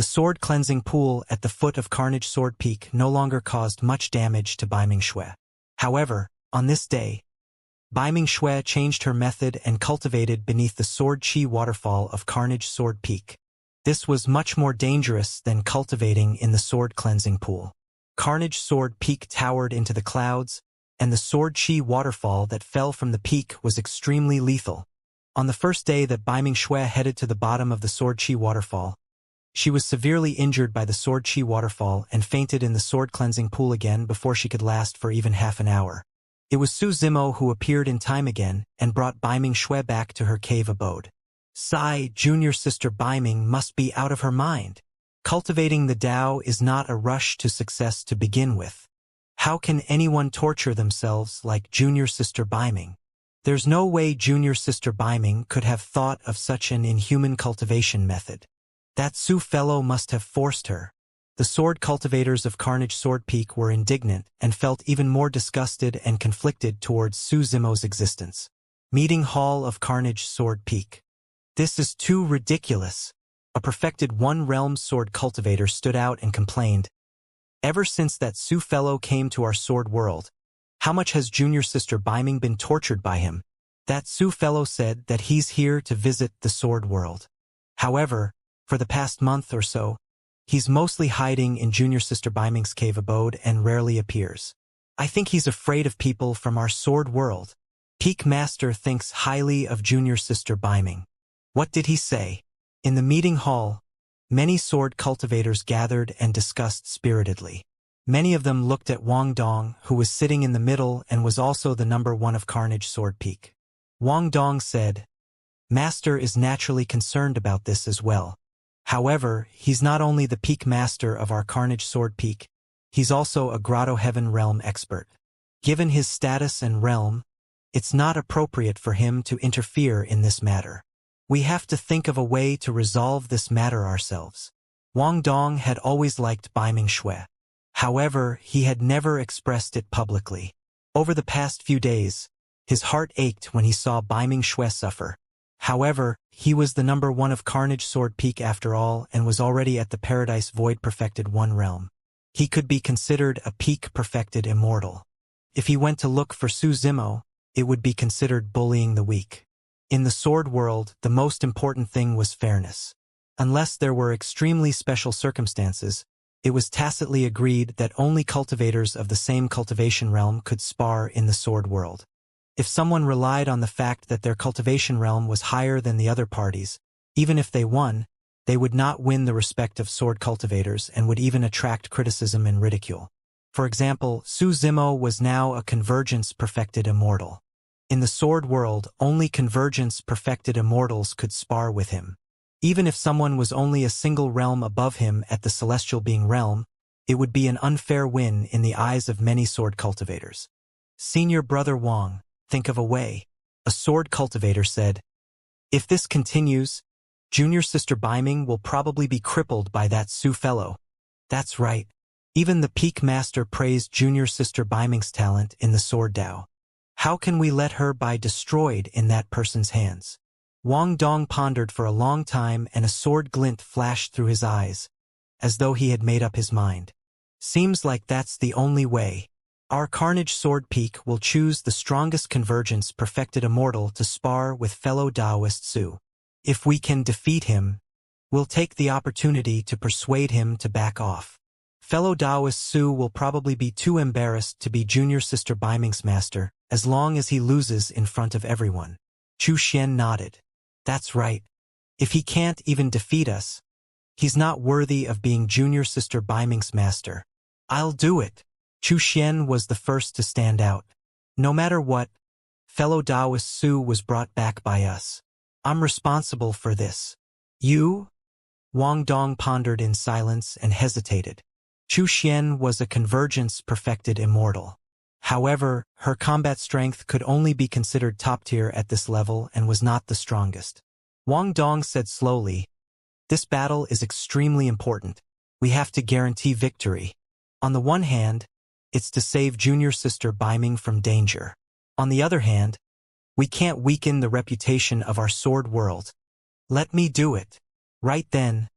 The sword cleansing pool at the foot of Carnage Sword Peak no longer caused much damage to Bai Ming-Xue. However, on this day, Bai Ming-Xue changed her method and cultivated beneath the sword chi waterfall of Carnage Sword Peak. This was much more dangerous than cultivating in the sword cleansing pool. Carnage Sword Peak towered into the clouds, and the sword chi waterfall that fell from the peak was extremely lethal. On the first day that Bai Ming-Xue headed to the bottom of the sword chi waterfall, she was severely injured by the sword chi waterfall and fainted in the sword cleansing pool again before she could last for even half an hour. It was Su Zimo who appeared in time again and brought Bai Ming-Xue back to her cave abode. Sai, junior sister Bai Ming must be out of her mind. Cultivating the Tao is not a rush to success to begin with. How can anyone torture themselves like junior sister Bai Ming? There's no way junior sister Bai Ming could have thought of such an inhuman cultivation method. That Su fellow must have forced her. The sword cultivators of Carnage Sword Peak were indignant and felt even more disgusted and conflicted towards Su Zimo's existence. Meeting Hall of Carnage Sword Peak. This is too ridiculous. A perfected one-realm sword cultivator stood out and complained. Ever since that Su fellow came to our sword world, how much has junior sister Bai Ming been tortured by him? That Su fellow said that he's here to visit the sword world. However, for the past month or so, he's mostly hiding in junior sister Bai Ming's cave abode and rarely appears. I think he's afraid of people from our sword world. Peak Master thinks highly of junior sister Bai Ming. What did he say? In the meeting hall, many sword cultivators gathered and discussed spiritedly. Many of them looked at Wang Dong, who was sitting in the middle and was also the number one of Carnage Sword Peak. Wang Dong said, "Master is naturally concerned about this as well. However, he's not only the peak master of our Carnage Sword Peak, he's also a Grotto Heaven realm expert. Given his status and realm, it's not appropriate for him to interfere in this matter. We have to think of a way to resolve this matter ourselves." Wang Dong had always liked Bai Ming-Xue. However, he had never expressed it publicly. Over the past few days, his heart ached when he saw Bai Ming-Xue suffer. However, he was the number one of Carnage Sword Peak after all and was already at the Paradise Void perfected one realm. He could be considered a peak perfected immortal. If he went to look for Su Zimo, it would be considered bullying the weak. In the sword world, the most important thing was fairness. Unless there were extremely special circumstances, it was tacitly agreed that only cultivators of the same cultivation realm could spar in the sword world. If someone relied on the fact that their cultivation realm was higher than the other parties, even if they won, they would not win the respect of sword cultivators and would even attract criticism and ridicule. For example, Su Zimo was now a convergence perfected immortal. In the sword world, only convergence perfected immortals could spar with him. Even if someone was only a single realm above him at the celestial being realm, it would be an unfair win in the eyes of many sword cultivators. "Senior brother Wang, think of a way," a sword cultivator said. "If this continues, junior sister Bai Ming will probably be crippled by that Su fellow." That's right. Even the peak master praised junior sister Bai Ming's talent in the sword Tao. How can we let her be destroyed in that person's hands? Wang Dong pondered for a long time and a sword glint flashed through his eyes, as though he had made up his mind. Seems like that's the only way. Our Carnage Sword Peak will choose the strongest convergence perfected immortal to spar with fellow Taoist Su. If we can defeat him, we'll take the opportunity to persuade him to back off. Fellow Taoist Su will probably be too embarrassed to be junior sister Bai Ming's master, as long as he loses in front of everyone. Chu Xian nodded. That's right. If he can't even defeat us, he's not worthy of being junior sister Bai Ming's master. I'll do it. Chu Xian was the first to stand out. No matter what, fellow Taoist Su was brought back by us. I'm responsible for this. You? Wang Dong pondered in silence and hesitated. Chu Xian was a convergence perfected immortal. However, her combat strength could only be considered top tier at this level and was not the strongest. Wang Dong said slowly, "This battle is extremely important. We have to guarantee victory. On the one hand, it's to save junior sister Bai Ming from danger. On the other hand, we can't weaken the reputation of our sword world. Let me do it." Right then,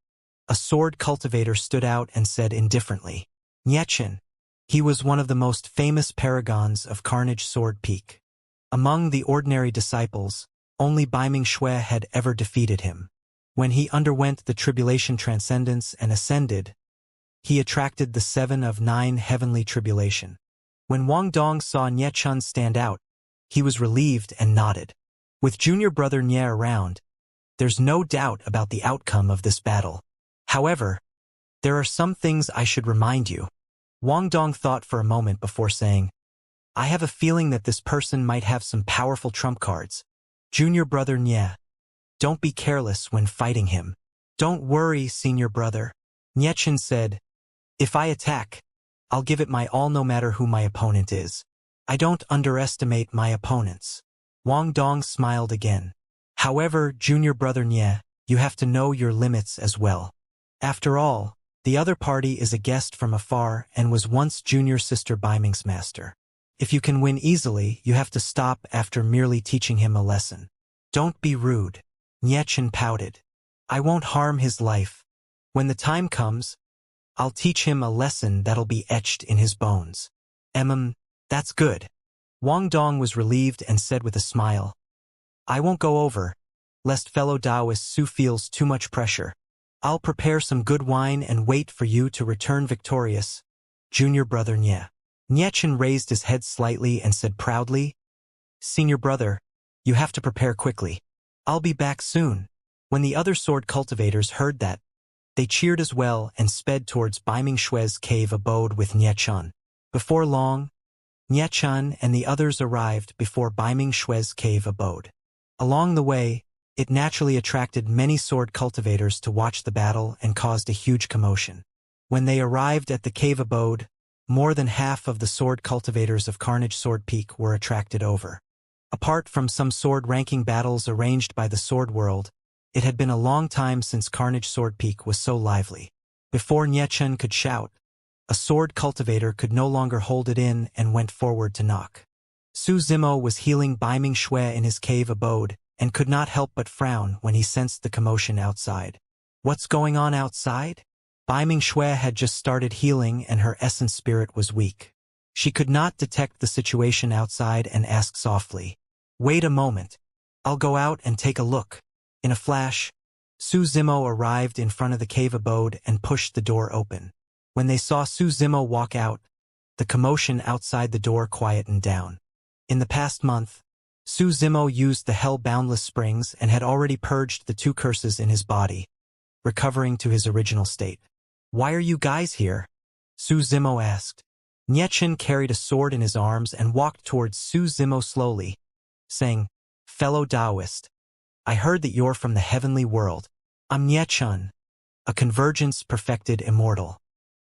A sword cultivator stood out and said indifferently, "Niechin." He was one of the most famous paragons of Carnage Sword Peak. Among the ordinary disciples, only Baiming Xue had ever defeated him. When he underwent the tribulation transcendence and ascended, he attracted the 7 of 9 heavenly tribulation. When Wang Dong saw Niechun stand out, he was relieved and nodded. With junior brother Nie around, there's no doubt about the outcome of this battle. However, there are some things I should remind you. Wang Dong thought for a moment before saying, "I have a feeling that this person might have some powerful trump cards. Junior brother Nie, don't be careless when fighting him." "Don't worry, senior brother," Niechin said. "If I attack, I'll give it my all no matter who my opponent is. I don't underestimate my opponents." Wang Dong smiled again. "However, junior brother Nie, you have to know your limits as well. After all, the other party is a guest from afar and was once junior sister Baiming's master. If you can win easily, you have to stop after merely teaching him a lesson. Don't be rude." Niechin pouted. "I won't harm his life. When the time comes, I'll teach him a lesson that'll be etched in his bones." That's good." Wang Dong was relieved and said with a smile, "I won't go over, lest fellow Taoist Su feels too much pressure. I'll prepare some good wine and wait for you to return victorious, junior brother Nie." Niechin raised his head slightly and said proudly, "Senior brother, you have to prepare quickly. I'll be back soon." When the other sword cultivators heard that, they cheered as well and sped towards Baiming Xue's cave abode with Niechan. Before long, Niechan and the others arrived before Baiming Xue's cave abode. Along the way, it naturally attracted many sword cultivators to watch the battle and caused a huge commotion. When they arrived at the cave abode, more than half of the sword cultivators of Carnage Sword Peak were attracted over. Apart from some sword-ranking battles arranged by the Sword World, it had been a long time since Carnage Sword Peak was so lively. Before Niechan could shout, a sword cultivator could no longer hold it in and went forward to knock. Su Zimo was healing Baiming Xue in his cave abode and could not help but frown when he sensed the commotion outside. What's going on outside? Baiming Xue had just started healing and her essence spirit was weak. She could not detect the situation outside and asked softly, "Wait a moment. I'll go out and take a look." In a flash, Su Zimo arrived in front of the cave abode and pushed the door open. When they saw Su Zimo walk out, the commotion outside the door quietened down. In the past month, Su Zimo used the hell-boundless springs and had already purged the 2 curses in his body, recovering to his original state. "Why are you guys here?" Su Zimo asked. Niechin carried a sword in his arms and walked towards Su Zimo slowly, saying, "Fellow Taoist, I heard that you're from the heavenly world. I'm Niechin, a convergence perfected immortal.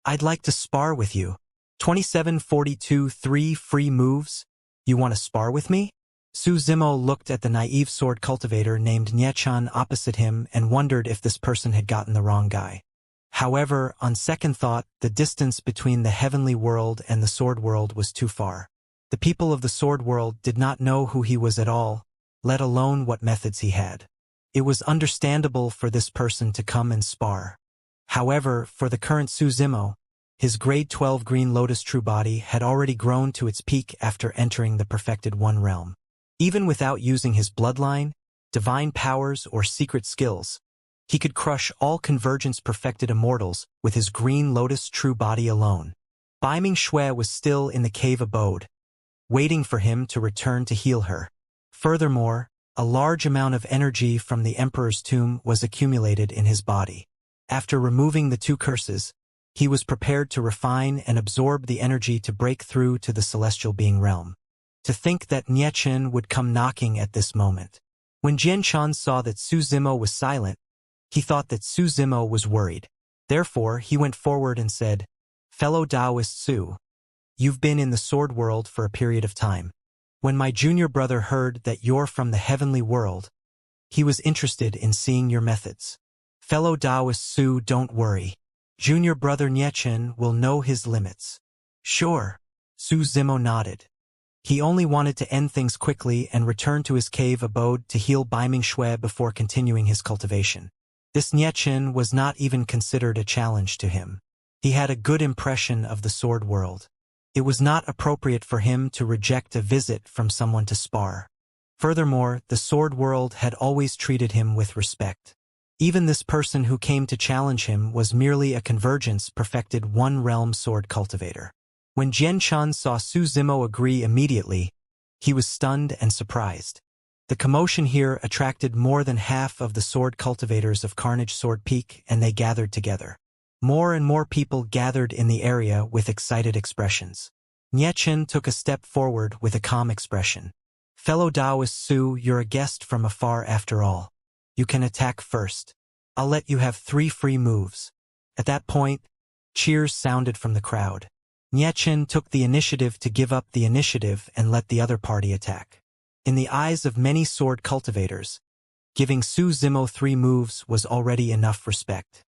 I'd like to spar with you. 2742 3 free moves. You want to spar with me?" Su Zimo looked at the naive sword cultivator named Niechan opposite him and wondered if this person had gotten the wrong guy. However, on second thought, the distance between the heavenly world and the sword world was too far. The people of the sword world did not know who he was at all, let alone what methods he had. It was understandable for this person to come and spar. However, for the current Su Zimo, his grade 12 green lotus true body had already grown to its peak after entering the perfected one realm. Even without using his bloodline, divine powers, or secret skills, he could crush all convergence perfected immortals with his green lotus true body alone. Baiming Xue was still in the cave abode, waiting for him to return to heal her. Furthermore, a large amount of energy from the Emperor's tomb was accumulated in his body. After removing the 2 curses, he was prepared to refine and absorb the energy to break through to the celestial being realm. To think that Niechin would come knocking at this moment. When Jianshan saw that Su Zimo was silent, he thought that Su Zimo was worried. Therefore, he went forward and said, "Fellow Taoist Su, you've been in the sword world for a period of time. When my junior brother heard that you're from the heavenly world, he was interested in seeing your methods. Fellow Taoist Su, don't worry. Junior brother Niechin will know his limits." "Sure." Su Zimo nodded. He only wanted to end things quickly and return to his cave abode to heal Baiming Xue before continuing his cultivation. This Nietzsche was not even considered a challenge to him. He had a good impression of the sword world. It was not appropriate for him to reject a visit from someone to spar. Furthermore, the sword world had always treated him with respect. Even this person who came to challenge him was merely a convergence perfected one-realm sword cultivator. When Jianshan saw Su Zimo agree immediately, he was stunned and surprised. The commotion here attracted more than half of the sword cultivators of Carnage Sword Peak, and they gathered together. More and more people gathered in the area with excited expressions. Nietzsche took a step forward with a calm expression. "Fellow Taoist Su, you're a guest from afar after all. You can attack first. I'll let you have 3 free moves." At that point, cheers sounded from the crowd. Nietzsche took the initiative to give up the initiative and let the other party attack. In the eyes of many sword cultivators, giving Su Zimo 3 moves was already enough respect.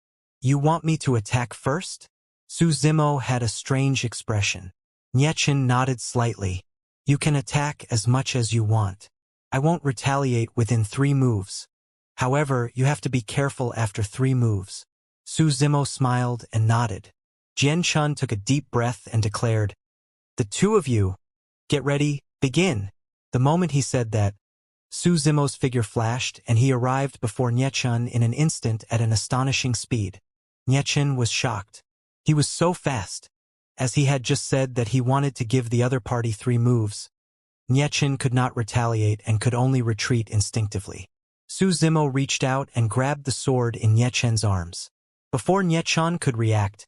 "You want me to attack first?" Su Zimo had a strange expression. Nietzsche nodded slightly. "You can attack as much as you want. I won't retaliate within 3 moves. However, you have to be careful after 3 moves." Su Zimo smiled and nodded. Jianshan took a deep breath and declared, "The 2 of you, get ready, begin." The moment he said that, Su Zimo's figure flashed and he arrived before Nietzsche in an instant at an astonishing speed. Nietzsche was shocked. He was so fast. As he had just said that he wanted to give the other party 3 moves, Nietzsche could not retaliate and could only retreat instinctively. Su Zimo reached out and grabbed the sword in Nietzsche's arms. Before Nietzsche could react,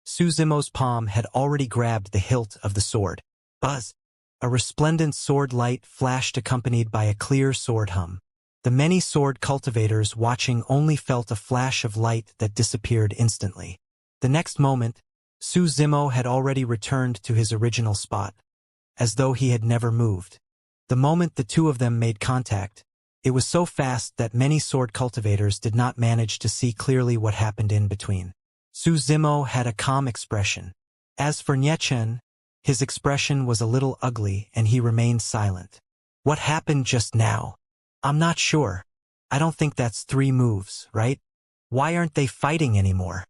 Su Zimo's palm had already grabbed the hilt of the sword. Buzz! A resplendent sword light flashed accompanied by a clear sword hum. The many sword cultivators watching only felt a flash of light that disappeared instantly. The next moment, Su Zimo had already returned to his original spot, as though he had never moved. The moment the 2 of them made contact, it was so fast that many sword cultivators did not manage to see clearly what happened in between. Su Zimo had a calm expression. As for Nietzsche, his expression was a little ugly and he remained silent. "What happened just now? I'm not sure. I don't think that's 3 moves, right? Why aren't they fighting anymore?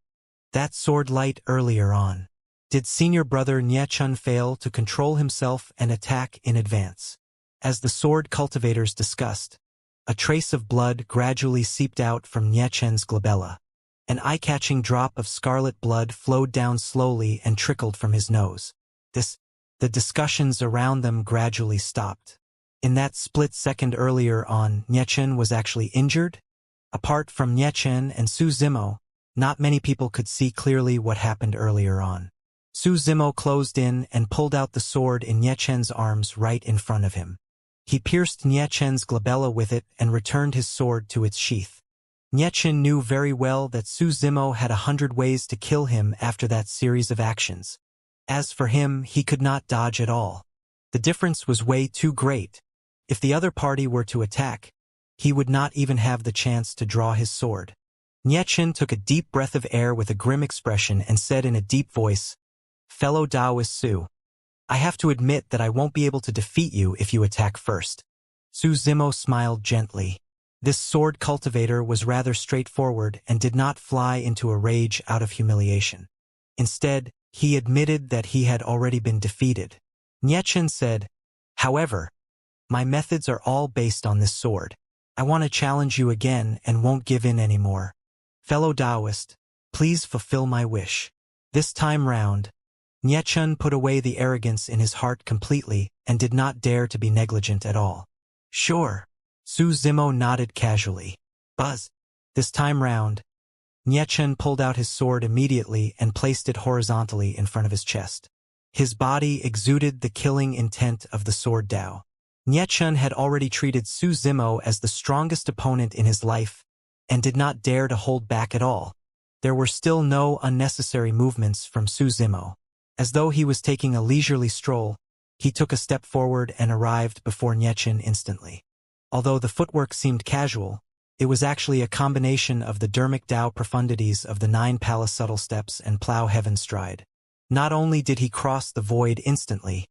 That sword light earlier on. Did senior brother Nietzsche fail to control himself and attack in advance?" As the sword cultivators discussed, a trace of blood gradually seeped out from Nietzsche's glabella. An eye-catching drop of scarlet blood flowed down slowly and trickled from his nose. The discussions around them gradually stopped. In that split second earlier on, Nietzsche was actually injured? Apart from Nietzsche and Su Zimo, not many people could see clearly what happened earlier on. Su Zimo closed in and pulled out the sword in Nietzsche's arms right in front of him. He pierced Nietzsche's glabella with it and returned his sword to its sheath. Nietzsche knew very well that Su Zimo had 100 ways to kill him after that series of actions. As for him, he could not dodge at all. The difference was way too great. If the other party were to attack, he would not even have the chance to draw his sword. Nietzsche took a deep breath of air with a grim expression and said in a deep voice, "Fellow Taoist Su, I have to admit that I won't be able to defeat you if you attack first." Su Zimo smiled gently. This sword cultivator was rather straightforward and did not fly into a rage out of humiliation. Instead, he admitted that he had already been defeated. Nietzsche said, "However, my methods are all based on this sword. I want to challenge you again and won't give in anymore. Fellow Taoist, please fulfill my wish." This time round, Nietzsche put away the arrogance in his heart completely and did not dare to be negligent at all. "Sure." Su Zimo nodded casually. "Buzz." This time round, Nietzsche pulled out his sword immediately and placed it horizontally in front of his chest. His body exuded the killing intent of the sword Dao. Nietzsche had already treated Su Zimo as the strongest opponent in his life and did not dare to hold back at all. There were still no unnecessary movements from Su Zimo. As though he was taking a leisurely stroll, he took a step forward and arrived before Nietzsche instantly. Although the footwork seemed casual, it was actually a combination of the dermic Tao profundities of the 9 palace subtle steps and plow heaven stride. Not only did he cross the void instantly,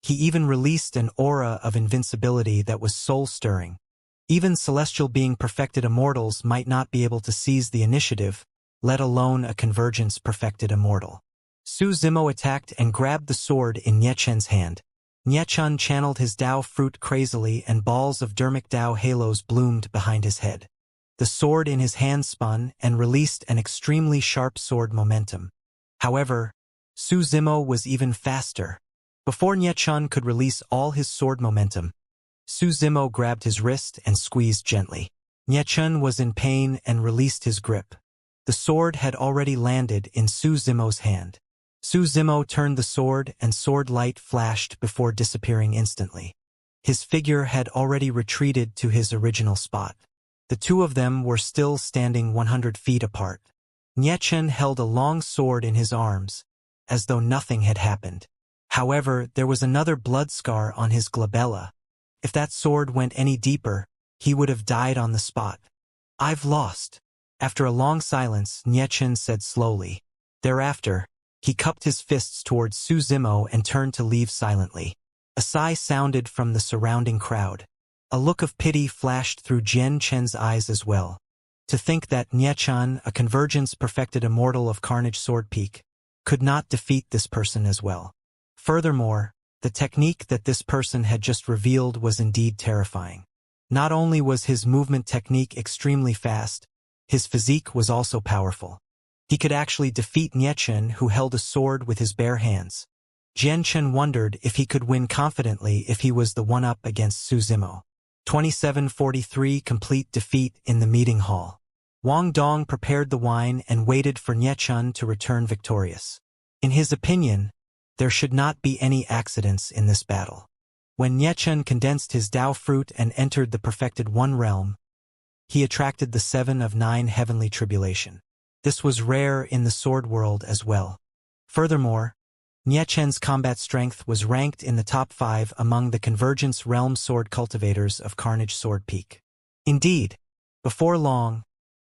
he even released an aura of invincibility that was soul-stirring. Even celestial being perfected immortals might not be able to seize the initiative, let alone a convergence perfected immortal. Su Zimo attacked and grabbed the sword in Niechen's hand. Niechen channeled his Dao fruit crazily and balls of dermic Dao halos bloomed behind his head. The sword in his hand spun and released an extremely sharp sword momentum. However, Su Zimo was even faster. Before Niechen could release all his sword momentum, Su Zimo grabbed his wrist and squeezed gently. Niechen was in pain and released his grip. The sword had already landed in Su Zimo's hand. Su Zimo turned the sword and sword light flashed before disappearing instantly. His figure had already retreated to his original spot. The two of them were still standing 100 feet apart. Niechen held a long sword in his arms, as though nothing had happened. However, there was another blood scar on his glabella. If that sword went any deeper, he would have died on the spot. "I've lost." After a long silence, Niechen said slowly. Thereafter, he cupped his fists towards Su Zimo and turned to leave silently. A sigh sounded from the surrounding crowd. A look of pity flashed through Jian Chen's eyes as well. To think that Niechen, a convergence-perfected immortal of Carnage Sword Peak, could not defeat this person as well. Furthermore, the technique that this person had just revealed was indeed terrifying. Not only was his movement technique extremely fast, his physique was also powerful. He could actually defeat Niechen, who held a sword with his bare hands. Jian Chen wondered if he could win confidently if he was the one-up against Su Zimo. 2743 Complete defeat in the meeting hall. Wang Dong prepared the wine and waited for Niechen to return victorious. In his opinion, there should not be any accidents in this battle. When Niechen condensed his Dao fruit and entered the perfected One realm, he attracted the 7 of 9 heavenly tribulation. This was rare in the sword world as well. Furthermore, Niechen's combat strength was ranked in the top 5 among the Convergence Realm sword cultivators of Carnage Sword Peak. Indeed, before long,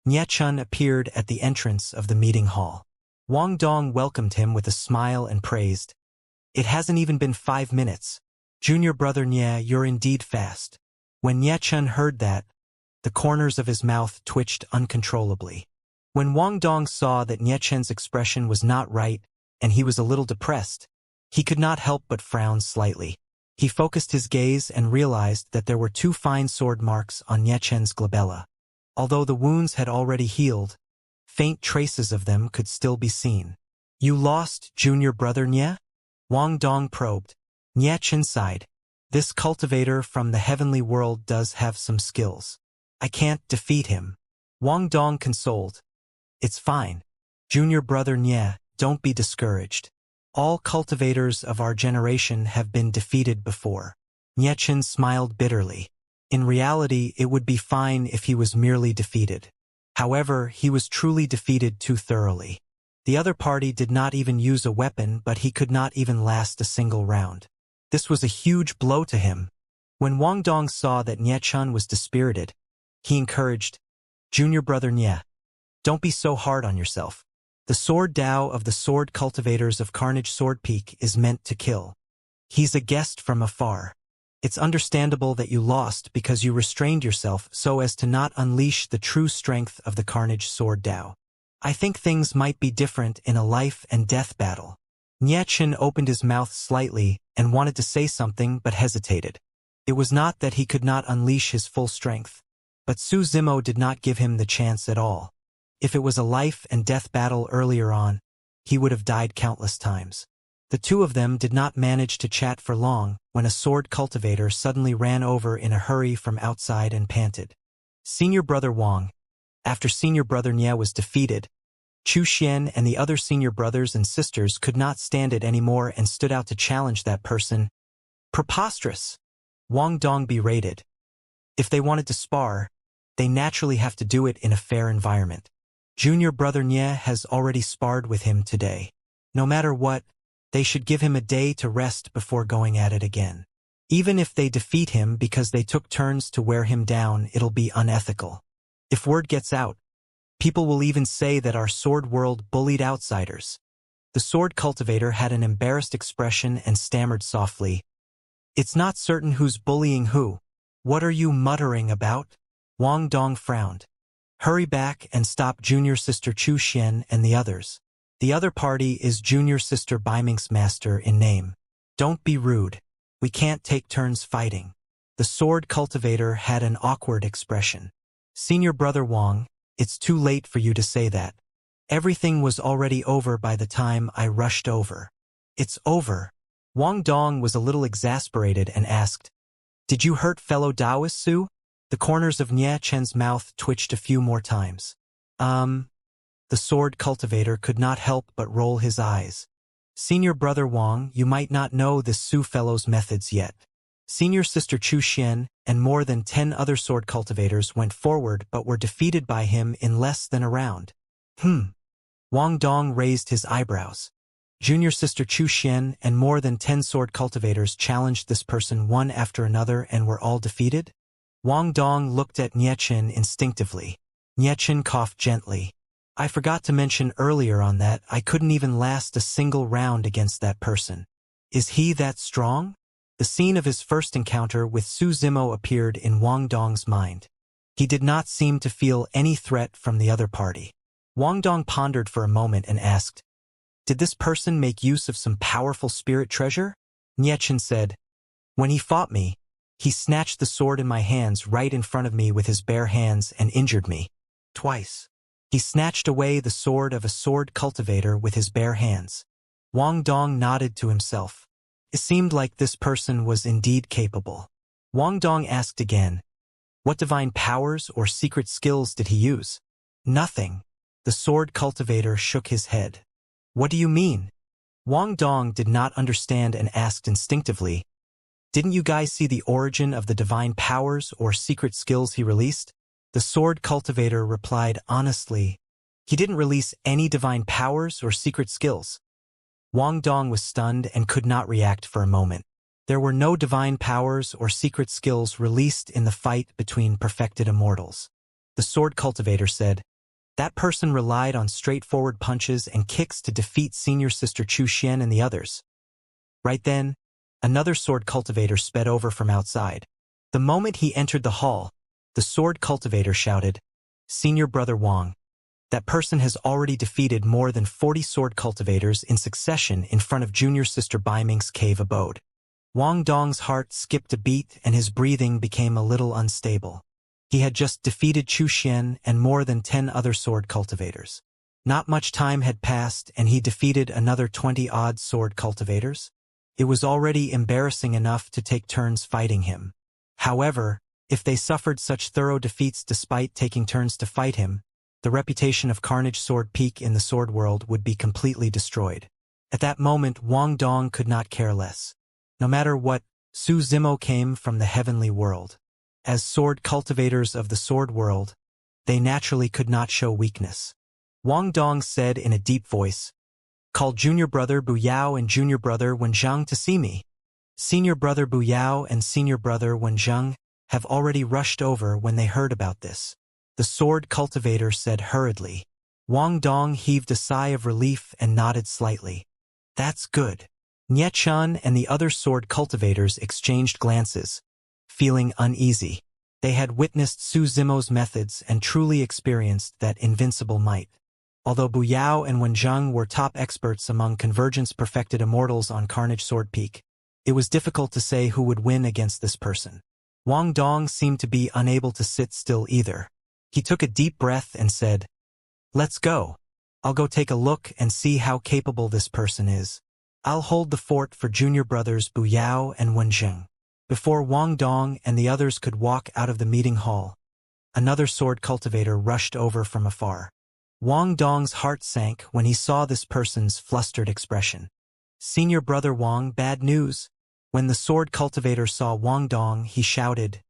Niechen appeared at the entrance of the meeting hall. Wang Dong welcomed him with a smile and praised, "It hasn't even been 5 minutes. Junior brother Nie, you're indeed fast." When Niechen heard that, the corners of his mouth twitched uncontrollably. When Wang Dong saw that Niechen's expression was not right, and he was a little depressed, he could not help but frown slightly. He focused his gaze and realized that there were 2 fine sword marks on Niechen's glabella. Although the wounds had already healed, faint traces of them could still be seen. "You lost, junior brother Nie?" Wang Dong probed. Niechen sighed. "This cultivator from the heavenly world does have some skills. I can't defeat him." Wang Dong consoled. "It's fine. Junior brother Nie, don't be discouraged. All cultivators of our generation have been defeated before." Niechen smiled bitterly. In reality, it would be fine if he was merely defeated. However, he was truly defeated too thoroughly. The other party did not even use a weapon, but he could not even last a single round. This was a huge blow to him. When Wang Dong saw that Niechen was dispirited, he encouraged, "Junior brother Nie, don't be so hard on yourself. The sword Dao of the sword cultivators of Carnage Sword Peak is meant to kill. He's a guest from afar. It's understandable that you lost because you restrained yourself so as to not unleash the true strength of the Carnage Sword Dao. I think things might be different in a life and death battle." Niechen opened his mouth slightly and wanted to say something but hesitated. It was not that he could not unleash his full strength, but Su Zimo did not give him the chance at all. If it was a life and death battle earlier on, he would have died countless times. The two of them did not manage to chat for long when a sword cultivator suddenly ran over in a hurry from outside and panted, "Senior brother Wang." After senior brother Nie was defeated, Chu Xian and the other senior brothers and sisters could not stand it anymore and stood out to challenge that person. "Preposterous!" Wang Dong berated. "If they wanted to spar, they naturally have to do it in a fair environment. Junior brother Nie has already sparred with him today. No matter what, they should give him a day to rest before going at it again. Even if they defeat him because they took turns to wear him down, it'll be unethical. If word gets out, people will even say that our sword world bullied outsiders." The sword cultivator had an embarrassed expression and stammered softly, "It's not certain who's bullying who." What are you muttering about? Wang Dong frowned. Hurry back and stop junior sister Chu Xian and the others. The other party is junior sister Baiming's master in name. Don't be rude. We can't take turns fighting. The sword cultivator had an awkward expression. Senior brother Wang, it's too late for you to say that. Everything was already over by the time I rushed over. It's over. Wang Dong was a little exasperated and asked, Did you hurt fellow Taoist, Su? The corners of Nie Chen's mouth twitched a few more times. The sword cultivator could not help but roll his eyes. Senior brother Wang, you might not know this Su fellow's methods yet. Senior sister Chu Xian and more than 10 other sword cultivators went forward but were defeated by him in less than a round. Wang Dong raised his eyebrows. Junior sister Chu Xian and more than 10 sword cultivators challenged this person one after another and were all defeated? Wang Dong looked at Nie Chen instinctively. Nie Chen coughed gently. I forgot to mention earlier on that I couldn't even last a single round against that person. Is he that strong? The scene of his first encounter with Su Zimo appeared in Wang Dong's mind. He did not seem to feel any threat from the other party. Wang Dong pondered for a moment and asked, Did this person make use of some powerful spirit treasure? Nie Chen said, When he fought me, he snatched the sword in my hands right in front of me with his bare hands and injured me. Twice. He snatched away the sword of a sword cultivator with his bare hands. Wang Dong nodded to himself. It seemed like this person was indeed capable. Wang Dong asked again, What divine powers or secret skills did he use? Nothing. The sword cultivator shook his head. What do you mean? Wang Dong did not understand and asked instinctively, Didn't you guys see the origin of the divine powers or secret skills he released? The sword cultivator replied honestly, He didn't release any divine powers or secret skills. Wang Dong was stunned and could not react for a moment. There were no divine powers or secret skills released in the fight between perfected immortals. The sword cultivator said, That person relied on straightforward punches and kicks to defeat senior sister Chu Xian and the others. Right then, another sword cultivator sped over from outside. The moment he entered the hall, the sword cultivator shouted, Senior brother Wang, that person has already defeated more than 40 sword cultivators in succession in front of junior sister Baiming's cave abode. Wang Dong's heart skipped a beat and his breathing became a little unstable. He had just defeated Chu Xian and more than 10 other sword cultivators. Not much time had passed and he defeated another 20-odd sword cultivators. It was already embarrassing enough to take turns fighting him. However, if they suffered such thorough defeats despite taking turns to fight him, the reputation of Carnage Sword Peak in the sword world would be completely destroyed. At that moment, Wang Dong could not care less. No matter what, Su Zimo came from the heavenly world. As sword cultivators of the sword world, they naturally could not show weakness. Wang Dong said in a deep voice, Call junior brother Bu Yao and junior brother Wenzhang to see me. Senior brother Bu Yao and senior brother Wenzhang have already rushed over when they heard about this. The sword cultivator said hurriedly. Wang Dong heaved a sigh of relief and nodded slightly. That's good. Nie Chen and the other sword cultivators exchanged glances, feeling uneasy. They had witnessed Su Zimo's methods and truly experienced that invincible might. Although Bu Yao and Wenzhang were top experts among convergence-perfected immortals on Carnage Sword Peak, it was difficult to say who would win against this person. Wang Dong seemed to be unable to sit still either. He took a deep breath and said, Let's go. I'll go take a look and see how capable this person is. I'll hold the fort for junior brothers Bu Yao and Wenzhang. Before Wang Dong and the others could walk out of the meeting hall, another sword cultivator rushed over from afar. Wang Dong's heart sank when he saw this person's flustered expression. Senior brother Wang, bad news. When the sword cultivator saw Wang Dong, he shouted.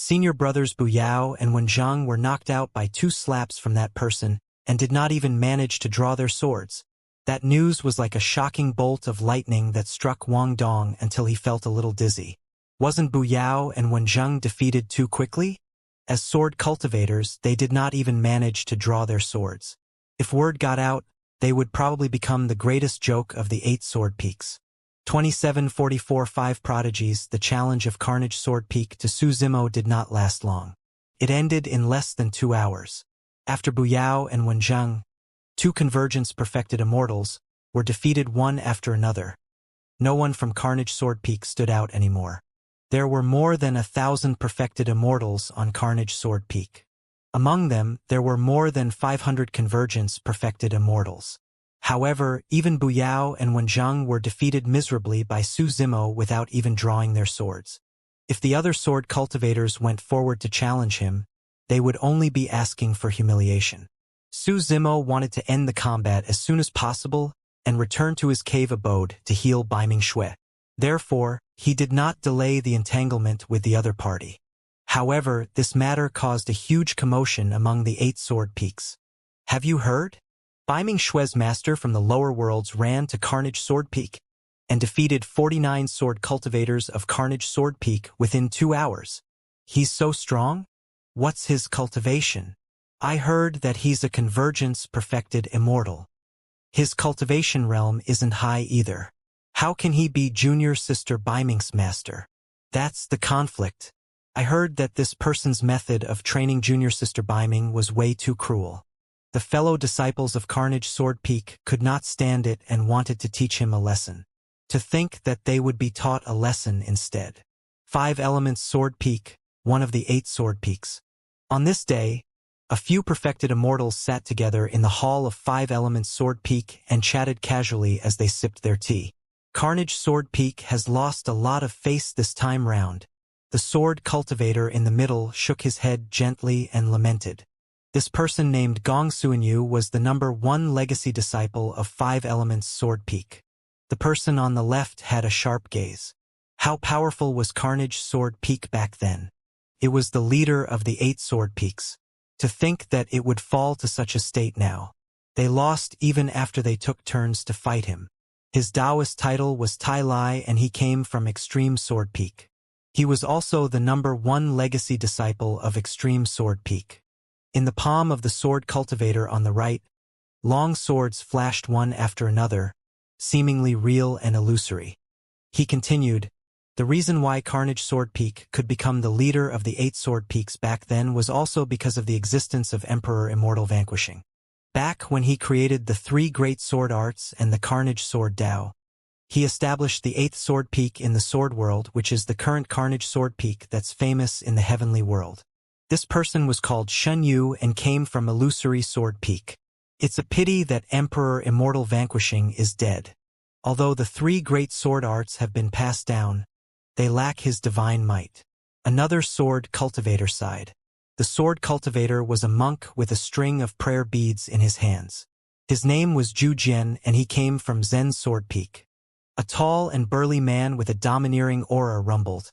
Senior brothers Bu Yao and Wenzhang were knocked out by 2 slaps from that person and did not even manage to draw their swords. That news was like a shocking bolt of lightning that struck Wang Dong until he felt a little dizzy. Wasn't Bu Yao and Wenzhang defeated too quickly? As sword cultivators, they did not even manage to draw their swords. If word got out, they would probably become the greatest joke of the 8 sword peaks. 2744 5 Prodigies. The challenge of Carnage Sword Peak to Su Zimo did not last long. It ended in less than 2 hours. After Bu Yao and Wen Zheng, 2 convergence-perfected immortals, were defeated one after another. No one from Carnage Sword Peak stood out anymore. There were more than 1,000 perfected immortals on Carnage Sword Peak. Among them, there were more than 500 convergence-perfected immortals. However, even Bu Yao and Wen Zheng were defeated miserably by Su Zimo without even drawing their swords. If the other sword cultivators went forward to challenge him, they would only be asking for humiliation. Su Zimo wanted to end the combat as soon as possible and return to his cave abode to heal Baiming Shui. Therefore, he did not delay the entanglement with the other party. However, this matter caused a huge commotion among the 8 sword peaks. Have you heard? Baiming Shui's master from the lower worlds ran to Carnage Sword Peak and defeated 49 sword cultivators of Carnage Sword Peak within 2 hours. He's so strong? What's his cultivation? I heard that he's a convergence-perfected immortal. His cultivation realm isn't high either. How can he be junior sister Baiming's master? That's the conflict. I heard that this person's method of training junior sister Baiming was way too cruel. The fellow disciples of Carnage Sword Peak could not stand it and wanted to teach him a lesson. To think that they would be taught a lesson instead. 5 Elements Sword Peak, one of the 8 sword peaks. On this day, a few perfected immortals sat together in the hall of 5 Elements Sword Peak and chatted casually as they sipped their tea. Carnage Sword Peak has lost a lot of face this time round. The sword cultivator in the middle shook his head gently and lamented. This person named Gong Suinyu was the number 1 legacy disciple of 5 Elements Sword Peak. The person on the left had a sharp gaze. How powerful was Carnage Sword Peak back then? It was the leader of the 8 sword peaks. To think that it would fall to such a state now. They lost even after they took turns to fight him. His Taoist title was Tai Lai and he came from Extreme Sword Peak. He was also the number 1 legacy disciple of Extreme Sword Peak. In the palm of the sword cultivator on the right, long swords flashed one after another, seemingly real and illusory. He continued, the reason why Carnage Sword Peak could become the leader of the 8 sword peaks back then was also because of the existence of Emperor Immortal vanquishing. Back when he created the 3 great sword arts and the Carnage Sword Tao, he established the 8th sword peak in the sword world, which is the current Carnage Sword Peak that's famous in the heavenly world. This person was called Shen Yu and came from Illusory Sword Peak. It's a pity that Emperor Immortal vanquishing is dead. Although the 3 great sword arts have been passed down, they lack his divine might. Another sword cultivator sighed. The sword cultivator was a monk with a string of prayer beads in his hands. His name was Zhu Jian and he came from Zen Sword Peak. A tall and burly man with a domineering aura rumbled.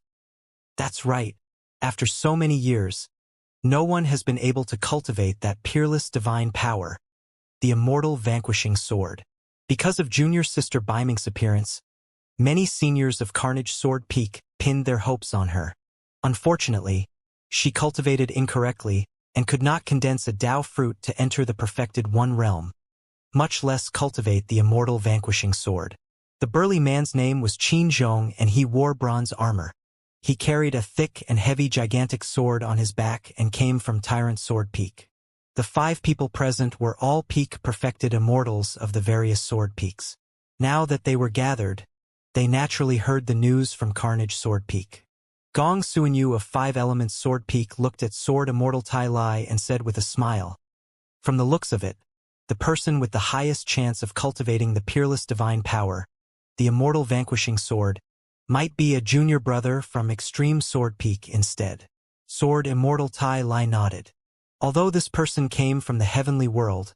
That's right. After so many years, no one has been able to cultivate that peerless divine power, the immortal vanquishing sword. Because of junior sister Baiming's appearance, many seniors of Carnage Sword Peak pinned their hopes on her. Unfortunately, she cultivated incorrectly and could not condense a Tao fruit to enter the perfected 1 realm, much less cultivate the immortal vanquishing sword. The burly man's name was Qin Zhong and he wore bronze armor. He carried a thick and heavy gigantic sword on his back and came from Tyrant Sword Peak. The 5 people present were all peak perfected immortals of the various sword peaks. Now that they were gathered, they naturally heard the news from Carnage Sword Peak. Gong Suinyu of 5 Elements Sword Peak looked at Sword Immortal Tai Lai and said with a smile, from the looks of it, the person with the highest chance of cultivating the peerless divine power, the immortal vanquishing sword, might be a junior brother from Extreme Sword Peak instead. Sword Immortal Tai Lai nodded. Although this person came from the heavenly world,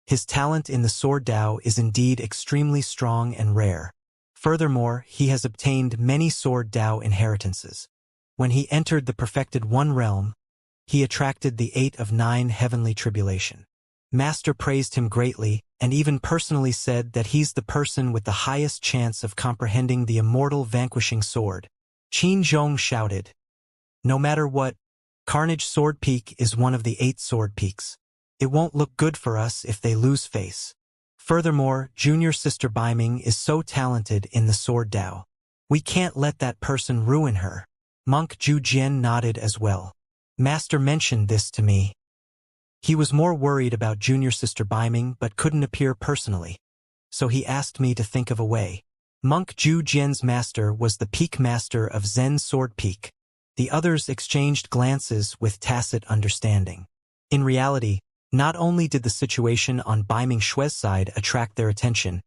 his talent in the Sword Tao is indeed extremely strong and rare. Furthermore, he has obtained many Sword Tao inheritances. When he entered the perfected 1 realm, he attracted the 8 of 9 heavenly tribulation. Master praised him greatly, and even personally said that he's the person with the highest chance of comprehending the immortal vanquishing sword. Qin Zhong shouted. No matter what, Carnage Sword Peak is one of the 8 sword peaks. It won't look good for us if they lose face. Furthermore, junior sister Biming is so talented in the sword Dao. We can't let that person ruin her. Monk Zhu Jian nodded as well. Master mentioned this to me. He was more worried about junior sister Biming but couldn't appear personally. So he asked me to think of a way. Monk Zhu Jian's master was the peak master of Zen's sword peak. The others exchanged glances with tacit understanding. In reality, not only did the situation on Biming Xue's side attract their attention,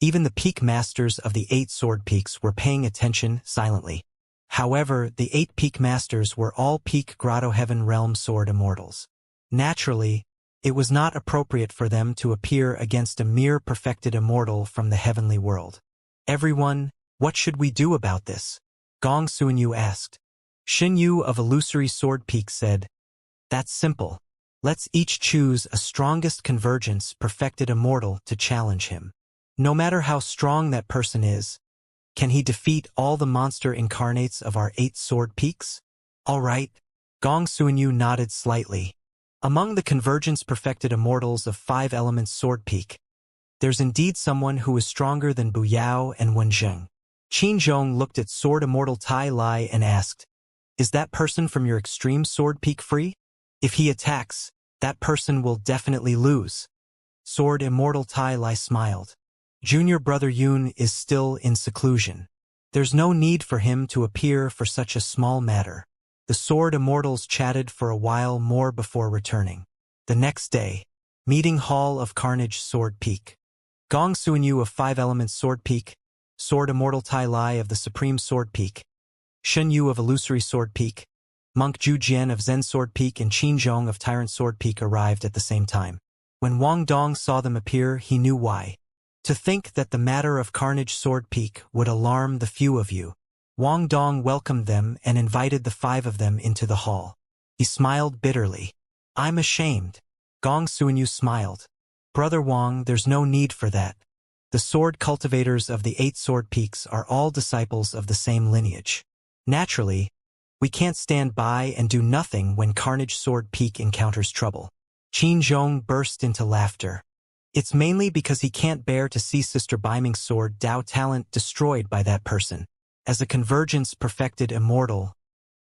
even the peak masters of the 8 sword peaks were paying attention silently. However, the 8 peak masters were all peak Grotto Heaven Realm sword immortals. Naturally, it was not appropriate for them to appear against a mere perfected immortal from the heavenly world. Everyone, what should we do about this? Gong Suanyu asked. Xin Yu of Illusory Sword Peak said, That's simple. Let's each choose a strongest convergence perfected immortal to challenge him. No matter how strong that person is, can he defeat all the monster incarnates of our 8 sword peaks? All right. Gong Suanyu nodded slightly. Among the convergence perfected immortals of 5 elements sword peak, there's indeed someone who is stronger than Bu Yao and Wen Zheng. Qin Zhong looked at sword immortal Tai Lai and asked, Is that person from your extreme sword peak free? If he attacks, that person will definitely lose. Sword immortal Tai Lai smiled. Junior brother Yun is still in seclusion. There's no need for him to appear for such a small matter. The sword immortals chatted for a while more before returning. The next day, meeting hall of Carnage Sword Peak. Gong Suanyu of 5 Elements Sword Peak, Sword Immortal Tai Lai of the Supreme Sword Peak, Shen Yu of Illusory Sword Peak, Monk Zhu Jian of Zen Sword Peak and Qin Zhong of Tyrant Sword Peak arrived at the same time. When Wang Dong saw them appear, he knew why. To think that the matter of Carnage Sword Peak would alarm the few of you. Wang Dong welcomed them and invited the 5 of them into the hall. He smiled bitterly. I'm ashamed. Gong Suanyu smiled. Brother Wang, there's no need for that. The sword cultivators of the 8 sword peaks are all disciples of the same lineage. Naturally, we can't stand by and do nothing when Carnage Sword Peak encounters trouble. Qin Zhong burst into laughter. It's mainly because he can't bear to see Sister Biming's sword Dao talent destroyed by that person. As a convergence perfected immortal,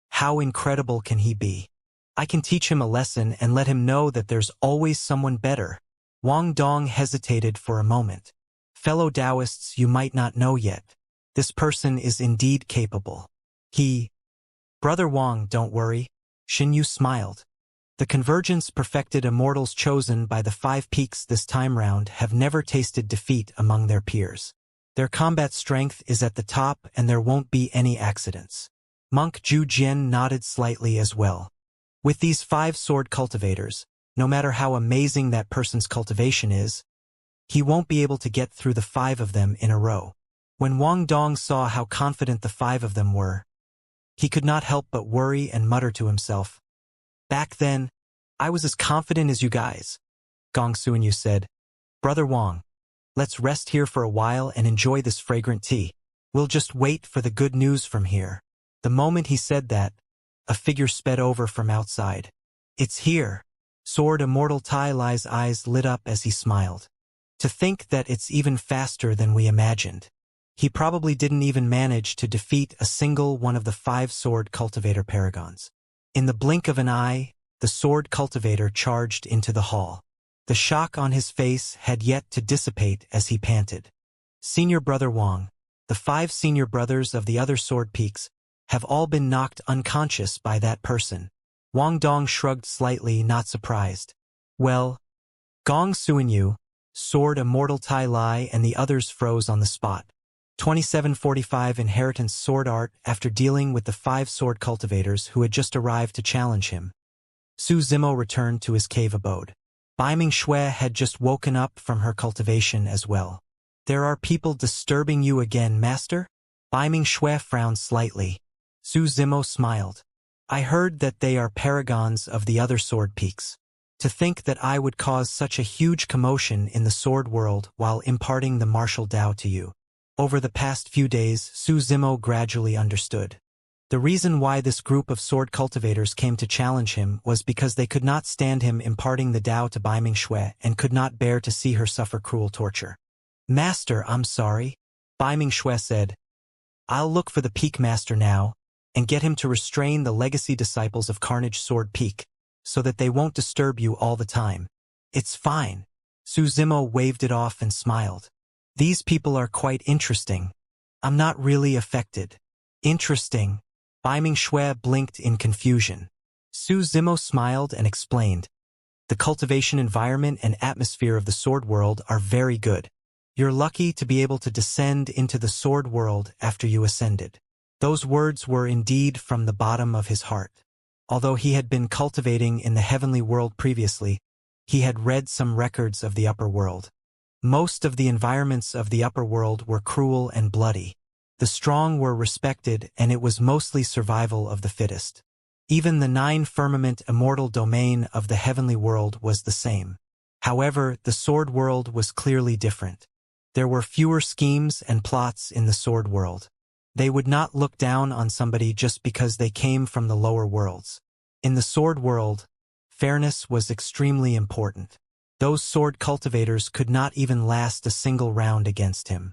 how incredible can he be? I can teach him a lesson and let him know that there's always someone better. Wang Dong hesitated for a moment. Fellow Taoists, you might not know yet. This person is indeed capable. Brother Wang, don't worry. Xin Yu smiled. The convergence perfected immortals chosen by the 5 peaks this time round have never tasted defeat among their peers. Their combat strength is at the top and there won't be any accidents. Monk Zhu Jian nodded slightly as well. With these 5 sword cultivators, no matter how amazing that person's cultivation is, he won't be able to get through the 5 of them in a row. When Wang Dong saw how confident the 5 of them were, he could not help but worry and mutter to himself. Back then, I was as confident as you guys. Gong Suanyu said, Brother Wang, let's rest here for a while and enjoy this fragrant tea. We'll just wait for the good news from here. The moment he said that, a figure sped over from outside. It's here. Sword Immortal Tai Lai's eyes lit up as he smiled. To think that it's even faster than we imagined. He probably didn't even manage to defeat a single one of the 5 sword cultivator paragons. In the blink of an eye, the sword cultivator charged into the hall. The shock on his face had yet to dissipate as he panted. Senior Brother Wang, the 5 senior brothers of the other sword peaks, have all been knocked unconscious by that person. Wang Dong shrugged slightly, not surprised. Well, Gong Suanyu, Sword Immortal Tai Lai and the others froze on the spot. 2745 Inheritance Sword Art after dealing with the 5 sword cultivators who had just arrived to challenge him. Su Zimo returned to his cave abode. Biming Xue had just woken up from her cultivation as well. There are people disturbing you again, Master? Biming Xue frowned slightly. Su Zimo smiled. I heard that they are paragons of the other sword peaks. To think that I would cause such a huge commotion in the sword world while imparting the martial Tao to you. Over the past few days, Su Zimo gradually understood. The reason why this group of sword cultivators came to challenge him was because they could not stand him imparting the Tao to Bai Mingxue and could not bear to see her suffer cruel torture. "Master, I'm sorry," Bai Mingxue said. "I'll look for the Peak Master now and get him to restrain the legacy disciples of Carnage Sword Peak so that they won't disturb you all the time." "It's fine." Su Zimo waved it off and smiled. "These people are quite interesting. I'm not really affected." "Interesting?" Bai Mingxue blinked in confusion. Su Zimo smiled and explained. "The cultivation environment and atmosphere of the sword world are very good. You're lucky to be able to descend into the sword world after you ascended." Those words were indeed from the bottom of his heart. Although he had been cultivating in the heavenly world previously, he had read some records of the upper world. Most of the environments of the upper world were cruel and bloody. The strong were respected, and it was mostly survival of the fittest. Even the 9-firmament immortal domain of the heavenly world was the same. However, the sword world was clearly different. There were fewer schemes and plots in the sword world. They would not look down on somebody just because they came from the lower worlds. In the sword world, fairness was extremely important. Those sword cultivators could not even last a single round against him.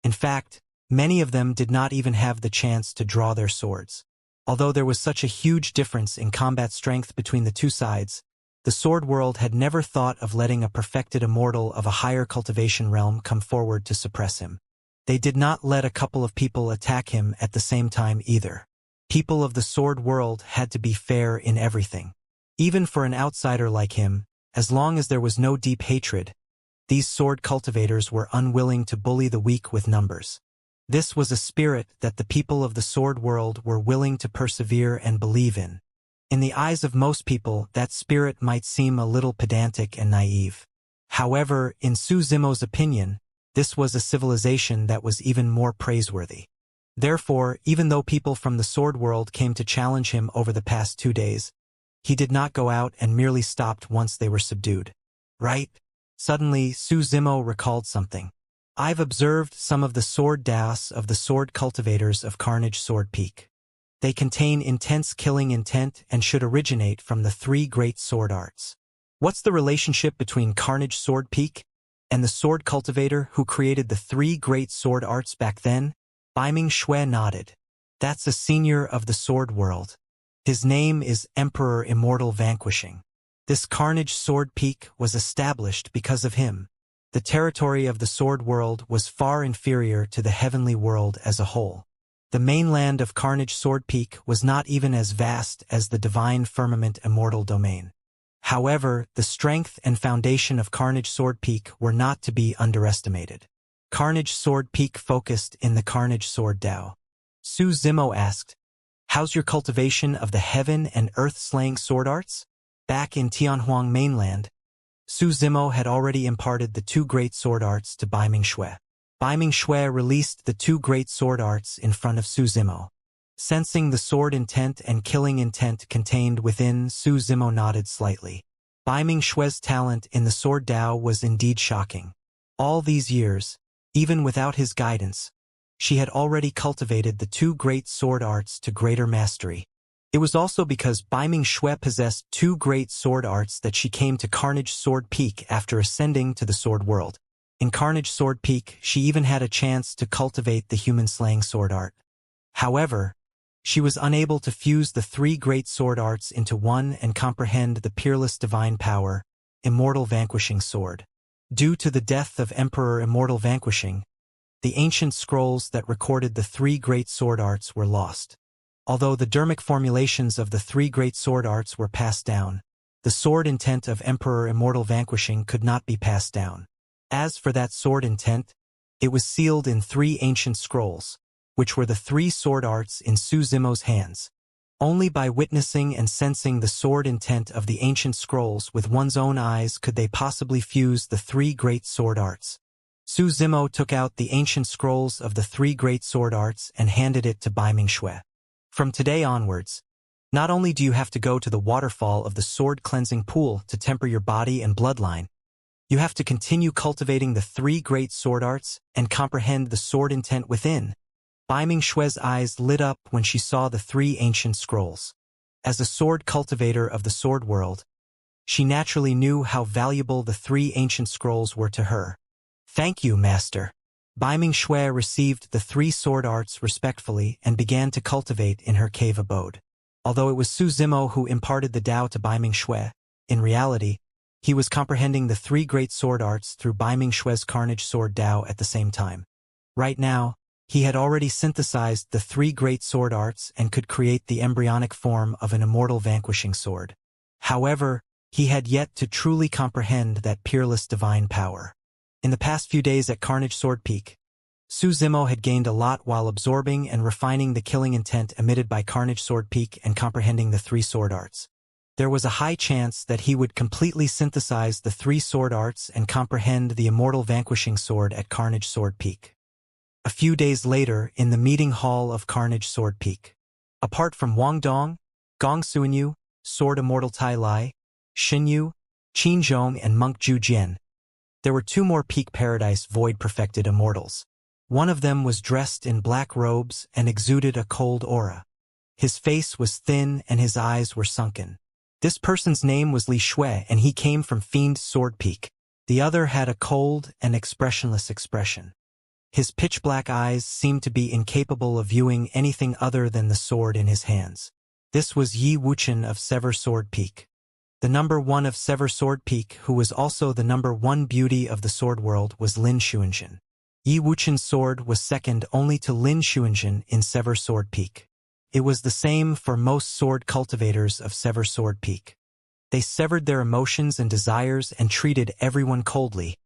In fact, many of them did not even have the chance to draw their swords. Although there was such a huge difference in combat strength between the two sides, the sword world had never thought of letting a perfected immortal of a higher cultivation realm come forward to suppress him. They did not let a couple of people attack him at the same time either. People of the sword world had to be fair in everything. Even for an outsider like him, as long as there was no deep hatred, these sword cultivators were unwilling to bully the weak with numbers. This was a spirit that the people of the sword world were willing to persevere and believe in. In the eyes of most people, that spirit might seem a little pedantic and naive. However, in Su Zimo's opinion, this was a civilization that was even more praiseworthy. Therefore, even though people from the sword world came to challenge him over the past 2 days, he did not go out and merely stopped once they were subdued. "Right?" Suddenly, Su Zimo recalled something. "I've observed some of the sword daos of the sword cultivators of Carnage Sword Peak. They contain intense killing intent and should originate from the 3 great sword arts." "What's the relationship between Carnage Sword Peak and the sword cultivator who created the 3 great sword arts back then?" Bai Mingxue nodded. "That's a senior of the sword world. His name is Emperor Immortal Vanquishing. This Carnage Sword Peak was established because of him. The territory of the sword world was far inferior to the heavenly world as a whole. The mainland of Carnage Sword Peak was not even as vast as the divine firmament immortal domain. However, the strength and foundation of Carnage Sword Peak were not to be underestimated. Carnage Sword Peak focused in the Carnage Sword Tao." Su Zimo asked, "How's your cultivation of the heaven and earth-slaying sword arts?" Back in Tianhuang mainland, Su Zimo had already imparted the 2 great sword arts to Bai Mingxue. Bai Mingxue released the 2 great sword arts in front of Su Zimo. Sensing the sword intent and killing intent contained within, Su Zimo nodded slightly. Bai Mingxue's talent in the sword Dao was indeed shocking. All these years, even without his guidance, she had already cultivated the 2 great sword arts to greater mastery. It was also because Bai Mingxue possessed 2 great sword arts that she came to Carnage Sword Peak after ascending to the sword world. In Carnage Sword Peak, she even had a chance to cultivate the human-slaying sword art. However, she was unable to fuse the 3 great sword arts into one and comprehend the peerless divine power, Immortal Vanquishing Sword. Due to the death of Emperor Immortal Vanquishing, the ancient scrolls that recorded the 3 great sword arts were lost. Although the dermic formulations of the 3 great sword arts were passed down, the sword intent of Emperor Immortal Vanquishing could not be passed down. As for that sword intent, it was sealed in 3 ancient scrolls, which were the 3 sword arts in Su Zimo's hands. Only by witnessing and sensing the sword intent of the ancient scrolls with one's own eyes could they possibly fuse the 3 great sword arts. Su Zimo took out the ancient scrolls of the 3 great sword arts and handed it to Bai Mingxue. "From today onwards, not only do you have to go to the waterfall of the sword cleansing pool to temper your body and bloodline, you have to continue cultivating the 3 great sword arts and comprehend the sword intent within. Bai Mingshue's eyes lit up when she saw the 3 ancient scrolls. As a sword cultivator of the sword world, she naturally knew how valuable the 3 ancient scrolls were to her. "Thank you, Master." Bai Mingxue received the 3 sword arts respectfully and began to cultivate in her cave abode. Although it was Su Zimo who imparted the Tao to Bai Mingxue, in reality, he was comprehending the 3 great sword arts through Bai Mingshue's Carnage Sword Tao at the same time. Right now, he had already synthesized the 3 great sword arts and could create the embryonic form of an immortal vanquishing sword. However, he had yet to truly comprehend that peerless divine power. In the past few days at Carnage Sword Peak, Su Zimo had gained a lot while absorbing and refining the killing intent emitted by Carnage Sword Peak and comprehending the 3 sword arts. There was a high chance that he would completely synthesize the 3 sword arts and comprehend the immortal vanquishing sword at Carnage Sword Peak. A few days later, in the meeting hall of Carnage Sword Peak, apart from Wang Dong, Gong Suanyu, Sword Immortal Tai Lai, Xinyu, Qin Zhong, and Monk Zhu Jian, there were 2 more Peak Paradise Void-perfected immortals. One of them was dressed in black robes and exuded a cold aura. His face was thin and his eyes were sunken. This person's name was Li Shui, and he came from Fiend Sword Peak. The other had a cold and expressionless expression. His pitch-black eyes seemed to be incapable of viewing anything other than the sword in his hands. This was Yi Wuchen of Sever Sword Peak. The number 1 of Sever Sword Peak, who was also the number 1 beauty of the sword world, was Lin Xuanzhen. Yi Wuchen's sword was second only to Lin Xuanzhen in Sever Sword Peak. It was the same for most sword cultivators of Sever Sword Peak. They severed their emotions and desires and treated everyone coldly,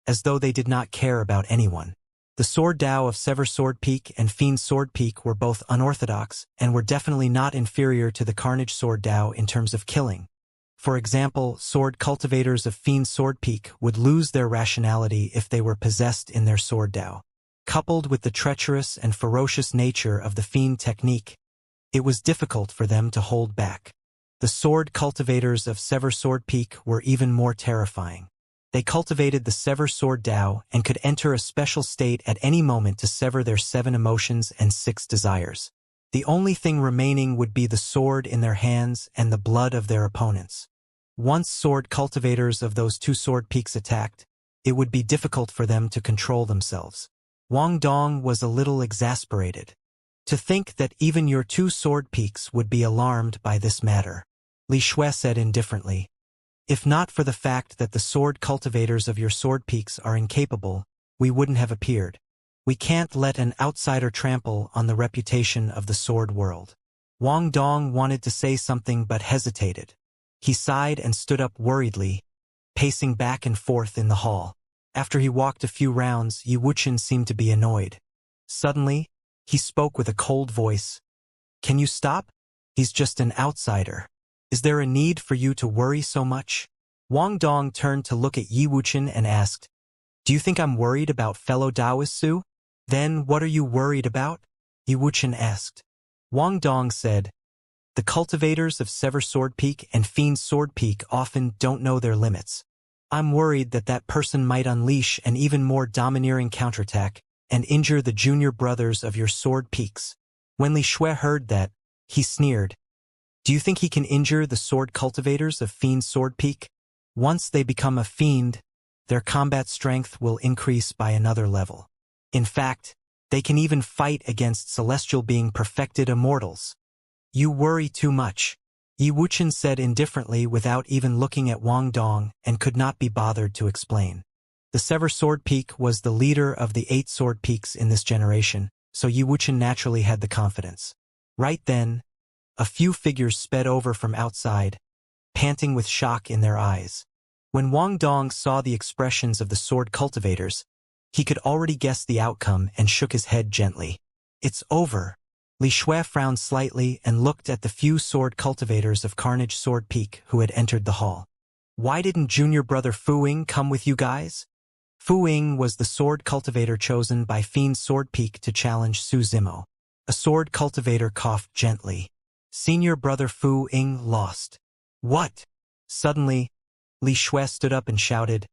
as though they did not care about anyone. The Sword Tao of Sever Sword Peak and Fiend Sword Peak were both unorthodox and were definitely not inferior to the Carnage Sword Tao in terms of killing. For example, sword cultivators of Fiend Sword Peak would lose their rationality if they were possessed in their Sword Tao. Coupled with the treacherous and ferocious nature of the Fiend technique, it was difficult for them to hold back. The sword cultivators of Sever Sword Peak were even more terrifying. They cultivated the Sever Sword Tao and could enter a special state at any moment to sever their 7 emotions and 6 desires. The only thing remaining would be the sword in their hands and the blood of their opponents. Once sword cultivators of those 2 sword peaks attacked, it would be difficult for them to control themselves. Wang Dong was a little exasperated. To think that even your 2 sword peaks would be alarmed by this matter. Li Shui said indifferently, "If not for the fact that the sword cultivators of your sword peaks are incapable, we wouldn't have appeared. We can't let an outsider trample on the reputation of the sword world." Wang Dong wanted to say something but hesitated. He sighed and stood up worriedly, pacing back and forth in the hall. After he walked a few rounds, Yi Wuchen seemed to be annoyed. Suddenly, he spoke with a cold voice. "Can you stop? He's just an outsider. Is there a need for you to worry so much?" Wang Dong turned to look at Yi Wuchen and asked, "Do you think I'm worried about fellow Taoists, Su?" "Then what are you worried about?" Yi Wuchen asked. Wang Dong said, "The cultivators of Sever Sword Peak and Fiend Sword Peak often don't know their limits. I'm worried that that person might unleash an even more domineering counterattack and injure the junior brothers of your sword peaks." When Li Shui heard that, he sneered. "Do you think he can injure the sword cultivators of Fiend Sword Peak? Once they become a fiend, their combat strength will increase by another level. In fact, they can even fight against celestial being perfected immortals." "You worry too much," Yi Wuchen said indifferently without even looking at Wang Dong, and could not be bothered to explain. The Sever Sword Peak was the leader of the 8 sword peaks in this generation, so Yi Wuchen naturally had the confidence. Right then, a few figures sped over from outside, panting with shock in their eyes. When Wang Dong saw the expressions of the sword cultivators, he could already guess the outcome and shook his head gently. "It's over." Li Shui frowned slightly and looked at the few sword cultivators of Carnage Sword Peak who had entered the hall. "Why didn't junior brother Fu Ying come with you guys?" Fu Ying was the sword cultivator chosen by Fiend Sword Peak to challenge Su Zimo. A sword cultivator coughed gently. "Senior brother Fu Ying lost." "What?" Suddenly, Li Shui stood up and shouted,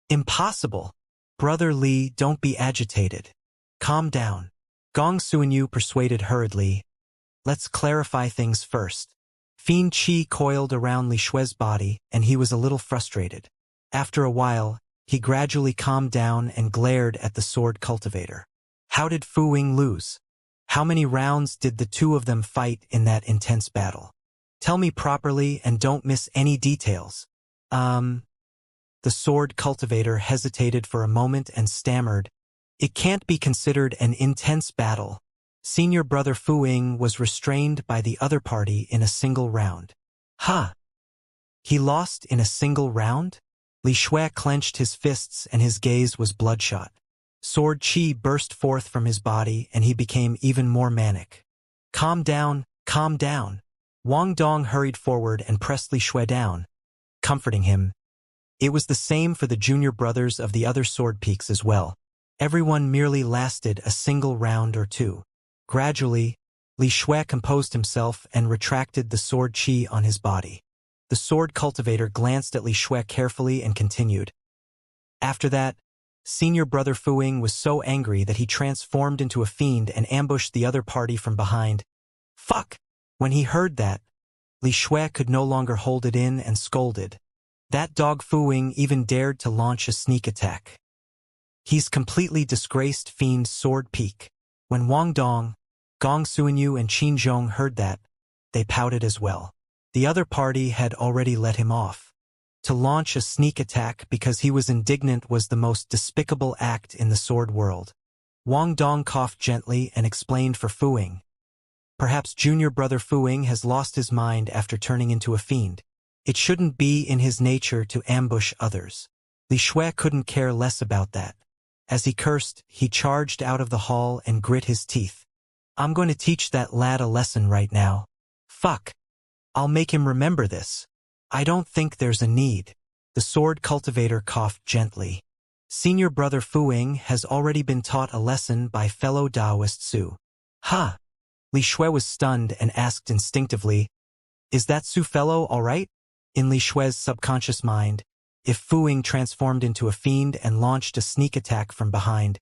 "Impossible! Brother Li, don't be agitated. Calm down. Gong Suanyu persuaded hurriedly. Let's clarify things first. Fiend Qi coiled around Li Shue's body, and he was a little frustrated. After a while, he gradually calmed down and glared at the sword cultivator. How did Fu Ying lose? How many rounds did the two of them fight in that intense battle? Tell me properly and don't miss any details. The sword cultivator hesitated for a moment and stammered. It can't be considered an intense battle. Senior brother Fu Ying was restrained by the other party in a single round. Huh? He lost in a single round? Li Shui clenched his fists and his gaze was bloodshot. Sword Qi burst forth from his body and he became even more manic. Calm down, calm down. Wang Dong hurried forward and pressed Li Shui down, comforting him. It was the same for the junior brothers of the other sword peaks as well. Everyone merely lasted a single round or two. Gradually, Li Shui composed himself and retracted the sword Qi on his body. The sword cultivator glanced at Li Shui carefully and continued. After that, senior brother Fu Ying was so angry that he transformed into a fiend and ambushed the other party from behind. Fuck! When he heard that, Li Shui could no longer hold it in and scolded. That dog Fu Ying even dared to launch a sneak attack. He's completely disgraced Fiend's sword peak. When Wang Dong, Gong Suanyu and Qin Zhong heard that, they pouted as well. The other party had already let him off. To launch a sneak attack because he was indignant was the most despicable act in the sword world. Wang Dong coughed gently and explained for Fu Ying. Perhaps junior brother Fu Ying has lost his mind after turning into a fiend. It shouldn't be in his nature to ambush others. Li Shui couldn't care less about that. As he cursed, he charged out of the hall and grit his teeth. I'm going to teach that lad a lesson right now. Fuck. I'll make him remember this. I don't think there's a need. The sword cultivator coughed gently. Senior brother Fu Ying has already been taught a lesson by fellow Taoist Su. Huh? Li Shui was stunned and asked instinctively, is that Su fellow all right? In Li Shui's subconscious mind, if Fu Ying transformed into a fiend and launched a sneak attack from behind,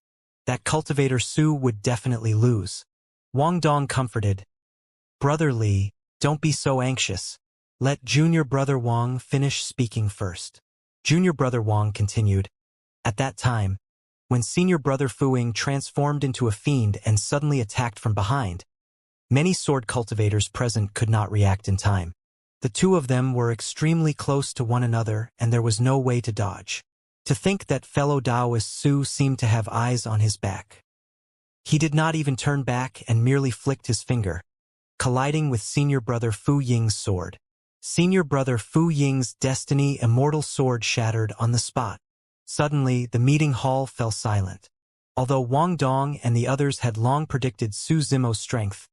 that cultivator Su would definitely lose. Wang Dong comforted. Brother Li, don't be so anxious. Let junior brother Wang finish speaking first. Junior brother Wang continued. At that time, when senior brother Fu Ying transformed into a fiend and suddenly attacked from behind, many sword cultivators present could not react in time. The two of them were extremely close to one another and there was no way to dodge. To think that fellow Taoist Su seemed to have eyes on his back. He did not even turn back and merely flicked his finger, colliding with senior brother Fu Ying's sword. Senior brother Fu Ying's destiny immortal sword shattered on the spot. Suddenly, the meeting hall fell silent. Although Wang Dong and the others had long predicted Su Zimo's strength,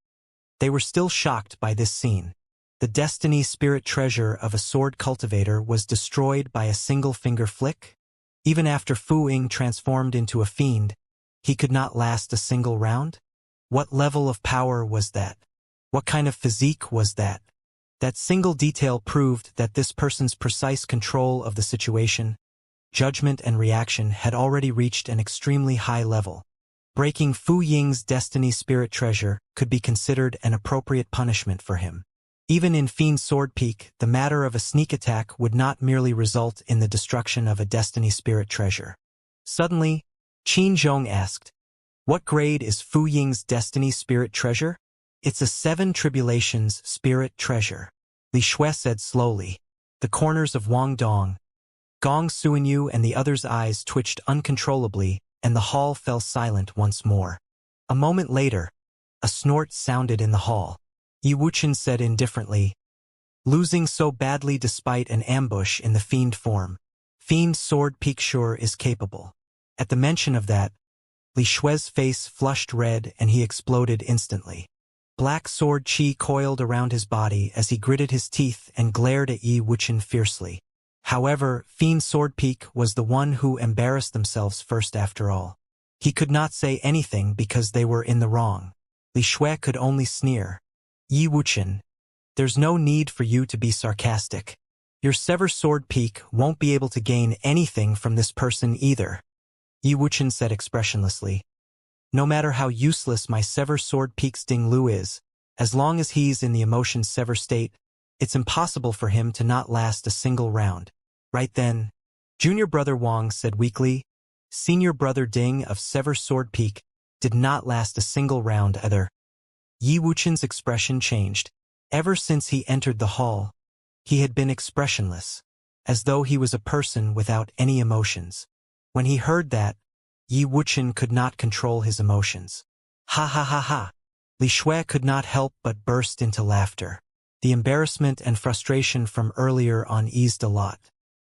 they were still shocked by this scene. The destiny spirit treasure of a sword cultivator was destroyed by a single finger flick. Even after Fu Ying transformed into a fiend, he could not last a single round? What level of power was that? What kind of physique was that? That single detail proved that this person's precise control of the situation, judgment and reaction had already reached an extremely high level. Breaking Fu Ying's destiny spirit treasure could be considered an appropriate punishment for him. Even in Fiend Sword Peak, the matter of a sneak attack would not merely result in the destruction of a destiny spirit treasure. Suddenly, Qin Zhong asked, what grade is Fu Ying's destiny spirit treasure? It's a 7 tribulations spirit treasure. Li Shui said slowly. The corners of Wang Dong, Gong Suanyu and the others' eyes twitched uncontrollably, and the hall fell silent once more. A moment later, a snort sounded in the hall. Yi Wuchen said indifferently, losing so badly despite an ambush in the fiend form. Fiend Sword Peak sure is capable. At the mention of that, Li Shui's face flushed red and he exploded instantly. Black sword Qi coiled around his body as he gritted his teeth and glared at Yi Wuchen fiercely. However, Fiend Sword Peak was the one who embarrassed themselves first after all. He could not say anything because they were in the wrong. Li Shui could only sneer. Yi Wuchen, there's no need for you to be sarcastic. Your Sever Sword Peak won't be able to gain anything from this person either. Yi Wuchen said expressionlessly. No matter how useless my Sever Sword Peak's Ding Lu is, as long as he's in the emotion sever state, it's impossible for him to not last a single round. Right then, Junior Brother Wang said weakly, Senior Brother Ding of Sever Sword Peak did not last a single round either. Yi Wuchen's expression changed. Ever since he entered the hall, he had been expressionless, as though he was a person without any emotions. When he heard that, Yi Wuchen could not control his emotions. Ha ha ha ha! Li Shui could not help but burst into laughter. The embarrassment and frustration from earlier on eased a lot.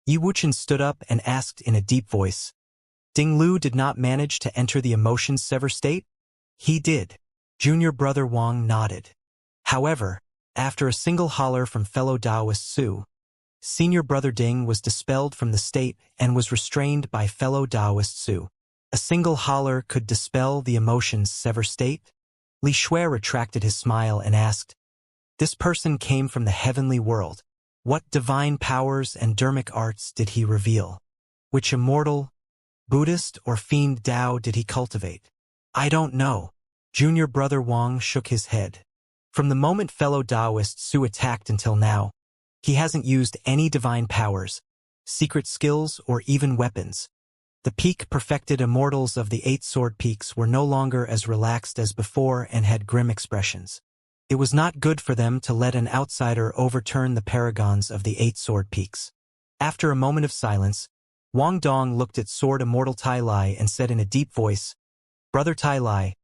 Yi Wuchen stood up and asked in a deep voice, Ding Lu did not manage to enter the emotions sever state? He did. Junior Brother Wang nodded. However, after a single holler from fellow Taoist Su, Senior Brother Ding was dispelled from the state and was restrained by fellow Taoist Su. A single holler could dispel the emotions sever state? Li Shui retracted his smile and asked, This person came from the heavenly world. What divine powers and dermic arts did he reveal? Which immortal, Buddhist or fiend Tao did he cultivate? I don't know. Junior Brother Wang shook his head. From the moment fellow Taoist Su attacked until now, he hasn't used any divine powers, secret skills, or even weapons. The peak-perfected immortals of the 8 sword peaks were no longer as relaxed as before and had grim expressions. It was not good for them to let an outsider overturn the paragons of the 8 sword peaks. After a moment of silence, Wang Dong looked at Sword Immortal Tai Lai and said in a deep voice, Brother Tai Lai,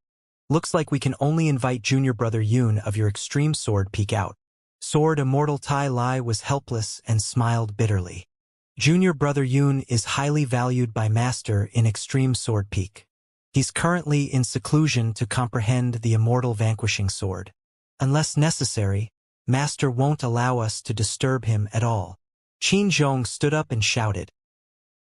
looks like we can only invite Junior Brother Yun of your Extreme Sword Peak out. Sword Immortal Tai Lai was helpless and smiled bitterly. Junior Brother Yun is highly valued by Master in Extreme Sword Peak. He's currently in seclusion to comprehend the Immortal Vanquishing Sword. Unless necessary, Master won't allow us to disturb him at all. Qin Zhong stood up and shouted,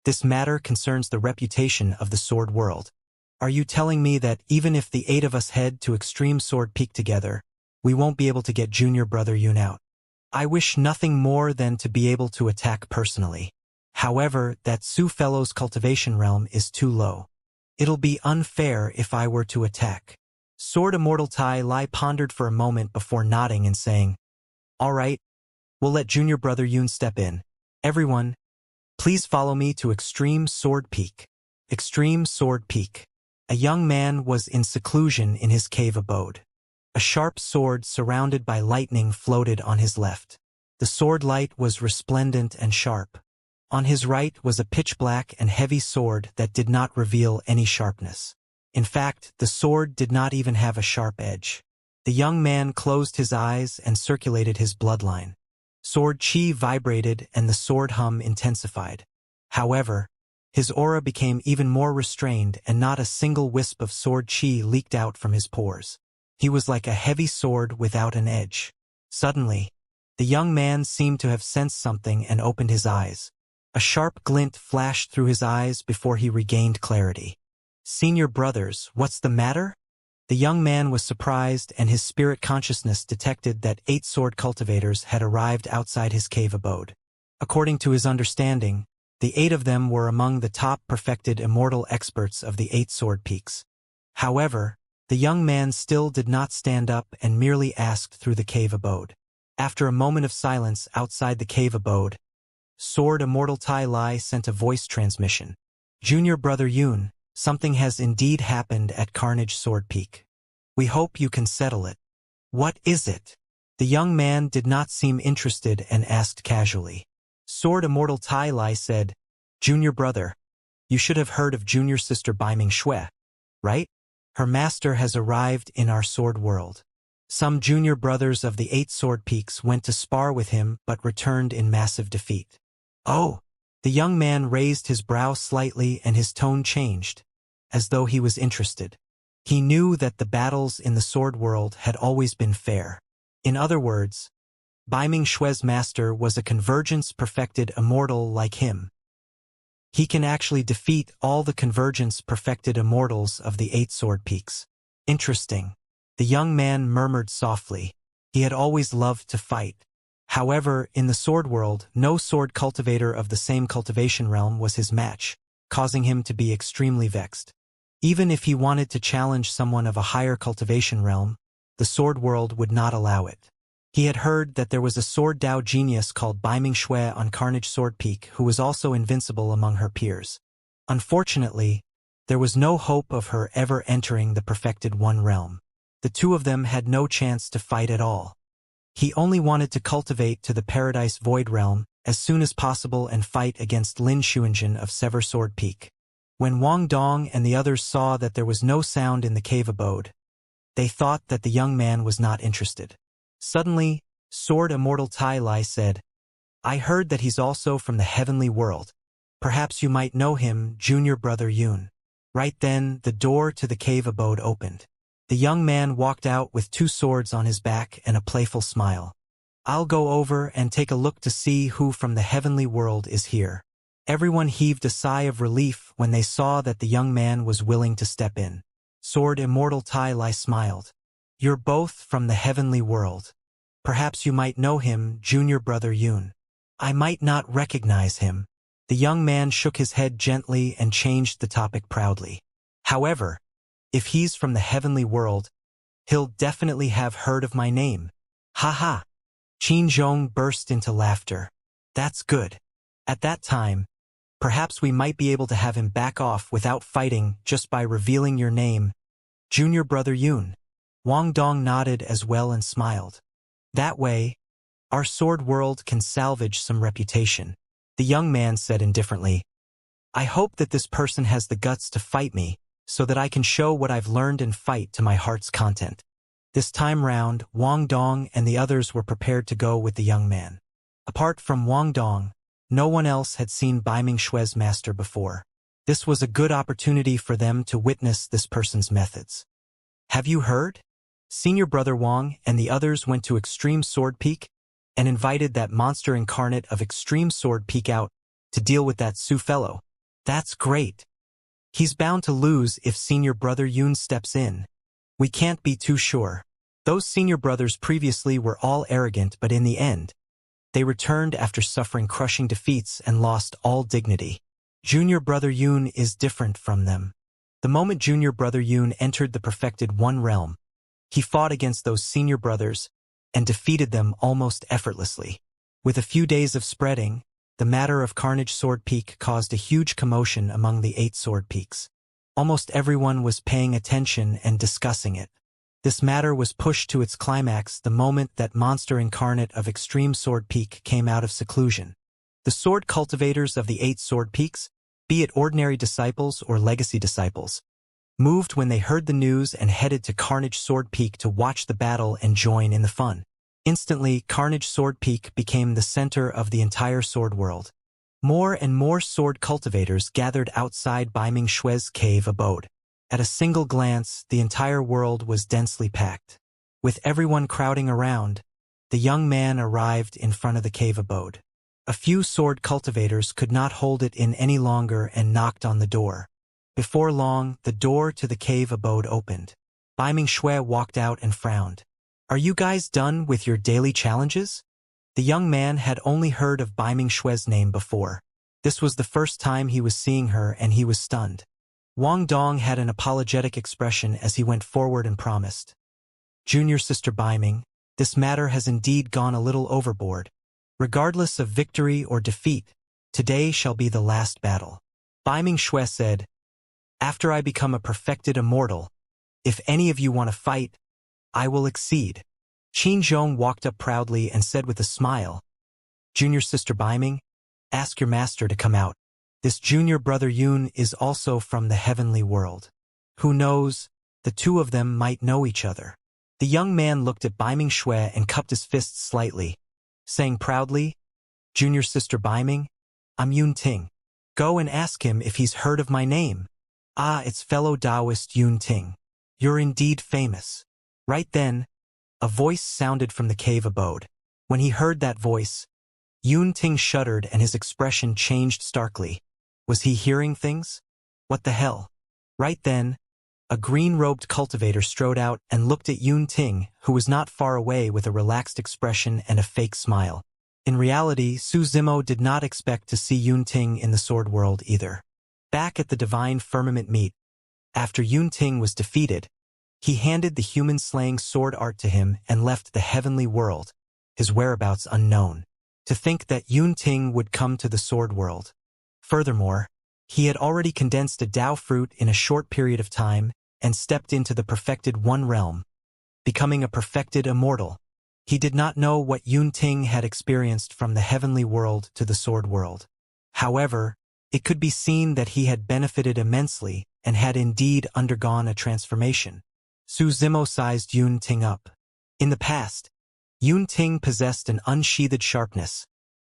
This matter concerns the reputation of the sword world. Are you telling me that even if the 8 of us head to Extreme Sword Peak together, we won't be able to get Junior Brother Yun out? I wish nothing more than to be able to attack personally. However, that Su Fellow's cultivation realm is too low. It'll be unfair if I were to attack. Sword Immortal Tai Lai pondered for a moment before nodding and saying, All right, we'll let Junior Brother Yun step in. Everyone, please follow me to Extreme Sword Peak. Extreme Sword Peak. A young man was in seclusion in his cave abode. A sharp sword surrounded by lightning floated on his left. The sword light was resplendent and sharp. On his right was a pitch-black and heavy sword that did not reveal any sharpness. In fact, the sword did not even have a sharp edge. The young man closed his eyes and circulated his bloodline. Sword chi vibrated and the sword hum intensified. However, his aura became even more restrained and not a single wisp of sword chi leaked out from his pores. He was like a heavy sword without an edge. Suddenly, the young man seemed to have sensed something and opened his eyes. A sharp glint flashed through his eyes before he regained clarity. Senior brothers, what's the matter? The young man was surprised and his spirit consciousness detected that 8 sword cultivators had arrived outside his cave abode. According to his understanding, the 8 of them were among the top perfected immortal experts of the 8 sword peaks. However, the young man still did not stand up and merely asked through the cave abode. After a moment of silence outside the cave abode, Sword Immortal Tai Lai sent a voice transmission. Junior Brother Yun, something has indeed happened at Carnage Sword Peak. We hope you can settle it. What is it? The young man did not seem interested and asked casually. Sword Immortal Tai Lai said, Junior Brother, you should have heard of Junior Sister Baiming Shui, right? Her master has arrived in our sword world. Some junior brothers of the 8 sword peaks went to spar with him but returned in massive defeat. Oh! The young man raised his brow slightly and his tone changed, as though he was interested. He knew that the battles in the sword world had always been fair. In other words, Baiming Shui's master was a convergence-perfected immortal like him. He can actually defeat all the convergence-perfected immortals of the 8 sword peaks. Interesting. The young man murmured softly. He had always loved to fight. However, in the sword world, no sword cultivator of the same cultivation realm was his match, causing him to be extremely vexed. Even if he wanted to challenge someone of a higher cultivation realm, the sword world would not allow it. He had heard that there was a sword Dao genius called Bai Ming-Xue on Carnage Sword Peak who was also invincible among her peers. Unfortunately, there was no hope of her ever entering the perfected one realm. The two of them had no chance to fight at all. He only wanted to cultivate to the Paradise Void realm as soon as possible and fight against Lin Xuanjin of Sever Sword Peak. When Wang Dong and the others saw that there was no sound in the cave abode, they thought that the young man was not interested. Suddenly, Sword Immortal Tai Lai said, "I heard that he's also from the heavenly world. Perhaps you might know him, junior brother Yun." Right then, the door to the cave abode opened. The young man walked out with two swords on his back and a playful smile. "I'll go over and take a look to see who from the heavenly world is here." Everyone heaved a sigh of relief when they saw that the young man was willing to step in. Sword Immortal Tai Lai smiled. "You're both from the heavenly world. Perhaps you might know him, junior brother Yun." "I might not recognize him." The young man shook his head gently and changed the topic proudly. "However, if he's from the heavenly world, he'll definitely have heard of my name." "Ha ha!" Qin Zhong burst into laughter. "That's good. At that time, perhaps we might be able to have him back off without fighting just by revealing your name, junior brother Yun." Wang Dong nodded as well and smiled. "That way, our sword world can salvage some reputation." The young man said indifferently, "I hope that this person has the guts to fight me, so that I can show what I've learned and fight to my heart's content." This time round, Wang Dong and the others were prepared to go with the young man. Apart from Wang Dong, no one else had seen Bai Ming-Xue's master before. This was a good opportunity for them to witness this person's methods. "Have you heard?" Senior brother Wang and the others went to Extreme Sword Peak and invited that monster incarnate of Extreme Sword Peak out to deal with that Su fellow. "That's great. He's bound to lose if senior brother Yun steps in. We can't be too sure." Those senior brothers previously were all arrogant, but in the end, they returned after suffering crushing defeats and lost all dignity. Junior brother Yun is different from them. The moment junior brother Yun entered the perfected one realm, he fought against those senior brothers and defeated them almost effortlessly. With a few days of spreading, the matter of Carnage Sword Peak caused a huge commotion among the 8 sword peaks. Almost everyone was paying attention and discussing it. This matter was pushed to its climax the moment that monster incarnate of Extreme Sword Peak came out of seclusion. The sword cultivators of the 8 sword peaks, be it ordinary disciples or legacy disciples, moved when they heard the news and headed to Carnage Sword Peak to watch the battle and join in the fun. Instantly, Carnage Sword Peak became the center of the entire sword world. More and more sword cultivators gathered outside Bai Ming-Xue's cave abode. At a single glance, the entire world was densely packed. With everyone crowding around, the young man arrived in front of the cave abode. A few sword cultivators could not hold it in any longer and knocked on the door. Before long, the door to the cave abode opened. Bai Ming-Xue walked out and frowned. "Are you guys done with your daily challenges?" The young man had only heard of Bai Ming-Xue's name before. This was the first time he was seeing her and he was stunned. Wang Dong had an apologetic expression as he went forward and promised, "Junior sister Bai Ming, this matter has indeed gone a little overboard. Regardless of victory or defeat, today shall be the last battle." Bai Ming-Xue said, "After I become a perfected immortal, if any of you want to fight, I will accede." Qin Zhong walked up proudly and said with a smile, "Junior sister Bai Ming, ask your master to come out. This junior brother Yun is also from the heavenly world. Who knows, the two of them might know each other." The young man looked at Bai Ming-Xue and cupped his fists slightly, saying proudly, "Junior sister Bai Ming, I'm Yun Ting. Go and ask him if he's heard of my name." "Ah, it's fellow Taoist Yun Ting. You're indeed famous." Right then, a voice sounded from the cave abode. When he heard that voice, Yun Ting shuddered and his expression changed starkly. Was he hearing things? What the hell? Right then, a green-robed cultivator strode out and looked at Yun Ting, who was not far away with a relaxed expression and a fake smile. In reality, Su Zimo did not expect to see Yun Ting in the sword world either. Back at the Divine Firmament meet, After Yun Ting was defeated, he handed the human-slaying sword art to him and left the heavenly world, his whereabouts unknown. To think that Yun Ting would come to the sword world. Furthermore, he had already condensed a Dao fruit in a short period of time and stepped into the perfected One realm, becoming a perfected immortal. He did not know what Yun Ting had experienced from the heavenly world to the sword world. However, it could be seen that he had benefited immensely and had indeed undergone a transformation. Su Zimo sized Yun Ting up. In the past, Yun Ting possessed an unsheathed sharpness,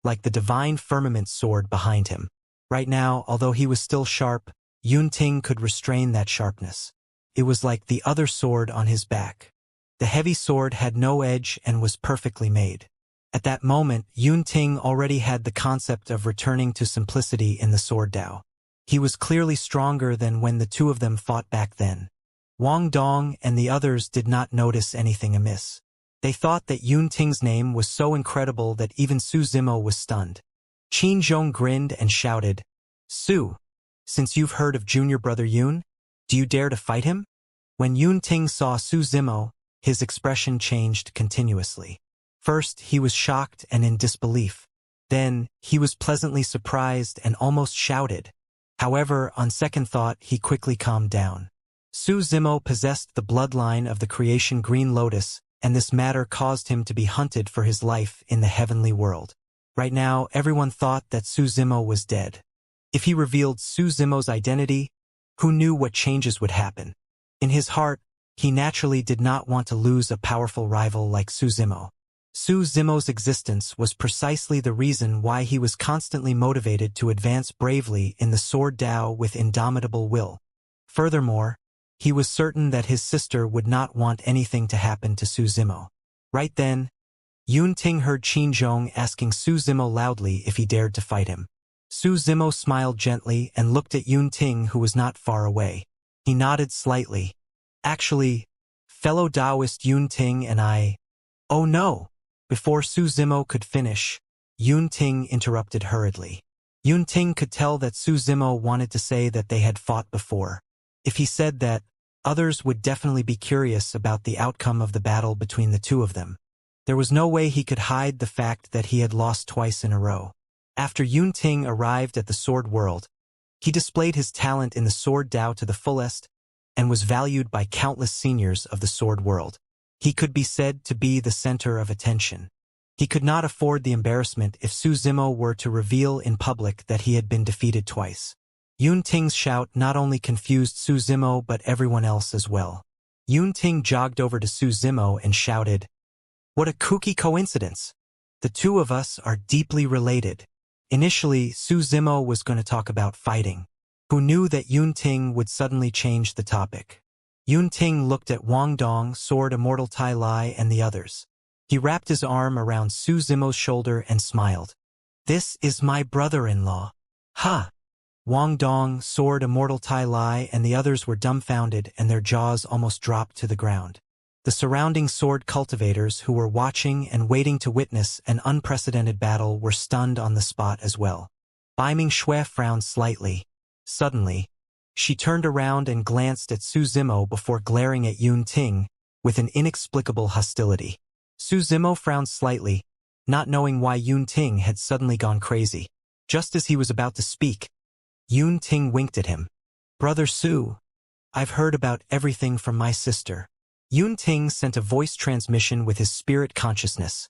like the divine firmament sword behind him. Right now, although he was still sharp, Yun Ting could restrain that sharpness. It was like the other sword on his back. The heavy sword had no edge and was perfectly made. At that moment, Yun Ting already had the concept of returning to simplicity in the sword Dao. He was clearly stronger than when the two of them fought back then. Wang Dong and the others did not notice anything amiss. They thought that Yun Ting's name was so incredible that even Su Zimo was stunned. Qin Zhong grinned and shouted, "Su, since you've heard of junior brother Yun, do you dare to fight him?" When Yun Ting saw Su Zimo, his expression changed continuously. First, he was shocked and in disbelief. Then, he was pleasantly surprised and almost shouted. However, on second thought, he quickly calmed down. Su Zimo possessed the bloodline of the creation Green Lotus, and this matter caused him to be hunted for his life in the heavenly world. Right now, everyone thought that Su Zimo was dead. If he revealed Su Zimo's identity, who knew what changes would happen? In his heart, he naturally did not want to lose a powerful rival like Su Zimo. Su Zimo's existence was precisely the reason why he was constantly motivated to advance bravely in the Sword Dao with indomitable will. Furthermore, he was certain that his sister would not want anything to happen to Su Zimo. Right then, Yun Ting heard Qin Zhong asking Su Zimo loudly if he dared to fight him. Su Zimo smiled gently and looked at Yun Ting, who was not far away. He nodded slightly. "Actually, fellow Taoist Yun Ting and I—" "Oh no!" Before Su Zimo could finish, Yun Ting interrupted hurriedly. Yun Ting could tell that Su Zimo wanted to say that they had fought before. If he said that, others would definitely be curious about the outcome of the battle between the two of them. There was no way he could hide the fact that he had lost twice in a row. After Yun Ting arrived at the Sword World, he displayed his talent in the Sword Dao to the fullest and was valued by countless seniors of the Sword World. He could be said to be the center of attention. He could not afford the embarrassment if Su Zimo were to reveal in public that he had been defeated twice. Yun Ting's shout not only confused Su Zimo but everyone else as well. Yun Ting jogged over to Su Zimo and shouted, "What a kooky coincidence! The two of us are deeply related." Initially, Su Zimo was going to talk about fighting. Who knew that Yun Ting would suddenly change the topic? Yun Ting looked at Wang Dong, Sword Immortal Tai Lai, and the others. He wrapped his arm around Su Zimo's shoulder and smiled. "This is my brother-in-law." "Ha!" Wang Dong, Sword Immortal Tai Lai, and the others were dumbfounded and their jaws almost dropped to the ground. The surrounding sword cultivators who were watching and waiting to witness an unprecedented battle were stunned on the spot as well. Bai Ming-Xue frowned slightly. Suddenly, she turned around and glanced at Su Zimo before glaring at Yun Ting with an inexplicable hostility. Su Zimo frowned slightly, not knowing why Yun Ting had suddenly gone crazy. Just as he was about to speak, Yun Ting winked at him. "Brother Su, I've heard about everything from my sister." Yun Ting sent a voice transmission with his spirit consciousness.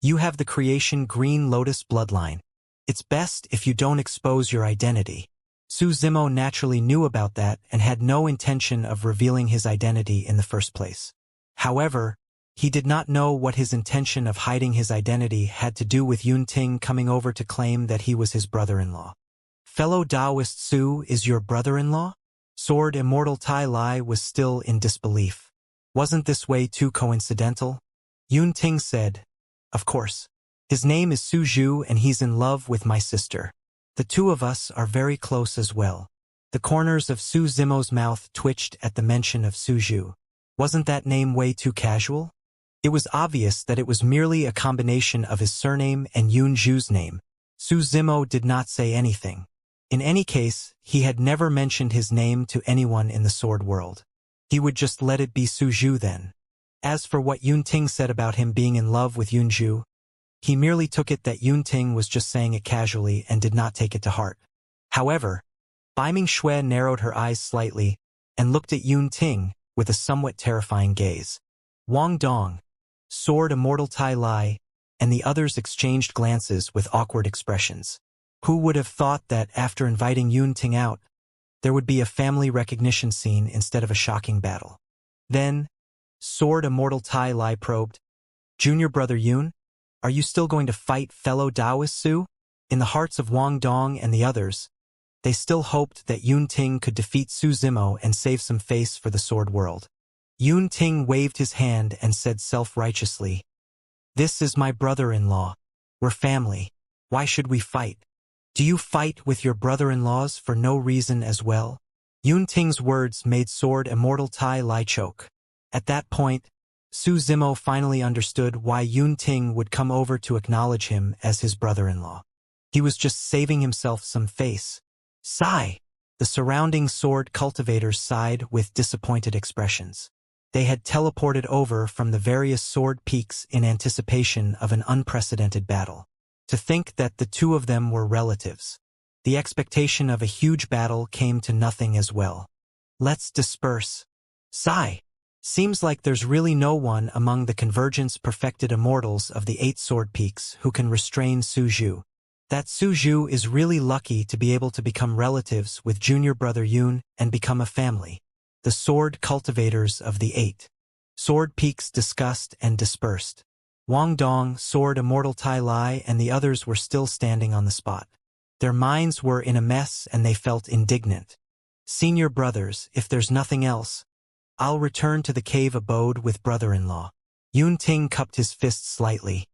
"You have the creation Green Lotus bloodline. It's best if you don't expose your identity." Su Zimo naturally knew about that and had no intention of revealing his identity in the first place. However, he did not know what his intention of hiding his identity had to do with Yun Ting coming over to claim that he was his brother-in-law. "Fellow Taoist Su is your brother-in-law?" Sword Immortal Tai Lai was still in disbelief. "Wasn't this way too coincidental?" Yun Ting said, "Of course. His name is Su Zhu and he's in love with my sister. The two of us are very close as well." The corners of Su Zimo's mouth twitched at the mention of Su Zhu. Wasn't that name way too casual? It was obvious that it was merely a combination of his surname and Yun Zhu's name. Su Zimo did not say anything. In any case, he had never mentioned his name to anyone in the sword world. He would just let it be Su Zhu then. As for what Yun Ting said about him being in love with Yun Zhu, he merely took it that Yun Ting was just saying it casually and did not take it to heart. However, Bai Ming Xue narrowed her eyes slightly and looked at Yun Ting with a somewhat terrifying gaze. Wang Dong, Sword Immortal Tai Lai, and the others exchanged glances with awkward expressions. Who would have thought that after inviting Yun Ting out, there would be a family recognition scene instead of a shocking battle? Then, Sword Immortal Tai Lai probed, "Junior brother Yun, are you still going to fight fellow Taoist Su?" In the hearts of Wang Dong and the others, they still hoped that Yun Ting could defeat Su Zimo and save some face for the sword world. Yun Ting waved his hand and said self-righteously, "This is my brother-in-law. We're family. Why should we fight? Do you fight with your brother-in-laws for no reason as well?" Yun Ting's words made Sword Immortal Tai Lai choke. At that point, Su Zimo finally understood why Yun Ting would come over to acknowledge him as his brother-in-law. He was just saving himself some face. Sigh! The surrounding sword cultivators sighed with disappointed expressions. They had teleported over from the various sword peaks in anticipation of an unprecedented battle. To think that the two of them were relatives. The expectation of a huge battle came to nothing as well. Let's disperse. Sigh. Seems like there's really no one among the convergence-perfected immortals of the 8 sword peaks who can restrain Su Zhu. That Su Zhu is really lucky to be able to become relatives with junior brother Yun and become a family. The sword cultivators of the 8 sword peaks discussed and dispersed. Wang Dong, Sword Immortal Tai Lai, and the others were still standing on the spot. Their minds were in a mess and they felt indignant. Senior brothers, if there's nothing else, I'll return to the cave abode with brother-in-law. Yun Ting cupped his fist slightly.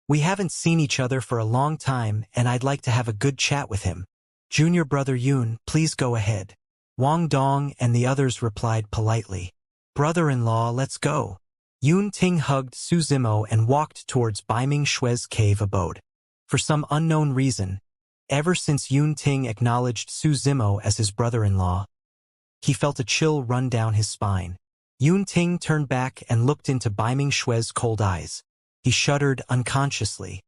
We haven't seen each other for a long time and I'd like to have a good chat with him. Junior brother Yun, please go ahead. Wang Dong and the others replied politely. Brother-in-law, let's go. Yun Ting hugged Su Zimo and walked towards Bai Ming Xue's cave abode. For some unknown reason, ever since Yun Ting acknowledged Su Zimo as his brother-in-law, he felt a chill run down his spine. Yun Ting turned back and looked into Bai Ming Xue's cold eyes. He shuddered unconsciously.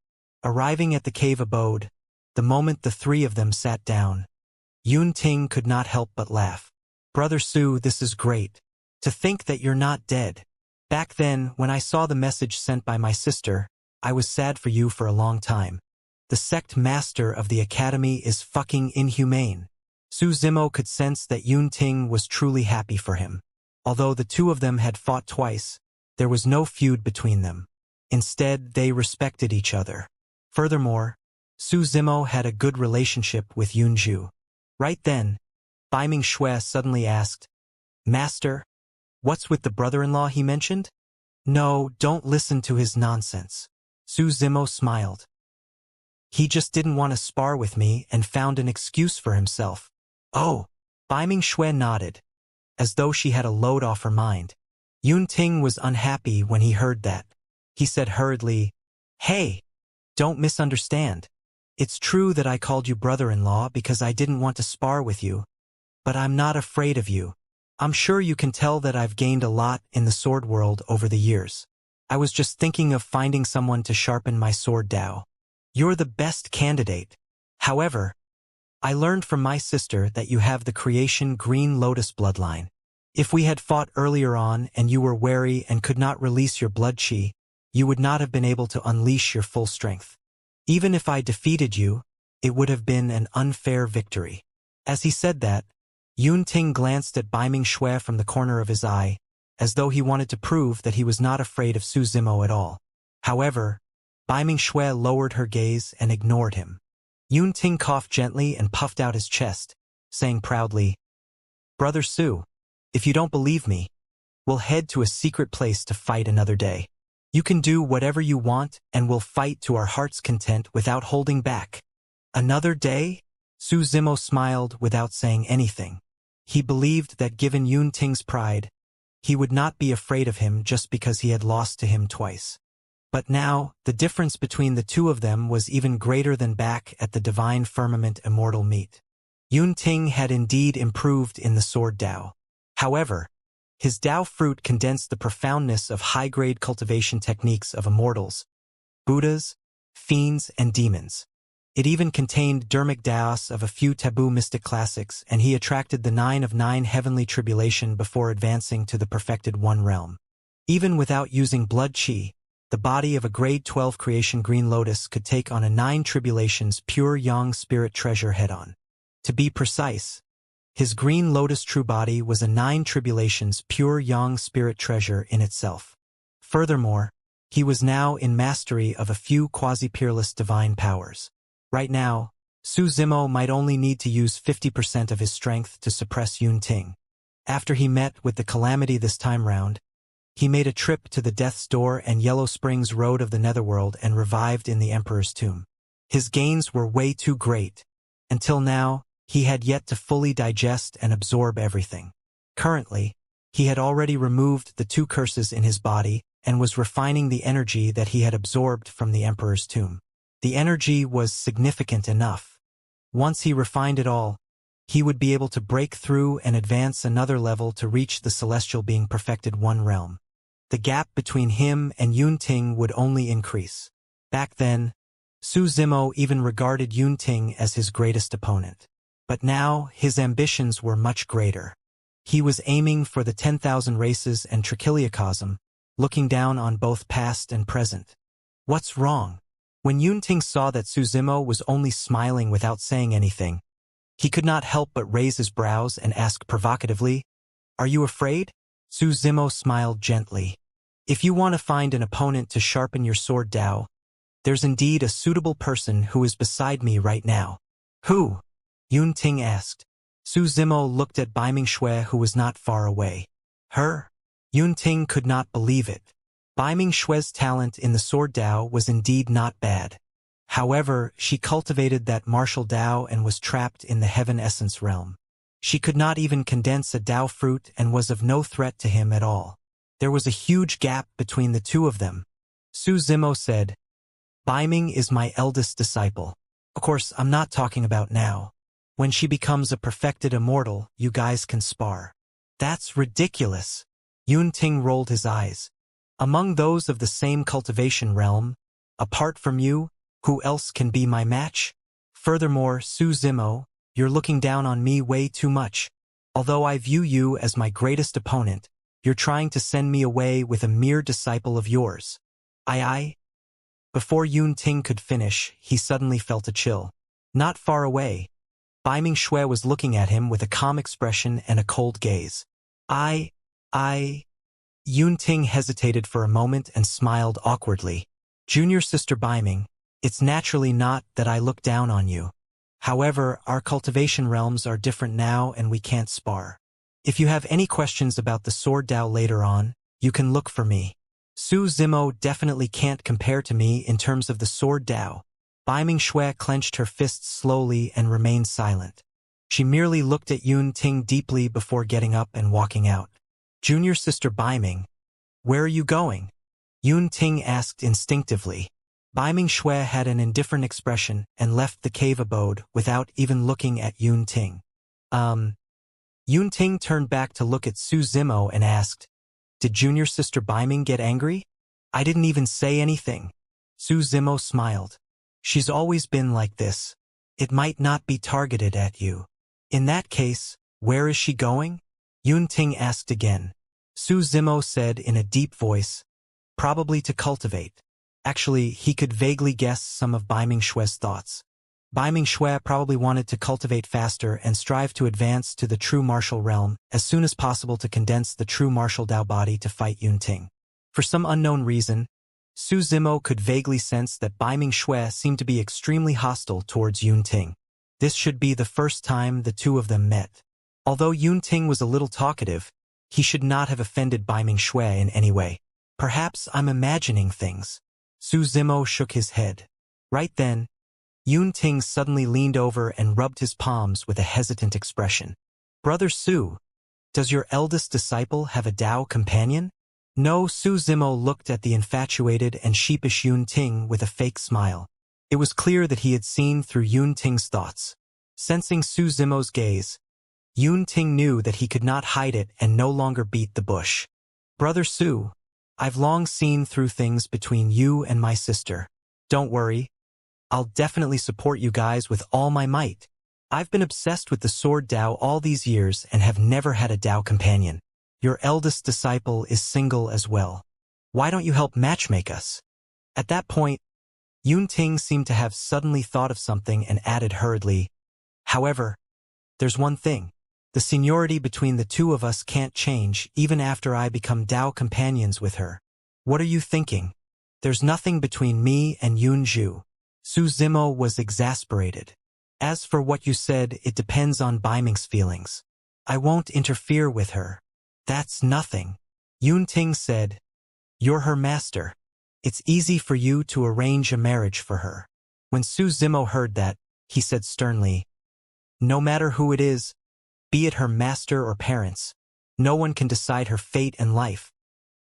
Arriving at the cave abode, the moment the three of them sat down, Yun Ting could not help but laugh. Brother Su, this is great. To think that you're not dead. Back then, when I saw the message sent by my sister, I was sad for you for a long time. The sect master of the academy is fucking inhumane. Su Zimo could sense that Yun Ting was truly happy for him. Although the two of them had fought twice, there was no feud between them. Instead, they respected each other. Furthermore, Su Zimo had a good relationship with Yun Zhu. Right then, Bai Ming Xue suddenly asked, Master, what's with the brother-in-law he mentioned? No, don't listen to his nonsense. Su Zimo smiled. He just didn't want to spar with me and found an excuse for himself. Oh, Bai Ming Xue nodded, as though she had a load off her mind. Yun Ting was unhappy when he heard that. He said hurriedly, Hey, don't misunderstand. It's true that I called you brother-in-law because I didn't want to spar with you, but I'm not afraid of you. I'm sure you can tell that I've gained a lot in the sword world over the years. I was just thinking of finding someone to sharpen my sword Dao. You're the best candidate. However, I learned from my sister that you have the creation Green Lotus bloodline. If we had fought earlier on and you were wary and could not release your blood chi, you would not have been able to unleash your full strength. Even if I defeated you, it would have been an unfair victory. As he said that, Yun Ting glanced at Bai Ming Xue from the corner of his eye, as though he wanted to prove that he was not afraid of Su Zimo at all. However, Bai Ming Xue lowered her gaze and ignored him. Yun Ting coughed gently and puffed out his chest, saying proudly, Brother Su, if you don't believe me, we'll head to a secret place to fight another day. You can do whatever you want and we'll fight to our heart's content without holding back. Another day? Su Zimo smiled without saying anything. He believed that given Yun Ting's pride, he would not be afraid of him just because he had lost to him twice. But now, the difference between the two of them was even greater than back at the Divine Firmament Immortal meet. Yun Ting had indeed improved in the sword Dao. However, his Dao fruit condensed the profoundness of high-grade cultivation techniques of immortals, Buddhas, fiends, and demons. It even contained dermic Daos of a few taboo mystic classics, and he attracted the 9 of 9 heavenly tribulation before advancing to the perfected One realm. Even without using blood qi, the body of a grade 12 creation green lotus could take on a 9 tribulations pure yang spirit treasure head-on. To be precise, his green lotus true body was a 9 tribulations pure yang spirit treasure in itself. Furthermore, he was now in mastery of a few quasi-peerless divine powers. Right now, Su Zimo might only need to use 50% of his strength to suppress Yun Ting. After he met with the calamity this time round, he made a trip to the Death's Door and Yellow Springs Road of the Netherworld and revived in the Emperor's tomb. His gains were way too great. Until now, he had yet to fully digest and absorb everything. Currently, he had already removed the 2 curses in his body and was refining the energy that he had absorbed from the Emperor's tomb. The energy was significant enough. Once he refined it all, he would be able to break through and advance another level to reach the celestial being perfected One realm. The gap between him and Yun Ting would only increase. Back then, Su Zimo even regarded Yun Ting as his greatest opponent. But now, his ambitions were much greater. He was aiming for the 10,000 races and trichiliocosm, looking down on both past and present. What's wrong? When Yun Ting saw that Su Zimo was only smiling without saying anything, he could not help but raise his brows and ask provocatively, "Are you afraid?" Su Zimo smiled gently. "If you want to find an opponent to sharpen your sword Dao, there's indeed a suitable person who is beside me right now." "Who?" Yun Ting asked. Su Zimo looked at Baiming Shui, who was not far away. "Her?" Yun Ting could not believe it. Baiming Shui's talent in the sword Dao was indeed not bad. However, she cultivated that martial Dao and was trapped in the heaven essence realm. She could not even condense a Dao fruit and was of no threat to him at all. There was a huge gap between the two of them. Su Zimo said, "Baiming is my eldest disciple. Of course, I'm not talking about now. When she becomes a perfected immortal, you guys can spar." "That's ridiculous." Yun Ting rolled his eyes. "Among those of the same cultivation realm, apart from you, who else can be my match? Furthermore, Su Zimo, you're looking down on me way too much. Although I view you as my greatest opponent, you're trying to send me away with a mere disciple of yours." I. Before Yun Ting could finish, he suddenly felt a chill. Not far away, Baiming Shui was looking at him with a calm expression and a cold gaze. I. Yun Ting hesitated for a moment and smiled awkwardly. "Junior sister Baiming, it's naturally not that I look down on you. However, our cultivation realms are different now and we can't spar. If you have any questions about the sword Dao later on, you can look for me. Su Zimo definitely can't compare to me in terms of the sword Dao." Baiming Shui clenched her fists slowly and remained silent. She merely looked at Yun Ting deeply before getting up and walking out. "Junior sister Baiming, where are you going?" Yun Ting asked instinctively. Baiming Shui had an indifferent expression and left the cave abode without even looking at Yun Ting. Yun Ting turned back to look at Su Zimo and asked, "Did junior sister Baiming get angry?" "I didn't even say anything." Su Zimo smiled. "She's always been like this. It might not be targeted at you." "In that case, where is she going?" Yun Ting asked again. Su Zimo said in a deep voice, "Probably to cultivate." Actually, he could vaguely guess some of Baiming Shui's thoughts. Baiming Shui probably wanted to cultivate faster and strive to advance to the true martial realm as soon as possible to condense the true martial Dao body to fight Yun Ting. For some unknown reason, Su Zimo could vaguely sense that Baiming Shui seemed to be extremely hostile towards Yun Ting. This should be the first time the two of them met. Although Yun Ting was a little talkative, he should not have offended Baiming Shui in any way. "Perhaps I'm imagining things." Su Zimo shook his head. Right then, Yun Ting suddenly leaned over and rubbed his palms with a hesitant expression. "Brother Su, does your eldest disciple have a Dao companion?" "No." Su Zimo looked at the infatuated and sheepish Yun Ting with a fake smile. It was clear that he had seen through Yun Ting's thoughts. Sensing Su Zimo's gaze, Yun Ting knew that he could not hide it and no longer beat the bush. Brother Su, I've long seen through things between you and my sister. Don't worry. I'll definitely support you guys with all my might. I've been obsessed with the sword Dao all these years and have never had a Dao companion. Your eldest disciple is single as well. Why don't you help matchmake us? At that point, Yun Ting seemed to have suddenly thought of something and added hurriedly, however, there's one thing. The seniority between the two of us can't change even after I become Dao companions with her. What are you thinking? There's nothing between me and Yun Zhu. Su Zimo was exasperated. As for what you said, it depends on Baiming's feelings. I won't interfere with her. That's nothing. Yun Ting said, you're her master. It's easy for you to arrange a marriage for her. When Su Zimo heard that, he said sternly, no matter who it is, be it her master or parents, no one can decide her fate and life.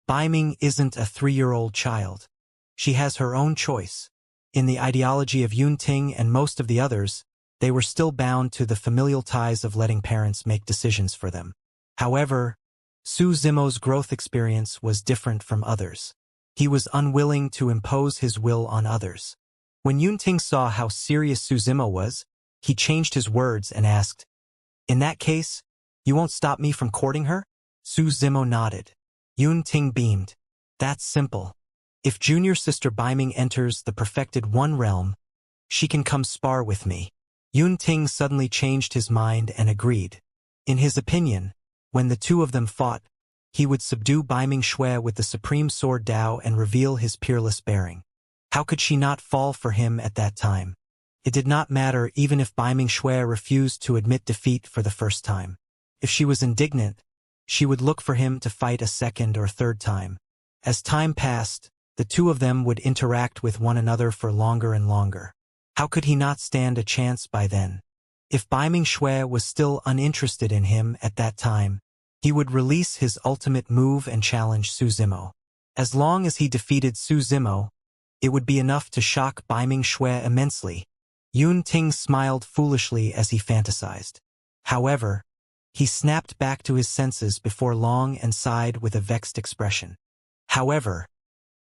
Baiming isn't a 3-year-old child. She has her own choice. In the ideology of Yun Ting and most of the others, they were still bound to the familial ties of letting parents make decisions for them. However, Su Zimo's growth experience was different from others. He was unwilling to impose his will on others. When Yun Ting saw how serious Su Zimo was, he changed his words and asked, in that case, you won't stop me from courting her? Su Zimo nodded. Yun Ting beamed. That's simple. If junior sister Baiming enters the perfected one realm, she can come spar with me. Yun Ting suddenly changed his mind and agreed. In his opinion, when the two of them fought, he would subdue Baiming Shui with the supreme sword Dao and reveal his peerless bearing. How could she not fall for him at that time? It did not matter even if Baiming Shui refused to admit defeat for the first time. If she was indignant, she would look for him to fight a second or third time. As time passed, the two of them would interact with one another for longer and longer. How could he not stand a chance by then? If Baiming Shui was still uninterested in him at that time, he would release his ultimate move and challenge Su Zimo. As long as he defeated Su Zimo, it would be enough to shock Baiming Shui immensely. Yun Ting smiled foolishly as he fantasized. However, he snapped back to his senses before long and sighed with a vexed expression. However,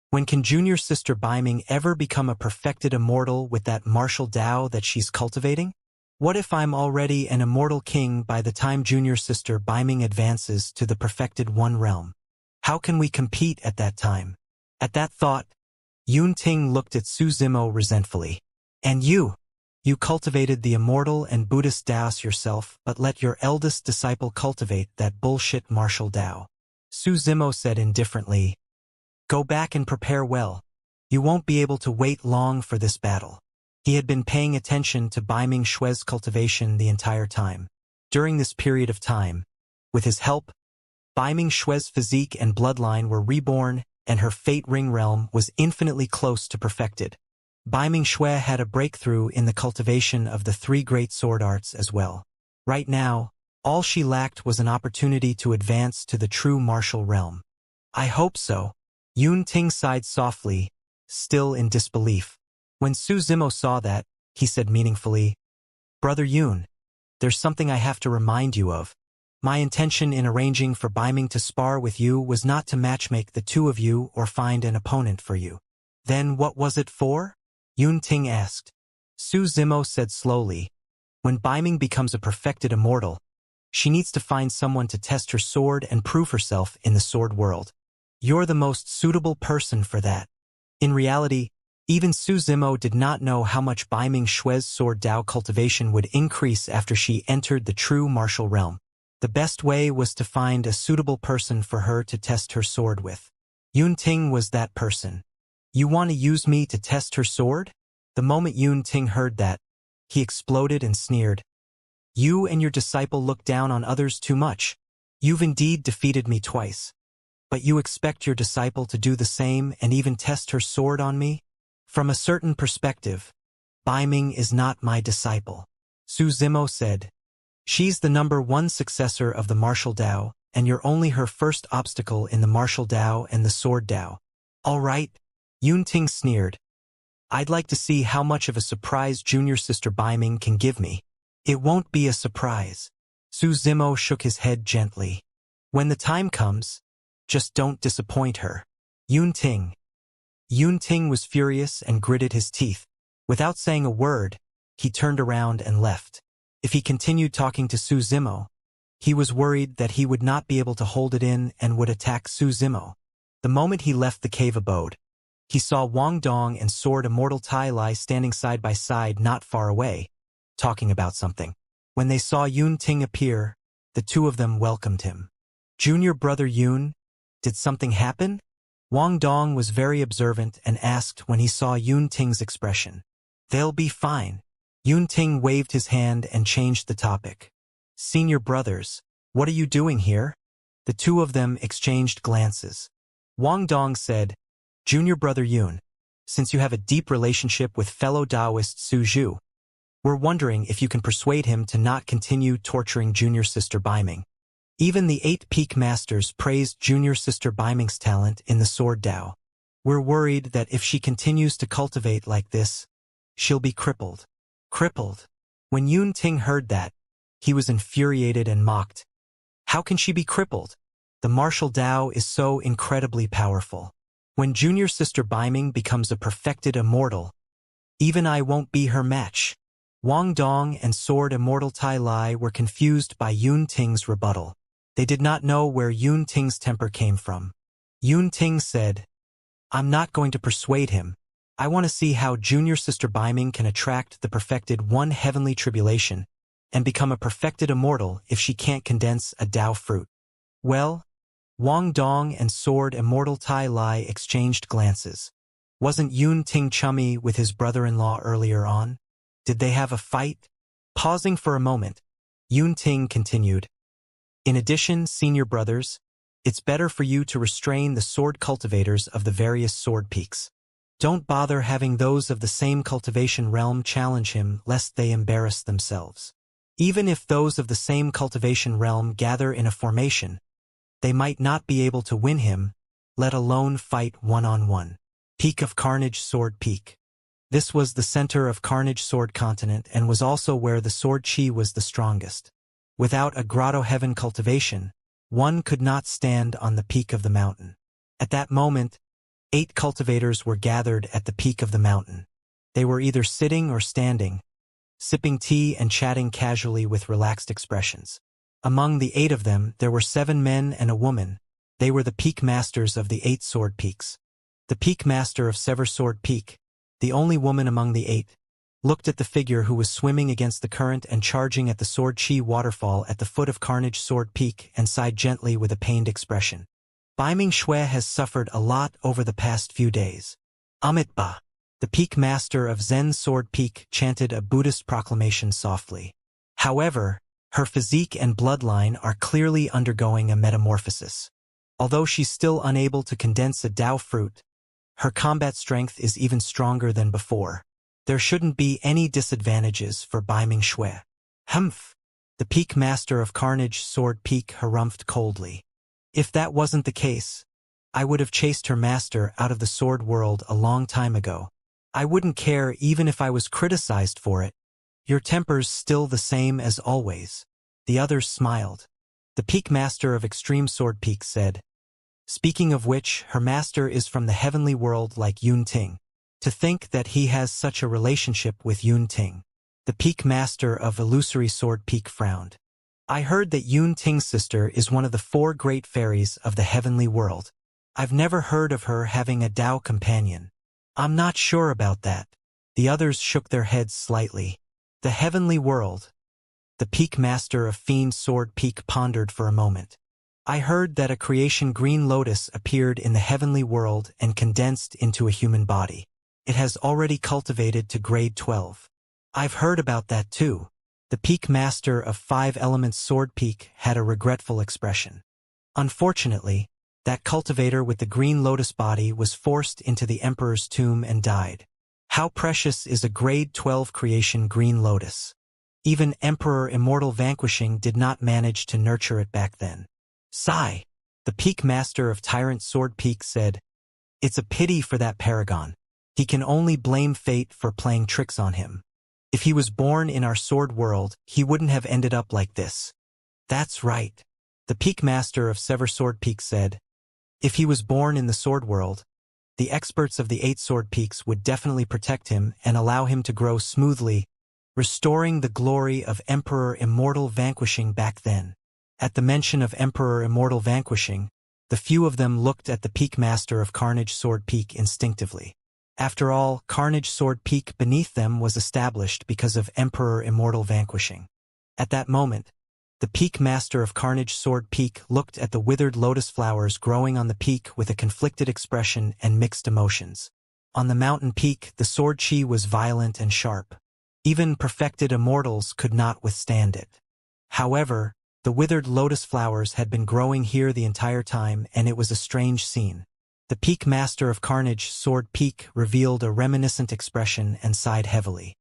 when can junior sister Baiming ever become a perfected immortal with that martial Dao that she's cultivating? What if I'm already an immortal king by the time junior sister Baiming advances to the perfected one realm? How can we compete at that time? At that thought, Yun Ting looked at Su Zimo resentfully. And you cultivated the immortal and Buddhist Daos yourself, but let your eldest disciple cultivate that bullshit martial Dao. Su Zimo said indifferently, go back and prepare well. You won't be able to wait long for this battle. He had been paying attention to Baiming Shui's cultivation the entire time. During this period of time, with his help, Baiming Shui's physique and bloodline were reborn, and her fate ring realm was infinitely close to perfected. Baiming Shui had a breakthrough in the cultivation of the 3 great sword arts as well. Right now, all she lacked was an opportunity to advance to the true martial realm. I hope so. Yun Ting sighed softly, still in disbelief. When Su Zimo saw that, he said meaningfully, Brother Yun, there's something I have to remind you of. My intention in arranging for Baiming to spar with you was not to matchmake the two of you or find an opponent for you. Then what was it for? Yun Ting asked. Su Zimo said slowly, when Baiming becomes a perfected immortal, she needs to find someone to test her sword and prove herself in the sword world. You're the most suitable person for that. In reality, even Su Zimo did not know how much Baiming Shui's sword Dao cultivation would increase after she entered the true martial realm. The best way was to find a suitable person for her to test her sword with. Yun Ting was that person. You want to use me to test her sword? The moment Yun Ting heard that, he exploded and sneered. You and your disciple look down on others too much. You've indeed defeated me twice. But you expect your disciple to do the same and even test her sword on me? From a certain perspective, Baiming is not my disciple. Su Zimo said. She's the #1 successor of the martial Dao, and you're only her first obstacle in the martial Dao and the sword Dao. All right, Yun Ting sneered. I'd like to see how much of a surprise junior sister Baiming can give me. It won't be a surprise. Su Zimo shook his head gently. When the time comes, just don't disappoint her. Yun Ting. Yun Ting was furious and gritted his teeth. Without saying a word, he turned around and left. If he continued talking to Su Zimo, he was worried that he would not be able to hold it in and would attack Su Zimo. The moment he left the cave abode, he saw Wang Dong and Sword Immortal Tai lie standing side by side not far away, talking about something. When they saw Yun Ting appear, the two of them welcomed him. Junior brother Yun, did something happen? Wang Dong was very observant and asked when he saw Yun Ting's expression. They'll be fine. Yun Ting waved his hand and changed the topic. Senior brothers, what are you doing here? The two of them exchanged glances. Wang Dong said, Junior brother Yun, since you have a deep relationship with fellow Taoist Su Zhu, we're wondering if you can persuade him to not continue torturing junior sister Baiming. Even the 8 peak masters praised junior sister Baiming's talent in the sword Dao. We're worried that if she continues to cultivate like this, she'll be crippled. Crippled? When Yun Ting heard that, he was infuriated and mocked. How can she be crippled? The martial Dao is so incredibly powerful. When junior sister Baiming becomes a perfected immortal, even I won't be her match. Wang Dong and Sword Immortal Tai Lai were confused by Yun Ting's rebuttal. They did not know where Yun Ting's temper came from. Yun Ting said, I'm not going to persuade him. I want to see how junior sister Baiming can attract the perfected one heavenly tribulation and become a perfected immortal if she can't condense a Dao fruit. Well, Wang Dong and Sword Immortal Tai Lai exchanged glances. Wasn't Yun Ting chummy with his brother-in-law earlier on? Did they have a fight? Pausing for a moment, Yun Ting continued. In addition, senior brothers, it's better for you to restrain the sword cultivators of the various sword peaks. Don't bother having those of the same cultivation realm challenge him lest they embarrass themselves. Even if those of the same cultivation realm gather in a formation, they might not be able to win him, let alone fight one-on-one. Peak of Carnage Sword Peak. This was the center of Carnage Sword Continent and was also where the sword chi was the strongest. Without a grotto heaven cultivation, one could not stand on the peak of the mountain. At that moment, 8 cultivators were gathered at the peak of the mountain. They were either sitting or standing, sipping tea and chatting casually with relaxed expressions. Among the 8 of them, there were 7 men and a woman. They were the peak masters of the 8 sword peaks. The peak master of Sever Sword Peak, the only woman among the 8, looked at the figure who was swimming against the current and charging at the sword chi waterfall at the foot of Carnage Sword Peak and sighed gently with a pained expression. Baiming Shui has suffered a lot over the past few days. Amitba, the peak master of Zen Sword Peak, chanted a Buddhist proclamation softly. However, her physique and bloodline are clearly undergoing a metamorphosis. Although she's still unable to condense a Dao fruit, her combat strength is even stronger than before. There shouldn't be any disadvantages for Baiming Shui. Humph! The peak master of Carnage Sword Peak harumphed coldly. If that wasn't the case, I would have chased her master out of the sword world a long time ago. I wouldn't care even if I was criticized for it. Your temper's still the same as always. The others smiled. The peak master of Extreme Sword Peak said, Speaking of which, her master is from the heavenly world like Yun Ting. To think that he has such a relationship with Yun Ting. The peak master of Illusory Sword Peak frowned. I heard that Yun Ting's sister is one of the 4 great fairies of the heavenly world. I've never heard of her having a Dao companion. I'm not sure about that. The others shook their heads slightly. The heavenly world. The peak master of Fiend Sword Peak pondered for a moment. I heard that a creation green lotus appeared in the heavenly world and condensed into a human body. It has already cultivated to grade 12. I've heard about that too. The peak master of 5 Elements Sword Peak had a regretful expression. Unfortunately, that cultivator with the green lotus body was forced into the emperor's tomb and died. How precious is a grade 12 creation green lotus. Even Emperor Immortal Vanquishing did not manage to nurture it back then. Sigh. The peak master of Tyrant Sword Peak said, It's a pity for that paragon. He can only blame fate for playing tricks on him. If he was born in our sword world, he wouldn't have ended up like this. That's right. The Peak Master of Sever Sword Peak said, if he was born in the sword world, the experts of the 8 sword peaks would definitely protect him and allow him to grow smoothly, restoring the glory of Emperor Immortal vanquishing back then. At the mention of Emperor Immortal vanquishing, the few of them looked at the Peak Master of Carnage Sword Peak instinctively. After all, Carnage Sword Peak beneath them was established because of Emperor Immortal vanquishing. At that moment, the Peak Master of Carnage Sword Peak looked at the withered lotus flowers growing on the peak with a conflicted expression and mixed emotions. On the mountain peak, the sword chi was violent and sharp. Even perfected immortals could not withstand it. However, the withered lotus flowers had been growing here the entire time, and it was a strange scene. The Peak Master of Carnage Sword Peak revealed a reminiscent expression and sighed heavily.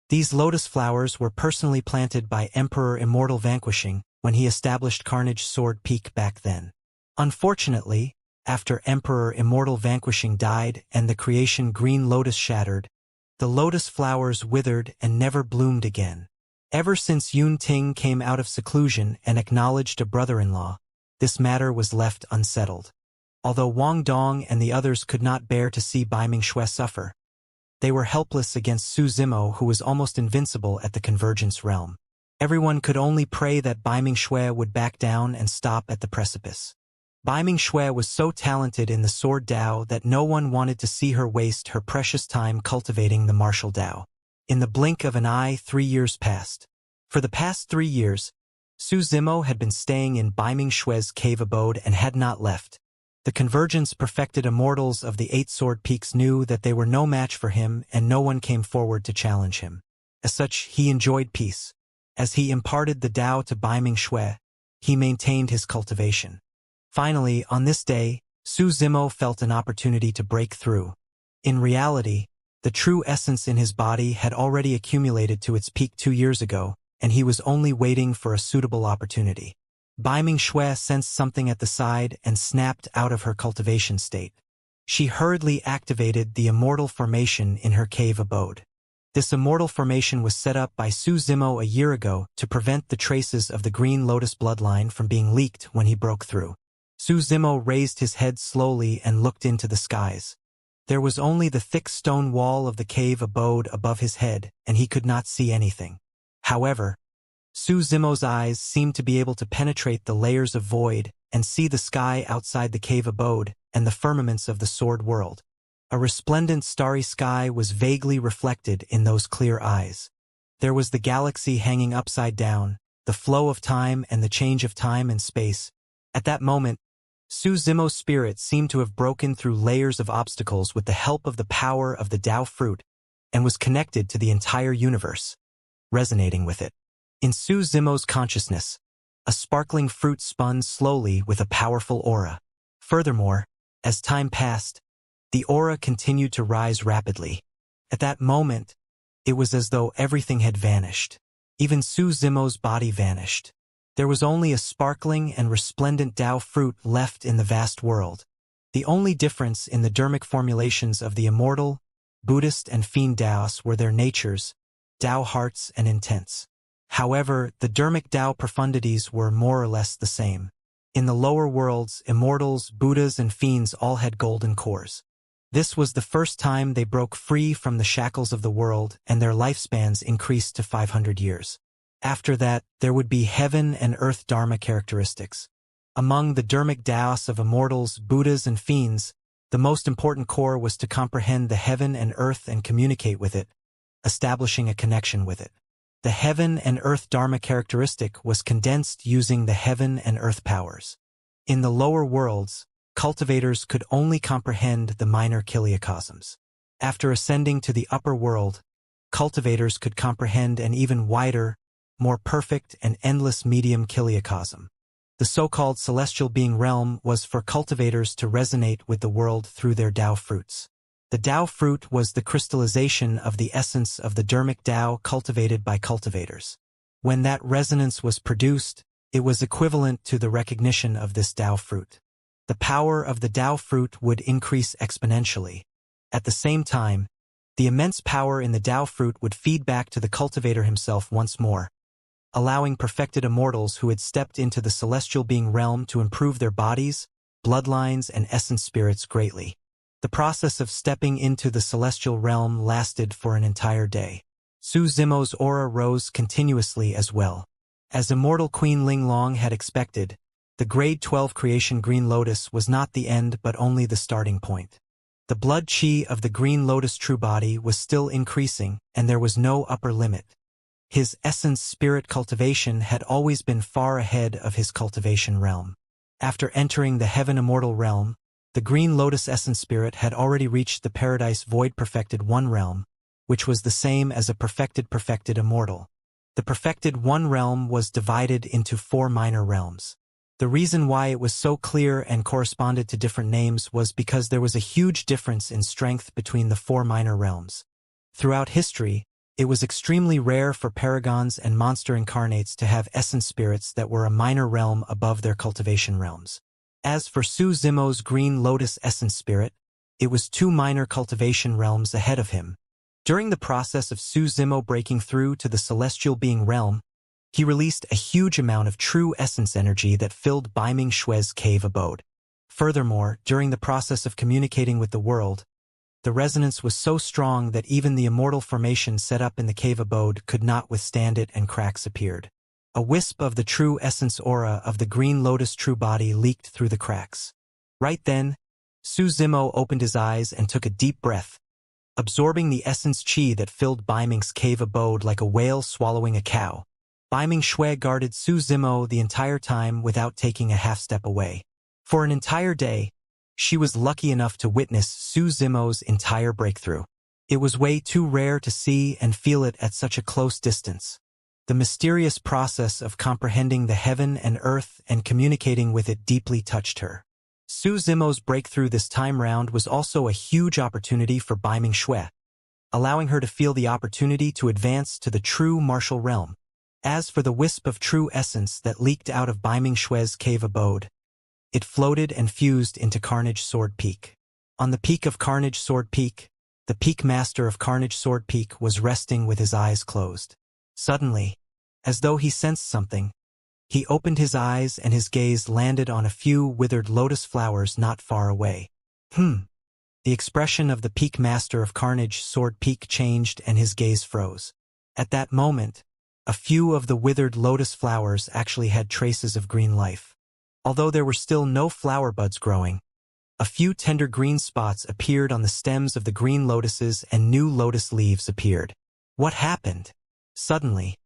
These lotus flowers were personally planted by Emperor Immortal vanquishing when he established Carnage Sword Peak back then. Unfortunately, after Emperor Immortal vanquishing died and the creation Green Lotus shattered, the lotus flowers withered and never bloomed again. Ever since Yun Ting came out of seclusion and acknowledged a brother-in-law, this matter was left unsettled. Although Wang Dong and the others could not bear to see Bai Mingxue suffer, they were helpless against Su Zimo, who was almost invincible at the Convergence realm. Everyone could only pray that Bai Mingxue would back down and stop at the precipice. Bai Mingxue was so talented in the Sword Dao that no one wanted to see her waste her precious time cultivating the martial Dao. In the blink of an eye, 3 years passed. For the past 3 years, Su Zimo had been staying in Bai Mingxue's cave abode and had not left. The Convergence-perfected immortals of the 8 sword peaks knew that they were no match for him, and no one came forward to challenge him. As such, he enjoyed peace. As he imparted the Tao to Bai Mingxue, he maintained his cultivation. Finally, on this day, Su Zimo felt an opportunity to break through. In reality, the true essence in his body had already accumulated to its peak 2 years ago, and he was only waiting for a suitable opportunity. Bai Mingxue sensed something at the side and snapped out of her cultivation state. She hurriedly activated the Immortal formation in her cave abode. This Immortal formation was set up by Su Zimo a year ago to prevent the traces of the Green Lotus bloodline from being leaked when he broke through. Su Zimo raised his head slowly and looked into the skies. There was only the thick stone wall of the cave abode above his head, and he could not see anything. However, Su Zimo's eyes seemed to be able to penetrate the layers of void and see the sky outside the cave abode and the firmaments of the sword world. A resplendent starry sky was vaguely reflected in those clear eyes. There was the galaxy hanging upside down, the flow of time and the change of time and space. At that moment, Su Zimo's spirit seemed to have broken through layers of obstacles with the help of the power of the Dao fruit and was connected to the entire universe, resonating with it. In Su Zimo's consciousness, a sparkling fruit spun slowly with a powerful aura. Furthermore, as time passed, the aura continued to rise rapidly. At that moment, it was as though everything had vanished. Even Su Zimo's body vanished. There was only a sparkling and resplendent Dao fruit left in the vast world. The only difference in the dermic formulations of the Immortal, Buddhist, and Fiend Daos were their natures, Dao hearts and intents. However, the dermic Dao profundities were more or less the same. In the lower worlds, Immortals, Buddhas, and Fiends all had golden cores. This was the first time they broke free from the shackles of the world, and their lifespans increased to 500 years. After that, there would be heaven and earth Dharma characteristics. Among the dermic Daos of Immortals, Buddhas, and Fiends, the most important core was to comprehend the heaven and earth and communicate with it, establishing a connection with it. The heaven and earth Dharma characteristic was condensed using the heaven and earth powers. In the lower worlds, cultivators could only comprehend the minor kiliocosms. After ascending to the upper world, cultivators could comprehend an even wider, more perfect and endless medium kiliocosm. The so-called celestial being realm was for cultivators to resonate with the world through their Dao fruits. The Dao fruit was the crystallization of the essence of the dermic Dao cultivated by cultivators. When that resonance was produced, it was equivalent to the recognition of this Dao fruit. The power of the Dao fruit would increase exponentially. At the same time, The immense power in the Tao fruit would feed back to the cultivator himself once more, allowing perfected immortals who had stepped into the celestial being realm to improve their bodies, bloodlines, and essence spirits greatly. The process of stepping into the celestial realm lasted for an entire day. Su Zimo's aura rose continuously as well. As immortal Queen Ling Long had expected, the grade 12 creation Green Lotus was not the end but only the starting point. The blood chi of the Green Lotus true body was still increasing, and there was no upper limit. His essence spirit cultivation had always been far ahead of his cultivation realm. After entering the heaven immortal realm, the Green Lotus essence spirit had already reached the paradise void perfected one realm, which was the same as a perfected immortal. The perfected one realm was divided into 4 minor realms. The reason why it was so clear and corresponded to different names was because there was a huge difference in strength between the 4 minor realms. Throughout history, it was extremely rare for paragons and monster incarnates to have essence spirits that were a minor realm above their cultivation realms. As for Su Zimo's Green Lotus essence spirit, it was 2 minor cultivation realms ahead of him. During the process of Su Zimo breaking through to the celestial being realm, he released a huge amount of true essence energy that filled Baiming Xue's cave abode. Furthermore, during the process of communicating with the world, the resonance was so strong that even the immortal formation set up in the cave abode could not withstand it, and cracks appeared. A wisp of the true essence aura of the Green Lotus true body leaked through the cracks. Right then, Su Zimo opened his eyes and took a deep breath, absorbing the essence chi that filled Baiming's cave abode like a whale swallowing a cow. Baiming Xue guarded Su Zimo the entire time without taking a half step away. For an entire day, she was lucky enough to witness Su Zimo's entire breakthrough. It was way too rare to see and feel it at such a close distance. The mysterious process of comprehending the heaven and earth and communicating with it deeply touched her. Su Zimo's breakthrough this time round was also a huge opportunity for Baiming Xue, allowing her to feel the opportunity to advance to the true martial realm. As for the wisp of true essence that leaked out of Baiming Xue's cave abode, it floated and fused into Carnage Sword Peak. On the peak of Carnage Sword Peak, the peak master of Carnage Sword Peak was resting with his eyes closed. Suddenly, as though he sensed something, he opened his eyes and his gaze landed on a few withered lotus flowers not far away. The expression of the peak master of Carnage Sword Peak changed and his gaze froze. At that moment, a few of the withered lotus flowers actually had traces of green life. Although there were still no flower buds growing, a few tender green spots appeared on the stems of the green lotuses and new lotus leaves appeared. What happened? Suddenly,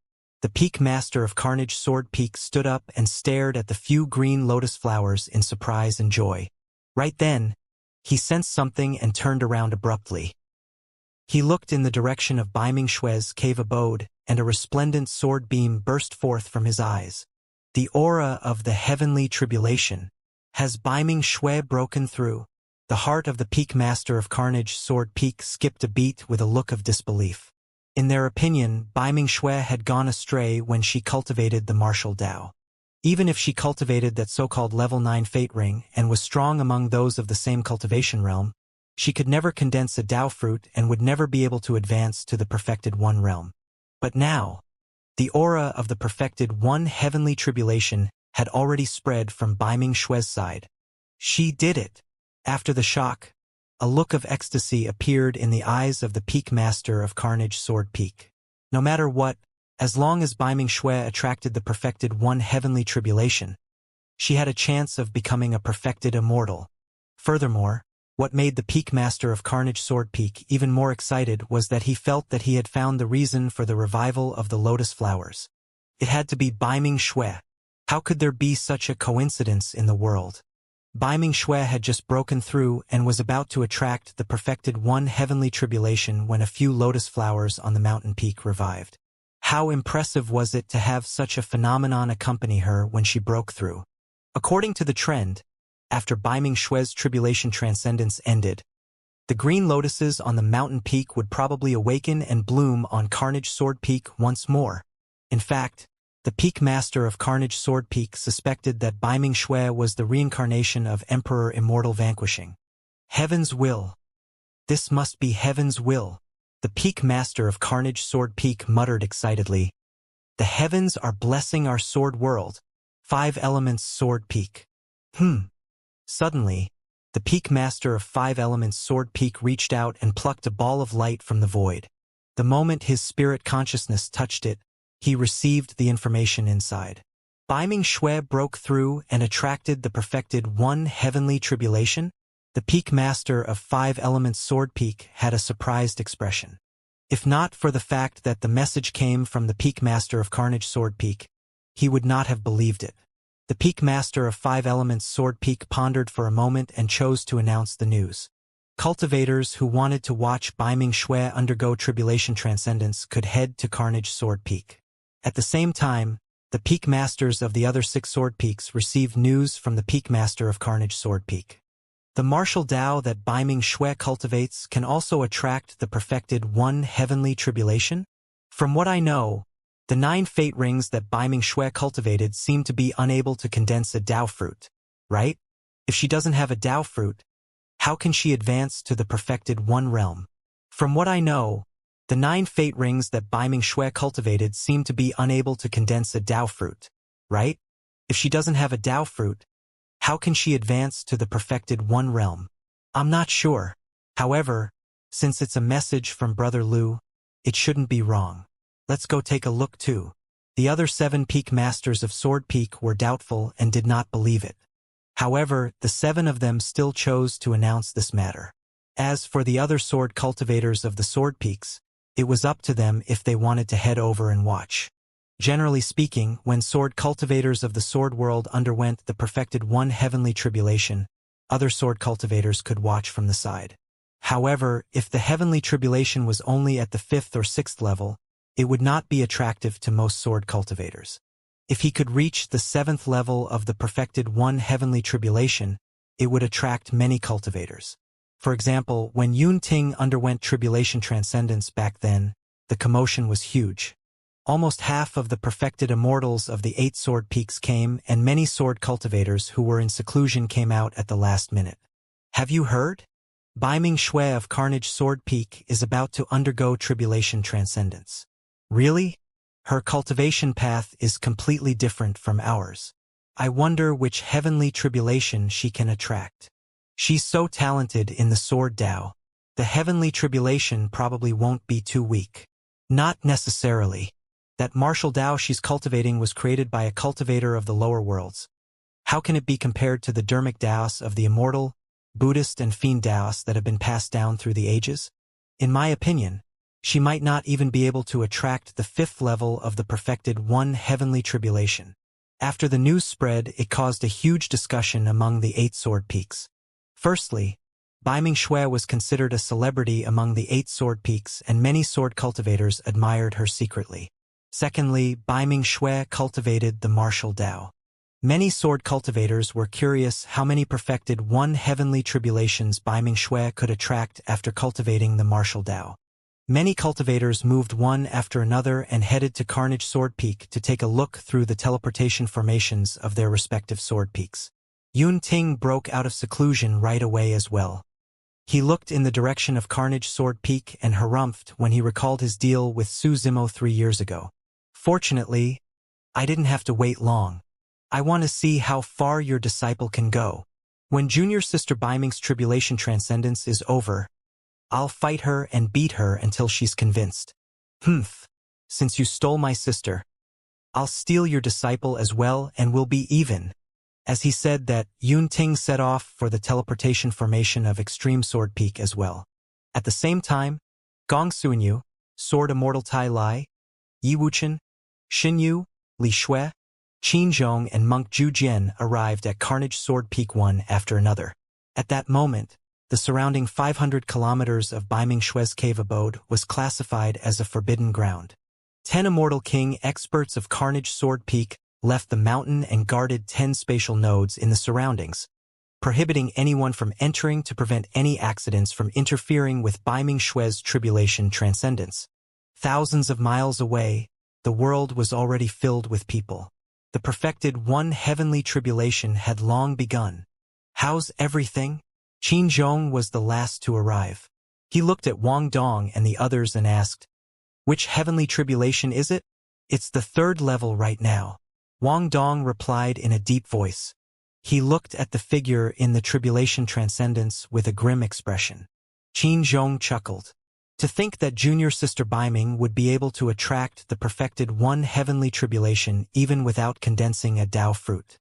the peak master of Carnage Sword Peak stood up and stared at the few green lotus flowers in surprise and joy. Right then, he sensed something and turned around abruptly. He looked in the direction of Baiming Xue's cave abode, and a resplendent sword beam burst forth from his eyes. The aura of the heavenly tribulation. Has Baiming Xue broken through? The heart of the peak master of Carnage Sword Peak skipped a beat with a look of disbelief. In their opinion, Baiming Xue had gone astray when she cultivated the martial Tao. Even if she cultivated that so-called level 9 fate ring and was strong among those of the same cultivation realm, she could never condense a Tao fruit and would never be able to advance to the perfected one realm. But now, the aura of the perfected one heavenly tribulation had already spread from Baiming Xue's side. She did it. After the shock, a look of ecstasy appeared in the eyes of the peak master of Carnage Sword Peak. No matter what, as long as Baiming Xue attracted the perfected one heavenly tribulation, she had a chance of becoming a perfected immortal. Furthermore, what made the peak master of Carnage Sword Peak even more excited was that he felt that he had found the reason for the revival of the lotus flowers. It had to be Baiming Xue. How could there be such a coincidence in the world? Baiming Xue had just broken through and was about to attract the perfected one heavenly tribulation when a few lotus flowers on the mountain peak revived. How impressive was it to have such a phenomenon accompany her when she broke through? According to the trend, after Baiming Xue's tribulation transcendence ended, the green lotuses on the mountain peak would probably awaken and bloom on Carnage Sword Peak once more. In fact, the peak master of Carnage Sword Peak suspected that Baiming Xue was the reincarnation of Emperor Immortal vanquishing. Heaven's will. This must be heaven's will. The Peak Master of Carnage Sword Peak muttered excitedly, "The heavens are blessing our sword world. 5 Elements Sword Peak." Suddenly, the Peak Master of 5 Elements Sword Peak reached out and plucked a ball of light from the void. The moment his spirit consciousness touched it, he received the information inside. Baiming Shui broke through and attracted the perfected 1 heavenly tribulation. The Peak Master of 5 Elements Sword Peak had a surprised expression. If not for the fact that the message came from the Peak Master of Carnage Sword Peak, he would not have believed it. The Peak Master of 5 Elements Sword Peak pondered for a moment and chose to announce the news. Cultivators who wanted to watch Baiming Shui undergo tribulation transcendence could head to Carnage Sword Peak. At the same time, the Peak Masters of the other 6 Sword Peaks received news from the Peak Master of Carnage Sword Peak. The martial Tao that Baiming Shui cultivates can also attract the perfected 1 heavenly tribulation? From what I know, the 9 fate rings that Baiming Shui cultivated seem to be unable to condense a Tao fruit, right? If she doesn't have a Tao fruit, how can she advance to the perfected 1 realm? From what I know, the 9 fate rings that Baiming Shui cultivated seem to be unable to condense a Tao fruit, right? If she doesn't have a Tao fruit, how can she advance to the perfected 1 realm? I'm not sure. However, since it's a message from Brother Liu, it shouldn't be wrong. Let's go take a look too. The other 7 Peak Masters of Sword Peak were doubtful and did not believe it. However, the 7 of them still chose to announce this matter. As for the other sword cultivators of the Sword Peaks, it was up to them if they wanted to head over and watch. Generally speaking, when sword cultivators of the sword world underwent the perfected 1 heavenly tribulation, other sword cultivators could watch from the side. However, if the heavenly tribulation was only at the 5th or 6th level, it would not be attractive to most sword cultivators. If he could reach the 7th level of the perfected 1 heavenly tribulation, it would attract many cultivators. For example, when Yun Ting underwent tribulation transcendence back then, the commotion was huge. Almost half of the perfected immortals of the 8 sword peaks came, and many sword cultivators who were in seclusion came out at the last minute. Have you heard? Baiming Shui of Carnage Sword Peak is about to undergo tribulation transcendence. Really? Her cultivation path is completely different from ours. I wonder which heavenly tribulation she can attract. She's so talented in the sword Tao. The heavenly tribulation probably won't be too weak. Not necessarily. That martial Tao she's cultivating was created by a cultivator of the lower worlds. How can it be compared to the dermic Taos of the Immortal, Buddhist and Fiend Taos that have been passed down through the ages? In my opinion, she might not even be able to attract the 5th level of the perfected 1 heavenly tribulation. After the news spread, it caused a huge discussion among the 8 sword peaks. Firstly, Baiming Shui was considered a celebrity among the 8 sword peaks, and many sword cultivators admired her secretly. Secondly, Baiming Shui cultivated the martial Tao. Many sword cultivators were curious how many perfected 1 heavenly tribulations Baiming Shui could attract after cultivating the martial Tao. Many cultivators moved one after another and headed to Carnage Sword Peak to take a look through the teleportation formations of their respective sword peaks. Yun Ting broke out of seclusion right away as well. He looked in the direction of Carnage Sword Peak and harumphed when he recalled his deal with Su Zimo 3 years ago. Fortunately, I didn't have to wait long. I want to see how far your disciple can go. When Junior Sister Baiming's tribulation transcendence is over, I'll fight her and beat her until she's convinced. Since you stole my sister, I'll steal your disciple as well and we'll be even. As he said that, Yun Ting set off for the teleportation formation of Extreme Sword Peak as well. At the same time, Gong Suanyu, Sword Immortal Tai Lai, Yi Wuchen, Xin Yu, Li Shui, Qin Zhong and Monk Zhu Jian arrived at Carnage Sword Peak one after another. At that moment, the surrounding 500 kilometers of Baiming Shui's cave abode was classified as a forbidden ground. 10 Immortal King experts of Carnage Sword Peak left the mountain and guarded 10 spatial nodes in the surroundings, prohibiting anyone from entering to prevent any accidents from interfering with Baiming Shui's tribulation transcendence. Thousands of miles away, the world was already filled with people. The perfected one heavenly tribulation had long begun. How's everything? Qin Zhong was the last to arrive. He looked at Wang Dong and the others and asked, "Which heavenly tribulation is it?" "It's the third level right now," Wang Dong replied in a deep voice. He looked at the figure in the tribulation transcendence with a grim expression. Qin Zhong chuckled. To think that junior sister Baiming would be able to attract the perfected one heavenly tribulation even without condensing a Tao fruit.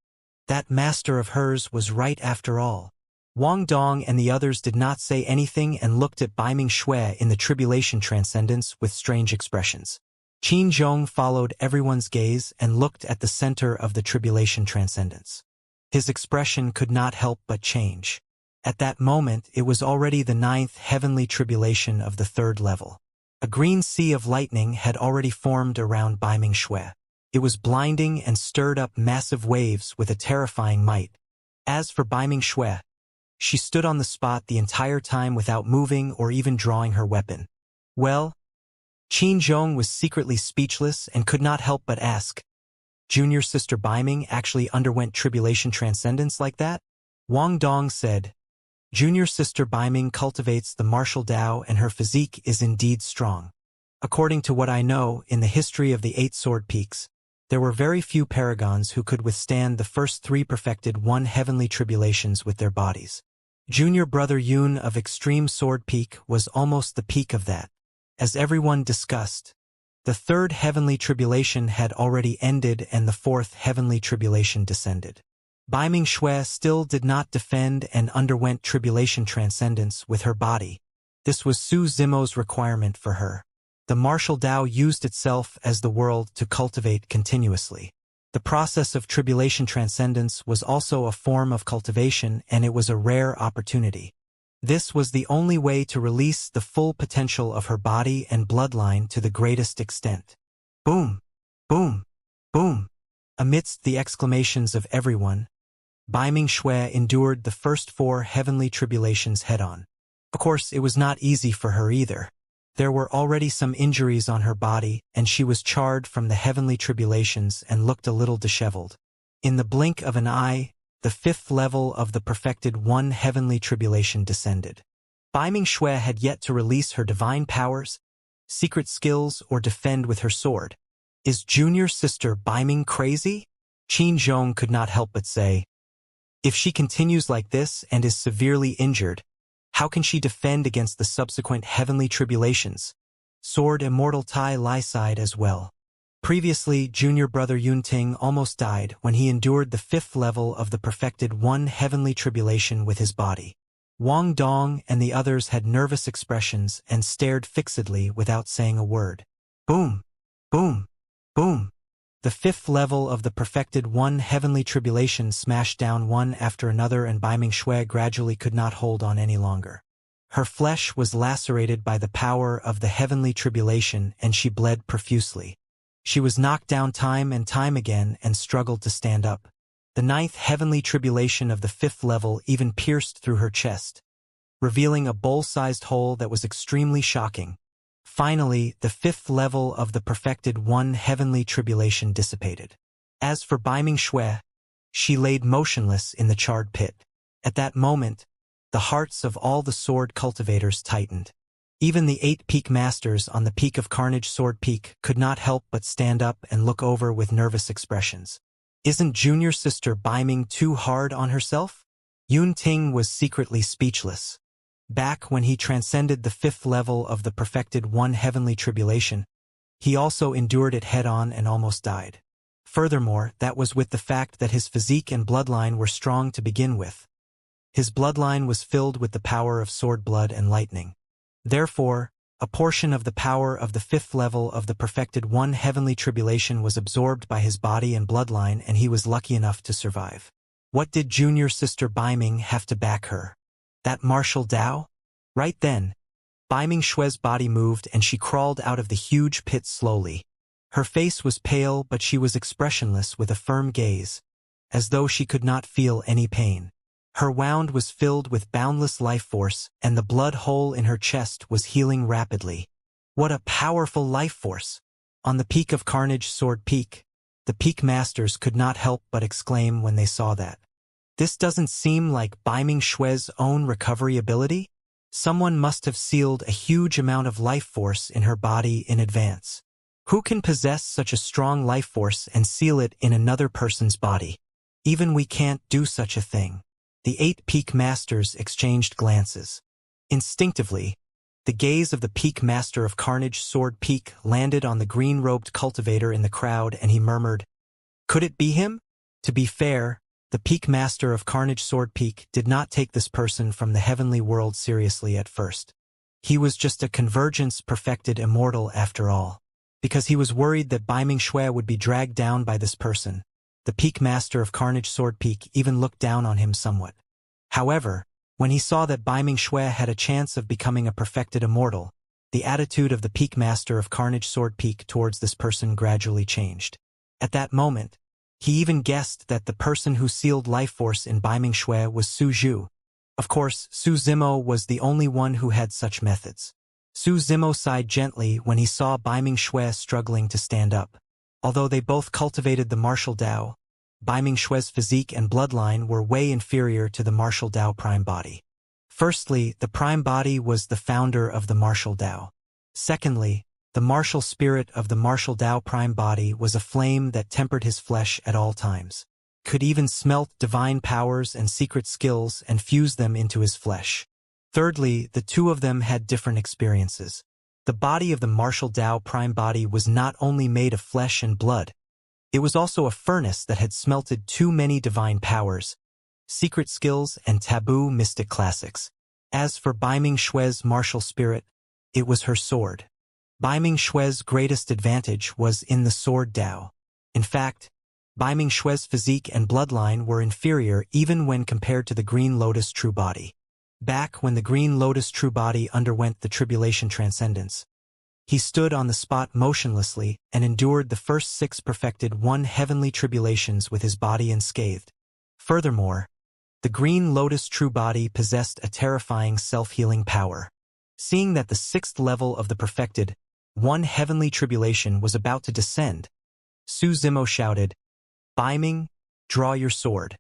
That master of hers was right after all. Wang Dong and the others did not say anything and looked at Baiming Shui in the tribulation transcendence with strange expressions. Qin Zhong followed everyone's gaze and looked at the center of the tribulation transcendence. His expression could not help but change. At that moment, it was already the 9th heavenly tribulation of the 3rd level. A green sea of lightning had already formed around Baiming Shui. It was blinding and stirred up massive waves with a terrifying might. As for Baiming Shui, she stood on the spot the entire time without moving or even drawing her weapon. Well, Qin Zhong was secretly speechless and could not help but ask, "Junior sister Baiming actually underwent tribulation transcendence like that?" Wang Dong said, "Junior sister Baiming cultivates the martial Tao and her physique is indeed strong. According to what I know, in the history of the 8 sword peaks, there were very few paragons who could withstand the first 3 perfected one heavenly tribulations with their bodies. Junior brother Yun of Extreme Sword Peak was almost the peak of that. As everyone discussed, the 3rd heavenly tribulation had already ended and the 4th heavenly tribulation descended. Baiming Shui still did not defend and underwent tribulation transcendence with her body. This was Su Zimo's requirement for her. The martial Tao used itself as the world to cultivate continuously. The process of tribulation transcendence was also a form of cultivation, and it was a rare opportunity. This was the only way to release the full potential of her body and bloodline to the greatest extent. Boom! Boom! Boom! Amidst the exclamations of everyone, Baiming Shui endured the first 4 heavenly tribulations head-on. Of course, it was not easy for her either. There were already some injuries on her body, and she was charred from the heavenly tribulations and looked a little disheveled. In the blink of an eye, the 5th level of the perfected one heavenly tribulation descended. Baiming Shui had yet to release her divine powers, secret skills, or defend with her sword. Is junior sister Baiming crazy? Qin Zhong could not help but say. If she continues like this and is severely injured, how can she defend against the subsequent heavenly tribulations? Sword Immortal Tai Lai sighed as well. Previously, junior brother Yunting almost died when he endured the 5th level of the perfected one heavenly tribulation with his body. Wang Dong and the others had nervous expressions and stared fixedly without saying a word. Boom! Boom! Boom! The 5th level of the perfected one heavenly tribulation smashed down one after another, and Baiming Shui gradually could not hold on any longer. Her flesh was lacerated by the power of the heavenly tribulation and she bled profusely. She was knocked down time and time again and struggled to stand up. The 9th heavenly tribulation of the 5th level even pierced through her chest, revealing a bowl-sized hole that was extremely shocking. Finally, the 5th level of the perfected one heavenly tribulation dissipated. As for Baiming Shui, she laid motionless in the charred pit. At that moment, the hearts of all the sword cultivators tightened. Even the 8 peak masters on the peak of Carnage Sword Peak could not help but stand up and look over with nervous expressions. Isn't junior sister Baiming too hard on herself? Yun Ting was secretly speechless. Back when he transcended the 5th level of the perfected one heavenly tribulation, he also endured it head-on and almost died. Furthermore, that was with the fact that his physique and bloodline were strong to begin with. His bloodline was filled with the power of sword blood and lightning. Therefore, a portion of the power of the 5th level of the perfected one heavenly tribulation was absorbed by his body and bloodline, and he was lucky enough to survive. What did junior sister Baiming have to back her? That martial Tao? Right then, Baiming Shui's body moved and she crawled out of the huge pit slowly. Her face was pale, but she was expressionless with a firm gaze, as though she could not feel any pain. Her wound was filled with boundless life force, and the blood hole in her chest was healing rapidly. What a powerful life force! On the peak of Carnage Sword Peak, the peak masters could not help but exclaim when they saw that. This doesn't seem like Baiming Shui's own recovery ability? Someone must have sealed a huge amount of life force in her body in advance. Who can possess such a strong life force and seal it in another person's body? Even we can't do such a thing. The 8 peak masters exchanged glances. Instinctively, the gaze of the peak master of Carnage Sword Peak landed on the green-robed cultivator in the crowd, and he murmured, "Could it be him?" To be fair, the peak master of Carnage Sword Peak did not take this person from the heavenly world seriously at first. He was just a convergence-perfected immortal after all. Because he was worried that Bai Ming-Xue would be dragged down by this person, the peak master of Carnage Sword Peak even looked down on him somewhat. However, when he saw that Bai Ming-Xue had a chance of becoming a perfected immortal, the attitude of the peak master of Carnage Sword Peak towards this person gradually changed. At that moment, he even guessed that the person who sealed life force in Bai Ming-Xue was Su Zhu. Of course, Su Zimo was the only one who had such methods. Su Zimo sighed gently when he saw Bai Ming-Xue struggling to stand up. Although they both cultivated the martial Dao, Bai Ming-Xue's physique and bloodline were way inferior to the martial Dao prime body. Firstly, the prime body was the founder of the martial Dao. Secondly, the martial spirit of the martial Dao prime body was a flame that tempered his flesh at all times, could even smelt divine powers and secret skills and fuse them into his flesh. Thirdly, the two of them had different experiences. The body of the martial Dao prime body was not only made of flesh and blood, it was also a furnace that had smelted too many divine powers, secret skills, and taboo mystic classics. As for Bai Ming-Xue's martial spirit, it was her sword. Bai Ming-Xue's greatest advantage was in the sword Dao. In fact, Bai Ming-Xue's physique and bloodline were inferior even when compared to the Green Lotus true body. Back when the Green Lotus true body underwent the tribulation transcendence, he stood on the spot motionlessly and endured the first 6 perfected 1 heavenly tribulations with his body unscathed. Furthermore, the Green Lotus true body possessed a terrifying self-healing power. Seeing that the 6th level of the perfected 1 heavenly tribulation was about to descend, Su Zimo shouted, "Bai Ming, draw your sword."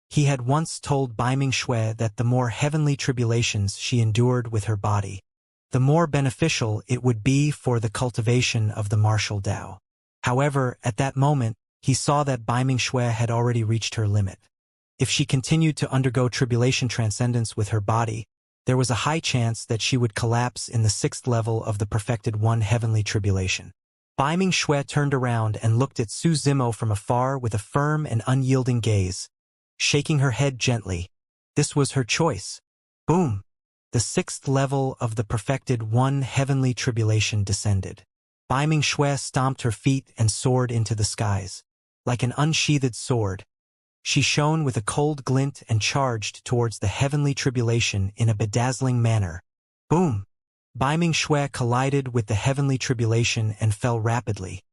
He had once told Bai Ming-Xue that the more heavenly tribulations she endured with her body, the more beneficial it would be for the cultivation of the martial Dao. However, at that moment, he saw that Bai Ming-Xue had already reached her limit. If she continued to undergo tribulation transcendence with her body, there was a high chance that she would collapse in the 6th level of the perfected 1 heavenly tribulation. Bai Ming-Xue turned around and looked at Su Zimo from afar with a firm and unyielding gaze, shaking her head gently. This was her choice. Boom! The 6th level of the perfected 1 heavenly tribulation descended. Bai Ming-Xue stomped her feet and soared into the skies. Like an unsheathed sword, she shone with a cold glint and charged towards the heavenly tribulation in a bedazzling manner. Boom! Bai Ming-Xue collided with the heavenly tribulation and fell rapidly,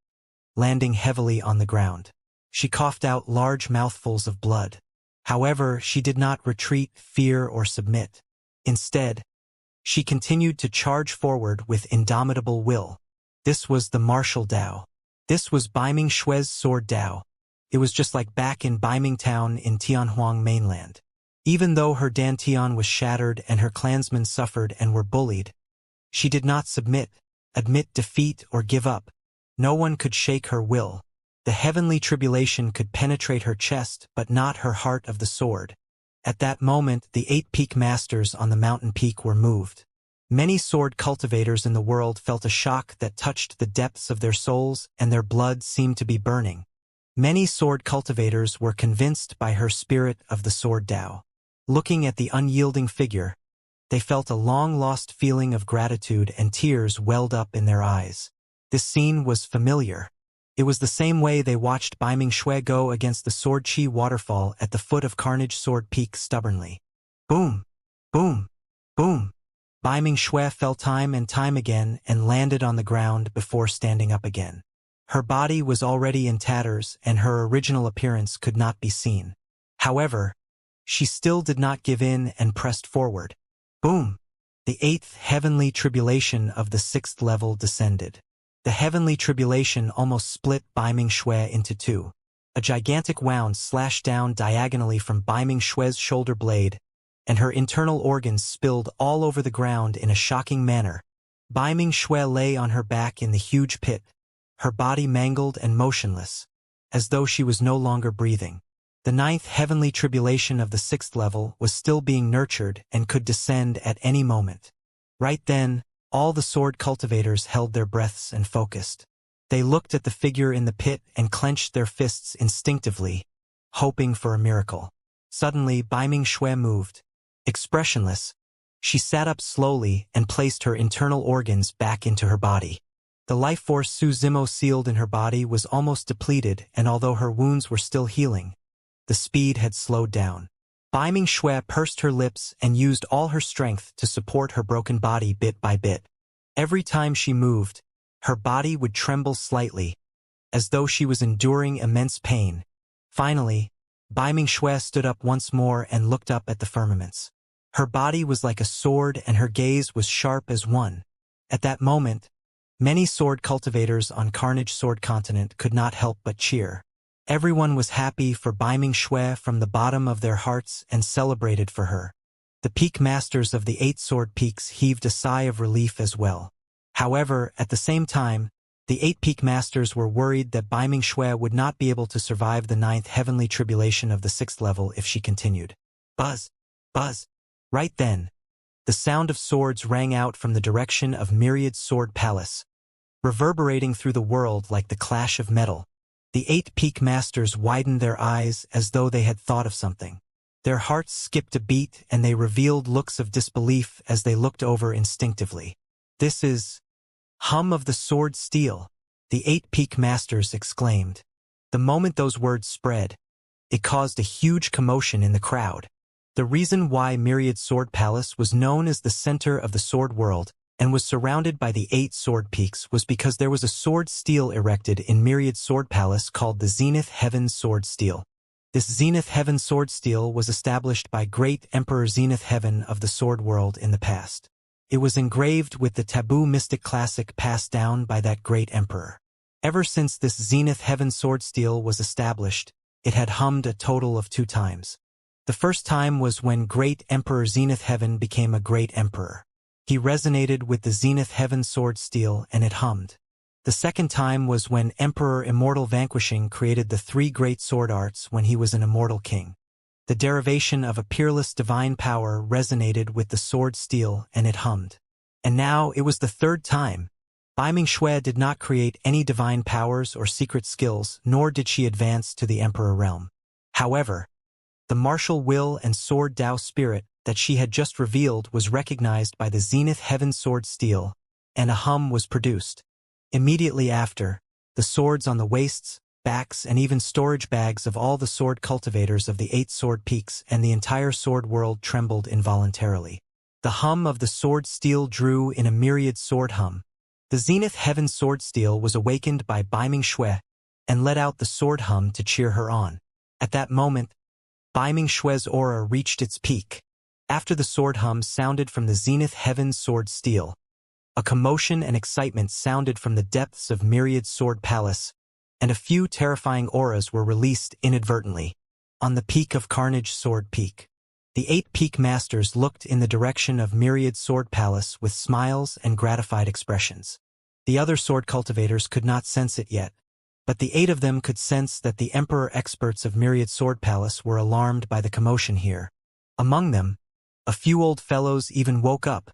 landing heavily on the ground. She coughed out large mouthfuls of blood. However, she did not retreat, fear, or submit. Instead, she continued to charge forward with indomitable will. This was the martial Dao. This was Bai Ming-Xue's sword Dao. It was just like back in Baiming Town in Tianhuang mainland. Even though her dantian was shattered and her clansmen suffered and were bullied, she did not submit, admit defeat, or give up. No one could shake her will. The heavenly tribulation could penetrate her chest but not her heart of the sword. At that moment, the 8 peak masters on the mountain peak were moved. Many sword cultivators in the world felt a shock that touched the depths of their souls, and their blood seemed to be burning. Many sword cultivators were convinced by her spirit of the sword Dao. Looking at the unyielding figure, they felt a long-lost feeling of gratitude, and tears welled up in their eyes. This scene was familiar. It was the same way they watched Bai Ming-Xue go against the Sword Chi waterfall at the foot of Carnage Sword Peak stubbornly. Boom! Boom! Boom! Bai Ming-Xue fell time and time again and landed on the ground before standing up again. Her body was already in tatters and her original appearance could not be seen. However, she still did not give in and pressed forward. Boom! The 8th heavenly tribulation of the 6th level descended. The heavenly tribulation almost split Bai Ming-Xue into 2. A gigantic wound slashed down diagonally from Bai Ming-Xue's shoulder blade and her internal organs spilled all over the ground in a shocking manner. Bai Ming-Xue lay on her back in the huge pit, her body mangled and motionless, as though she was no longer breathing. The ninth heavenly tribulation of the sixth level was still being nurtured and could descend at any moment. Right then, all the sword cultivators held their breaths and focused. They looked at the figure in the pit and clenched their fists instinctively, hoping for a miracle. Suddenly, Bai Ming-Xue moved. Expressionless, she sat up slowly and placed her internal organs back into her body. The life force Su Zimo sealed in her body was almost depleted, and although her wounds were still healing, the speed had slowed down. Bai Ming-Xue pursed her lips and used all her strength to support her broken body bit by bit. Every time she moved, her body would tremble slightly, as though she was enduring immense pain. Finally, Bai Ming-Xue stood up once more and looked up at the firmaments. Her body was like a sword and her gaze was sharp as one. At that moment, many sword cultivators on Carnage Sword Continent could not help but cheer. Everyone was happy for Bai Ming-Xue from the bottom of their hearts and celebrated for her. The peak masters of the 8 sword peaks heaved a sigh of relief as well. However, at the same time, the 8 peak masters were worried that Bai Ming-Xue would not be able to survive the 9th heavenly tribulation of the 6th level if she continued. Buzz! Buzz! Right then, the sound of swords rang out from the direction of Myriad's sword palace, reverberating through the world like the clash of metal. The 8 peak masters widened their eyes as though they had thought of something. Their hearts skipped a beat and they revealed looks of disbelief as they looked over instinctively. This is hum of the sword steel, the 8 peak masters exclaimed. The moment those words spread, it caused a huge commotion in the crowd. The reason why Myriad Sword Palace was known as the center of the sword world and was surrounded by the 8 sword peaks was because there was a sword stele erected in Myriad Sword Palace called the Zenith Heaven Sword Stele. This Zenith Heaven Sword Stele was established by Great Emperor Zenith Heaven of the sword world in the past. It was engraved with the taboo mystic classic passed down by that great emperor. Ever since this Zenith Heaven Sword Stele was established, it had hummed a total of 2 times. The first time was when Great Emperor Zenith Heaven became a great emperor. He resonated with the Zenith Heaven Sword Stele and it hummed. The second time was when Emperor Immortal Vanquishing created the 3 great sword arts when he was an immortal king. The derivation of a peerless divine power resonated with the sword stele and it hummed. And now it was the 3rd time. Bai Ming-Xue did not create any divine powers or secret skills, nor did she advance to the emperor realm. However, the martial will and sword Dao spirit that she had just revealed was recognized by the Zenith Heaven Sword Stele, and a hum was produced. Immediately after, the swords on the waists, backs, and even storage bags of all the sword cultivators of the 8 sword peaks and the entire sword world trembled involuntarily. The hum of the sword stele drew in a myriad sword hum. The Zenith Heaven Sword Stele was awakened by Bai Ming-Xue and let out the sword hum to cheer her on. At that moment, Bai Ming-Xue's aura reached its peak. After the sword hum sounded from the Zenith Heaven Sword Stele, a commotion and excitement sounded from the depths of Myriad Sword Palace, and a few terrifying auras were released inadvertently. On the peak of Carnage Sword Peak, the 8 peak masters looked in the direction of Myriad Sword Palace with smiles and gratified expressions. The other sword cultivators could not sense it yet, but the 8 of them could sense that the emperor experts of Myriad Sword Palace were alarmed by the commotion here. Among them, a few old fellows even woke up.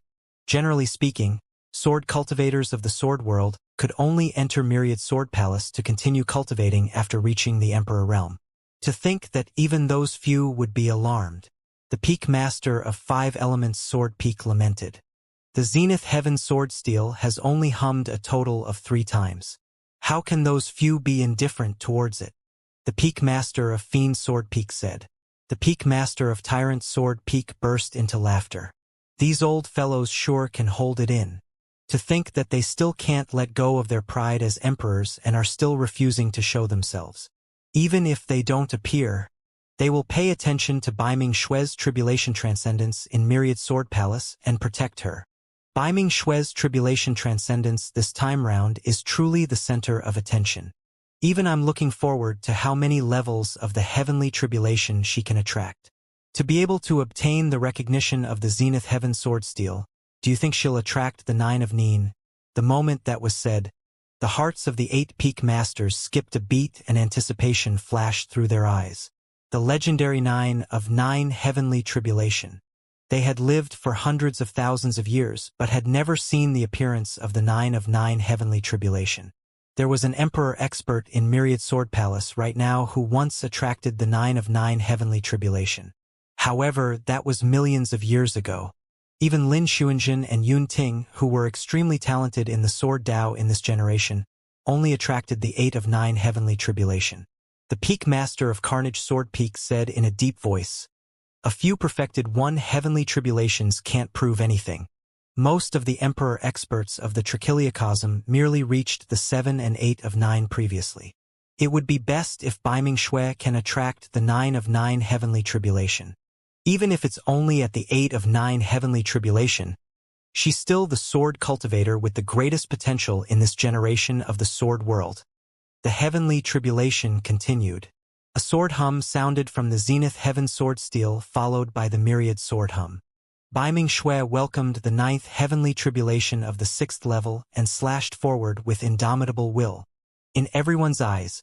Generally speaking, sword cultivators of the sword world could only enter Myriad Sword Palace to continue cultivating after reaching the Emperor realm. To think that even those few would be alarmed. The peak master of 5 elements Sword Peak lamented. The Zenith Heaven Sword Stele has only hummed a total of 3 times. How can those few be indifferent towards it? The peak master of Fiend Sword Peak said. The peak master of Tyrant Sword Peak burst into laughter. These old fellows sure can hold it in. To think that they still can't let go of their pride as emperors and are still refusing to show themselves. Even if they don't appear, they will pay attention to Bai Ming-Xue's tribulation transcendence in Myriad Sword Palace and protect her. Bai Ming-Xue's tribulation transcendence this time round is truly the center of attention. Even I'm looking forward to how many levels of the heavenly tribulation she can attract. To be able to obtain the recognition of the Zenith Heaven Sword Steel, do you think she'll attract the Nine of Nine? The moment that was said, the hearts of the 8 peak masters skipped a beat and anticipation flashed through their eyes. The legendary Nine of Nine Heavenly Tribulation. They had lived for hundreds of thousands of years, but had never seen the appearance of the Nine of Nine Heavenly Tribulation. There was an emperor expert in Myriad Sword Palace right now who once attracted the Nine of Nine Heavenly Tribulation. However, that was millions of years ago. Even Lin Xuanjin and Yun Ting, who were extremely talented in the Sword Dao in this generation, only attracted the 8 of Nine Heavenly Tribulation. The Peak Master of Carnage Sword Peak said in a deep voice, "A few perfected 1 Heavenly Tribulations can't prove anything. Most of the Emperor experts of the Trichiliocosm merely reached the 7 and 8 of 9 previously. It would be best if Baiming Shui can attract the 9 of 9 Heavenly Tribulation. Even if it's only at the 8 of 9 Heavenly Tribulation, she's still the sword cultivator with the greatest potential in this generation of the sword world." The Heavenly Tribulation continued. A sword hum sounded from the Zenith Heaven Sword Steel, followed by the Myriad Sword hum. Baiming Shui welcomed the 9th Heavenly Tribulation of the 6th level and slashed forward with indomitable will. In everyone's eyes,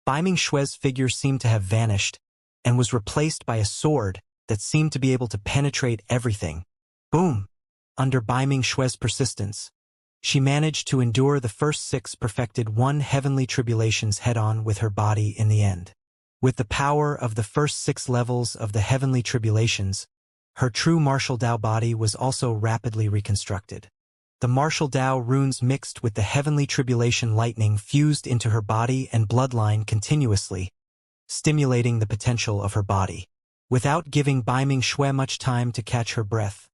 Baiming Shui's figure seemed to have vanished and was replaced by a sword that seemed to be able to penetrate everything. Boom! Under Baiming Shui's persistence, she managed to endure the first 6 perfected 1 Heavenly Tribulations head-on with her body in the end. With the power of the first 6 levels of the Heavenly Tribulations, her true martial Dao body was also rapidly reconstructed. The martial Dao runes mixed with the Heavenly Tribulation lightning fused into her body and bloodline continuously, stimulating the potential of her body. Without giving Baiming Shui much time to catch her breath,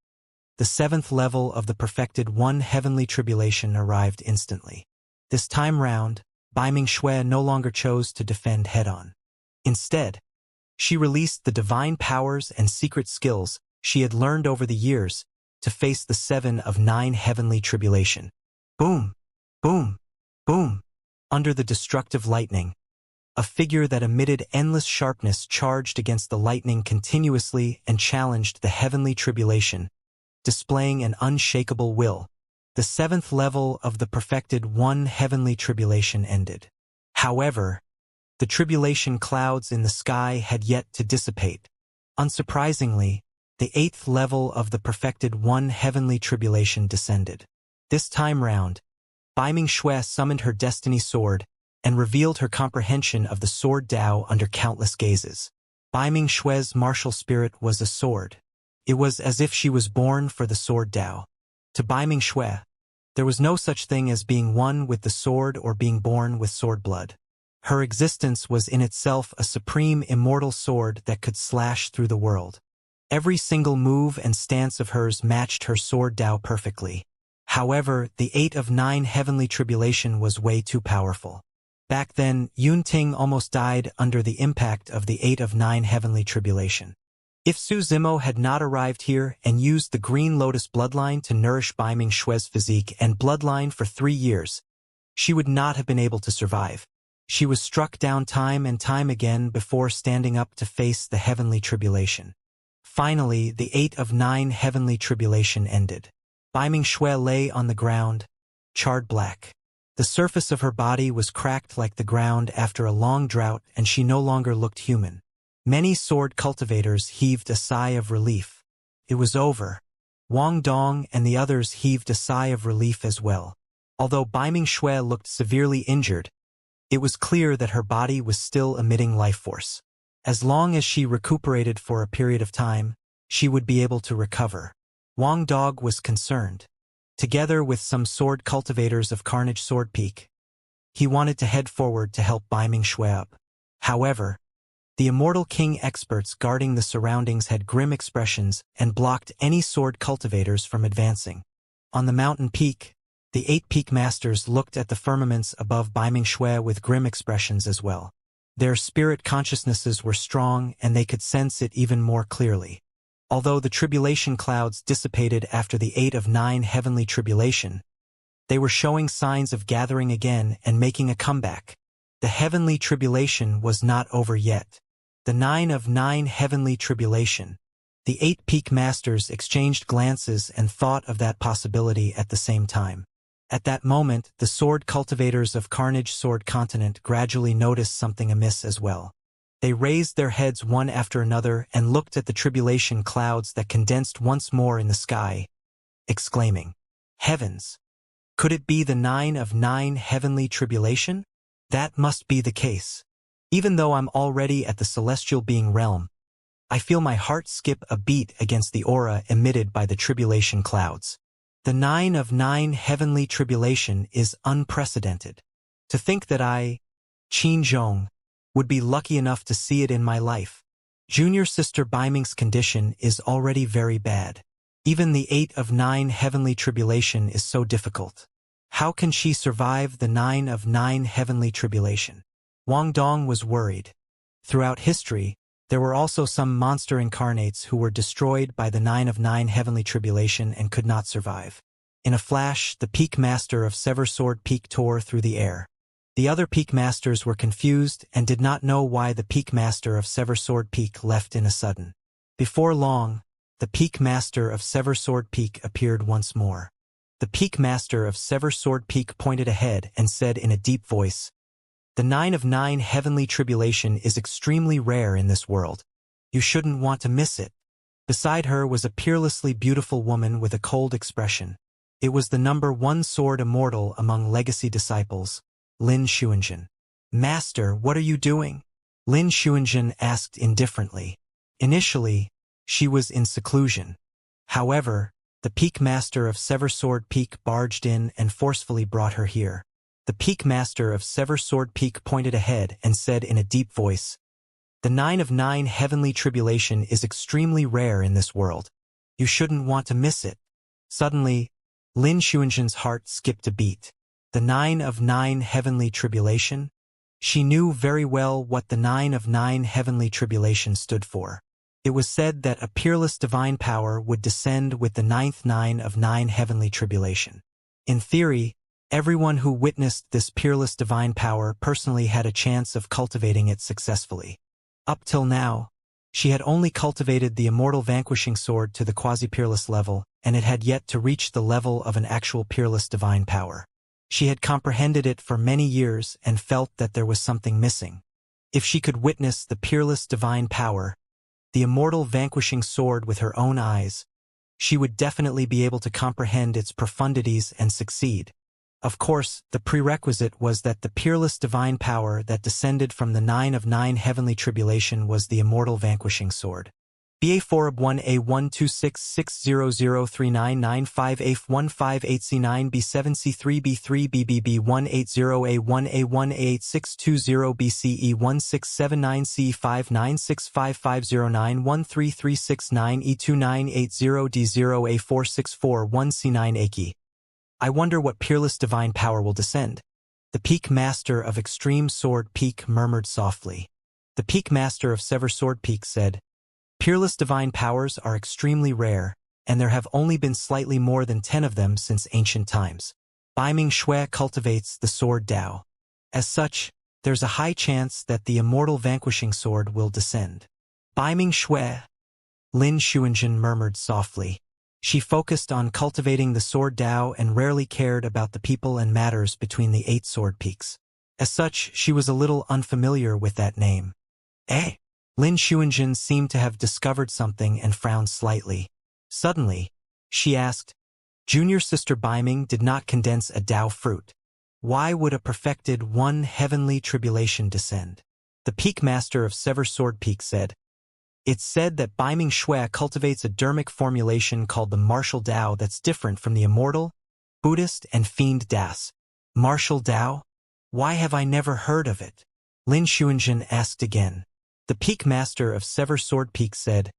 the 7th level of the perfected 1 Heavenly Tribulation arrived instantly. This time round, Baiming Shui no longer chose to defend head-on. Instead, she released the divine powers and secret skills she had learned over the years to face the 7 of 9 Heavenly Tribulation. Boom! Boom! Boom! Under the destructive lightning, a figure that emitted endless sharpness charged against the lightning continuously and challenged the Heavenly Tribulation, displaying an unshakable will. The 7th level of the perfected 1 Heavenly Tribulation ended. However, the tribulation clouds in the sky had yet to dissipate. Unsurprisingly, the 8th level of the perfected 1 Heavenly Tribulation descended. This time round, Baiming Shui summoned her destiny sword and revealed her comprehension of the sword Dao under countless gazes. Baiming Shui's martial spirit was a sword. It was as if she was born for the sword Dao. To Baiming Shui, there was no such thing as being one with the sword or being born with sword blood. Her existence was in itself a supreme immortal sword that could slash through the world. Every single move and stance of hers matched her sword Dao perfectly. However, the 8 of 9 Heavenly Tribulation was way too powerful. Back then, Yun Ting almost died under the impact of the 8 of 9 Heavenly Tribulation. If Su Zimo had not arrived here and used the Green Lotus bloodline to nourish Baiming Shui's physique and bloodline for 3 years, she would not have been able to survive. She was struck down time and time again before standing up to face the Heavenly Tribulation. Finally, the 8 of 9 Heavenly Tribulation ended. Baiming Shui lay on the ground, charred black. The surface of her body was cracked like the ground after a long drought, and she no longer looked human. Many sword cultivators heaved a sigh of relief. It was over. Wang Dong and the others heaved a sigh of relief as well. Although Baiming Shui looked severely injured, it was clear that her body was still emitting life force. As long as she recuperated for a period of time, she would be able to recover. Wang Dog was concerned. Together with some sword cultivators of Carnage Sword Peak, he wanted to head forward to help Baiming Shui up. However, the Immortal King experts guarding the surroundings had grim expressions and blocked any sword cultivators from advancing. On the mountain peak, the 8 peak masters looked at the firmaments above Baiming Shui with grim expressions as well. Their spirit consciousnesses were strong and they could sense it even more clearly. Although the tribulation clouds dissipated after the 8 of 9 Heavenly Tribulation, they were showing signs of gathering again and making a comeback. The Heavenly Tribulation was not over yet. The 9 of 9 Heavenly Tribulation. The 8 peak masters exchanged glances and thought of that possibility at the same time. At that moment, the sword cultivators of Carnage Sword Continent gradually noticed something amiss as well. They raised their heads one after another and looked at the tribulation clouds that condensed once more in the sky, exclaiming, "Heavens! Could it be the 9 of 9 Heavenly Tribulation? That must be the case. Even though I'm already at the celestial being realm, I feel my heart skip a beat against the aura emitted by the tribulation clouds. The 9 of 9 Heavenly Tribulation is unprecedented. To think that I, Qin Zhong, would be lucky enough to see it in my life. Junior sister Baiming's condition is already very bad. Even the 8 of 9 Heavenly Tribulation is so difficult. How can she survive the 9 of 9 Heavenly Tribulation?" Wang Dong was worried. Throughout history, there were also some monster incarnates who were destroyed by the 9 of 9 Heavenly Tribulation and could not survive. In a flash, the Peak Master of Sever Sword Peak tore through the air. The other Peak Masters were confused and did not know why the Peak Master of Sever Sword Peak left in a sudden. Before long, the Peak Master of Sever Sword Peak appeared once more. The Peak Master of Sever Sword Peak pointed ahead and said in a deep voice, "The 9 of 9 Heavenly Tribulation is extremely rare in this world. You shouldn't want to miss it." Beside her was a peerlessly beautiful woman with a cold expression. It was the number 1 sword immortal among legacy disciples, Lin Xuanzhen. "Master, what are you doing?" Lin Xuanzhen asked indifferently. Initially, she was in seclusion. However, the Peak Master of Sever Sword Peak barged in and forcefully brought her here. The Peak Master of Sever Sword Peak pointed ahead and said in a deep voice, "The 9 of 9 Heavenly Tribulation is extremely rare in this world. You shouldn't want to miss it." Suddenly, Lin Xuanzhen's heart skipped a beat. The 9 of 9 Heavenly Tribulation? She knew very well what the 9 of 9 Heavenly Tribulation stood for. It was said that a peerless divine power would descend with the 9th 9 of 9 Heavenly Tribulation. In theory, everyone who witnessed this peerless divine power personally had a chance of cultivating it successfully. Up till now, she had only cultivated the immortal vanquishing sword to the quasi-peerless level, and it had yet to reach the level of an actual peerless divine power. She had comprehended it for many years and felt that there was something missing. If she could witness the peerless divine power, the immortal vanquishing sword with her own eyes, she would definitely be able to comprehend its profundities and succeed. Of course, the prerequisite was that the peerless divine power that descended from the 9 of 9 Heavenly Tribulation was the immortal vanquishing sword. BA4ob1A126600399581260BC1679655965509133690E2980D0A4641C9Aki. I wonder what peerless divine power will descend. The Peak Master of Extreme Sword Peak murmured softly. The Peak Master of Sever Sword Peak said, "Peerless divine powers are extremely rare, and there have only been slightly more than 10 of them since ancient times. Baiming Shui cultivates the sword Dao. As such, there's a high chance that the immortal vanquishing sword will descend." Baiming Shui, Lin Xuanzhen murmured softly. She focused on cultivating the sword Dao and rarely cared about the people and matters between the 8 sword peaks. As such, she was a little unfamiliar with that name. Eh? Lin Xuanzhen seemed to have discovered something and frowned slightly. Suddenly, she asked, "Junior Sister Baiming did not condense a Dao fruit. Why would a perfected 1 Heavenly Tribulation descend?" The Peak Master of Sever Sword Peak said, "It's said that Baiming Shui cultivates a dermic formulation called the martial Dao that's different from the immortal, Buddhist, and fiend Das." Martial Dao? Why have I never heard of it? Lin Xuanzhen asked again. The Peak Master of Sever Sword Peak said,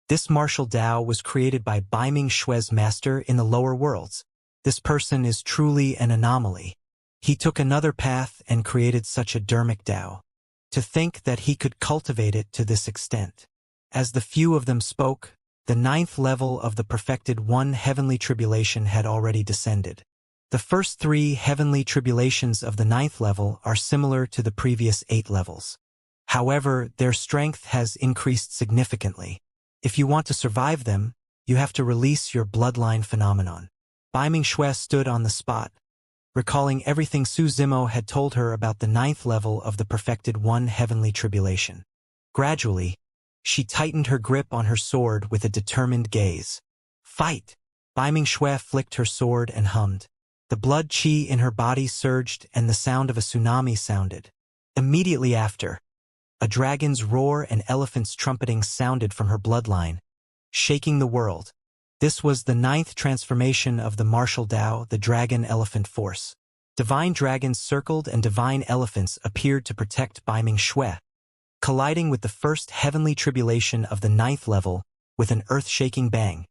"This martial Dao was created by Baiming Shui's master in the lower worlds. This person is truly an anomaly. He took another path and created such a dermic Dao. To think that he could cultivate it to this extent." As the few of them spoke, the 9th level of the perfected 1 Heavenly Tribulation had already descended. The first 3 Heavenly Tribulations of the 9th level are similar to the previous 8 levels. However, their strength has increased significantly. If you want to survive them, you have to release your bloodline phenomenon. Bai Mingxue stood on the spot, recalling everything Su Zimo had told her about the 9th level of the perfected one heavenly tribulation. Gradually, she tightened her grip on her sword with a determined gaze. Fight! Bai Mingxue flicked her sword and hummed. The blood qi in her body surged and the sound of a tsunami sounded. Immediately after, a dragon's roar and elephant's trumpeting sounded from her bloodline, shaking the world. This was the 9th transformation of the martial Tao, the dragon-elephant force. Divine dragons circled and divine elephants appeared to protect Bai Mingxue, colliding with the first heavenly tribulation of the 9th level with an earth-shaking bang.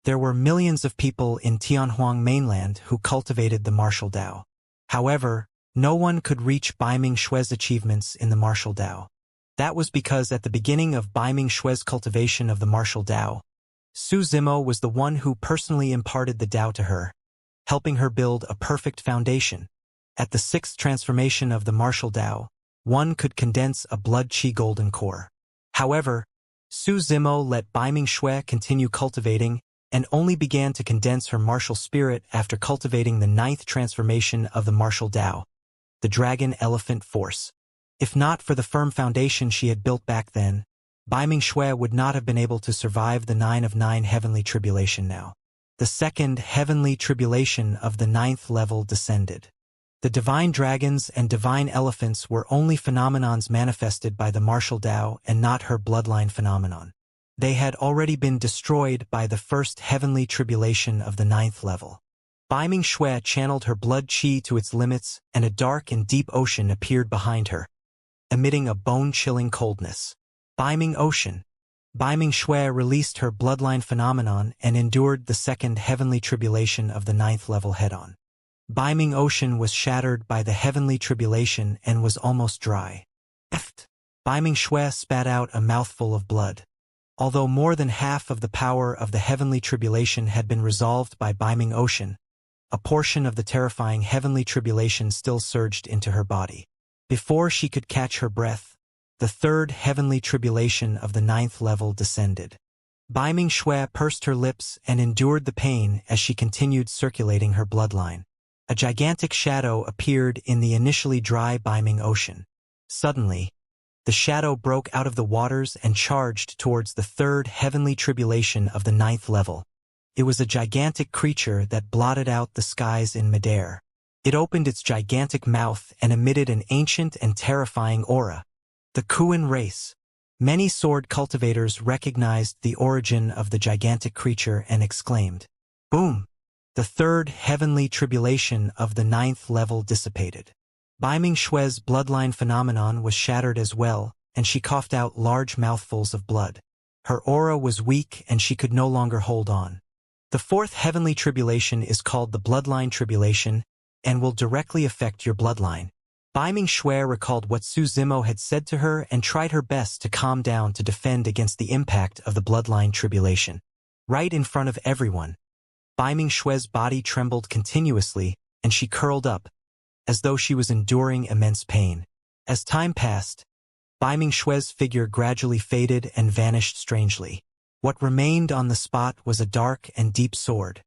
There were millions of people in Tianhuang mainland who cultivated the martial Tao. However, no one could reach Bai Mingxue's achievements in the martial Tao. That was because at the beginning of Bai Mingxue's cultivation of the martial Tao, Su Zimo was the one who personally imparted the Tao to her, helping her build a perfect foundation. At the 6th transformation of the martial Tao, one could condense a blood qi golden core. However, Su Zimo let Bai Mingxue continue cultivating and only began to condense her martial spirit after cultivating the 9th transformation of the martial Tao, the dragon-elephant force. If not for the firm foundation she had built back then, Bai Mingxue would not have been able to survive the 9 of 9 heavenly tribulation now. The 2nd heavenly tribulation of the 9th level descended. The divine dragons and divine elephants were only phenomenons manifested by the martial Tao and not her bloodline phenomenon. They had already been destroyed by the 1st heavenly tribulation of the 9th level. Bai Mingxue channeled her blood qi to its limits and a dark and deep ocean appeared behind her, emitting a bone-chilling coldness. Bai Ming-Ocean. Bai Mingxue released her bloodline phenomenon and endured the 2nd heavenly tribulation of the 9th level head-on. Bai Ming-Ocean was shattered by the heavenly tribulation and was almost dry. Bai Mingxue spat out a mouthful of blood. Although more than half of the power of the heavenly tribulation had been resolved by Bai Ming-Ocean, a portion of the terrifying heavenly tribulation still surged into her body. Before she could catch her breath, the 3rd heavenly tribulation of the 9th level descended. Bai Mingxue pursed her lips and endured the pain as she continued circulating her bloodline. A gigantic shadow appeared in the initially dry Bai Ming-Ocean. Suddenly, the shadow broke out of the waters and charged towards the 3rd heavenly tribulation of the 9th level. It was a gigantic creature that blotted out the skies in midair. It opened its gigantic mouth and emitted an ancient and terrifying aura. The Kuan race. Many sword cultivators recognized the origin of the gigantic creature and exclaimed, "Boom!" The 3rd heavenly tribulation of the 9th level dissipated. Bai Mingxue's bloodline phenomenon was shattered as well, and she coughed out large mouthfuls of blood. Her aura was weak and she could no longer hold on. The 4th heavenly tribulation is called the bloodline tribulation and will directly affect your bloodline. Bai Mingxue recalled what Su Zimo had said to her and tried her best to calm down to defend against the impact of the bloodline tribulation. Right in front of everyone, Bai Mingxue's body trembled continuously and she curled up, as though she was enduring immense pain. As time passed, Bai Mingxue's figure gradually faded and vanished strangely. What remained on the spot was a dark and deep sword.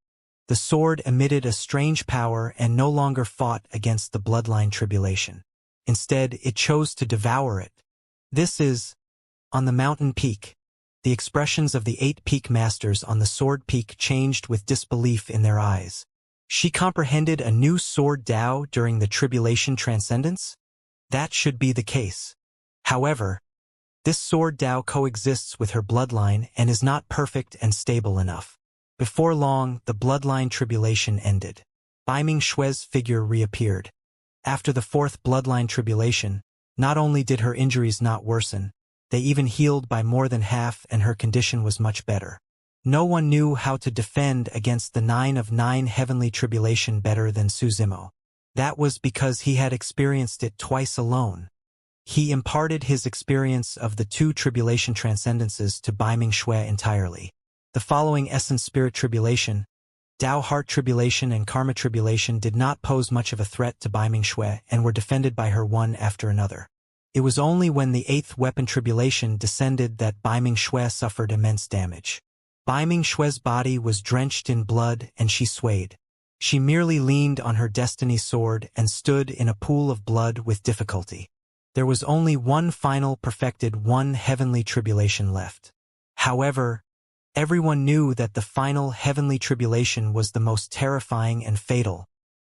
The sword emitted a strange power and no longer fought against the bloodline tribulation. Instead, it chose to devour it. This is, on the mountain peak. The expressions of the 8 peak masters on the sword peak changed with disbelief in their eyes. She comprehended a new sword Tao during the tribulation transcendence? That should be the case. However, this sword Tao coexists with her bloodline and is not perfect and stable enough. Before long, the bloodline tribulation ended. Bai Mingxue's figure reappeared. After the 4th bloodline tribulation, not only did her injuries not worsen, they even healed by more than half and her condition was much better. No one knew how to defend against the 9 of 9 heavenly tribulation better than Su Zimo. That was because he had experienced it twice alone. He imparted his experience of the 2 tribulation transcendences to Bai Mingxue entirely. The following Essence Spirit Tribulation, Tao Heart Tribulation and Karma Tribulation did not pose much of a threat to Bai Mingxue and were defended by her one after another. It was only when the 8th weapon tribulation descended that Bai Ming-Xue suffered immense damage. Bai Ming-Xue's body was drenched in blood and she swayed. She merely leaned on her destiny sword and stood in a pool of blood with difficulty. There was only one final perfected one heavenly tribulation left. However, everyone knew that the final heavenly tribulation was the most terrifying and fatal.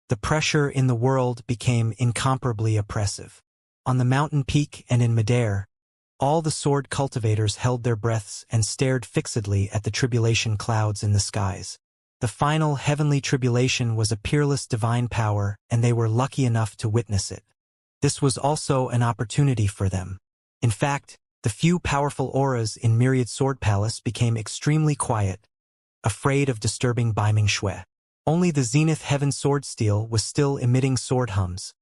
The pressure in the world became incomparably oppressive. On the mountain peak and in midair, all the sword cultivators held their breaths and stared fixedly at the tribulation clouds in the skies. The final heavenly tribulation was a peerless divine power, and they were lucky enough to witness it. This was also an opportunity for them. In fact, the few powerful auras in Myriad Sword Palace became extremely quiet, afraid of disturbing Bai Ming-Xue. Only the Zenith Heaven Sword Steel was still emitting sword hums,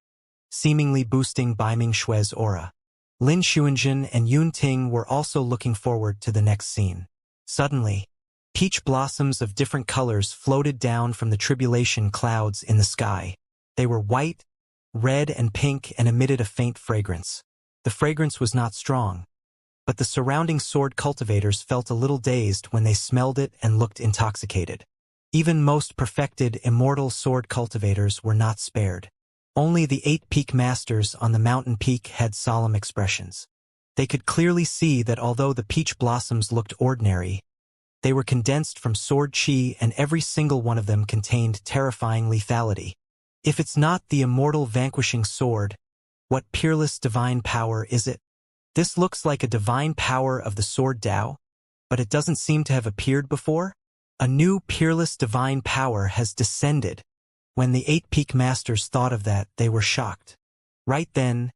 seemingly boosting Bai Ming-Xue's aura. Lin Xuanjun and Yun Ting were also looking forward to the next scene. Suddenly, peach blossoms of different colors floated down from the tribulation clouds in the sky. They were white, red, and pink and emitted a faint fragrance. The fragrance was not strong, but the surrounding sword cultivators felt a little dazed when they smelled it and looked intoxicated. Even most perfected immortal sword cultivators were not spared. Only the 8 peak masters on the mountain peak had solemn expressions. They could clearly see that although the peach blossoms looked ordinary, they were condensed from sword chi, and every single one of them contained terrifying lethality. If it's not the immortal vanquishing sword, what peerless divine power is it? This looks like a divine power of the sword Tao, but it doesn't seem to have appeared before. A new peerless divine power has descended. When the 8 peak masters thought of that, they were shocked. Right then,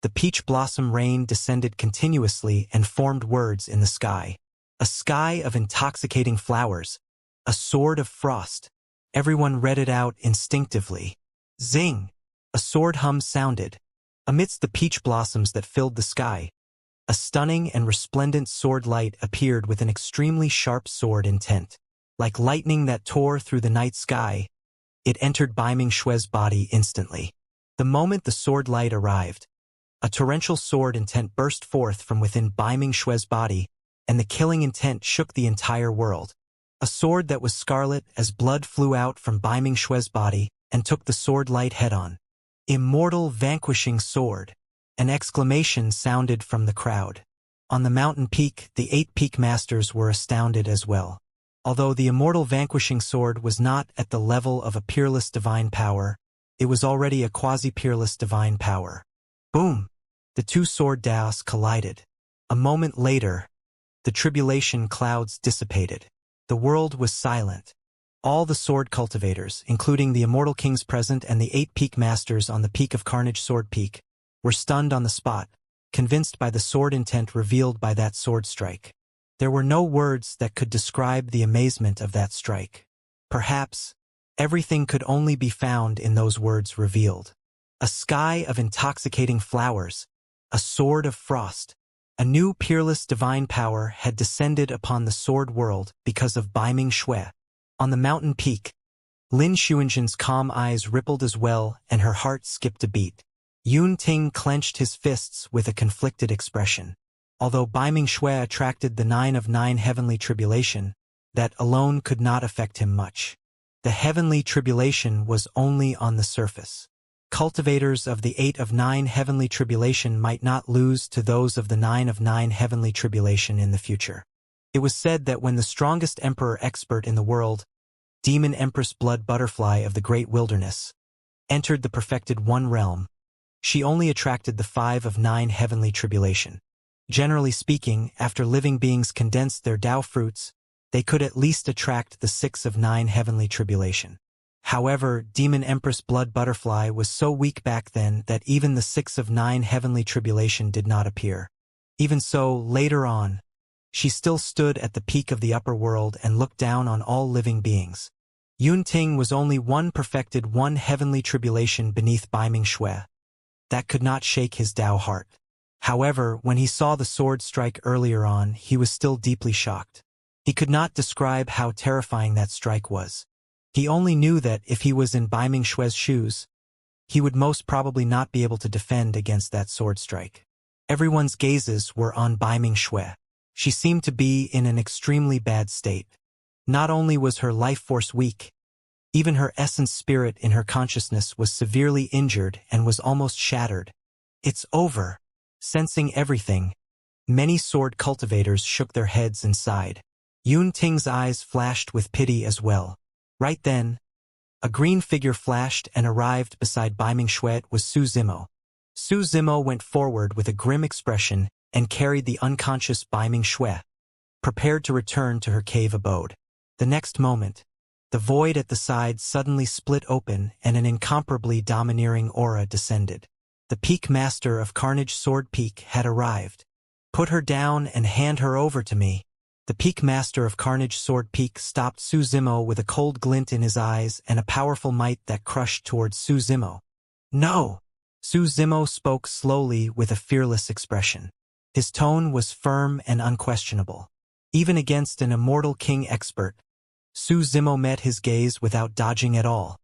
the peach blossom rain descended continuously and formed words in the sky. A sky of intoxicating flowers, a sword of frost. Everyone read it out instinctively. Zing! A sword hum sounded. Amidst the peach blossoms that filled the sky, a stunning and resplendent sword light appeared with an extremely sharp sword intent. Like lightning that tore through the night sky, it entered Bai Ming-Xue's body instantly. The moment the sword light arrived, a torrential sword intent burst forth from within Bai Ming-Xue's body, and the killing intent shook the entire world. A sword that was scarlet as blood flew out from Bai Ming-Xue's body and took the sword light head-on. Immortal vanquishing sword. An exclamation sounded from the crowd. On the mountain peak, the 8 peak masters were astounded as well. Although the immortal vanquishing sword was not at the level of a peerless divine power, it was already a quasi-peerless divine power. Boom! The two sword daos collided. A moment later, the tribulation clouds dissipated. The world was silent. All the sword cultivators, including the immortal kings present and the 8 peak masters on the peak of Carnage Sword Peak, were stunned on the spot, convinced by the sword intent revealed by that sword strike. There were no words that could describe the amazement of that strike. Perhaps, everything could only be found in those words revealed. A sky of intoxicating flowers, a sword of frost. A new peerless divine power had descended upon the sword world because of Bai Ming-Xue. On the mountain peak, Lin Xuanjun's calm eyes rippled as well, and her heart skipped a beat. Yun Ting clenched his fists with a conflicted expression. Although Bai Ming-Xue attracted the 9 of 9 heavenly tribulation, that alone could not affect him much. The heavenly tribulation was only on the surface. Cultivators of the 8 of 9 heavenly tribulation might not lose to those of the 9 of 9 heavenly tribulation in the future. It was said that when the strongest emperor expert in the world, Demon Empress Blood Butterfly of the Great Wilderness, entered the perfected one realm, she only attracted the 5 of 9 heavenly tribulation. Generally speaking, after living beings condensed their Tao fruits, they could at least attract the 6 of 9 heavenly tribulation. However, Demon Empress Blood Butterfly was so weak back then that even the 6 of 9 heavenly tribulation did not appear. Even so, later on, she still stood at the peak of the upper world and looked down on all living beings. Yun Ting was only one perfected one heavenly tribulation beneath Bai Ming-Xue. That could not shake his Tao heart. However, when he saw the sword strike earlier on, he was still deeply shocked. He could not describe how terrifying that strike was. He only knew that if he was in Bai Ming-Xue's shoes, he would most probably not be able to defend against that sword strike. Everyone's gazes were on Bai Ming-shui. She seemed to be in an extremely bad state. Not only was her life force weak, even her essence spirit in her consciousness was severely injured and was almost shattered. It's over. Sensing everything, many sword cultivators shook their heads and sighed. Yun Ting's eyes flashed with pity as well. Right then, a green figure flashed and arrived beside Bai Ming-shui. It was Su Zimo. Su Zimo went forward with a grim expression and carried the unconscious Bai Ming-shui, prepared to return to her cave abode. The next moment, the void at the side suddenly split open and an incomparably domineering aura descended. The peak master of Carnage Sword Peak had arrived. Put her down and hand her over to me. The peak master of Carnage Sword Peak stopped Su Zimo with a cold glint in his eyes and a powerful might that crushed towards Su Zimo. No! Su Zimo spoke slowly with a fearless expression. His tone was firm and unquestionable. Even against an immortal king expert, Su Zimo met his gaze without dodging at all.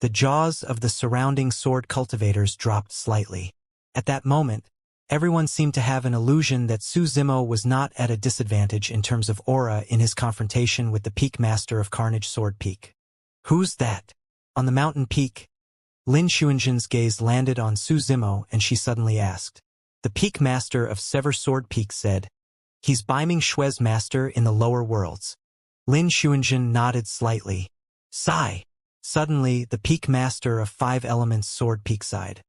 The jaws of the surrounding sword cultivators dropped slightly. At that moment, everyone seemed to have an illusion that Su Zimo was not at a disadvantage in terms of aura in his confrontation with the peak master of Carnage Sword Peak. Who's that? On the mountain peak, Lin Xuanjin's gaze landed on Su Zimo and she suddenly asked. The peak master of Sever Sword Peak said, "He's Bai Ming-shui's master in the lower worlds." Lin Xuanjin nodded slightly. Sigh. Suddenly, the peak master of Five Elements Sword Peak sighed.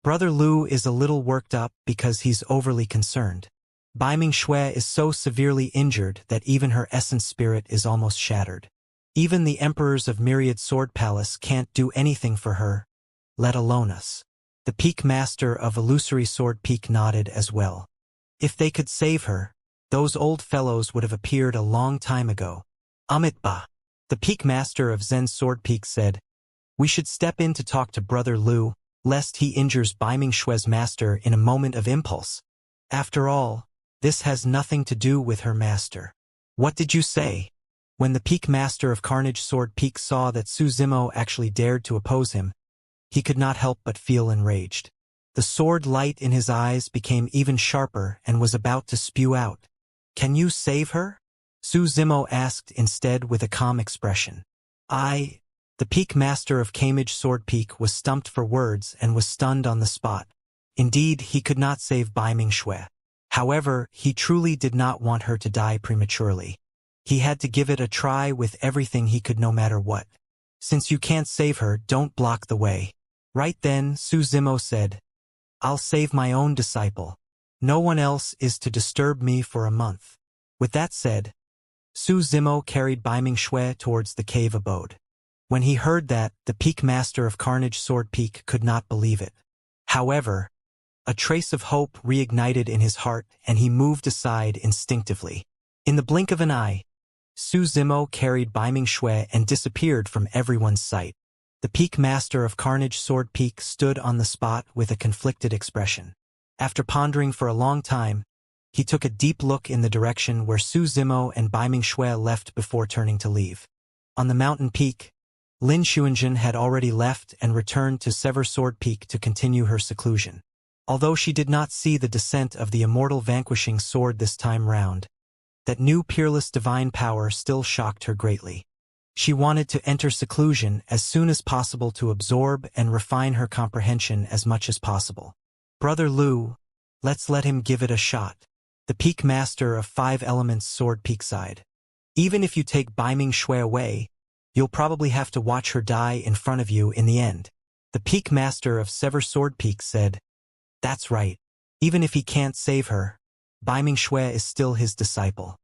Brother Lu is a little worked up because he's overly concerned. Bai Ming-shui is so severely injured that even her essence spirit is almost shattered. Even the emperors of Myriad Sword Palace can't do anything for her, let alone us. The peak master of Illusory Sword Peak nodded as well. If they could save her, those old fellows would have appeared a long time ago. Amitba. The peak master of Zen Sword Peak said, "We should step in to talk to Brother Lu, lest he injures Bai Ming-shui's master in a moment of impulse. After all, this has nothing to do with her master." What did you say? When the peak master of Carnage Sword Peak saw that Su Zimo actually dared to oppose him, he could not help but feel enraged. The sword light in his eyes became even sharper and was about to spew out. "Can you save her?" Su Zimo asked instead with a calm expression. The peak master of Carnage Sword Peak was stumped for words and was stunned on the spot. Indeed, he could not save Bai Ming-shui. However, he truly did not want her to die prematurely. He had to give it a try with everything he could no matter what. "Since you can't save her, don't block the way." Right then, Su Zimo said, "I'll save my own disciple. No one else is to disturb me for a month." With that said, Su Zimo carried Bai Ming-shui towards the cave abode. When he heard that, the peak master of Carnage Sword Peak could not believe it. However, a trace of hope reignited in his heart and he moved aside instinctively. In the blink of an eye, Su Zimo carried Bai Ming-shui and disappeared from everyone's sight. The peak master of Carnage Sword Peak stood on the spot with a conflicted expression. After pondering for a long time, he took a deep look in the direction where Su Zimo and Bai Ming-shui left before turning to leave. On the mountain peak, Lin Xuanjin had already left and returned to Sever Sword Peak to continue her seclusion. Although she did not see the descent of the immortal vanquishing sword this time round, that new peerless divine power still shocked her greatly. She wanted to enter seclusion as soon as possible to absorb and refine her comprehension as much as possible. "Brother Lu, let's let him give it a shot." The peak master of Five Elements Sword Peak sighed. "Even if you take Bai Ming-shui away, you'll probably have to watch her die in front of you in the end." The peak master of Sever Sword Peak said, "That's right. Even if he can't save her, Bai Ming-shui is still his disciple.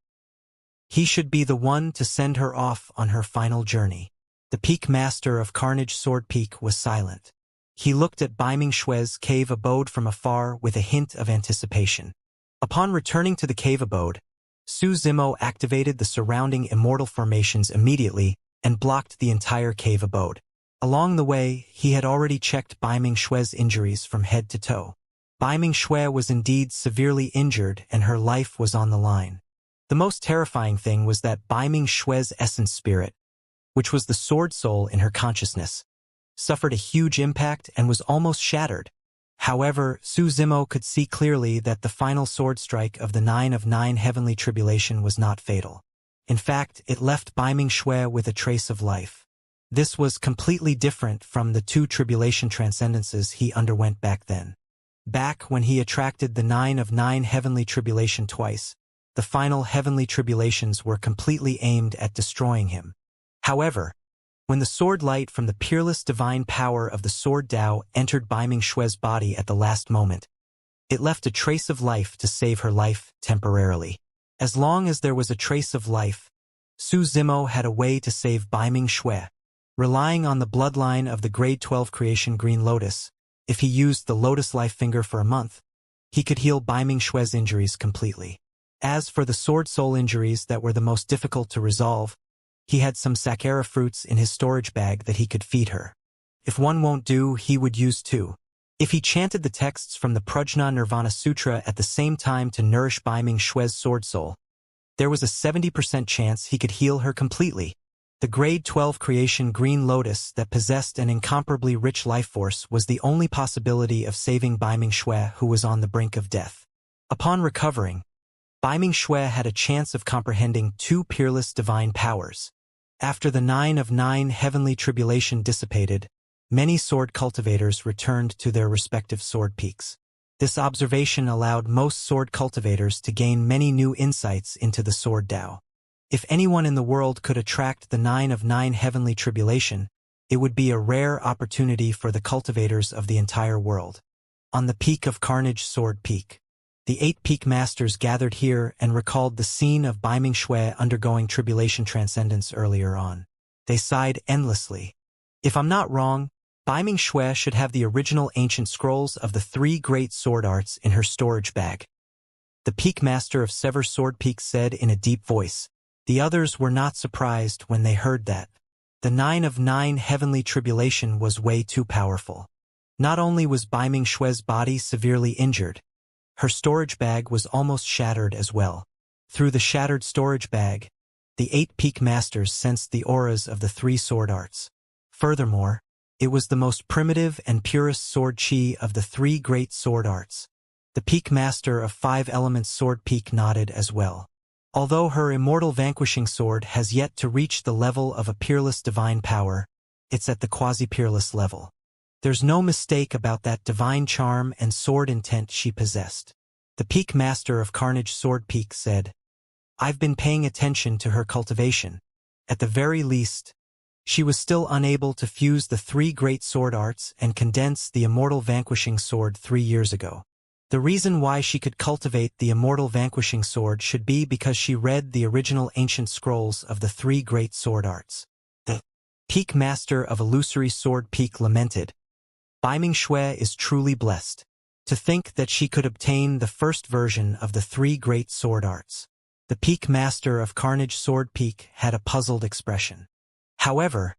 He should be the one to send her off on her final journey." The peak master of Carnage Sword Peak was silent. He looked at Bai Ming-shui's cave abode from afar with a hint of anticipation. Upon returning to the cave abode, Su Zimo activated the surrounding immortal formations immediately and blocked the entire cave abode. Along the way, he had already checked Bai Ming-shui's injuries from head to toe. Bai Ming-shui was indeed severely injured and her life was on the line. The most terrifying thing was that Bai Ming-shui's essence spirit, which was the sword soul in her consciousness, suffered a huge impact and was almost shattered. However, Su Zimo could see clearly that the final sword strike of the 9 of 9 heavenly tribulation was not fatal. In fact, it left Bai Ming Xue with a trace of life. This was completely different from the 2 tribulation transcendences he underwent back then. Back when he attracted the 9 of 9 heavenly tribulation twice, the final heavenly tribulations were completely aimed at destroying him. However, when the sword light from the peerless divine power of the sword Tao entered Bai Ming Xue's body at the last moment, it left a trace of life to save her life temporarily. As long as there was a trace of life, Su Zimo had a way to save Bai Ming Xue. Relying on the bloodline of the grade 12 creation Green Lotus, if he used the Lotus Life Finger for a month, he could heal Bai Ming Xue's injuries completely. As for the sword soul injuries that were the most difficult to resolve, he had some Sakara fruits in his storage bag that he could feed her. If one won't do, he would use 2. If he chanted the texts from the Prajna Nirvana Sutra at the same time to nourish Bai Ming Xue's sword soul, there was a 70% chance he could heal her completely. The grade 12 creation Green Lotus that possessed an incomparably rich life force was the only possibility of saving Bai Ming Xue, who was on the brink of death. Upon recovering, Bai Ming Xue had a chance of comprehending 2 peerless divine powers. After the 9 of 9 heavenly tribulation dissipated, many sword cultivators returned to their respective sword peaks. This observation allowed most sword cultivators to gain many new insights into the sword Tao. If anyone in the world could attract the 9 of 9 heavenly tribulation, it would be a rare opportunity for the cultivators of the entire world. On the peak of Carnage Sword Peak, the 8 peak masters gathered here and recalled the scene of Bai Ming Xue undergoing tribulation transcendence earlier on. They sighed endlessly. If I'm not wrong, Bai Ming Xue should have the original ancient scrolls of the 3 great sword arts in her storage bag. The peak master of Sever Sword Peak said in a deep voice. The others were not surprised when they heard that. The 9 of 9 heavenly tribulation was way too powerful. Not only was Bai Ming Xue's body severely injured, her storage bag was almost shattered as well. Through the shattered storage bag, the 8 peak masters sensed the auras of the 3 sword arts. Furthermore, it was the most primitive and purest sword chi of the 3 great sword arts. The peak master of 5 elements sword peak nodded as well. Although her immortal vanquishing sword has yet to reach the level of a peerless divine power, it's at the quasi-peerless level. There's no mistake about that divine charm and sword intent she possessed. The peak master of Carnage Sword Peak said, I've been paying attention to her cultivation. At the very least, she was still unable to fuse the 3 great sword arts and condense the immortal vanquishing sword 3 years ago. The reason why she could cultivate the immortal vanquishing sword should be because she read the original ancient scrolls of the 3 great sword arts. The peak master of Illusory Sword Peak lamented, Bai Ming Xue is truly blessed. To think that she could obtain the first version of the 3 great sword arts. The peak master of Carnage Sword Peak had a puzzled expression. However,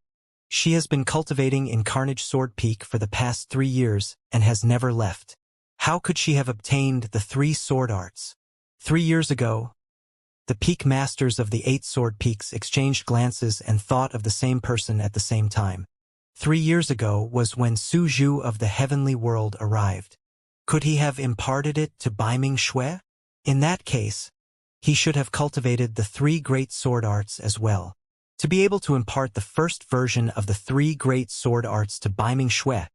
she has been cultivating in Carnage Sword Peak for the past 3 years and has never left. How could she have obtained the 3 sword arts? 3 years ago, the peak masters of the 8 sword peaks exchanged glances and thought of the same person at the same time. 3 years ago was when Su Zhu of the heavenly world arrived. Could he have imparted it to Bai Ming Xue? In that case, he should have cultivated the 3 great sword arts as well. To be able to impart the first version of the 3 great sword arts to Bai Ming Xue,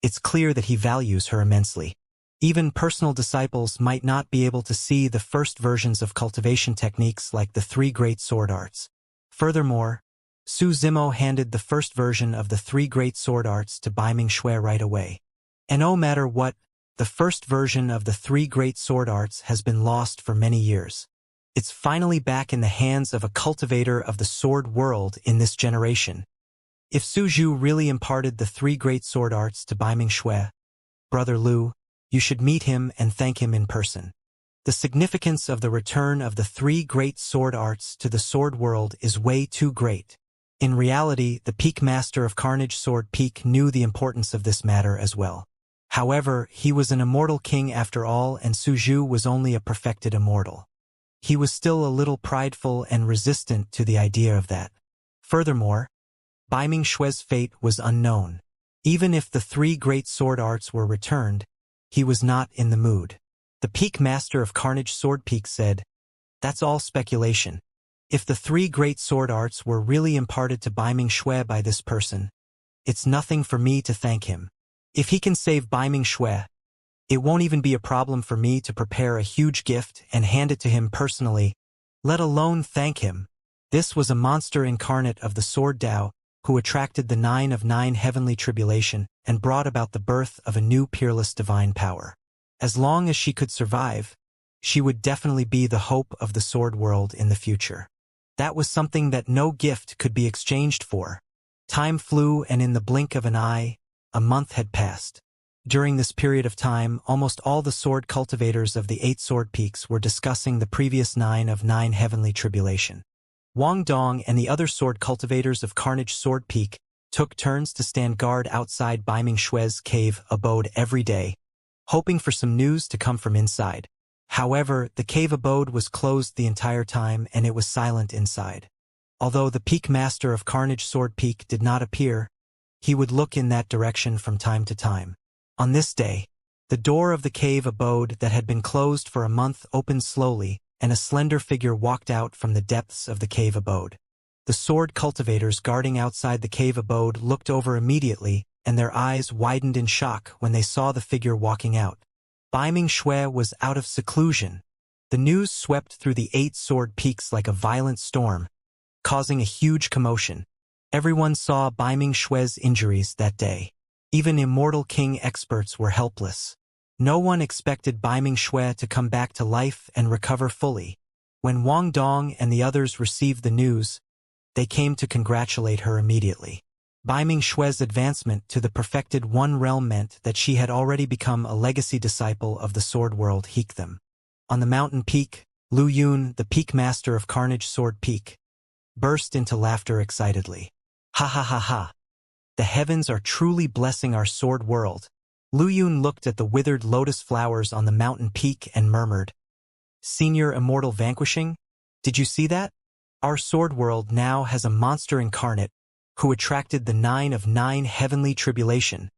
it's clear that he values her immensely. Even personal disciples might not be able to see the first versions of cultivation techniques like the 3 great sword arts. Furthermore, Su Zimo handed the first version of the 3 great sword arts to Bai Ming Xue right away. And no matter what, the first version of the 3 great sword arts has been lost for many years. It's finally back in the hands of a cultivator of the sword world in this generation. If Su Zhu really imparted the 3 great sword arts to Bai Ming Xue, Brother Lu, you should meet him and thank him in person. The significance of the return of the 3 great sword arts to the sword world is way too great. In reality, the peak master of Carnage Sword Peak knew the importance of this matter as well. However, he was an immortal king after all, and Su Zhu was only a perfected immortal. He was still a little prideful and resistant to the idea of that. Furthermore, Bai Ming Xue's fate was unknown. Even if the 3 great sword arts were returned, he was not in the mood. The peak master of Carnage Sword Peak said, "That's all speculation. If the three great sword arts were really imparted to Baiming Shui by this person, it's nothing for me to thank him. If he can save Baiming Shui, it won't even be a problem for me to prepare a huge gift and hand it to him personally, let alone thank him." This was a monster incarnate of the Sword Tao, who attracted the 9 of 9 heavenly tribulation and brought about the birth of a new peerless divine power. As long as she could survive, she would definitely be the hope of the sword world in the future. That was something that no gift could be exchanged for. Time flew, and in the blink of an eye, a month had passed. During this period of time, almost all the sword cultivators of the 8 sword peaks were discussing the previous 9 of 9 heavenly tribulation. Wang Dong and the other sword cultivators of Carnage Sword Peak took turns to stand guard outside Baiming Shui's cave abode every day, hoping for some news to come from inside. However, the cave abode was closed the entire time and it was silent inside. Although the peak master of Carnage Sword Peak did not appear, he would look in that direction from time to time. On this day, the door of the cave abode that had been closed for a month opened slowly, and a slender figure walked out from the depths of the cave abode. The sword cultivators guarding outside the cave abode looked over immediately, and their eyes widened in shock when they saw the figure walking out. Baiming Shui was out of seclusion. The news swept through the 8 sword peaks like a violent storm, causing a huge commotion. Everyone saw Baiming Shui's injuries that day. Even Immortal King experts were helpless. No one expected Baiming Shui to come back to life and recover fully. When Wang Dong and the others received the news, they came to congratulate her immediately. Baiming Shui's advancement to the perfected One Realm meant that she had already become a legacy disciple of the sword world Heektham. On the mountain peak, Lu Yun, the peak master of Carnage Sword Peak, burst into laughter excitedly. "Ha ha ha ha! The heavens are truly blessing our sword world." Lu Yun looked at the withered lotus flowers on the mountain peak and murmured, "Senior Immortal vanquishing? Did you see that? Our sword world now has a monster incarnate who attracted the 9 of 9 heavenly tribulation."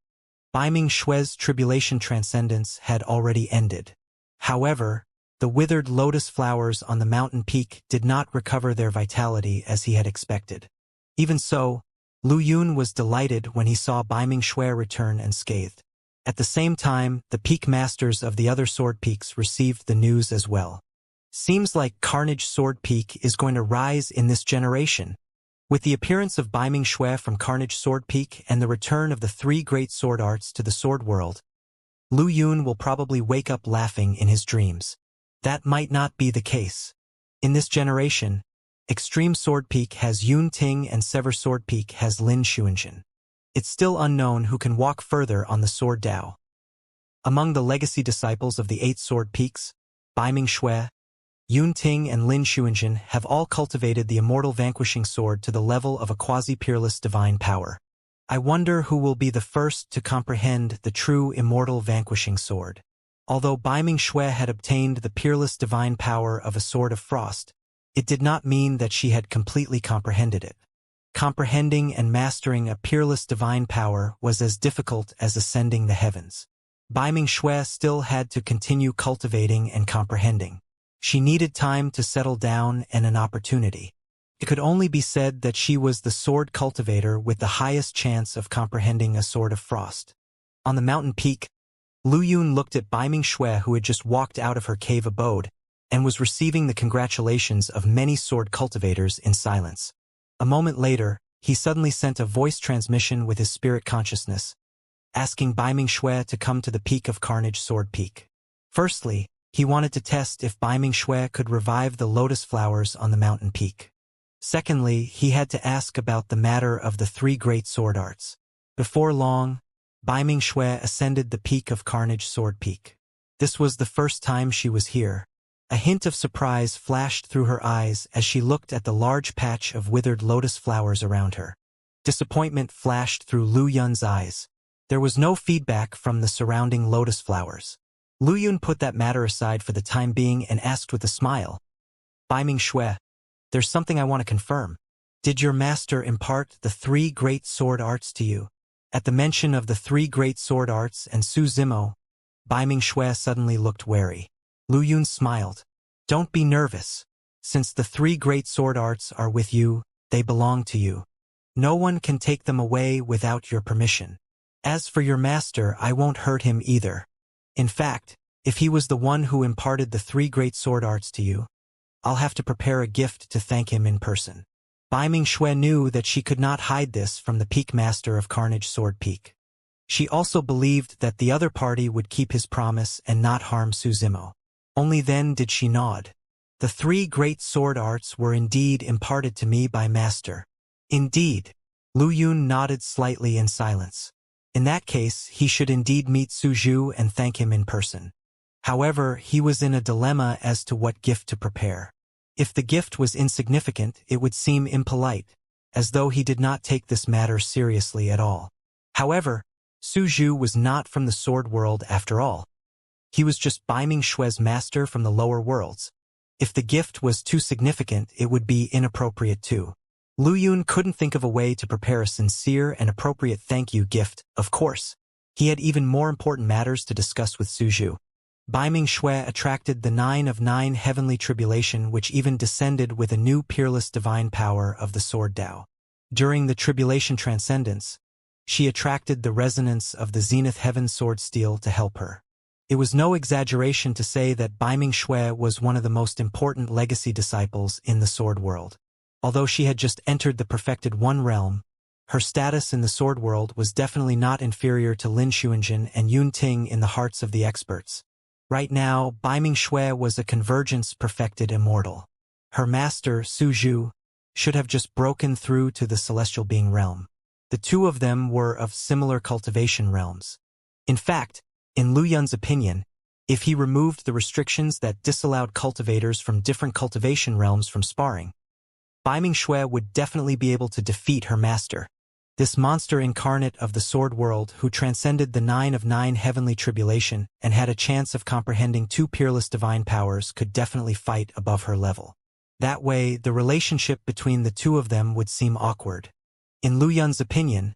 Baiming Shui's tribulation transcendence had already ended. However, the withered lotus flowers on the mountain peak did not recover their vitality as he had expected. Even so, Lu Yun was delighted when he saw Baiming Shui return unscathed. At the same time, the peak masters of the other sword peaks received the news as well. "Seems like Carnage Sword Peak is going to rise in this generation." With the appearance of Baiming Shui from Carnage Sword Peak and the return of the 3 great sword arts to the sword world, Lu Yun will probably wake up laughing in his dreams. That might not be the case. In this generation, Extreme Sword Peak has Yun Ting and Sever Sword Peak has Lin Xuanzhen. It's still unknown who can walk further on the Sword Tao. Among the legacy disciples of the 8 sword peaks, Baiming Shui, Yun Ting and Lin Xuanzhen have all cultivated the immortal vanquishing sword to the level of a quasi-peerless divine power. I wonder who will be the first to comprehend the true immortal vanquishing sword. Although Baiming Shui had obtained the peerless divine power of a sword of frost, it did not mean that she had completely comprehended it. Comprehending and mastering a peerless divine power was as difficult as ascending the heavens. Baiming Shui still had to continue cultivating and comprehending. She needed time to settle down and an opportunity. It could only be said that she was the sword cultivator with the highest chance of comprehending a sword of frost. On the mountain peak, Lu Yun looked at Baiming Shui, who had just walked out of her cave abode and was receiving the congratulations of many sword cultivators in silence. A moment later, he suddenly sent a voice transmission with his spirit consciousness, asking Baiming Shui to come to the peak of Carnage Sword Peak. Firstly, he wanted to test if Baiming Shui could revive the lotus flowers on the mountain peak. Secondly, he had to ask about the matter of the 3 great sword arts. Before long, Baiming Shui ascended the peak of Carnage Sword Peak. This was the first time she was here. A hint of surprise flashed through her eyes as she looked at the large patch of withered lotus flowers around her. Disappointment flashed through Lu Yun's eyes. There was no feedback from the surrounding lotus flowers. Lu Yun put that matter aside for the time being and asked with a smile, "Baiming Shui, there's something I want to confirm. Did your master impart the 3 great sword arts to you?" At the mention of the 3 great sword arts and Su Zimo, Bai Mingxue suddenly looked wary. Lu Yun smiled. Don't be nervous. Since the three great sword arts are with you, they belong to you. No one can take them away without your permission. As for your master, I won't hurt him either. In fact, if he was the one who imparted the three great sword arts to you, I'll have to prepare a gift to thank him in person. Bai Mingxue knew that she could not hide this from the Peak Master of Carnage Sword Peak. She also believed that the other party would keep his promise and not harm Su Zimo. Only then did she nod. The three great sword arts were indeed imparted to me by Master. Indeed. Lu Yun nodded slightly in silence. In that case, he should indeed meet Su Zhu and thank him in person. However, he was in a dilemma as to what gift to prepare. If the gift was insignificant, it would seem impolite, as though he did not take this matter seriously at all. However, Su Zhu was not from the sword world after all. He was just Bai Mingxue's master from the lower worlds. If the gift was too significant, it would be inappropriate too. Lu Yun couldn't think of a way to prepare a sincere and appropriate thank you gift, of course. He had even more important matters to discuss with Su Zhu. Bai Mingxue attracted the 9 of 9 heavenly tribulation, which even descended with a new peerless divine power of the Sword Tao. During the tribulation transcendence, she attracted the resonance of the Zenith Heaven Sword Steel to help her. It was no exaggeration to say that Bai Mingxue was one of the most important legacy disciples in the sword world. Although she had just entered the Perfected One realm, her status in the sword world was definitely not inferior to Lin Xuanjin and Yun Ting in the hearts of the experts. Right now, Bai Mingxue was a convergence perfected immortal. Her master, Su Zhu, should have just broken through to the celestial being realm. The two of them were of similar cultivation realms. In fact, in Lu Yun's opinion, if he removed the restrictions that disallowed cultivators from different cultivation realms from sparring, Bai Mingxue would definitely be able to defeat her master. This monster incarnate of the sword world who transcended the 9 of 9 heavenly tribulation and had a chance of comprehending two peerless divine powers could definitely fight above her level. That way, the relationship between the two of them would seem awkward. In Lu Yun's opinion,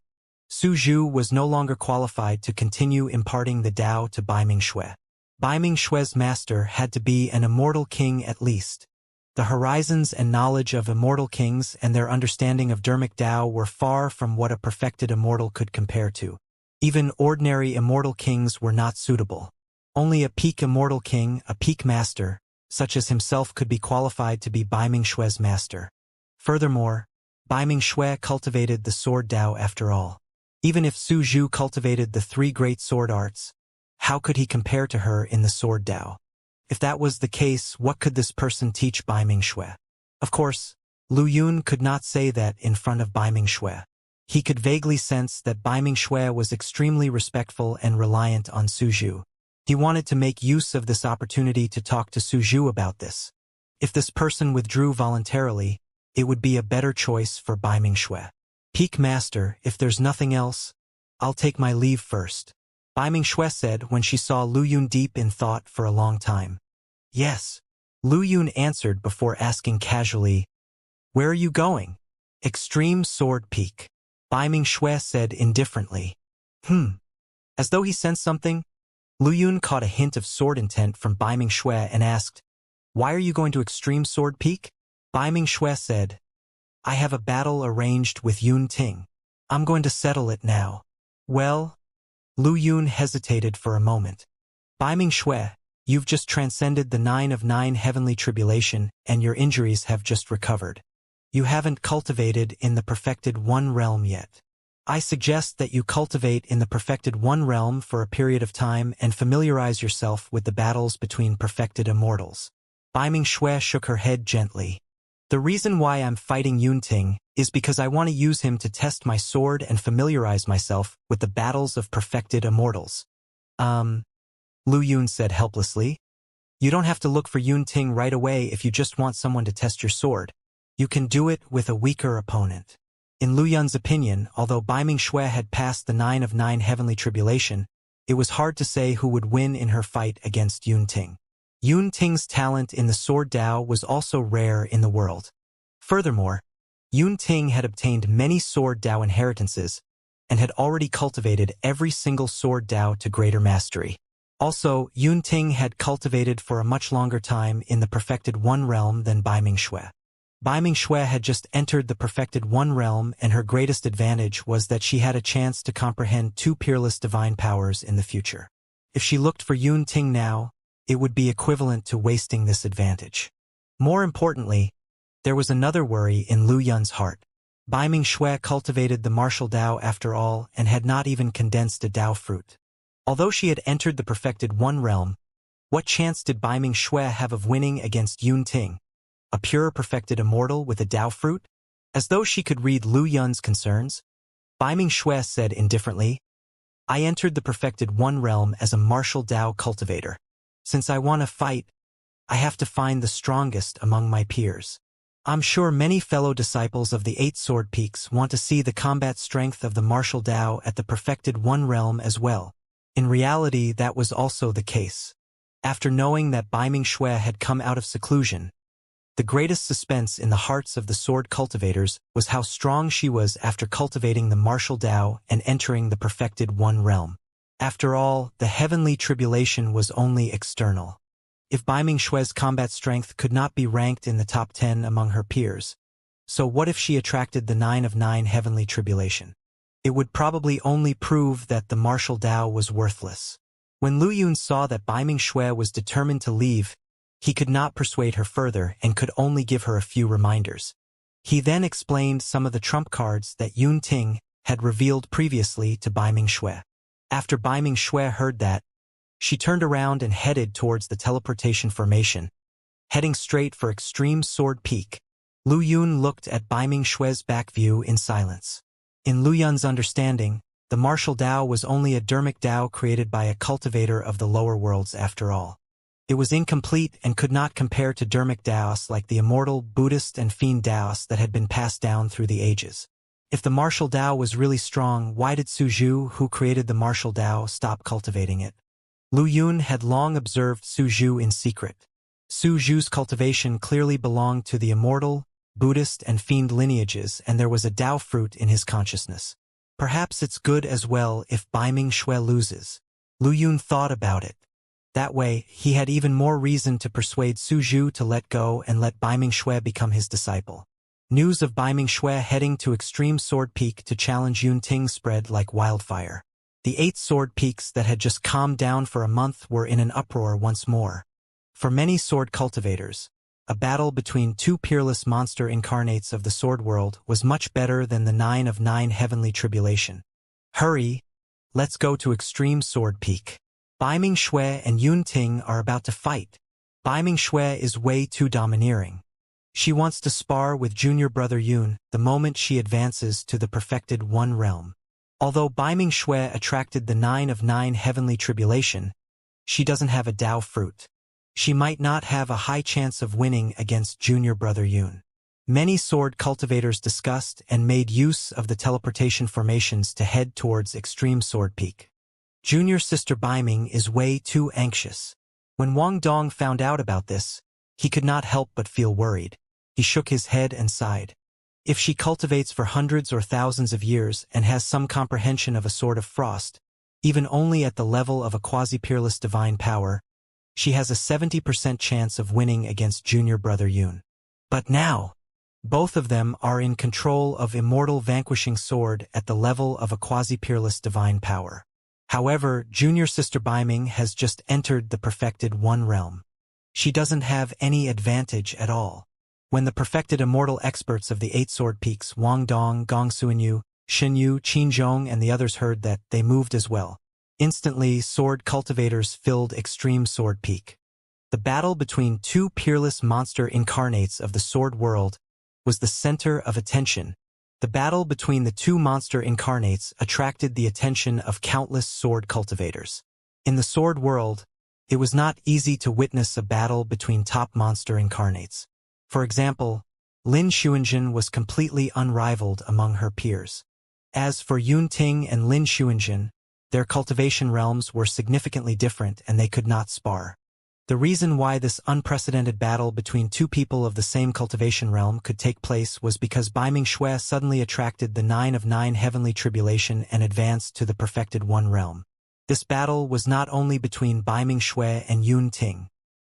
Su Zhu was no longer qualified to continue imparting the Tao to Bai Mingxue. Bai Mingxue's master had to be an immortal king at least. The horizons and knowledge of immortal kings and their understanding of Dharmic Tao were far from what a perfected immortal could compare to. Even ordinary immortal kings were not suitable. Only a peak immortal king, a peak master, such as himself could be qualified to be Bai Mingxue's master. Furthermore, Bai Mingxue cultivated the sword Tao after all. Even if Su Zhu cultivated the three great sword arts, how could he compare to her in the sword Tao? If that was the case, what could this person teach Bai Mingxue? Of course, Lu Yun could not say that in front of Bai Mingxue. He could vaguely sense that Bai Mingxue was extremely respectful and reliant on Su Zhu. He wanted to make use of this opportunity to talk to Su Zhu about this. If this person withdrew voluntarily, it would be a better choice for Bai Mingxue. Peak Master, if there's nothing else, I'll take my leave first, Bai Mingxue said when she saw Lu Yun deep in thought for a long time. Yes, Lu Yun answered before asking casually, where are you going? Extreme Sword Peak, Bai Mingxue said indifferently. As though he sensed something, Lu Yun caught a hint of sword intent from Bai Mingxue and asked, why are you going to Extreme Sword Peak? Bai Mingxue said, I have a battle arranged with Yun Ting. I'm going to settle it now. Well, Lu Yun hesitated for a moment. Bai Mingxue, you've just transcended the 9 of 9 heavenly tribulation and your injuries have just recovered. You haven't cultivated in the Perfected One realm yet. I suggest that you cultivate in the Perfected One realm for a period of time and familiarize yourself with the battles between perfected immortals. Bai Mingxue shook her head gently. The reason why I'm fighting Yun Ting is because I want to use him to test my sword and familiarize myself with the battles of perfected immortals. Lu Yun said helplessly. You don't have to look for Yun Ting right away if you just want someone to test your sword. You can do it with a weaker opponent. In Lu Yun's opinion, although Bai Mingxue had passed the 9 of 9 heavenly tribulation, it was hard to say who would win in her fight against Yun Ting. Yun Ting's talent in the sword Tao was also rare in the world. Furthermore, Yun Ting had obtained many sword Tao inheritances and had already cultivated every single sword Tao to greater mastery. Also, Yun Ting had cultivated for a much longer time in the Perfected One realm than Bai Mingxue. Bai Mingxue had just entered the Perfected One realm, and her greatest advantage was that she had a chance to comprehend two peerless divine powers in the future. If she looked for Yun Ting now, it would be equivalent to wasting this advantage. More importantly, there was another worry in Lu Yun's heart. Bai Mingxue cultivated the martial Dao after all and had not even condensed a Dao fruit. Although she had entered the Perfected One realm, what chance did Bai Mingxue have of winning against Yun Ting, a pure perfected immortal with a Dao fruit? As though she could read Lu Yun's concerns, Bai Mingxue said indifferently, I entered the Perfected One realm as a martial Dao cultivator. Since I want to fight, I have to find the strongest among my peers. I'm sure many fellow disciples of the Eight Sword Peaks want to see the combat strength of the martial Dao at the Perfected One realm as well. In reality, that was also the case. After knowing that Bai Mingxue had come out of seclusion, the greatest suspense in the hearts of the sword cultivators was how strong she was after cultivating the martial Dao and entering the Perfected One realm. After all, the heavenly tribulation was only external. If Bai Mingxue's combat strength could not be ranked in the top 10 among her peers, so what if she attracted the 9 of 9 heavenly tribulation? It would probably only prove that the martial Dao was worthless. When Lu Yun saw that Bai Mingxue was determined to leave, he could not persuade her further and could only give her a few reminders. He then explained some of the trump cards that Yun Ting had revealed previously to Bai Mingxue. After Bai Mingxue heard that, she turned around and headed towards the teleportation formation, heading straight for Extreme Sword Peak. Lu Yun looked at Bai Mingxue's back view in silence. In Lu Yun's understanding, the martial Dao was only a dermic Dao created by a cultivator of the lower worlds after all. It was incomplete and could not compare to dermic Daos like the Immortal, Buddhist, and Fiend Daos that had been passed down through the ages. If the martial Dao was really strong, why did Su Zhu, who created the martial Dao, stop cultivating it? Lu Yun had long observed Su Zhu in secret. Su Zhu's cultivation clearly belonged to the Immortal, Buddhist, and Fiend lineages, and there was a Dao fruit in his consciousness. Perhaps it's good as well if Bai Mingxue loses. Lu Yun thought about it. That way, he had even more reason to persuade Su Zhu to let go and let Bai Mingxue become his disciple. News of Bai Mingxue heading to Extreme Sword Peak to challenge Yun Ting spread like wildfire. The 8 sword peaks that had just calmed down for a month were in an uproar once more. For many sword cultivators, a battle between two peerless monster incarnates of the sword world was much better than the 9 of 9 heavenly tribulation. Hurry, let's go to Extreme Sword Peak. Bai Mingxue and Yun Ting are about to fight. Bai Mingxue is way too domineering. She wants to spar with junior brother Yun the moment she advances to the Perfected One realm. Although Bai Mingxue attracted the 9 of 9 heavenly tribulation, she doesn't have a Dao fruit. She might not have a high chance of winning against junior brother Yun. Many sword cultivators discussed and made use of the teleportation formations to head towards Extreme Sword Peak. Junior sister Baiming is way too anxious. When Wang Dong found out about this, he could not help but feel worried. He shook his head and sighed. If she cultivates for hundreds or thousands of years and has some comprehension of a sword of frost, even only at the level of a quasi-peerless divine power, she has a 70% chance of winning against junior brother Yun. But now, both of them are in control of Immortal vanquishing sword at the level of a quasi-peerless divine power. However, junior sister Baiming has just entered the Perfected One realm. She doesn't have any advantage at all. When the perfected immortal experts of the 8 sword peaks Wang Dong, Gong Suanyu, Xin Yu, Qin Zhong and the others heard that, they moved as well. Instantly, sword cultivators filled Extreme Sword Peak. The battle between two peerless monster incarnates of the sword world was the center of attention. The battle between the two monster incarnates attracted the attention of countless sword cultivators. In the sword world, it was not easy to witness a battle between top monster incarnates. For example, Lin Xuanjin was completely unrivaled among her peers. As for Yun Ting and Lin Xuanjin, their cultivation realms were significantly different and they could not spar. The reason why this unprecedented battle between two people of the same cultivation realm could take place was because Bai Mingxue suddenly attracted the 9 of 9 heavenly tribulation and advanced to the Perfected One realm. This battle was not only between Baiming Shui and Yun Ting.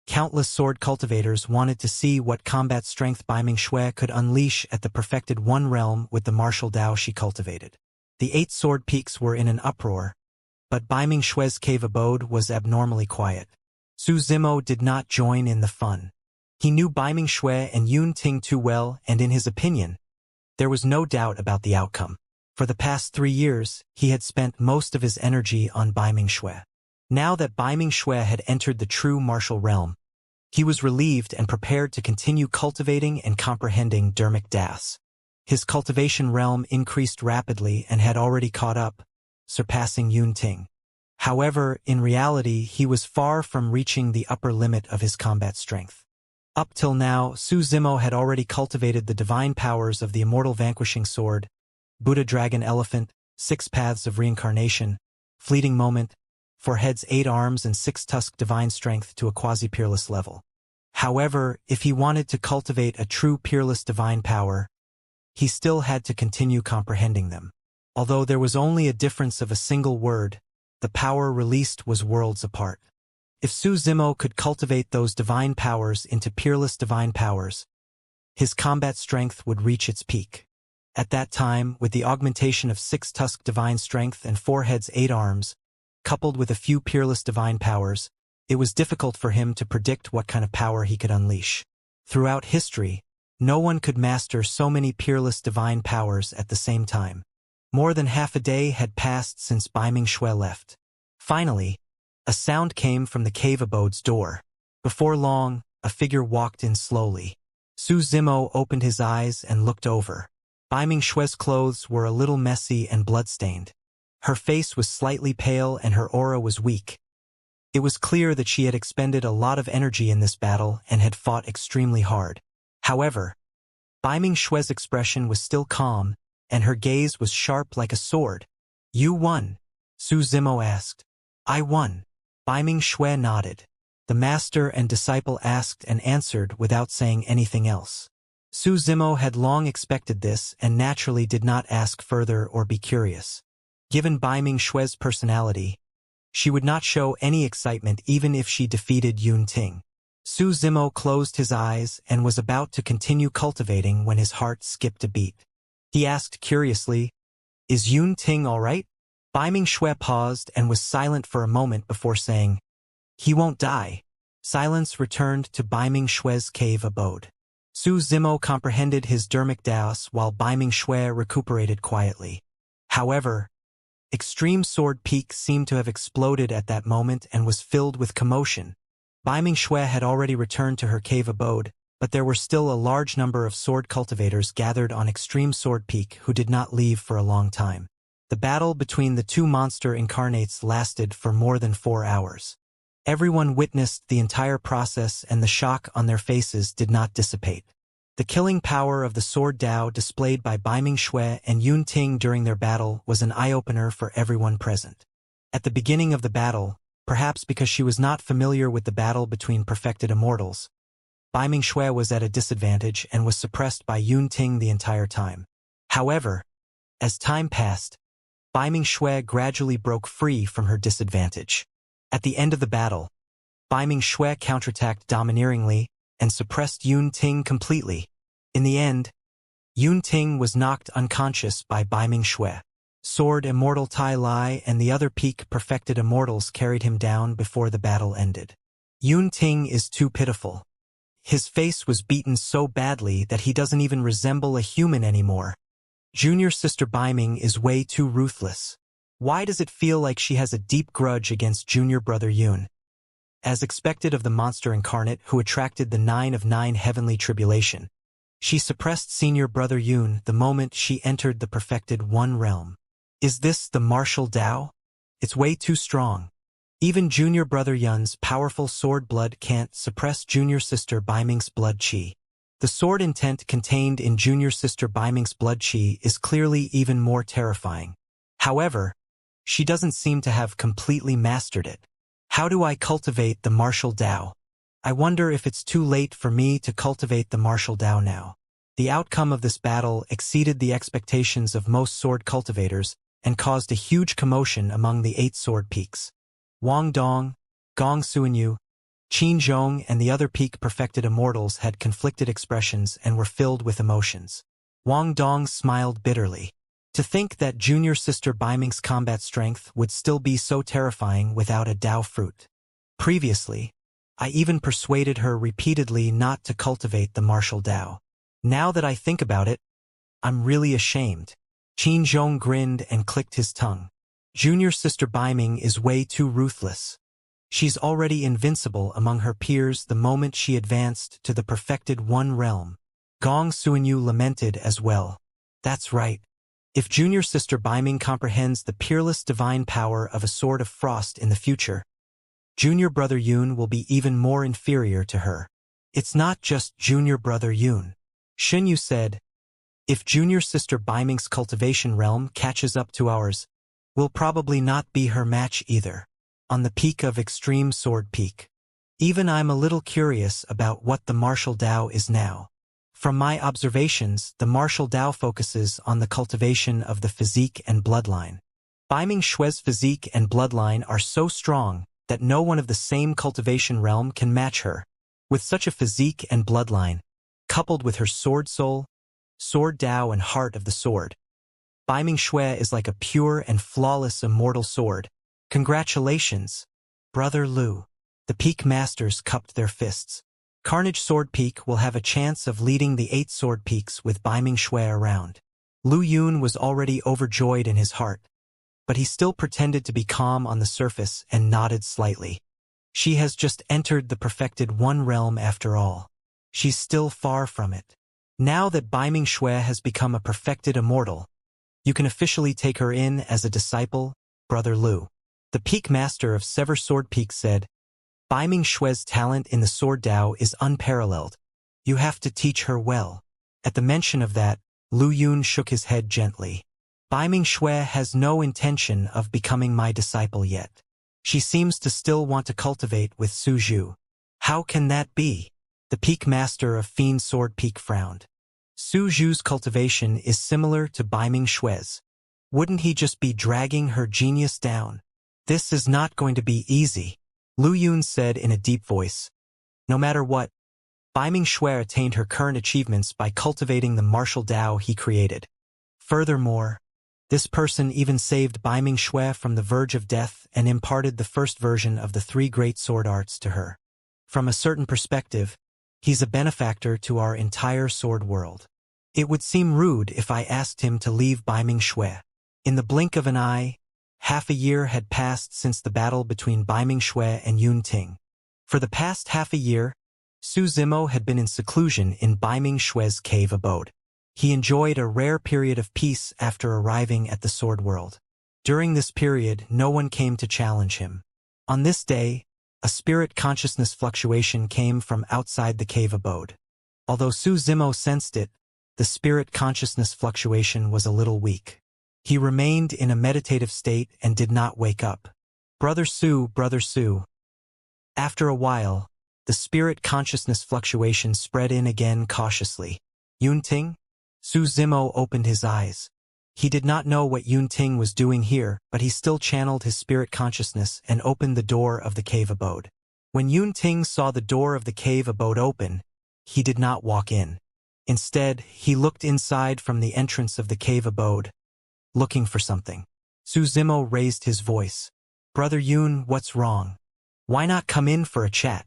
Countless sword cultivators wanted to see what combat strength Baiming Shui could unleash at the perfected one realm with the martial Dao she cultivated. The 8 sword peaks were in an uproar, but Baiming Shui's cave abode was abnormally quiet. Su Zimo did not join in the fun. He knew Baiming Shui and Yun Ting too well, and in his opinion, there was no doubt about the outcome. For the past 3 years, he had spent most of his energy on Baiming Shui. Now that Baiming Shui had entered the true martial realm, he was relieved and prepared to continue cultivating and comprehending Dermic Das. His cultivation realm increased rapidly and had already caught up, surpassing Yun Ting. However, in reality, he was far from reaching the upper limit of his combat strength. Up till now, Su Zimo had already cultivated the divine powers of the Immortal Vanquishing Sword, Buddha Dragon Elephant, 6 Paths of Reincarnation, Fleeting Moment, 4 Heads 8 Arms and 6 Tusk Divine Strength to a quasi-peerless level. However, if he wanted to cultivate a true peerless divine power, he still had to continue comprehending them. Although there was only a difference of a single word, the power released was worlds apart. If Su Zimo could cultivate those divine powers into peerless divine powers, his combat strength would reach its peak. At that time, with the augmentation of 6 Tusk Divine Strength and 4 Heads 8 Arms, coupled with a few peerless divine powers, it was difficult for him to predict what kind of power he could unleash. Throughout history, no one could master so many peerless divine powers at the same time. More than half a day had passed since Baiming Shui left. Finally, a sound came from the cave abode's door. Before long, a figure walked in slowly. Su Zimo opened his eyes and looked over. Baiming Shui's clothes were a little messy and bloodstained. Her face was slightly pale and her aura was weak. It was clear that she had expended a lot of energy in this battle and had fought extremely hard. However, Baiming Shui's expression was still calm, and her gaze was sharp like a sword. "You won?" Su Zimo asked. "I won." Baiming Shui nodded. The master and disciple asked and answered without saying anything else. Su Zimo had long expected this and naturally did not ask further or be curious. Given Baiming Shui's personality, she would not show any excitement even if she defeated Yun Ting. Su Zimo closed his eyes and was about to continue cultivating when his heart skipped a beat. He asked curiously, "Is Yun Ting all right?" Baiming Shui paused and was silent for a moment before saying, "He won't die." Silence returned to Baiming Shui's cave abode. Su Zimo comprehended his Dermic Daos while Baiming Shui recuperated quietly. However, Extreme Sword Peak seemed to have exploded at that moment and was filled with commotion. Baiming Shui had already returned to her cave abode, but there were still a large number of sword cultivators gathered on Extreme Sword Peak who did not leave for a long time. The battle between the 2 monster incarnates lasted for more than 4 hours. Everyone witnessed the entire process and the shock on their faces did not dissipate. The killing power of the Sword Dao displayed by Baiming Shui and Yun Ting during their battle was an eye-opener for everyone present. At the beginning of the battle, perhaps because she was not familiar with the battle between perfected immortals, Baiming Shui was at a disadvantage and was suppressed by Yun Ting the entire time. However, as time passed, Baiming Shui gradually broke free from her disadvantage. At the end of the battle, Baiming Shui counterattacked domineeringly and suppressed Yun Ting completely. In the end, Yun Ting was knocked unconscious by Baiming Shui. Sword Immortal Tai Lai and the other peak perfected immortals carried him down before the battle ended. Yun Ting is too pitiful. His face was beaten so badly that he doesn't even resemble a human anymore. Junior sister Baiming is way too ruthless. Why does it feel like she has a deep grudge against junior brother Yun? As expected of the monster incarnate who attracted the 9 of 9 heavenly tribulation, she suppressed senior brother Yun the moment she entered the perfected one realm. Is this the martial Dao? It's way too strong. Even junior brother Yun's powerful sword blood can't suppress junior sister Baiming's blood qi. The sword intent contained in junior sister Baiming's blood qi is clearly even more terrifying. However, she doesn't seem to have completely mastered it. How do I cultivate the martial Dao? I wonder if it's too late for me to cultivate the martial Dao now. The outcome of this battle exceeded the expectations of most sword cultivators and caused a huge commotion among the 8 sword peaks. Wang Dong, Gong Suanyu, Qin Zhong and the other peak-perfected immortals had conflicted expressions and were filled with emotions. Wang Dong smiled bitterly. To think that junior sister Baiming's combat strength would still be so terrifying without a Dao fruit. Previously, I even persuaded her repeatedly not to cultivate the martial Dao. Now that I think about it, I'm really ashamed. Qin Zhong grinned and clicked his tongue. Junior sister Baiming is way too ruthless. She's already invincible among her peers the moment she advanced to the perfected one realm. Gong Suanyu lamented as well. That's right. If junior sister Baiming comprehends the peerless divine power of a sword of frost in the future, junior brother Yun will be even more inferior to her. It's not just junior brother Yun. Xinyu said, if junior sister Baiming's cultivation realm catches up to ours, we'll probably not be her match either. On the peak of Extreme Sword Peak. Even I'm a little curious about what the martial Dao is now. From my observations, the martial Dao focuses on the cultivation of the physique and bloodline. Baiming Xue's physique and bloodline are so strong that no one of the same cultivation realm can match her. With such a physique and bloodline, coupled with her sword soul, sword Dao and heart of the sword, Baiming Xue is like a pure and flawless immortal sword. Congratulations, Brother Lu. The Peak Masters cupped their fists. Carnage Sword Peak will have a chance of leading the 8 Sword Peaks with Baiming Xue around. Lu Yun was already overjoyed in his heart, but he still pretended to be calm on the surface and nodded slightly. She has just entered the perfected one realm after all. She's still far from it. Now that Baiming Xue has become a perfected immortal, you can officially take her in as a disciple, Brother Lu. The Peak Master of Sever Sword Peak said, Baiming Xue's talent in the Sword Dao is unparalleled. You have to teach her well. At the mention of that, Lu Yun shook his head gently. Baiming Xue has no intention of becoming my disciple yet. She seems to still want to cultivate with Su Zhu. How can that be? The Peak Master of Fiend Sword Peak frowned. Su Zhu's cultivation is similar to Baiming Xue's. Wouldn't he just be dragging her genius down? This is not going to be easy, Lu Yun said in a deep voice. No matter what, Baiming Xue attained her current achievements by cultivating the martial Dao he created. Furthermore, this person even saved Baiming Xue from the verge of death and imparted the first version of the 3 great sword arts to her. From a certain perspective, he's a benefactor to our entire sword world. It would seem rude if I asked him to leave Baiming Xue. In the blink of an eye, half a year had passed since the battle between Baiming Xue and Yun Ting. For the past half a year, Su Zimo had been in seclusion in Baiming Xue's cave abode. He enjoyed a rare period of peace after arriving at the sword world. During this period, no one came to challenge him. On this day, a spirit consciousness fluctuation came from outside the cave abode. Although Su Zimo sensed it, the spirit consciousness fluctuation was a little weak. He remained in a meditative state and did not wake up. Brother Su. After a while, the spirit consciousness fluctuation spread in again cautiously. Yun Ting? Su Zimo opened his eyes. He did not know what Yun Ting was doing here, but he still channeled his spirit consciousness and opened the door of the cave abode. When Yun Ting saw the door of the cave abode open, he did not walk in. Instead, he looked inside from the entrance of the cave abode, looking for something. Su Zimo raised his voice. Brother Yun, what's wrong? Why not come in for a chat?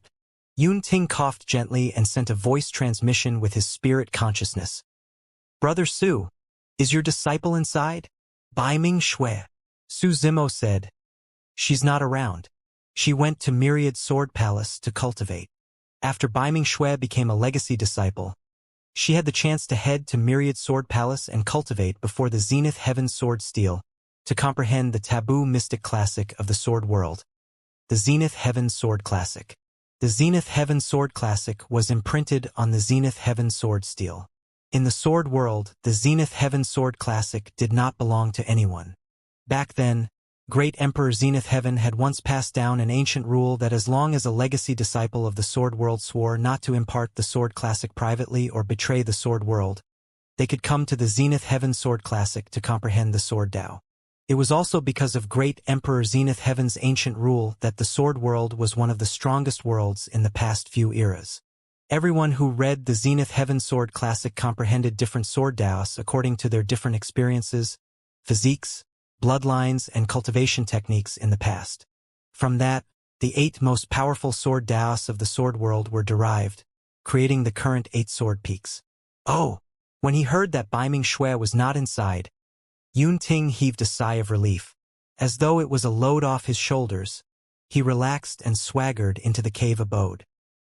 Yun Ting coughed gently and sent a voice transmission with his spirit consciousness. Brother Su, is your disciple inside? Baiming Xue. Su Zimo said. She's not around. She went to Myriad Sword Palace to cultivate. After Baiming Xue became a legacy disciple, she had the chance to head to Myriad Sword Palace and cultivate before the Zenith Heaven Sword Steel to comprehend the taboo mystic classic of the sword world, the Zenith Heaven Sword Classic. The Zenith Heaven Sword Classic was imprinted on the Zenith Heaven Sword Steel. In the sword world, the Zenith Heaven Sword Classic did not belong to anyone. Back then, Great Emperor Zenith Heaven had once passed down an ancient rule that as long as a legacy disciple of the sword world swore not to impart the sword classic privately or betray the sword world, they could come to the Zenith Heaven Sword Classic to comprehend the sword Dao. It was also because of great Emperor Zenith Heaven's ancient rule that the sword world was one of the strongest worlds in the past few eras. Everyone who read the Zenith Heaven Sword Classic comprehended different sword daos according to their different experiences, physiques, bloodlines, and cultivation techniques in the past. From that, the 8 most powerful sword daos of the sword world were derived, creating the current 8 sword peaks. Oh! When he heard that Baiming Xue was not inside, Yun Ting heaved a sigh of relief. As though it was a load off his shoulders, he relaxed and swaggered into the cave abode.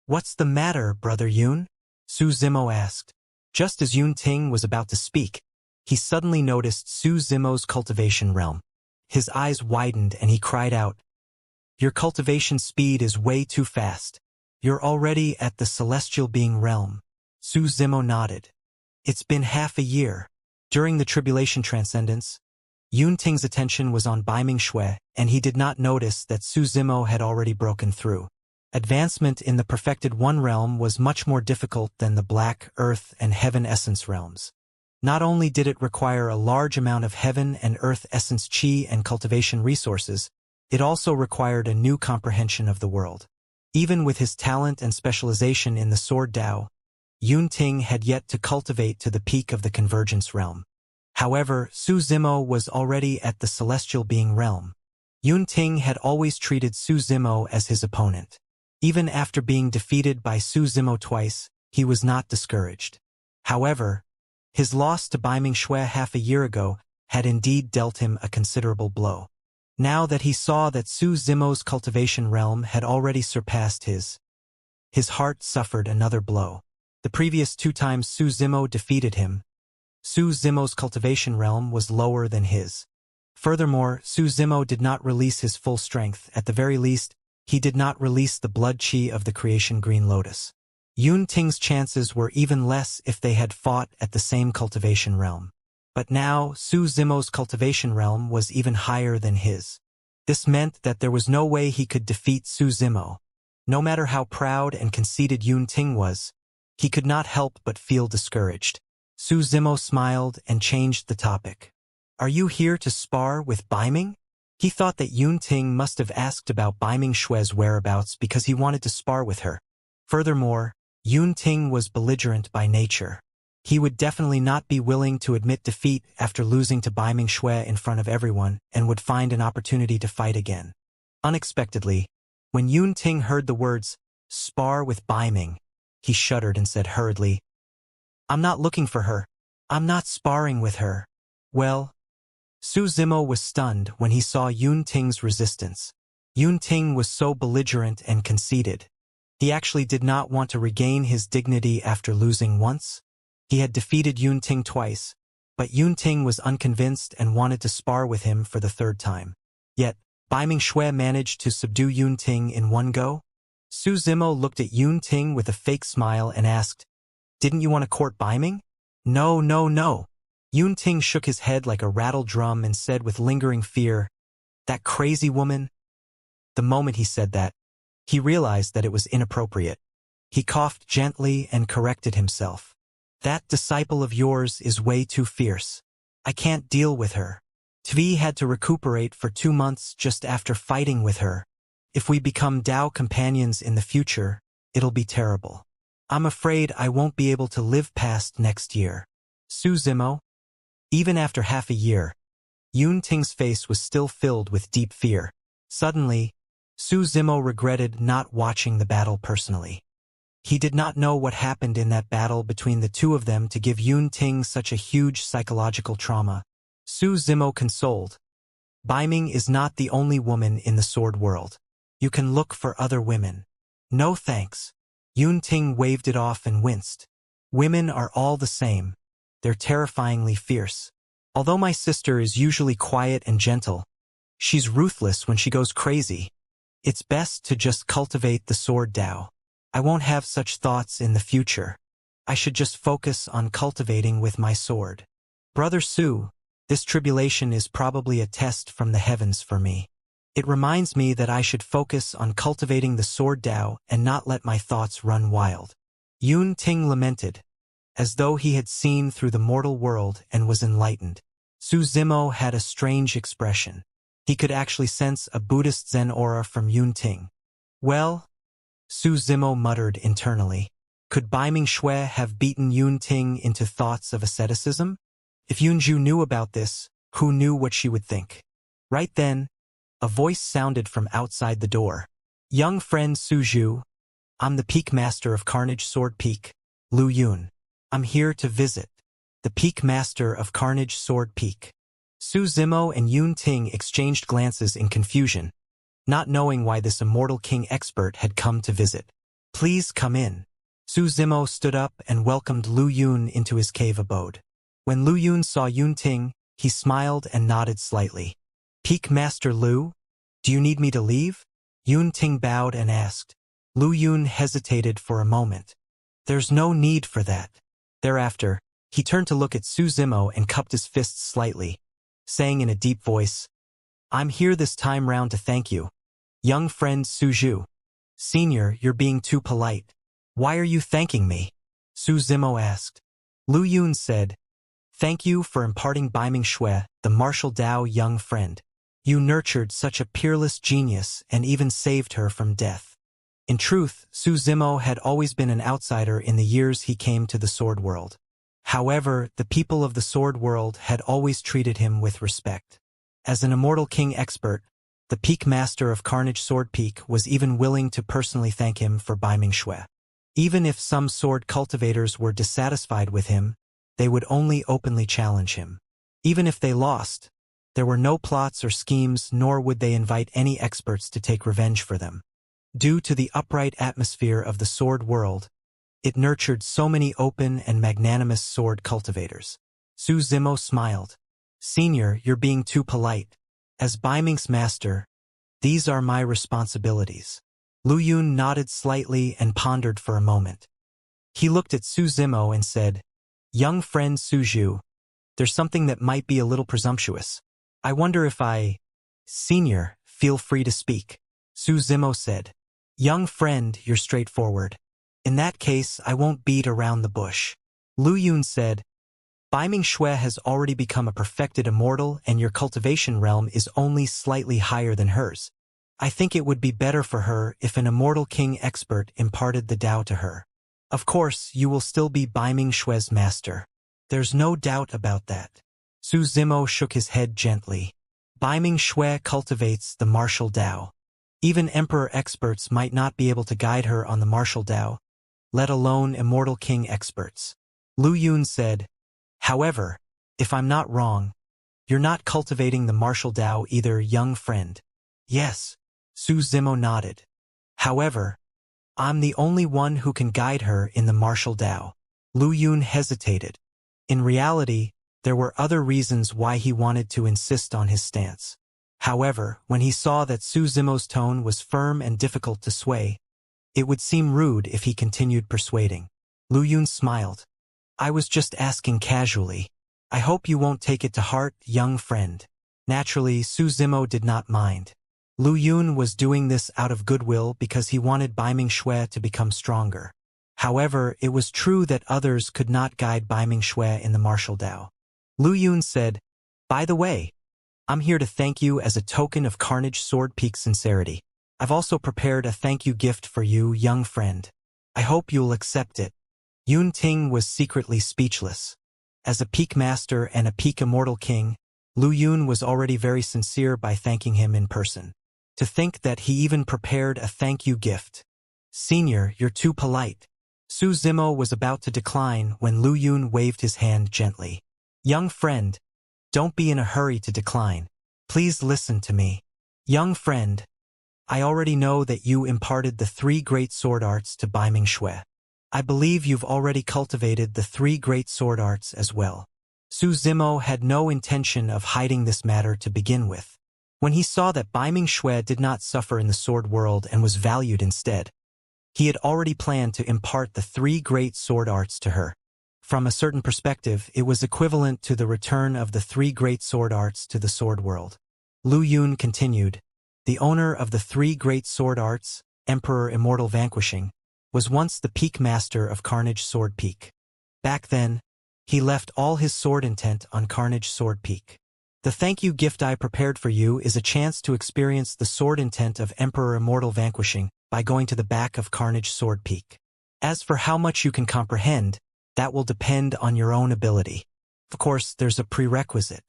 "What's the matter, Brother Yun?" Su Zimo asked. Just as Yun Ting was about to speak, he suddenly noticed Su Zimo's cultivation realm. His eyes widened and he cried out, "Your cultivation speed is way too fast. You're already at the celestial being realm." Su Zimo nodded. It's been half a year. During the tribulation transcendence, Yun Ting's attention was on Baiming Xue, and he did not notice that Su Zimo had already broken through. Advancement in the Perfected One realm was much more difficult than the Black, Earth, and Heaven Essence realms. Not only did it require a large amount of Heaven and Earth Essence Qi and cultivation resources, it also required a new comprehension of the world. Even with his talent and specialization in the Sword Dao, Yun Ting had yet to cultivate to the peak of the Convergence realm. However, Su Zimo was already at the Celestial Being realm. Yun Ting had always treated Su Zimo as his opponent. Even after being defeated by Su Zimo twice, he was not discouraged. However, his loss to Baiming Xue half a year ago had indeed dealt him a considerable blow. Now that he saw that Su Zimo's cultivation realm had already surpassed his heart suffered another blow. The previous 2 times Su Zimo defeated him, Su Zimo's cultivation realm was lower than his. Furthermore, Su Zimo did not release his full strength. At the very least, he did not release the blood chi of the creation Green Lotus. Yun Ting's chances were even less if they had fought at the same cultivation realm. But now, Su Zimo's cultivation realm was even higher than his. This meant that there was no way he could defeat Su Zimo. No matter how proud and conceited Yun Ting was, he could not help but feel discouraged. Su Zimo smiled and changed the topic. "Are you here to spar with Baiming?" He thought that Yun Ting must have asked about Baiming Xue's whereabouts because he wanted to spar with her. Furthermore, Yun Ting was belligerent by nature. He would definitely not be willing to admit defeat after losing to Baiming Xue in front of everyone and would find an opportunity to fight again. Unexpectedly, when Yun Ting heard the words, "spar with Baiming," he shuddered and said hurriedly, "I'm not looking for her. I'm not sparring with her." Well, Su Zimo was stunned when he saw Yun Ting's resistance. Yun Ting was so belligerent and conceited. He actually did not want to regain his dignity after losing once. He had defeated Yun Ting twice, but Yun Ting was unconvinced and wanted to spar with him for the 3rd time. Yet, Baiming Xue managed to subdue Yun Ting in one go? Su Zimo looked at Yun Ting with a fake smile and asked, "Didn't you want to court Baiming?" "No, no, no." Yun Ting shook his head like a rattled drum and said with lingering fear, "That crazy woman?" The moment he said that, he realized that it was inappropriate. He coughed gently and corrected himself. "That disciple of yours is way too fierce. I can't deal with her. Tvi had to recuperate for 2 months just after fighting with her. If we become Dao companions in the future, it'll be terrible. I'm afraid I won't be able to live past next year." Su Zimo? Even after half a year, Yun Ting's face was still filled with deep fear. Suddenly, Su Zimo regretted not watching the battle personally. He did not know what happened in that battle between the 2 of them to give Yun Ting such a huge psychological trauma. Su Zimo consoled. "Baiming is not the only woman in the sword world. You can look for other women." "No thanks." Yun Ting waved it off and winced. "Women are all the same. They're terrifyingly fierce. Although my sister is usually quiet and gentle, she's ruthless when she goes crazy. It's best to just cultivate the sword Dao. I won't have such thoughts in the future. I should just focus on cultivating with my sword. Brother Su, this tribulation is probably a test from the heavens for me. It reminds me that I should focus on cultivating the sword Dao and not let my thoughts run wild." Yun Ting lamented, as though he had seen through the mortal world and was enlightened. Su Zimo had a strange expression. He could actually sense a Buddhist Zen aura from Yun Ting. Well, Su Zimo muttered internally. Could Bai Ming-Xue have beaten Yun Ting into thoughts of asceticism? If Yunju knew about this, who knew what she would think? Right then, a voice sounded from outside the door. Young friend Suju, I'm the Peak Master of Carnage Sword Peak, Lu Yun. I'm here to visit. The Peak Master of Carnage Sword Peak. Su Zimo and Yun Ting exchanged glances in confusion, not knowing why this Immortal King expert had come to visit. Please come in. Su Zimo stood up and welcomed Lu Yun into his cave abode. When Lu Yun saw Yun Ting, he smiled and nodded slightly. Peak Master Lu, do you need me to leave? Yun Ting bowed and asked. Lu Yun hesitated for a moment. There's no need for that. Thereafter, he turned to look at Su Zimo and cupped his fists slightly, saying in a deep voice, I'm here this time round to thank you. Young friend Suju. Senior, you're being too polite. Why are you thanking me? Su Zimo asked. Lu Yun said, Thank you for imparting Bai Ming-Xue, the martial Dao young friend. You nurtured such a peerless genius and even saved her from death. In truth, Su Zimo had always been an outsider in the years he came to the sword world. However, the people of the sword world had always treated him with respect. As an Immortal King expert, the Peak Master of Carnage Sword Peak was even willing to personally thank him for Bai Ming-Xue. Even if some sword cultivators were dissatisfied with him, they would only openly challenge him. Even if they lost, there were no plots or schemes, nor would they invite any experts to take revenge for them. Due to the upright atmosphere of the sword world, it nurtured so many open and magnanimous sword cultivators. Su Zimo smiled. Senior, you're being too polite. As Bai Ming's master, these are my responsibilities. Lu Yun nodded slightly and pondered for a moment. He looked at Su Zimo and said, Young friend Suju, there's something that might be a little presumptuous. I wonder if Senior, feel free to speak. Su Zimo said. Young friend, you're straightforward. In that case, I won't beat around the bush. Lu Yun said, Bai Ming-Xue has already become a perfected immortal and your cultivation realm is only slightly higher than hers. I think it would be better for her if an Immortal King expert imparted the Tao to her. Of course, you will still be Bai Ming-Xue's master. There's no doubt about that. Su Zimo shook his head gently. Bai Ming-Xue cultivates the martial Tao. Even Emperor experts might not be able to guide her on the martial Tao, let alone Immortal King experts. Lu Yun said, However, if I'm not wrong, you're not cultivating the martial Tao either, young friend. Yes, Su Zimo nodded. However, I'm the only one who can guide her in the martial Tao. Lu Yun hesitated. In reality, there were other reasons why he wanted to insist on his stance. However, when he saw that Su Zimo's tone was firm and difficult to sway, it would seem rude if he continued persuading. Lu Yun smiled. I was just asking casually. I hope you won't take it to heart, young friend. Naturally, Su Zimo did not mind. Lu Yun was doing this out of goodwill because he wanted Bai Ming-Xue to become stronger. However, it was true that others could not guide Bai Ming-Xue in the martial Tao. Lu Yun said, By the way, I'm here to thank you as a token of Carnage Sword Peak sincerity. I've also prepared a thank you gift for you, young friend. I hope you'll accept it. Yun Ting was secretly speechless. As a Peak Master and a Peak Immortal King, Lu Yun was already very sincere by thanking him in person. To think that he even prepared a thank you gift. Senior, you're too polite. Su Zimo was about to decline when Lu Yun waved his hand gently. Young friend, don't be in a hurry to decline. Please listen to me. Young friend, I already know that you imparted the 3 great sword arts to Bai Ming-Xue. I believe you've already cultivated the 3 great sword arts as well. Su Zimo had no intention of hiding this matter to begin with. When he saw that Bai Ming-Xue did not suffer in the sword world and was valued instead, he had already planned to impart the 3 great sword arts to her. From a certain perspective, it was equivalent to the return of the 3 great sword arts to the sword world. Lu Yun continued, The owner of the 3 great sword arts, Emperor Immortal Vanquishing, was once the Peak Master of Carnage Sword Peak. Back then, He left all his sword intent on Carnage Sword Peak. The thank you gift I prepared for you is a chance to experience the sword intent of Emperor Immortal vanquishing by going to the back of Carnage Sword Peak. As for how much you can comprehend, that will depend on your own ability. Of course, there's a prerequisite.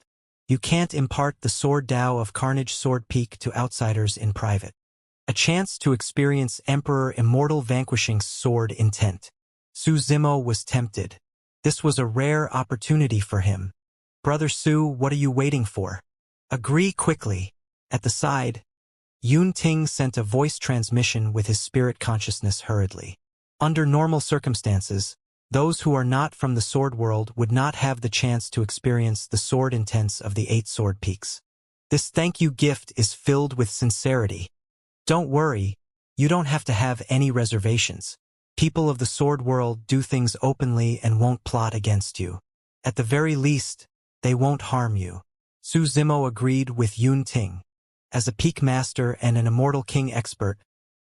You can't impart the sword Tao of Carnage Sword Peak to outsiders in private. A chance to experience Emperor Immortal vanquishing's sword intent. Su Zimo was tempted. This was a rare opportunity for him. Brother Su, what are you waiting for? Agree quickly. At the side, Yun Ting sent a voice transmission with his spirit consciousness hurriedly. Under normal circumstances, those who are not from the sword world would not have the chance to experience the sword intents of the 8 sword peaks. This thank you gift is filled with sincerity. Don't worry, you don't have to have any reservations. People of the sword world do things openly and won't plot against you. At the very least, they won't harm you. Su Zimo agreed with Yun Ting. As a peak master and an Immortal King expert,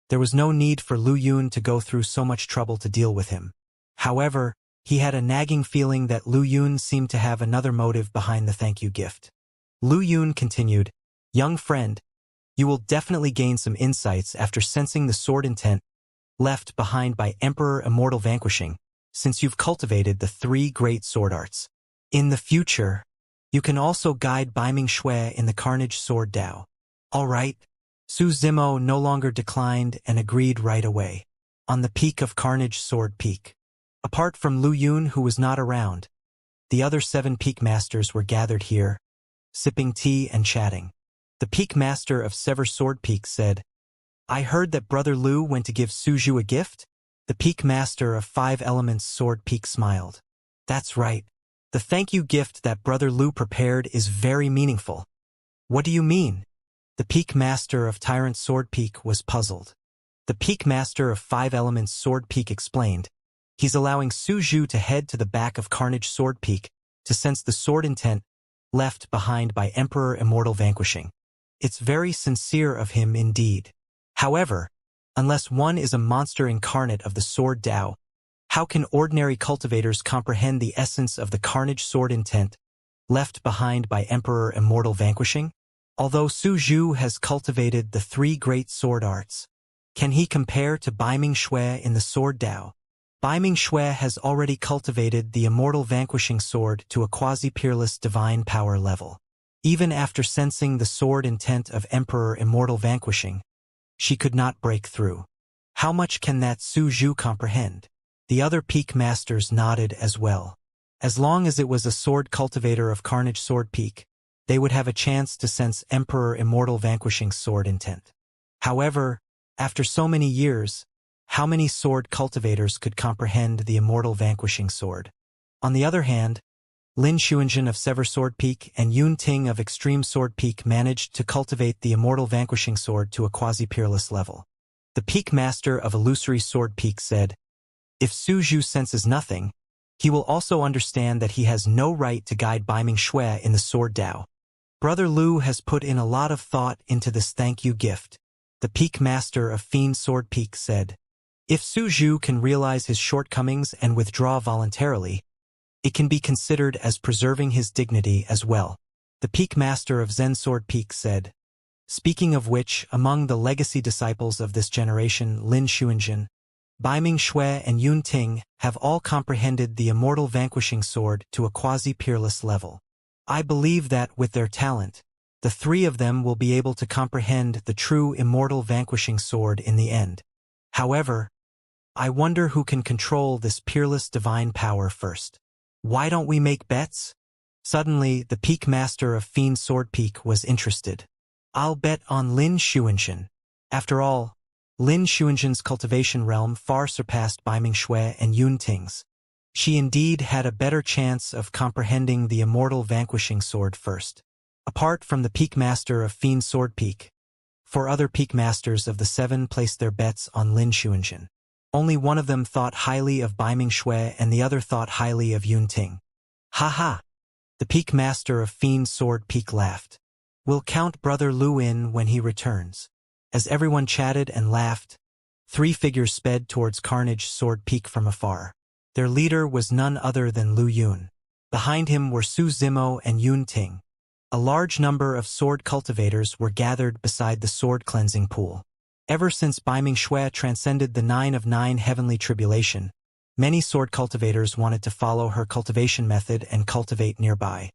there was no need for Lu Yun to go through so much trouble to deal with him. However, he had a nagging feeling that Lu Yun seemed to have another motive behind the thank you gift. Lu Yun continued, "Young friend, you will definitely gain some insights after sensing the sword intent left behind by Emperor Immortal vanquishing, since you've cultivated the 3 great sword arts. In the future, you can also guide Baiming Shui in the Carnage Sword Tao." All right. Su Zimo no longer declined and agreed right away. On the peak of Carnage Sword Peak. Apart from Lu Yun, who was not around, the other 7 peak masters were gathered here, sipping tea and chatting. The peak master of Sever Sword Peak said, "I heard that Brother Lu went to give Suju a gift?" The peak master of 5 Elements Sword Peak smiled. "That's right. The thank you gift that Brother Lu prepared is very meaningful." "What do you mean?" The peak master of Tyrant Sword Peak was puzzled. The peak master of 5 Elements Sword Peak explained, "He's allowing Suju to head to the back of Carnage Sword Peak to sense the sword intent left behind by Emperor Immortal vanquishing. It's very sincere of him indeed. However, unless one is a monster incarnate of the sword Tao, how can ordinary cultivators comprehend the essence of the Carnage sword intent left behind by Emperor Immortal vanquishing? Although Su Zhu has cultivated the 3 great sword arts, can he compare to Baiming Shui in the sword Tao? Baiming Shui has already cultivated the Immortal vanquishing sword to a quasi-peerless divine power level. Even after sensing the sword intent of Emperor Immortal vanquishing, she could not break through. How much can that Su Zhu comprehend? The other peak masters nodded as well. As long as it was a sword cultivator of Carnage Sword Peak, they would have a chance to sense Emperor Immortal vanquishing's sword intent. However, after so many years, how many sword cultivators could comprehend the Immortal vanquishing sword? On the other hand, Lin Xuanzhen of Sever Sword Peak and Yun Ting of Extreme Sword Peak managed to cultivate the Immortal vanquishing sword to a quasi-peerless level. The peak master of Illusory Sword Peak said, "If Su Zhu senses nothing, he will also understand that he has no right to guide Baiming Shui in the sword Tao." Brother Lu has put in a lot of thought into this thank you gift, the peak master of Fiend Sword Peak said. If Su Zhu can realize his shortcomings and withdraw voluntarily, it can be considered as preserving his dignity as well, the peak master of Zen Sword Peak said. Speaking of which, among the legacy disciples of this generation, Lin Xuanzhen, Baiming Shui and Yun Ting have all comprehended the Immortal vanquishing sword to a quasi-peerless level. I believe that, with their talent, the 3 of them will be able to comprehend the true Immortal vanquishing sword in the end. However, I wonder who can control this peerless divine power first. Why don't we make bets? Suddenly, the peak master of Fiend Sword Peak was interested. I'll bet on Lin Xuanzhen. After all, Lin Xuanzhen's cultivation realm far surpassed Baiming Shui and Yun Ting's. She indeed had a better chance of comprehending the Immortal vanquishing sword first. Apart from the peak master of Fiend Sword Peak, 4 other peak masters of the 7 placed their bets on Lin Xuanzhen. Only one of them thought highly of Baiming Shui and the other thought highly of Yun Ting. Ha ha! The peak master of Fiend Sword Peak laughed. We'll count Brother Lu in when he returns. As everyone chatted and laughed, 3 figures sped towards Carnage Sword Peak from afar. Their leader was none other than Lu Yun. Behind him were Su Zimo and Yun Ting. A large number of sword cultivators were gathered beside the sword cleansing pool. Ever since Bai Ming-Shui transcended the 9 of 9 heavenly tribulation, many sword cultivators wanted to follow her cultivation method and cultivate nearby.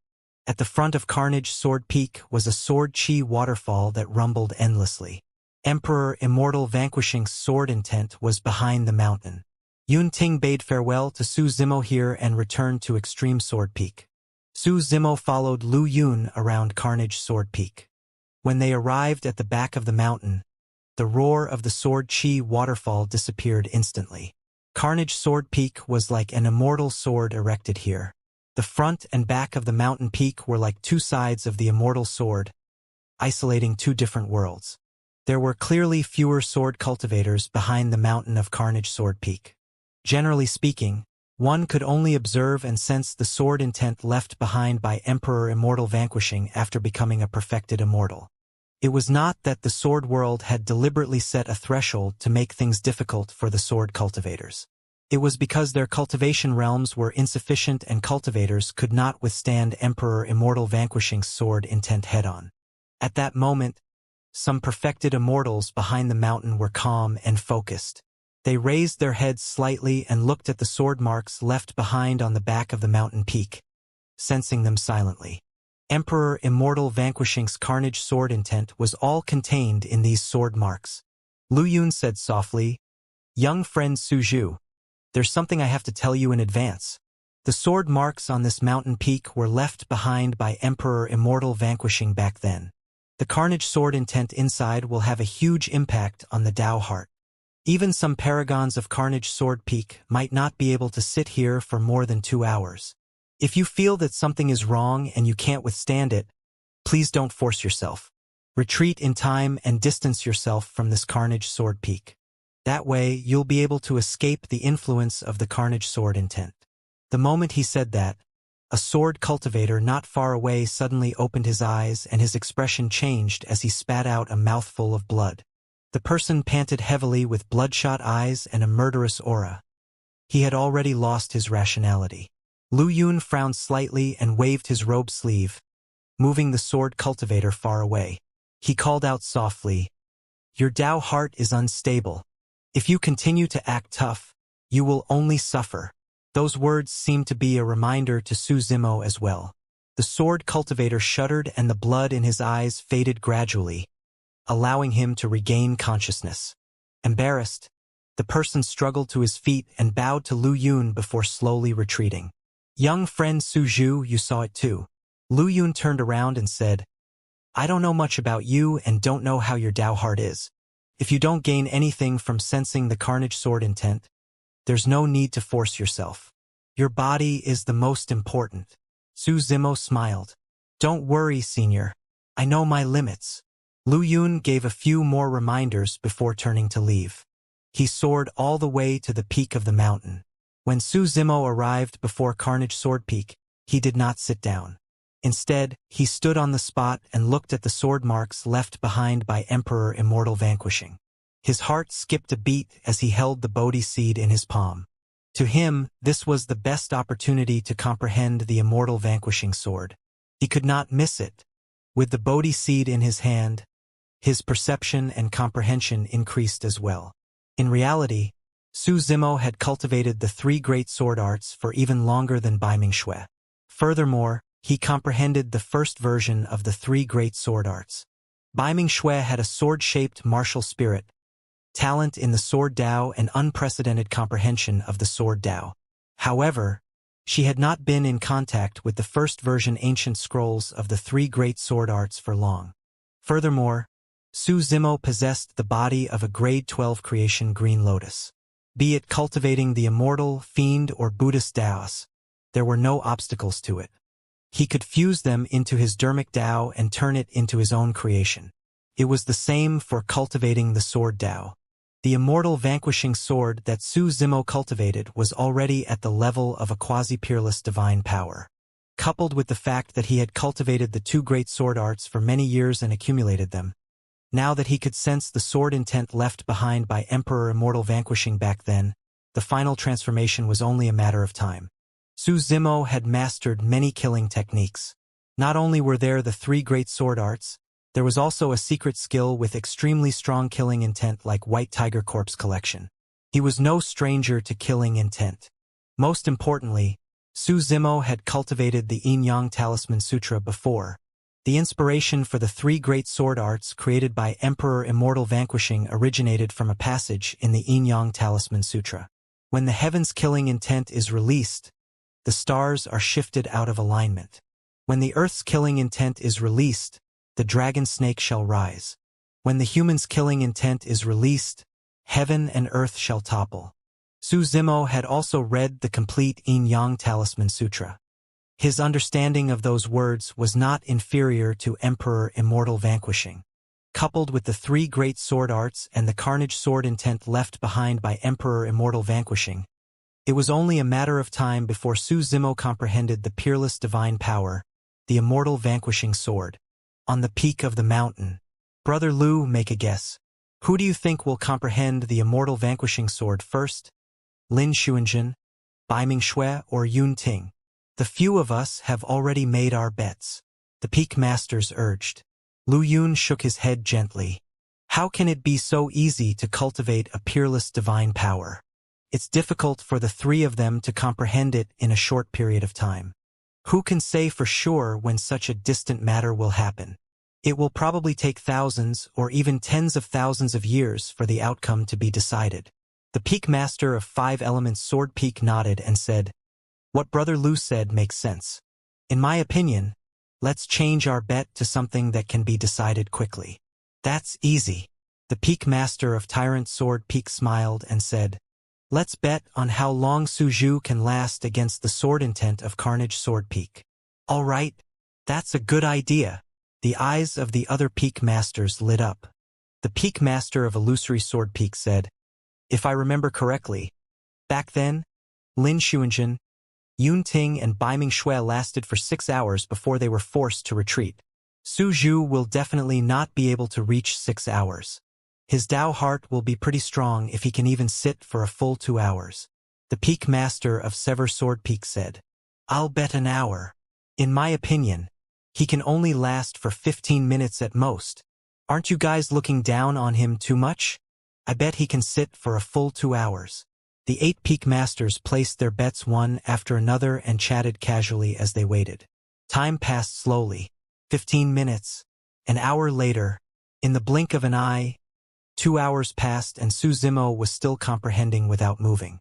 At the front of Carnage Sword Peak was a sword chi waterfall that rumbled endlessly. Emperor Immortal Vanquishing's sword intent was behind the mountain. Yun Ting bade farewell to Su Zimo here and returned to Extreme Sword Peak. Su Zimo followed Lu Yun around Carnage Sword Peak. When they arrived at the back of the mountain, the roar of the sword chi waterfall disappeared instantly. Carnage Sword Peak was like an immortal sword erected here. The front and back of the mountain peak were like two sides of the immortal sword, isolating two different worlds. There were clearly fewer sword cultivators behind the mountain of Carnage Sword Peak. Generally speaking, one could only observe and sense the sword intent left behind by Emperor Immortal Vanquishing after becoming a perfected immortal. It was not that the sword world had deliberately set a threshold to make things difficult for the sword cultivators. It was because their cultivation realms were insufficient and cultivators could not withstand Emperor Immortal Vanquishing's sword intent head-on. At that moment, some perfected immortals behind the mountain were calm and focused. They raised their heads slightly and looked at the sword marks left behind on the back of the mountain peak, sensing them silently. Emperor Immortal Vanquishing's Carnage sword intent was all contained in these sword marks. Lu Yun said softly, "Young friend Su Zhu, there's something I have to tell you in advance. The sword marks on this mountain peak were left behind by Emperor Immortal Vanquishing back then. The Carnage sword intent inside will have a huge impact on the Dao heart. Even some paragons of Carnage Sword Peak might not be able to sit here for more than 2 hours. If you feel that something is wrong and you can't withstand it, please don't force yourself. Retreat in time and distance yourself from this Carnage Sword Peak. That way, you'll be able to escape the influence of the Carnage sword intent." The moment he said that, a sword cultivator not far away suddenly opened his eyes and his expression changed as he spat out a mouthful of blood. The person panted heavily with bloodshot eyes and a murderous aura. He had already lost his rationality. Lu Yun frowned slightly and waved his robe sleeve, moving the sword cultivator far away. He called out softly, "Your Dao heart is unstable. If you continue to act tough, you will only suffer." Those words seemed to be a reminder to Su Zimo as well. The sword cultivator shuddered and the blood in his eyes faded gradually, allowing him to regain consciousness. Embarrassed, the person struggled to his feet and bowed to Lu Yun before slowly retreating. "Young friend Su Zhu, you saw it too." Lu Yun turned around and said, "I don't know much about you and don't know how your Dao heart is. If you don't gain anything from sensing the Carnage sword intent, there's no need to force yourself. Your body is the most important." Su Zimo smiled. "Don't worry, senior. I know my limits." Lu Yun gave a few more reminders before turning to leave. He soared all the way to the peak of the mountain. When Su Zimo arrived before Carnage Sword Peak, he did not sit down. Instead, he stood on the spot and looked at the sword marks left behind by Emperor Immortal Vanquishing. His heart skipped a beat as he held the Bodhi seed in his palm. To him, this was the best opportunity to comprehend the Immortal Vanquishing sword. He could not miss it. With the Bodhi seed in his hand, his perception and comprehension increased as well. In reality, Su Zimo had cultivated the 3 great sword arts for even longer than Bai Ming-Shui. Furthermore, he comprehended the first version of the 3 great sword arts. Bai Ming-Shui had a sword-shaped martial spirit, talent in the sword Dao and unprecedented comprehension of the sword Dao. However, she had not been in contact with the first version ancient scrolls of the 3 great sword arts for long. Furthermore, Su Zimo possessed the body of a grade 12 creation green lotus. Be it cultivating the immortal, fiend, or Buddhist Daos, there were no obstacles to it. He could fuse them into his dermic Dao and turn it into his own creation. It was the same for cultivating the sword Dao. The immortal vanquishing sword that Su Zimo cultivated was already at the level of a quasi-peerless divine power. Coupled with the fact that he had cultivated the 2 great sword arts for many years and accumulated them, now that he could sense the sword intent left behind by Emperor Immortal Vanquishing back then, the final transformation was only a matter of time. Su Zimo had mastered many killing techniques. Not only were there the 3 great sword arts, there was also a secret skill with extremely strong killing intent like White Tiger Corpse Collection. He was no stranger to killing intent. Most importantly, Su Zimo had cultivated the Yin Yang Talisman Sutra before. The inspiration for the 3 great sword arts created by Emperor Immortal vanquishing originated from a passage in the Yin Yang Talisman Sutra. When the heaven's killing intent is released, the stars are shifted out of alignment. When the earth's killing intent is released, the dragon snake shall rise. When the human's killing intent is released, heaven and earth shall topple. Su Zimo had also read the complete Yin Yang Talisman Sutra. His understanding of those words was not inferior to Emperor Immortal vanquishing. Coupled with the 3 great sword arts and the carnage sword intent left behind by Emperor Immortal vanquishing, it was only a matter of time before Su Zimo comprehended the peerless divine power, the Immortal vanquishing sword. On the peak of the mountain. Brother Lu, make a guess. Who do you think will comprehend the Immortal vanquishing sword first? Lin Xuanjun, Baiming Shui, or Yun Ting? The few of us have already made our bets. The peak masters urged. Lu Yun shook his head gently. How can it be so easy to cultivate a peerless divine power? It's difficult for the 3 of them to comprehend it in a short period of time. Who can say for sure when such a distant matter will happen? It will probably take thousands or even tens of thousands of years for the outcome to be decided. The peak master of 5 elements Sword Peak nodded and said, "What Brother Lu said makes sense. In my opinion, let's change our bet to something that can be decided quickly." "That's easy." The peak master of Tyrant Sword Peak smiled and said, "Let's bet on how long Su Zhu can last against the sword intent of Carnage Sword Peak." "All right, that's a good idea." The eyes of the other peak masters lit up. The peak master of Illusory Sword Peak said, "If I remember correctly, back then, Lin Xuanjun, Yun Ting and Baiming Shui lasted for 6 hours before they were forced to retreat. Su Zhu will definitely not be able to reach 6 hours. His Tao heart will be pretty strong if he can even sit for a full 2 hours. The peak master of Sever Sword Peak said, "I'll bet an hour. In my opinion, he can only last for 15 minutes at most. Aren't you guys looking down on him too much? I bet he can sit for a full 2 hours. The 8 peak masters placed their bets one after another and chatted casually as they waited. Time passed slowly. 15 minutes. An hour later, in the blink of an eye, 2 hours passed and Su Zimo was still comprehending without moving.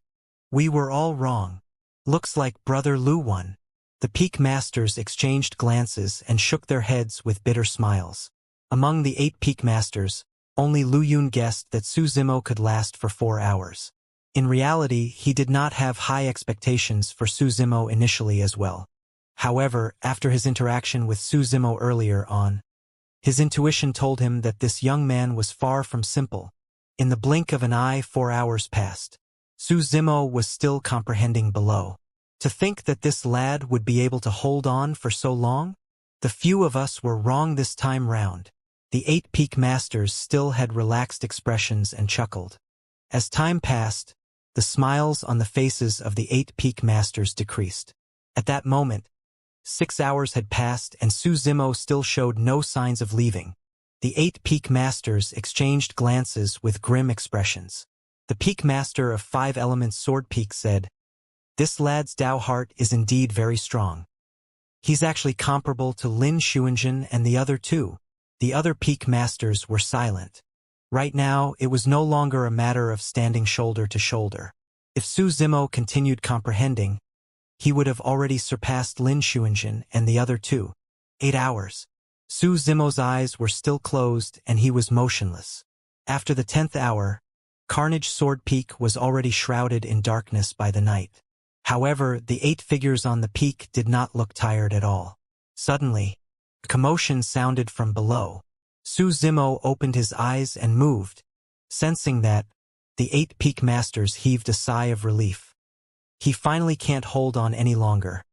"We were all wrong. Looks like Brother Lu won." The peak masters exchanged glances and shook their heads with bitter smiles. Among the 8 peak masters, only Lu Yun guessed that Su Zimo could last for 4 hours. In reality, he did not have high expectations for Su Zimo initially as well. However, after his interaction with Su Zimo earlier on, his intuition told him that this young man was far from simple. In the blink of an eye, 4 hours passed. Su Zimo was still comprehending below. To think that this lad would be able to hold on for so long? The few of us were wrong this time round. The 8 peak masters still had relaxed expressions and chuckled. As time passed, the smiles on the faces of the 8 peak masters decreased. At that moment, 6 hours had passed and Su Zimo still showed no signs of leaving. The 8 peak masters exchanged glances with grim expressions. The peak master of 5 elements Sword Peak said, "This lad's Tao heart is indeed very strong. He's actually comparable to Lin Xuanjun and the other 2. The other peak masters were silent. Right now, it was no longer a matter of standing shoulder to shoulder. If Su Zimo continued comprehending, he would have already surpassed Lin Xuanjun and the other 2. 8 hours. Su Zimo's eyes were still closed and he was motionless. After the 10th hour, Carnage Sword Peak was already shrouded in darkness by the night. However, the 8 figures on the peak did not look tired at all. Suddenly, a commotion sounded from below. Su Zimo opened his eyes and moved, sensing that the 8 peak masters heaved a sigh of relief. He finally can't hold on any longer.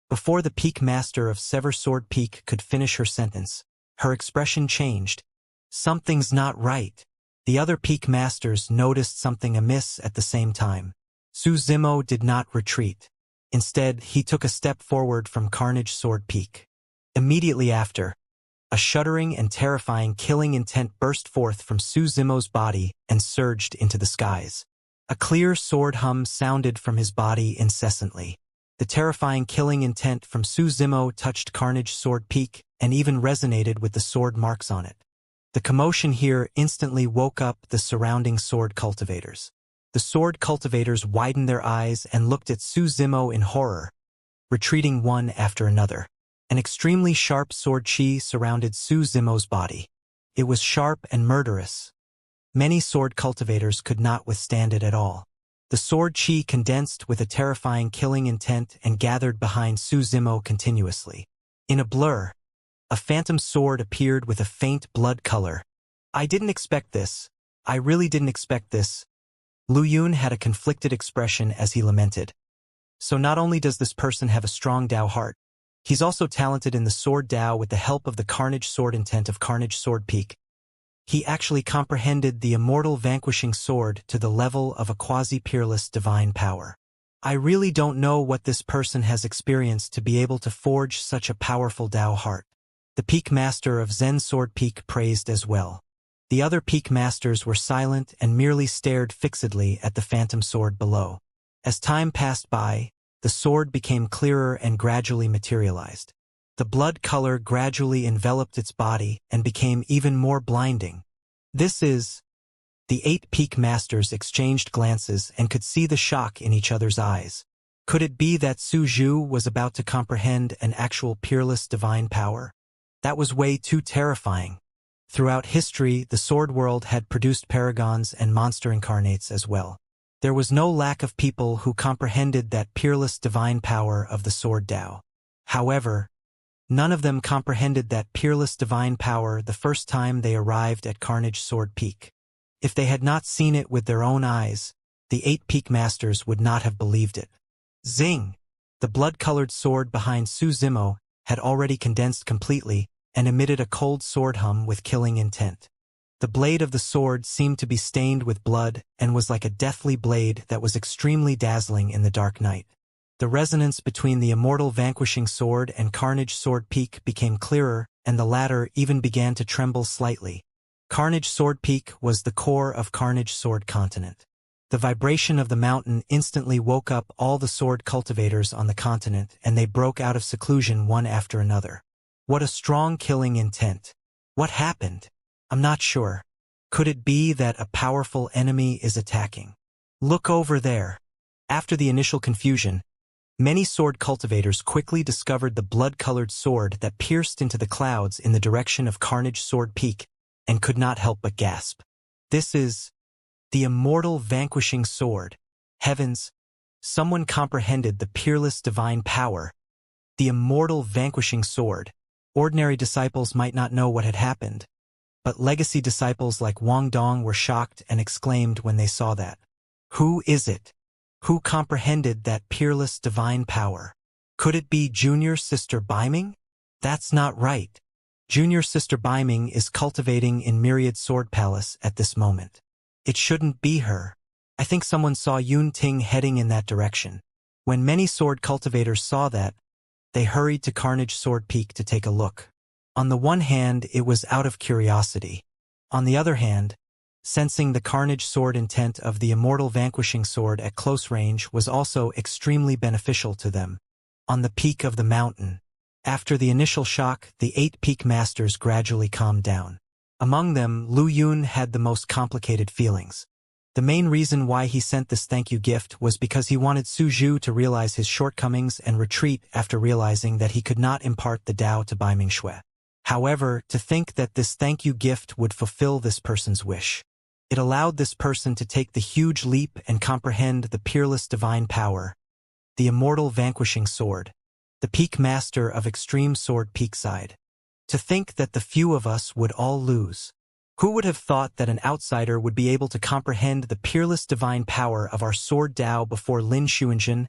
Before the peak master of Sever Sword Peak could finish her sentence, her expression changed. Something's not right. The other peak masters noticed something amiss at the same time. Su Zimo did not retreat. Instead, he took a step forward from Carnage Sword Peak. Immediately after, a shuddering and terrifying killing intent burst forth from Su Zimo's body and surged into the skies. A clear sword hum sounded from his body incessantly. The terrifying killing intent from Su Zimo touched Carnage Sword Peak and even resonated with the sword marks on it. The commotion here instantly woke up the surrounding sword cultivators. The sword cultivators widened their eyes and looked at Su Zimo in horror, retreating one after another. An extremely sharp sword chi surrounded Su Zimo's body. It was sharp and murderous. Many sword cultivators could not withstand it at all. The sword chi condensed with a terrifying killing intent and gathered behind Su Zimo continuously. In a blur, a phantom sword appeared with a faint blood color. I didn't expect this. I really didn't expect this. Lu Yun had a conflicted expression as he lamented. So not only does this person have a strong Dao heart, he's also talented in the sword Dao with the help of the Carnage Sword intent of Carnage Sword Peak. He actually comprehended the immortal vanquishing sword to the level of a quasi-peerless divine power. I really don't know what this person has experienced to be able to forge such a powerful Dao heart. The Peak Master of Zen Sword Peak praised as well. The other Peak Masters were silent and merely stared fixedly at the phantom sword below. As time passed by, the sword became clearer and gradually materialized. The blood color gradually enveloped its body and became even more blinding. The 8 Peak Masters exchanged glances and could see the shock in each other's eyes. Could it be that Su Zhu was about to comprehend an actual peerless divine power? That was way too terrifying. Throughout history, the sword world had produced paragons and monster incarnates as well. There was no lack of people who comprehended that peerless divine power of the sword Dao. However, none of them comprehended that peerless divine power the first time they arrived at Carnage Sword Peak. If they had not seen it with their own eyes, the 8 Peak Masters would not have believed it. Zing! The blood-colored sword behind Su Zimo had already condensed completely and emitted a cold sword hum with killing intent. The blade of the sword seemed to be stained with blood and was like a deathly blade that was extremely dazzling in the dark night. The resonance between the immortal vanquishing sword and Carnage Sword Peak became clearer, and the latter even began to tremble slightly. Carnage Sword Peak was the core of Carnage Sword Continent. The vibration of the mountain instantly woke up all the sword cultivators on the continent, and they broke out of seclusion one after another. What a strong killing intent. What happened? I'm not sure. Could it be that a powerful enemy is attacking? Look over there. After the initial confusion, many sword cultivators quickly discovered the blood-colored sword that pierced into the clouds in the direction of Carnage Sword Peak and could not help but gasp. This is the immortal vanquishing sword. Heavens! Someone comprehended the peerless divine power. The immortal vanquishing sword. Ordinary disciples might not know what had happened, but legacy disciples like Wang Dong were shocked and exclaimed when they saw that. Who is it? Who comprehended that peerless divine power? Could it be Junior Sister Baiming? That's not right. Junior Sister Baiming is cultivating in Myriad Sword Palace at this moment. It shouldn't be her. I think someone saw Yun Ting heading in that direction. When many sword cultivators saw that, they hurried to Carnage Sword Peak to take a look. On the one hand, it was out of curiosity. On the other hand, sensing the Carnage Sword intent of the immortal vanquishing sword at close range was also extremely beneficial to them. On the peak of the mountain. After the initial shock, the 8 Peak Masters gradually calmed down. Among them, Lu Yun had the most complicated feelings. The main reason why he sent this thank you gift was because he wanted Su Zhu to realize his shortcomings and retreat after realizing that he could not impart the Dao to Bai Mingshui. However, to think that this thank you gift would fulfill this person's wish. It allowed this person to take the huge leap and comprehend the peerless divine power, the immortal vanquishing sword, the Peak Master of Extreme Sword Peak Side. To think that the few of us would all lose. Who would have thought that an outsider would be able to comprehend the peerless divine power of our sword Dao before Lin Xuanjun,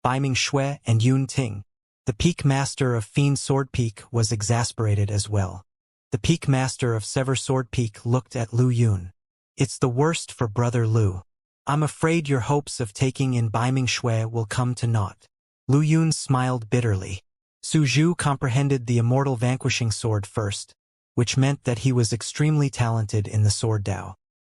Bai Mingshui, and Yun Ting? The Peak Master of Fiend Sword Peak was exasperated as well. The Peak Master of Sever Sword Peak looked at Lu Yun. It's the worst for Brother Lu. I'm afraid your hopes of taking in Bai Mingshui will come to naught. Lu Yun smiled bitterly. Su Zhu comprehended the immortal vanquishing sword first, which meant that he was extremely talented in the sword Dao.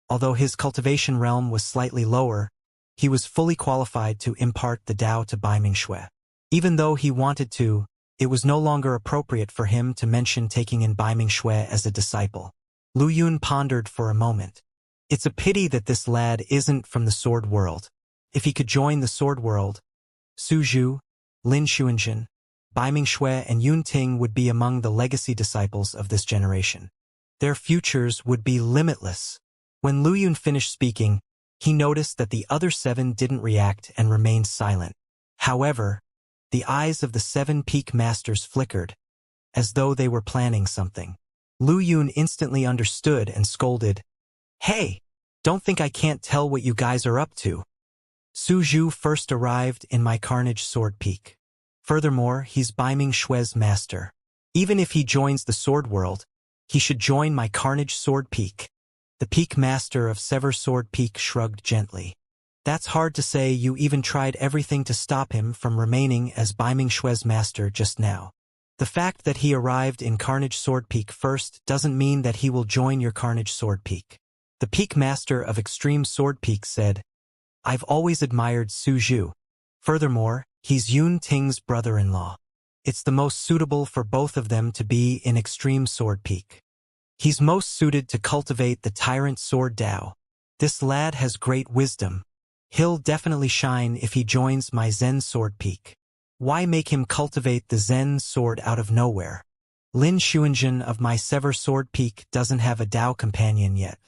Although his cultivation realm was slightly lower, he was fully qualified to impart the Dao to Baiming Shui. Even though he wanted to, it was no longer appropriate for him to mention taking in Baiming Shui as a disciple. Lu Yun pondered for a moment. It's a pity that this lad isn't from the sword world. If he could join the sword world, Su Zhu, Lin Xuanjin, Baiming Shui and Yun Ting would be among the legacy disciples of this generation. Their futures would be limitless. When Lu Yun finished speaking, he noticed that the other 7 didn't react and remained silent. However, the eyes of the 7 peak masters flickered, as though they were planning something. Lu Yun instantly understood and scolded, "Hey, don't think I can't tell what you guys are up to. Su Zhu first arrived in my Carnage Sword Peak. Furthermore, he's Baiming Shui's master. Even if he joins the sword world, he should join my Carnage Sword Peak." The peak master of Sever Sword Peak shrugged gently. "That's hard to say. You even tried everything to stop him from remaining as Baiming Shui's master just now. The fact that he arrived in Carnage Sword Peak first doesn't mean that he will join your Carnage Sword Peak." The peak master of Extreme Sword Peak said, "I've always admired Su Zhu. Furthermore, he's Yun Ting's brother-in-law. It's the most suitable for both of them to be in Extreme Sword Peak. He's most suited to cultivate the Tyrant Sword Dao. This lad has great wisdom. He'll definitely shine if he joins my Zen Sword Peak. Why make him cultivate the Zen sword out of nowhere? Lin Xuanjin of my Sever Sword Peak doesn't have a Dao companion yet.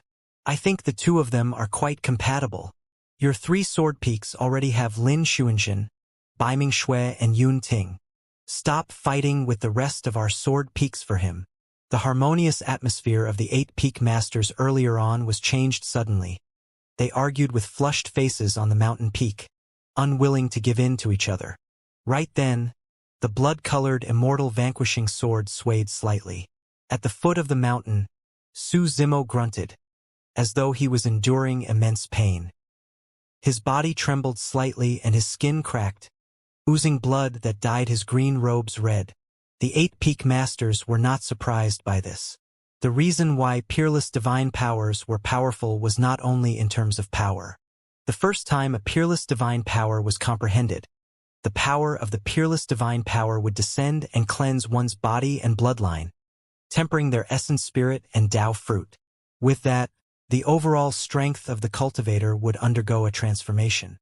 I think the 2 of them are quite compatible. Your 3 sword peaks already have Lin Xuanjin, Baiming Shui and Yun Ting. Stop fighting with the rest of our sword peaks for him." The harmonious atmosphere of the 8 peak masters earlier on was changed suddenly. They argued with flushed faces on the mountain peak, unwilling to give in to each other. Right then, the blood-colored immortal vanquishing sword swayed slightly. At the foot of the mountain, Su Zimo grunted, as though he was enduring immense pain. His body trembled slightly and his skin cracked, oozing blood that dyed his green robes red. The 8 peak masters were not surprised by this. The reason why peerless divine powers were powerful was not only in terms of power. The first time a peerless divine power was comprehended, the power of the peerless divine power would descend and cleanse one's body and bloodline, tempering their essence spirit and Tao fruit. With that, the overall strength of the cultivator would undergo a transformation.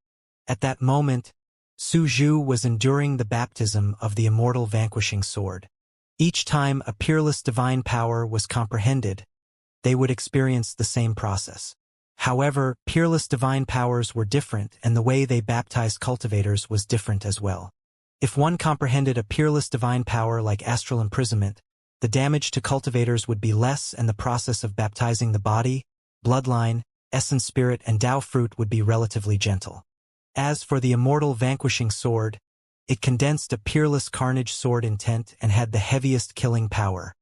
At that moment, Su Zhu was enduring the baptism of the immortal vanquishing sword. Each time a peerless divine power was comprehended, they would experience the same process. However, peerless divine powers were different and the way they baptized cultivators was different as well. If one comprehended a peerless divine power like astral imprisonment, the damage to cultivators would be less and the process of baptizing the body, bloodline, essence spirit and Tao fruit would be relatively gentle. As for the immortal vanquishing sword, it condensed a peerless carnage sword intent and had the heaviest killing power.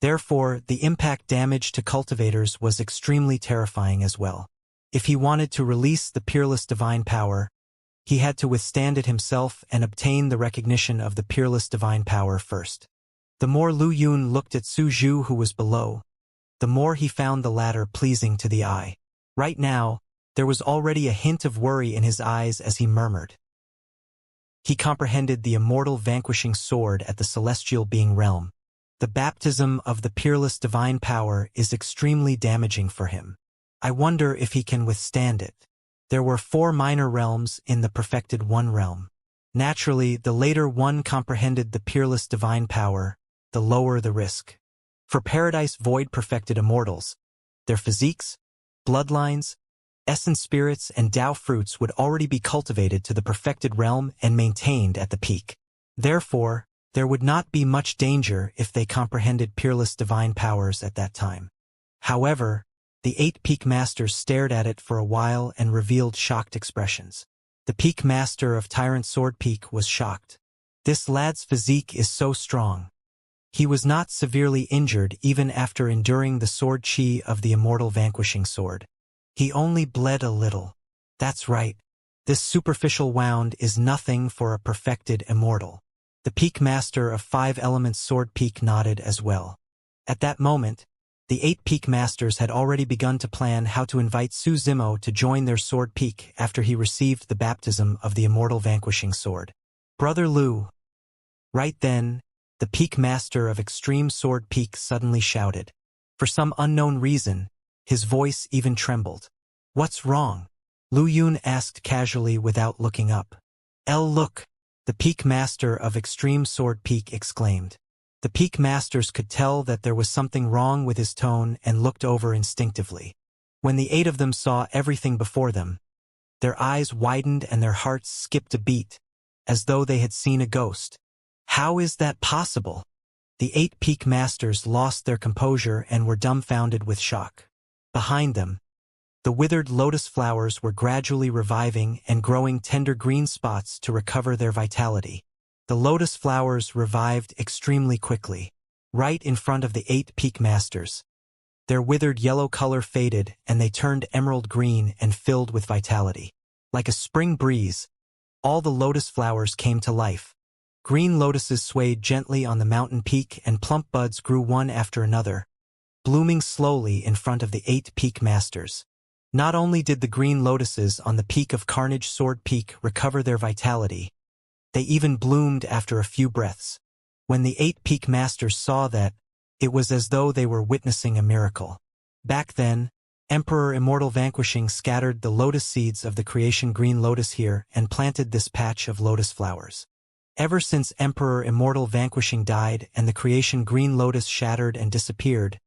Therefore, the impact damage to cultivators was extremely terrifying as well. If he wanted to release the peerless divine power, he had to withstand it himself and obtain the recognition of the peerless divine power first. The more Lu Yun looked at Su Zhu who was below, the more he found the latter pleasing to the eye. Right now, there was already a hint of worry in his eyes as he murmured. He comprehended the immortal vanquishing sword at the celestial being realm. The baptism of the peerless divine power is extremely damaging for him. I wonder if he can withstand it. There were 4 minor realms in the perfected 1 realm. Naturally, the later one comprehended the peerless divine power, the lower the risk. For Paradise Void perfected immortals, their physiques, bloodlines, essence spirits and Tao fruits would already be cultivated to the perfected realm and maintained at the peak. Therefore, there would not be much danger if they comprehended peerless divine powers at that time. However, the 8 peak masters stared at it for a while and revealed shocked expressions. The peak master of Tyrant Sword Peak was shocked. This lad's physique is so strong. He was not severely injured even after enduring the sword chi of the immortal vanquishing sword. He only bled a little. That's right. This superficial wound is nothing for a perfected immortal. The peak master of 5 elements sword peak nodded as well. At that moment, the 8 peak masters had already begun to plan how to invite Su Zimo to join their sword peak after he received the baptism of the immortal vanquishing sword. Brother Lu. Right then, the peak master of extreme sword peak suddenly shouted. For some unknown reason, his voice even trembled. What's wrong? Lu Yun asked casually without looking up. Look! The peak master of extreme sword peak exclaimed. The peak masters could tell that there was something wrong with his tone and looked over instinctively. When the 8 of them saw everything before them, their eyes widened and their hearts skipped a beat, as though they had seen a ghost. How is that possible? The 8 peak masters lost their composure and were dumbfounded with shock. Behind them, the withered lotus flowers were gradually reviving and growing tender green spots to recover their vitality. The lotus flowers revived extremely quickly, right in front of the 8 peak masters. Their withered yellow color faded and they turned emerald green and filled with vitality. Like a spring breeze, all the lotus flowers came to life. Green lotuses swayed gently on the mountain peak and plump buds grew one after another, blooming slowly in front of the 8 peak masters. Not only did the green lotuses on the peak of Carnage Sword Peak recover their vitality, they even bloomed after a few breaths. When the 8 peak masters saw that, it was as though they were witnessing a miracle. Back then, Emperor Immortal Vanquishing scattered the lotus seeds of the creation green lotus here and planted this patch of lotus flowers. Ever since Emperor Immortal Vanquishing died and the creation green lotus shattered and disappeared,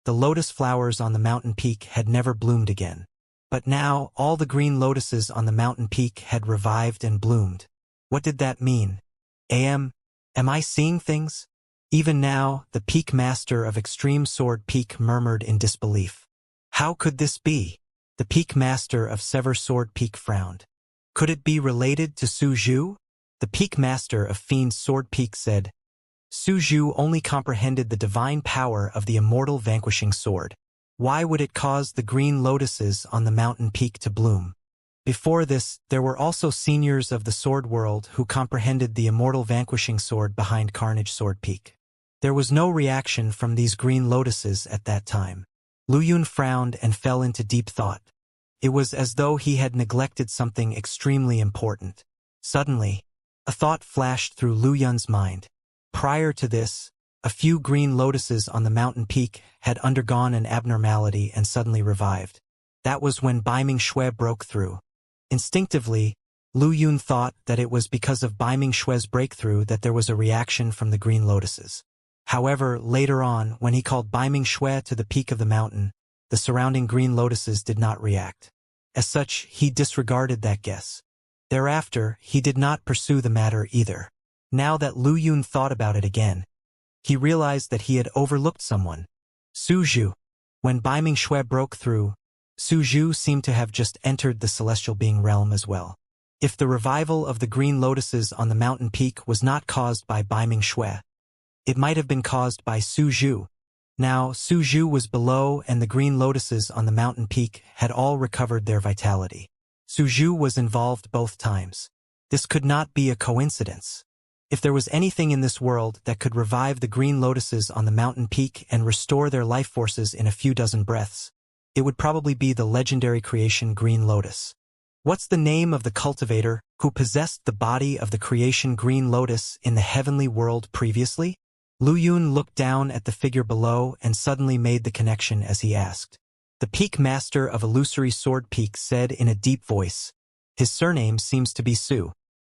the lotus flowers on the mountain peak had never bloomed again. But now, all the green lotuses on the mountain peak had revived and bloomed. What did that mean? Am I seeing things? Even now, the peak master of Extreme Sword Peak murmured in disbelief. How could this be? The peak master of Sever Sword Peak frowned. Could it be related to Su Zhu? The peak master of Fiend Sword Peak said. Su Zhu only comprehended the divine power of the immortal vanquishing sword. Why would it cause the green lotuses on the mountain peak to bloom? Before this, there were also seniors of the sword world who comprehended the immortal vanquishing sword behind Carnage Sword Peak. There was no reaction from these green lotuses at that time. Lu Yun frowned and fell into deep thought. It was as though he had neglected something extremely important. Suddenly, a thought flashed through Lu Yun's mind. Prior to this, a few green lotuses on the mountain peak had undergone an abnormality and suddenly revived. That was when Baiming Shui broke through. Instinctively, Lu Yun thought that it was because of Baiming Shui's breakthrough that there was a reaction from the green lotuses. However, later on, when he called Baiming Shui to the peak of the mountain, the surrounding green lotuses did not react. As such, he disregarded that guess. Thereafter, he did not pursue the matter either. Now that Lu Yun thought about it again, he realized that he had overlooked someone. Su Zhu. When Baiming Shui broke through, Su Zhu seemed to have just entered the celestial being realm as well. If the revival of the green lotuses on the mountain peak was not caused by Baiming Shui, it might have been caused by Su Zhu. Now, Su Zhu was below and the green lotuses on the mountain peak had all recovered their vitality. Su Zhu was involved both times. This could not be a coincidence. If there was anything in this world that could revive the green lotuses on the mountain peak and restore their life forces in a few dozen breaths, it would probably be the legendary creation green lotus. What's the name of the cultivator who possessed the body of the creation green lotus in the heavenly world previously? Lu Yun looked down at the figure below and suddenly made the connection as he asked. The peak master of Illusory Sword Peak said in a deep voice, his surname seems to be Su.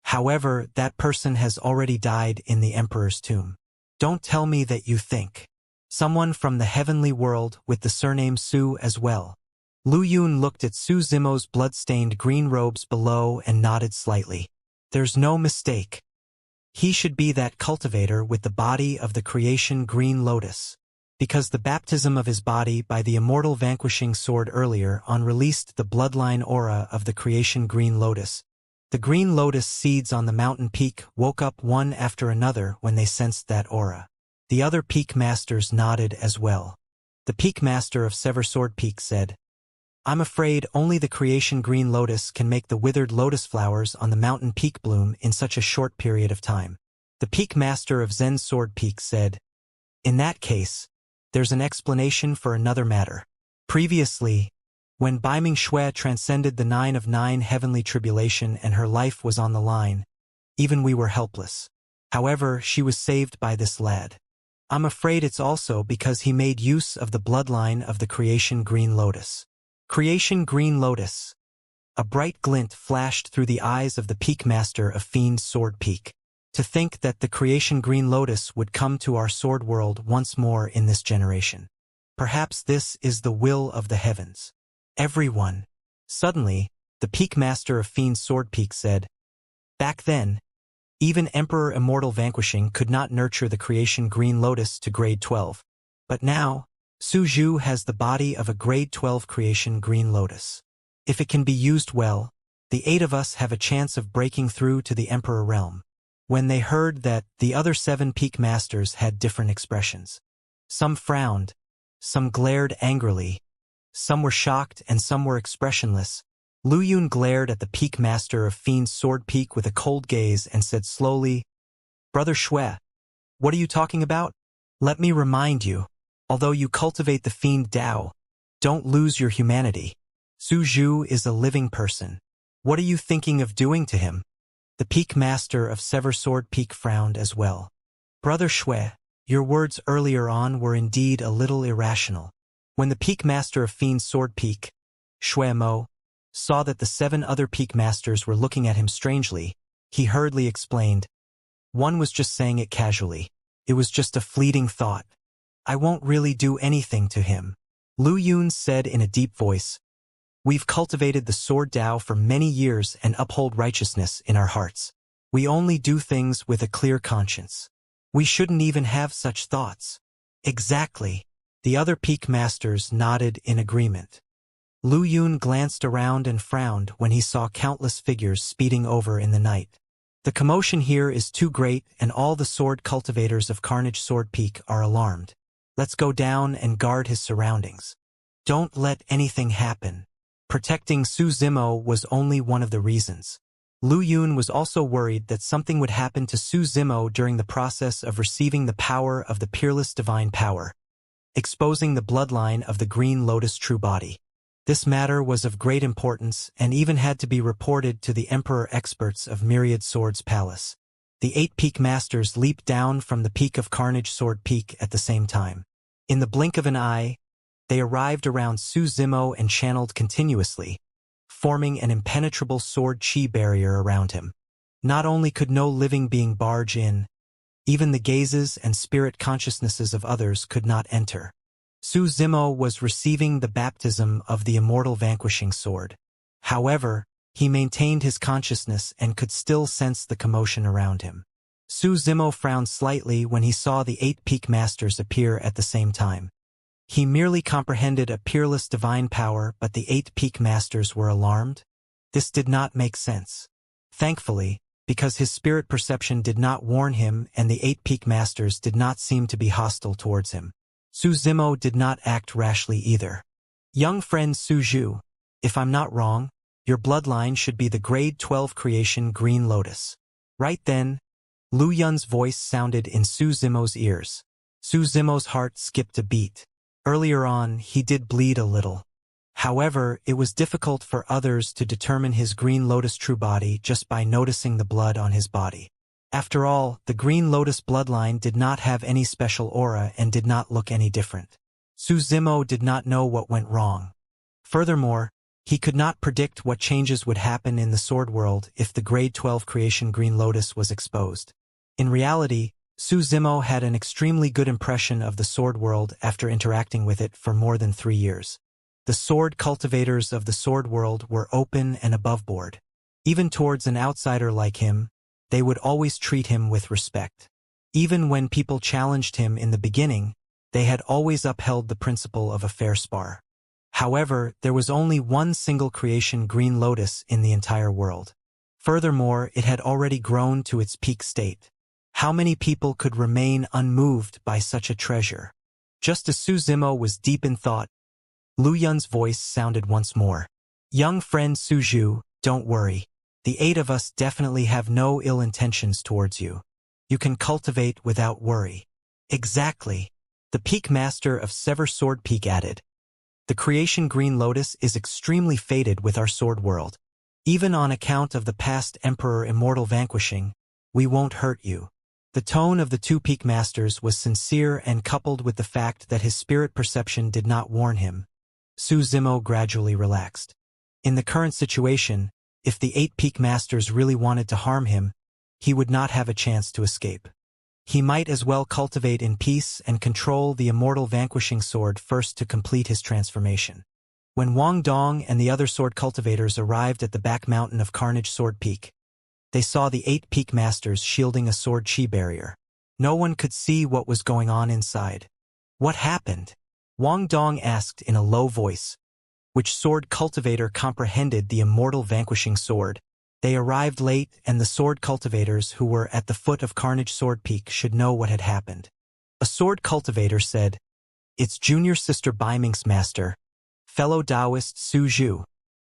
However, that person has already died in the Emperor's tomb. Don't tell me that you think. Someone from the heavenly world with the surname Su as well. Lu Yun looked at Su Zimo's blood-stained green robes below and nodded slightly. There's no mistake. He should be that cultivator with the body of the creation green lotus. Because the baptism of his body by the immortal vanquishing sword earlier on released the bloodline aura of the creation green lotus. The green lotus seeds on the mountain peak woke up one after another when they sensed that aura. The other peak masters nodded as well. The peak master of Sever Sword Peak said, I'm afraid only the creation green lotus can make the withered lotus flowers on the mountain peak bloom in such a short period of time. The peak master of Zen's sword peak said, "In that case, there's an explanation for another matter. Previously, when Baiming Shui transcended the 9 of 9 heavenly tribulation and her life was on the line, even we were helpless. However, she was saved by this lad. I'm afraid it's also because he made use of the bloodline of the creation green lotus." Creation green lotus. A bright glint flashed through the eyes of the peak master of Fiend's sword peak. To think that the creation green lotus would come to our sword world once more in this generation. Perhaps this is the will of the heavens. Everyone. Suddenly, the peak master of Fiend's sword peak said, "Back then, even Emperor Immortal vanquishing could not nurture the creation green lotus to grade 12. But now, Su Zhu has the body of a grade 12 creation green lotus. If it can be used well, the 8 of us have a chance of breaking through to the Emperor realm." When they heard that, the other 7 peak masters had different expressions. Some frowned, some glared angrily, some were shocked and some were expressionless. Lu Yun glared at the peak master of Fiend's sword peak with a cold gaze and said slowly, "Brother Shui, what are you talking about? Let me remind you, although you cultivate the Fiend Dao, don't lose your humanity. Su Zhu is a living person. What are you thinking of doing to him?" The peak master of Sever Sword Peak frowned as well. "Brother Shui, your words earlier on were indeed a little irrational." When the peak master of Fiend's sword peak, Shui Mo, saw that the 7 other peak masters were looking at him strangely, he hurriedly explained, "One was just saying it casually. It was just a fleeting thought. I won't really do anything to him." Lu Yun said in a deep voice, "We've cultivated the sword Dao for many years and uphold righteousness in our hearts. We only do things with a clear conscience. We shouldn't even have such thoughts." "Exactly." The other peak masters nodded in agreement. Lu Yun glanced around and frowned when he saw countless figures speeding over in the night. The commotion here is too great and all the sword cultivators of Carnage Sword Peak are alarmed. Let's go down and guard his surroundings. Don't let anything happen. Protecting Su Zimo was only one of the reasons. Lu Yun was also worried that something would happen to Su Zimo during the process of receiving the power of the peerless divine power, exposing the bloodline of the Green Lotus true body. This matter was of great importance and even had to be reported to the Emperor experts of Myriad Swords Palace. The 8 peak masters leaped down from the peak of Carnage Sword Peak at the same time. In the blink of an eye, they arrived around Su Zimo and channeled continuously, forming an impenetrable sword chi barrier around him. Not only could no living being barge in, even the gazes and spirit consciousnesses of others could not enter. Su Zimo was receiving the baptism of the immortal vanquishing sword. However, he maintained his consciousness and could still sense the commotion around him. Su Zimo frowned slightly when he saw the 8 peak masters appear at the same time. He merely comprehended a peerless divine power, but the 8 peak masters were alarmed? This did not make sense. Thankfully, because his spirit perception did not warn him and the 8 peak masters did not seem to be hostile towards him. Su Zimo did not act rashly either. "Young friend Su Zhu, if I'm not wrong, your bloodline should be the grade 12 creation Green Lotus." Right then, Lu Yun's voice sounded in Su Zimo's ears. Su Zimo's heart skipped a beat. Earlier on, he did bleed a little. However, it was difficult for others to determine his Green Lotus true body just by noticing the blood on his body. After all, the Green Lotus bloodline did not have any special aura and did not look any different. Su Zimo did not know what went wrong. Furthermore, he could not predict what changes would happen in the sword world if the grade 12 creation Green Lotus was exposed. In reality, Su Zimo had an extremely good impression of the sword world after interacting with it for more than 3 years. The sword cultivators of the sword world were open and aboveboard. Even towards an outsider like him, they would always treat him with respect. Even when people challenged him in the beginning, they had always upheld the principle of a fair spar. However, there was only one single creation Green Lotus in the entire world. Furthermore, it had already grown to its peak state. How many people could remain unmoved by such a treasure? Just as Su Zimo was deep in thought, Lu Yun's voice sounded once more. Young friend Suzhu, don't worry. The 8 of us definitely have no ill intentions towards you. You can cultivate without worry. Exactly. The Peak Master of Sever Sword Peak added. The creation Green Lotus is extremely fated with our sword world. Even on account of the past Emperor Immortal vanquishing, we won't hurt you. The tone of the 2 Peak Masters was sincere and coupled with the fact that his spirit perception did not warn him. Su Zimo gradually relaxed. In the current situation, if the 8 Peak Masters really wanted to harm him, he would not have a chance to escape. He might as well cultivate in peace and control the Immortal vanquishing sword first to complete his transformation. When Wang Dong and the other sword cultivators arrived at the back mountain of Carnage Sword Peak, they saw the 8 Peak Masters shielding a sword chi barrier. No one could see what was going on inside. What happened? Wang Dong asked in a low voice. Which sword cultivator comprehended the Immortal vanquishing sword? They arrived late, and the sword cultivators who were at the foot of Carnage Sword Peak should know what had happened. A sword cultivator said, "It's junior sister Baiming's master, fellow Taoist Suzhu."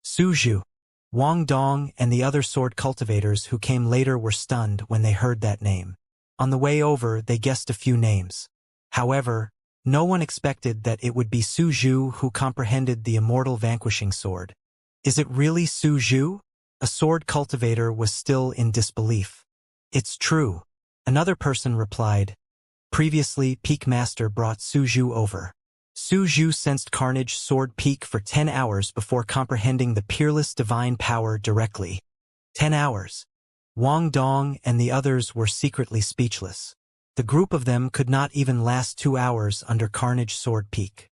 Suzhu. Wang Dong and the other sword cultivators who came later were stunned when they heard that name. On the way over, they guessed a few names. However, no one expected that it would be Suzhu who comprehended the Immortal vanquishing sword. Is it really Suzhu? A sword cultivator was still in disbelief. It's true. Another person replied. Previously, Peak Master brought Suzhu over. Suzhu sensed Carnage Sword Peak for 10 hours before comprehending the peerless divine power directly. 10 hours. Wang Dong and the others were secretly speechless. The group of them could not even last 2 hours under Carnage Sword Peak.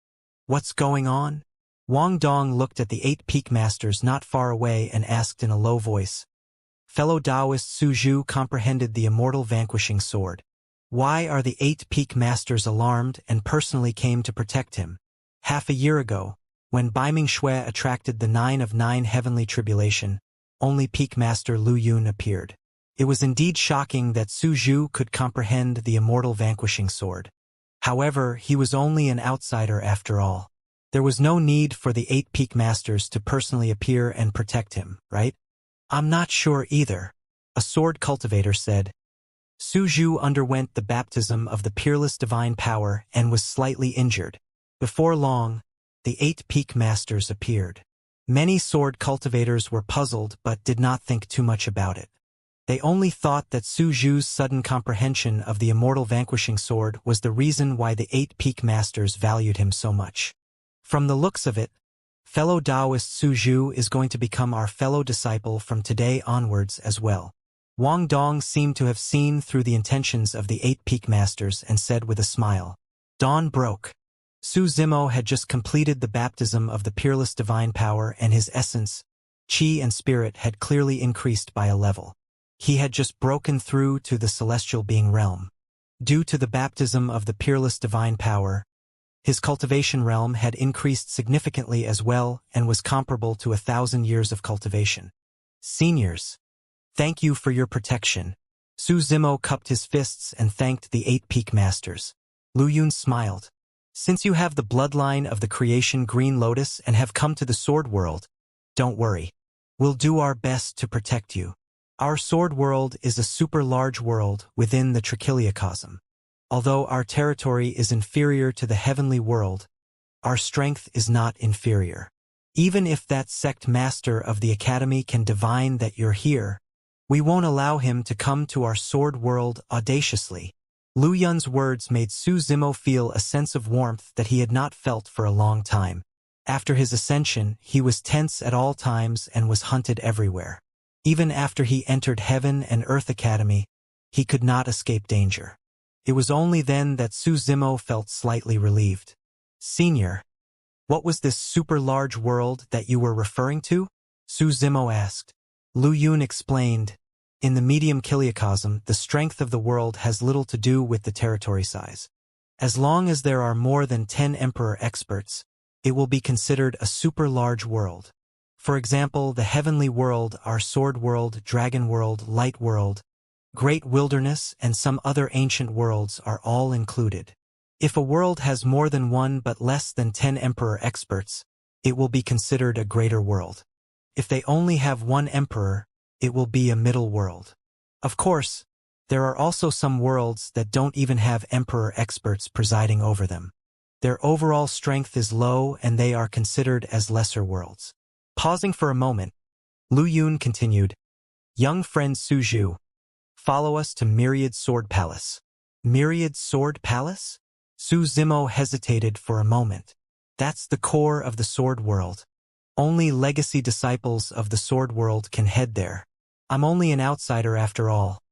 What's going on? Wang Dong looked at the 8 Peak Masters not far away and asked in a low voice. Fellow Taoist Suzhu comprehended the Immortal vanquishing sword. Why are the 8 Peak Masters alarmed and personally came to protect him? Half a year ago, when Baiming Shui attracted the 9 of 9 heavenly tribulation, only Peak Master Lu Yun appeared. It was indeed shocking that Suzhu could comprehend the Immortal vanquishing sword. However, he was only an outsider after all. There was no need for the 8 Peak Masters to personally appear and protect him, right? I'm not sure either, a sword cultivator said. Suzhu underwent the baptism of the peerless divine power and was slightly injured. Before long, the 8 Peak Masters appeared. Many sword cultivators were puzzled but did not think too much about it. They only thought that Suzhu's sudden comprehension of the Immortal vanquishing sword was the reason why the 8 Peak Masters valued him so much. From the looks of it, fellow Taoist Suzhu is going to become our fellow disciple from today onwards as well. Wang Dong seemed to have seen through the intentions of the 8 Peak Masters and said with a smile. Dawn broke. Su Zimo had just completed the baptism of the peerless divine power and his essence, chi and spirit had clearly increased by a level. He had just broken through to the celestial being realm. Due to the baptism of the peerless divine power, his cultivation realm had increased significantly as well and was comparable to 1,000 years of cultivation. Seniors, thank you for your protection. Su Zimo cupped his fists and thanked the 8 Peak Masters. Lu Yun smiled. Since you have the bloodline of the creation Green Lotus and have come to the sword world, don't worry. We'll do our best to protect you. Our sword world is a super large world within the trichiliocosm. Although our territory is inferior to the heavenly world, our strength is not inferior. Even if that sect master of the academy can divine that you're here, we won't allow him to come to our sword world audaciously. Lu Yun's words made Su Zimo feel a sense of warmth that he had not felt for a long time. After his ascension, he was tense at all times and was hunted everywhere. Even after he entered Heaven and Earth Academy, he could not escape danger. It was only then that Su Zimo felt slightly relieved. Senior, what was this super large world that you were referring to? Su Zimo asked. Lu Yun explained, in the medium kiliocosm, the strength of the world has little to do with the territory size. As long as there are more than 10 emperor experts, it will be considered a super large world. For example, the heavenly world, our sword world, dragon world, light world, great wilderness, and some other ancient worlds are all included. If a world has more than one but less than 10 emperor experts, it will be considered a greater world. If they only have one emperor, it will be a middle world. Of course, there are also some worlds that don't even have emperor experts presiding over them. Their overall strength is low and they are considered as lesser worlds. Pausing for a moment, Lu Yun continued, "Young friend Suzhu, follow us to Myriad Sword Palace." Myriad Sword Palace? Su Zimo hesitated for a moment. That's the core of the sword world. Only legacy disciples of the sword world can head there. I'm only an outsider after all.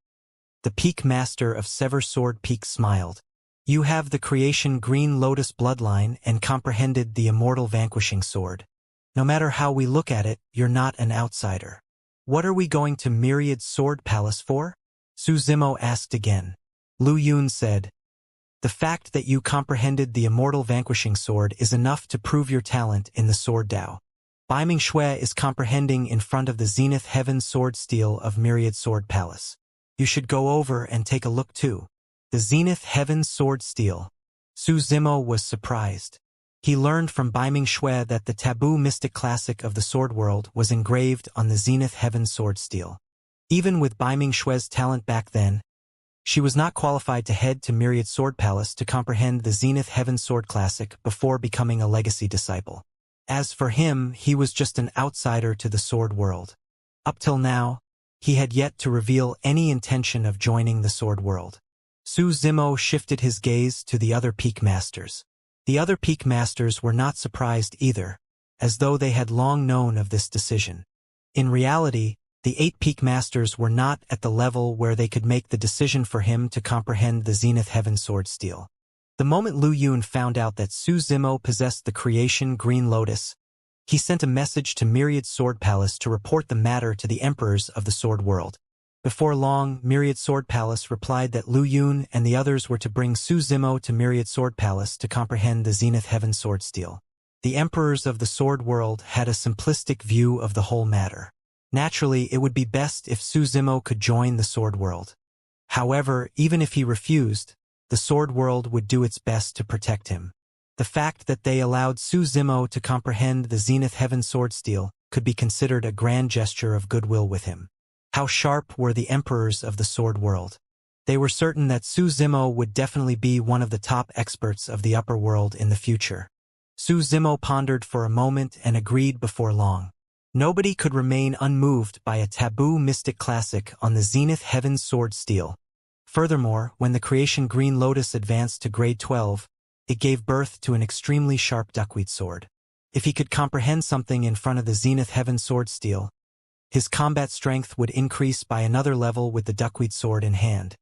The Peak Master of Sever Sword Peak smiled. You have the creation Green Lotus bloodline and comprehended the immortal vanquishing sword. No matter how we look at it, you're not an outsider. What are we going to Myriad Sword Palace for? Su Zimo asked again. Lu Yun said, the fact that you comprehended the immortal vanquishing sword is enough to prove your talent in the sword Dao. Baiming Shui is comprehending in front of the Zenith Heaven Sword Steel of Myriad Sword Palace. You should go over and take a look too. The Zenith Heaven Sword Steel. Su Zimo was surprised. He learned from Baiming Shui that the taboo mystic classic of the sword world was engraved on the Zenith Heaven Sword Steel. Even with Baiming Shui's talent back then, she was not qualified to head to Myriad Sword Palace to comprehend the Zenith Heaven Sword Classic before becoming a legacy disciple. As for him, he was just an outsider to the sword world. Up till now, he had yet to reveal any intention of joining the sword world. Su Zimo shifted his gaze to the other Peak Masters. The other Peak Masters were not surprised either, as though they had long known of this decision. In reality, the 8 Peak Masters were not at the level where they could make the decision for him to comprehend the Zenith Heaven Sword Steel. The moment Lu Yun found out that Su Zimo possessed the creation Green Lotus, he sent a message to Myriad Sword Palace to report the matter to the emperors of the sword world. Before long, Myriad Sword Palace replied that Lu Yun and the others were to bring Su Zimo to Myriad Sword Palace to comprehend the Zenith Heaven Sword Steel. The emperors of the sword world had a simplistic view of the whole matter. Naturally, it would be best if Su Zimo could join the sword world. However, even if he refused, the sword world would do its best to protect him. The fact that they allowed Su Zimo to comprehend the Zenith Heaven Sword Steel could be considered a grand gesture of goodwill with him. How sharp were the emperors of the sword world? They were certain that Su Zimo would definitely be one of the top experts of the upper world in the future. Su Zimo pondered for a moment and agreed before long. Nobody could remain unmoved by a taboo mystic classic on the Zenith Heaven Sword Steel. Furthermore, when the creation Green Lotus advanced to grade 12, it gave birth to an extremely sharp duckweed sword. If he could comprehend something in front of the Zenith Heaven Sword Steel, his combat strength would increase by another level with the duckweed sword in hand.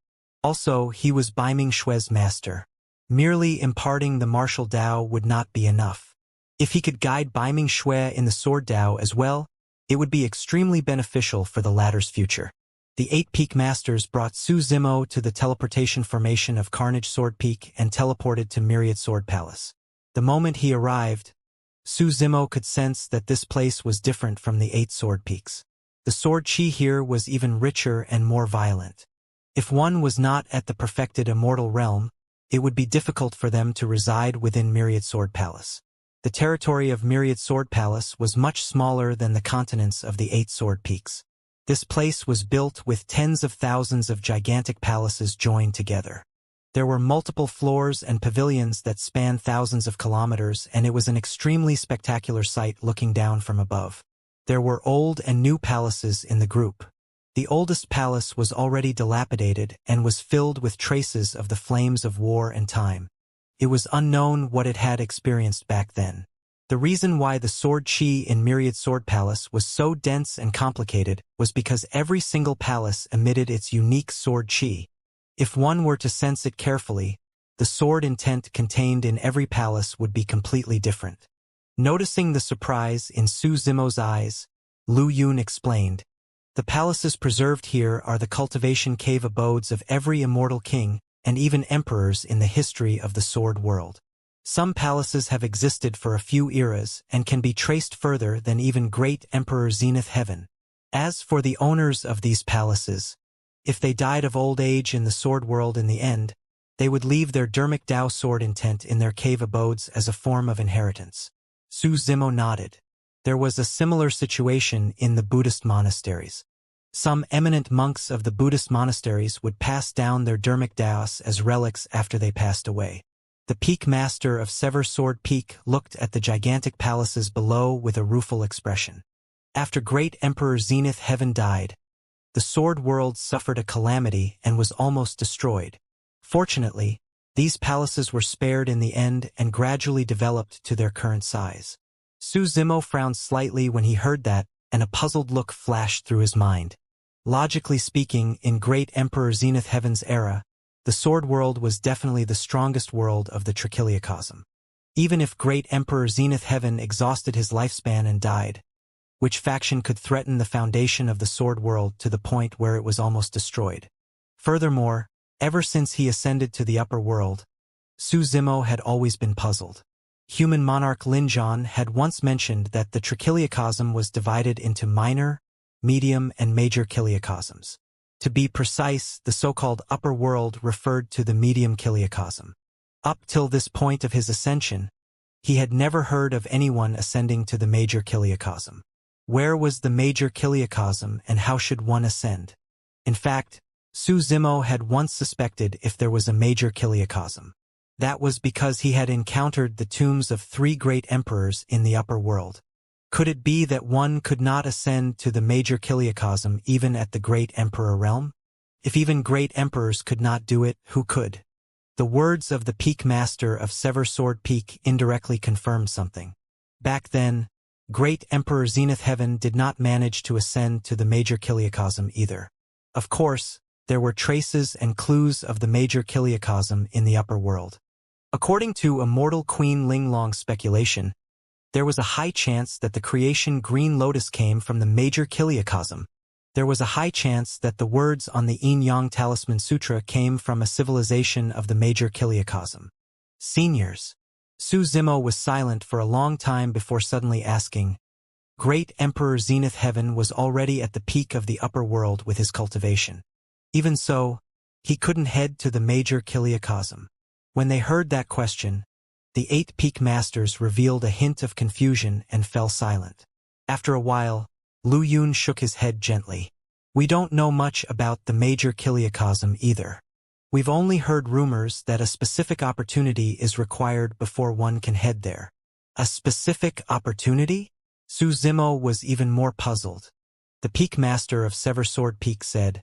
Also, he was Baiming Shui's master. Merely imparting the martial Dao would not be enough. If he could guide Baiming Shui in the sword Dao as well, it would be extremely beneficial for the latter's future. The 8 Peak Masters brought Su Zimo to the teleportation formation of Carnage Sword Peak and teleported to Myriad Sword Palace. The moment he arrived, Su Zimo could sense that this place was different from the 8 Sword Peaks. The sword chi here was even richer and more violent. If one was not at the perfected immortal realm, it would be difficult for them to reside within Myriad Sword Palace. The territory of Myriad Sword Palace was much smaller than the continents of the 8 Sword Peaks. This place was built with tens of thousands of gigantic palaces joined together. There were multiple floors and pavilions that spanned thousands of kilometers, and it was an extremely spectacular sight looking down from above. There were old and new palaces in the group. The oldest palace was already dilapidated and was filled with traces of the flames of war and time. It was unknown what it had experienced back then. The reason why the sword chi in Myriad Sword Palace was so dense and complicated was because every single palace emitted its unique sword chi. If one were to sense it carefully, the sword intent contained in every palace would be completely different. Noticing the surprise in Su Zimo's eyes, Lu Yun explained, the palaces preserved here are the cultivation cave abodes of every immortal king and even emperors in the history of the sword world. Some palaces have existed for a few eras and can be traced further than even great Emperor Zenith Heaven. As for the owners of these palaces, if they died of old age in the sword world in the end, They would leave their Dermic Dao sword intent in their cave abodes as a form of inheritance. Su Zimo nodded. There was a similar situation in the Buddhist monasteries. Some eminent monks of the Buddhist monasteries would pass down their Dermic Daos as relics after they passed away. The peak master of Sever Sword Peak looked at the gigantic palaces below with a rueful expression. After great Emperor Zenith Heaven died, the sword world suffered a calamity and was almost destroyed. Fortunately, these palaces were spared in the end and gradually developed to their current size. Su Zimo frowned slightly when he heard that, and a puzzled look flashed through his mind. Logically speaking, in Great Emperor Zenith Heaven's era, the sword world was definitely the strongest world of the Trichiliocosm. Even if Great Emperor Zenith Heaven exhausted his lifespan and died, which faction could threaten the foundation of the sword world to the point where it was almost destroyed? Furthermore, ever since he ascended to the upper world, Su Zimo had always been puzzled. Human monarch Lin Zhan had once mentioned that the Trichiliocosm was divided into minor, medium, and major chiliocosms. To be precise, the so-called upper world referred to the medium chiliocosm. Up till this point of his ascension, he had never heard of anyone ascending to the major chiliocosm. Where was the major chiliocosm and how should one ascend? In fact, Su Zimo had once suspected if there was a major chiliocosm. That was because he had encountered the tombs of 3 great emperors in the upper world. Could it be that one could not ascend to the major chiliocosm even at the great emperor realm? If even great emperors could not do it, who could? The words of the peak master of Sever Sword Peak indirectly confirmed something. Back then, Great Emperor Zenith Heaven did not manage to ascend to the major chiliocosm either. Of course, there were traces and clues of the major chiliocosm in the upper world. According to Immortal Queen Linglong's speculation, there was a high chance that the creation Green Lotus came from the major chiliocosm. There was a high chance that the words on the Yin Yang Talisman Sutra came from a civilization of the major chiliocosm. Seniors. Su Zimo was silent for a long time before suddenly asking. Great Emperor Zenith Heaven was already at the peak of the upper world with his cultivation. Even so, he couldn't head to the major chiliocosm. When they heard that question, the 8 peak masters revealed a hint of confusion and fell silent. After a while, Lu Yun shook his head gently. We don't know much about the major chiliocosm either. We've only heard rumors that a specific opportunity is required before one can head there. A specific opportunity? Su Zimo was even more puzzled. The peak master of Sever Sword Peak said,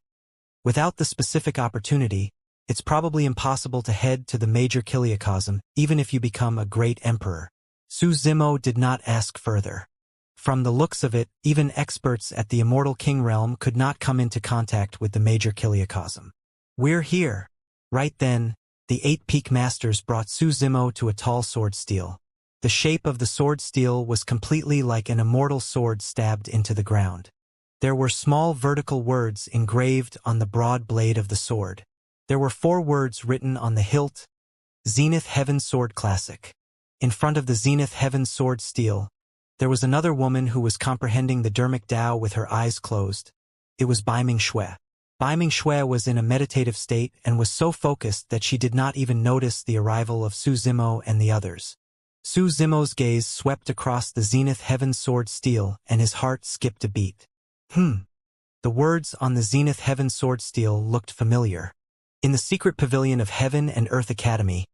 without the specific opportunity, it's probably impossible to head to the major chiliocosm, even if you become a great emperor. Su Zimo did not ask further. From the looks of it, even experts at the Immortal King realm could not come into contact with the major chiliocosm. We're here. Right then, the 8 peak masters brought Su Zimo to a tall sword steel. The shape of the sword steel was completely like an immortal sword stabbed into the ground. There were small vertical words engraved on the broad blade of the sword. There were 4 words written on the hilt, Zenith Heaven Sword Classic. In front of the Zenith Heaven Sword Steel, there was another woman who was comprehending the Dermic Dao with her eyes closed. It was Baiming Shui. Baiming Shui was in a meditative state and was so focused that she did not even notice the arrival of Su Zimo and the others. Su Zimo's gaze swept across the Zenith Heaven Sword Steel and his heart skipped a beat. The words on the Zenith Heaven Sword Steel looked familiar. In the secret pavilion of Heaven and Earth Academy,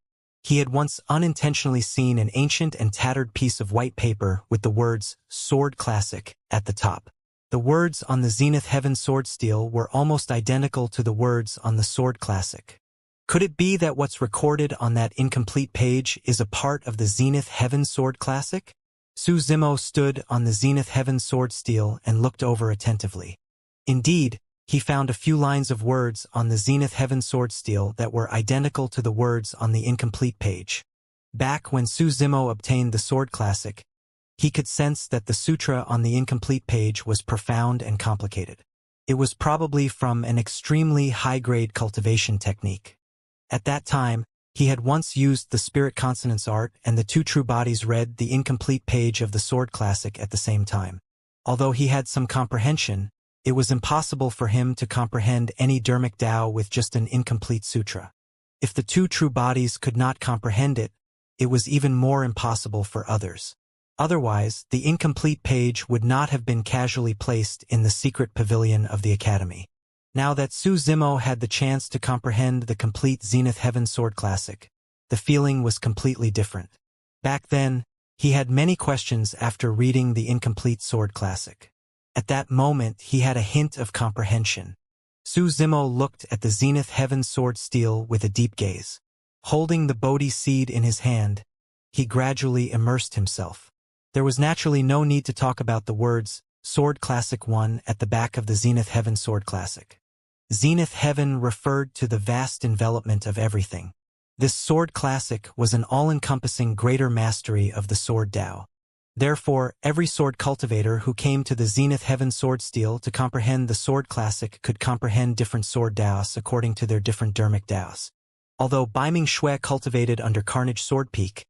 he had once unintentionally seen an ancient and tattered piece of white paper with the words Sword Classic at the top. The words on the Zenith Heaven Sword Steel were almost identical to the words on the Sword Classic. Could it be that what's recorded on that incomplete page is a part of the Zenith Heaven Sword Classic? Su Zimo stood on the Zenith Heaven Sword Steel and looked over attentively. Indeed, he found a few lines of words on the Zenith Heaven Sword Steel that were identical to the words on the incomplete page. Back when Su Zimo obtained the Sword Classic, he could sense that the sutra on the incomplete page was profound and complicated. It was probably from an extremely high-grade cultivation technique. At that time, he had once used the spirit consonance art and the 2 true bodies read the incomplete page of the Sword Classic at the same time. Although he had some comprehension, it was impossible for him to comprehend any Dermic Dao with just an incomplete sutra. If the two true bodies could not comprehend it, it was even more impossible for others. Otherwise, the incomplete page would not have been casually placed in the secret pavilion of the Academy. Now that Su Zimo had the chance to comprehend the complete Zenith Heaven Sword Classic, the feeling was completely different. Back then, he had many questions after reading the incomplete Sword Classic. At that moment, he had a hint of comprehension. Su Zimo looked at the Zenith Heaven Sword Steel with a deep gaze. Holding the Bodhi seed in his hand, he gradually immersed himself. There was naturally no need to talk about the words Sword Classic 1 at the back of the Zenith Heaven Sword Classic. Zenith Heaven referred to the vast envelopment of everything. This Sword Classic was an all-encompassing greater mastery of the Sword Tao. Therefore, every sword cultivator who came to the Zenith Heaven Sword Steel to comprehend the Sword Classic could comprehend different Sword Daos according to their different Dharmic Daos. Although Baiming Xue cultivated under Carnage Sword Peak,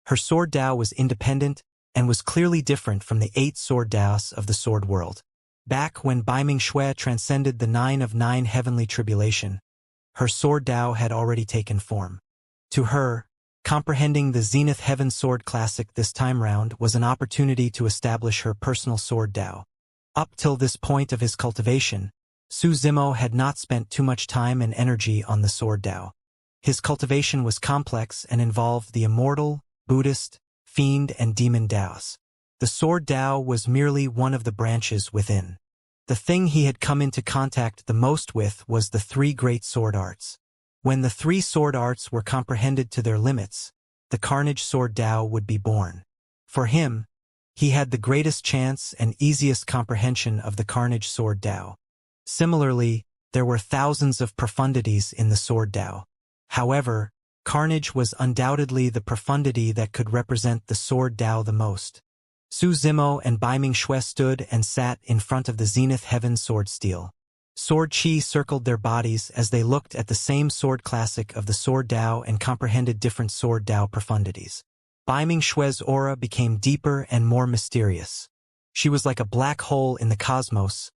her Sword Dao was independent and was clearly different from the 8 Sword Daos of the Sword World. Back when Baiming Xue transcended the 9 of 9 heavenly tribulation, her Sword Dao had already taken form. To her, comprehending the Zenith Heaven Sword Classic this time round was an opportunity to establish her personal Sword Dao. Up till this point of his cultivation, Su Zimo had not spent too much time and energy on the Sword Dao. His cultivation was complex and involved the Immortal, Buddhist, Fiend and Demon Daos. The Sword Dao was merely one of the branches within. The thing he had come into contact the most with was the 3 great sword arts. When the 3 sword arts were comprehended to their limits, the Carnage Sword Dao would be born. For him, he had the greatest chance and easiest comprehension of the Carnage Sword Dao. Similarly, there were thousands of profundities in the Sword Dao. However, Carnage was undoubtedly the profundity that could represent the Sword Dao the most. Su Zimo and Baiming Xue stood and sat in front of the Zenith Heaven Sword Steel. Sword Qi circled their bodies as they looked at the same Sword Classic of the Sword Dao and comprehended different Sword Dao profundities. Baiming Xue's aura became deeper and more mysterious. She was like a black hole in the cosmos,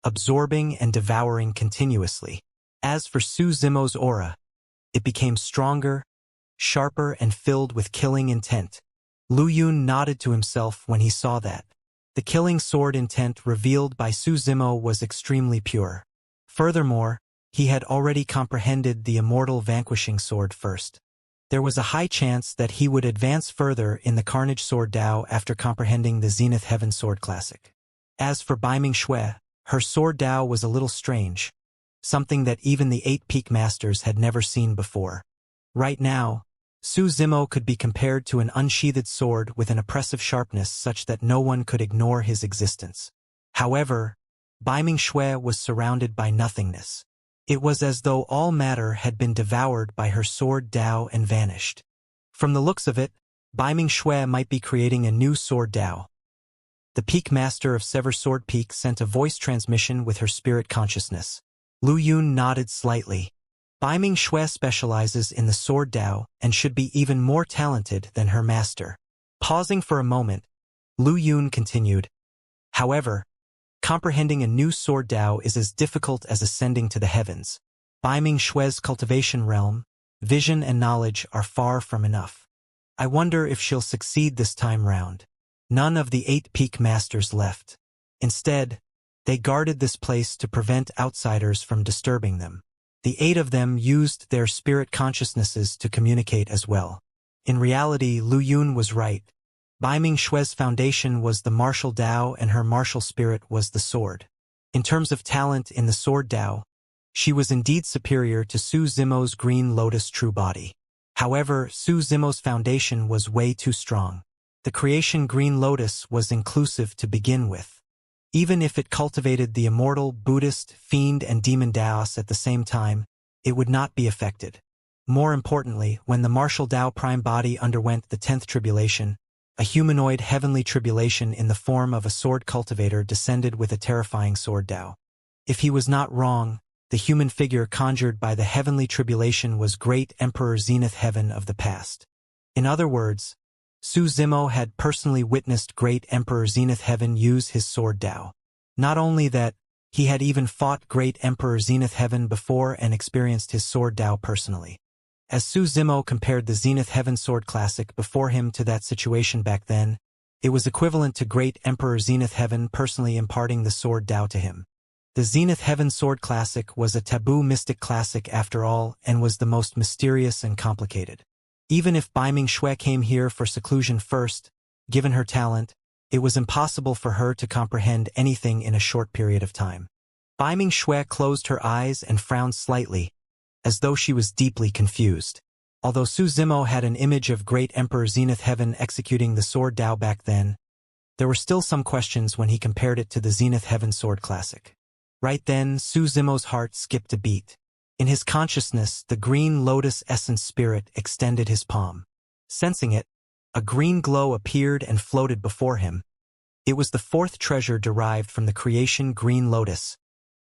absorbing and devouring continuously. As for Su Zimo's aura, it became stronger, sharper and filled with killing intent. Lu Yun nodded to himself when he saw that. The killing sword intent revealed by Su Zimo was extremely pure. Furthermore, he had already comprehended the Immortal vanquishing sword first. There was a high chance that he would advance further in the Carnage Sword Dao after comprehending the Zenith Heaven Sword Classic. As for Baiming Xue, her Sword Dao was a little strange, something that even the 8 Peak Masters had never seen before. Right now, Su Zimo could be compared to an unsheathed sword with an oppressive sharpness such that no one could ignore his existence. However, Baiming Xue was surrounded by nothingness. It was as though all matter had been devoured by her Sword Dao and vanished. From the looks of it, Baiming Xue might be creating a new Sword Dao. The Peak Master of Sever Sword Peak sent a voice transmission with her spirit consciousness. Lu Yun nodded slightly. Baiming Xue specializes in the Sword Dao and should be even more talented than her master. Pausing for a moment, Lu Yun continued, however, comprehending a new Sword Dao is as difficult as ascending to the heavens. Baiming Xue's cultivation realm, vision and knowledge are far from enough. I wonder if she'll succeed this time round. None of the 8 Peak Masters left. Instead, they guarded this place to prevent outsiders from disturbing them. The 8 of them used their spirit consciousnesses to communicate as well. In reality, Lu Yun was right. Baiming Xue's foundation was the martial Dao and her martial spirit was the sword. In terms of talent in the Sword Dao, she was indeed superior to Su Zimo's Green Lotus True Body. However, Su Zimo's foundation was way too strong. The creation Green Lotus was inclusive to begin with. Even if it cultivated the Immortal, Buddhist, Fiend and Demon Daos at the same time, it would not be affected. More importantly, when the martial Dao Prime Body underwent the 10th tribulation, a humanoid heavenly tribulation in the form of a sword cultivator descended with a terrifying Sword Dao. If he was not wrong, the human figure conjured by the heavenly tribulation was Great Emperor Zenith Heaven of the past. In other words, Su Zimo had personally witnessed Great Emperor Zenith Heaven use his Sword Dao. Not only that, he had even fought Great Emperor Zenith Heaven before and experienced his Sword Dao personally. As Su Zimo compared the Zenith Heaven Sword Classic before him to that situation back then, it was equivalent to Great Emperor Zenith Heaven personally imparting the Sword Tao to him. The Zenith Heaven Sword Classic was a taboo mystic classic after all and was the most mysterious and complicated. Even if Bai Ming Xue came here for seclusion first, given her talent, it was impossible for her to comprehend anything in a short period of time. Bai Ming Xue closed her eyes and frowned slightly, as though she was deeply confused. Although Su Zimo had an image of Great Emperor Zenith Heaven executing the Sword Tao back then, there were still some questions when he compared it to the Zenith Heaven Sword Classic. Right then, Su Zimo's heart skipped a beat. In his consciousness, the green lotus essence spirit extended his palm. Sensing it, a green glow appeared and floated before him. It was the fourth treasure derived from the creation green lotus,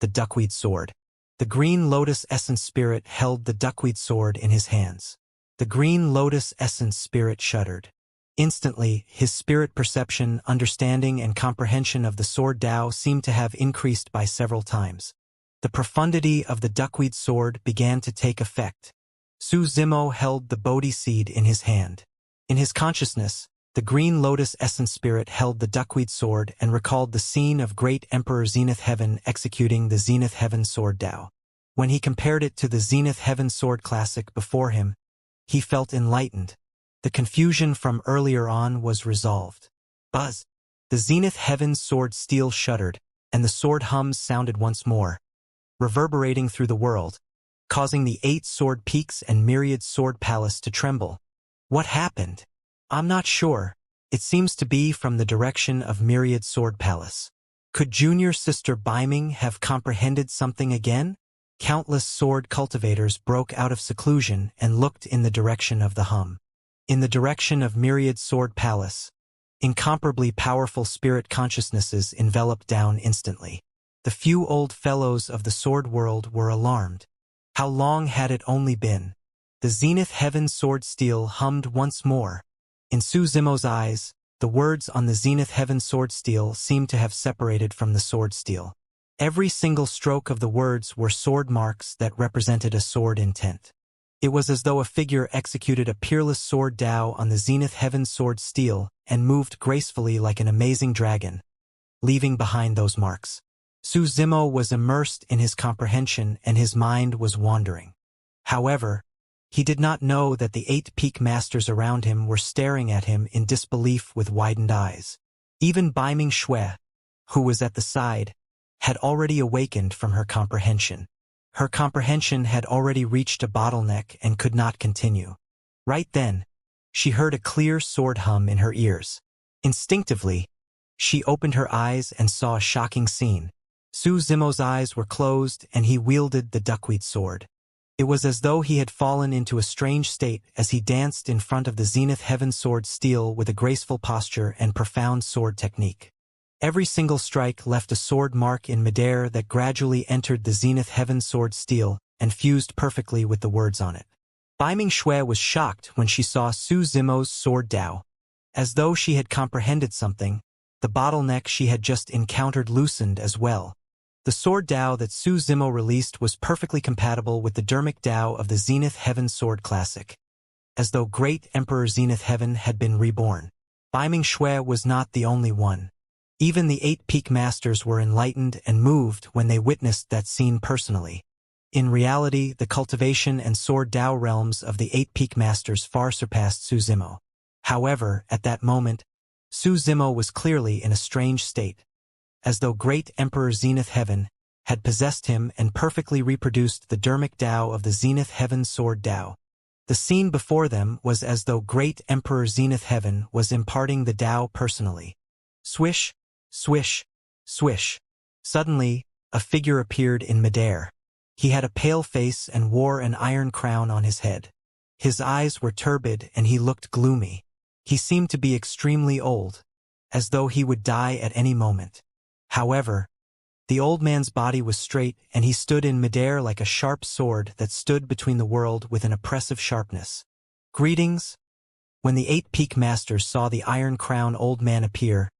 the duckweed sword. The green lotus essence spirit held the duckweed sword in his hands. The green lotus essence spirit shuddered. Instantly, his spirit perception, understanding, and comprehension of the Sword Tao seemed to have increased by several times. The profundity of the duckweed sword began to take effect. Su Zimo held the Bodhi seed in his hand. In his consciousness, the green lotus essence spirit held the duckweed sword and recalled the scene of Great Emperor Zenith Heaven executing the Zenith Heaven Sword Tao. When he compared it to the Zenith Heaven Sword Classic before him, he felt enlightened. The confusion from earlier on was resolved. Buzz! The Zenith Heaven Sword steel shuddered, and the sword hums sounded once more, reverberating through the world, causing the 8 sword peaks and myriad sword palace to tremble. What happened? I'm not sure. It seems to be from the direction of myriad sword palace. Could junior sister Bai Ming have comprehended something again? Countless sword cultivators broke out of seclusion and looked in the direction of the hum. In the direction of myriad sword palace, incomparably powerful spirit consciousnesses enveloped down instantly. The few old fellows of the sword world were alarmed. How long had it only been? The Zenith Heaven Sword Steel hummed once more. In Su Zimo's eyes, the words on the Zenith Heaven Sword Steel seemed to have separated from the sword steel. Every single stroke of the words were sword marks that represented a sword intent. It was as though a figure executed a peerless Sword Tao on the Zenith Heaven Sword Steel and moved gracefully like an amazing dragon, leaving behind those marks. Su Zimo was immersed in his comprehension and his mind was wandering. However, he did not know that the 8 peak masters around him were staring at him in disbelief with widened eyes. Even Bai Ming Xue, who was at the side, had already awakened from her comprehension. Her comprehension had already reached a bottleneck and could not continue. Right then, she heard a clear sword hum in her ears. Instinctively, she opened her eyes and saw a shocking scene. Su Zimo's eyes were closed and he wielded the duckweed sword. It was as though he had fallen into a strange state as he danced in front of the Zenith Heaven Sword Steel with a graceful posture and profound sword technique. Every single strike left a sword mark in midair that gradually entered the Zenith Heaven Sword Steel and fused perfectly with the words on it. Bai Ming Xue was shocked when she saw Su Zimo's Sword Tao. As though she had comprehended something, the bottleneck she had just encountered loosened as well. The Sword Tao that Su Zimo released was perfectly compatible with the Dermic Tao of the Zenith Heaven Sword Classic. As though Great Emperor Zenith Heaven had been reborn. Bai Ming Xue was not the only one. Even the 8 peak masters were enlightened and moved when they witnessed that scene personally. In reality, the cultivation and Sword Tao realms of the 8 peak masters far surpassed Su Zimo. However, at that moment, Su Zimo was clearly in a strange state, as though Great Emperor Zenith Heaven had possessed him and perfectly reproduced the Dermic Tao of the Zenith Heaven Sword Tao. The scene before them was as though Great Emperor Zenith Heaven was imparting the Tao personally. Swish, swish, swish. Suddenly, a figure appeared in midair. He had a pale face and wore an iron crown on his head. His eyes were turbid and he looked gloomy. He seemed to be extremely old, as though he would die at any moment. However, the old man's body was straight and he stood in midair like a sharp sword that stood between the world with an oppressive sharpness. Greetings. When the 8 peak masters saw the iron crown old man appear,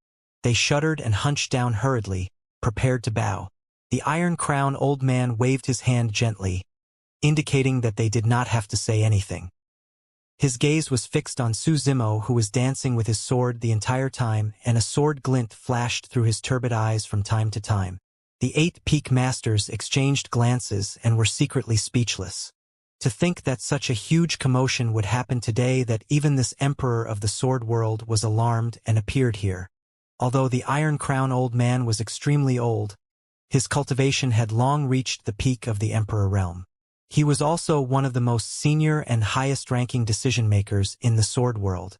they shuddered and hunched down hurriedly, prepared to bow. The iron crown old man waved his hand gently, indicating that they did not have to say anything. His gaze was fixed on Su Zimo, who was dancing with his sword the entire time, and a sword glint flashed through his turbid eyes from time to time. The 8 peak masters exchanged glances and were secretly speechless. To think that such a huge commotion would happen today, that even this emperor of the sword world was alarmed and appeared here. Although the Iron Crown old man was extremely old, his cultivation had long reached the peak of the emperor realm. He was also one of the most senior and highest-ranking decision-makers in the sword world.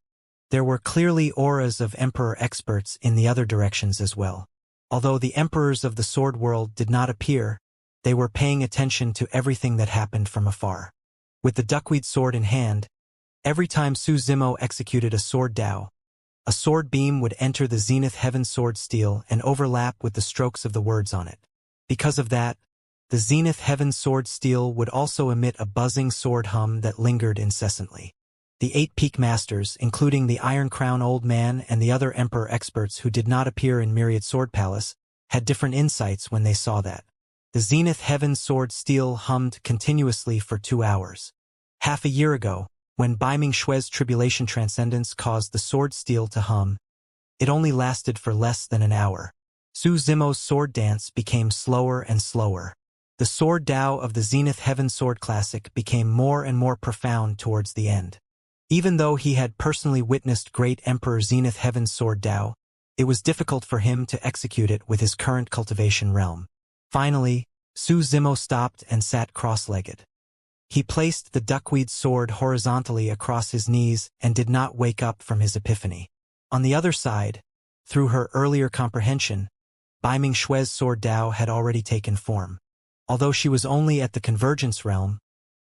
There were clearly auras of emperor experts in the other directions as well. Although the emperors of the sword world did not appear, they were paying attention to everything that happened from afar. With the duckweed sword in hand, every time Su Zimo executed a sword Dao, a sword beam would enter the zenith heaven sword steel and overlap with the strokes of the words on it. Because of that, the zenith heaven sword steel would also emit a buzzing sword hum that lingered incessantly. The 8 peak masters, including the Iron Crown old man and the other emperor experts who did not appear in Myriad Sword Palace, had different insights when they saw that. The zenith heaven sword steel hummed continuously for 2 hours. Half a year ago, when Baiming Xue's tribulation transcendence caused the sword steel to hum, it only lasted for less than an hour. Su Zimo's sword dance became slower and slower. The sword Dao of the Zenith Heaven Sword Classic became more and more profound towards the end. Even though he had personally witnessed Great Emperor Zenith Heaven's sword Dao, it was difficult for him to execute it with his current cultivation realm. Finally, Su Zimo stopped and sat cross-legged. He placed the duckweed sword horizontally across his knees and did not wake up from his epiphany. On the other side, through her earlier comprehension, Baiming Xue's sword Dao had already taken form. Although she was only at the convergence realm,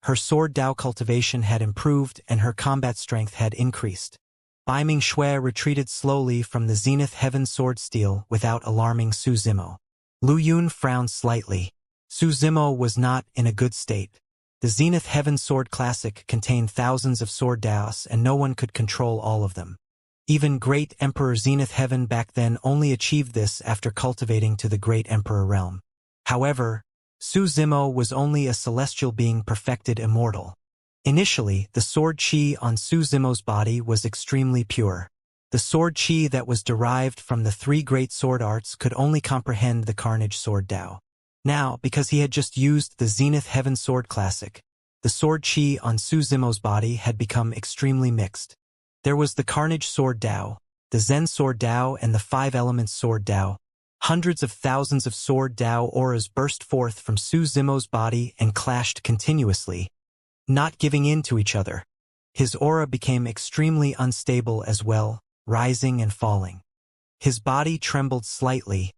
her sword Dao cultivation had improved and her combat strength had increased. Baiming Xue retreated slowly from the Zenith Heaven sword steel without alarming Su Zimo. Lu Yun frowned slightly. Su Zimo was not in a good state. The Zenith Heaven Sword Classic contained thousands of sword Daos and no one could control all of them. Even Great Emperor Zenith Heaven back then only achieved this after cultivating to the Great Emperor realm. However, Su Zimo was only a celestial being perfected immortal. Initially, the sword chi on Su Zimo's body was extremely pure. The sword chi that was derived from the 3 great sword arts could only comprehend the Carnage Sword Dao. Now, because he had just used the Zenith Heaven Sword Classic, the sword chi on Su Zimo's body had become extremely mixed. There was the Carnage Sword Dao, the Zen Sword Dao and the 5 Elements Sword Dao. Hundreds of thousands of sword Dao auras burst forth from Su Zimo's body and clashed continuously, not giving in to each other. His aura became extremely unstable as well, rising and falling. His body trembled slightly,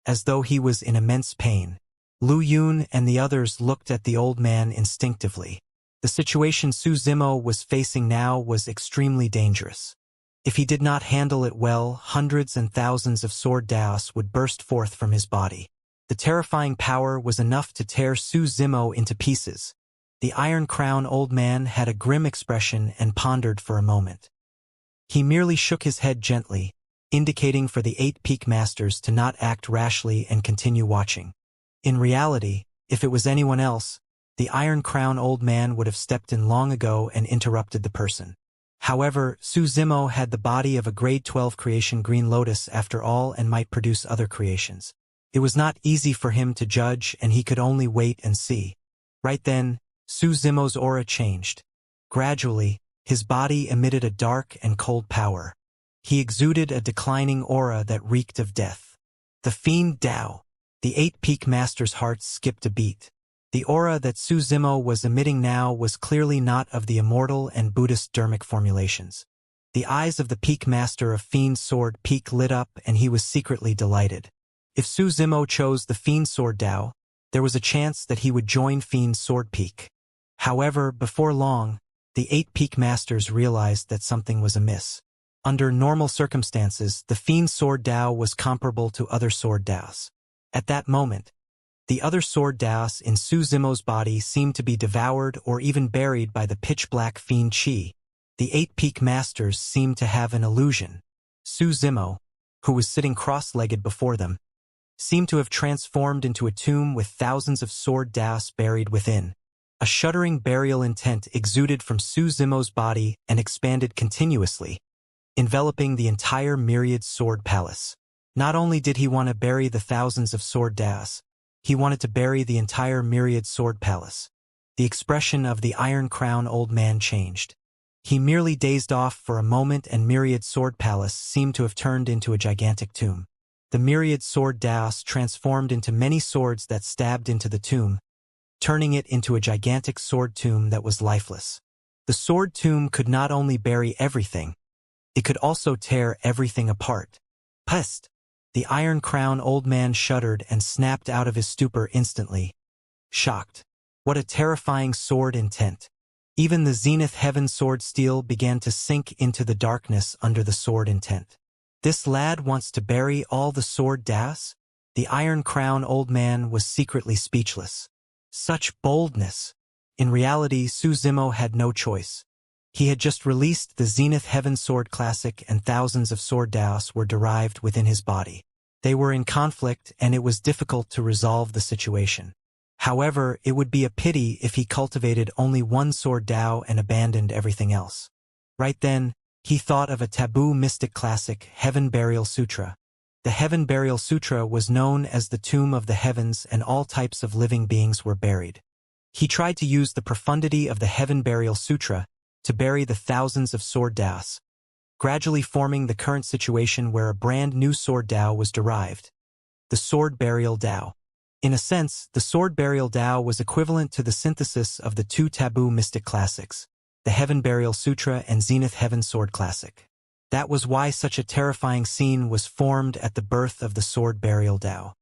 as though he was in immense pain. Lu Yun and the others looked at the old man instinctively. The situation Su Zimo was facing now was extremely dangerous. If he did not handle it well, hundreds and thousands of sword Daos would burst forth from his body. The terrifying power was enough to tear Su Zimo into pieces. The Iron Crown old man had a grim expression and pondered for a moment. He merely shook his head gently, indicating for the 8 peak masters to not act rashly and continue watching. In reality, if it was anyone else, the Iron Crown old man would have stepped in long ago and interrupted the person. However, Su Zimo had the body of a grade 12 creation Green Lotus after all and might produce other creations. It was not easy for him to judge and he could only wait and see. Right then, Su Zimo's aura changed. Gradually, his body emitted a dark and cold power. He exuded a declining aura that reeked of death. The Fiend Dao. The 8 peak masters' hearts skipped a beat. The aura that Su Zimo was emitting now was clearly not of the immortal and Buddhist dermic formulations. The eyes of the peak master of Fiend Sword Peak lit up and he was secretly delighted. If Su Zimo chose the Fiend Sword Dao, there was a chance that he would join Fiend Sword Peak. However, before long, the 8 peak masters realized that something was amiss. Under normal circumstances, the Fiend Sword Dao was comparable to other sword Daos. At that moment, the other sword Daos in Su Zimo's body seemed to be devoured or even buried by the pitch-black fiend chi. The 8 peak masters seemed to have an illusion. Su Zimo, who was sitting cross-legged before them, seemed to have transformed into a tomb with thousands of sword Daos buried within. A shuddering burial intent exuded from Su Zimo's body and expanded continuously, enveloping the entire myriad sword palace. Not only did he want to bury the thousands of sword das, he wanted to bury the entire myriad sword palace. The expression of the Iron Crown old man changed. He merely dazed off for a moment, and myriad sword palace seemed to have turned into a gigantic tomb. The myriad sword das transformed into many swords that stabbed into the tomb, turning it into a gigantic sword tomb that was lifeless. The sword tomb could not only bury everything, it could also tear everything apart. Pest! The Iron Crown old man shuddered and snapped out of his stupor instantly. Shocked. What a terrifying sword intent. Even the Zenith Heaven sword steel began to sink into the darkness under the sword intent. This lad wants to bury all the sword das? The Iron Crown old man was secretly speechless. Such boldness! In reality, Su Zimo had no choice. He had just released the Zenith Heaven Sword Classic, and thousands of sword das were derived within his body. They were in conflict, and it was difficult to resolve the situation. However, it would be a pity if he cultivated only one sword Dao and abandoned everything else. Right then, he thought of a taboo mystic classic, Heaven Burial Sutra. The Heaven Burial Sutra was known as the Tomb of the Heavens, and all types of living beings were buried. He tried to use the profundity of the Heaven Burial Sutra to bury the thousands of sword Daos, gradually forming the current situation where a brand new sword Dao was derived. The Sword Burial Dao. In a sense, the Sword Burial Dao was equivalent to the synthesis of the two taboo mystic classics, the Heaven Burial Sutra and Zenith Heaven Sword Classic. That was why such a terrifying scene was formed at the birth of the Sword Burial Dao.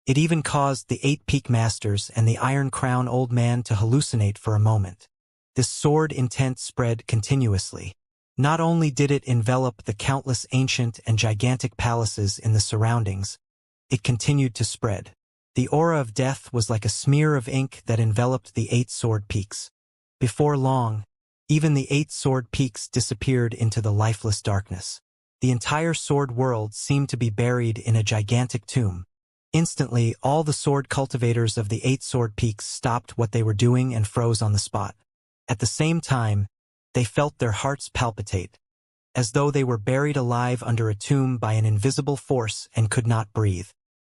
It even caused the 8 Peak Masters and the Iron Crown Old Man to hallucinate for a moment. This sword intent spread continuously. Not only did it envelop the countless ancient and gigantic palaces in the surroundings, it continued to spread. The aura of death was like a smear of ink that enveloped the 8 sword peaks. Before long, even the 8 sword peaks disappeared into the lifeless darkness. The entire sword world seemed to be buried in a gigantic tomb. Instantly, all the sword cultivators of the 8 sword peaks stopped what they were doing and froze on the spot. At the same time, they felt their hearts palpitate, as though they were buried alive under a tomb by an invisible force and could not breathe.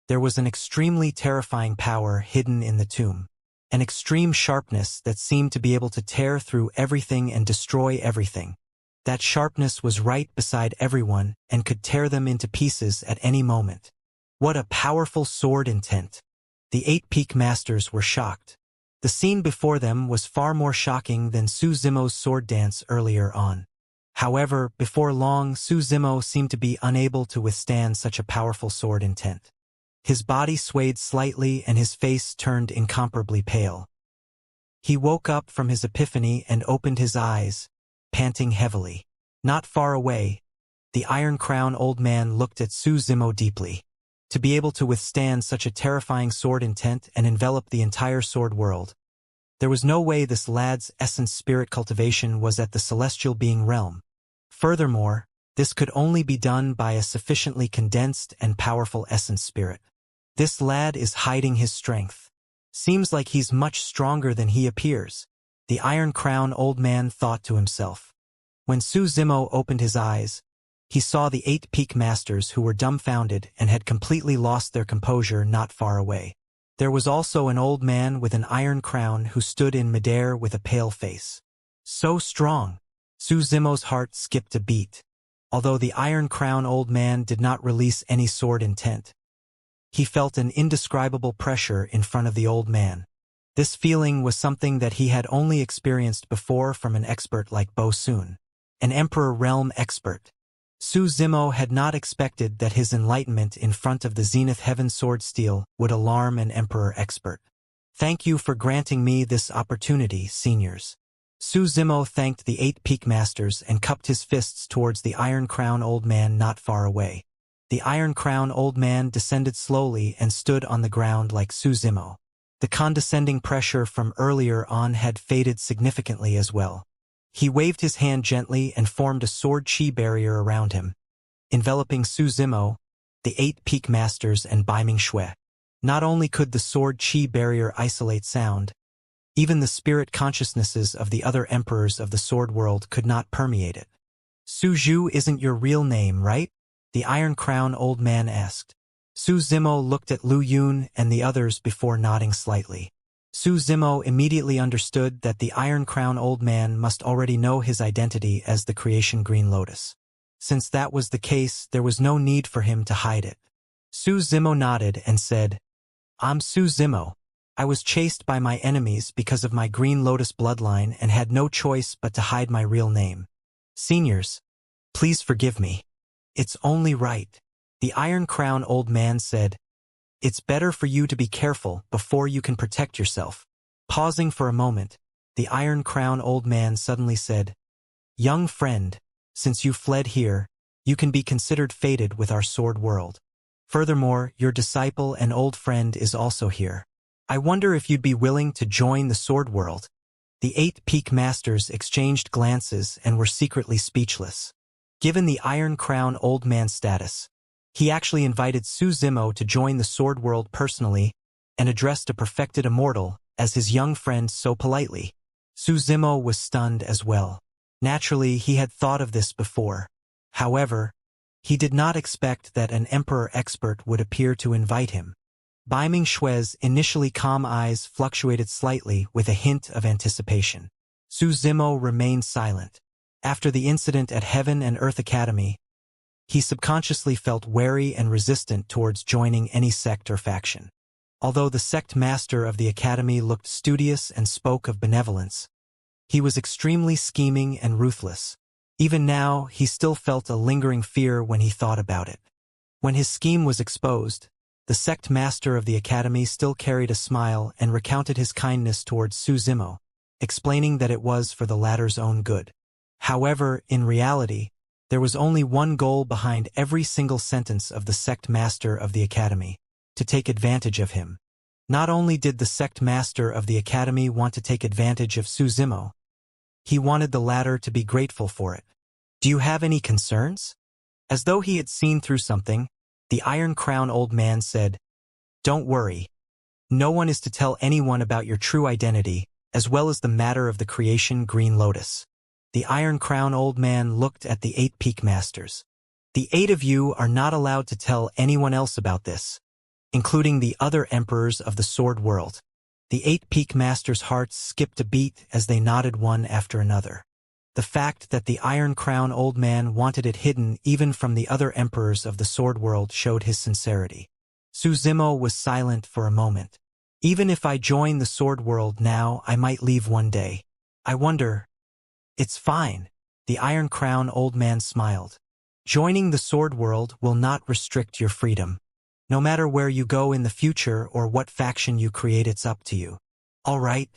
There was an extremely terrifying power hidden in the tomb, an extreme sharpness that seemed to be able to tear through everything and destroy everything. That sharpness was right beside everyone and could tear them into pieces at any moment. What a powerful sword intent! The 8 Peak Masters were shocked. The scene before them was far more shocking than Su Zimo's sword dance earlier on. However, before long, Su Zimo seemed to be unable to withstand such a powerful sword intent. His body swayed slightly and his face turned incomparably pale. He woke up from his epiphany and opened his eyes, panting heavily. Not far away, the Iron Crown Old Man looked at Su Zimo deeply. To be able to withstand such a terrifying sword intent and envelop the entire sword world, there was no way this lad's essence spirit cultivation was at the celestial being realm. Furthermore, this could only be done by a sufficiently condensed and powerful essence spirit. This lad is hiding his strength. Seems like he's much stronger than he appears, the Iron Crown Old Man thought to himself. When Su Zimo opened his eyes, he saw the 8 Peak Masters who were dumbfounded and had completely lost their composure not far away. There was also an old man with an iron crown who stood in midair with a pale face. So strong! Su Zimo's heart skipped a beat. Although the Iron Crown Old Man did not release any sword intent, he felt an indescribable pressure in front of the old man. This feeling was something that he had only experienced before from an expert like Bo Sun, an Emperor Realm expert. Su Zimo had not expected that his enlightenment in front of the Zenith Heaven Sword Steel would alarm an Emperor expert. Thank you for granting me this opportunity, seniors. Su Zimo thanked the 8 Peak Masters and cupped his fists towards the Iron Crown Old Man not far away. The Iron Crown Old Man descended slowly and stood on the ground like Su Zimo. The condescending pressure from earlier on had faded significantly as well. He waved his hand gently and formed a sword chi barrier around him, enveloping Su Zimo, the 8 Peak Masters and Baiming Shui. Not only could the sword chi barrier isolate sound, Even the spirit consciousnesses of the other emperors of the sword world could not permeate it. Su Zhu isn't your real name, right? The Iron Crown old man asked. Su Zimo looked at Lu Yun and the others before nodding slightly. Su Zimo immediately understood that the Iron Crown old man must already know his identity as the creation Green Lotus. Since that was the case, there was no need for him to hide it. Su Zimo nodded and said, I'm Su Zimo. I was chased by my enemies because of my Green Lotus bloodline and had no choice but to hide my real name. Seniors, please forgive me. It's only right. The Iron Crown old man said, It's better for you to be careful before you can protect yourself. Pausing for a moment, the Iron Crown old man suddenly said, Young friend, since you fled here, you can be considered fated with our sword world. Furthermore, your disciple and old friend is also here. I wonder if you'd be willing to join the sword world. The 8 peak masters exchanged glances and were secretly speechless. Given the Iron Crown old man's status, he actually invited Su Zimo to join the sword world personally and addressed a perfected immortal as his young friend so politely. Su Zimo was stunned as well. Naturally, he had thought of this before. However, he did not expect that an emperor expert would appear to invite him. Bai Ming-Xue's initially calm eyes fluctuated slightly with a hint of anticipation. Su Zimo remained silent. After the incident at Heaven and Earth Academy, he subconsciously felt wary and resistant towards joining any sect or faction. Although the sect master of the academy looked studious and spoke of benevolence, he was extremely scheming and ruthless. Even now, he still felt a lingering fear when he thought about it. When his scheme was exposed, the sect master of the academy still carried a smile and recounted his kindness towards Su Zimo, explaining that it was for the latter's own good. However, in reality, there was only one goal behind every single sentence of the sect master of the academy: to take advantage of him. Not only did the sect master of the academy want to take advantage of Su Zimo, he wanted the latter to be grateful for it. Do you have any concerns? As though he had seen through something, the Iron Crown old man said, Don't worry. No one is to tell anyone about your true identity, as well as the matter of the creation Green Lotus. The Iron Crown old man looked at the 8 peak masters. The 8 of you are not allowed to tell anyone else about this, including the other emperors of the sword world. The 8 peak masters' hearts skipped a beat as they nodded one after another. The fact that the Iron Crown old man wanted it hidden even from the other emperors of the sword world showed his sincerity. Su Zimo was silent for a moment. Even if I join the sword world now, I might leave one day. I wonder. It's fine. The Iron Crown old man smiled. Joining the sword world will not restrict your freedom. No matter where you go in the future or what faction you create, it's up to you. All right.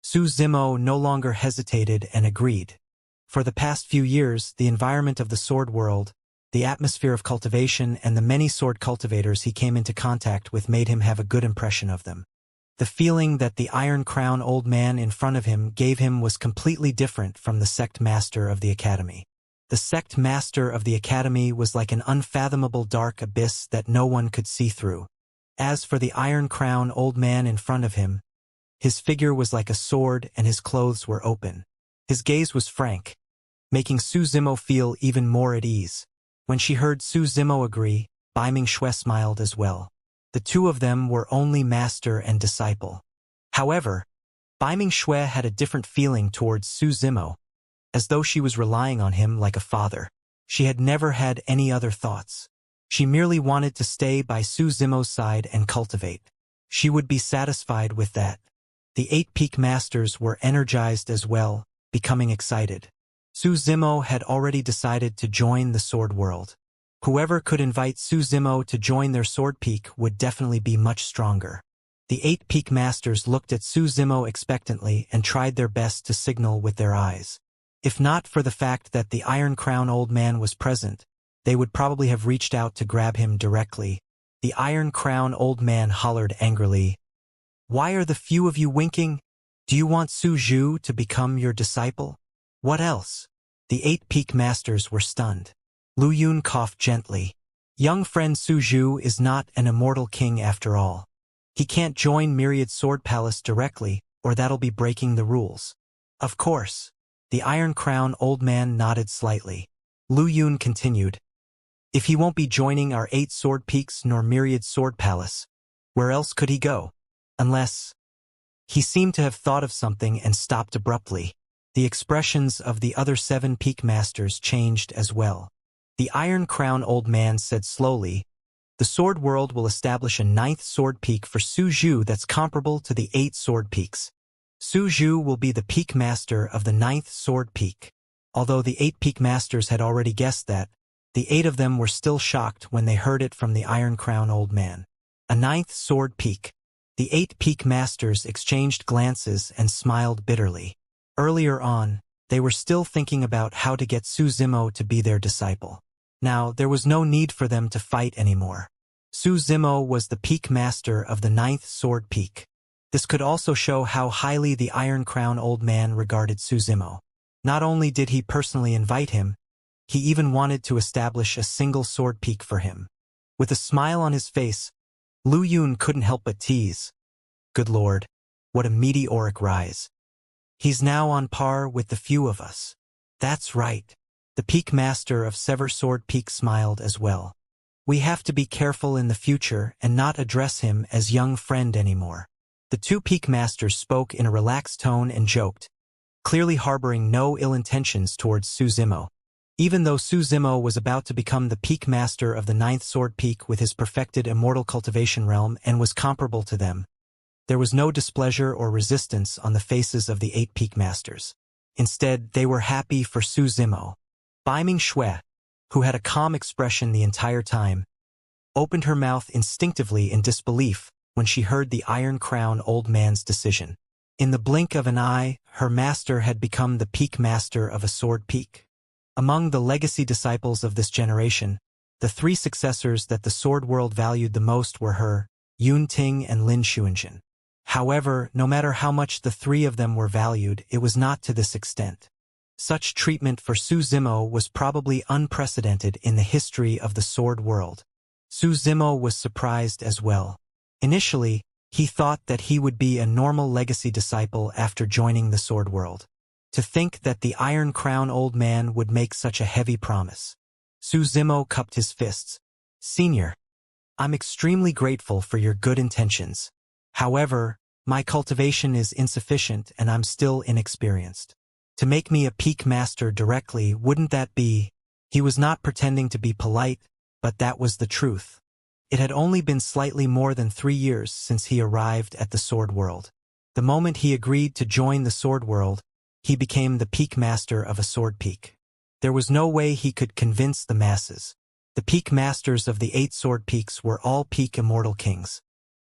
Su Zimo no longer hesitated and agreed. For the past few years, the environment of the sword world, the atmosphere of cultivation, and the many sword cultivators he came into contact with made him have a good impression of them. The feeling that the Iron Crown old man in front of him gave him was completely different from the sect master of the academy. The sect master of the academy was like an unfathomable dark abyss that no one could see through. As for the Iron Crown old man in front of him, his figure was like a sword and his clothes were open. His gaze was frank, making Su Zimo feel even more at ease. When she heard Su Zimo agree, Bai Ming-Xue smiled as well. The two of them were only master and disciple. However, Bai Ming-Xue had a different feeling towards Su Zimo, as though she was relying on him like a father. She had never had any other thoughts. She merely wanted to stay by Su Zimo's side and cultivate. She would be satisfied with that. The 8 peak masters were energized as well, becoming excited. Su Zimo had already decided to join the sword world. Whoever could invite Su Zimo to join their sword peak would definitely be much stronger. The 8 peak masters looked at Su Zimo expectantly and tried their best to signal with their eyes. If not for the fact that the Iron Crown old man was present, they would probably have reached out to grab him directly. The Iron Crown old man hollered angrily, Why are the few of you winking? Do you want Su Zhu to become your disciple? What else? The 8 peak masters were stunned. Lu Yun coughed gently. Young friend Su Zhu is not an immortal king after all. He can't join Myriad Sword Palace directly, or that'll be breaking the rules. Of course. The Iron Crown old man nodded slightly. Lu Yun continued. If he won't be joining our 8 sword peaks nor myriad sword palace, where else could he go? Unless... He seemed to have thought of something and stopped abruptly. The expressions of the other 7 peak masters changed as well. The Iron Crown old man said slowly, the sword world will establish a 9th sword peak for Su Zhu that's comparable to the 8 sword peaks. Su Zhu will be the peak master of the 9th sword peak. Although the 8 peak masters had already guessed that, the 8 of them were still shocked when they heard it from the Iron Crown old man. A 9th sword peak. The 8 peak masters exchanged glances and smiled bitterly. Earlier on, they were still thinking about how to get Su Zimo to be their disciple. Now, there was no need for them to fight anymore. Su Zimo was the peak master of the 9th sword peak. This could also show how highly the Iron Crown old man regarded Su Zimo. Not only did he personally invite him, he even wanted to establish a single sword peak for him. With a smile on his face, Lu Yun couldn't help but tease. Good Lord, what a meteoric rise. He's now on par with the few of us. That's right. The peak master of Sever Sword Peak smiled as well. We have to be careful in the future and not address him as young friend anymore. The 2 peak masters spoke in a relaxed tone and joked, clearly harboring no ill intentions towards Su Zimo. Even though Su Zimo was about to become the peak master of the 9th sword peak with his perfected immortal cultivation realm and was comparable to them, there was no displeasure or resistance on the faces of the 8 peak masters. Instead, they were happy for Su Zimo. Baiming Xue, who had a calm expression the entire time, opened her mouth instinctively in disbelief when she heard the Iron Crown old man's decision. In the blink of an eye, her master had become the peak master of a sword peak. Among the legacy disciples of this generation, the 3 successors that the sword world valued the most were her, Yun Ting and Lin Xuanjin. However, no matter how much the 3 of them were valued, it was not to this extent. Such treatment for Su Zimo was probably unprecedented in the history of the sword world. Su Zimo was surprised as well. Initially, he thought that he would be a normal legacy disciple after joining the sword world. To think that the Iron Crown old man would make such a heavy promise. Su Zimo cupped his fists. Senior, I'm extremely grateful for your good intentions. However, my cultivation is insufficient and I'm still inexperienced. To make me a peak master directly, wouldn't that be... He was not pretending to be polite, but that was the truth. It had only been slightly more than 3 years since he arrived at the sword world. The moment he agreed to join the sword world, he became the peak master of a sword peak. There was no way he could convince the masses. The peak masters of the 8 sword peaks were all peak immortal kings.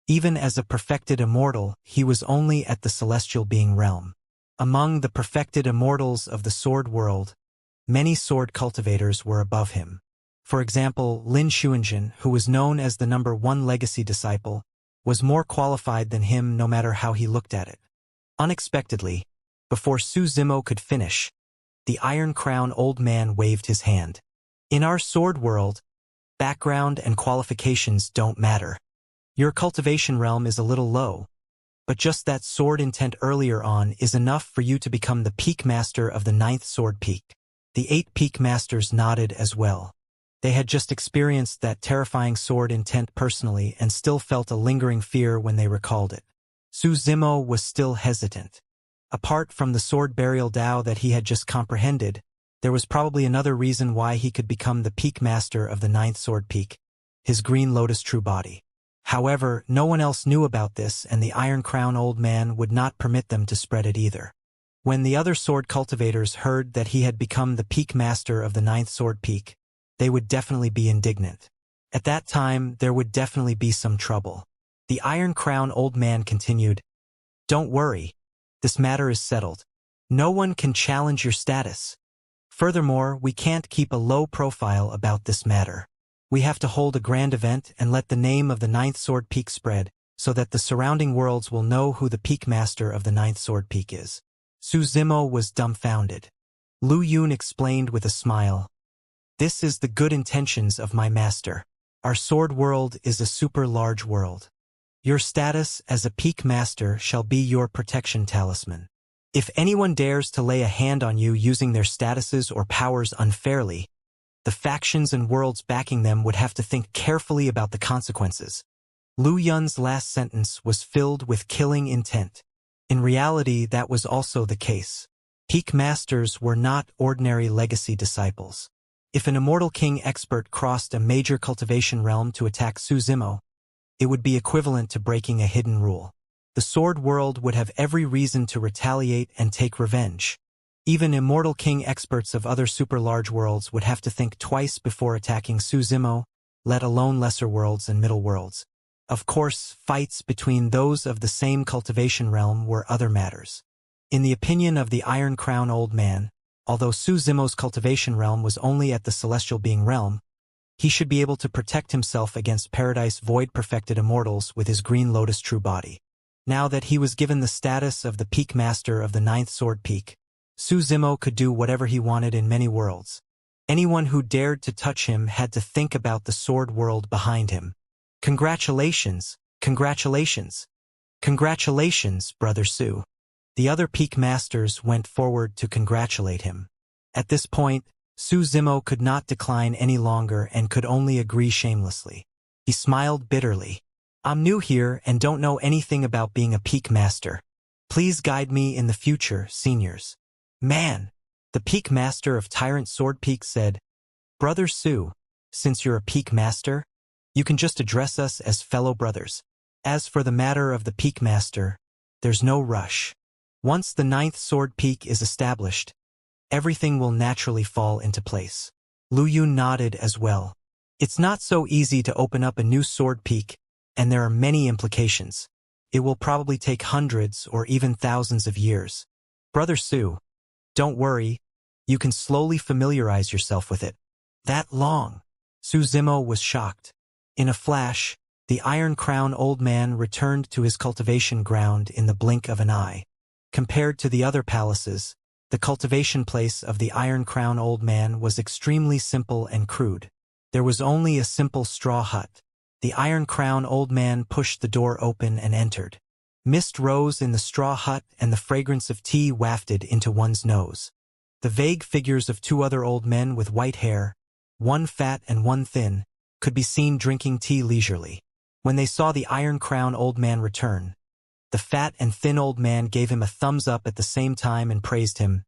Even as a perfected immortal, he was only at the celestial being realm. Among the perfected immortals of the sword world, many sword cultivators were above him. For example, Lin Xuanjin, who was known as the number 1 legacy disciple, was more qualified than him no matter how he looked at it. Unexpectedly, before Su Zimo could finish, the Iron Crown old man waved his hand. In our sword world, background and qualifications don't matter. Your cultivation realm is a little low, but just that sword intent earlier on is enough for you to become the peak master of the 9th sword peak. The 8 peak masters nodded as well. They had just experienced that terrifying sword intent personally and still felt a lingering fear when they recalled it. Su Zimo was still hesitant. Apart from the sword burial Tao that he had just comprehended, there was probably another reason why he could become the peak master of the 9th sword peak, his green lotus true body. However, no one else knew about this and the Iron Crown old man would not permit them to spread it either. When the other sword cultivators heard that he had become the peak master of the 9th sword peak, they would definitely be indignant. At that time, there would definitely be some trouble. The Iron Crown old man continued, Don't worry. This matter is settled. No one can challenge your status. Furthermore, we can't keep a low profile about this matter. We have to hold a grand event and let the name of the 9th sword peak spread, so that the surrounding worlds will know who the peak master of the 9th sword peak is. Su Zimo was dumbfounded. Lu Yun explained with a smile. This is the good intentions of my master. Our sword world is a super large world. Your status as a peak master shall be your protection talisman. If anyone dares to lay a hand on you using their statuses or powers unfairly, the factions and worlds backing them would have to think carefully about the consequences. Lu Yun's last sentence was filled with killing intent. In reality, that was also the case. Peak masters were not ordinary legacy disciples. If an Immortal King expert crossed a major cultivation realm to attack Su Zimo, it would be equivalent to breaking a hidden rule. The Sword World would have every reason to retaliate and take revenge. Even Immortal King experts of other super-large worlds would have to think twice before attacking Su Zimo, let alone lesser worlds and middle worlds. Of course, fights between those of the same cultivation realm were other matters. In the opinion of the Iron Crown Old Man, although Su Zimo's cultivation realm was only at the Celestial Being realm, he should be able to protect himself against Paradise Void-perfected immortals with his Green Lotus True Body. Now that he was given the status of the Peak Master of the Ninth Sword Peak, Su Zimo could do whatever he wanted in many worlds. Anyone who dared to touch him had to think about the Sword World behind him. Congratulations, congratulations, congratulations, Brother Su. The other Peak Masters went forward to congratulate him. At this point, Su Zimo could not decline any longer and could only agree shamelessly. He smiled bitterly. I'm new here and don't know anything about being a Peak Master. Please guide me in the future, seniors. Man, the Peak Master of Tyrant Sword Peak said, Brother Su, since you're a Peak Master, you can just address us as fellow brothers. As for the matter of the Peak Master, there's no rush. Once the Ninth Sword Peak is established, everything will naturally fall into place. Lu Yun nodded as well. It's not so easy to open up a new Sword Peak, and there are many implications. It will probably take hundreds or even thousands of years. Brother Su, don't worry, you can slowly familiarize yourself with it. That long? Su Zimo was shocked. In a flash, the Iron Crown Old Man returned to his cultivation ground in the blink of an eye. Compared to the other palaces, the cultivation place of the Iron Crown Old Man was extremely simple and crude. There was only a simple straw hut. The Iron Crown Old Man pushed the door open and entered. Mist rose in the straw hut and the fragrance of tea wafted into one's nose. The vague figures of two other old men with white hair, one fat and one thin, could be seen drinking tea leisurely. When they saw the Iron Crown Old Man return, the fat and thin old man gave him a thumbs up at the same time and praised him.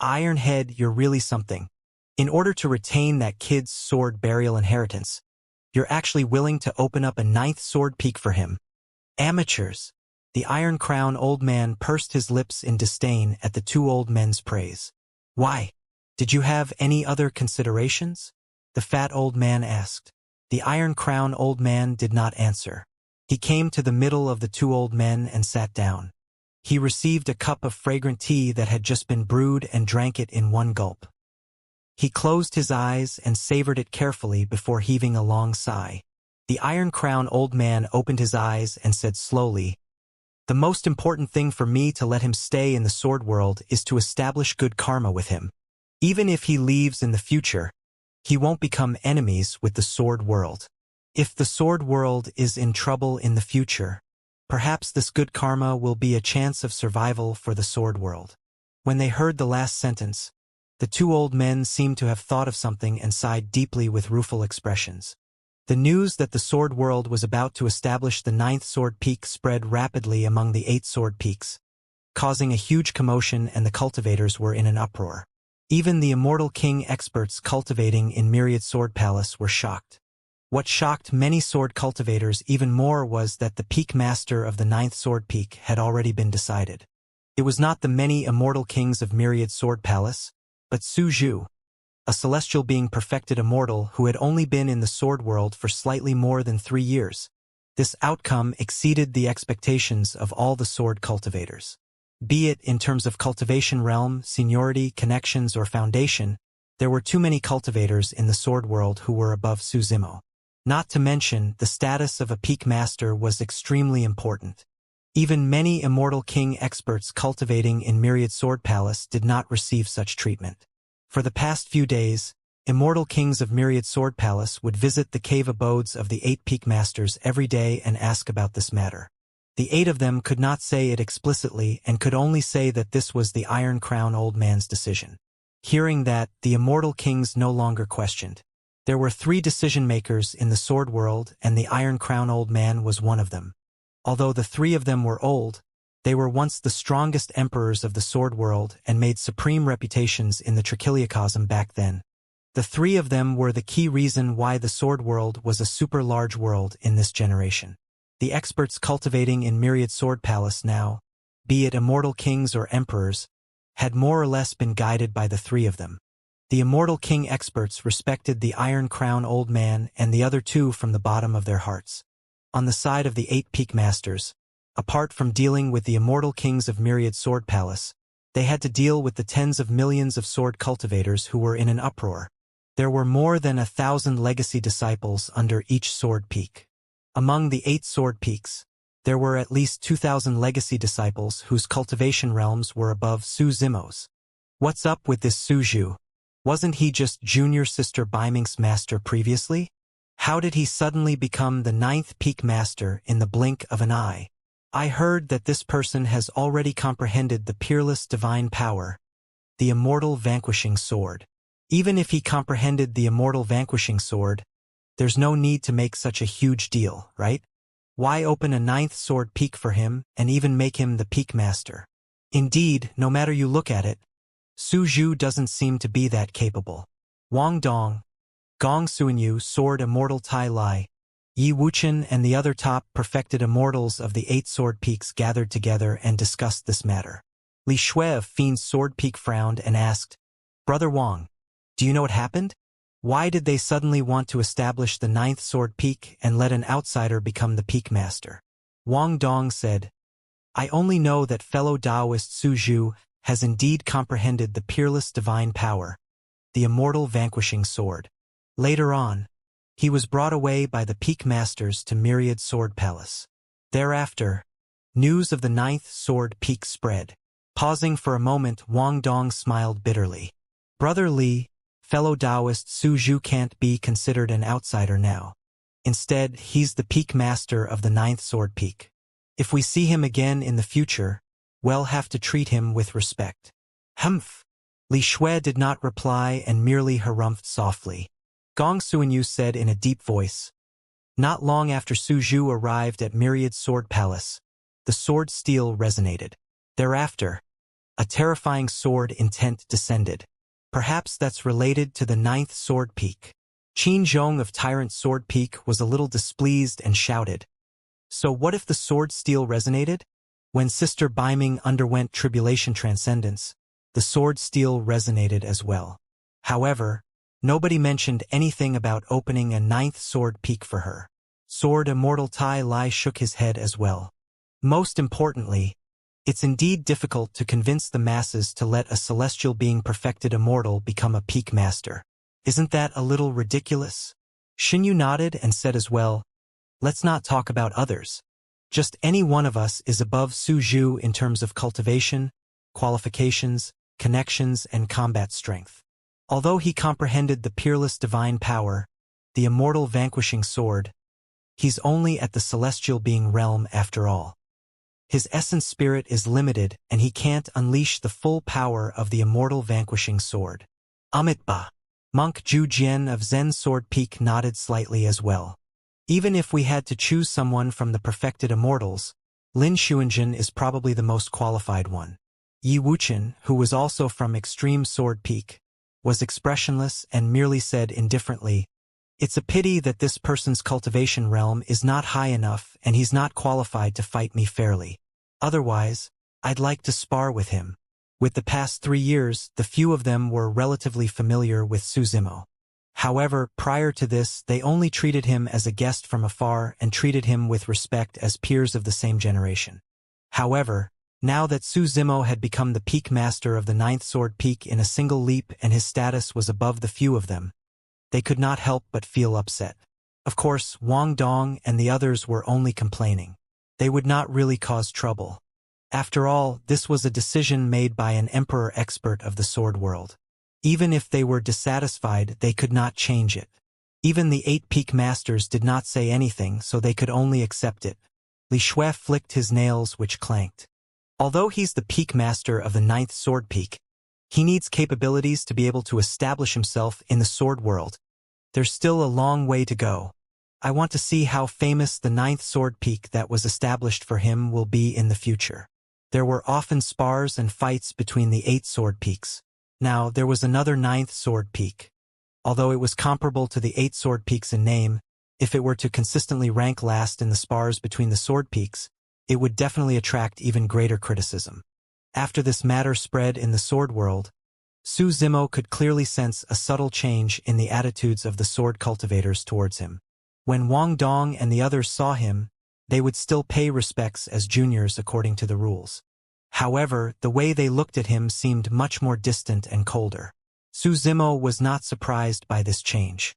Iron Head, you're really something. In order to retain that kid's sword burial inheritance, you're actually willing to open up a ninth sword peak for him. Amateurs. The Iron Crown Old Man pursed his lips in disdain at the two old men's praise. Why? Did you have any other considerations? The fat old man asked. The Iron Crown Old Man did not answer. He came to the middle of the two old men and sat down. He received a cup of fragrant tea that had just been brewed and drank it in one gulp. He closed his eyes and savored it carefully before heaving a long sigh. The Iron Crown Old Man opened his eyes and said slowly, The most important thing for me to let him stay in the Sword World is to establish good karma with him. Even if he leaves in the future, he won't become enemies with the Sword World. If the Sword World is in trouble in the future, perhaps this good karma will be a chance of survival for the Sword World. When they heard the last sentence, the two old men seemed to have thought of something and sighed deeply with rueful expressions. The news that the Sword World was about to establish the ninth Sword Peak spread rapidly among the 8 Sword Peaks, causing a huge commotion, and the cultivators were in an uproar. Even the Immortal King experts cultivating in Myriad Sword Palace were shocked. What shocked many sword cultivators even more was that the Peak Master of the Ninth Sword Peak had already been decided. It was not the many Immortal Kings of Myriad Sword Palace, but Su Zhu, a celestial being perfected immortal who had only been in the Sword World for slightly more than 3 years. This outcome exceeded the expectations of all the sword cultivators. Be it in terms of cultivation realm, seniority, connections, or foundation, there were too many cultivators in the Sword World who were above Su Zimo. Not to mention, the status of a Peak Master was extremely important. Even many Immortal King experts cultivating in Myriad Sword Palace did not receive such treatment. For the past few days, Immortal kings of Myriad Sword Palace would visit the cave abodes of the 8 peak masters every day and ask about this matter. The 8 of them could not say it explicitly and could only say that this was the Iron Crown old man's decision. Hearing that, the immortal kings no longer questioned. There were 3 decision-makers in the sword world, and the Iron Crown old man was one of them. Although the 3 of them were old, they were once the strongest emperors of the sword world and made supreme reputations in the Trichiliocosm back then. The 3 of them were the key reason why the sword world was a super-large world in this generation. The experts cultivating in Myriad Sword Palace now, be it immortal kings or emperors, had more or less been guided by the 3 of them. The immortal king experts respected the Iron Crown old man and the other 2 from the bottom of their hearts. On the side of the 8 peak masters, apart from dealing with the immortal kings of Myriad Sword Palace, they had to deal with the tens of millions of sword cultivators who were in an uproar. There were more than 1,000 legacy disciples under each sword peak. Among the 8 sword peaks, there were at least 2,000 legacy disciples whose cultivation realms were above Su Zimo's. What's up with this Su Zhu? Wasn't he just junior sister Baiming's master previously? How did he suddenly become the 9th peak master in the blink of an eye? I heard that this person has already comprehended the peerless divine power, the immortal vanquishing sword. Even if he comprehended the immortal vanquishing sword, there's no need to make such a huge deal, right? Why open a 9th sword peak for him and even make him the peak master? Indeed, no matter you look at it, Su Zhu doesn't seem to be that capable. Wang Dong, Gong Suanyu, sword immortal Tai Lai, Yi Wuqian and the other top perfected immortals of the 8 sword peaks gathered together and discussed this matter. Li Shui of Fiend's sword peak frowned and asked, "Brother Wang, do you know what happened? Why did they suddenly want to establish the 9th sword peak and let an outsider become the peak master?" Wang Dong said, "I only know that fellow Taoist Su Zhu has indeed comprehended the peerless divine power, the immortal vanquishing sword. Later on, he was brought away by the peak masters to Myriad Sword Palace. Thereafter, news of the 9th sword peak spread." Pausing for a moment, Wang Dong smiled bitterly. "Brother Li, fellow Taoist Su Zhu can't be considered an outsider now. Instead, he's the peak master of the 9th sword peak. If we see him again in the future, we'll have to treat him with respect." "Humph." Li Shui did not reply and merely harumphed softly. Gong Suanyu said in a deep voice, "Not long after Su Zhu arrived at Myriad Sword Palace, the sword steel resonated. Thereafter, a terrifying sword intent descended. Perhaps that's related to the 9th sword peak." Qin Zhong of Tyrant Sword Peak was a little displeased and shouted, "So what if the sword steel resonated? When Sister Baiming underwent tribulation transcendence, the sword steel resonated as well. However, nobody mentioned anything about opening a 9th sword peak for her." Sword Immortal Tai Lai shook his head as well. "Most importantly, it's indeed difficult to convince the masses to let a celestial being perfected immortal become a peak master. Isn't that a little ridiculous?" Xinyu nodded and said as well, "Let's not talk about others. Just any one of us is above Su Zhu in terms of cultivation, qualifications, connections, and combat strength. Although he comprehended the peerless divine power, the immortal vanquishing sword, he's only at the celestial being realm after all. His essence spirit is limited and he can't unleash the full power of the immortal vanquishing sword." Amitba. Monk Zhu Jian of Zen Sword Peak nodded slightly as well. "Even if we had to choose someone from the perfected immortals, Lin Xuanjin is probably the most qualified one." Yi Wuqian, who was also from Extreme Sword Peak, was expressionless and merely said indifferently, "It's a pity that this person's cultivation realm is not high enough and he's not qualified to fight me fairly. Otherwise, I'd like to spar with him." With the past 3 years, the few of them were relatively familiar with Su Zimo. However, prior to this, they only treated him as a guest from afar and treated him with respect as peers of the same generation. However, now that Su Zimo had become the peak master of the 9th sword peak in a single leap and his status was above the few of them, they could not help but feel upset. Of course, Wang Dong and the others were only complaining. They would not really cause trouble. After all, this was a decision made by an emperor expert of the sword world. Even if they were dissatisfied, they could not change it. Even the 8 peak masters did not say anything, so they could only accept it. Li Shui flicked his nails, which clanked. Although he's the peak master of the 9th sword peak, he needs capabilities to be able to establish himself in the sword world. There's still a long way to go. I want to see how famous the 9th sword peak that was established for him will be in the future. There were often spars and fights between the 8 sword peaks. Now, there was another 9th sword peak. Although it was comparable to the 8 sword peaks in name, if it were to consistently rank last in the spars between the sword peaks, it would definitely attract even greater criticism. After this matter spread in the sword world, Su Zimo could clearly sense a subtle change in the attitudes of the sword cultivators towards him. When Wang Dong and the others saw him, they would still pay respects as juniors according to the rules. However, the way they looked at him seemed much more distant and colder. Su Zimo was not surprised by this change.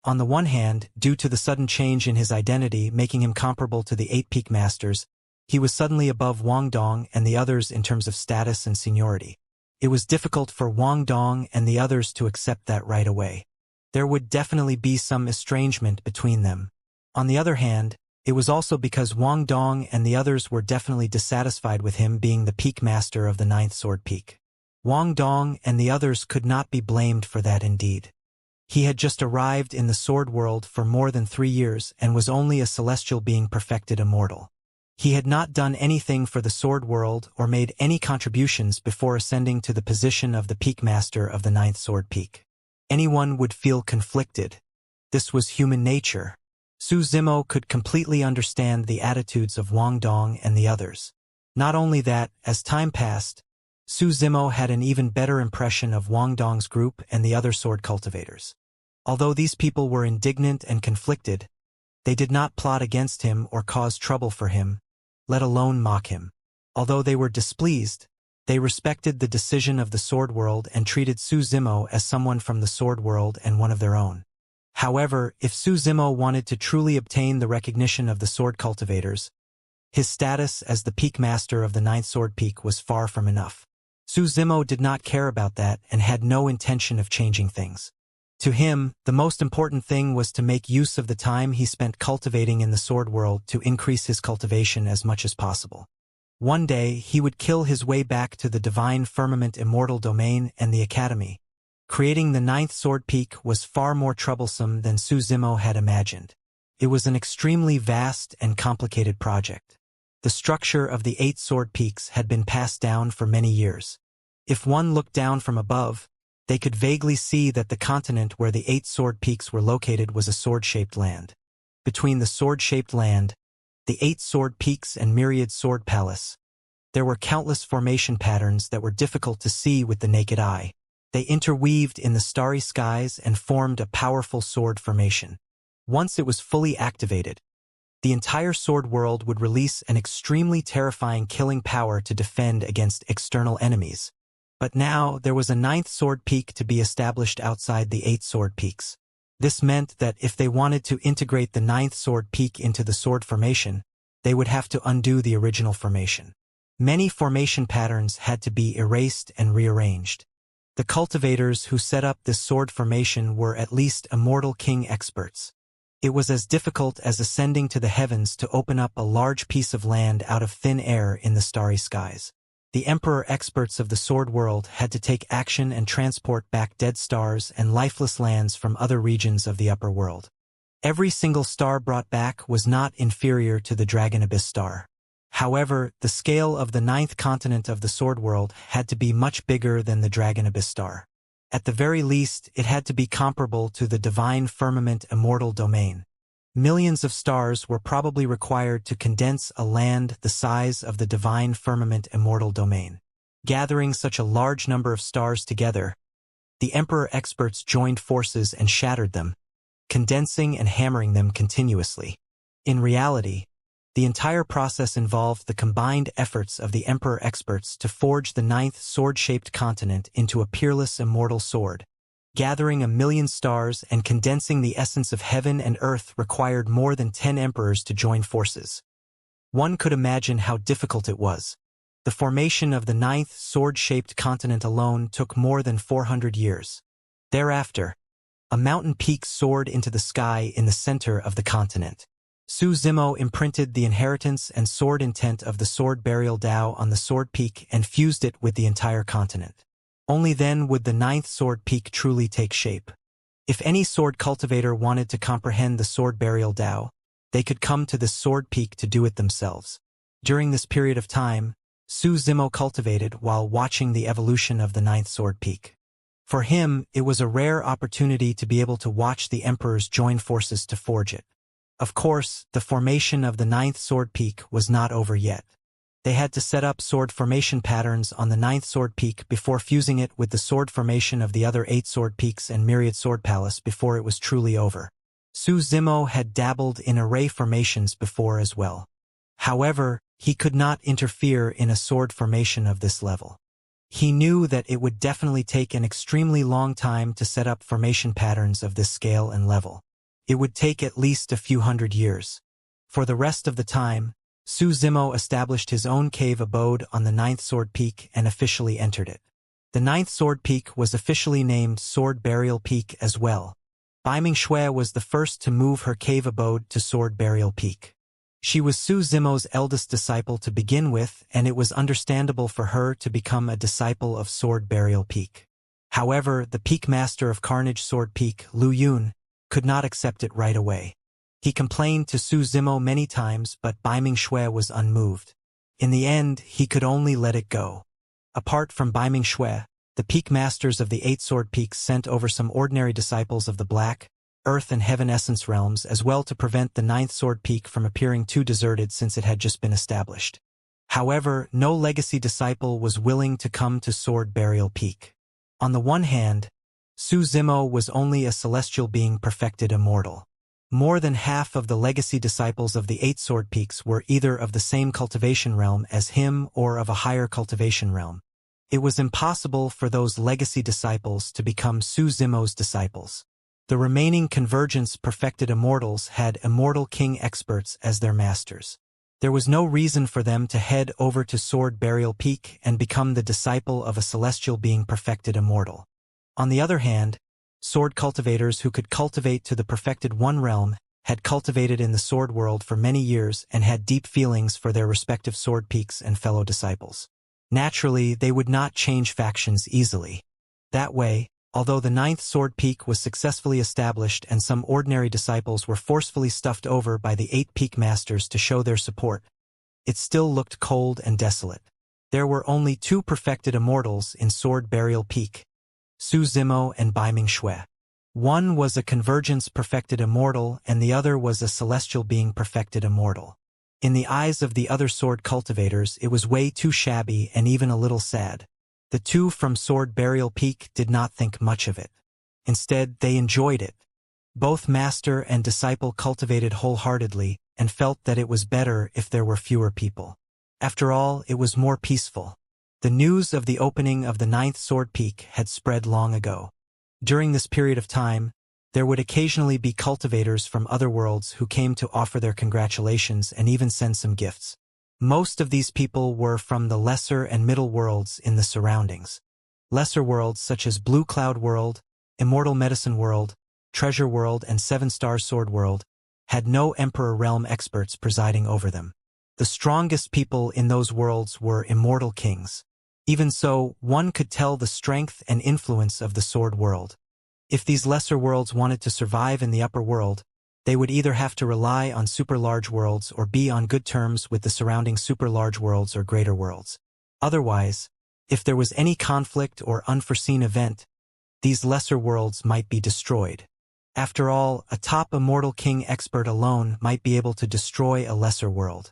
On the one hand, due to the sudden change in his identity making him comparable to the 8 peak masters, he was suddenly above Wang Dong and the others in terms of status and seniority. It was difficult for Wang Dong and the others to accept that right away. There would definitely be some estrangement between them. On the other hand, it was also because Wang Dong and the others were definitely dissatisfied with him being the peak master of the 9th sword peak. Wang Dong and the others could not be blamed for that indeed. He had just arrived in the sword world for more than 3 years and was only a celestial being perfected immortal. He had not done anything for the sword world or made any contributions before ascending to the position of the peak master of the 9th sword peak. Anyone would feel conflicted. This was human nature. Su Zimo could completely understand the attitudes of Wang Dong and the others. Not only that, as time passed, Su Zimo had an even better impression of Wang Dong's group and the other sword cultivators. Although these people were indignant and conflicted, they did not plot against him or cause trouble for him, let alone mock him. Although they were displeased, they respected the decision of the sword world and treated Su Zimo as someone from the sword world and one of their own. However, if Su Zimo wanted to truly obtain the recognition of the sword cultivators, his status as the peak master of the 9th sword peak was far from enough. Su Zimo did not care about that and had no intention of changing things. To him, the most important thing was to make use of the time he spent cultivating in the sword world to increase his cultivation as much as possible. One day, he would kill his way back to the divine firmament immortal domain and the academy. Creating the 9th sword peak was far more troublesome than Su Zimo had imagined. It was an extremely vast and complicated project. The structure of the 8 sword peaks had been passed down for many years. If one looked down from above, they could vaguely see that the continent where the 8 sword peaks were located was a sword-shaped land. Between the sword-shaped land, the 8 sword peaks and myriad sword palace, there were countless formation patterns that were difficult to see with the naked eye. They interweaved in the starry skies and formed a powerful sword formation. Once it was fully activated, the entire sword world would release an extremely terrifying killing power to defend against external enemies. But now there was a 9th sword peak to be established outside the 8 sword peaks. This meant that if they wanted to integrate the 9th sword peak into the sword formation, they would have to undo the original formation. Many formation patterns had to be erased and rearranged. The cultivators who set up this sword formation were at least Immortal King experts. It was as difficult as ascending to the heavens to open up a large piece of land out of thin air in the starry skies. The Emperor experts of the sword world had to take action and transport back dead stars and lifeless lands from other regions of the upper world. Every single star brought back was not inferior to the Dragon Abyss star. However, the scale of the 9th continent of the sword world had to be much bigger than the Dragon Abyss star. At the very least, it had to be comparable to the divine firmament immortal domain. Millions of stars were probably required to condense a land the size of the divine firmament immortal domain. Gathering such a large number of stars together, the Emperor experts joined forces and shattered them, condensing and hammering them continuously. In reality, the entire process involved the combined efforts of the Emperor experts to forge the 9th sword-shaped continent into a peerless immortal sword. Gathering 1,000,000 stars and condensing the essence of heaven and earth required more than 10 emperors to join forces. One could imagine how difficult it was. The formation of the ninth sword-shaped continent alone took more than 400 years. Thereafter, a mountain peak soared into the sky in the center of the continent. Su Zimo imprinted the inheritance and sword intent of the sword burial Dao on the sword peak and fused it with the entire continent. Only then would the ninth sword peak truly take shape. If any sword cultivator wanted to comprehend the sword burial Dao, they could come to this sword peak to do it themselves. During this period of time, Su Zimo cultivated while watching the evolution of the ninth sword peak. For him, it was a rare opportunity to be able to watch the emperors join forces to forge it. Of course, the formation of the ninth sword peak was not over yet. They had to set up sword formation patterns on the ninth sword peak before fusing it with the sword formation of the other 8 sword peaks and myriad sword palace before it was truly over. Su Zimo had dabbled in array formations before as well. However, he could not interfere in a sword formation of this level. He knew that it would definitely take an extremely long time to set up formation patterns of this scale and level. It would take at least a few hundred years. For the rest of the time, Su Zimo established his own cave abode on the ninth sword peak and officially entered it. The ninth sword peak was officially named Sword Burial Peak as well. Bai Mingxue was the first to move her cave abode to Sword Burial Peak. She was Su Zimo's eldest disciple to begin with, and it was understandable for her to become a disciple of Sword Burial Peak. However, the peak master of Carnage Sword Peak, Lu Yun, could not accept it right away. He complained to Su Zimo many times, but Bai Mingxue was unmoved. In the end, he could only let it go. Apart from Bai Mingxue, the peak masters of the 8 sword peaks sent over some ordinary disciples of the Black, Earth and Heaven essence realms as well to prevent the ninth sword peak from appearing too deserted since it had just been established. However, no legacy disciple was willing to come to Sword Burial Peak. On the one hand, Su Zimo was only a celestial being perfected immortal. More than half of the legacy disciples of the 8 sword peaks were either of the same cultivation realm as him or of a higher cultivation realm. It was impossible for those legacy disciples to become Su Zimo's disciples. The remaining convergence perfected immortals had immortal king experts as their masters. There was no reason for them to head over to Sword Burial Peak and become the disciple of a celestial being perfected immortal. On the other hand, sword cultivators who could cultivate to the perfected one realm had cultivated in the sword world for many years and had deep feelings for their respective sword peaks and fellow disciples. Naturally, they would not change factions easily. That way, although the ninth sword peak was successfully established and some ordinary disciples were forcefully stuffed over by the 8 peak masters to show their support, it still looked cold and desolate. There were only 2 perfected immortals in Sword Burial Peak, Su Zimo and Bai Mingxue. One was a convergence perfected immortal and the other was a celestial being perfected immortal. In the eyes of the other sword cultivators, it was way too shabby and even a little sad. The 2 from Sword Burial Peak did not think much of it. Instead, they enjoyed it. Both master and disciple cultivated wholeheartedly and felt that it was better if there were fewer people. After all, it was more peaceful. The news of the opening of the ninth sword peak had spread long ago. During this period of time, there would occasionally be cultivators from other worlds who came to offer their congratulations and even send some gifts. Most of these people were from the lesser and middle worlds in the surroundings. Lesser worlds such as Blue Cloud World, Immortal Medicine World, Treasure World, and 7-Star Sword World had no Emperor Realm experts presiding over them. The strongest people in those worlds were immortal kings. Even so, one could tell the strength and influence of the sword world. If these lesser worlds wanted to survive in the upper world, they would either have to rely on super large worlds or be on good terms with the surrounding super large worlds or greater worlds. Otherwise, if there was any conflict or unforeseen event, these lesser worlds might be destroyed. After all, a top immortal king expert alone might be able to destroy a lesser world.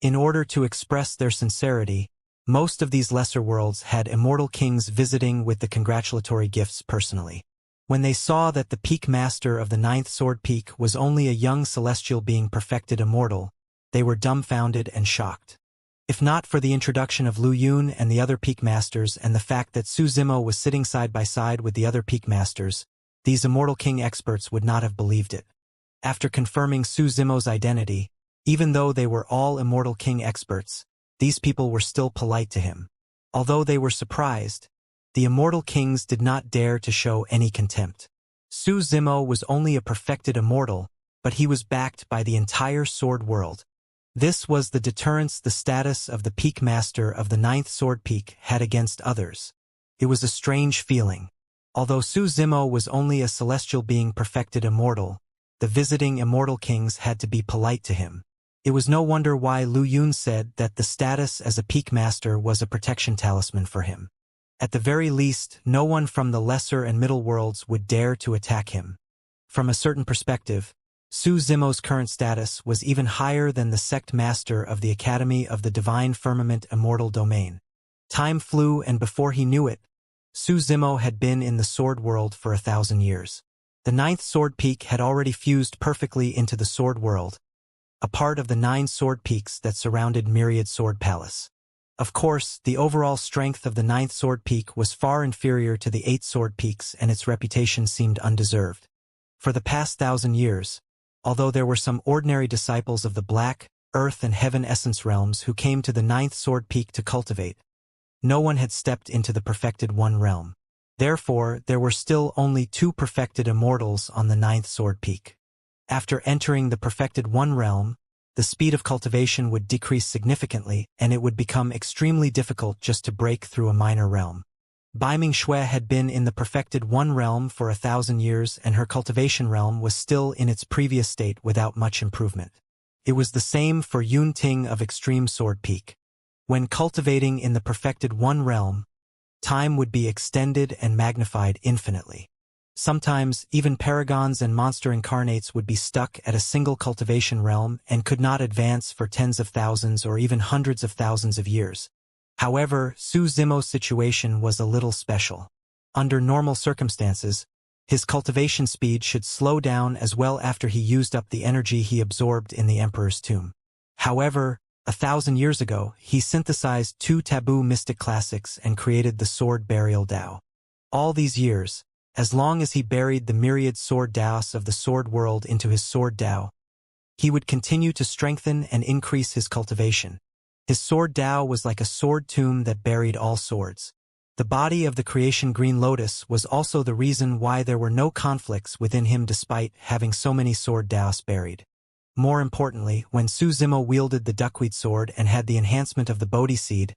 In order to express their sincerity, most of these lesser worlds had immortal kings visiting with the congratulatory gifts personally. When they saw that the peak master of the ninth sword peak was only a young celestial being perfected immortal, they were dumbfounded and shocked. If not for the introduction of Lu Yun and the other peak masters and the fact that Su Zimo was sitting side by side with the other peak masters, these immortal king experts would not have believed it. After confirming Su Zimo's identity, even though they were all immortal king experts, these people were still polite to him. Although they were surprised, the immortal kings did not dare to show any contempt. Su Zimo was only a perfected immortal, but he was backed by the entire sword world. This was the deterrence the status of the peak master of the 9th sword peak had against others. It was a strange feeling. Although Su Zimo was only a celestial being perfected immortal, the visiting immortal kings had to be polite to him. It was no wonder why Lu Yun said that the status as a peak master was a protection talisman for him. At the very least, no one from the lesser and middle worlds would dare to attack him. From a certain perspective, Su Zimo's current status was even higher than the sect master of the Academy of the Divine Firmament Immortal Domain. Time flew, and before he knew it, Su Zimo had been in the sword world for 1,000 years. The 9th sword peak had already fused perfectly into the sword world, a part of the 9 sword peaks that surrounded Myriad Sword Palace. Of course, the overall strength of the 9th sword peak was far inferior to the 8 sword peaks, and its reputation seemed undeserved. For the past 1,000 years, although there were some ordinary disciples of the Black, Earth and Heaven Essence realms who came to the 9th sword peak to cultivate, no one had stepped into the perfected one realm. Therefore, there were still only 2 perfected immortals on the 9th sword peak. After entering the perfected one realm, the speed of cultivation would decrease significantly, and it would become extremely difficult just to break through a minor realm. Baiming Xue had been in the perfected one realm for 1,000 years, and her cultivation realm was still in its previous state without much improvement. It was the same for Yun Ting of Extreme Sword Peak. When cultivating in the perfected one realm, time would be extended and magnified infinitely. Sometimes, even paragons and monster incarnates would be stuck at a single cultivation realm and could not advance for tens of thousands or even hundreds of thousands of years. However, Su Zimo's situation was a little special. Under normal circumstances, his cultivation speed should slow down as well after he used up the energy he absorbed in the Emperor's tomb. However, 1,000 years ago, he synthesized 2 taboo mystic classics and created the Sword Burial Tao. All these years, as long as he buried the myriad sword Taos of the sword world into his sword Tao, he would continue to strengthen and increase his cultivation. His sword Tao was like a sword tomb that buried all swords. The body of the creation Green Lotus was also the reason why there were no conflicts within him despite having so many sword Taos buried. More importantly, when Su Zimo wielded the duckweed sword and had the enhancement of the Bodhi seed,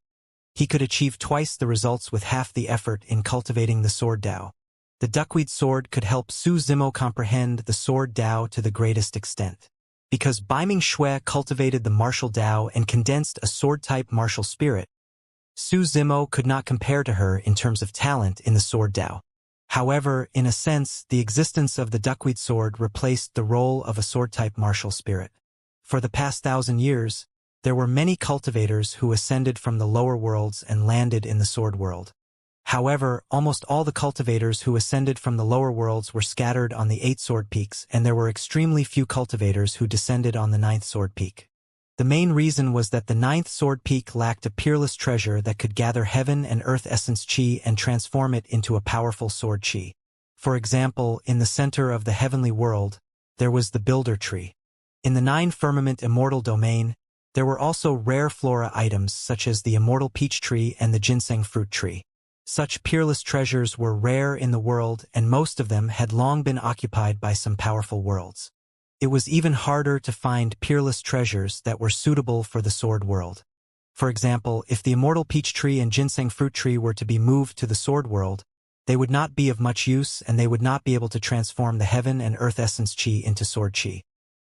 he could achieve twice the results with half the effort in cultivating the sword Tao. The duckweed sword could help Su Zimo comprehend the sword Tao to the greatest extent. Because Baiming Xue cultivated the martial Tao and condensed a sword-type martial spirit, Su Zimo could not compare to her in terms of talent in the sword Tao. However, in a sense, the existence of the duckweed sword replaced the role of a sword-type martial spirit. For the past 1,000 years, there were many cultivators who ascended from the lower worlds and landed in the sword world. However, almost all the cultivators who ascended from the lower worlds were scattered on the 8 sword peaks, and there were extremely few cultivators who descended on the 9th sword peak. The main reason was that the 9th sword peak lacked a peerless treasure that could gather heaven and earth essence chi and transform it into a powerful sword chi. For example, in the center of the heavenly world, there was the builder tree. In the 9 firmament immortal domain, there were also rare flora items such as the immortal peach tree and the ginseng fruit tree. Such peerless treasures were rare in the world, and most of them had long been occupied by some powerful worlds. It was even harder to find peerless treasures that were suitable for the sword world. For example, if the immortal peach tree and ginseng fruit tree were to be moved to the sword world, they would not be of much use and they would not be able to transform the heaven and earth essence chi into sword chi.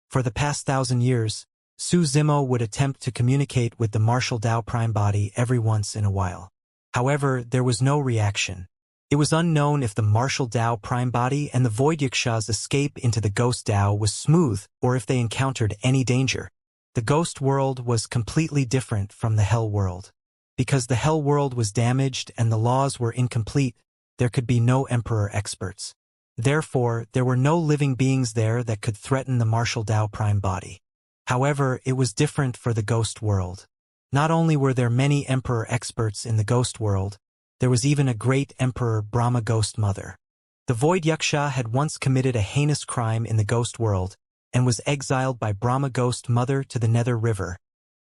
For the past 1,000 years, Su Zimo would attempt to communicate with the martial Tao prime body every once in a while. However, there was no reaction. It was unknown if the martial Tao prime body and the void Yiksha's escape into the ghost Tao was smooth or if they encountered any danger. The ghost world was completely different from the hell world. Because the hell world was damaged and the laws were incomplete, there could be no emperor experts. Therefore, there were no living beings there that could threaten the martial Tao prime body. However, it was different for the ghost world. Not only were there many emperor experts in the ghost world, there was even a great emperor Brahma ghost mother. The void Yaksha had once committed a heinous crime in the ghost world and was exiled by Brahma ghost mother to the Nether River.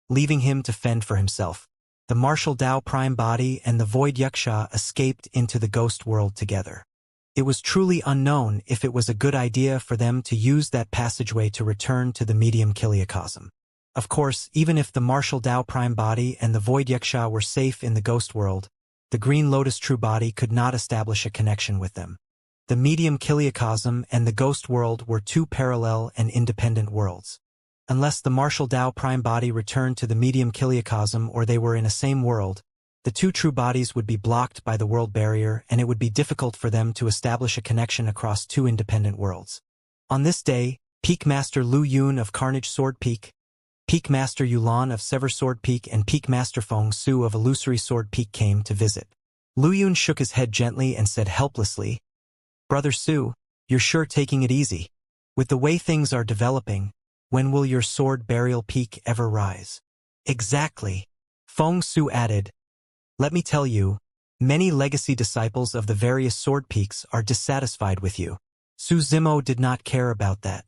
leaving him to fend for himself. The martial Tao prime body and the void Wuxia escaped into the ghost world together. It was truly unknown if it was a good idea for them to use that passageway to return to the medium kiliacosm. Of course, even if the martial Tao prime body and the void Wuxia were safe in the ghost world, the green lotus true body could not establish a connection with them. The medium kiliacosm and the ghost world were two parallel and independent worlds. Unless the martial Tao prime body returned to the medium kiliacosm or they were in a same world, the two true bodies would be blocked by the world barrier and it would be difficult for them to establish a connection across two independent worlds. On this day, Peak Master Lu Yun of Carnage Sword Peak, Peak Master Yulan of Sever Sword Peak and Peak Master Feng Su of Illusory Sword Peak came to visit. Lu Yun shook his head gently and said helplessly, "Brother Su, you're sure taking it easy. With the way things are developing, when will your sword burial peak ever rise?" "Exactly," Feng Su added. "Let me tell you, many legacy disciples of the various sword peaks are dissatisfied with you." Su Zimo did not care about that.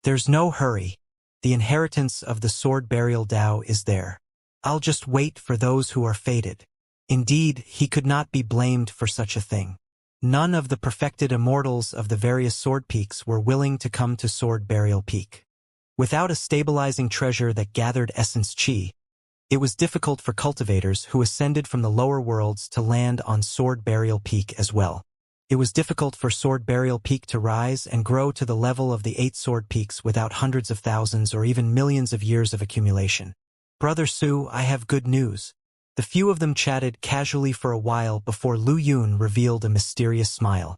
"There's no hurry. The inheritance of the sword burial Tao is there. I'll just wait for those who are fated." Indeed, he could not be blamed for such a thing. None of the perfected immortals of the various sword peaks were willing to come to sword burial peak. Without a stabilizing treasure that gathered essence chi, it was difficult for cultivators who ascended from the lower worlds to land on Sword Burial Peak as well. It was difficult for Sword Burial Peak to rise and grow to the level of the 8 sword peaks without hundreds of thousands or even millions of years of accumulation. "Brother Su, I have good news." The few of them chatted casually for a while before Lu Yun revealed a mysterious smile.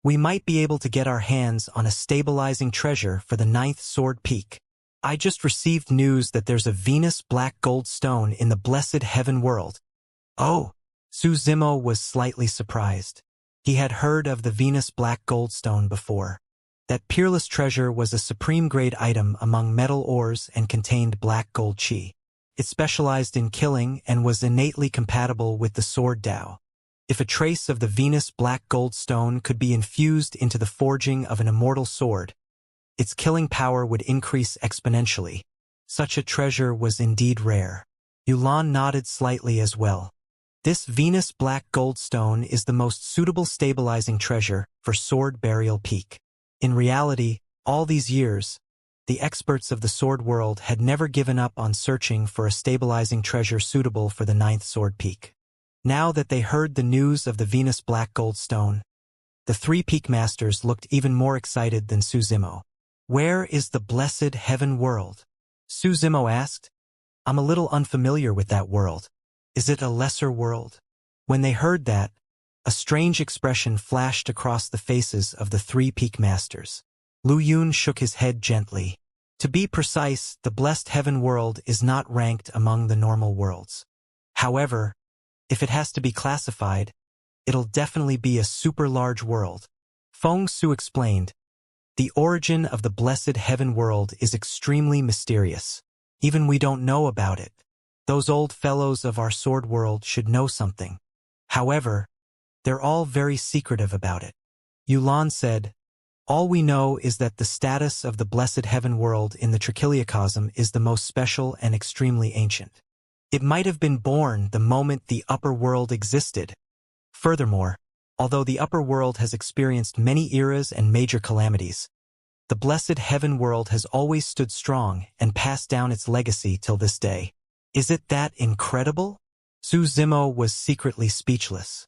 "We might be able to get our hands on a stabilizing treasure for the 9th sword peak. I just received news that there's a Venus black gold stone in the blessed heaven world." "Oh!" Su Zimo was slightly surprised. He had heard of the Venus black gold stone before. That peerless treasure was a supreme grade item among metal ores and contained black gold chi. It specialized in killing and was innately compatible with the sword Tao. If a trace of the Venus black gold stone could be infused into the forging of an immortal sword, its killing power would increase exponentially. Such a treasure was indeed rare. Yulan nodded slightly as well. This Venus black gold stone is the most suitable stabilizing treasure for Sword Burial Peak. In reality, all these years, the experts of the sword world had never given up on searching for a stabilizing treasure suitable for the 9th sword peak. Now that they heard the news of the Venus black gold stone, the 3 peak masters looked even more excited than Su Zimo. "Where is the blessed heaven world?" Su Zimo asked. "I'm a little unfamiliar with that world. Is it a lesser world?" When they heard that, a strange expression flashed across the faces of the 3 peak masters. Lu Yun shook his head gently. "To be precise, the blessed heaven world is not ranked among the normal worlds. However, if it has to be classified, it'll definitely be a super large world." Feng Su explained. "The origin of the blessed heaven world is extremely mysterious. Even we don't know about it. Those old fellows of our sword world should know something. However, they're all very secretive about it." Yulan said, "All we know is that the status of the blessed heaven world in the trichiliacosm is the most special and extremely ancient. It might have been born the moment the upper world existed. Furthermore, although the upper world has experienced many eras and major calamities, the blessed heaven world has always stood strong and passed down its legacy till this day. Is it that incredible?" Su Zimo was secretly speechless.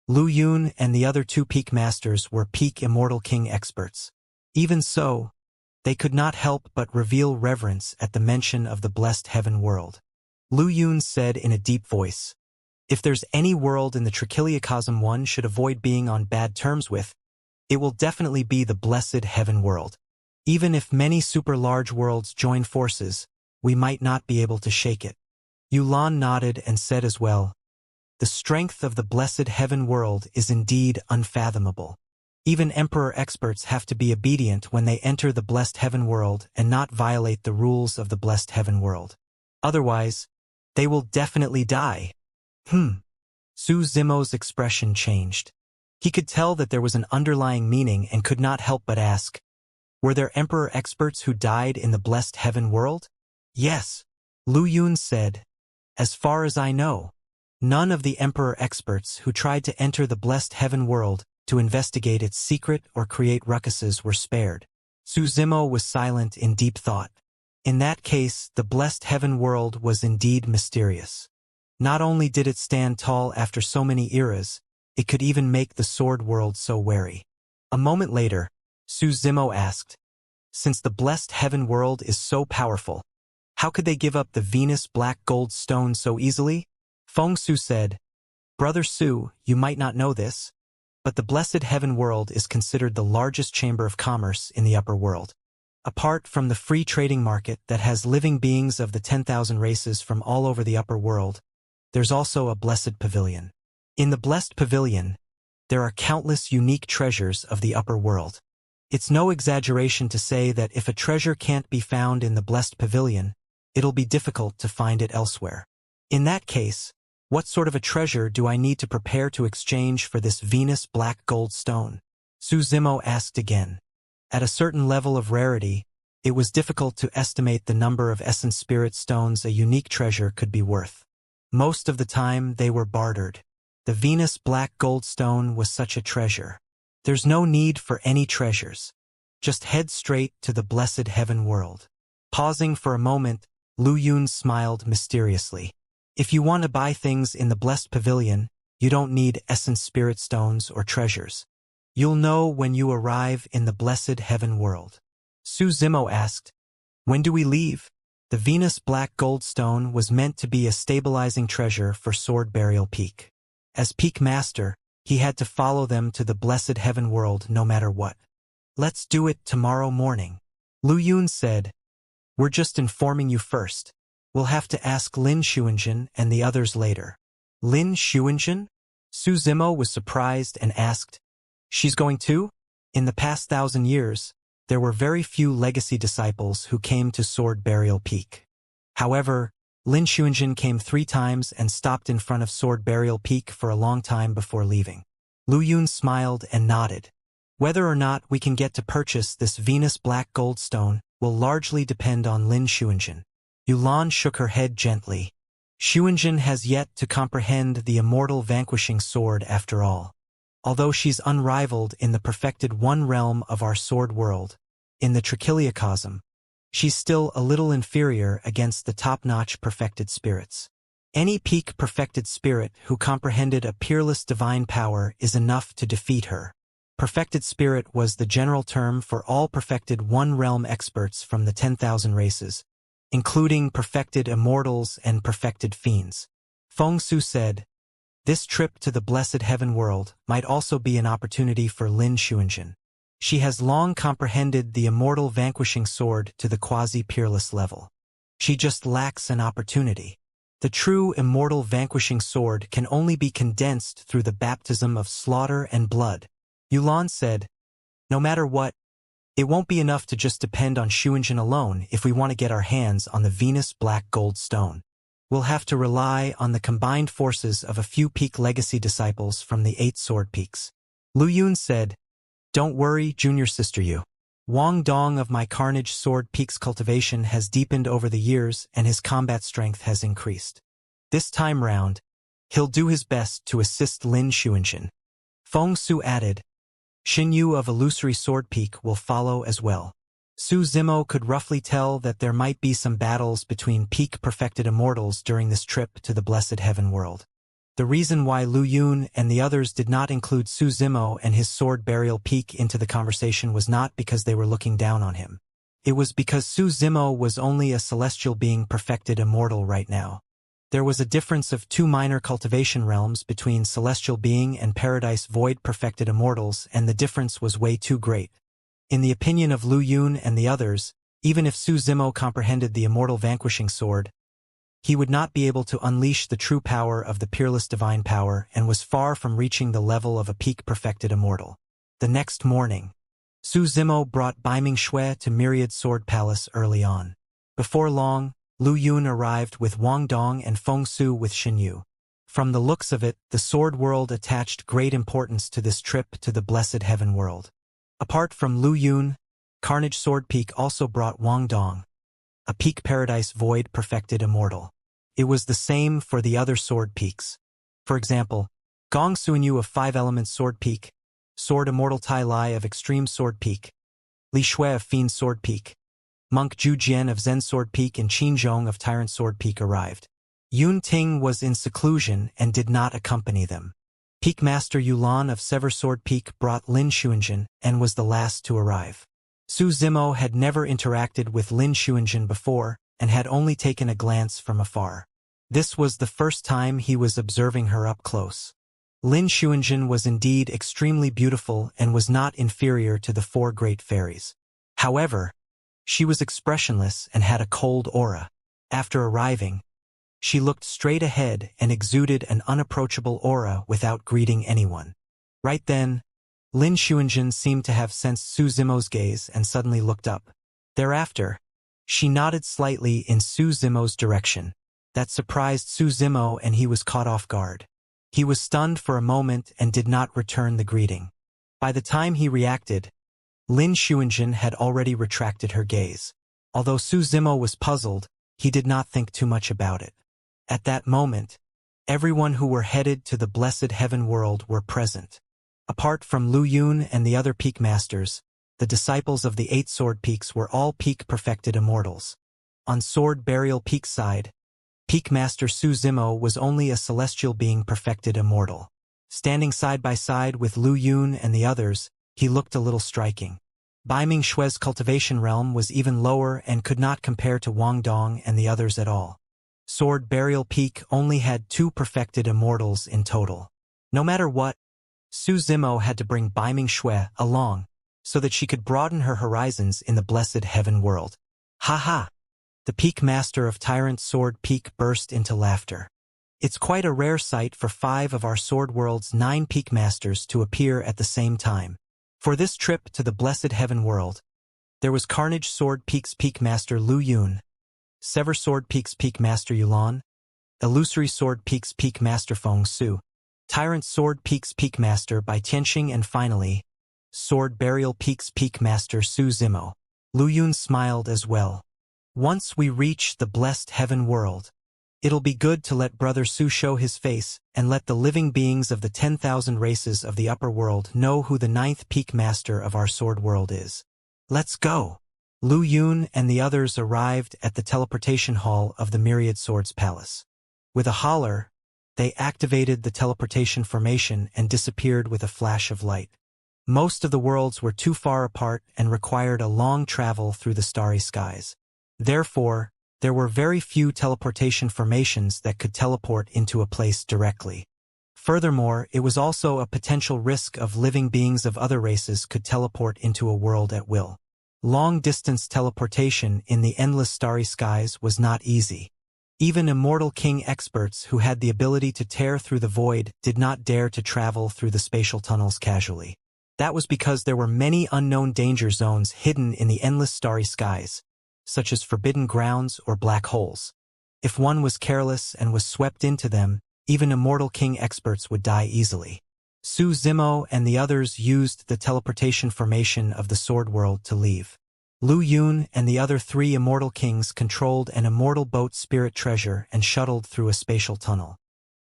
Lu Yun and the other 2 peak masters were peak Immortal King experts. Even so, they could not help but reveal reverence at the mention of the blessed heaven world. Lu Yun said in a deep voice, "If there's any world in the trichiliacosm one should avoid being on bad terms with, it will definitely be the blessed heaven world. Even if many super large worlds join forces, we might not be able to shake it." Yulan nodded and said as well, "The strength of the blessed heaven world is indeed unfathomable. Even emperor experts have to be obedient when they enter the blessed heaven world and not violate the rules of the blessed heaven world. Otherwise, they will definitely die." Su Zimo's expression changed. He could tell that there was an underlying meaning and could not help but ask, "Were there emperor experts who died in the blessed heaven world?" "Yes." Lu Yun said, "As far as I know, none of the Emperor experts who tried to enter the blessed heaven world to investigate its secret or create ruckuses were spared." Su Zimo was silent in deep thought. In that case, the blessed heaven world was indeed mysterious. Not only did it stand tall after so many eras, it could even make the sword world so wary. A moment later, Su Zimo asked, "Since the blessed heaven world is so powerful, how could they give up the Venus black gold stone so easily?" Feng Su said, "Brother Su, you might not know this, but the blessed heaven world is considered the largest chamber of commerce in the upper world. Apart from the free trading market that has living beings of the 10,000 races from all over the upper world, there's also a blessed pavilion. In the blessed pavilion, there are countless unique treasures of the upper world. It's no exaggeration to say that if a treasure can't be found in the blessed pavilion, it'll be difficult to find it elsewhere. In that case, what sort of a treasure do I need to prepare to exchange for this Venus black gold stone?" Su Zimo asked again. At a certain level of rarity, it was difficult to estimate the number of essence spirit stones a unique treasure could be worth. Most of the time, they were bartered. The Venus black gold stone was such a treasure. There's no need for any treasures. Just head straight to the blessed heaven world. Pausing for a moment, Lu Yun smiled mysteriously. "If you want to buy things in the blessed pavilion, you don't need essence spirit stones or treasures. You'll know when you arrive in the blessed heaven world." Su Zimo asked, "When do we leave?" The Venus black gold stone was meant to be a stabilizing treasure for Sword Burial Peak. As Peak Master, he had to follow them to the blessed heaven world no matter what. "Let's do it tomorrow morning," Lu Yun said. "We're just informing you first. We'll have to ask Lin Xuanjin and the others later." "Lin Xuanjin?" Su Zimo was surprised and asked, "She's going too?" In the past 1,000 years, there were very few legacy disciples who came to Sword Burial Peak. However, Lin Xuanjin came 3 times and stopped in front of Sword Burial Peak for a long time before leaving. Lu Yun smiled and nodded. "Whether or not we can get to purchase this Venus black gold stone will largely depend on Lin Xuanjin." Yulan shook her head gently. "Xuanjin has yet to comprehend the immortal vanquishing sword after all. Although she's unrivaled in the perfected one realm of our sword world, in the Trichiliocosm, she's still a little inferior against the top-notch perfected spirits. Any peak perfected spirit who comprehended a peerless divine power is enough to defeat her." Perfected spirit was the general term for all perfected one-realm experts from the 10,000 races, including perfected immortals and perfected fiends. Feng Su said, "This trip to the blessed heaven world might also be an opportunity for Lin Xuanjin. She has long comprehended the immortal vanquishing sword to the quasi-peerless level. She just lacks an opportunity. The true immortal vanquishing sword can only be condensed through the baptism of slaughter and blood." Yulan said, "No matter what, it won't be enough to just depend on Xuanjin alone if we want to get our hands on the Venus black gold stone. We'll have to rely on the combined forces of a few peak legacy disciples from the 8 sword peaks." Lu Yun said, "Don't worry, junior sister Yu. Wang Dong of my Carnage Sword Peak's cultivation has deepened over the years and his combat strength has increased. This time round, he'll do his best to assist Lin Xuanjin." Feng Su added, "Xin Yu of Illusory Sword Peak will follow as well." Su Zimo could roughly tell that there might be some battles between peak-perfected immortals during this trip to the blessed heaven world. The reason why Lu Yun and the others did not include Su Zimo and his Sword Burial Peak into the conversation was not because they were looking down on him. It was because Su Zimo was only a celestial being perfected immortal right now. There was a difference of 2 minor cultivation realms between celestial being and paradise void perfected immortals, and the difference was way too great. In the opinion of Lu Yun and the others, even if Su Zimo comprehended the immortal vanquishing sword, he would not be able to unleash the true power of the peerless divine power and was far from reaching the level of a peak-perfected immortal. The next morning, Su Zimo brought Baiming Shui to Myriad Sword Palace early on. Before long, Lu Yun arrived with Wang Dong and Feng Su with Xin Yu. From the looks of it, the sword world attached great importance to this trip to the blessed heaven world. Apart from Lu Yun, Carnage Sword Peak also brought Wang Dong, a peak paradise void perfected immortal. It was the same for the other sword peaks. For example, Gong Suanyu of 5-element sword peak, Sword Immortal Tai Lai of extreme sword peak, Li Shui of fiend sword peak, Monk Zhu Jian of Zen sword peak and Qin Zhong of tyrant sword peak arrived. Yun Ting was in seclusion and did not accompany them. Peak Master Yulan of Sever Sword Peak brought Lin Xuanjin and was the last to arrive. Su Zimo had never interacted with Lin Xuanjin before and had only taken a glance from afar. This was the first time he was observing her up close. Lin Xuanjin was indeed extremely beautiful and was not inferior to the 4 great fairies. However, she was expressionless and had a cold aura. After arriving, she looked straight ahead and exuded an unapproachable aura without greeting anyone. Right then, Lin Xuanjin seemed to have sensed Su Zimo's gaze and suddenly looked up. Thereafter, she nodded slightly in Su Zimo's direction. That surprised Su Zimo and he was caught off guard. He was stunned for a moment and did not return the greeting. By the time he reacted, Lin Xuanjin had already retracted her gaze. Although Su Zimo was puzzled, he did not think too much about it. At that moment, everyone who were headed to the blessed heaven world were present. Apart from Lu Yun and the other peak masters, the disciples of the 8 sword peaks were all peak perfected immortals. On Sword Burial Peak side, Peak Master Su Zimo was only a celestial being perfected immortal. Standing side by side with Lu Yun and the others, he looked a little striking. Baiming Xue's cultivation realm was even lower and could not compare to Wang Dong and the others at all. Sword Burial Peak only had 2 perfected immortals in total. No matter what, Su Zimo had to bring Baiming Xue along, so that she could broaden her horizons in the blessed heaven world. Ha ha! The Peak Master of Tyrant Sword Peak burst into laughter. It's quite a rare sight for 5 of our Sword World's 9 Peak Masters to appear at the same time. For this trip to the blessed heaven world, there was Carnage Sword Peak's Peak Master Lu Yun, Sever Sword Peak's Peak Master Yulan, Illusory Sword Peak's Peak Master Feng Su, Tyrant Sword Peak's Peak Master Bai Tianxing, and finally, Sword Burial Peak's Peak Master Su Zimo. Lu Yun smiled as well. Once we reach the blessed heaven world, it'll be good to let Brother Su show his face and let the living beings of the 10,000 races of the upper world know who the 9th Peak Master of our sword world is. Let's go! Lu Yun and the others arrived at the teleportation hall of the Myriad Swords Palace. With a holler, they activated the teleportation formation and disappeared with a flash of light. Most of the worlds were too far apart and required a long travel through the starry skies. Therefore, there were very few teleportation formations that could teleport into a place directly. Furthermore, it was also a potential risk of living beings of other races could teleport into a world at will. Long-distance teleportation in the endless starry skies was not easy. Even Immortal King experts who had the ability to tear through the void did not dare to travel through the spatial tunnels casually. That was because there were many unknown danger zones hidden in the endless starry skies, such as forbidden grounds or black holes. If one was careless and was swept into them, even Immortal King experts would die easily. Su Zimo and the others used the teleportation formation of the Sword World to leave. Lu Yun and the other 3 Immortal Kings controlled an immortal boat spirit treasure and shuttled through a spatial tunnel.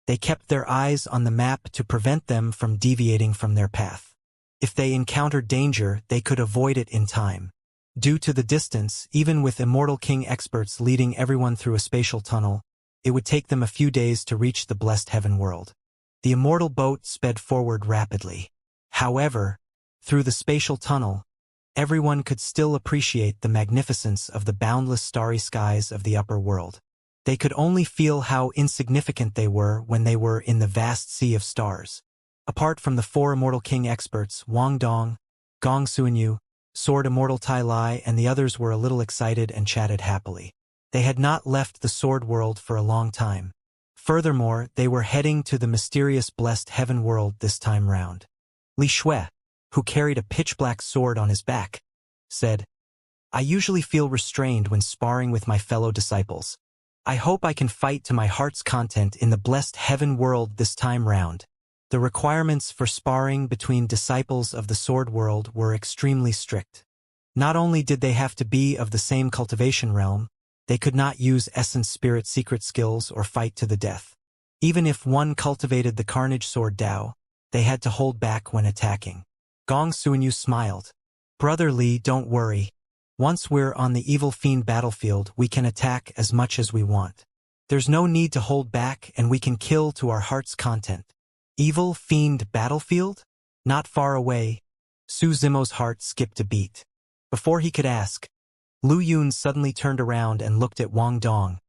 They kept their eyes on the map to prevent them from deviating from their path. If they encountered danger, they could avoid it in time. Due to the distance, even with Immortal King experts leading everyone through a spatial tunnel, it would take them a few days to reach the blessed heaven world. The immortal boat sped forward rapidly. However, through the spatial tunnel, everyone could still appreciate the magnificence of the boundless starry skies of the upper world. They could only feel how insignificant they were when they were in the vast sea of stars. Apart from the 4 Immortal King experts, Wang Dong, Gong Suanyu, Sword Immortal Tai Lai and the others were a little excited and chatted happily. They had not left the sword world for a long time. Furthermore, they were heading to the mysterious blessed heaven world this time round. Li Shui, who carried a pitch-black sword on his back, said, "I usually feel restrained when sparring with my fellow disciples. I hope I can fight to my heart's content in the blessed heaven world this time round." The requirements for sparring between disciples of the sword world were extremely strict. Not only did they have to be of the same cultivation realm, They could not use essence spirit secret skills or fight to the death. Even if one cultivated the carnage sword Dao, they had to hold back when attacking. Gong Suanyu smiled. Brother Li, don't worry. Once we're on the evil fiend battlefield, we can attack as much as we want. There's no need to hold back, and we can kill to our heart's content. Evil fiend battlefield? Not far away. Su Zimo's heart skipped a beat. Before he could ask, Lu Yun suddenly turned around and looked at Wang Dong,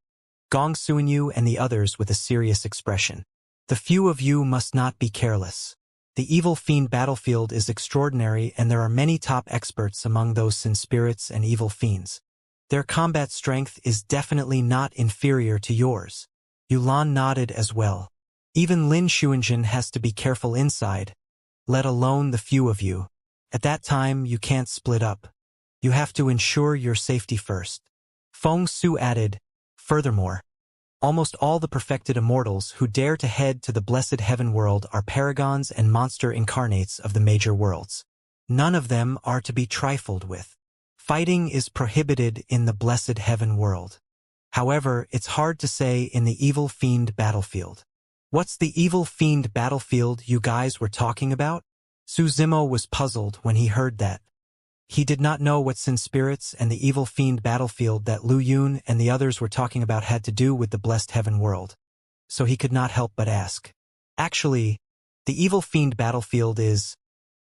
Gong Suanyu and the others with a serious expression. The few of you must not be careless. The evil fiend battlefield is extraordinary, and there are many top experts among those sin spirits and evil fiends. Their combat strength is definitely not inferior to yours. Yulan nodded as well. Even Lin Xuanjin has to be careful inside, let alone the few of you. At that time, you can't split up. You have to ensure your safety first. Feng Su added, furthermore, almost all the perfected immortals who dare to head to the blessed heaven world are paragons and monster incarnates of the major worlds. None of them are to be trifled with. Fighting is prohibited in the blessed heaven world. However, it's hard to say in the evil fiend battlefield. What's the evil fiend battlefield you guys were talking about? Su Zimo was puzzled when he heard that. He did not know what sin spirits and the evil fiend battlefield that Lu Yun and the others were talking about had to do with the blessed heaven world. So he could not help but ask. Actually, the evil fiend battlefield is...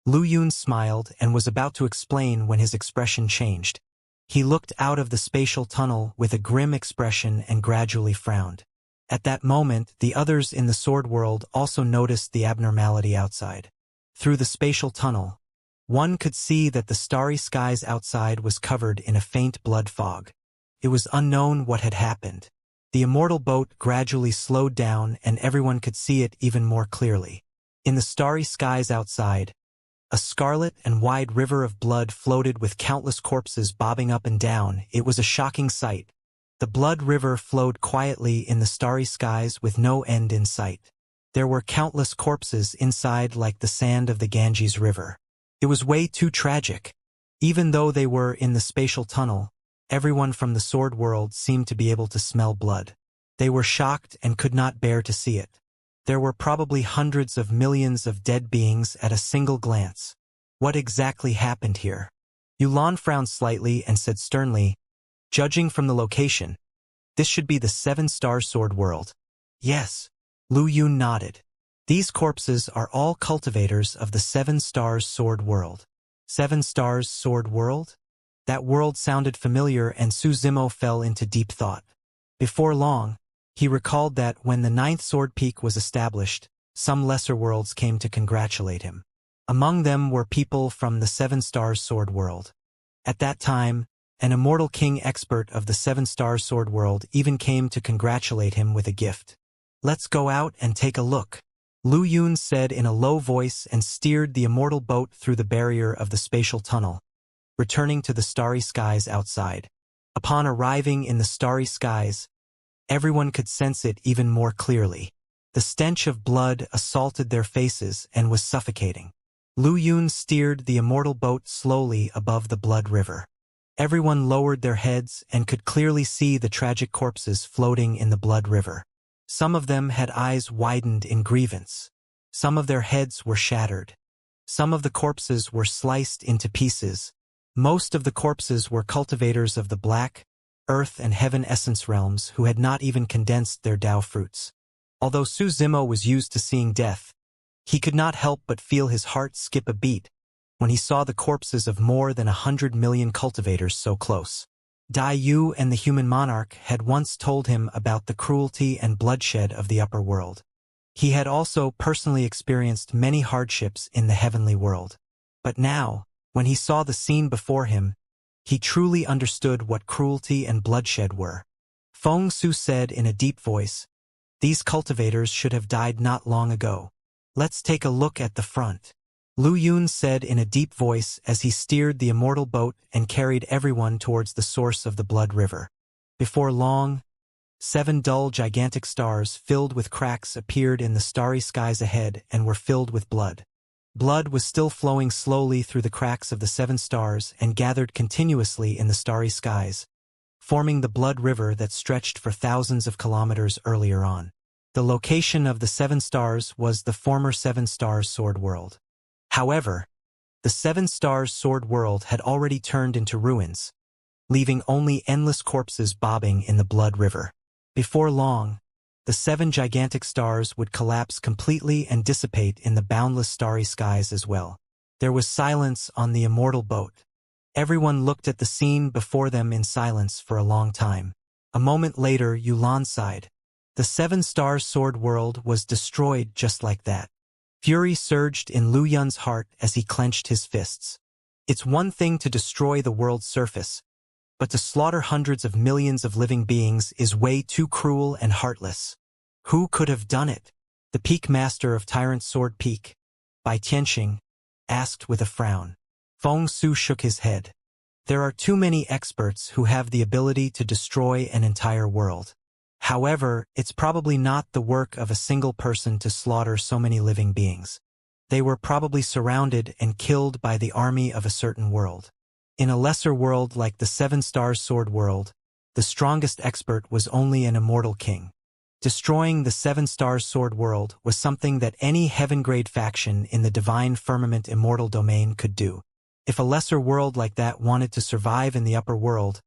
Lu Yun smiled and was about to explain when his expression changed. He looked out of the spatial tunnel with a grim expression and gradually frowned. At that moment, the others in the sword world also noticed the abnormality outside. Through the spatial tunnel, one could see that the starry skies outside was covered in a faint blood fog. It was unknown what had happened. The immortal boat gradually slowed down and everyone could see it even more clearly. In the starry skies outside, a scarlet and wide river of blood floated with countless corpses bobbing up and down. It was a shocking sight. The blood river flowed quietly in the starry skies with no end in sight. There were countless corpses inside like the sand of the Ganges River. It was way too tragic. Even though they were in the spatial tunnel, everyone from the sword world seemed to be able to smell blood. They were shocked and could not bear to see it. There were probably hundreds of millions of dead beings at a single glance. What exactly happened here? Yulan frowned slightly and said sternly, judging from the location, this should be the 7-star sword world. Yes. Lu Yun nodded. These corpses are all cultivators of the 7 stars sword world. 7 stars sword world? That world sounded familiar and Su Zimo fell into deep thought. Before long, he recalled that when the 9th sword peak was established, some lesser worlds came to congratulate him. Among them were people from the 7 stars sword world. At that time, an immortal king expert of the 7 stars sword world even came to congratulate him with a gift. Let's go out and take a look, Lu Yun said in a low voice and steered the immortal boat through the barrier of the spatial tunnel, returning to the starry skies outside. Upon arriving in the starry skies, everyone could sense it even more clearly. The stench of blood assaulted their faces and was suffocating. Lu Yun steered the immortal boat slowly above the blood river. Everyone lowered their heads and could clearly see the tragic corpses floating in the blood river. Some of them had eyes widened in grievance. Some of their heads were shattered. Some of the corpses were sliced into pieces. Most of the corpses were cultivators of the black, earth and heaven essence realms who had not even condensed their Tao fruits. Although Su Zimo was used to seeing death, he could not help but feel his heart skip a beat when he saw the corpses of more than 100 million cultivators so close. Dai Yu and the human monarch had once told him about the cruelty and bloodshed of the upper world. He had also personally experienced many hardships in the heavenly world. But now, when he saw the scene before him, he truly understood what cruelty and bloodshed were. Feng Su said in a deep voice, "These cultivators should have died not long ago. Let's take a look at the front." Lu Yun said in a deep voice as he steered the immortal boat and carried everyone towards the source of the blood river. Before long, 7 dull gigantic stars filled with cracks appeared in the starry skies ahead and were filled with blood. Blood was still flowing slowly through the cracks of the 7 stars and gathered continuously in the starry skies, forming the blood river that stretched for thousands of kilometers earlier on. The location of the 7 stars was the former 7 Stars Sword World. However, the 7 Stars Sword World had already turned into ruins, leaving only endless corpses bobbing in the blood river. Before long, the 7 gigantic stars would collapse completely and dissipate in the boundless starry skies as well. There was silence on the Immortal boat. Everyone looked at the scene before them in silence for a long time. A moment later, Yulan sighed. The 7 Stars Sword World was destroyed just like that. Fury surged in Lu Yun's heart as he clenched his fists. It's one thing to destroy the world's surface, but to slaughter hundreds of millions of living beings is way too cruel and heartless. Who could have done it? The Peak Master of Tyrant Sword Peak, Bai Tianxing, asked with a frown. Feng Su shook his head. There are too many experts who have the ability to destroy an entire world. However, it's probably not the work of a single person to slaughter so many living beings. They were probably surrounded and killed by the army of a certain world. In a lesser world like the 7 Stars Sword World, the strongest expert was only an immortal king. Destroying the 7 Stars Sword World was something that any heaven-grade faction in the divine firmament immortal domain could do. If a lesser world like that wanted to survive in the upper world,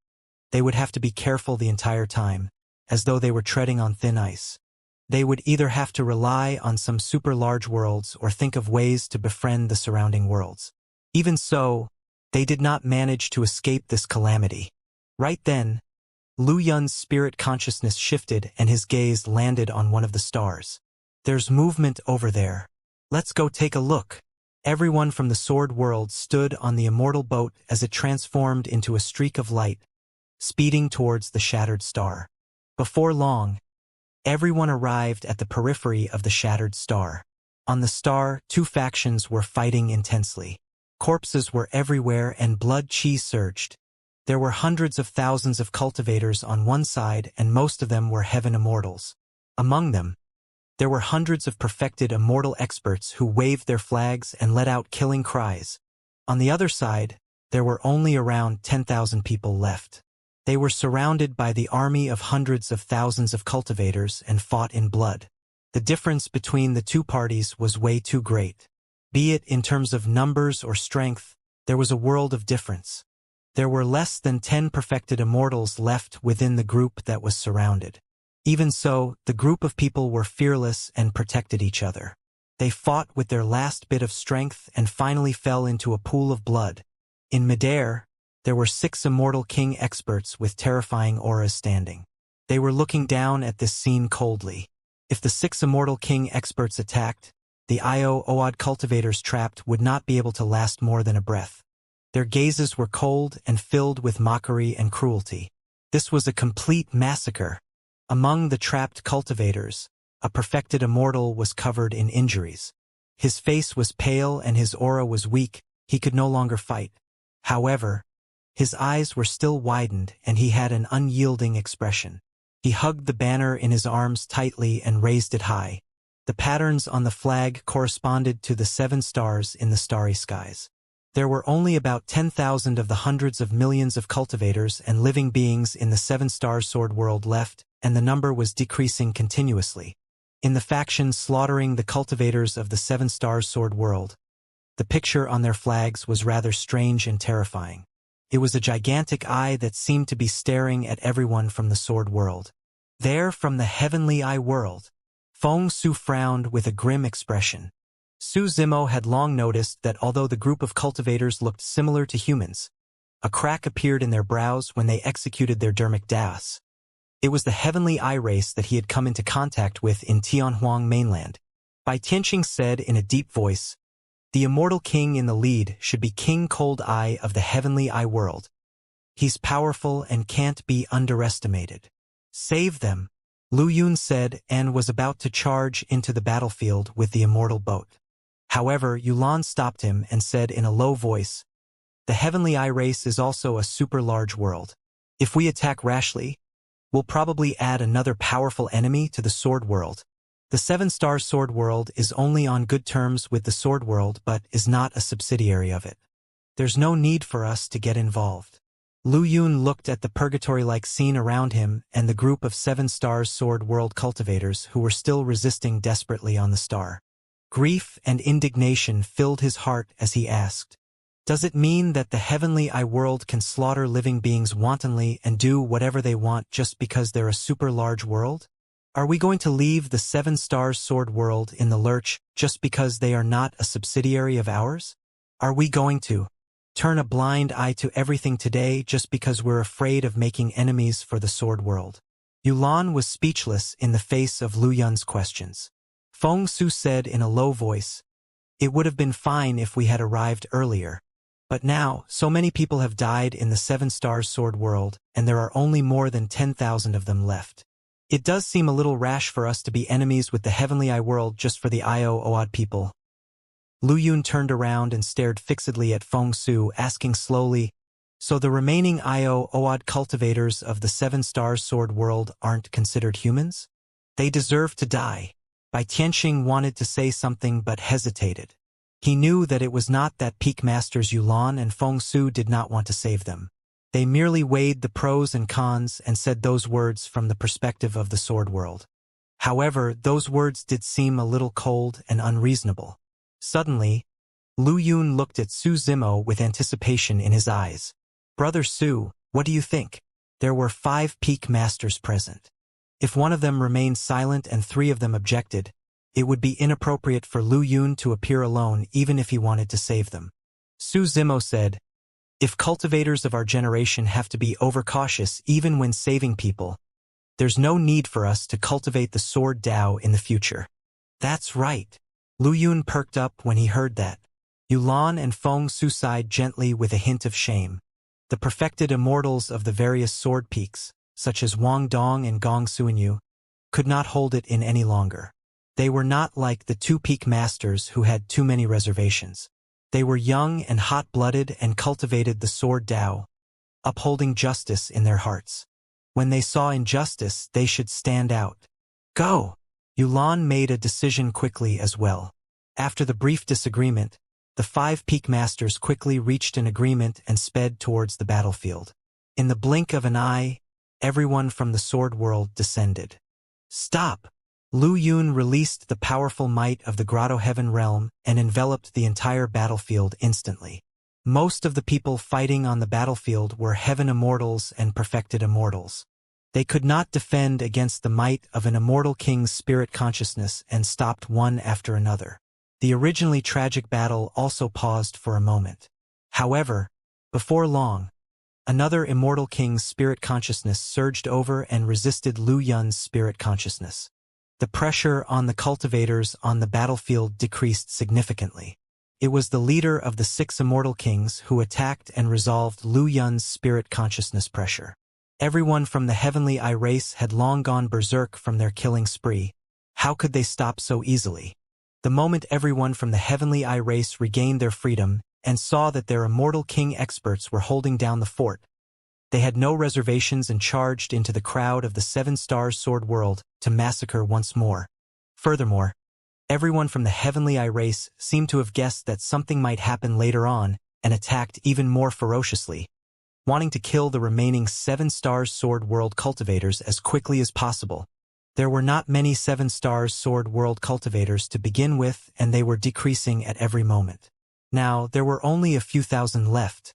they would have to be careful the entire time, as though they were treading on thin ice. They would either have to rely on some super large worlds or think of ways to befriend the surrounding worlds. Even so, they did not manage to escape this calamity. Right then, Lu Yun's spirit consciousness shifted and his gaze landed on one of the stars. There's movement over there. Let's go take a look. Everyone from the Sword World stood on the Immortal boat as it transformed into a streak of light, speeding towards the shattered star. Before long, everyone arrived at the periphery of the shattered star. On the star, 2 factions were fighting intensely. Corpses were everywhere and blood chi surged. There were hundreds of thousands of cultivators on one side and most of them were heaven immortals. Among them, there were hundreds of perfected immortal experts who waved their flags and let out killing cries. On the other side, there were only around 10,000 people left. They were surrounded by the army of hundreds of thousands of cultivators and fought in blood. The difference between the 2 parties was way too great. Be it in terms of numbers or strength, there was a world of difference. There were less than 10 perfected immortals left within the group that was surrounded. Even so, the group of people were fearless and protected each other. They fought with their last bit of strength and finally fell into a pool of blood. In midair, there were 6 Immortal King experts with terrifying auras standing. They were looking down at this scene coldly. If the 6 Immortal King experts attacked, the Oad cultivators trapped would not be able to last more than a breath. Their gazes were cold and filled with mockery and cruelty. This was a complete massacre. Among the trapped cultivators, a perfected immortal was covered in injuries. His face was pale and his aura was weak, he could no longer fight. However, his eyes were still widened and he had an unyielding expression. He hugged the banner in his arms tightly and raised it high. The patterns on the flag corresponded to the 7 stars in the starry skies. There were only about 10,000 of the hundreds of millions of cultivators and living beings in the 7 Stars Sword World left, and the number was decreasing continuously. In the faction slaughtering the cultivators of the 7 Stars Sword World, the picture on their flags was rather strange and terrifying. It was a gigantic eye that seemed to be staring at everyone from the Sword World. There from the Heavenly Eye World, Feng Su frowned with a grim expression. Su Zimo had long noticed that although the group of cultivators looked similar to humans, a crack appeared in their brows when they executed their dermic das. It was the Heavenly Eye race that he had come into contact with in Tianhuang mainland. Bai Tianxing said in a deep voice, "The Immortal King in the lead should be King Cold Eye of the Heavenly Eye world. He's powerful and can't be underestimated. Save them," Lu Yun said and was about to charge into the battlefield with the Immortal boat. However, Yulan stopped him and said in a low voice, "The Heavenly Eye race is also a super large world. If we attack rashly, we'll probably add another powerful enemy to the Sword World. The 7 Star Sword World is only on good terms with the Sword World but is not a subsidiary of it. There's no need for us to get involved." Lu Yun looked at the purgatory-like scene around him and the group of 7-star sword world cultivators who were still resisting desperately on the star. Grief and indignation filled his heart as he asked, "Does it mean that the heavenly I world can slaughter living beings wantonly and do whatever they want just because they're a super large world? Are we going to leave the 7-star sword world in the lurch just because they are not a subsidiary of ours? Are we going to turn a blind eye to everything today just because we're afraid of making enemies for the sword world?" Yulan was speechless in the face of Lu Yun's questions. Feng Su said in a low voice, "It would have been fine if we had arrived earlier. But now, so many people have died in the 7-star sword world, and there are only more than 10,000 of them left. It does seem a little rash for us to be enemies with the heavenly I world just for the Io-Oad people." Lu Yun turned around and stared fixedly at Feng Su, asking slowly, "So the remaining Io-Oad cultivators of the 7-star sword world aren't considered humans? They deserve to die." Bai Tianxing wanted to say something but hesitated. He knew that it was not that Peak Masters Yulan and Feng Su did not want to save them. They merely weighed the pros and cons and said those words from the perspective of the sword world. However, those words did seem a little cold and unreasonable. Suddenly, Lu Yun looked at Su Zimo with anticipation in his eyes. "Brother Su, what do you think?" There were 5 Peak Masters present. If one of them remained silent and 3 of them objected, it would be inappropriate for Lu Yun to appear alone even if he wanted to save them. Su Zimo said, "If cultivators of our generation have to be overcautious even when saving people, there's no need for us to cultivate the sword Dao in the future." "That's right." Lu Yun perked up when he heard that. Yulan and Feng Su sighed gently with a hint of shame. The perfected immortals of the various sword peaks, such as Wang Dong and Gong Suanyu, could not hold it in any longer. They were not like the 2 Peak Masters who had too many reservations. They were young and hot-blooded and cultivated the sword Dao, upholding justice in their hearts. When they saw injustice, they should stand out. "Go!" Yulan made a decision quickly as well. After the brief disagreement, the 5 Peak Masters quickly reached an agreement and sped towards the battlefield. In the blink of an eye, everyone from the sword world descended. "Stop!" Lu Yun released the powerful might of the Grotto Heaven realm and enveloped the entire battlefield instantly. Most of the people fighting on the battlefield were heaven immortals and perfected immortals. They could not defend against the might of an immortal king's spirit consciousness and stopped one after another. The originally tragic battle also paused for a moment. However, before long, another immortal king's spirit consciousness surged over and resisted Lu Yun's spirit consciousness. The pressure on the cultivators on the battlefield decreased significantly. It was the leader of the 6 immortal kings who attacked and resolved Lu Yun's spirit consciousness pressure. Everyone from the heavenly I race had long gone berserk from their killing spree. How could they stop so easily? The moment everyone from the heavenly I race regained their freedom and saw that their immortal king experts were holding down the fort, they had no reservations and charged into the crowd of the 7-star sword world to massacre once more. Furthermore, everyone from the heavenly I race seemed to have guessed that something might happen later on and attacked even more ferociously, wanting to kill the remaining 7-star sword world cultivators as quickly as possible. There were not many 7-star sword world cultivators to begin with, and they were decreasing at every moment. Now, there were only a few thousand left.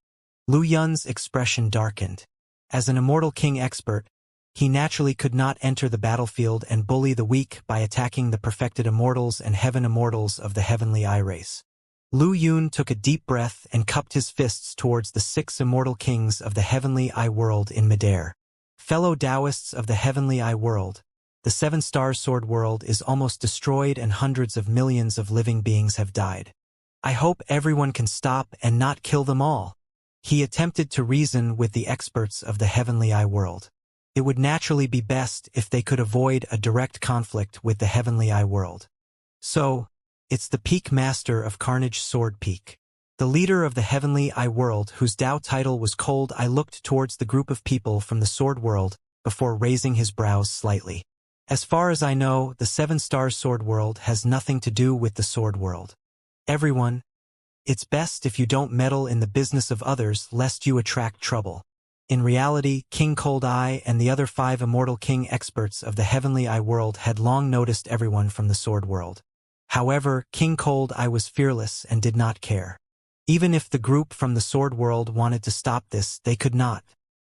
Lu Yun's expression darkened. As an immortal king expert, he naturally could not enter the battlefield and bully the weak by attacking the perfected immortals and heaven immortals of the heavenly I race. Lu Yun took a deep breath and cupped his fists towards the 6 immortal kings of the heavenly I world in midair. "Fellow Taoists of the heavenly I world, the 7-star sword world is almost destroyed and hundreds of millions of living beings have died. I hope everyone can stop and not kill them all." He attempted to reason with the experts of the heavenly I world. It would naturally be best if they could avoid a direct conflict with the heavenly I world. "So, it's the Peak Master of Carnage Sword Peak. The leader of the heavenly I world whose Dao title was Cold." I looked towards the group of people from the sword world before raising his brows slightly. "As far as I know, the 7-star sword world has nothing to do with the sword world. Everyone, it's best if you don't meddle in the business of others lest you attract trouble." In reality, King Cold Eye and the other 5 Immortal King experts of the Heavenly Eye world had long noticed everyone from the Sword world. However, King Cold Eye was fearless and did not care. Even if the group from the Sword world wanted to stop this, they could not.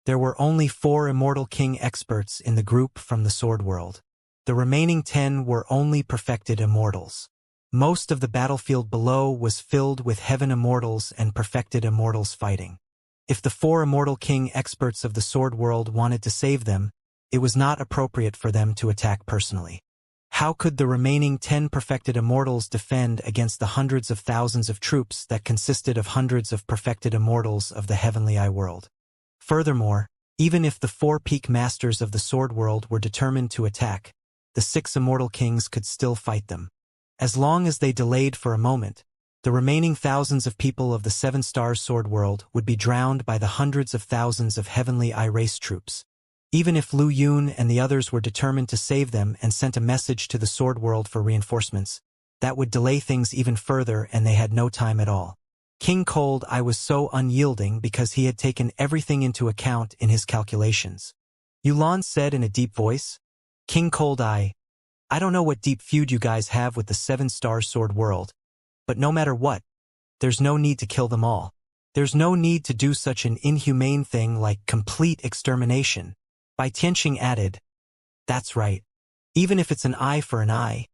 There were only 4 Immortal King experts in the group from the Sword world. The remaining 10 were only perfected immortals. Most of the battlefield below was filled with heaven immortals and perfected immortals fighting. If the 4 Immortal King experts of the Sword world wanted to save them, it was not appropriate for them to attack personally. How could the remaining 10 perfected immortals defend against the hundreds of thousands of troops that consisted of hundreds of perfected immortals of the Heavenly Eye world? Furthermore, even if the 4 peak masters of the Sword world were determined to attack, the 6 Immortal Kings could still fight them. As long as they delayed for a moment, the remaining thousands of people of the 7 Stars Sword world would be drowned by the hundreds of thousands of Heavenly Eye race troops. Even if Lu Yun and the others were determined to save them and sent a message to the Sword world for reinforcements, that would delay things even further and they had no time at all. King Cold Eye was so unyielding because he had taken everything into account in his calculations. Yulan said in a deep voice, "King Cold Eye, I don't know what deep feud you guys have with the 7 Stars Sword world, but no matter what, there's no need to kill them all. There's no need to do such an inhumane thing like complete extermination." Bai Tianxing added, "That's right. Even if it's an eye for an eye,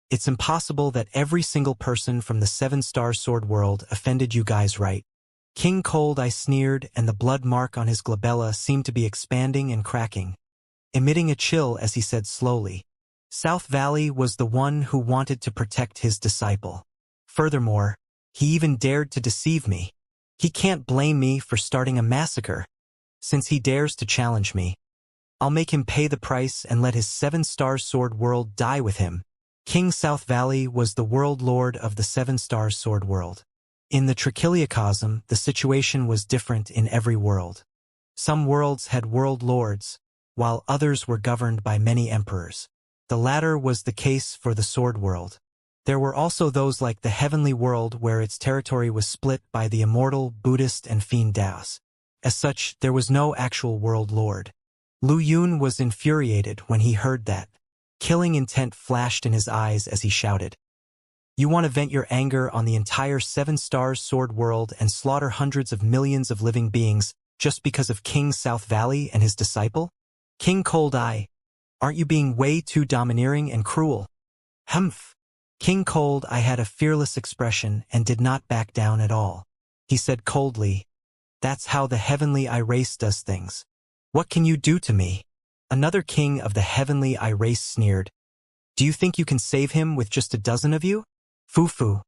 it's impossible that every single person from the 7 Star Sword world offended you guys, right?" King Cold Eye sneered, and the blood mark on his glabella seemed to be expanding and cracking, emitting a chill as he said slowly, "South Valley was the one who wanted to protect his disciple. Furthermore, he even dared to deceive me. He can't blame me for starting a massacre. Since he dares to challenge me, I'll make him pay the price and let his 7 Star Sword world die with him." King South Valley was the world lord of the 7 Star Sword world. In the Trichiliocosm, the situation was different in every world. Some worlds had world lords, while others were governed by many emperors. The latter was the case for the Sword world. There were also those like the Heavenly world where its territory was split by the Immortal, Buddhist, and Fiend Daos. As such, there was no actual world lord. Lu Yun was infuriated when he heard that. Killing intent flashed in his eyes as he shouted, "You want to vent your anger on the entire 7 Stars Sword world and slaughter hundreds of millions of living beings just because of King South Valley and his disciple? King Cold Eye, aren't you being way too domineering and cruel?" Humph. King Cold Eye had a fearless expression and did not back down at all. He said coldly, "That's how the Heavenly Eye race does things. What can you do to me?" Another king of the Heavenly Eye race sneered, "Do you think you can save him with just a dozen of you? Fufu.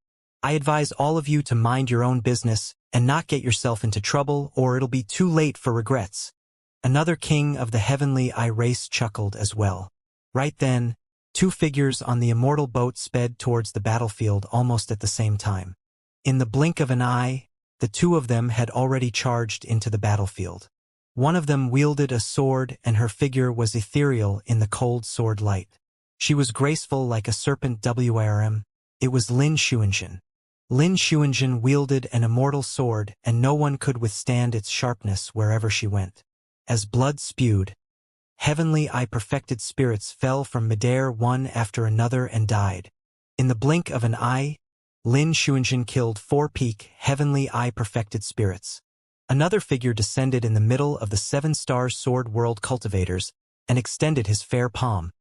I advise all of you to mind your own business and not get yourself into trouble, or it'll be too late for regrets." Another king of the Heavenly Eye race chuckled as well. Right then, 2 figures on the immortal boat sped towards the battlefield almost at the same time. In the blink of an eye, the 2 of them had already charged into the battlefield. One of them wielded a sword, and her figure was ethereal in the cold sword light. She was graceful like a serpent WRM. It was Lin Xuanzhen. Lin Xuanzhen wielded an immortal sword, and no one could withstand its sharpness wherever she went. As blood spewed, Heavenly Eye perfected spirits fell from midair one after another and died. In the blink of an eye, Lin Xuanzhen killed 4 peak Heavenly Eye perfected spirits. Another figure descended in the middle of the 7 Stars Sword world cultivators and extended his fair palm,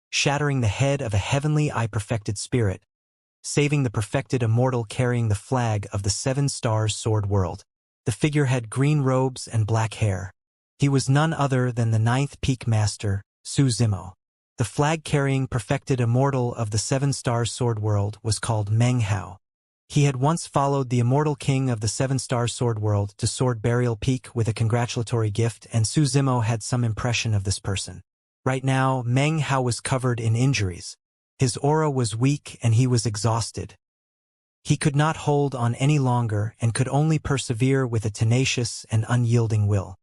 shattering the head of a Heavenly Eye perfected spirit, saving the perfected immortal carrying the flag of the 7 Stars Sword world. The figure had green robes and black hair. He was none other than the 9th Peak Master, Su Zimo. The flag-carrying perfected immortal of the 7 Stars Sword world was called Meng Hao. He had once followed the immortal king of the 7 Stars Sword world to Sword Burial Peak with a congratulatory gift, and Su Zimo had some impression of this person. Right now, Meng Hao was covered in injuries. His aura was weak and he was exhausted. He could not hold on any longer and could only persevere with a tenacious and unyielding will.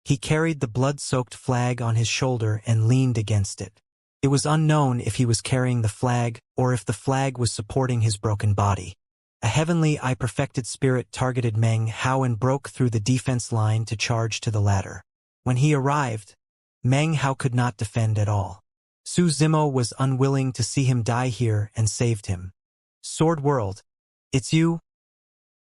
He carried the blood-soaked flag on his shoulder and leaned against it. It was unknown if he was carrying the flag or if the flag was supporting his broken body. A heavenly I-perfected spirit targeted Meng Hao and broke through the defense line to charge to the ladder. When he arrived, Meng Hao could not defend at all. Su Zimo was unwilling to see him die here and saved him. Sword World, it's you?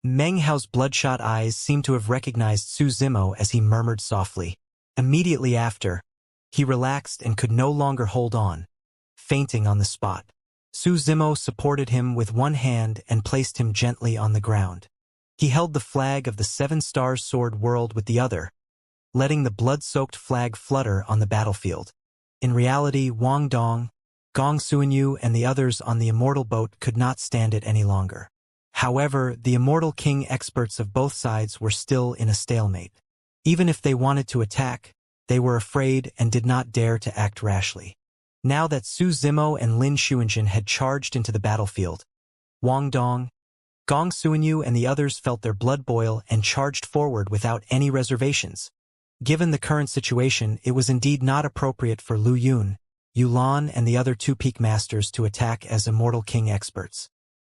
Meng Hao's bloodshot eyes seemed to have recognized Su Zimo as he murmured softly. Immediately after, he relaxed and could no longer hold on, fainting on the spot. Su Zimo supported him with one hand and placed him gently on the ground. He held the flag of the 7 Stars Sword World with the other, letting the blood-soaked flag flutter on the battlefield. In reality, Wang Dong, Gong Suanyu and the others on the Immortal boat could not stand it any longer. However, the Immortal King experts of both sides were still in a stalemate. Even if they wanted to attack, they were afraid and did not dare to act rashly. Now that Su Zimo and Lin Xuanjin had charged into the battlefield, Wang Dong, Gong Suanyu and the others felt their blood boil and charged forward without any reservations. Given the current situation, it was indeed not appropriate for Lu Yun, Yu Lan and the other 2 peak masters to attack as Immortal King experts.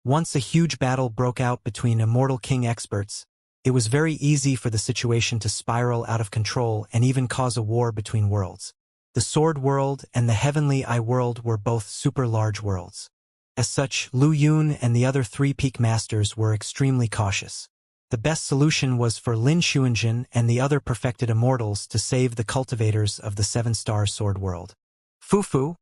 Once a huge battle broke out between Immortal King experts, it was very easy for the situation to spiral out of control and even cause a war between worlds. The Sword World and the Heavenly Eye World were both super large worlds. As such, Lu Yun and the other 3 peak masters were extremely cautious. The best solution was for Lin Xuanjin and the other perfected immortals to save the cultivators of the 7-star Sword World. Fufu.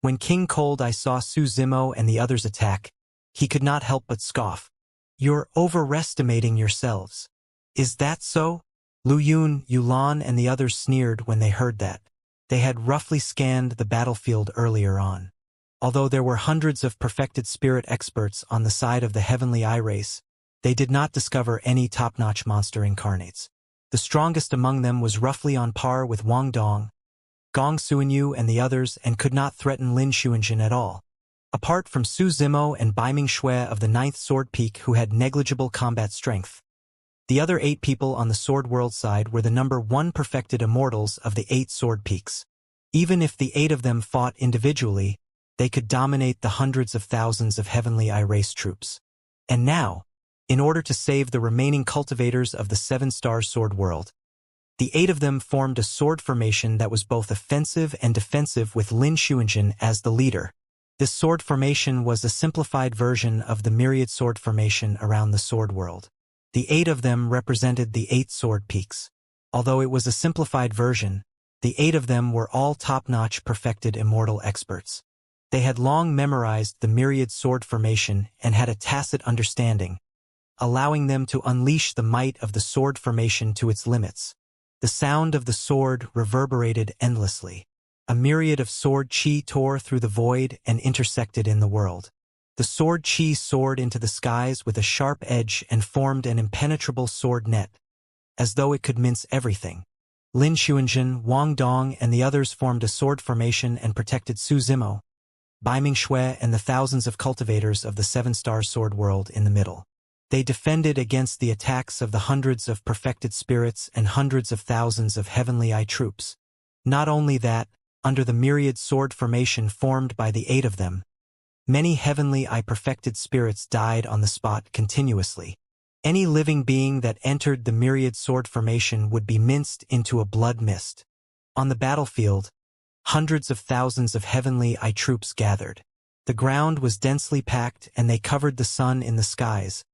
When King Cold Eye saw Su Zimo and the others attack, he could not help but scoff. You're overestimating yourselves. Is that so? Lu Yun, Yu Lan and the others sneered when they heard that. They had roughly scanned the battlefield earlier on. Although there were hundreds of perfected spirit experts on the side of the Heavenly Eye race, they did not discover any top-notch monster incarnates. The strongest among them was roughly on par with Wang Dong, Gong Suanyu and the others and could not threaten Lin Xuanjin at all. Apart from Su Zimo and Baiming Shui of the 9th Sword Peak who had negligible combat strength. The other 8 people on the Sword World side were the number 1 perfected immortals of the 8 Sword Peaks. Even if the 8 of them fought individually, they could dominate the hundreds of thousands of Heavenly Eye race troops. And now, in order to save the remaining cultivators of the 7-star Sword World, the 8 of them formed a sword formation that was both offensive and defensive with Lin Xuanjin as the leader. This sword formation was a simplified version of the myriad sword formation around the Sword World. The 8 of them represented the 8 Sword Peaks. Although it was a simplified version, the 8 of them were all top-notch perfected immortal experts. They had long memorized the myriad sword formation and had a tacit understanding, allowing them to unleash the might of the sword formation to its limits. The sound of the sword reverberated endlessly. A myriad of sword chi tore through the void and intersected in the world. The sword chi soared into the skies with a sharp edge and formed an impenetrable sword net, as though it could mince everything. Lin Xuanjin, Wang Dong, and the others formed a sword formation and protected Su Zimo, Baiming Shui, and the thousands of cultivators of the 7-star Sword World in the middle. They defended against the attacks of the hundreds of perfected spirits and hundreds of thousands of Heavenly Eye troops. Not only that, under the myriad sword formation formed by the 8 of them, many Heavenly Eye perfected spirits died on the spot continuously. Any living being that entered the myriad sword formation would be minced into a blood mist. On the battlefield, hundreds of thousands of Heavenly Eye troops gathered. The ground was densely packed and they covered the sun in the skies,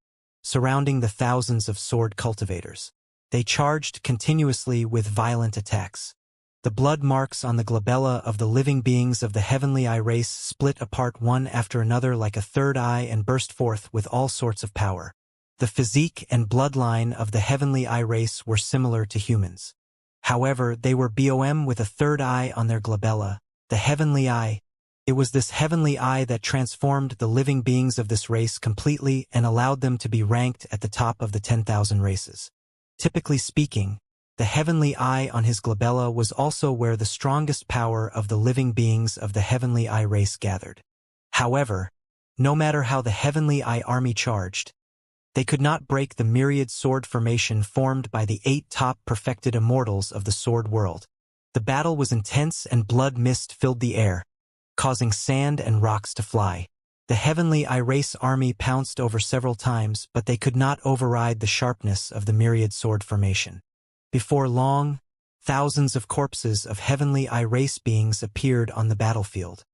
surrounding the thousands of sword cultivators. They charged continuously with violent attacks. The blood marks on the glabella of the living beings of the Heavenly Eye race split apart one after another like a third eye and burst forth with all sorts of power. The physique and bloodline of the Heavenly Eye race were similar to humans. However, they were BOM with a third eye on their glabella, the Heavenly Eye. It was this Heavenly Eye that transformed the living beings of this race completely and allowed them to be ranked at the top of the 10,000 races. Typically speaking, the Heavenly Eye on his glabella was also where the strongest power of the living beings of the Heavenly Eye race gathered. However, no matter how the Heavenly Eye army charged, they could not break the myriad sword formation formed by the 8 top perfected immortals of the Sword World. The battle was intense and blood mist filled the air, causing sand and rocks to fly. The Heavenly Race army pounced over several times, but they could not override the sharpness of the myriad sword formation. Before long, thousands of corpses of Heavenly Race beings appeared on the battlefield.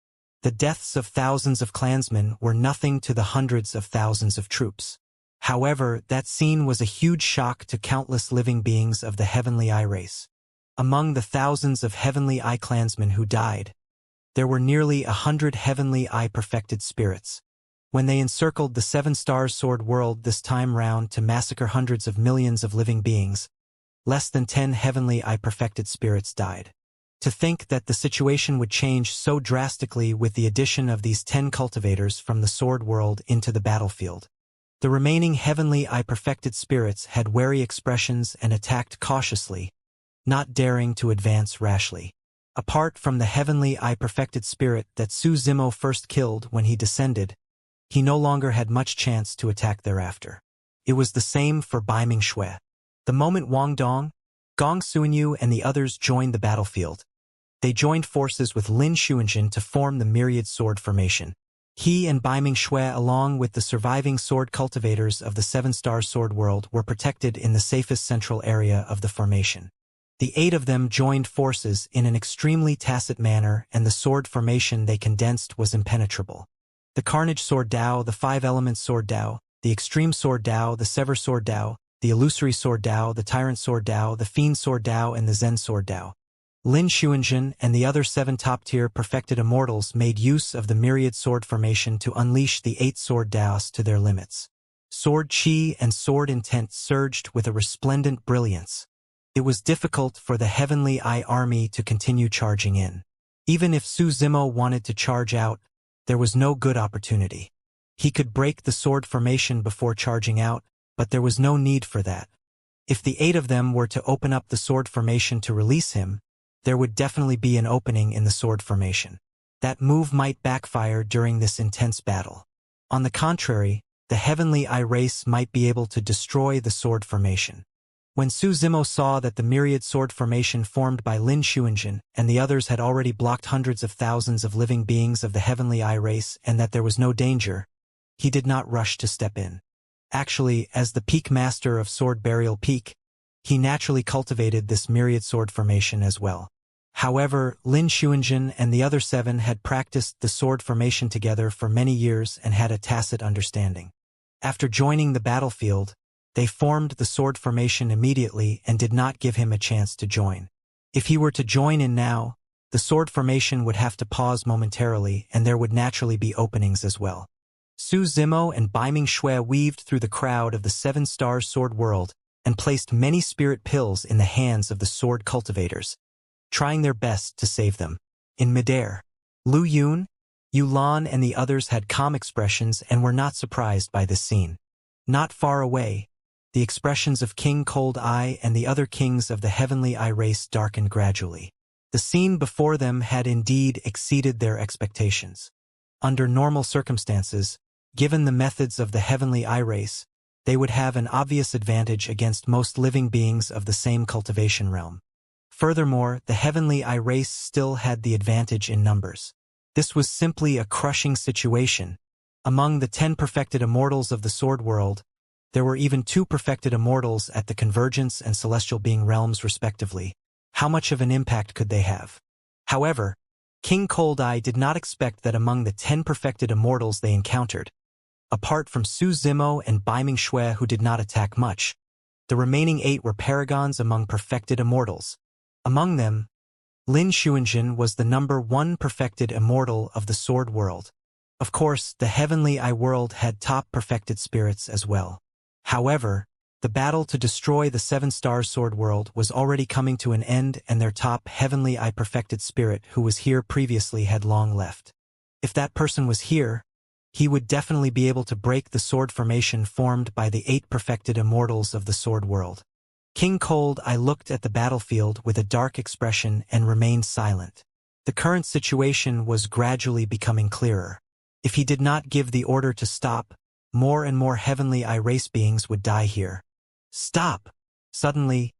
The deaths of thousands of clansmen were nothing to the hundreds of thousands of troops. However, that scene was a huge shock to countless living beings of the Heavenly Race. Among the thousands of Heavenly clansmen who died, there were nearly 100 Heavenly perfected spirits. When they encircled the seven-star sword world this time round to massacre hundreds of millions of living beings, less than 10 Heavenly perfected spirits died. To think that the situation would change so drastically with the addition of these 10 cultivators from the sword world into the battlefield. The remaining Heavenly perfected spirits had wary expressions and attacked cautiously, not daring to advance rashly. Apart from the Heavenly perfected spirit that Su Zimo first killed when he descended, he no longer had much chance to attack thereafter. It was the same for Bai Mingshui. The moment Wang Dong, Gong Suanyu and the others joined the battlefield, they joined forces with Lin Xuanjin to form the myriad sword formation. He and Bai Mingshui, along with the surviving sword cultivators of the seven-star sword world, were protected in the safest central area of the formation. The 8 of them joined forces in an extremely tacit manner, and the sword formation they condensed was impenetrable. The Carnage Sword Dao, the Five Elements Sword Dao, the Extreme Sword Dao, the Sever Sword Dao, the Illusory Sword Dao, the Tyrant Sword Dao, the Fiend Sword Dao, and the Zen Sword Dao. Lin Xuanjin and the other 7 top-tier perfected immortals made use of the myriad sword formation to unleash the 8 sword Daos to their limits. Sword Qi and sword intent surged with a resplendent brilliance. It was difficult for the Heavenly army to continue charging in. Even if Su Zimo wanted to charge out, there was no good opportunity. He could break the sword formation before charging out, but there was no need for that. If the 8 of them were to open up the sword formation to release him, there would definitely be an opening in the sword formation. That move might backfire during this intense battle. On the contrary, the Heavenly Race might be able to destroy the sword formation. When Su Zimo saw that the myriad sword formation formed by Lin Xuanjin and the others had already blocked hundreds of thousands of living beings of the Heavenly Race and that there was no danger, he did not rush to step in. Actually, as the peak master of Sword Burial Peak, he naturally cultivated this myriad sword formation as well. However, Lin Xuanjin and the other 7 had practiced the sword formation together for many years and had a tacit understanding. After joining the battlefield, they formed the sword formation immediately and did not give him a chance to join. If he were to join in now, the sword formation would have to pause momentarily and there would naturally be openings as well. Su Zimo and Bai Mingshui weaved through the crowd of the 7-star sword world and placed many spirit pills in the hands of the sword cultivators, trying their best to save them. In midair, Lu Yun, Yu Lan and the others had calm expressions and were not surprised by this scene. Not far away, the expressions of King Cold Eye and the other kings of the Heavenly Race darkened gradually. The scene before them had indeed exceeded their expectations. Under normal circumstances, given the methods of the Heavenly Race, they would have an obvious advantage against most living beings of the same cultivation realm. Furthermore, the Heavenly Race still had the advantage in numbers. This was simply a crushing situation. Among the 10 perfected immortals of the sword world, there were even 2 perfected immortals at the Convergence and Celestial Being realms respectively. How much of an impact could they have? However, King Cold Eye did not expect that among the 10 perfected immortals they encountered, apart from Su Zimo and Bai Mingshui who did not attack much, the remaining 8 were paragons among perfected immortals. Among them, Lin Xuanjin was the number 1 perfected immortal of the sword world. Of course, the Heavenly world had top perfected spirits as well. However, the battle to destroy the 7-star sword world was already coming to an end and their top Heavenly perfected spirit who was here previously had long left. If that person was here, he would definitely be able to break the sword formation formed by the 8 perfected immortals of the sword world. King Cold Eye looked at the battlefield with a dark expression and remained silent. The current situation was gradually becoming clearer. If he did not give the order to stop, more and more Heavenly Race beings would die here. Stop! Suddenly,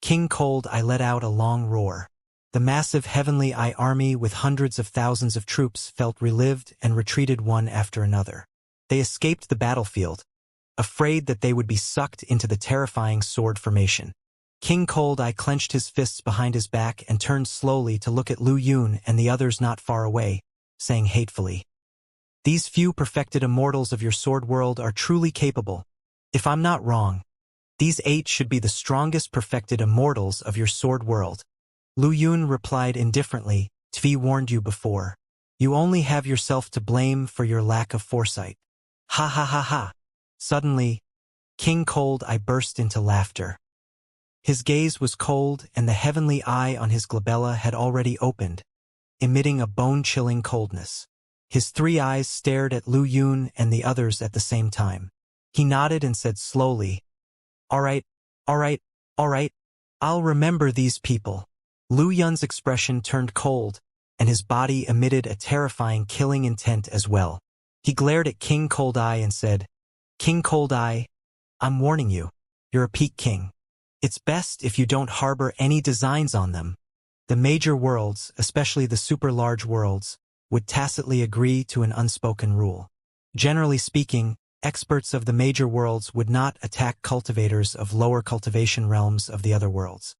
King Cold Eye let out a long roar. The massive Heavenly Eye army with hundreds of thousands of troops felt relived and retreated one after another. They escaped the battlefield, afraid that they would be sucked into the terrifying sword formation. King Cold Eye clenched his fists behind his back and turned slowly to look at Lu Yun and the others not far away, saying hatefully, "These few perfected immortals of your sword world are truly capable. If I'm not wrong, these 8 should be the strongest perfected immortals of your sword world." Lu Yun replied indifferently, "Tvi warned you before. You only have yourself to blame for your lack of foresight." Ha ha ha ha. Suddenly, King Cold Eye burst into laughter. His gaze was cold and the heavenly eye on his glabella had already opened, emitting a bone-chilling coldness. His 3 eyes stared at Lu Yun and the others at the same time. He nodded and said slowly, "All right, all right, all right. I'll remember these people." Lu Yun's expression turned cold, and his body emitted a terrifying killing intent as well. He glared at King Cold Eye and said, "King Cold Eye, I'm warning you. You're a peak king. It's best if you don't harbor any designs on them." The major worlds, especially the super-large worlds, would tacitly agree to an unspoken rule. Generally speaking, experts of the major worlds would not attack cultivators of lower cultivation realms of the other worlds.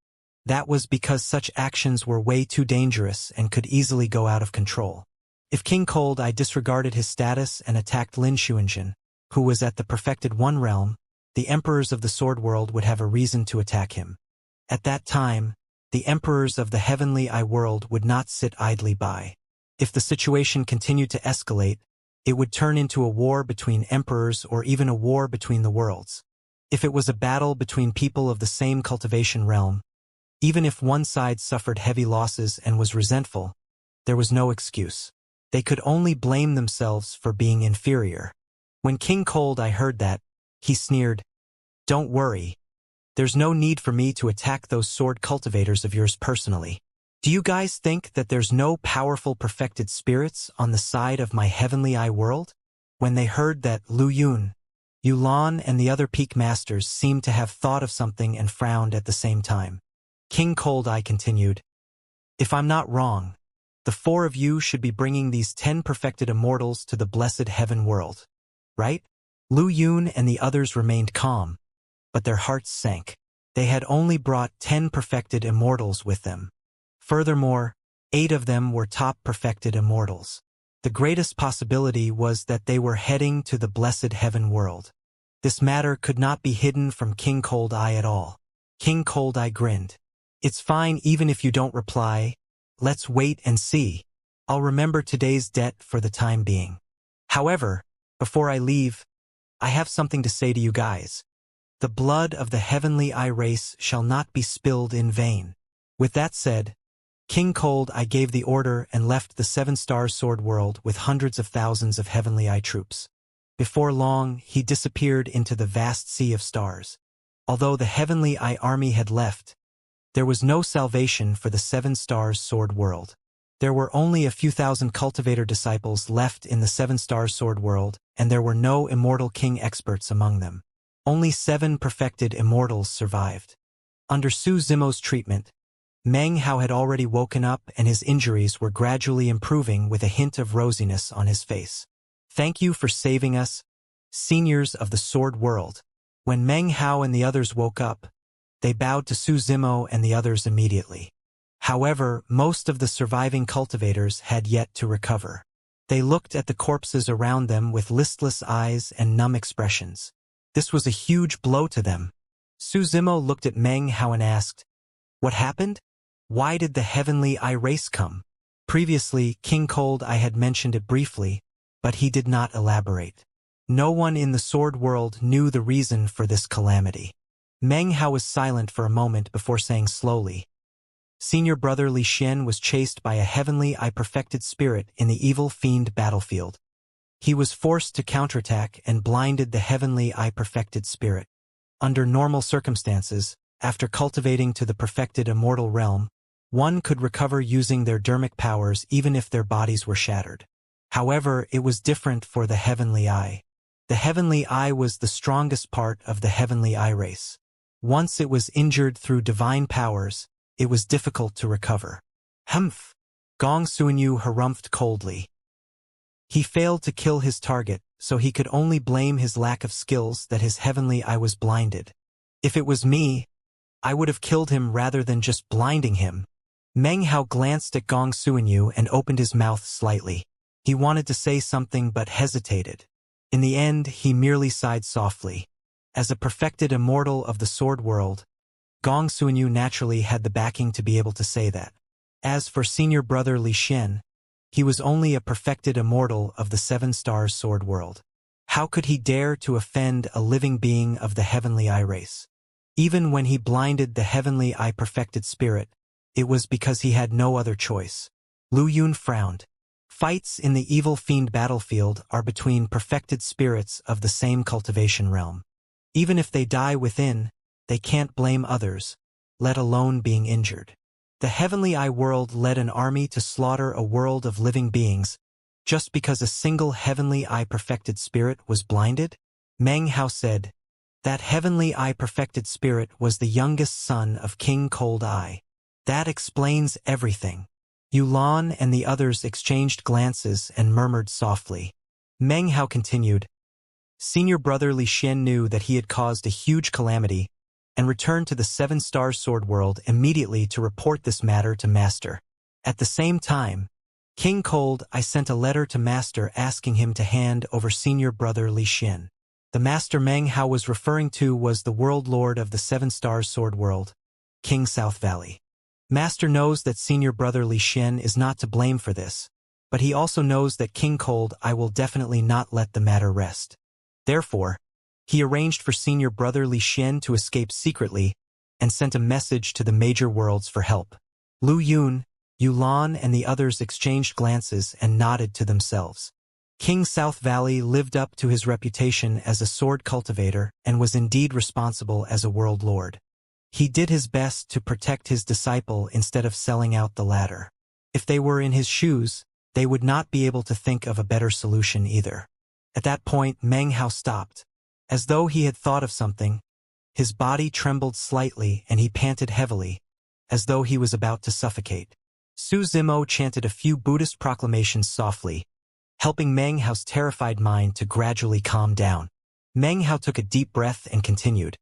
That was because such actions were way too dangerous and could easily go out of control. If King Cold Eye disregarded his status and attacked Lin Xuanjin, who was at the perfected one realm, the emperors of the sword world would have a reason to attack him. At that time, the emperors of the heavenly eye world would not sit idly by. If the situation continued to escalate, it would turn into a war between emperors or even a war between the worlds. If it was a battle between people of the same cultivation realm, even if one side suffered heavy losses and was resentful, there was no excuse. They could only blame themselves for being inferior. When King Cold Eye heard that, he sneered, "Don't worry. There's no need for me to attack those sword cultivators of yours personally. Do you guys think that there's no powerful perfected spirits on the side of my heavenly eye world?" When they heard that, Lu Yun, Yulan and the other peak masters seemed to have thought of something and frowned at the same time. King Cold Eye continued, "If I'm not wrong, the 4 of you should be bringing these 10 perfected immortals to the blessed heaven world, right?" Lu Yun and the others remained calm, but their hearts sank. They had only brought 10 perfected immortals with them. Furthermore, 8 of them were top perfected immortals. The greatest possibility was that they were heading to the blessed heaven world. This matter could not be hidden from King Cold Eye at all. King Cold Eye grinned. "It's fine even if you don't reply. Let's wait and see. I'll remember today's debt for the time being. However, before I leave, I have something to say to you guys. The blood of the heavenly eye race shall not be spilled in vain." With that said, King Cold Eye gave the order and left the 7-star sword world with hundreds of thousands of heavenly eye troops. Before long, he disappeared into the vast sea of stars. Although the heavenly eye army had left, there was no salvation for the 7-star sword world. There were only a few thousand cultivator disciples left in the 7-star sword world, and there were no immortal king experts among them. Only 7 perfected immortals survived. Under Su Zimo's treatment, Meng Hao had already woken up and his injuries were gradually improving with a hint of rosiness on his face. "Thank you for saving us, seniors of the sword world." When Meng Hao and the others woke up, they bowed to Su Zimo and the others immediately. However, most of the surviving cultivators had yet to recover. They looked at the corpses around them with listless eyes and numb expressions. This was a huge blow to them. Su Zimo looked at Meng Hao and asked, "What happened? Why did the heavenly eye race come?" Previously, King Cold Eye had mentioned it briefly, but he did not elaborate. No one in the sword world knew the reason for this calamity. Meng Hao was silent for a moment before saying slowly, "Senior brother Li Xian was chased by a heavenly eye perfected spirit in the evil fiend battlefield. He was forced to counterattack and blinded the heavenly eye perfected spirit. Under normal circumstances, after cultivating to the perfected immortal realm, one could recover using their dermic powers even if their bodies were shattered. However, it was different for the heavenly eye. The heavenly eye was the strongest part of the heavenly eye race. Once it was injured through divine powers, it was difficult to recover. Humph! Gong Suanyu harumphed coldly. He failed to kill his target, so he could only blame his lack of skills that his heavenly eye was blinded. If it was me, I would have killed him rather than just blinding him. Meng Hao glanced at Gong Suanyu and opened his mouth slightly. He wanted to say something but hesitated. In the end, he merely sighed softly. As a perfected immortal of the sword world, Gong Suanyu naturally had the backing to be able to say that. As for senior brother Li Xian, he was only a perfected immortal of the 7 stars sword world. How could he dare to offend a living being of the heavenly eye race? Even when he blinded the heavenly eye perfected spirit, it was because he had no other choice. Lu Yun frowned. Fights in the evil fiend battlefield are between perfected spirits of the same cultivation realm. Even if they die within, they can't blame others, let alone being injured. The heavenly eye world led an army to slaughter a world of living beings, just because a single heavenly eye perfected spirit was blinded? Meng Hao said, that heavenly eye perfected spirit was the youngest son of King Cold Eye. That explains everything. Yulan and the others exchanged glances and murmured softly. Meng Hao continued, senior brother Li Xian knew that he had caused a huge calamity and returned to the 7 star sword world immediately to report this matter to Master. At the same time, King Cold Eye sent a letter to Master asking him to hand over senior brother Li Xian. The Master Meng Hao was referring to was the world lord of the 7 stars sword world, King South Valley. Master knows that senior brother Li Xian is not to blame for this, but he also knows that King Cold Eye will definitely not let the matter rest. Therefore, he arranged for senior brother Li Xian to escape secretly and sent a message to the major worlds for help. Lu Yun, Yulan and the others exchanged glances and nodded to themselves. King South Valley lived up to his reputation as a sword cultivator and was indeed responsible as a world lord. He did his best to protect his disciple instead of selling out the latter. If they were in his shoes, they would not be able to think of a better solution either. At that point, Meng Hao stopped. As though he had thought of something, his body trembled slightly and he panted heavily, as though he was about to suffocate. Su Zimo chanted a few Buddhist proclamations softly, helping Meng Hao's terrified mind to gradually calm down. Meng Hao took a deep breath and continued.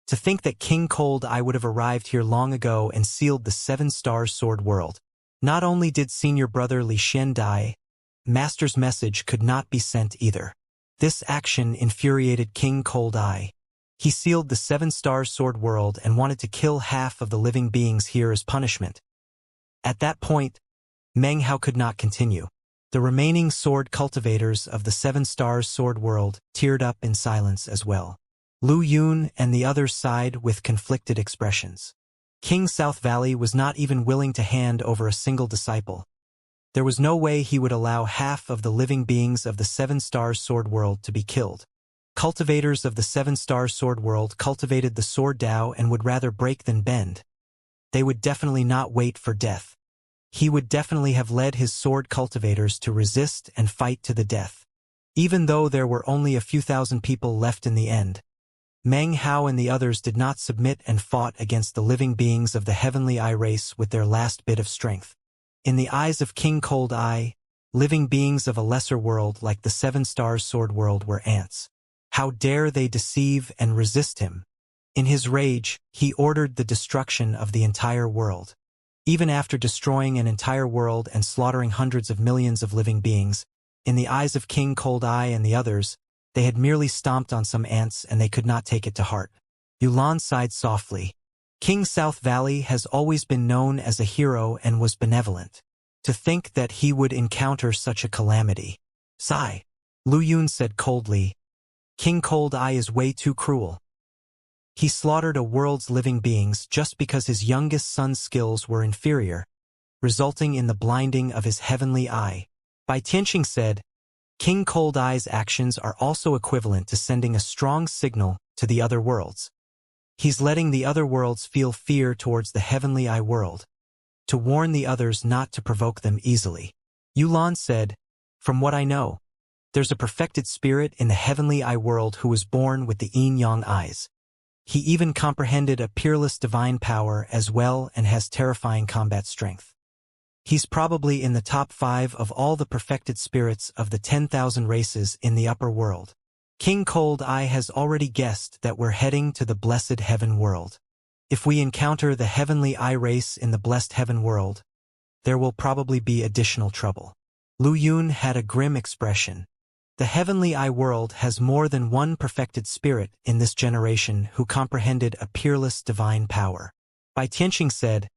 To think that King Cold Eye would have arrived here long ago and sealed the 7 star sword world. Not only did senior brother Li Xian die, Master's message could not be sent either. This action infuriated King Cold Eye. He sealed the 7 star sword world and wanted to kill half of the living beings here as punishment. At that point, Meng Hao could not continue. The remaining sword cultivators of the 7 stars sword world teared up in silence as well. Lu Yun and the others sighed with conflicted expressions. King South Valley was not even willing to hand over a single disciple. There was no way he would allow half of the living beings of the 7 stars sword world to be killed. Cultivators of the 7 star sword world cultivated the sword Tao and would rather break than bend. They would definitely not wait for death. He would definitely have led his sword cultivators to resist and fight to the death. Even though there were only a few thousand people left in the end, Meng Hao and the others did not submit and fought against the living beings of the heavenly eye race with their last bit of strength. In the eyes of King Cold Eye, living beings of a lesser world like the 7 stars sword world were ants. How dare they deceive and resist him? In his rage, he ordered the destruction of the entire world. Even after destroying an entire world and slaughtering hundreds of millions of living beings, in the eyes of King Cold Eye and the others, they had merely stomped on some ants and they could not take it to heart. Yulan sighed softly. King South Valley has always been known as a hero and was benevolent. To think that he would encounter such a calamity. Sigh. Lu Yun said coldly. King Cold Eye is way too cruel. He slaughtered a world's living beings just because his youngest son's skills were inferior, resulting in the blinding of his heavenly eye. Bai Tianqing said, King Cold Eye's actions are also equivalent to sending a strong signal to the other worlds. He's letting the other worlds feel fear towards the heavenly eye world, to warn the others not to provoke them easily. Yulan said, from what I know, there's a perfected spirit in the heavenly eye world who was born with the yin-yang eyes. He even comprehended a peerless divine power as well and has terrifying combat strength. He's probably in the top 5 of all the perfected spirits of the 10,000 races in the upper world. King Cold Eye has already guessed that we're heading to the blessed heaven world. If we encounter the heavenly eye race in the blessed heaven world, there will probably be additional trouble. Lu Yun had a grim expression. The heavenly eye world has more than one perfected spirit in this generation who comprehended a peerless divine power. Bai Tianqing said,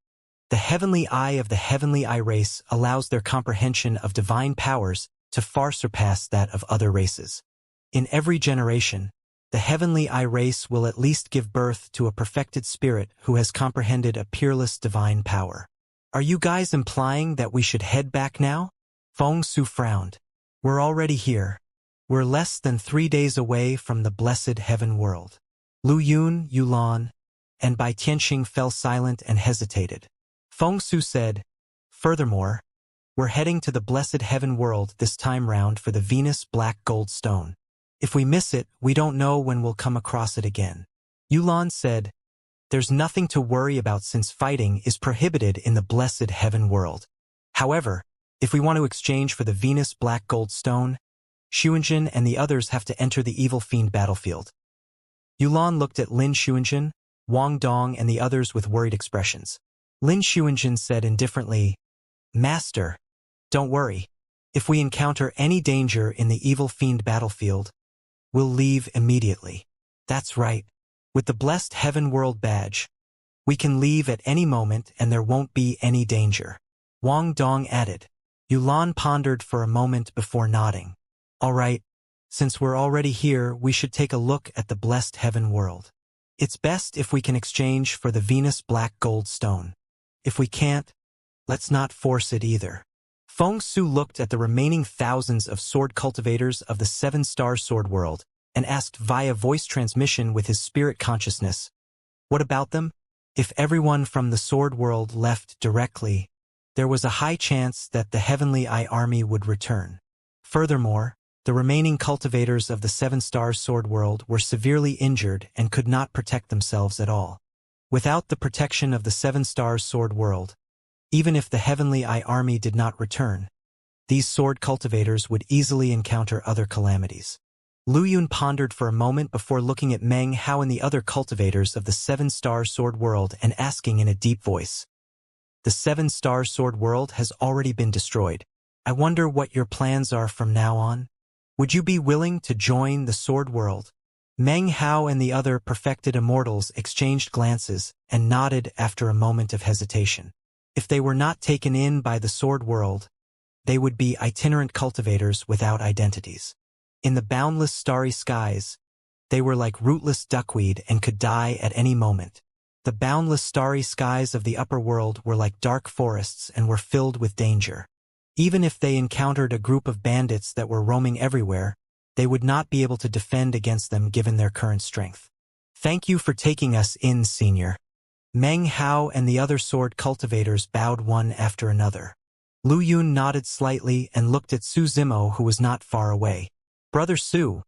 the heavenly eye of the heavenly eye race allows their comprehension of divine powers to far surpass that of other races. In every generation, the heavenly eye race will at least give birth to a perfected spirit who has comprehended a peerless divine power. Are you guys implying that we should head back now? Feng Su frowned. We're already here. We're less than 3 days away from the blessed heaven world. Lu Yun, Yulan, and Bai Tianqing fell silent and hesitated. Feng Su said, furthermore, we're heading to the blessed heaven world this time round for the Venus Black Gold Stone. If we miss it, we don't know when we'll come across it again. Yulan said, there's nothing to worry about since fighting is prohibited in the blessed heaven world. However, if we want to exchange for the Venus Black Gold Stone, Xuanjin and the others have to enter the evil fiend battlefield. Yulan looked at Lin Xuanjin, Wang Dong and the others with worried expressions. Lin Xuanjin said indifferently, Master, don't worry. If we encounter any danger in the evil fiend battlefield, we'll leave immediately. That's right. With the blessed heaven world badge, we can leave at any moment and there won't be any danger. Wang Dong added. Yulan pondered for a moment before nodding. All right, since we're already here, we should take a look at the blessed heaven world. It's best if we can exchange for the Venus Black Gold Stone. If we can't, let's not force it either. Feng Su looked at the remaining thousands of sword cultivators of the 7-star sword world and asked via voice transmission with his spirit consciousness, what about them? If everyone from the sword world left directly, there was a high chance that the Heavenly Eye army would return. Furthermore, the remaining cultivators of the 7-star sword world were severely injured and could not protect themselves at all. Without the protection of the 7-star sword world, even if the Heavenly Eye army did not return, these sword cultivators would easily encounter other calamities. Lu Yun pondered for a moment before looking at Meng Hao and the other cultivators of the 7-star sword world and asking in a deep voice, the 7-star sword world has already been destroyed. I wonder what your plans are from now on? Would you be willing to join the sword world? Meng Hao and the other perfected immortals exchanged glances and nodded after a moment of hesitation. If they were not taken in by the sword world, they would be itinerant cultivators without identities. In the boundless starry skies, they were like rootless duckweed and could die at any moment. The boundless starry skies of the upper world were like dark forests and were filled with danger. Even if they encountered a group of bandits that were roaming everywhere, they would not be able to defend against them given their current strength. Thank you for taking us in, Senior. Meng Hao and the other sword cultivators bowed one after another. Lu Yun nodded slightly and looked at Su Zimo, who was not far away. Brother Su,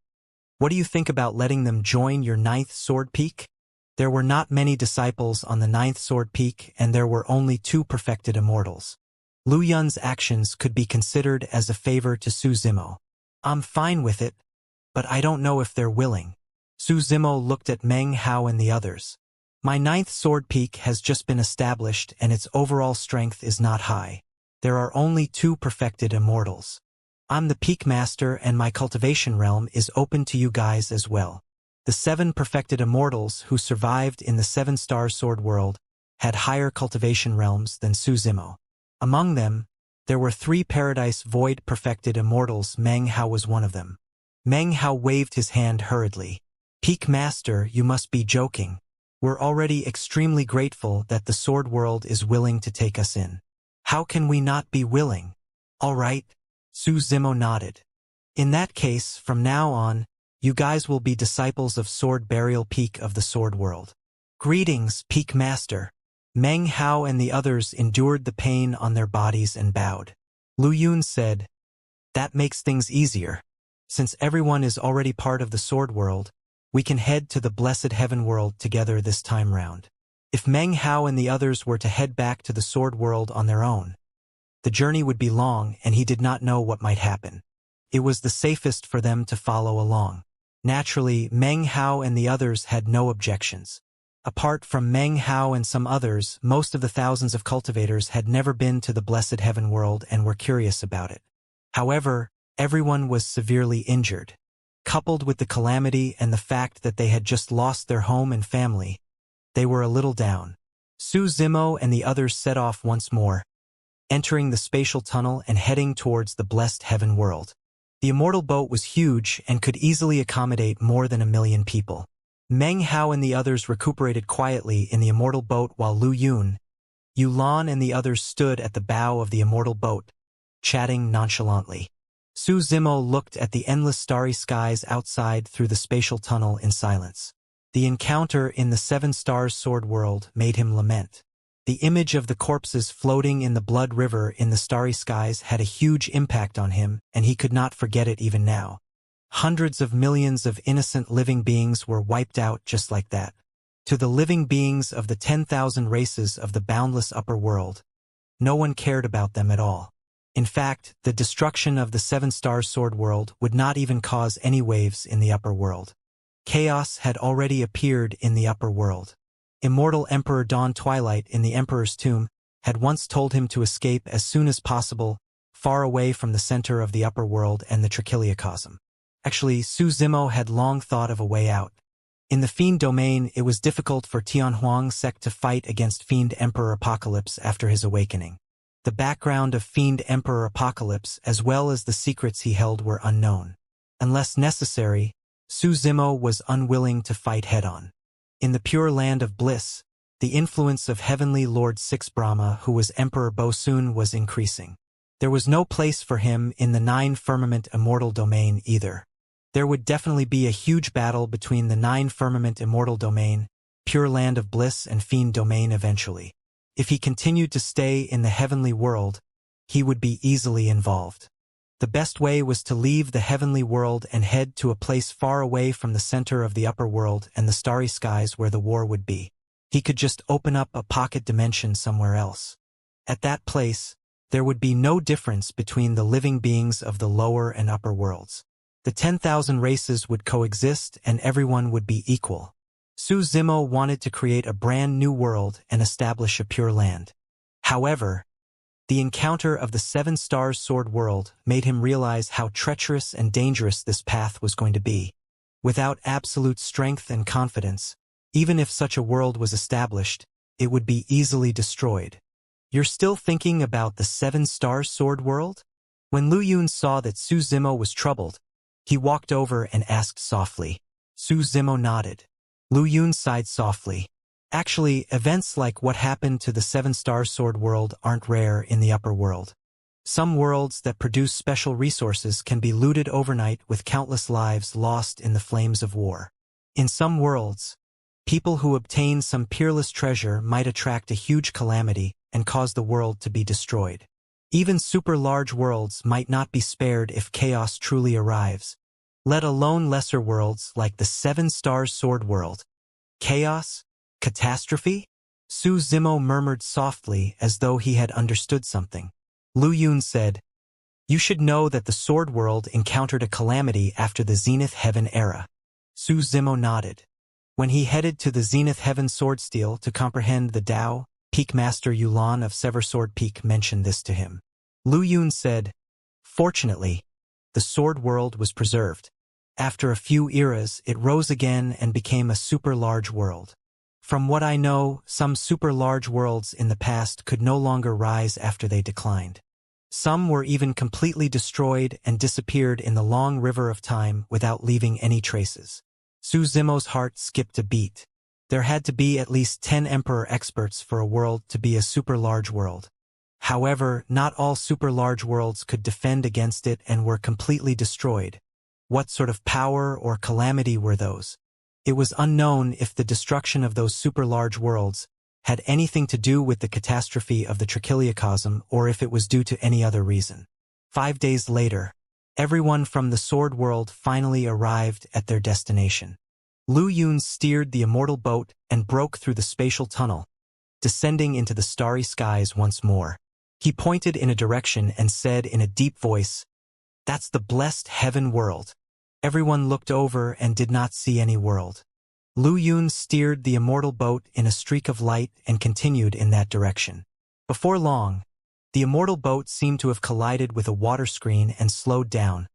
what do you think about letting them join your 9th sword peak? There were not many disciples on the 9th sword peak and there were only 2 perfected immortals. Lu Yun's actions could be considered as a favor to Su Zimo. I'm fine with it, but I don't know if they're willing. Su Zimo looked at Meng Hao and the others. My 9th sword peak has just been established and its overall strength is not high. There are only 2 perfected immortals. I'm the peak master and my cultivation realm is open to you guys as well. The 7 perfected immortals who survived in the 7-star sword world had higher cultivation realms than Su Zimo. Among them, there were 3 Paradise Void perfected immortals. Meng Hao was one of them. Meng Hao waved his hand hurriedly. Peak Master, you must be joking. We're already extremely grateful that the sword world is willing to take us in. How can we not be willing? All right. Su Zimo nodded. In that case, from now on, you guys will be disciples of Sword Burial Peak of the Sword World. Greetings, Peak Master. Meng Hao and the others endured the pain on their bodies and bowed. Lu Yun said, that makes things easier. Since everyone is already part of the sword world, we can head to the blessed heaven world together this time round. If Meng Hao and the others were to head back to the sword world on their own, The journey would be long, and he did not know what might happen. It was the safest for them to follow along. Naturally, Meng Hao and the others had no objections. Apart from Meng Hao and some others, most of the thousands of cultivators had never been to the blessed heaven world and were curious about it. However, everyone was severely injured. Coupled with the calamity and the fact that they had just lost their home and family, they were a little down. Su Zimo and the others set off once more, entering the spatial tunnel and heading towards the blessed heaven world. The immortal boat was huge and could easily accommodate more than 1 million people. Meng Hao and the others recuperated quietly in the immortal boat while Lu Yun, Yulan and the others stood at the bow of the immortal boat, chatting nonchalantly. Su Zimo looked at the endless starry skies outside through the spatial tunnel in silence. The encounter in the 7 Stars Sword world made him lament. The image of the corpses floating in the blood river in the starry skies had a huge impact on him, and he could not forget it even now. Hundreds of millions of innocent living beings were wiped out just like that. To the living beings of the 10,000 races of the boundless upper world, no one cared about them at all. In fact, the destruction of the 7 Stars Sword world would not even cause any waves in the upper world. Chaos had already appeared in the upper world. Immortal Emperor Dawn Twilight in the Emperor's tomb had once told him to escape as soon as possible, far away from the center of the upper world and the trichiliocosm. Actually, Su Zimo had long thought of a way out. In the Fiend domain, it was difficult for Tianhuang's sect to fight against Fiend Emperor Apocalypse after his awakening. The background of Fiend Emperor Apocalypse as well as the secrets he held were unknown. Unless necessary, Su Zimo was unwilling to fight head-on. In the pure land of bliss, the influence of Heavenly Lord 6 Brahma, who was Emperor Bosun, was increasing. There was no place for him in the 9 Firmament Immortal domain either. There would definitely be a huge battle between the 9 Firmament Immortal domain, Pure Land of Bliss and Fiend domain eventually. If he continued to stay in the heavenly world, he would be easily involved. The best way was to leave the heavenly world and head to a place far away from the center of the upper world and the starry skies where the war would be. He could just open up a pocket dimension somewhere else. At that place, there would be no difference between the living beings of the lower and upper worlds. The 10,000 races would coexist and everyone would be equal. Su Zimo wanted to create a brand new world and establish a pure land. However, the encounter of the 7 Stars Sword world made him realize how treacherous and dangerous this path was going to be. Without absolute strength and confidence, even if such a world was established, it would be easily destroyed. You're still thinking about the 7 Stars Sword world? When Lu Yun saw that Su Zimo was troubled, he walked over and asked softly. Su Zimo nodded. Lu Yun sighed softly. Actually, events like what happened to the 7 Stars Sword world aren't rare in the upper world. Some worlds that produce special resources can be looted overnight with countless lives lost in the flames of war. In some worlds, people who obtain some peerless treasure might attract a huge calamity and cause the world to be destroyed. Even super large worlds might not be spared if chaos truly arrives, let alone lesser worlds like the 7 Stars Sword world. Chaos? Catastrophe? Su Zimo murmured softly as though he had understood something. Lu Yun said, "You should know that the Sword World encountered a calamity after the Zenith Heaven era." Su Zimo nodded. When he headed to the Zenith Heaven Sword Steel to comprehend the Tao, Peak Master Yulan of Sever Sword Peak mentioned this to him. Lu Yun said, "Fortunately, the Sword World was preserved. After a few eras, it rose again and became a super large world. From what I know, some super large worlds in the past could no longer rise after they declined. Some were even completely destroyed and disappeared in the long river of time without leaving any traces." Su Zimo's heart skipped a beat. There had to be at least 10 Emperor experts for a world to be a super large world. However, not all super large worlds could defend against it and were completely destroyed. What sort of power or calamity were those? It was unknown if the destruction of those super large worlds had anything to do with the catastrophe of the trichiliocosm or if it was due to any other reason. 5 days later, everyone from the Sword World finally arrived at their destination. Lu Yun steered the immortal boat and broke through the spatial tunnel, descending into the starry skies once more. He pointed in a direction and said in a deep voice, "That's the blessed heaven world." Everyone looked over and did not see any world. Lu Yun steered the immortal boat in a streak of light and continued in that direction. Before long, the immortal boat seemed to have collided with a water screen and slowed down,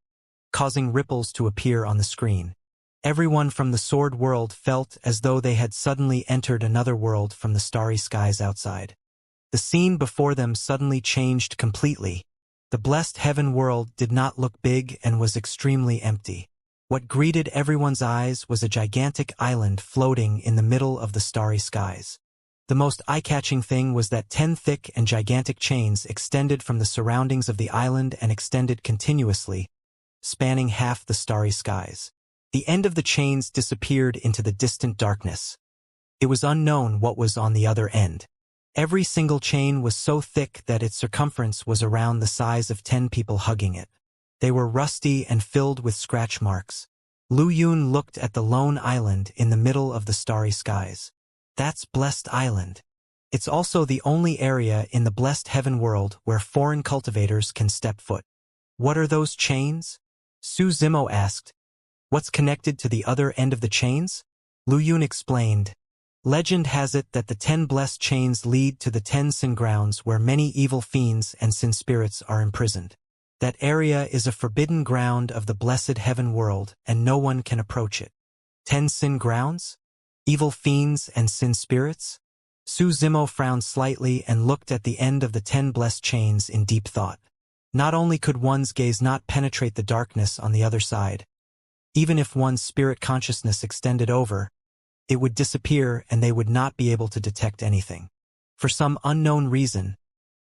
causing ripples to appear on the screen. Everyone from the sword world felt as though they had suddenly entered another world from the starry skies outside. The scene before them suddenly changed completely. The blessed heaven world did not look big and was extremely empty. What greeted everyone's eyes was a gigantic island floating in the middle of the starry skies. The most eye-catching thing was that 10 thick and gigantic chains extended from the surroundings of the island and extended continuously, spanning half the starry skies. The end of the chains disappeared into the distant darkness. It was unknown what was on the other end. Every single chain was so thick that its circumference was around the size of 10 people hugging it. They were rusty and filled with scratch marks. Lu Yun looked at the lone island in the middle of the starry skies. That's Blessed Island. It's also the only area in the blessed heaven world where foreign cultivators can step foot. What are those chains? Su Zimo asked. What's connected to the other end of the chains? Lu Yun explained. Legend has it that the 10 blessed chains lead to the 10 sin grounds where many evil fiends and sin spirits are imprisoned. That area is a forbidden ground of the blessed heaven world, and no one can approach it. 10 sin grounds? Evil fiends and sin spirits? Su Zimo frowned slightly and looked at the end of the 10 blessed chains in deep thought. Not only could one's gaze not penetrate the darkness on the other side, even if one's spirit consciousness extended over, it would disappear and they would not be able to detect anything. For some unknown reason,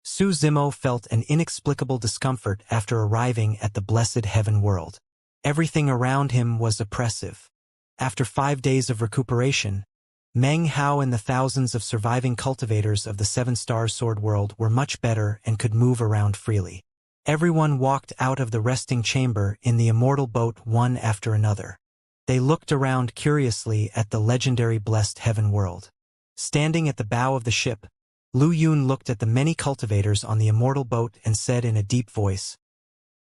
Su Zimo felt an inexplicable discomfort after arriving at the blessed heaven world. Everything around him was oppressive. After 5 days of recuperation, Meng Hao and the thousands of surviving cultivators of the 7-star sword world were much better and could move around freely. Everyone walked out of the resting chamber in the immortal boat one after another. They looked around curiously at the legendary blessed heaven world. Standing at the bow of the ship, Lu Yun looked at the many cultivators on the immortal boat and said in a deep voice,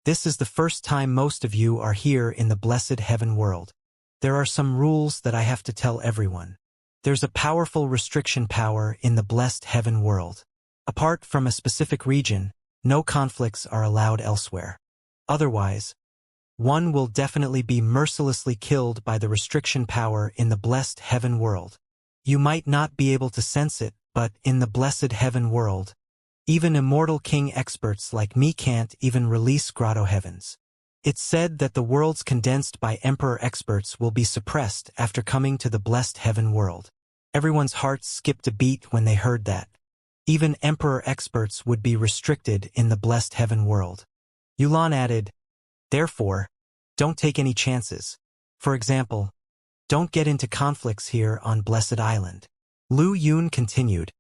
"This is the first time most of you are here in the blessed heaven world. There are some rules that I have to tell everyone. There's a powerful restriction power in the blessed heaven world. Apart from a specific region, no conflicts are allowed elsewhere. Otherwise, one will definitely be mercilessly killed by the restriction power in the blessed heaven world. You might not be able to sense it, but in the blessed heaven world, even immortal king experts like me can't even release grotto heavens. It's said that the worlds condensed by emperor experts will be suppressed after coming to the blessed heaven world." Everyone's hearts skipped a beat when they heard that. Even emperor experts would be restricted in the blessed heaven world. Yulan added, "Therefore, don't take any chances. For example, don't get into conflicts here on Blessed Island." Lu Yun continued,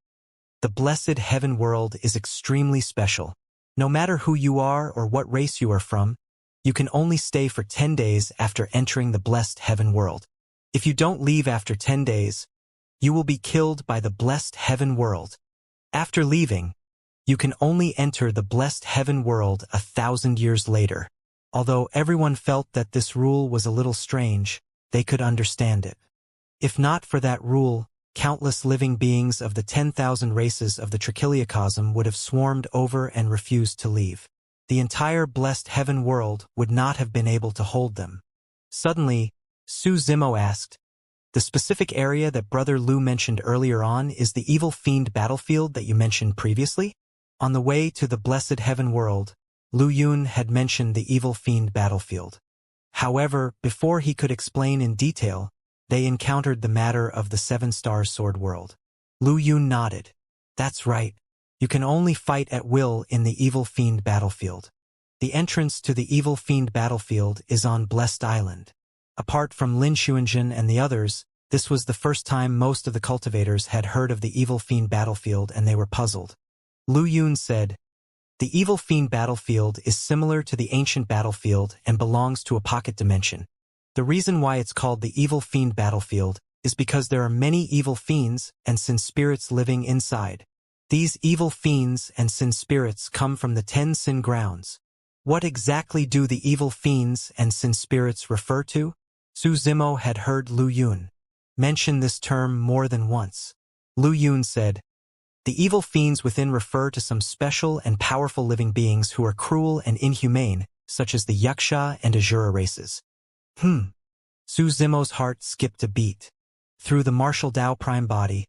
"The blessed heaven world is extremely special. No matter who you are or what race you are from, you can only stay for 10 days after entering the blessed heaven world. If you don't leave after 10 days, you will be killed by the blessed heaven world. After leaving, you can only enter the blessed heaven world 1,000 years later." Although everyone felt that this rule was a little strange, they could understand it. If not for that rule, countless living beings of the 10,000 races of the Trichiliocosm would have swarmed over and refused to leave. The entire blessed heaven world would not have been able to hold them. Suddenly, Su Zimo asked, "The specific area that Brother Lu mentioned earlier on is the evil fiend battlefield that you mentioned previously?" On the way to the blessed heaven world, Lu Yun had mentioned the evil fiend battlefield. However, before he could explain in detail, they encountered the matter of the 7-star sword world. Lu Yun nodded. "That's right. You can only fight at will in the evil fiend battlefield. The entrance to the evil fiend battlefield is on Blessed Island. Apart from Lin Xuanjin and the others, this was the first time most of the cultivators had heard of the evil fiend battlefield and they were puzzled." Lu Yun said, "The evil fiend battlefield is similar to the ancient battlefield and belongs to a pocket dimension. The reason why it's called the evil fiend battlefield is because there are many evil fiends and sin spirits living inside. These evil fiends and sin spirits come from the 10 sin grounds. What exactly do the evil fiends and sin spirits refer to? Su Zimo had heard Lu Yun mention this term more than once. Lu Yun said, "The evil fiends within refer to some special and powerful living beings who are cruel and inhumane, such as the Yuxia and Azura races." Su Zimo's heart skipped a beat. Through the martial Dao prime body,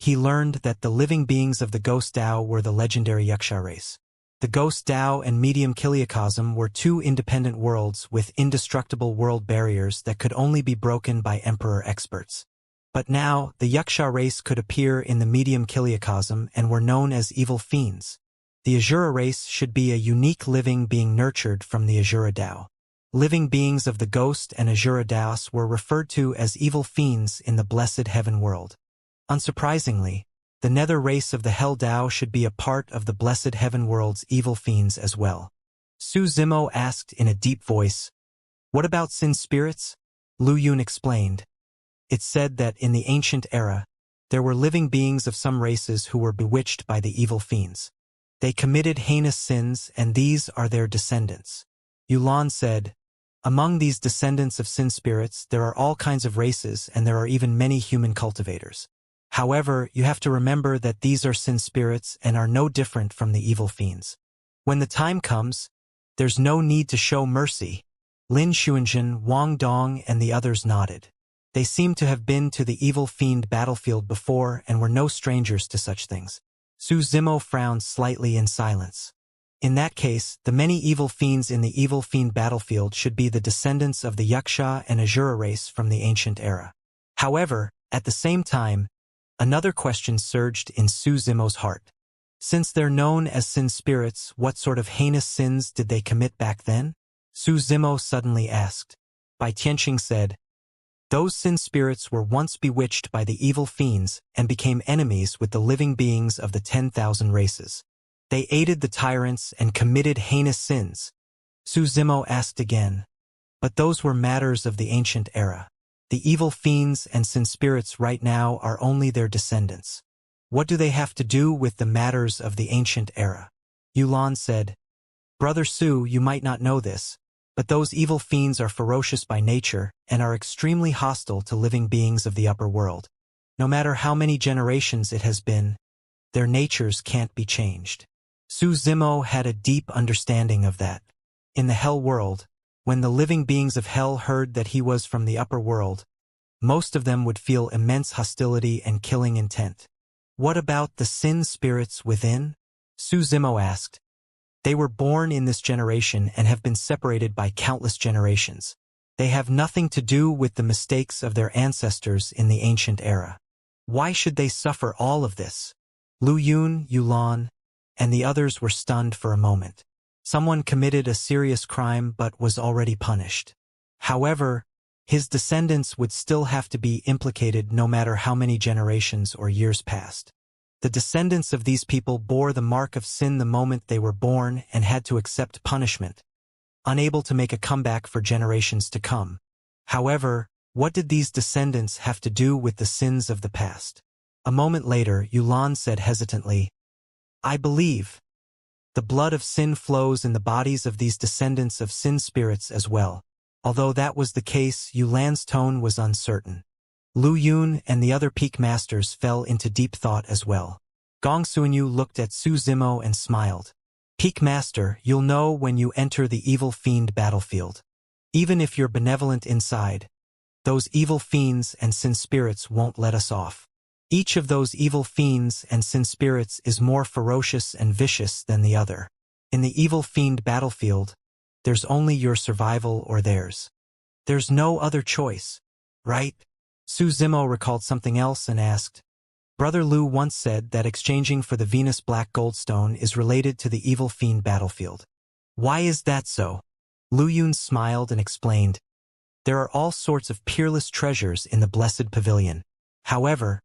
he learned that the living beings of the Ghost Dao were the legendary Yuxia race. The Ghost Dao and Medium Kiliacosm were two independent worlds with indestructible world barriers that could only be broken by Emperor experts. But now, the Yuxia race could appear in the Medium Kiliacosm and were known as evil fiends. The Azura race should be a unique living being nurtured from the Azura Dao. Living beings of the Ghost and Azura Daos were referred to as evil fiends in the Blessed Heaven world. Unsurprisingly, the Nether race of the Hell Dao should be a part of the Blessed Heaven world's evil fiends as well. Su Zimo asked in a deep voice, "What about sin spirits?" Lu Yun explained. It said that in the ancient era, there were living beings of some races who were bewitched by the evil fiends. They committed heinous sins, and these are their descendants. Yulan said, "Among these descendants of sin spirits, there are all kinds of races, and there are even many human cultivators. However, you have to remember that these are sin spirits and are no different from the evil fiends. When the time comes, there's no need to show mercy." Lin Xuanzhen, Wang Dong, and the others nodded. They seemed to have been to the evil fiend battlefield before and were no strangers to such things. Su Zimo frowned slightly in silence. In that case, the many evil fiends in the evil fiend battlefield should be the descendants of the Yuxia and Azura race from the ancient era. However, at the same time, another question surged in Su Zimo's heart. Since they're known as sin spirits, what sort of heinous sins did they commit back then? Su Zimo suddenly asked. Bai Tianqing said, "Those sin spirits were once bewitched by the evil fiends and became enemies with the living beings of the 10,000 races. They aided the tyrants and committed heinous sins." Su Zimo asked again, "But those were matters of the ancient era. The evil fiends and sin spirits right now are only their descendants. What do they have to do with the matters of the ancient era?" Yulan said, "Brother Su, you might not know this, but those evil fiends are ferocious by nature and are extremely hostile to living beings of the upper world. No matter how many generations it has been, their natures can't be changed." Su Zimo had a deep understanding of that. In the Hell world, when the living beings of Hell heard that he was from the upper world, most of them would feel immense hostility and killing intent. "What about the sin spirits within?" Su Zimo asked. "They were born in this generation and have been separated by countless generations. They have nothing to do with the mistakes of their ancestors in the ancient era. Why should they suffer all of this?" Lu Yun, Yulan, and the others were stunned for a moment. Someone committed a serious crime but was already punished. However, his descendants would still have to be implicated no matter how many generations or years passed. The descendants of these people bore the mark of sin the moment they were born and had to accept punishment, unable to make a comeback for generations to come. However, what did these descendants have to do with the sins of the past? A moment later, Yulan said hesitantly, "I believe the blood of sin flows in the bodies of these descendants of sin spirits as well." Although that was the case, Yulan's tone was uncertain. Lu Yun and the other peak masters fell into deep thought as well. Gong Suanyu looked at Su Zimo and smiled. "Peak master, you'll know when you enter the evil fiend battlefield. Even if you're benevolent inside, those evil fiends and sin spirits won't let us off. Each of those evil fiends and sin spirits is more ferocious and vicious than the other. In the evil fiend battlefield, there's only your survival or theirs. There's no other choice, right?" Su Zimo recalled something else and asked, "Brother Lu once said that exchanging for the Venus Black Goldstone is related to the evil fiend battlefield. Why is that so?" Lu Yun smiled and explained, "There are all sorts of peerless treasures in the Blessed Pavilion. However,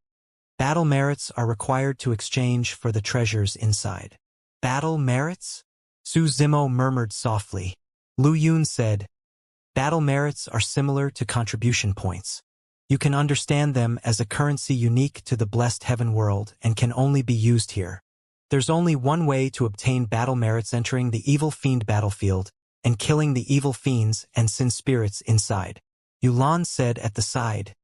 battle merits are required to exchange for the treasures inside." "Battle merits?" Su Zimo murmured softly. Lu Yun said, "Battle merits are similar to contribution points. You can understand them as a currency unique to the Blessed Heaven world and can only be used here. There's only one way to obtain battle merits: entering the evil fiend battlefield and killing the evil fiends and sin spirits inside. Yulan said at the side.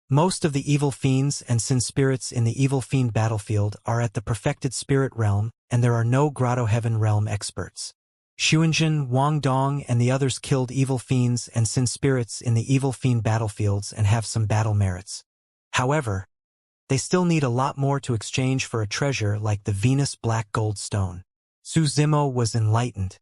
Most of the evil fiends and sin spirits in the evil fiend battlefield are at the perfected spirit realm, and there are no grotto heaven realm experts. Xuanzhen, Wang Dong, and the others killed evil fiends and sin spirits in the evil fiend battlefields and have some battle merits. However, they still need a lot more to exchange for a treasure like the Venus Black Gold Stone. Su Zimo was enlightened.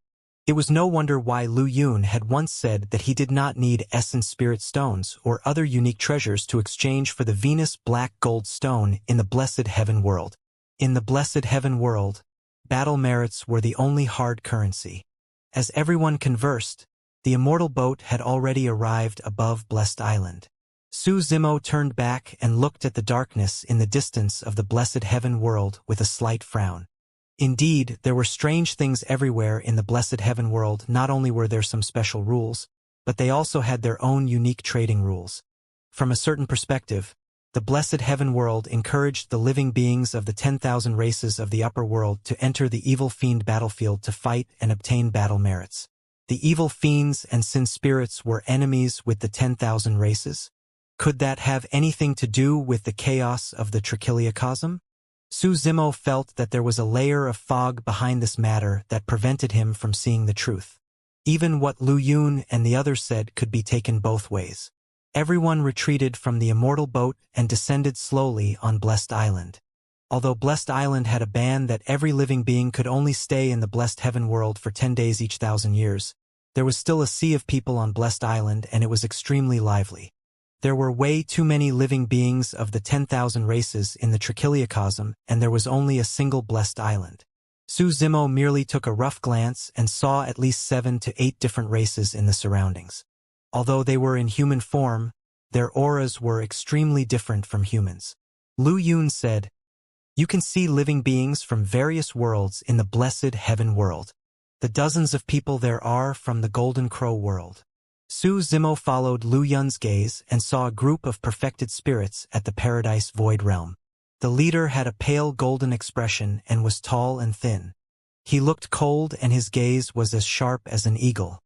It was no wonder why Lu Yun had once said that he did not need essence spirit stones or other unique treasures to exchange for the Venus Black Gold Stone in the Blessed Heaven World. In the Blessed Heaven World, battle merits were the only hard currency. As everyone conversed, the immortal boat had already arrived above Blessed Island. Su Zimo turned back and looked at the darkness in the distance of the Blessed Heaven World with a slight frown. Indeed, there were strange things everywhere in the Blessed Heaven World. Not only were there some special rules, but they also had their own unique trading rules. From a certain perspective, the Blessed Heaven World encouraged the living beings of the 10,000 races of the upper world to enter the evil fiend battlefield to fight and obtain battle merits. The evil fiends and sin spirits were enemies with the 10,000 races. Could that have anything to do with the chaos of the trichiliocosm? Su Zimo felt that there was a layer of fog behind this matter that prevented him from seeing the truth. Even what Lu Yun and the others said could be taken both ways. Everyone retreated from the immortal boat and descended slowly on Blessed Island. Although Blessed Island had a ban that every living being could only stay in the Blessed Heaven World for 10 days each 1,000 years, there was still a sea of people on Blessed Island, and it was extremely lively. There were way too many living beings of the 10,000 races in the trichiliocosm, and there was only a single Blessed Island. Su Zimo merely took a rough glance and saw at least 7 to 8 different races in the surroundings. Although they were in human form, their auras were extremely different from humans. Lu Yun said, "You can see living beings from various worlds in the Blessed Heaven World. The dozens of people there are from the Golden Crow World." Su Zimo followed Lu Yun's gaze and saw a group of perfected spirits at the Paradise Void Realm. The leader had a pale golden expression and was tall and thin. He looked cold, and his gaze was as sharp as an eagle.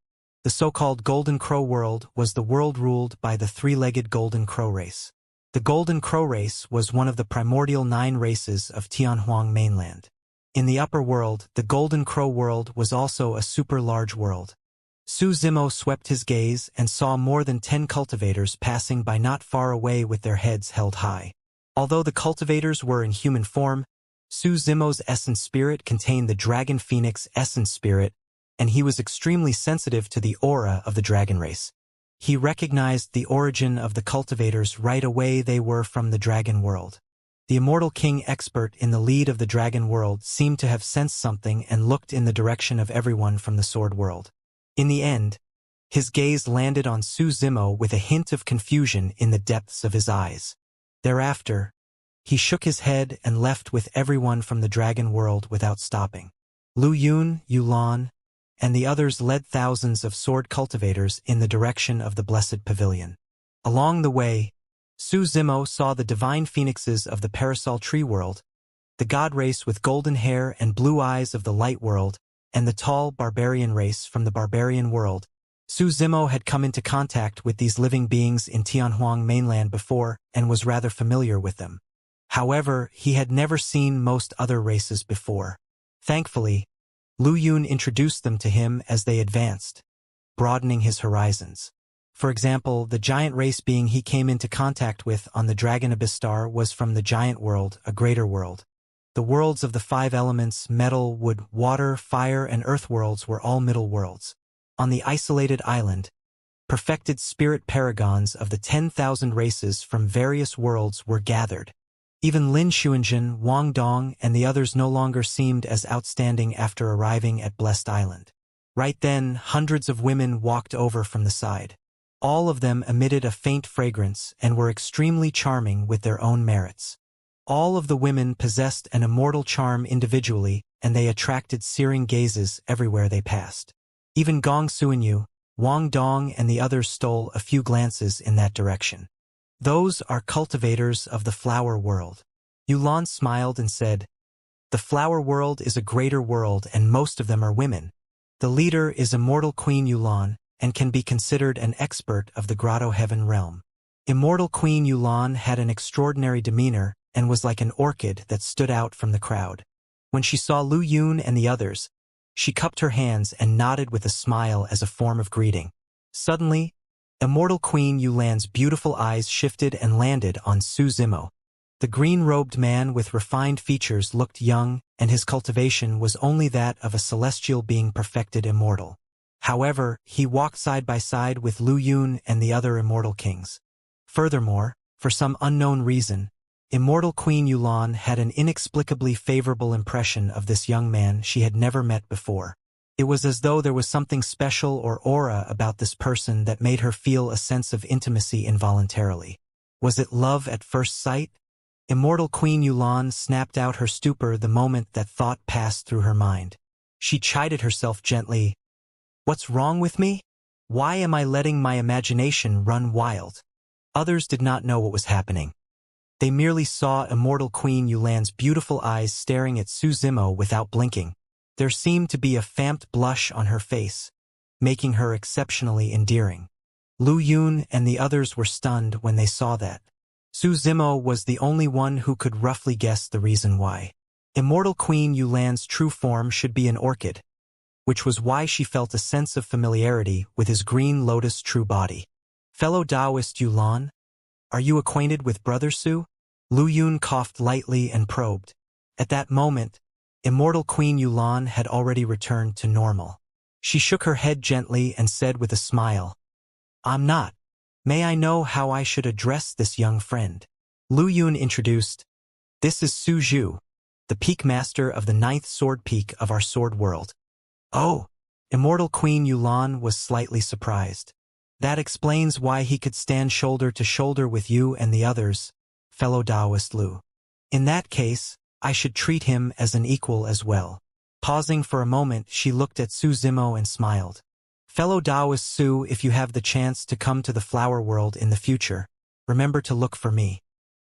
The so-called Golden Crow World was the world ruled by the three-legged Golden Crow race. The Golden Crow race was one of the primordial 9 races of Tianhuang mainland. In the upper world, the Golden Crow World was also a super-large world. Su Zimo swept his gaze and saw more than 10 cultivators passing by not far away with their heads held high. Although the cultivators were in human form, Su Zimo's essence spirit contained the Dragon Phoenix essence spirit, and he was extremely sensitive to the aura of the dragon race. He recognized the origin of the cultivators right away. They were from the dragon world. The immortal king expert in the lead of the dragon world seemed to have sensed something and looked in the direction of everyone from the sword world. In the end, his gaze landed on Su Zimo with a hint of confusion in the depths of his eyes. Thereafter, he shook his head and left with everyone from the dragon world without stopping. Lu Yun, Yulan, and the others led thousands of sword cultivators in the direction of the Blessed Pavilion. Along the way, Su Zimo saw the divine phoenixes of the Parasol Tree World, the god race with golden hair and blue eyes of the Light World, and the tall barbarian race from the Barbarian World. Su Zimo had come into contact with these living beings in Tianhuang mainland before and was rather familiar with them. However, he had never seen most other races before. Thankfully, Lu Yun introduced them to him as they advanced, broadening his horizons. For example, the giant race being he came into contact with on the Dragon Abyss Star was from the Giant World, a greater world. The worlds of the 5 elements, metal, wood, water, fire, and earth worlds were all middle worlds. On the isolated island, perfected spirit paragons of the 10,000 races from various worlds were gathered. Even Lin Xuanzhen, Wang Dong, and the others no longer seemed as outstanding after arriving at Blessed Island. Right then, hundreds of women walked over from the side. All of them emitted a faint fragrance and were extremely charming with their own merits. All of the women possessed an immortal charm individually, and they attracted searing gazes everywhere they passed. Even Gong Suanyu, Wang Dong, and the others stole a few glances in that direction. "Those are cultivators of the flower world." Yulan smiled and said, The flower world is a greater world and most of them are women. The leader is Immortal Queen Yulan and can be considered an expert of the Grotto Heaven realm. Immortal Queen Yulan had an extraordinary demeanor and was like an orchid that stood out from the crowd. When she saw Lu Yun and the others, she cupped her hands and nodded with a smile as a form of greeting. Suddenly, Immortal Queen Yulan's beautiful eyes shifted and landed on Su Zimo. The green-robed man with refined features looked young, and his cultivation was only that of a celestial being perfected immortal. However, he walked side by side with Lu Yun and the other immortal kings. Furthermore, for some unknown reason, Immortal Queen Yulan had an inexplicably favorable impression of this young man she had never met before. It was as though there was something special or aura about this person that made her feel a sense of intimacy involuntarily. Was it love at first sight? Immortal Queen Yulan snapped out her stupor the moment that thought passed through her mind. She chided herself gently. What's wrong with me? Why am I letting my imagination run wild? Others did not know what was happening. They merely saw Immortal Queen Yulan's beautiful eyes staring at Su Zimo without blinking. There seemed to be a faint blush on her face, making her exceptionally endearing. Lu Yun and the others were stunned when they saw that. Su Zimo was the only one who could roughly guess the reason why. Immortal Queen Yulan's true form should be an orchid, which was why she felt a sense of familiarity with his green lotus true body. Fellow Taoist Yulan, are you acquainted with Brother Su? Lu Yun coughed lightly and probed. At that moment, Immortal Queen Yulan had already returned to normal. She shook her head gently and said with a smile, I'm not. May I know how I should address this young friend? Lu Yun introduced, This is Su Zhu, the peak master of the 9th sword peak of our sword world. Oh! Immortal Queen Yulan was slightly surprised. That explains why he could stand shoulder to shoulder with you and the others, fellow Taoist Lu. In that case, I should treat him as an equal as well. Pausing for a moment, she looked at Su Zimo and smiled. Fellow Taoist Su, if you have the chance to come to the flower world in the future, remember to look for me.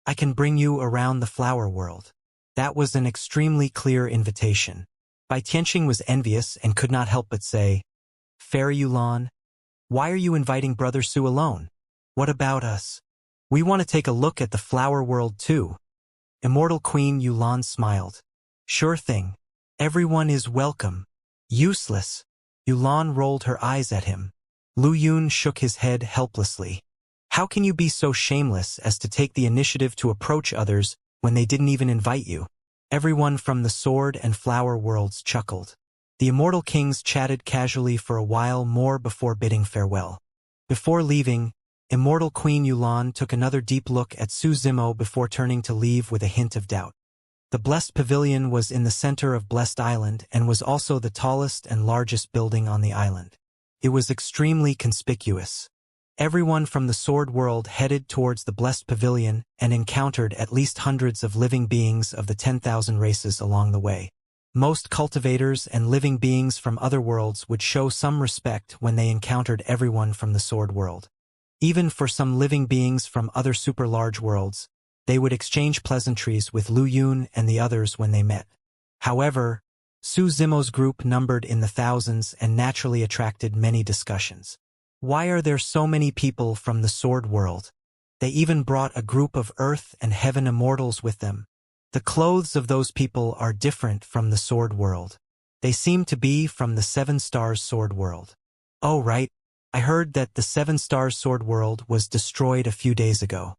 I can bring you around the flower world. That was an extremely clear invitation. Bai Tianqing was envious and could not help but say, Fairy Yulan, why are you inviting Brother Su alone? What about us? We want to take a look at the flower world too. Immortal Queen Yulan smiled. Sure thing. Everyone is welcome. Useless. Yulan rolled her eyes at him. Lu Yun shook his head helplessly. How can you be so shameless as to take the initiative to approach others when they didn't even invite you? Everyone from the sword and flower worlds chuckled. The immortal kings chatted casually for a while more before bidding farewell. Before leaving, Immortal Queen Yulan took another deep look at Su Zimo before turning to leave with a hint of doubt. The Blessed Pavilion was in the center of Blessed Island and was also the tallest and largest building on the island. It was extremely conspicuous. Everyone from the sword world headed towards the Blessed Pavilion and encountered at least hundreds of living beings of the 10,000 races along the way. Most cultivators and living beings from other worlds would show some respect when they encountered everyone from the sword world. Even for some living beings from other super-large worlds, they would exchange pleasantries with Lu Yun and the others when they met. However, Su Zimo's group numbered in the thousands and naturally attracted many discussions. Why are there so many people from the sword world? They even brought a group of earth and heaven immortals with them. The clothes of those people are different from the sword world. They seem to be from the 7 Stars sword world. Oh right, I heard that the 7 Stars sword world was destroyed a few days ago.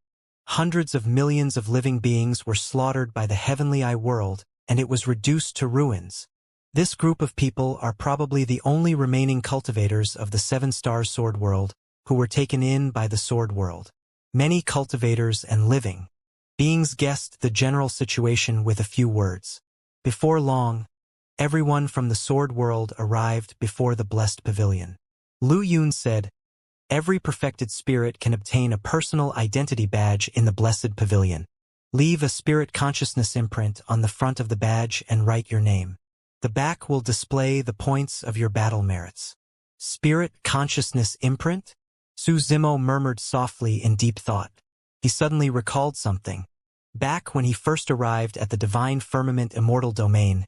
Hundreds of millions of living beings were slaughtered by the Heavenly Eye world, and it was reduced to ruins. This group of people are probably the only remaining cultivators of the 7 Stars sword world who were taken in by the sword world. Many cultivators and living beings guessed the general situation with a few words. Before long, everyone from the sword world arrived before the Blessed Pavilion. Lu Yun said, Every perfected spirit can obtain a personal identity badge in the Blessed Pavilion. Leave a spirit consciousness imprint on the front of the badge and write your name. The back will display the points of your battle merits. Spirit consciousness imprint? Su Zimo murmured softly in deep thought. He suddenly recalled something. Back when he first arrived at the divine firmament immortal domain,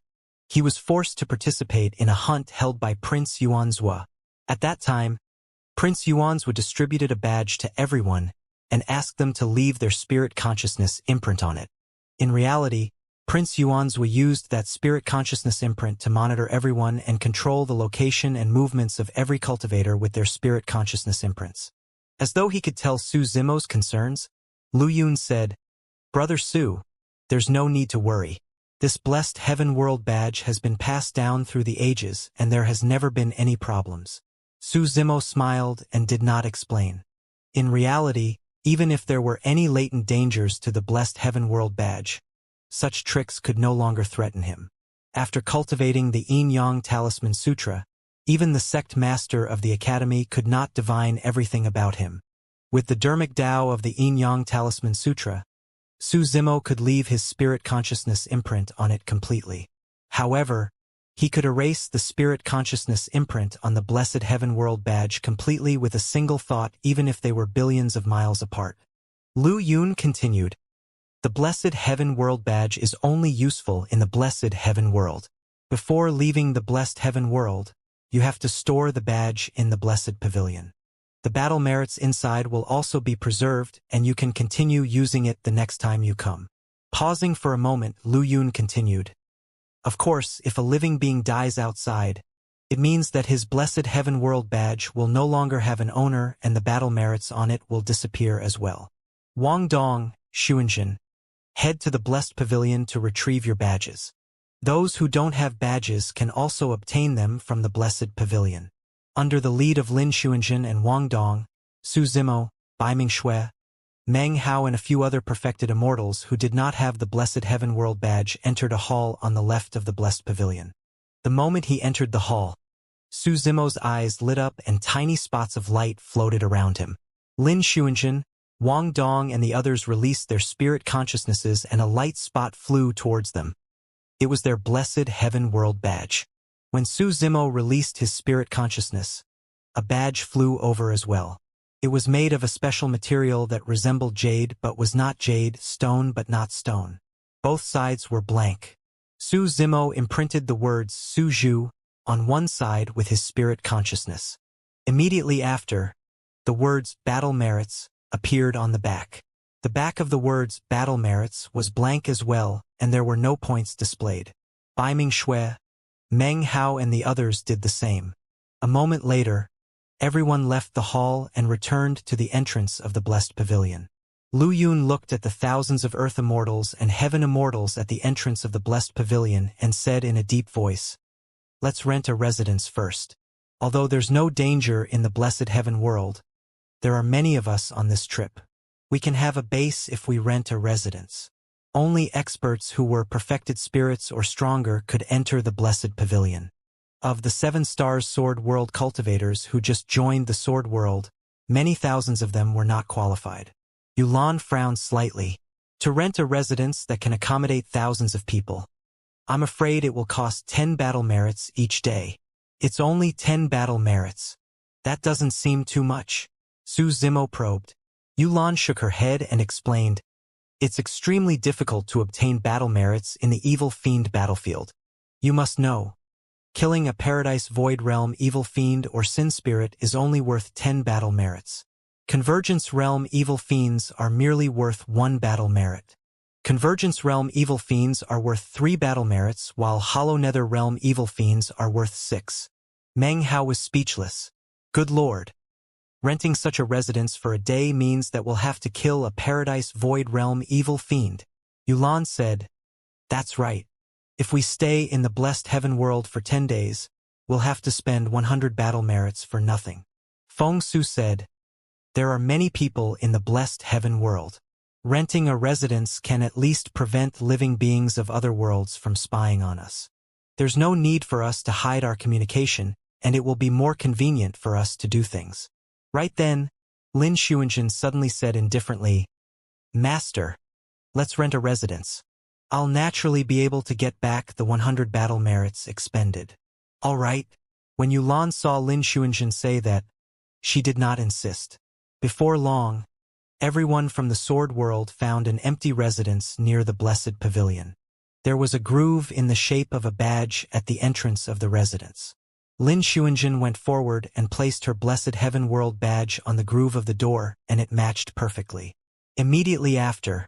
he was forced to participate in a hunt held by Prince Yuanzhua. At that time, Prince Yuanzhua distributed a badge to everyone and asked them to leave their spirit consciousness imprint on it. In reality, Prince Yuanzhua used that spirit consciousness imprint to monitor everyone and control the location and movements of every cultivator with their spirit consciousness imprints. As though he could tell Su Zimo's concerns, Lu Yun said, "Brother Su, there's no need to worry. This blessed heaven world badge has been passed down through the ages and there has never been any problems." Su Zimo smiled and did not explain. In reality, even if there were any latent dangers to the blessed heaven world badge, such tricks could no longer threaten him. After cultivating the Yin-Yang Talisman Sutra, even the sect master of the academy could not divine everything about him. With the Dharmic Tao of the Yin-Yang Talisman Sutra, Su Zimo could leave his spirit consciousness imprint on it completely. However, he could erase the spirit consciousness imprint on the blessed heaven world badge completely with a single thought, even if they were billions of miles apart. Lu Yun continued, "The blessed heaven world badge is only useful in the blessed heaven world. Before leaving the blessed heaven world, you have to store the badge in the blessed pavilion. The battle merits inside will also be preserved, and you can continue using it the next time you come." Pausing for a moment, Lu Yun continued, "Of course, if a living being dies outside, it means that his blessed heaven world badge will no longer have an owner and the battle merits on it will disappear as well. Wang Dong, Xuanjin, head to the blessed pavilion to retrieve your badges. Those who don't have badges can also obtain them from the blessed pavilion." Under the lead of Lin Xuanjin and Wang Dong, Su Zimo, Baiming Shui, Meng Hao and a few other perfected immortals who did not have the blessed heaven world badge entered a hall on the left of the blessed pavilion. The moment he entered the hall, Su Zimo's eyes lit up and tiny spots of light floated around him. Lin Xuanjin, Wang Dong and the others released their spirit consciousnesses and a light spot flew towards them. It was their blessed heaven world badge. When Su Zimo released his spirit consciousness, a badge flew over as well. It was made of a special material that resembled jade but was not jade, stone but not stone. Both sides were blank. Su Zimo imprinted the words Su Zhu on one side with his spirit consciousness. Immediately after, the words battle merits appeared on the back. The back of the words battle merits was blank as well, and there were no points displayed. Baiming Shui, Meng Hao and the others did the same. A moment later, everyone left the hall and returned to the entrance of the blessed pavilion. Lu Yun looked at the thousands of earth immortals and heaven immortals at the entrance of the blessed pavilion and said in a deep voice, "Let's rent a residence first. Although there's no danger in the blessed heaven world, there are many of us on this trip. We can have a base if we rent a residence. Only experts who were perfected spirits or stronger could enter the blessed pavilion. Of the 7 Stars Sword World cultivators who just joined the Sword World, many thousands of them were not qualified." Yulan frowned slightly. "To rent a residence that can accommodate thousands of people, I'm afraid it will cost 10 battle merits each day." "It's only 10 battle merits. That doesn't seem too much." Su Zimo probed. Yulan shook her head and explained, "It's extremely difficult to obtain battle merits in the Evil Fiend battlefield. You must know, killing a Paradise Void Realm Evil Fiend or Sin Spirit is only worth 10 battle merits. Convergence Realm Evil Fiends are merely worth 1 battle merit. Convergence Realm Evil Fiends are worth 3 battle merits, while Hollow Nether Realm Evil Fiends are worth 6. Meng Hao was speechless. "Good lord. Renting such a residence for a day means that we'll have to kill a Paradise Void Realm Evil Fiend." Yulan said, "That's right. If we stay in the blessed heaven world for 10 days, we'll have to spend 100 battle merits for nothing." Feng Su said, "There are many people in the blessed heaven world. Renting a residence can at least prevent living beings of other worlds from spying on us. There's no need for us to hide our communication, and it will be more convenient for us to do things." Right then, Lin Xuanjin suddenly said indifferently, "Master, let's rent a residence. I'll naturally be able to get back the 100 battle merits expended." "All right." When Yulan saw Lin Xuanjin say that, she did not insist. Before long, everyone from the Sword World found an empty residence near the Blessed Pavilion. There was a groove in the shape of a badge at the entrance of the residence. Lin Xuanjin went forward and placed her Blessed Heaven World badge on the groove of the door, and it matched perfectly. Immediately after,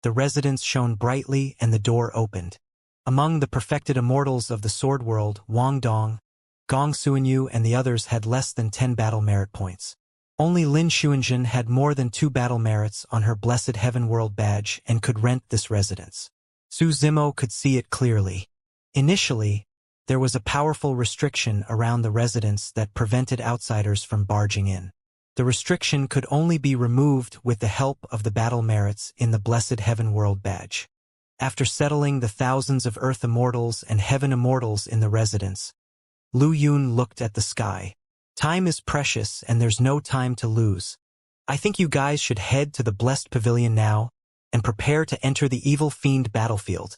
the residence shone brightly and the door opened. Among the perfected immortals of the Sword World, Wang Dong, Gong Suanyu and the others had less than 10 battle merit points. Only Lin Xuanjin had more than 2 battle merits on her Blessed Heaven World badge and could rent this residence. Su Zimo could see it clearly. Initially, there was a powerful restriction around the residence that prevented outsiders from barging in. The restriction could only be removed with the help of the battle merits in the Blessed Heaven World badge. After settling the thousands of Earth Immortals and Heaven Immortals in the residence, Lu Yun looked at the sky. Time is precious and there's no time to lose. I think you guys should head to the Blessed Pavilion now and prepare to enter the Evil Fiend battlefield.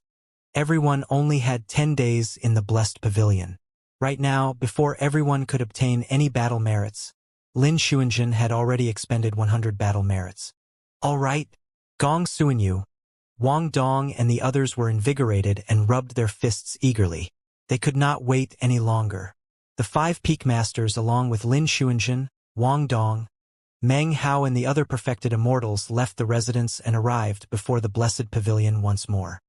Everyone only had 10 days in the Blessed Pavilion. Right now, before everyone could obtain any battle merits, Lin Xuanjin had already expended 100 battle merits. All right, Gong Suanyu, Wang Dong and the others were invigorated and rubbed their fists eagerly. They could not wait any longer. The 5 Peak Masters along with Lin Xuanjin, Wang Dong, Meng Hao and the other perfected immortals left the residence and arrived before the Blessed Pavilion once more.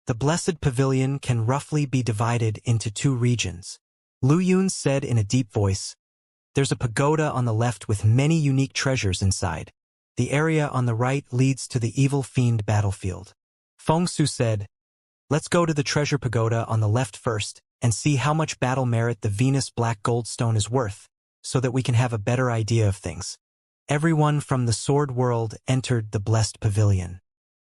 The Blessed Pavilion can roughly be divided into 2 regions. Lu Yun said in a deep voice, "There's a pagoda on the left with many unique treasures inside. The area on the right leads to the Evil Fiend battlefield." Feng Su said, "Let's go to the treasure pagoda on the left first and see how much battle merit the Venus Black Goldstone is worth, so that we can have a better idea of things." Everyone from the Sword World entered the Blessed Pavilion.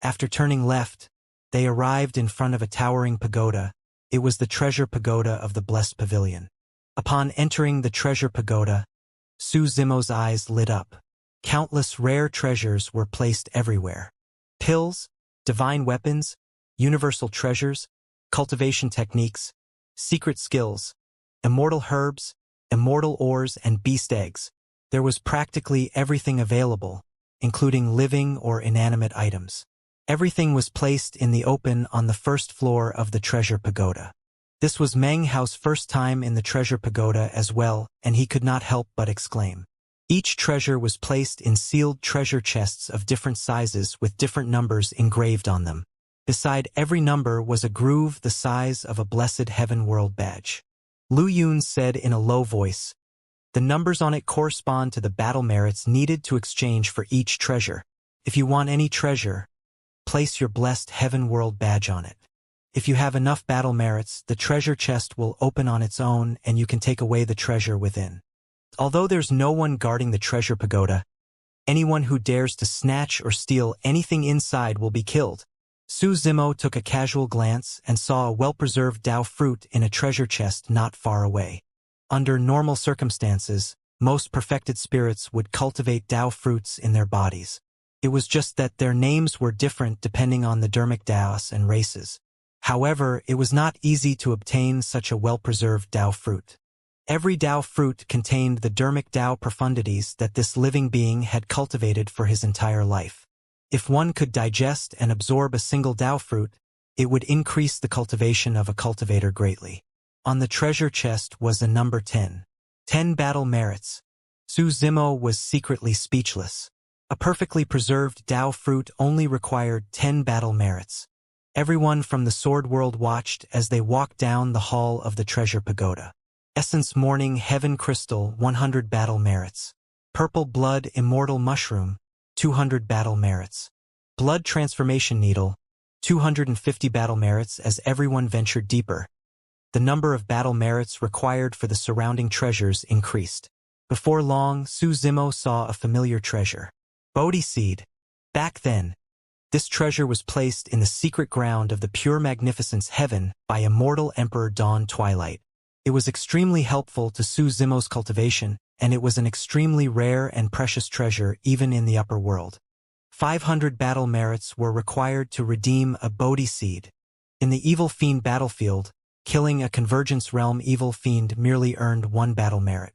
After turning left, they arrived in front of a towering pagoda. It was the treasure pagoda of the Blessed Pavilion. Upon entering the treasure pagoda, Su Zimo's eyes lit up. Countless rare treasures were placed everywhere. Pills, divine weapons, universal treasures, cultivation techniques, secret skills, immortal herbs, immortal ores, and beast eggs. There was practically everything available, including living or inanimate items. Everything was placed in the open on the first floor of the treasure pagoda. This was Meng Hao's first time in the treasure pagoda as well, and he could not help but exclaim. Each treasure was placed in sealed treasure chests of different sizes with different numbers engraved on them. Beside every number was a groove the size of a Blessed Heaven World badge. Lu Yun said in a low voice, "The numbers on it correspond to the battle merits needed to exchange for each treasure. If you want any treasure, place your Blessed Heaven World badge on it. If you have enough battle merits, the treasure chest will open on its own and you can take away the treasure within. Although there's no one guarding the treasure pagoda, anyone who dares to snatch or steal anything inside will be killed." Su Zimo took a casual glance and saw a well-preserved Dao fruit in a treasure chest not far away. Under normal circumstances, most perfected spirits would cultivate Dao fruits in their bodies. It was just that their names were different depending on the dermic Daos and races. However, it was not easy to obtain such a well-preserved Dao fruit. Every Dao fruit contained the dermic Dao profundities that this living being had cultivated for his entire life. If one could digest and absorb a single Dao fruit, it would increase the cultivation of a cultivator greatly. On the treasure chest was the number 10. 10 battle merits. Su Zimo was secretly speechless. A perfectly preserved Dao fruit only required 10 battle merits. Everyone from the Sword World watched as they walked down the hall of the treasure pagoda. Essence Morning Heaven Crystal, 100 battle merits. Purple Blood Immortal Mushroom, 200 battle merits. Blood Transformation Needle, 250 battle merits. As everyone ventured deeper, the number of battle merits required for the surrounding treasures increased. Before long, Su Zimo saw a familiar treasure. Bodhi Seed. Back then, this treasure was placed in the secret ground of the Pure Magnificence Heaven by Immortal Emperor Dawn Twilight. It was extremely helpful to Su Zimo's cultivation, and it was an extremely rare and precious treasure even in the upper world. 500 battle merits were required to redeem a Bodhi Seed. In the Evil Fiend battlefield, killing a Convergence Realm Evil Fiend merely earned 1 battle merit.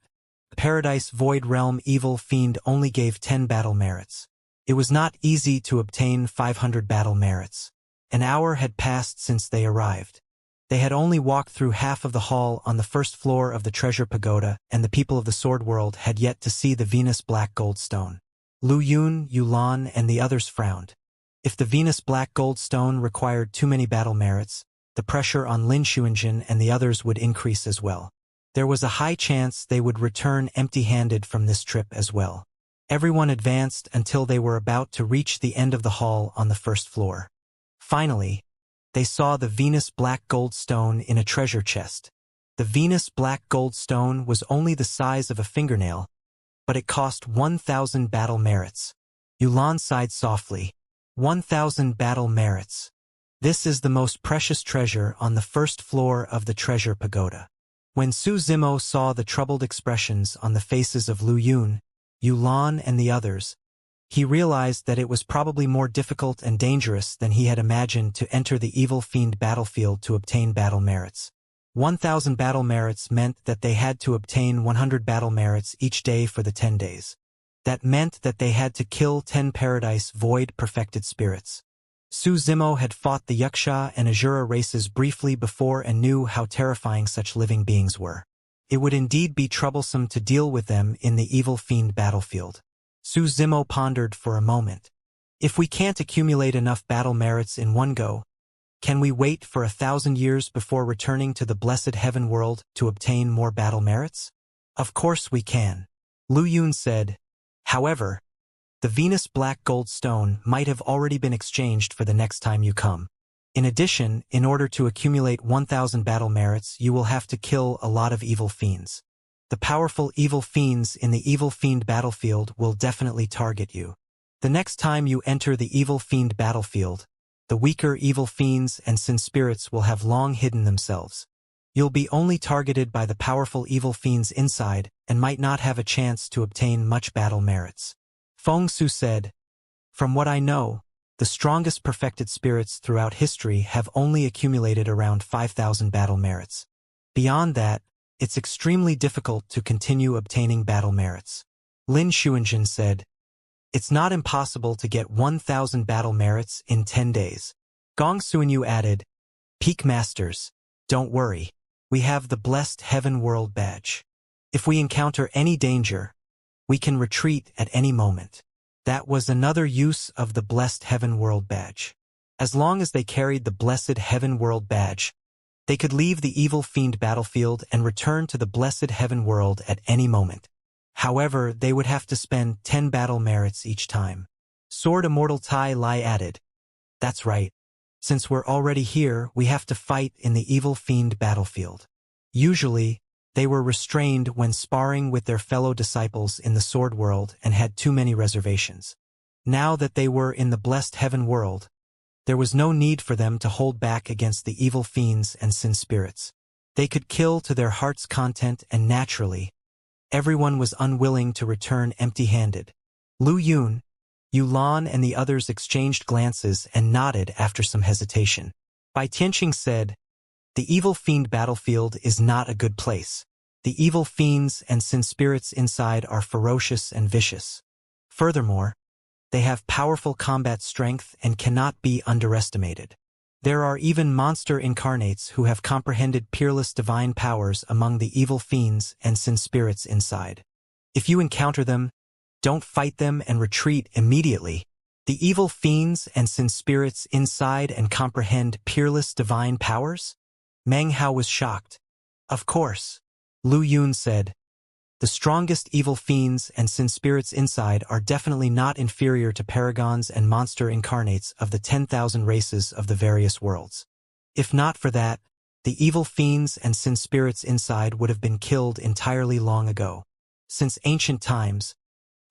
The Paradise Void Realm Evil Fiend only gave 10 battle merits. It was not easy to obtain 500 battle merits. An hour had passed since they arrived. They had only walked through half of the hall on the first floor of the treasure pagoda, and the people of the sword world had yet to see the Venus Black Gold Stone. Lu Yun, Yulan, and the others frowned. If the Venus Black Gold Stone required too many battle merits, the pressure on Lin Xuanjin and the others would increase as well. There was a high chance they would return empty-handed from this trip as well. Everyone advanced until they were about to reach the end of the hall on the first floor. Finally, they saw the Venus Black Gold Stone in a treasure chest. The Venus Black Gold Stone was only the size of a fingernail, but it cost 1,000 battle merits. Yulan sighed softly. 1,000 battle merits. This is the most precious treasure on the first floor of the treasure pagoda. When Su Zimo saw the troubled expressions on the faces of Lu Yun, Yulan, and the others, he realized that it was probably more difficult and dangerous than he had imagined to enter the evil fiend battlefield to obtain battle merits. 1,000 battle merits meant that they had to obtain 100 battle merits each day for the 10 days. That meant that they had to kill 10 Paradise Void perfected spirits. Su Zimo had fought the Yuxia and Azura races briefly before and knew how terrifying such living beings were. It would indeed be troublesome to deal with them in the evil fiend battlefield. Su Zimo pondered for a moment. If we can't accumulate enough battle merits in one go, can we wait for 1,000 years before returning to the blessed heaven world to obtain more battle merits? Of course we can. Lu Yun said. However, the Venus Black Gold Stone might have already been exchanged for the next time you come. In addition, in order to accumulate 1,000 battle merits, you will have to kill a lot of evil fiends. The powerful evil fiends in the evil fiend battlefield will definitely target you. The next time you enter the evil fiend battlefield, the weaker evil fiends and sin spirits will have long hidden themselves. You'll be only targeted by the powerful evil fiends inside and might not have a chance to obtain much battle merits. Feng Su said, "From what I know, the strongest perfected spirits throughout history have only accumulated around 5,000 battle merits. Beyond that, it's extremely difficult to continue obtaining battle merits." Lin Xuanjin said, "It's not impossible to get 1,000 battle merits in 10 days. Gong Suanyu added, "Peak Masters, don't worry. We have the Blessed Heaven World Badge. If we encounter any danger, we can retreat at any moment." That was another use of the Blessed Heaven World Badge. As long as they carried the Blessed Heaven World Badge, they could leave the evil fiend battlefield and return to the Blessed Heaven World at any moment. However, they would have to spend 10 battle merits each time. Sword Immortal Tai Lai added, "That's right. Since we're already here, we have to fight in the evil fiend battlefield." Usually, they were restrained when sparring with their fellow disciples in the sword world and had too many reservations. Now that they were in the blessed heaven world, there was no need for them to hold back against the evil fiends and sin spirits. They could kill to their heart's content, and naturally, everyone was unwilling to return empty-handed. Lu Yun, Yulan, and the others exchanged glances and nodded after some hesitation. Bai Tianqing said, "The evil fiend battlefield is not a good place. The evil fiends and sin spirits inside are ferocious and vicious. Furthermore, they have powerful combat strength and cannot be underestimated. There are even monster incarnates who have comprehended peerless divine powers among the evil fiends and sin spirits inside. If you encounter them, don't fight them and retreat immediately. The evil fiends and sin spirits inside and comprehend peerless divine powers?" Meng Hao was shocked. "Of course," Lu Yun said. "The strongest evil fiends and sin spirits inside are definitely not inferior to paragons and monster incarnates of the 10,000 races of the various worlds. If not for that, the evil fiends and sin spirits inside would have been killed entirely long ago. Since ancient times,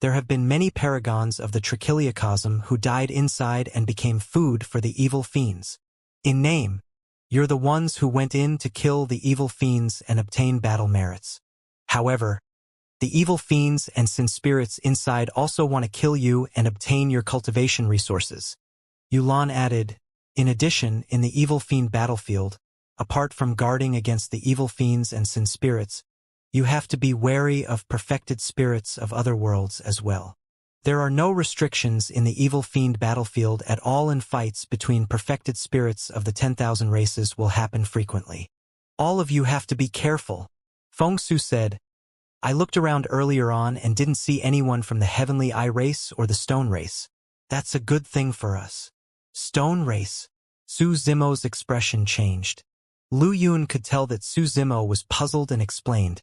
there have been many paragons of the Trichiliocosm who died inside and became food for the evil fiends. In name, you're the ones who went in to kill the evil fiends and obtain battle merits. However, the evil fiends and sin spirits inside also want to kill you and obtain your cultivation resources." Yulan added, "In addition, in the evil fiend battlefield, apart from guarding against the evil fiends and sin spirits, you have to be wary of perfected spirits of other worlds as well. There are no restrictions in the evil fiend battlefield at all, and fights between perfected spirits of the 10,000 races will happen frequently. All of you have to be careful, Feng Su said. I looked around earlier on and didn't see anyone from the Heavenly Eye race or the Stone race. That's a good thing for us. Stone race? Su Zimo's expression changed. Lu Yun could tell that Su Zimo was puzzled and explained.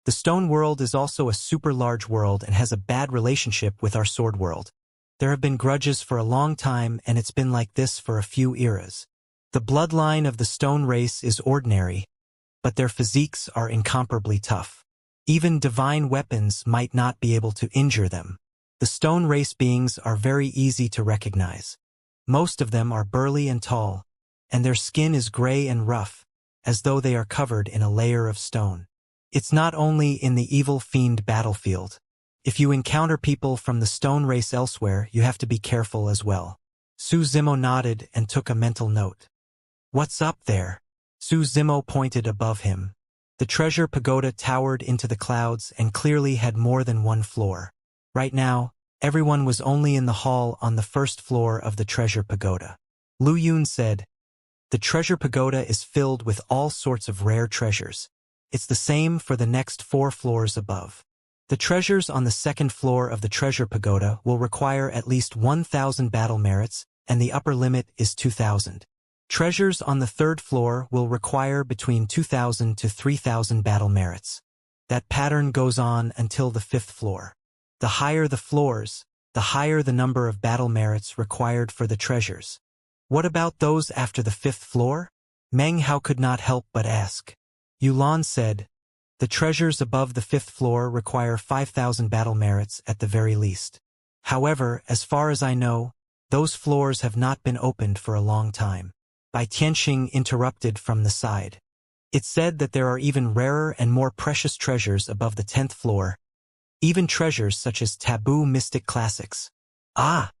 The stone world is also a super large world and has a bad relationship with our sword world. There have been grudges for a long time, and it's been like this for a few eras. The bloodline of the stone race is ordinary, but their physiques are incomparably tough. Even divine weapons might not be able to injure them. The stone race beings are very easy to recognize. Most of them are burly and tall, and their skin is gray and rough, as though they are covered in a layer of stone. It's not only in the evil fiend battlefield. If you encounter people from the stone race elsewhere, you have to be careful as well. Su Zimo nodded and took a mental note. What's up there? Su Zimo pointed above him. The treasure pagoda towered into the clouds and clearly had more than one floor. Right now, everyone was only in the hall on the first floor of the treasure pagoda. Lu Yun said, the treasure pagoda is filled with all sorts of rare treasures. It's the same for the next 4 floors above. The treasures on the second floor of the treasure pagoda will require at least 1,000 battle merits, and the upper limit is 2,000. Treasures on the third floor will require between 2,000 to 3,000 battle merits. That pattern goes on until the 5th floor. The higher the floors, the higher the number of battle merits required for the treasures. What about those after the 5th floor? Meng Hao could not help but ask. Yulan said, the treasures above the 5th floor require 5,000 battle merits at the very least. However, as far as I know, those floors have not been opened for a long time. Bai Tianxing interrupted from the side. It's said that there are even rarer and more precious treasures above the 10th floor, even treasures such as taboo mystic classics. Ah!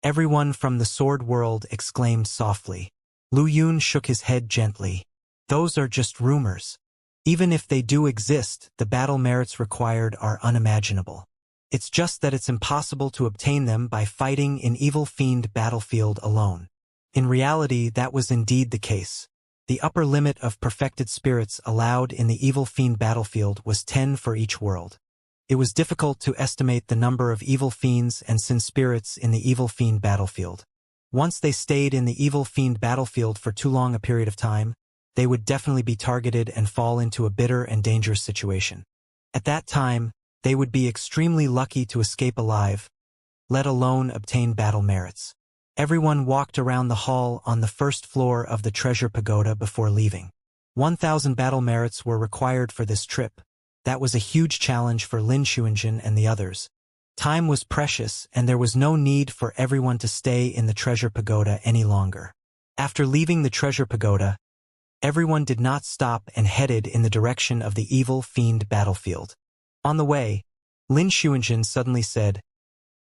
Everyone from the sword world exclaimed softly. Lu Yun shook his head gently. Those are just rumors. Even if they do exist, the battle merits required are unimaginable. It's just that it's impossible to obtain them by fighting in evil fiend battlefield alone. In reality, that was indeed the case. The upper limit of perfected spirits allowed in the evil fiend battlefield was 10 for each world. It was difficult to estimate the number of evil fiends and sin spirits in the evil fiend battlefield. Once they stayed in the evil fiend battlefield for too long a period of time, they would definitely be targeted and fall into a bitter and dangerous situation. At that time, they would be extremely lucky to escape alive, let alone obtain battle merits. Everyone walked around the hall on the first floor of the treasure pagoda before leaving. 1,000 battle merits were required for this trip. That was a huge challenge for Lin Xuanjun and the others. Time was precious, and there was no need for everyone to stay in the treasure pagoda any longer. After leaving the treasure pagoda, everyone did not stop and headed in the direction of the evil fiend battlefield. On the way, Lin Xuanjun suddenly said,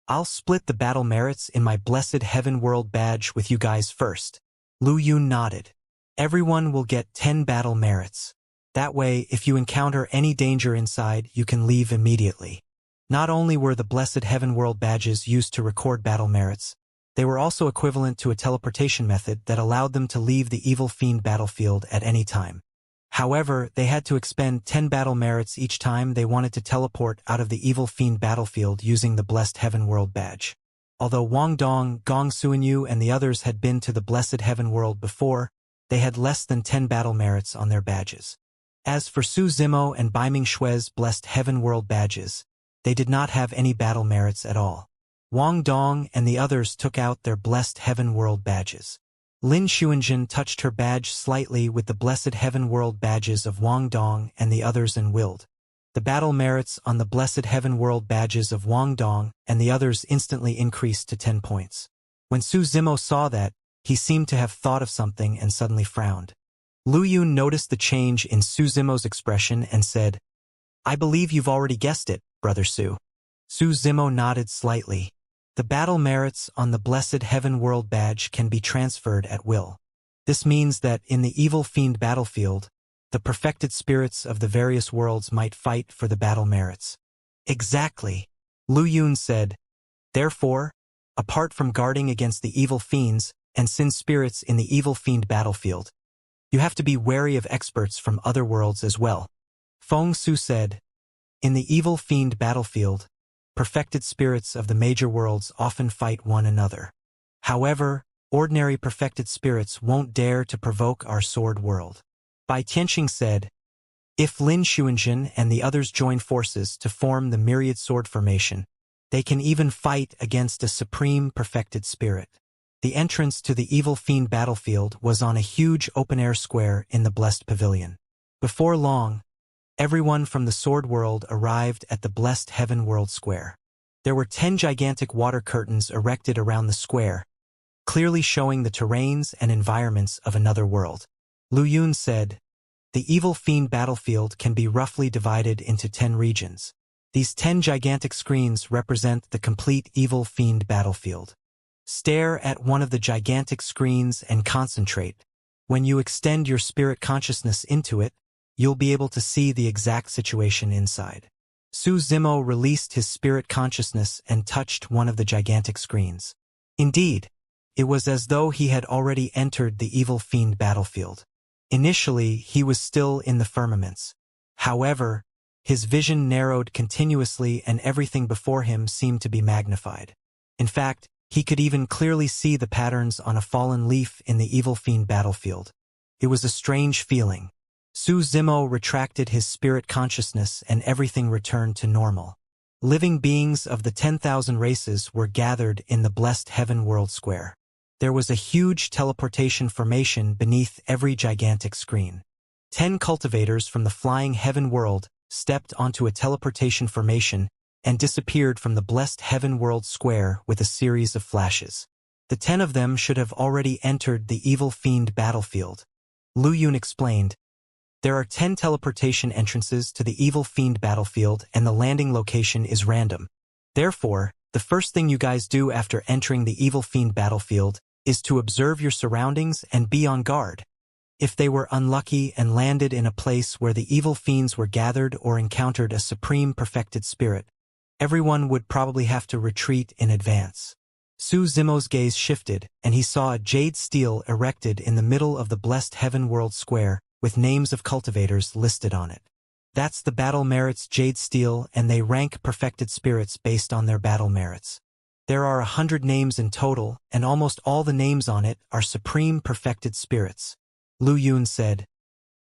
I'll split the battle merits in my blessed heaven world badge with you guys first. Lu Yun nodded. Everyone will get 10 battle merits. That way, if you encounter any danger inside, you can leave immediately. Not only were the blessed heaven world badges used to record battle merits, they were also equivalent to a teleportation method that allowed them to leave the evil fiend battlefield at any time. However, they had to expend 10 battle merits each time they wanted to teleport out of the evil fiend battlefield using the blessed heaven world badge. Although Wang Dong, Gong Suanyu, and the others had been to the blessed heaven world before, they had less than 10 battle merits on their badges. As for Su Zimo and Baiming Xue's blessed heaven world badges, they did not have any battle merits at all. Wang Dong and the others took out their blessed heaven world badges. Lin Xuanjun touched her badge slightly with the blessed heaven world badges of Wang Dong and the others and willed. The battle merits on the blessed heaven world badges of Wang Dong and the others instantly increased to 10 points. When Su Zimo saw that, he seemed to have thought of something and suddenly frowned. Lu Yun noticed the change in Su Zimo's expression and said, I believe you've already guessed it, Brother Su. Su Zimo nodded slightly. The battle merits on the blessed heaven world badge can be transferred at will. This means that in the evil fiend battlefield, the perfected spirits of the various worlds might fight for the battle merits. Exactly, Lu Yun said. Therefore, apart from guarding against the evil fiends and sin spirits in the evil fiend battlefield, you have to be wary of experts from other worlds as well. Feng Su said, in the evil fiend battlefield, perfected spirits of the major worlds often fight one another. However, ordinary perfected spirits won't dare to provoke our sword world. Bai Tianxing said, if Lin Xuanjin and the others join forces to form the myriad sword formation, they can even fight against a supreme perfected spirit. The entrance to the evil fiend battlefield was on a huge open-air square in the Blessed Pavilion. Before long, everyone from the Sword World arrived at the Blessed Heaven World Square. There were 10 gigantic water curtains erected around the square, clearly showing the terrains and environments of another world. Lu Yun said, the evil fiend battlefield can be roughly divided into 10 regions. These 10 gigantic screens represent the complete evil fiend battlefield. Stare at one of the gigantic screens and concentrate. When you extend your spirit consciousness into it, you'll be able to see the exact situation inside. Su Zimo released his spirit consciousness and touched one of the gigantic screens. Indeed, it was as though he had already entered the evil fiend battlefield. Initially, he was still in the firmaments. However, his vision narrowed continuously and everything before him seemed to be magnified. In fact, he could even clearly see the patterns on a fallen leaf in the evil fiend battlefield. It was a strange feeling. Su Zimo retracted his spirit consciousness and everything returned to normal. Living beings of the 10,000 races were gathered in the Blessed Heaven World Square. There was a huge teleportation formation beneath every gigantic screen. 10 cultivators from the flying heaven world stepped onto a teleportation formation and disappeared from the Blessed Heaven World Square with a series of flashes. The 10 of them should have already entered the evil fiend battlefield. Lu Yun explained, there are 10 teleportation entrances to the evil fiend battlefield and the landing location is random. Therefore, the first thing you guys do after entering the evil fiend battlefield is to observe your surroundings and be on guard. If they were unlucky and landed in a place where the evil fiends were gathered or encountered a supreme perfected spirit, everyone would probably have to retreat in advance. Su Zimo's gaze shifted, and he saw a jade stele erected in the middle of the Blessed Heaven World Square, with names of cultivators listed on it. That's the battle merits jade stele, and they rank perfected spirits based on their battle merits. There are 100 names in total, and almost all the names on it are supreme perfected spirits. Lu Yun said,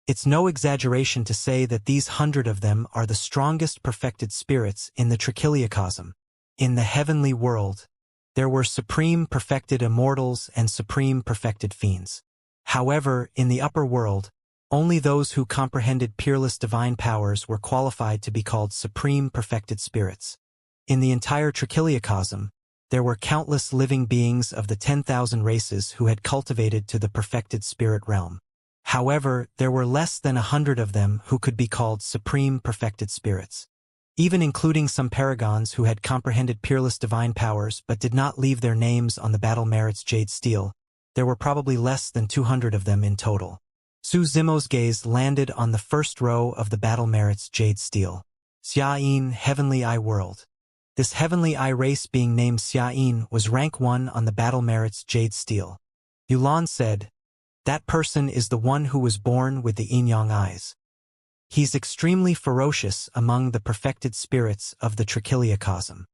it's no exaggeration to say that these 100 of them are the strongest perfected spirits in the trichiliocosm. In the heavenly world, there were supreme perfected immortals and supreme perfected fiends. However, in the upper world, only those who comprehended peerless divine powers were qualified to be called supreme perfected spirits. In the entire trichiliocosm, there were countless living beings of the 10,000 races who had cultivated to the perfected spirit realm. However, there were less than 100 of them who could be called supreme perfected spirits. Even including some paragons who had comprehended peerless divine powers but did not leave their names on the battle merits jade stele, there were probably less than 200 of them in total. Su Zimo's gaze landed on the first row of the battle merits jade stele. Xiayin, Heavenly Eye World. This Heavenly Eye race being named Xiayin was rank 1 on the battle merits jade stele. Yulan said, that person is the one who was born with the yin-yang eyes. He's extremely ferocious among the perfected spirits of the trichiliocosm.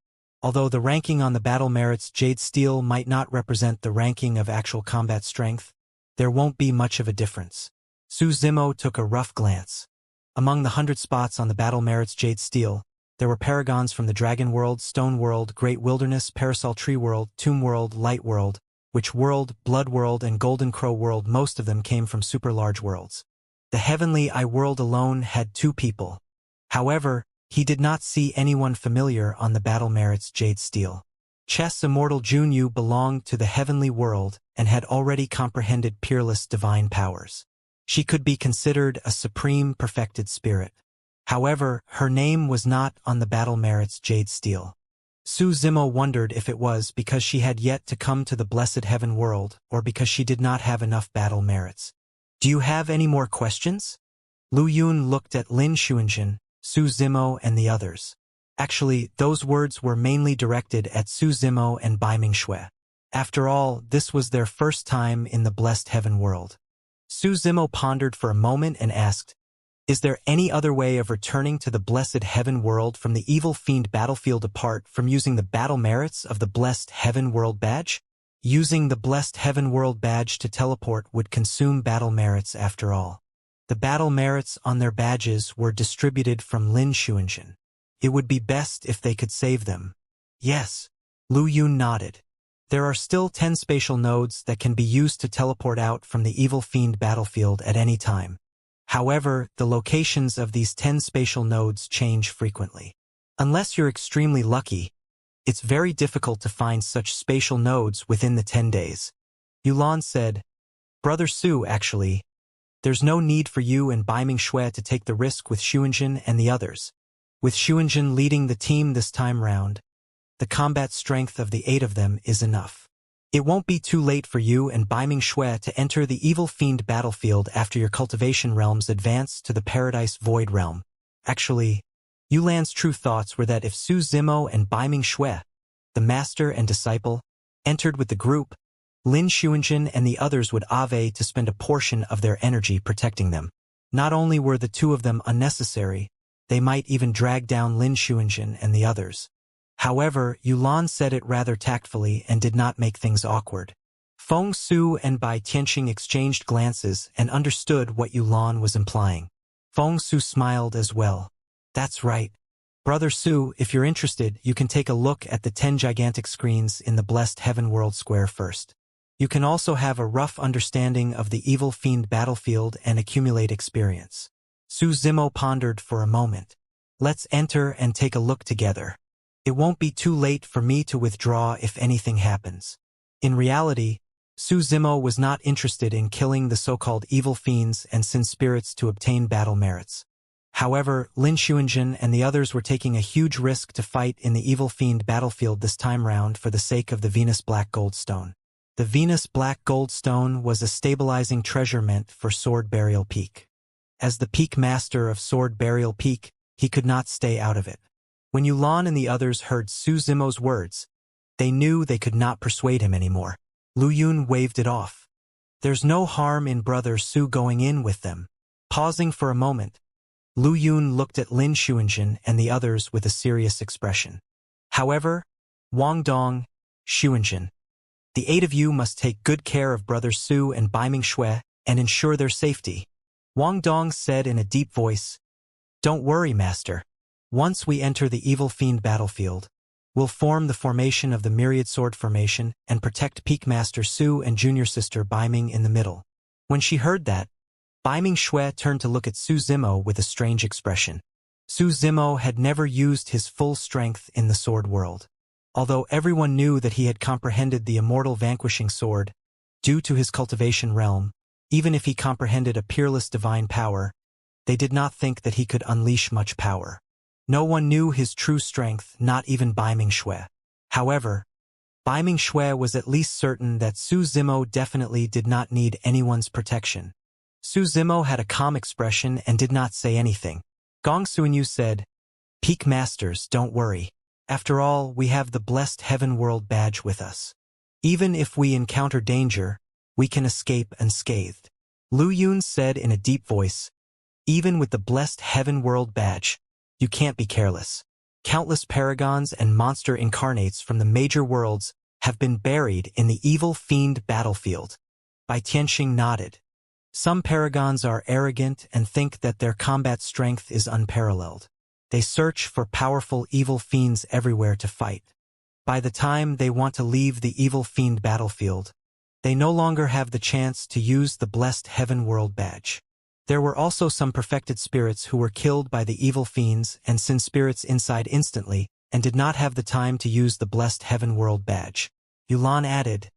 Although the ranking on the battle merits jade stele might not represent the ranking of actual combat strength, there won't be much of a difference. Su Zimo took a rough glance. Among the 100 spots on the battle merits jade stele, there were paragons from the Dragon World, Stone World, Great Wilderness, Parasol Tree World, Tomb World, Light World, Witch World, Blood World, and Golden Crow World. Most of them came from super large worlds. The Heavenly Eye World alone had 2 people. However, he did not see anyone familiar on the battle merits jade stele. Chess Immortal Junyu belonged to the Heavenly World and had already comprehended peerless divine powers. She could be considered a supreme perfected spirit. However, her name was not on the battle merits jade stele. Su Zimo wondered if it was because she had yet to come to the Blessed Heaven World or because she did not have enough battle merits. Do you have any more questions? Lu Yun looked at Lin Xuanjin, Su Zimo, and the others. Actually, those words were mainly directed at Su Zimo and Bai Mingshui. After all, this was their first time in the blessed heaven world. Su Zimo pondered for a moment and asked, "Is there any other way of returning to the blessed heaven world from the evil fiend battlefield apart from using the battle merits of the blessed heaven world badge?" Using the blessed heaven world badge to teleport would consume battle merits after all. The battle merits on their badges were distributed from Lin Xuanjin. It would be best if they could save them. Yes. Lu Yun nodded. There are still 10 spatial nodes that can be used to teleport out from the evil fiend battlefield at any time. However, the locations of these 10 spatial nodes change frequently. Unless you're extremely lucky, it's very difficult to find such spatial nodes within the 10 days. Yulan said, "Brother Su, actually, there's no need for you and Bai Mingshui to take the risk with Xuanjin and the others. With Xuanjin leading the team this time round, the combat strength of the 8 of them is enough. It won't be too late for you and Bai Mingshui to enter the evil fiend battlefield after your cultivation realms advance to the Paradise Void realm." Actually, Yulan's true thoughts were that if Su Zimo and Bai Mingshui, the master and disciple, entered with the group, Lin Xuanjin and the others would ave to spend a portion of their energy protecting them. Not only were the 2 of them unnecessary, they might even drag down Lin Xuanjin and the others. However, Yulan said it rather tactfully and did not make things awkward. Feng Su and Bai Tianxing exchanged glances and understood what Yulan was implying. Feng Su smiled as well. "That's right. Brother Su, if you're interested, you can take a look at the 10 gigantic screens in the blessed heaven world square first. You can also have a rough understanding of the evil fiend battlefield and accumulate experience." Su Zimo pondered for a moment. "Let's enter and take a look together. It won't be too late for me to withdraw if anything happens." In reality, Su Zimo was not interested in killing the so-called evil fiends and sin spirits to obtain battle merits. However, Lin Xuanjin and the others were taking a huge risk to fight in the evil fiend battlefield this time round for the sake of the Venus Black Gold Stone. The Venus Black Gold Stone was a stabilizing treasure meant for Sword Burial Peak. As the peak master of Sword Burial Peak, he could not stay out of it. When Yulan and the others heard Su Zimo's words, they knew they could not persuade him anymore. Lu Yun waved it off. "There's no harm in Brother Su going in with them." Pausing for a moment, Lu Yun looked at Lin Xuanjin and the others with a serious expression. "However, Wang Dong, Xuanjin, the 8 of you must take good care of Brother Su and Bai Mingshui and ensure their safety." Wang Dong said in a deep voice, "Don't worry, Master. Once we enter the evil fiend battlefield, we'll form the formation of the Myriad Sword Formation and protect Peak Master Su and junior sister Bai Ming in the middle." When she heard that, Bai Mingshui turned to look at Su Zimo with a strange expression. Su Zimo had never used his full strength in the sword world. Although everyone knew that he had comprehended the immortal vanquishing sword, due to his cultivation realm, even if he comprehended a peerless divine power, they did not think that he could unleash much power. No one knew his true strength, not even Bai Mingshui. However, Bai Mingshui was at least certain that Su Zimo definitely did not need anyone's protection. Su Zimo had a calm expression and did not say anything. Gong Suanyu said, "Peak Masters, don't worry. After all, we have the blessed heaven world badge with us. Even if we encounter danger, we can escape unscathed." Lu Yun said in a deep voice, "Even with the blessed heaven world badge, you can't be careless. Countless paragons and monster incarnates from the major worlds have been buried in the evil fiend battlefield." Bai Tianxing nodded. "Some paragons are arrogant and think that their combat strength is unparalleled. They search for powerful evil fiends everywhere to fight. By the time they want to leave the evil fiend battlefield, they no longer have the chance to use the blessed heaven world badge." There were also some perfected spirits who were killed by the evil fiends and sin spirits inside instantly and did not have the time to use the blessed heaven world badge. Yulan added,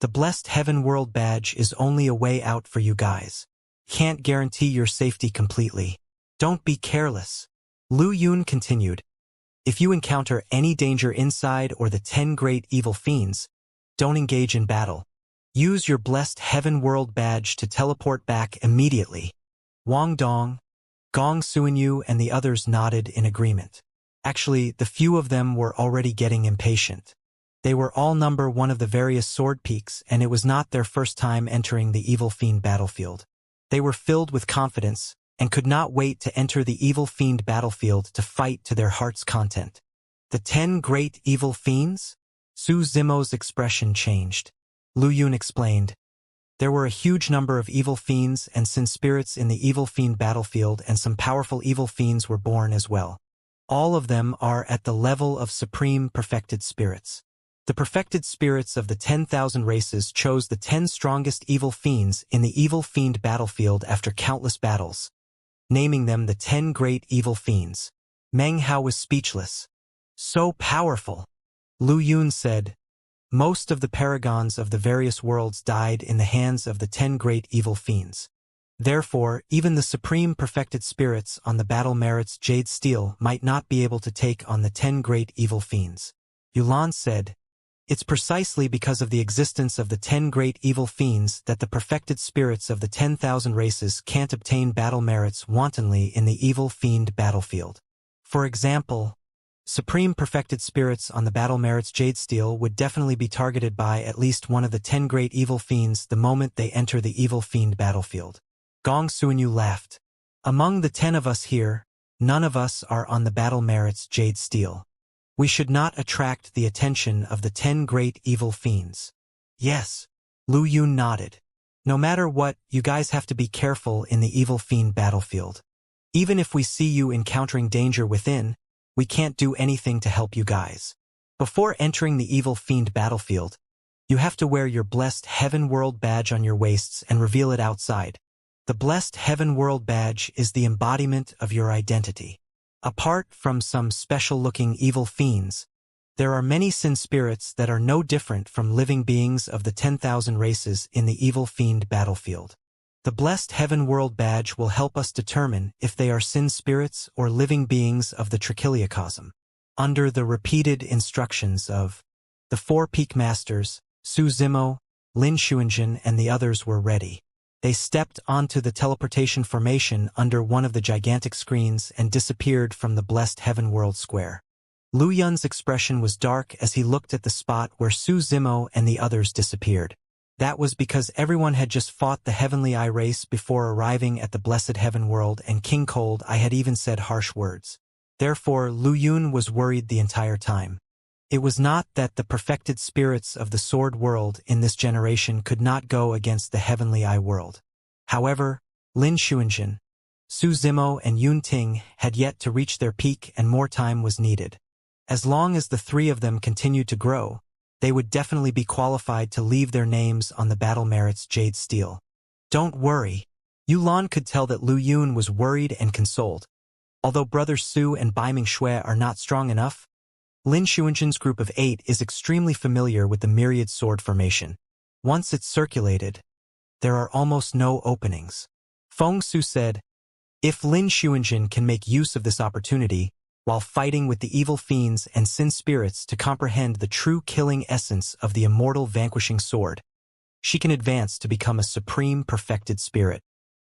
"The blessed heaven world badge is only a way out for you guys. Can't guarantee your safety completely. Don't be careless." Lu Yun continued, "If you encounter any danger inside or the 10 great evil fiends, don't engage in battle. Use your blessed heaven world badge to teleport back immediately." Wang Dong, Gong Suanyu and the others nodded in agreement. Actually, the few of them were already getting impatient. They were all number one of the various sword peaks, and it was not their first time entering the evil fiend battlefield. They were filled with confidence, and could not wait to enter the evil fiend battlefield to fight to their heart's content. The 10 great evil fiends? Su Zimo's expression changed. Lu Yun explained. There were a huge number of evil fiends and sin spirits in the evil fiend battlefield, and some powerful evil fiends were born as well. All of them are at the level of supreme perfected spirits. The perfected spirits of the 10,000 races chose the 10 strongest evil fiends in the evil fiend battlefield after countless battles, naming them the 10 great evil fiends. Meng Hao was speechless. So powerful. Lu Yun said, most of the paragons of the various worlds died in the hands of the 10 great evil fiends. Therefore, even the supreme perfected spirits on the battle merits Jade Steel might not be able to take on the 10 great evil fiends. Yulan said, it's precisely because of the existence of the 10 great evil fiends that the perfected spirits of the 10,000 races can't obtain battle merits wantonly in the evil fiend battlefield. For example, supreme perfected spirits on the battle merits Jade Steel would definitely be targeted by at least one of the 10 great evil fiends the moment they enter the evil fiend battlefield. Gong Suanyu laughed. Among the 10 of us here, none of us are on the battle merits Jade Steel. We should not attract the attention of the 10 great evil fiends. Yes. Lu Yun nodded. No matter what, you guys have to be careful in the evil fiend battlefield. Even if we see you encountering danger within, we can't do anything to help you guys. Before entering the evil fiend battlefield, you have to wear your blessed Heaven World badge on your waists and reveal it outside. The blessed Heaven World badge is the embodiment of your identity. Apart from some special-looking evil fiends, there are many sin spirits that are no different from living beings of the 10,000 races in the evil fiend battlefield. The blessed Heaven World badge will help us determine if they are sin spirits or living beings of the trichiliocosm. Under the repeated instructions of the 4 peak masters, Su Zimo, Lin Xuanjin, and the others were ready. They stepped onto the teleportation formation under one of the gigantic screens and disappeared from the blessed Heaven World square. Lu Yun's expression was dark as he looked at the spot where Su Zimo and the others disappeared. That was because everyone had just fought the Heavenly Eye race before arriving at the blessed Heaven World, and King Cold I had even said harsh words. Therefore, Lu Yun was worried the entire time. It was not that the perfected spirits of the sword world in this generation could not go against the Heavenly Eye world. However, Lin Xuanjin, Su Zimo, and Yun Ting had yet to reach their peak, and more time was needed. As long as the 3 of them continued to grow, they would definitely be qualified to leave their names on the battle merits Jade Steel. Don't worry. Yulan could tell that Lu Yun was worried and consoled. Although brothers Su and Baiming Shui are not strong enough, Lin Xuanjin's group of 8 is extremely familiar with the myriad sword formation. Once it's circulated, there are almost no openings. Feng Su said, if Lin Xuanjin can make use of this opportunity, while fighting with the evil fiends and sin spirits to comprehend the true killing essence of the immortal vanquishing sword, she can advance to become a supreme perfected spirit.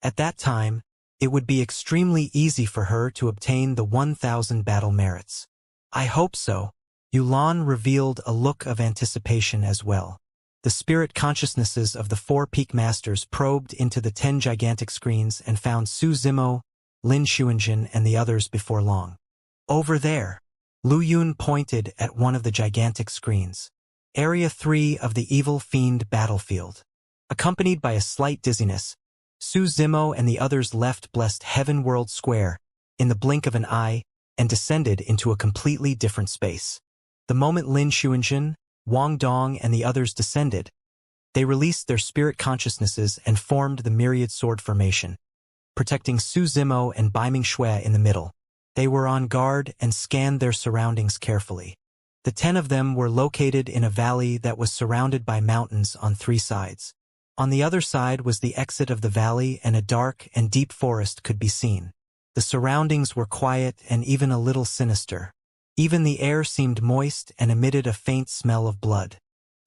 At that time, it would be extremely easy for her to obtain the 1,000 battle merits. I hope so. Yulan revealed a look of anticipation as well. The spirit consciousnesses of the 4 peak masters probed into the 10 gigantic screens and found Su Zimo, Lin Xuanjin, and the others before long. Over there. Lu Yun pointed at one of the gigantic screens. Area 3 of the evil fiend battlefield. Accompanied by a slight dizziness, Su Zimo and the others left blessed Heaven World Square in the blink of an eye and descended into a completely different space. The moment Lin Xuanjin, Wang Dong, and the others descended, they released their spirit consciousnesses and formed the myriad sword formation, protecting Su Zimo and Baiming Shui in the middle. They were on guard and scanned their surroundings carefully. The 10 of them were located in a valley that was surrounded by mountains on 3 sides. On the other side was the exit of the valley, and a dark and deep forest could be seen. The surroundings were quiet and even a little sinister. Even the air seemed moist and emitted a faint smell of blood.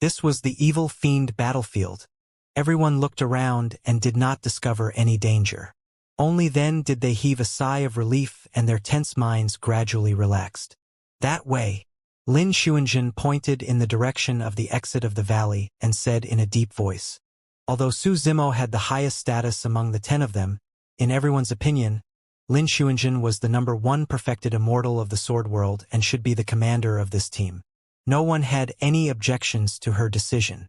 This was the evil fiend battlefield. Everyone looked around and did not discover any danger. Only then did they heave a sigh of relief and their tense minds gradually relaxed. That way, Lin Xuanjun pointed in the direction of the exit of the valley and said in a deep voice. Although Su Zimo had the highest status among the 10 of them, in everyone's opinion, Lin Xuanjun was the #1 perfected immortal of the sword world and should be the commander of this team. No one had any objections to her decision.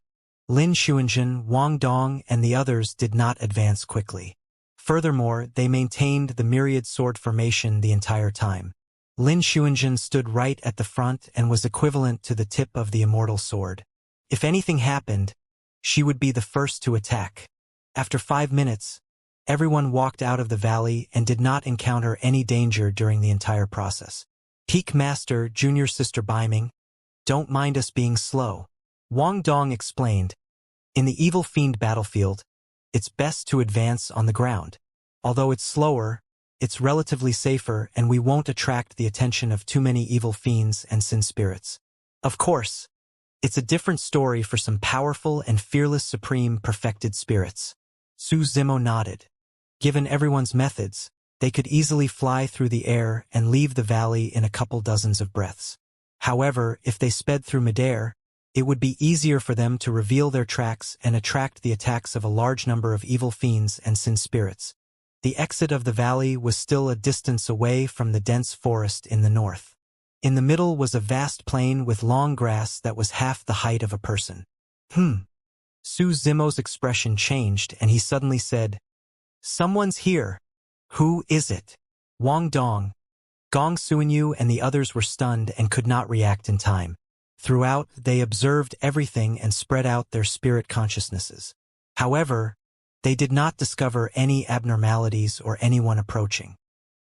Lin Xuanjun, Wang Dong, and the others did not advance quickly. Furthermore, they maintained the myriad sword formation the entire time. Lin Xuanjun stood right at the front and was equivalent to the tip of the immortal sword. If anything happened, she would be the first to attack. After 5 minutes, everyone walked out of the valley and did not encounter any danger during the entire process. Peak Master, Junior Sister Biming, don't mind us being slow. Wang Dong explained. In the evil fiend battlefield, it's best to advance on the ground. Although it's slower, it's relatively safer and we won't attract the attention of too many evil fiends and sin spirits. Of course, it's a different story for some powerful and fearless supreme perfected spirits. Su Zimo nodded. Given everyone's methods, they could easily fly through the air and leave the valley in a couple dozens of breaths. However, if they sped through midair, it would be easier for them to reveal their tracks and attract the attacks of a large number of evil fiends and sin spirits. The exit of the valley was still a distance away from the dense forest in the north. In the middle was a vast plain with long grass that was half the height of a person. Su Zimo's expression changed and he suddenly said, "Someone's here. Who is it?" Wang Dong, Gong Suanyu and the others were stunned and could not react in time. Throughout, they observed everything and spread out their spirit consciousnesses. However, they did not discover any abnormalities or anyone approaching.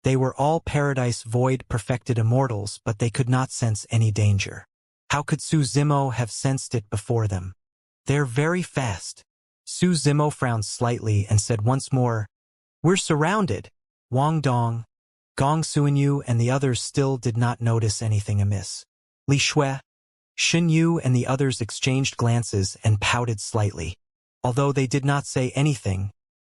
They were all Paradise Void perfected immortals, but they could not sense any danger. How could Su Zimo have sensed it before them? They're very fast. Su Zimo frowned slightly and said once more, "We're surrounded." Wang Dong, Gong Suanyu and the others still did not notice anything amiss. Li Shui, Shen Yu and the others exchanged glances and pouted slightly. Although they did not say anything,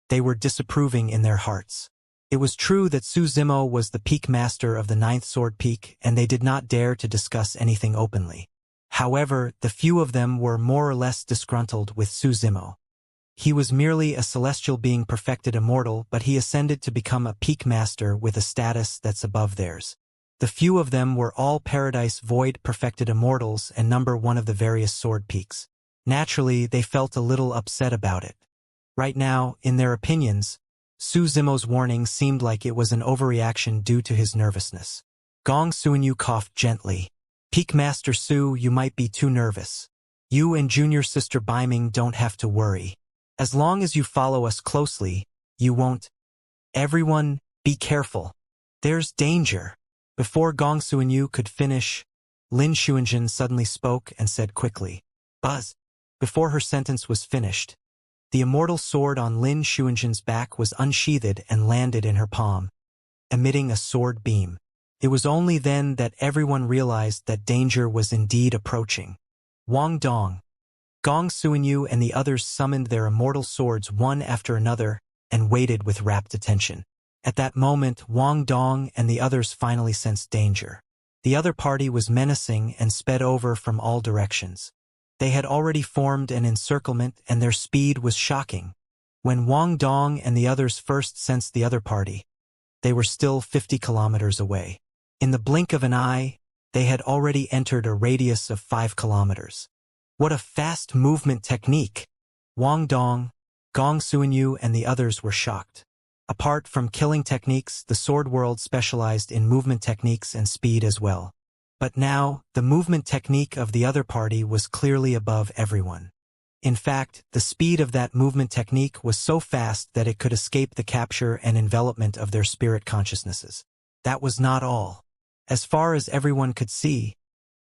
they were disapproving in their hearts. It was true that Su Zimo was the peak master of the 9th sword peak and they did not dare to discuss anything openly. However, the few of them were more or less disgruntled with Su Zimo. He was merely a celestial being perfected immortal, but he ascended to become a peak master with a status that's above theirs. The few of them were all Paradise Void perfected immortals and #1 of the various sword peaks. Naturally, they felt a little upset about it. Right now, in their opinions, Su Zimo's warning seemed like it was an overreaction due to his nervousness. Gong Suanyu coughed gently. "Peak Master Su, you might be too nervous. You and Junior Sister Biming don't have to worry. As long as you follow us closely, you won't. Everyone, be careful. There's danger." Before Gong Suanyu could finish, Lin Xuanjun suddenly spoke and said quickly, "Buzz." Before her sentence was finished, the immortal sword on Lin Xuanjun's back was unsheathed and landed in her palm, emitting a sword beam. It was only then that everyone realized that danger was indeed approaching. Wang Dong, Gong Suanyu and the others summoned their immortal swords one after another and waited with rapt attention. At that moment, Wang Dong and the others finally sensed danger. The other party was menacing and sped over from all directions. They had already formed an encirclement and their speed was shocking. When Wang Dong and the others first sensed the other party, they were still 50 kilometers away. In the blink of an eye, they had already entered a radius of 5 kilometers. What a fast movement technique! Wang Dong, Gong Suanyu and the others were shocked. Apart from killing techniques, the sword world specialized in movement techniques and speed as well. But now, the movement technique of the other party was clearly above everyone. In fact, the speed of that movement technique was so fast that it could escape the capture and envelopment of their spirit consciousnesses. That was not all. As far as everyone could see,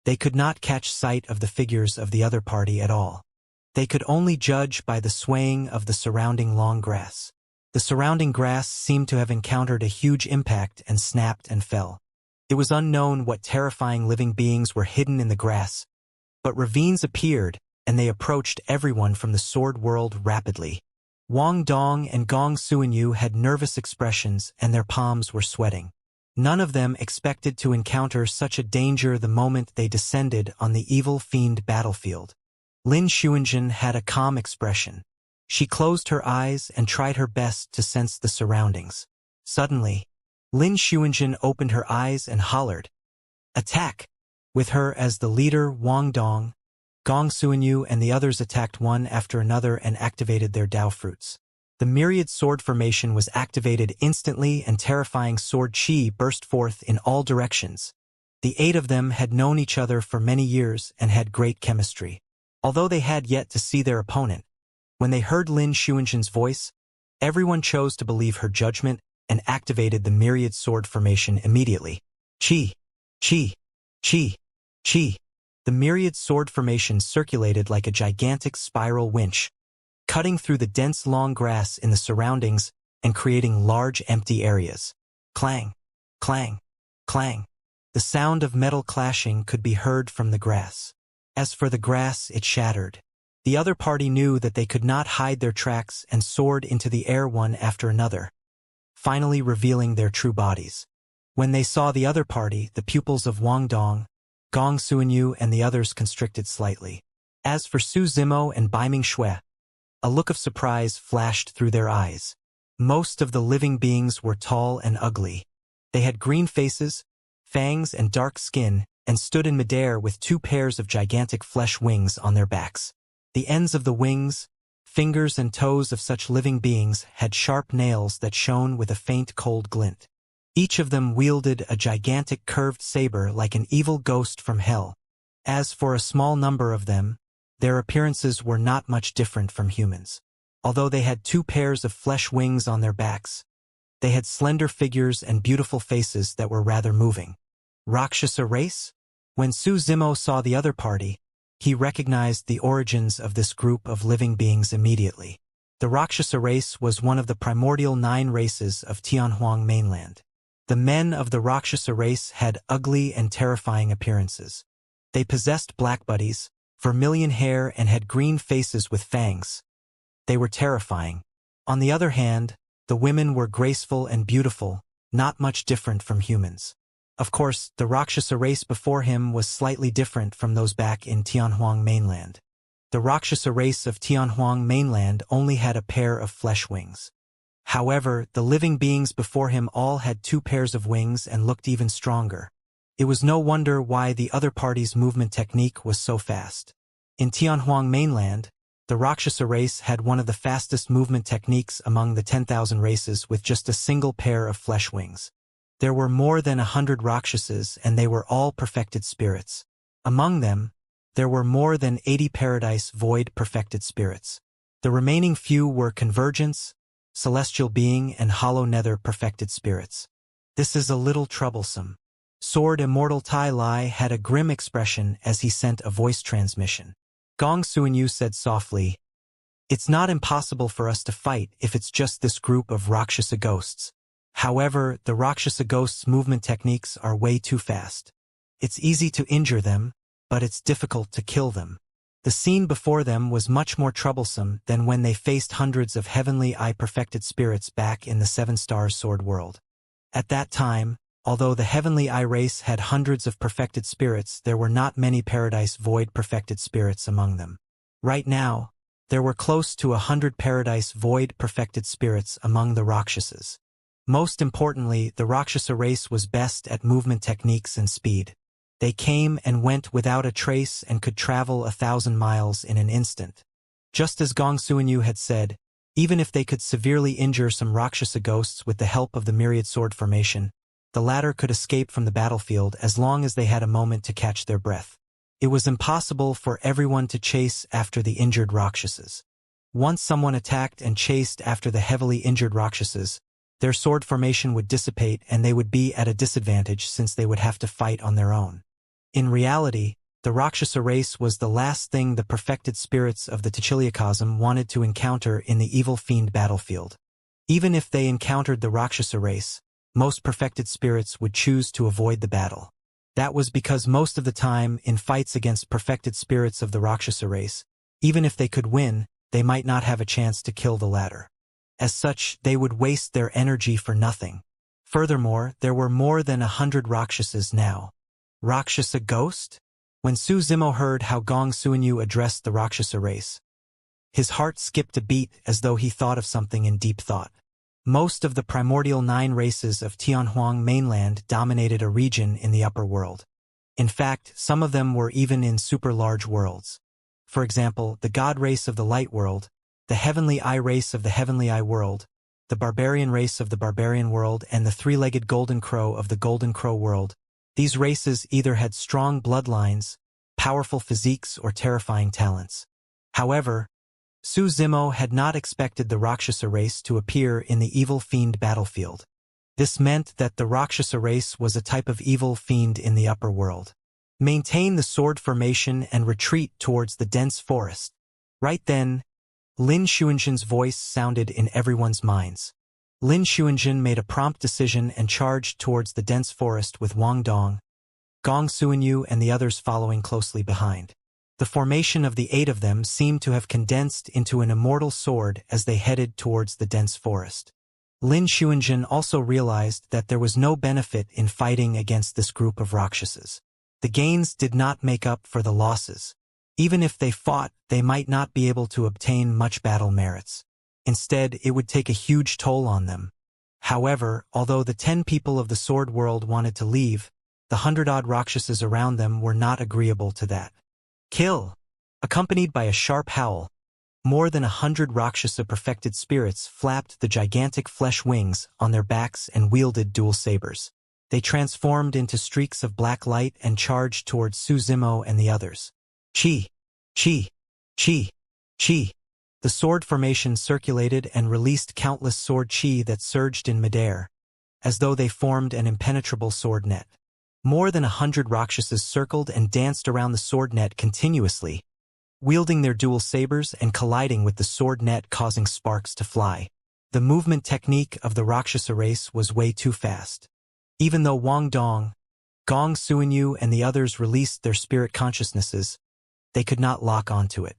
they could not catch sight of the figures of the other party at all. They could only judge by the swaying of the surrounding long grass. The surrounding grass seemed to have encountered a huge impact and snapped and fell. It was unknown what terrifying living beings were hidden in the grass, but ravines appeared, and they approached everyone from the sword world rapidly. Wang Dong and Gong Suanyu had nervous expressions and their palms were sweating. None of them expected to encounter such a danger the moment they descended on the evil fiend battlefield. Lin Xuanjun had a calm expression. She closed her eyes and tried her best to sense the surroundings. Suddenly, Lin Xuanjun opened her eyes and hollered, "Attack!" With her as the leader, Wang Dong, Gong Suanyu and the others attacked one after another and activated their Dao fruits. The myriad sword formation was activated instantly and terrifying sword chi burst forth in all directions. The 8 of them had known each other for many years and had great chemistry. Although they had yet to see their opponent, when they heard Lin Xuanjun's voice, everyone chose to believe her judgment and activated the myriad sword formation immediately. Chi, chi, chi, chi. The myriad sword formation circulated like a gigantic spiral winch, cutting through the dense long grass in the surroundings and creating large empty areas. Clang, clang, clang. The sound of metal clashing could be heard from the grass. As for the grass, it shattered. The other party knew that they could not hide their tracks and soared into the air one after another, finally revealing their true bodies. When they saw the other party, the pupils of Wang Dong, Gong Suanyu and the others constricted slightly. As for Su Zimo and Baiming Shui, a look of surprise flashed through their eyes. Most of the living beings were tall and ugly. They had green faces, fangs and dark skin, and stood in midair with 2 pairs of gigantic flesh wings on their backs. The ends of the wings, fingers and toes of such living beings had sharp nails that shone with a faint cold glint. Each of them wielded a gigantic curved saber like an evil ghost from hell. As for a small number of them, their appearances were not much different from humans. Although they had 2 pairs of flesh wings on their backs, they had slender figures and beautiful faces that were rather moving. Rakshasa race? When Su Zimo saw the other party, he recognized the origins of this group of living beings immediately. The Rakshasa race was one of the primordial 9 races of Tianhuang mainland. The men of the Rakshasa race had ugly and terrifying appearances. They possessed black bodies, vermilion hair and had green faces with fangs. They were terrifying. On the other hand, the women were graceful and beautiful, not much different from humans. Of course, the Rakshasa race before him was slightly different from those back in Tianhuang mainland. The Rakshasa race of Tianhuang mainland only had a pair of flesh wings. However, the living beings before him all had 2 pairs of wings and looked even stronger. It was no wonder why the other party's movement technique was so fast. In Tianhuang mainland, the Rakshasa race had one of the fastest movement techniques among the 10,000 races with just a single pair of flesh wings. There were more than 100 Rakshasas and they were all perfected spirits. Among them, there were more than 80 paradise void perfected spirits. The remaining few were convergence, celestial being and hollow nether perfected spirits. This is a little troublesome. Sword Immortal Tai Lai had a grim expression as he sent a voice transmission. Gong Suanyu said softly, "It's not impossible for us to fight if it's just this group of Rakshasa ghosts. However, the Rakshasa ghosts' movement techniques are way too fast. It's easy to injure them, but it's difficult to kill them." The scene before them was much more troublesome than when they faced hundreds of heavenly eye perfected spirits back in the 7 Stars Sword world. At that time, although the heavenly eye race had hundreds of perfected spirits, there were not many paradise void perfected spirits among them. Right now, there were close to 100 paradise void perfected spirits among the Rakshasas. Most importantly, the Rakshasa race was best at movement techniques and speed. They came and went without a trace and could travel 1,000 miles in an instant. Just as Gong Suanyu had said, even if they could severely injure some Rakshasa ghosts with the help of the myriad sword formation, the latter could escape from the battlefield as long as they had a moment to catch their breath. It was impossible for everyone to chase after the injured Rakshasas. Once someone attacked and chased after the heavily injured Rakshasas, their sword formation would dissipate and they would be at a disadvantage since they would have to fight on their own. In reality, the Rakshasa race was the last thing the perfected spirits of the Tachiliacosm wanted to encounter in the evil fiend battlefield. Even if they encountered the Rakshasa race, most perfected spirits would choose to avoid the battle. That was because most of the time, in fights against perfected spirits of the Rakshasa race, even if they could win, they might not have a chance to kill the latter. As such, they would waste their energy for nothing. Furthermore, there were more than 100 Rakshasas now. Rakshasa ghost? When Su Zimo heard how Gong Suanyu addressed the Rakshasa race, his heart skipped a beat as though he thought of something in deep thought. Most of the primordial 9 races of Tianhuang mainland dominated a region in the upper world. In fact, some of them were even in super-large worlds. For example, the god race of the light world, the heavenly eye race of the heavenly eye world, the barbarian race of the barbarian world, and the three-legged golden crow of the golden crow world. These races either had strong bloodlines, powerful physiques, or terrifying talents. However, Su Zimo had not expected the Rakshasa race to appear in the evil fiend battlefield. This meant that the Rakshasa race was a type of evil fiend in the upper world. Maintain the sword formation and retreat towards the dense forest. Right then, Lin Xuanzhen's voice sounded in everyone's minds. Lin Xuanzhen made a prompt decision and charged towards the dense forest with Wang Dong, Gong Suanyu, and the others following closely behind. The formation of the 8 of them seemed to have condensed into an immortal sword as they headed towards the dense forest. Lin Xuanzhen also realized that there was no benefit in fighting against this group of Rakshasas. The gains did not make up for the losses. Even if they fought, they might not be able to obtain much battle merits. Instead, it would take a huge toll on them. However, although the 10 people of the sword world wanted to leave, the 100-odd Rakshasas around them were not agreeable to that. Kill! Accompanied by a sharp howl, more than 100 Rakshasa perfected spirits flapped the gigantic flesh wings on their backs and wielded dual sabers. They transformed into streaks of black light and charged towards Su Zimo and the others. Chi! Chi! Chi! Chi! The sword formation circulated and released countless sword chi that surged in midair, as though they formed an impenetrable sword net. More than 100 Rakshasas circled and danced around the sword net continuously, wielding their dual sabers and colliding with the sword net, causing sparks to fly. The movement technique of the Rakshasa race was way too fast. Even though Wang Dong, Gong Suanyu, and the others released their spirit consciousnesses, they could not lock onto it.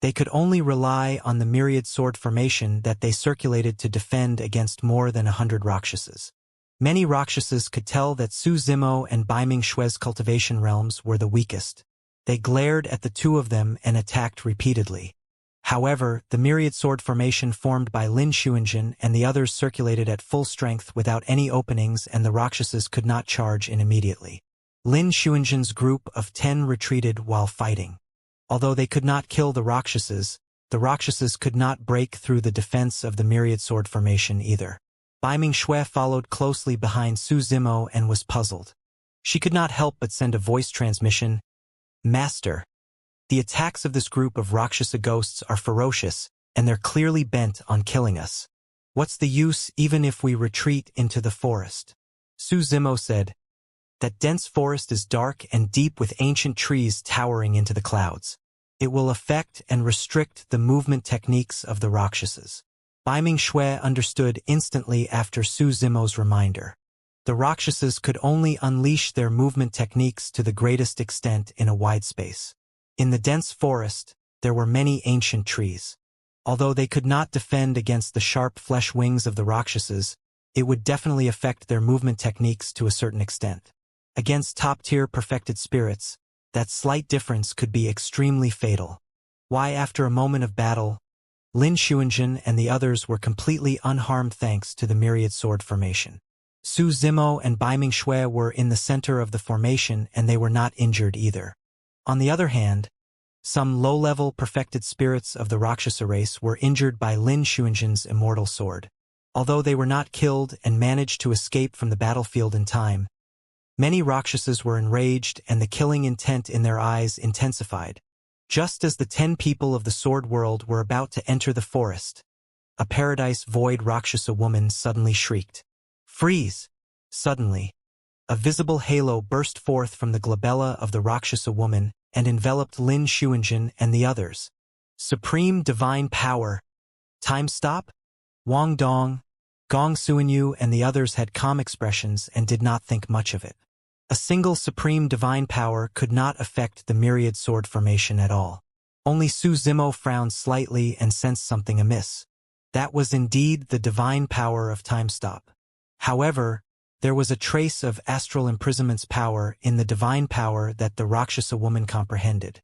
They could only rely on the myriad sword formation that they circulated to defend against more than 100 Rakshasas. Many Rakshasas could tell that Su Zimo and Baiming Xue's cultivation realms were the weakest. They glared at the 2 of them and attacked repeatedly. However, the myriad sword formation formed by Lin Xuanzhen and the others circulated at full strength without any openings, and the Rakshasas could not charge in immediately. Lin Xuanzhen's group of 10 retreated while fighting. Although they could not kill the Rakshasas could not break through the defense of the myriad sword formation either. Baiming Xue followed closely behind Su Zimo and was puzzled. She could not help but send a voice transmission. Master, the attacks of this group of Rakshasa ghosts are ferocious, and they're clearly bent on killing us. What's the use even if we retreat into the forest? Su Zimo said. That dense forest is dark and deep with ancient trees towering into the clouds. It will affect and restrict the movement techniques of the Rakshasas. Baiming Xue understood instantly after Su Zimo's reminder. The Rakshasas could only unleash their movement techniques to the greatest extent in a wide space. In the dense forest, there were many ancient trees. Although they could not defend against the sharp flesh wings of the Rakshasas, it would definitely affect their movement techniques to a certain extent. Against top-tier perfected spirits, that slight difference could be extremely fatal. Why, after a moment of battle, Lin Xuanzhen and the others were completely unharmed thanks to the myriad sword formation. Su Zimo and Baiming Xue were in the center of the formation and they were not injured either. On the other hand, some low-level perfected spirits of the Rakshasa race were injured by Lin Xuanzhen's immortal sword. Although they were not killed and managed to escape from the battlefield in time, many Rakshasas were enraged and the killing intent in their eyes intensified. Just as the 10 people of the sword world were about to enter the forest, a paradise void Rakshasa woman suddenly shrieked. Freeze! Suddenly, a visible halo burst forth from the glabella of the Rakshasa woman and enveloped Lin Xuanzhen and the others. Supreme divine power. Time stop? Wang Dong, Gong Suanyu and the others had calm expressions and did not think much of it. A single supreme divine power could not affect the myriad sword formation at all. Only Su Zimo frowned slightly and sensed something amiss. That was indeed the divine power of time stop. However, there was a trace of astral imprisonment's power in the divine power that the Rakshasa woman comprehended.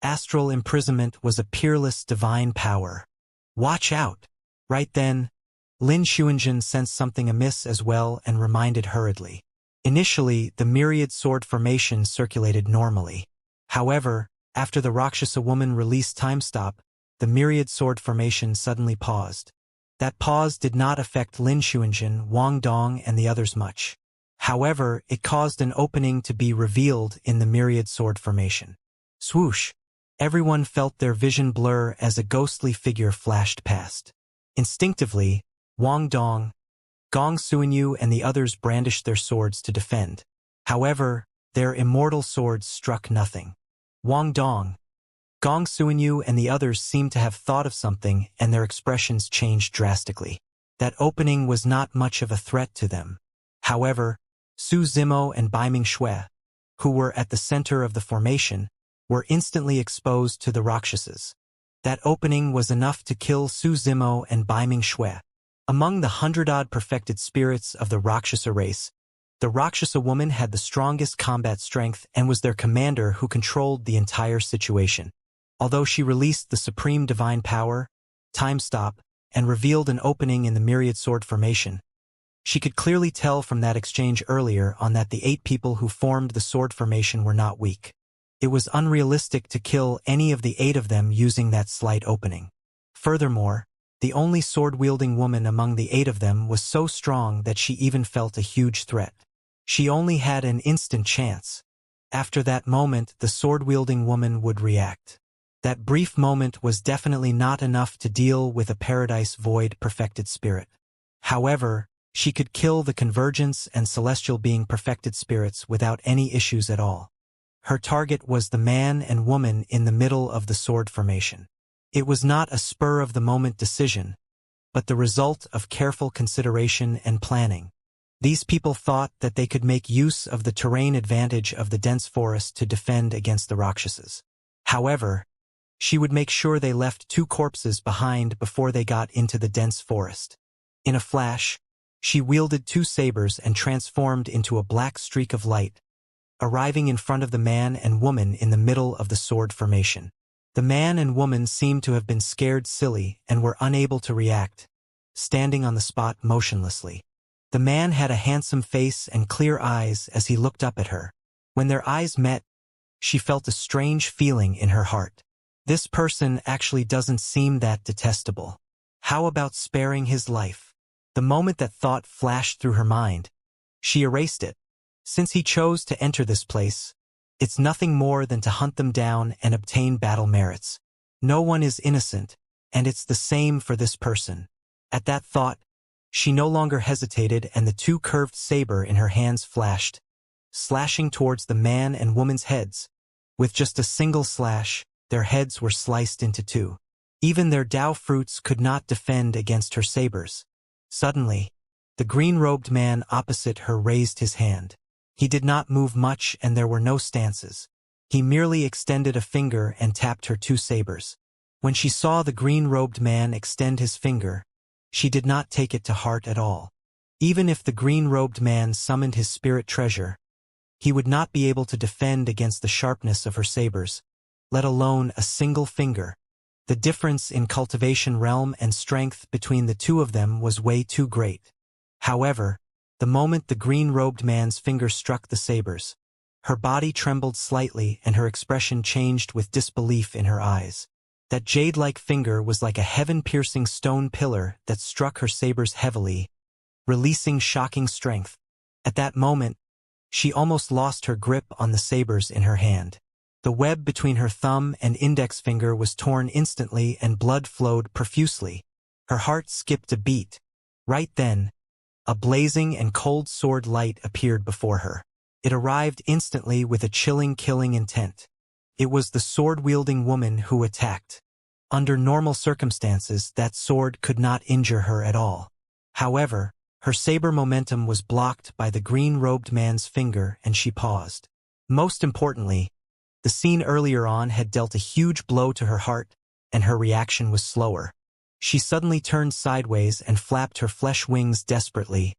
Astral imprisonment was a peerless divine power. Watch out! Right then, Lin Xuanjun sensed something amiss as well and reminded hurriedly. Initially, the myriad sword formation circulated normally. However, after the Rakshasa woman released time stop, the myriad sword formation suddenly paused. That pause did not affect Lin Xuanjun, Wang Dong, and the others much. However, it caused an opening to be revealed in the myriad sword formation. Swoosh! Everyone felt their vision blur as a ghostly figure flashed past. Instinctively, Wang Dong, Gong Suanyu, and the others brandished their swords to defend. However, their immortal swords struck nothing. Wang Dong, Gong Suanyu, and the others seemed to have thought of something, and their expressions changed drastically. That opening was not much of a threat to them. However, Su Zimo and Baiming Shui, who were at the center of the formation, were instantly exposed to the Rakshasas. That opening was enough to kill Su Zimo and Baiming Shui. Among the 100-odd perfected spirits of the Rakshasa race, the Rakshasa woman had the strongest combat strength and was their commander who controlled the entire situation. Although she released the supreme divine power, time stop, and revealed an opening in the myriad sword formation, she could clearly tell from that exchange earlier on that the 8 people who formed the sword formation were not weak. It was unrealistic to kill any of the 8 of them using that slight opening. Furthermore, the only sword-wielding woman among the 8 of them was so strong that she even felt a huge threat. She only had an instant chance. After that moment, the sword-wielding woman would react. That brief moment was definitely not enough to deal with a Paradise Void perfected spirit. However, she could kill the Convergence and Celestial Being perfected spirits without any issues at all. Her target was the man and woman in the middle of the sword formation. It was not a spur-of-the-moment decision, but the result of careful consideration and planning. These people thought that they could make use of the terrain advantage of the dense forest to defend against the Rakshasas. However, she would make sure they left 2 corpses behind before they got into the dense forest. In a flash, she wielded 2 sabers and transformed into a black streak of light, arriving in front of the man and woman in the middle of the sword formation. The man and woman seemed to have been scared silly and were unable to react, standing on the spot motionlessly. The man had a handsome face and clear eyes as he looked up at her. When their eyes met, she felt a strange feeling in her heart. This person actually doesn't seem that detestable. How about sparing his life? The moment that thought flashed through her mind, she erased it. Since he chose to enter this place, it's nothing more than to hunt them down and obtain battle merits. No one is innocent, and it's the same for this person. At that thought, she no longer hesitated and the 2 curved saber in her hands flashed, slashing towards the man and woman's heads. With just a single slash, their heads were sliced into 2. Even their Tao fruits could not defend against her sabers. Suddenly, the green-robed man opposite her raised his hand. He did not move much and there were no stances. He merely extended a finger and tapped her 2 sabers. When she saw the green-robed man extend his finger, she did not take it to heart at all. Even if the green-robed man summoned his spirit treasure, he would not be able to defend against the sharpness of her sabers, let alone a single finger. The difference in cultivation realm and strength between the 2 of them was way too great. However, the moment the green-robed man's finger struck the sabers, her body trembled slightly and her expression changed with disbelief in her eyes. That jade-like finger was like a heaven-piercing stone pillar that struck her sabers heavily, releasing shocking strength. At that moment, she almost lost her grip on the sabers in her hand. The web between her thumb and index finger was torn instantly and blood flowed profusely. Her heart skipped a beat. Right then, a blazing and cold sword light appeared before her. It arrived instantly with a chilling killing intent. It was the sword-wielding woman who attacked. Under normal circumstances, that sword could not injure her at all. However, her saber momentum was blocked by the green-robed man's finger and she paused. Most importantly, The scene earlier on had dealt a huge blow to her heart, and her reaction was slower. She suddenly turned sideways and flapped her flesh wings desperately,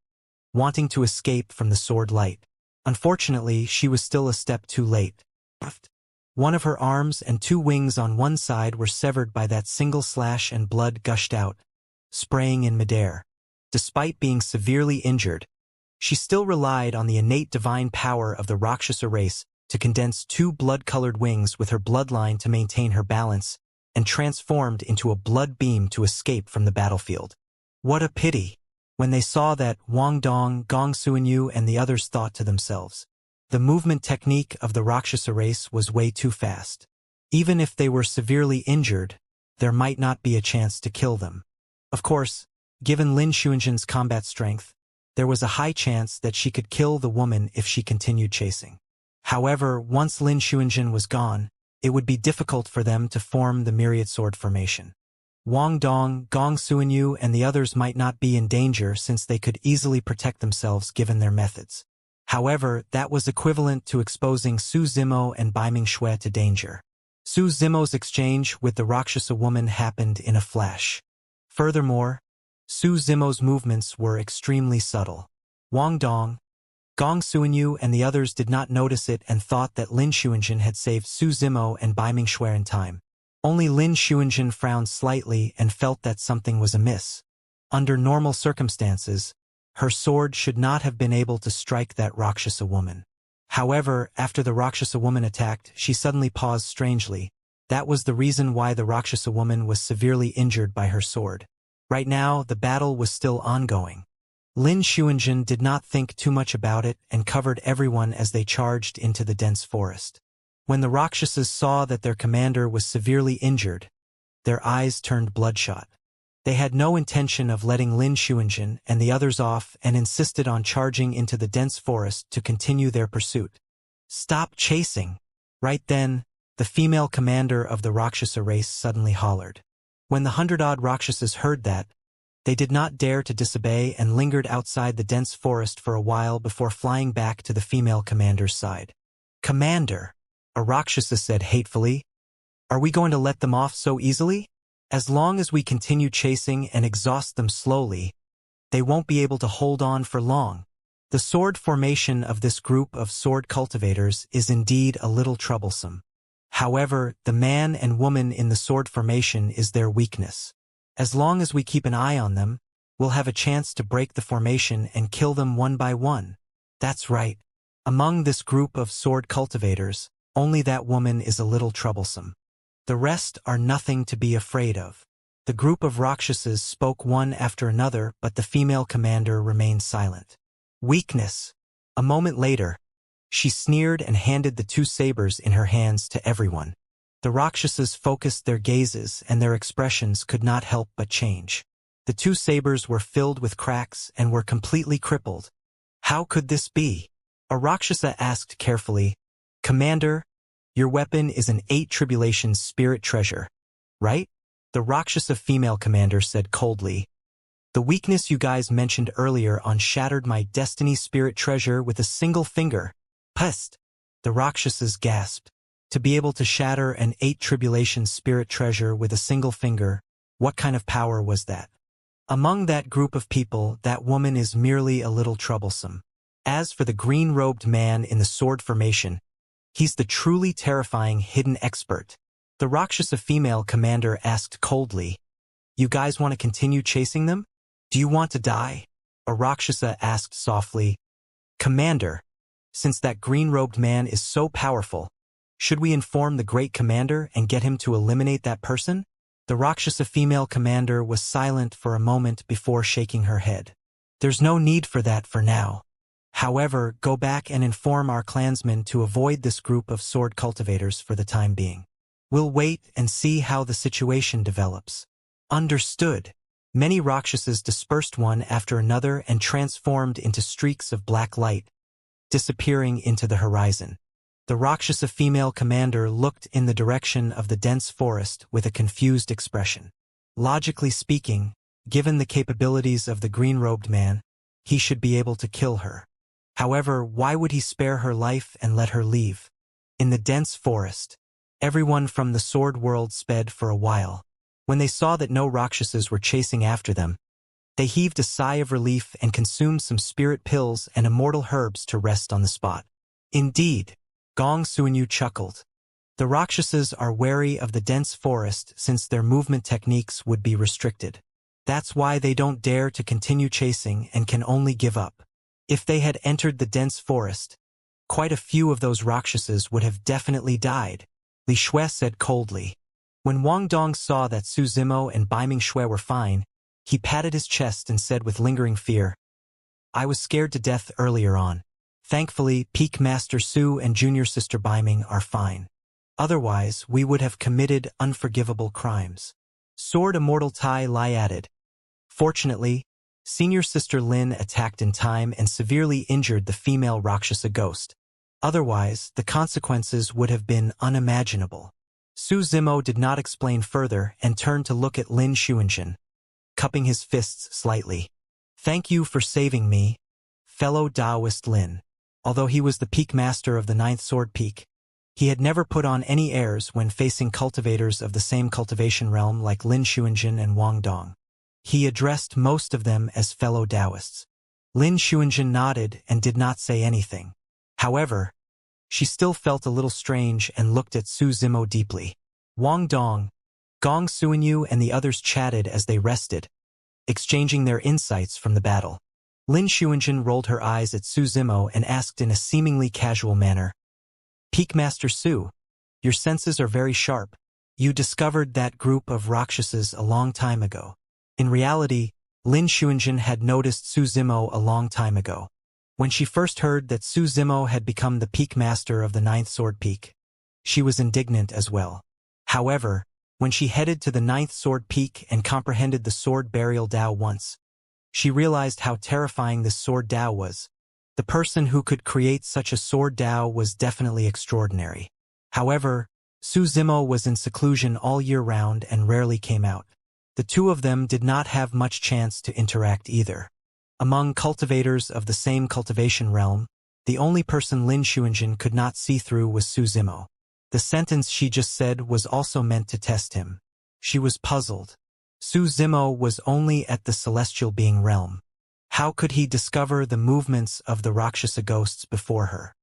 wanting to escape from the sword light. Unfortunately, she was still a step too late. One of her arms and two wings on one side were severed by that single slash, and blood gushed out, spraying in midair. Despite being severely injured, she still relied on the innate divine power of the Rakshasa race to condense two blood-colored wings with her bloodline to maintain her balance, and transformed into a blood beam to escape from the battlefield. What a pity! When they saw that, Wang Dong, Gong Suanyu and the others thought to themselves, the movement technique of the Rakshasa race was way too fast. Even if they were severely injured, there might not be a chance to kill them. Of course, given Lin Xuanzhen's combat strength, there was a high chance that she could kill the woman if she continued chasing. However, once Lin Xuanzhen was gone, it would be difficult for them to form the myriad sword formation. Wang Dong, Gong Suanyu and the others might not be in danger since they could easily protect themselves given their methods. However, that was equivalent to exposing Su Zimo and Bai Mingshui to danger. Su Zimo's exchange with the Rakshasa woman happened in a flash. Furthermore, Su Zimo's movements were extremely subtle. Wang Dong, Gong Suanyu and the others did not notice it and thought that Lin Xuanzhen had saved Su Zimo and Bai Mingshui in time. Only Lin Xuanzhen frowned slightly and felt that something was amiss. Under normal circumstances, her sword should not have been able to strike that Rakshasa woman. However, after the Rakshasa woman attacked, she suddenly paused strangely. That was the reason why the Rakshasa woman was severely injured by her sword. Right now, the battle was still ongoing. Lin Xuanzhen did not think too much about it and covered everyone as they charged into the dense forest. When the Rakshasas saw that their commander was severely injured, their eyes turned bloodshot. They had no intention of letting Lin Xuanzhen and the others off and insisted on charging into the dense forest to continue their pursuit. "Stop chasing!" Right then, the female commander of the Rakshasa race suddenly hollered. When the 100-odd Rakshasas heard that, they did not dare to disobey and lingered outside the dense forest for a while before flying back to the female commander's side. "Commander," a Rakshasa said hatefully, "are we going to let them off so easily? As long as we continue chasing and exhaust them slowly, they won't be able to hold on for long." The sword formation of this group of sword cultivators is indeed a little troublesome. However, the man and woman in the sword formation is their weakness. As long as we keep an eye on them, we'll have a chance to break the formation and kill them one by one. That's right. Among this group of sword cultivators, only that woman is a little troublesome. The rest are nothing to be afraid of. The group of Rakshasas spoke one after another, but the female commander remained silent. Weakness. A moment later, she sneered and handed the two sabers in her hands to everyone. The Rakshasas focused their gazes and their expressions could not help but change. The two sabers were filled with cracks and were completely crippled. How could this be? A Rakshasa asked carefully, "Commander, your weapon is an 8 tribulations spirit treasure, right?" The Rakshasa female commander said coldly, "The weakness you guys mentioned earlier on shattered my destiny spirit treasure with a single finger." Pest! The Rakshasas gasped. To be able to shatter an 8 tribulations spirit treasure with a single finger, what kind of power was that? Among that group of people, that woman is merely a little troublesome. As for the green-robed man in the sword formation, he's the truly terrifying hidden expert. The Rakshasa female commander asked coldly, "You guys want to continue chasing them? Do you want to die?" A Rakshasa asked softly, "Commander, since that green-robed man is so powerful, should we inform the great commander and get him to eliminate that person?" The Rakshasa female commander was silent for a moment before shaking her head. "There's no need for that for now. However, go back and inform our clansmen to avoid this group of sword cultivators for the time being. We'll wait and see how the situation develops." Understood. Many Rakshasas dispersed one after another and transformed into streaks of black light, disappearing into the horizon. The Rakshasa female commander looked in the direction of the dense forest with a confused expression. Logically speaking, given the capabilities of the green-robed man, he should be able to kill her. However, why would he spare her life and let her leave? In the dense forest, everyone from the sword world sped for a while. When they saw that no Rakshasas were chasing after them, they heaved a sigh of relief and consumed some spirit pills and immortal herbs to rest on the spot. Indeed, Gong Suanyu chuckled. The Rakshasas are wary of the dense forest since their movement techniques would be restricted. That's why they don't dare to continue chasing and can only give up. If they had entered the dense forest, quite a few of those Rakshasas would have definitely died, Li Shui said coldly. When Wang Dong saw that Su Zimo and Bai Ming Shui were fine, he patted his chest and said with lingering fear, I was scared to death earlier on. Thankfully, Peak Master Su and Junior Sister Bai Ming are fine. Otherwise, we would have committed unforgivable crimes. Sword Immortal Tai Lai added. Fortunately, Senior Sister Lin attacked in time and severely injured the female Rakshasa ghost. Otherwise, the consequences would have been unimaginable. Su Zimo did not explain further and turned to look at Lin Xuanjin, cupping his fists slightly. Thank you for saving me, fellow Taoist Lin. Although he was the peak master of the Ninth Sword Peak, he had never put on any airs when facing cultivators of the same cultivation realm like Lin Xuanjin and Wang Dong. He addressed most of them as fellow Taoists. Lin Xuanjin nodded and did not say anything. However, she still felt a little strange and looked at Su Zimo deeply. Wang Dong, Gong Suanyu and the others chatted as they rested, exchanging their insights from the battle. Lin Xuanjin rolled her eyes at Su Zimo and asked in a seemingly casual manner, Peak Master Su, your senses are very sharp. You discovered that group of Rakshasas a long time ago. In reality, Lin Xuanjin had noticed Su Zimo a long time ago. When she first heard that Su Zimo had become the peak master of the Ninth Sword Peak, she was indignant as well. However, when she headed to the Ninth Sword Peak and comprehended the Sword Burial Dao once, she realized how terrifying this Sword Dao was. The person who could create such a Sword Dao was definitely extraordinary. However, Su Zimo was in seclusion all year round and rarely came out. The two of them did not have much chance to interact either. Among cultivators of the same cultivation realm, the only person Lin Xuanjin could not see through was Su Zimo. The sentence she just said was also meant to test him. She was puzzled. Su Zimo was only at the celestial being realm. How could he discover the movements of the Rakshasa ghosts before her?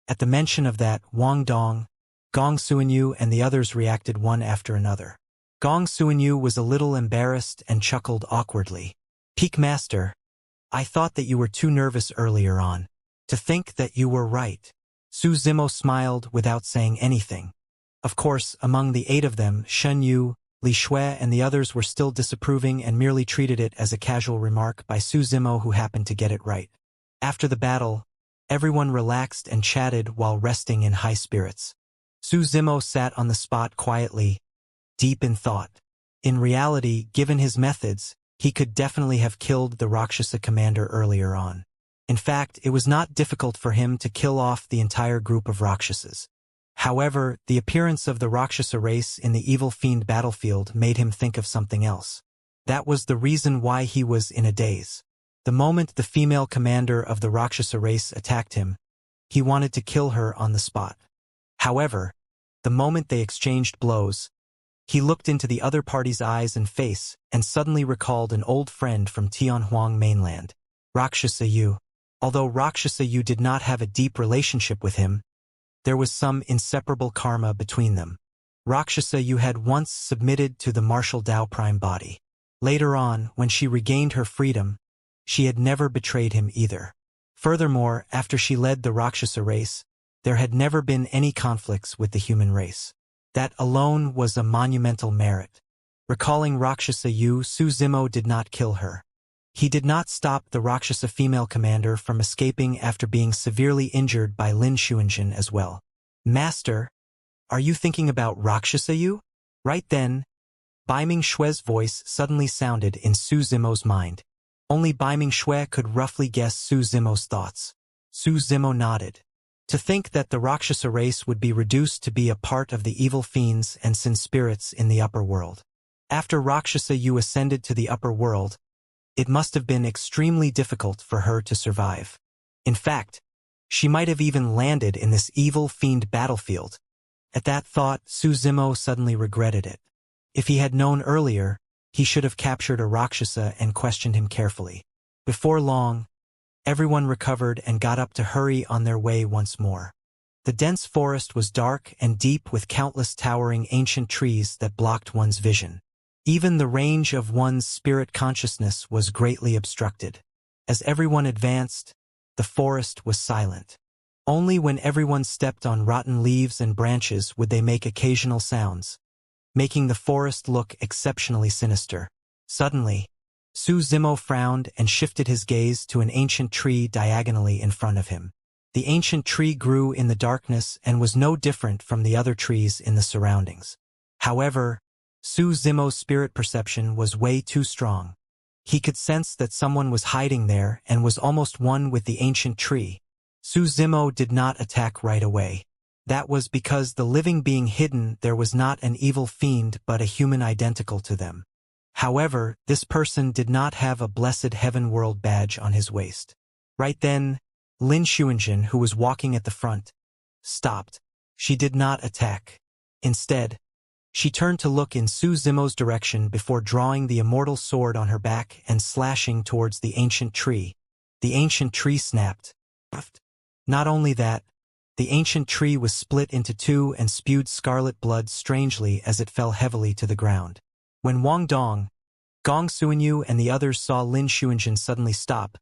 At the mention of that, Wang Dong, Gong Suanyu and the others reacted one after another. Gong Suanyu was a little embarrassed and chuckled awkwardly. Peak Master, I thought that you were too nervous earlier on. To think that you were right. Su Zimo smiled without saying anything. Of course, among the 8 of them, Shen Yu, Li Shui and the others were still disapproving and merely treated it as a casual remark by Su Zimo who happened to get it right. After the battle, everyone relaxed and chatted while resting in high spirits. Su Zimo sat on the spot quietly, deep in thought. In reality, given his methods, he could definitely have killed the Rakshasa commander earlier on. In fact, it was not difficult for him to kill off the entire group of Rakshasas. However, the appearance of the Rakshasa race in the evil fiend battlefield made him think of something else. That was the reason why he was in a daze. The moment the female commander of the Rakshasa race attacked him, he wanted to kill her on the spot. However, the moment they exchanged blows, he looked into the other party's eyes and face and suddenly recalled an old friend from Tianhuang mainland, Rakshasa Yu. Although Rakshasa Yu did not have a deep relationship with him, there was some inseparable karma between them. Rakshasa Yu had once submitted to the martial Tao prime body. Later on, when she regained her freedom, she had never betrayed him either. Furthermore, after she led the Rakshasa race, there had never been any conflicts with the human race. That alone was a monumental merit. Recalling Rakshasa Yu, Su Zimo did not kill her. He did not stop the Rakshasa female commander from escaping after being severely injured by Lin Xuanjin as well. Master, are you thinking about Rakshasa Yu? Right then, Bai Ming Shui's voice suddenly sounded in Su Zimo's mind. Only Bai Ming Shui could roughly guess Su Zimo's thoughts. Su Zimo nodded. To think that the Rakshasa race would be reduced to be a part of the evil fiends and sin spirits in the upper world. After Rakshasa Yu ascended to the upper world, it must have been extremely difficult for her to survive. In fact, She might have even landed in this evil fiend battlefield. At that thought, Su Zimo suddenly regretted it. If he had known earlier, he should have captured a Rakshasa and questioned him carefully. Before long, everyone recovered and got up to hurry on their way once more. The dense forest was dark and deep with countless towering ancient trees that blocked one's vision. Even the range of one's spirit consciousness was greatly obstructed. As everyone advanced, the forest was silent. Only when everyone stepped on rotten leaves and branches would they make occasional sounds, making the forest look exceptionally sinister. Suddenly, Su Zimo frowned and shifted his gaze to an ancient tree diagonally in front of him. The ancient tree grew in the darkness and was no different from the other trees in the surroundings. However, Su Zimo's spirit perception was way too strong. He could sense that someone was hiding there and was almost one with the ancient tree. Su Zimo did not attack right away. That was because the living being hidden there was not an evil fiend but a human identical to them. However, this person did not have a blessed heaven world badge on his waist. Right then, Lin Xuanjin, who was walking at the front, stopped. She did not attack. Instead, she turned to look in Su Zimo's direction before drawing the immortal sword on her back and slashing towards the ancient tree. The ancient tree snapped. Not only that, the ancient tree was split into two and spewed scarlet blood strangely as it fell heavily to the ground. When Wang Dong, Gong Suanyu and the others saw Lin Xuanjin suddenly stop,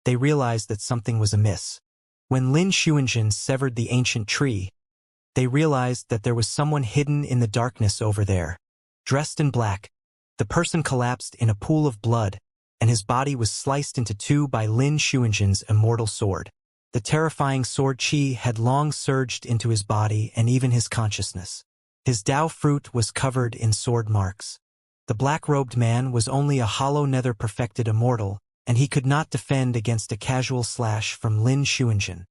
they realized that something was amiss. When Lin Xuanjin severed the ancient tree, they realized that there was someone hidden in the darkness over there. Dressed in black, the person collapsed in a pool of blood, and his body was sliced into two by Lin Xuanjin's immortal sword. The terrifying sword chi had long surged into his body and even his consciousness. His Tao fruit was covered in sword marks. The black-robed man was only a hollow nether-perfected immortal, and he could not defend against a casual slash from Lin Xuanjin.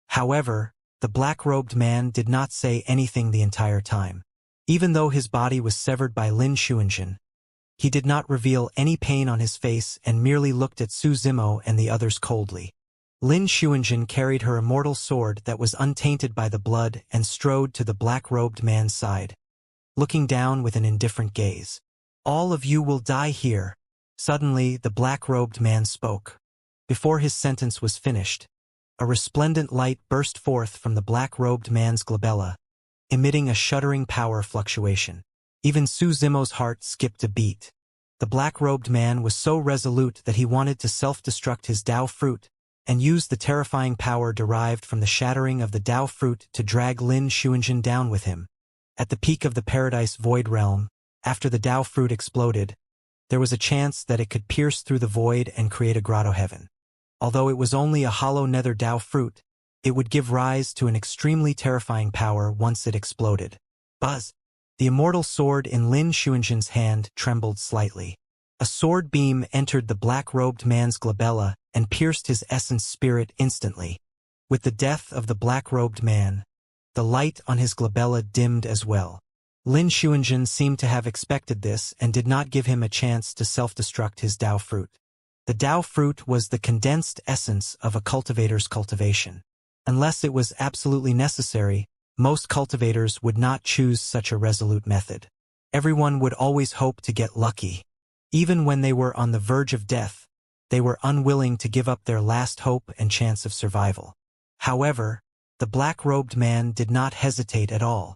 However, the black-robed man did not say anything the entire time. Even though his body was severed by Lin Xuanjin, he did not reveal any pain on his face and merely looked at Su Zimo and the others coldly. Lin Xuanjin carried her immortal sword that was untainted by the blood and strode to the black-robed man's side, looking down with an indifferent gaze. "All of you will die here." Suddenly, the black-robed man spoke. Before his sentence was finished, a resplendent light burst forth from the black-robed man's glabella, emitting a shuddering power fluctuation. Even Su Zimo's heart skipped a beat. The black-robed man was so resolute that he wanted to self-destruct his Tao fruit and use the terrifying power derived from the shattering of the Tao fruit to drag Lin Xuanjin down with him. At the peak of the Paradise Void Realm, after the Tao fruit exploded, there was a chance that it could pierce through the void and create a grotto heaven. Although it was only a hollow nether Tao fruit, it would give rise to an extremely terrifying power once it exploded. Buzz! The immortal sword in Lin Xuanjin's hand trembled slightly. A sword beam entered the black-robed man's glabella and pierced his essence spirit instantly. With the death of the black-robed man, the light on his glabella dimmed as well. Lin Xuanjin seemed to have expected this and did not give him a chance to self-destruct his Tao fruit. The Tao fruit was the condensed essence of a cultivator's cultivation. Unless it was absolutely necessary, most cultivators would not choose such a resolute method. Everyone would always hope to get lucky. Even when they were on the verge of death, they were unwilling to give up their last hope and chance of survival. However, the black-robed man did not hesitate at all.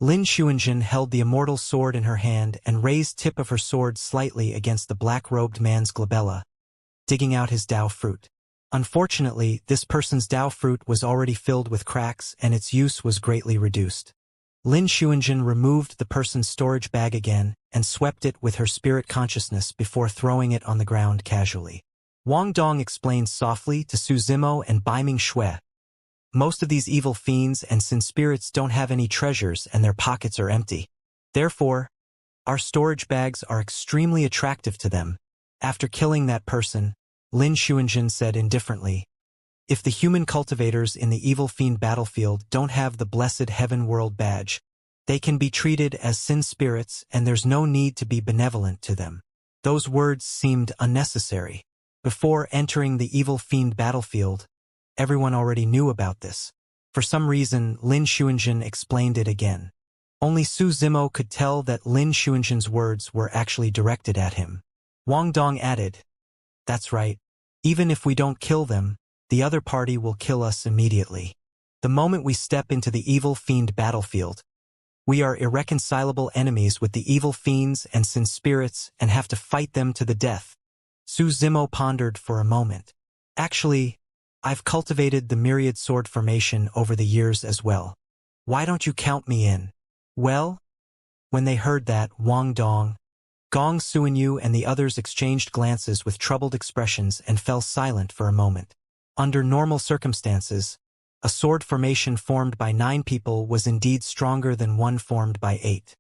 Lin Xuanjin held the immortal sword in her hand and raised tip of her sword slightly against the black-robed man's glabella, digging out his Tao fruit. Unfortunately, this person's Tao fruit was already filled with cracks and its use was greatly reduced. Lin Xuanjin removed the person's storage bag again and swept it with her spirit consciousness before throwing it on the ground casually. Wang Dong explained softly to Su Zimo and Baiming Shui, "Most of these evil fiends and sin spirits don't have any treasures and their pockets are empty. Therefore, our storage bags are extremely attractive to them." After killing that person, Lin Xuanjin said indifferently, "If the human cultivators in the evil fiend battlefield don't have the blessed heaven world badge, they can be treated as sin spirits and there's no need to be benevolent to them." Those words seemed unnecessary. Before entering the evil fiend battlefield, Everyone already knew about this. For some reason, Lin Xuanjin explained it again. Only Su Zimo could tell that Lin Xuanjin's words were actually directed at him. Wang Dong added, "That's right. Even if we don't kill them, the other party will kill us immediately. The moment we step into the evil fiend battlefield, we are irreconcilable enemies with the evil fiends and sin spirits and have to fight them to the death." Su Zimo pondered for a moment. "Actually, I've cultivated the myriad sword formation over the years as well. Why don't you count me in?" Well, when they heard that, Wang Dong, Gong Suanyu and the others exchanged glances with troubled expressions and fell silent for a moment. Under normal circumstances, a sword formation formed by 9 people was indeed stronger than one formed by 8.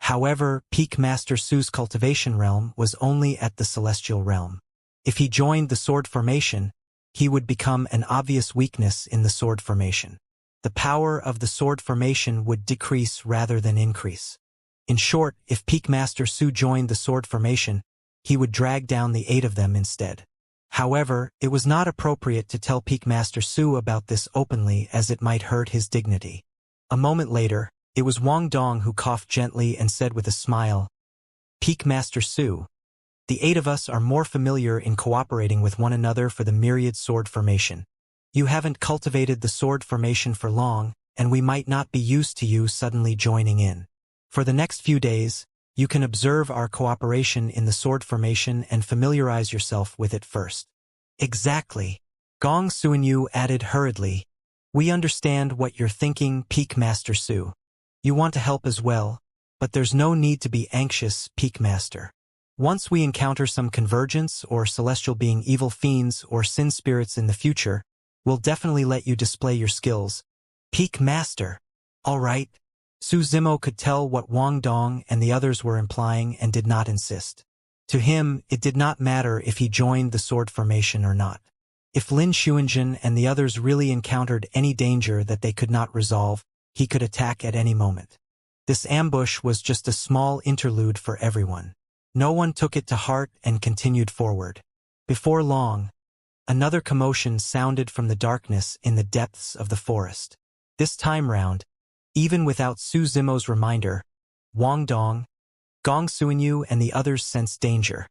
However, Peak Master Su's cultivation realm was only at the celestial realm. If he joined the sword formation, he would become an obvious weakness in the sword formation. The power of the sword formation would decrease rather than increase. In short, if Peak Master Su joined the sword formation, he would drag down the 8 of them instead. However, it was not appropriate to tell Peak Master Su about this openly as it might hurt his dignity. A moment later, it was Wang Dong who coughed gently and said with a smile, "Peak Master Su, the 8 of us are more familiar in cooperating with one another for the myriad sword formation. You haven't cultivated the sword formation for long, and we might not be used to you suddenly joining in. For the next few days, you can observe our cooperation in the sword formation and familiarize yourself with it first." "Exactly," Gong Suanyu added hurriedly. "We understand what you're thinking, Peak Master Su. You want to help as well, but there's no need to be anxious, Peak Master. Once we encounter some convergence or celestial being evil fiends or sin spirits in the future, we'll definitely let you display your skills. Peak Master." "All right." Su Zimo could tell what Wang Dong and the others were implying and did not insist. To him, it did not matter if he joined the sword formation or not. If Lin Xuanjin and the others really encountered any danger that they could not resolve, he could attack at any moment. This ambush was just a small interlude for everyone. No one took it to heart and continued forward. Before long, another commotion sounded from the darkness in the depths of the forest. This time round, even without Su Zimo's reminder, Wang Dong, Gong Suanyu and the others sensed danger.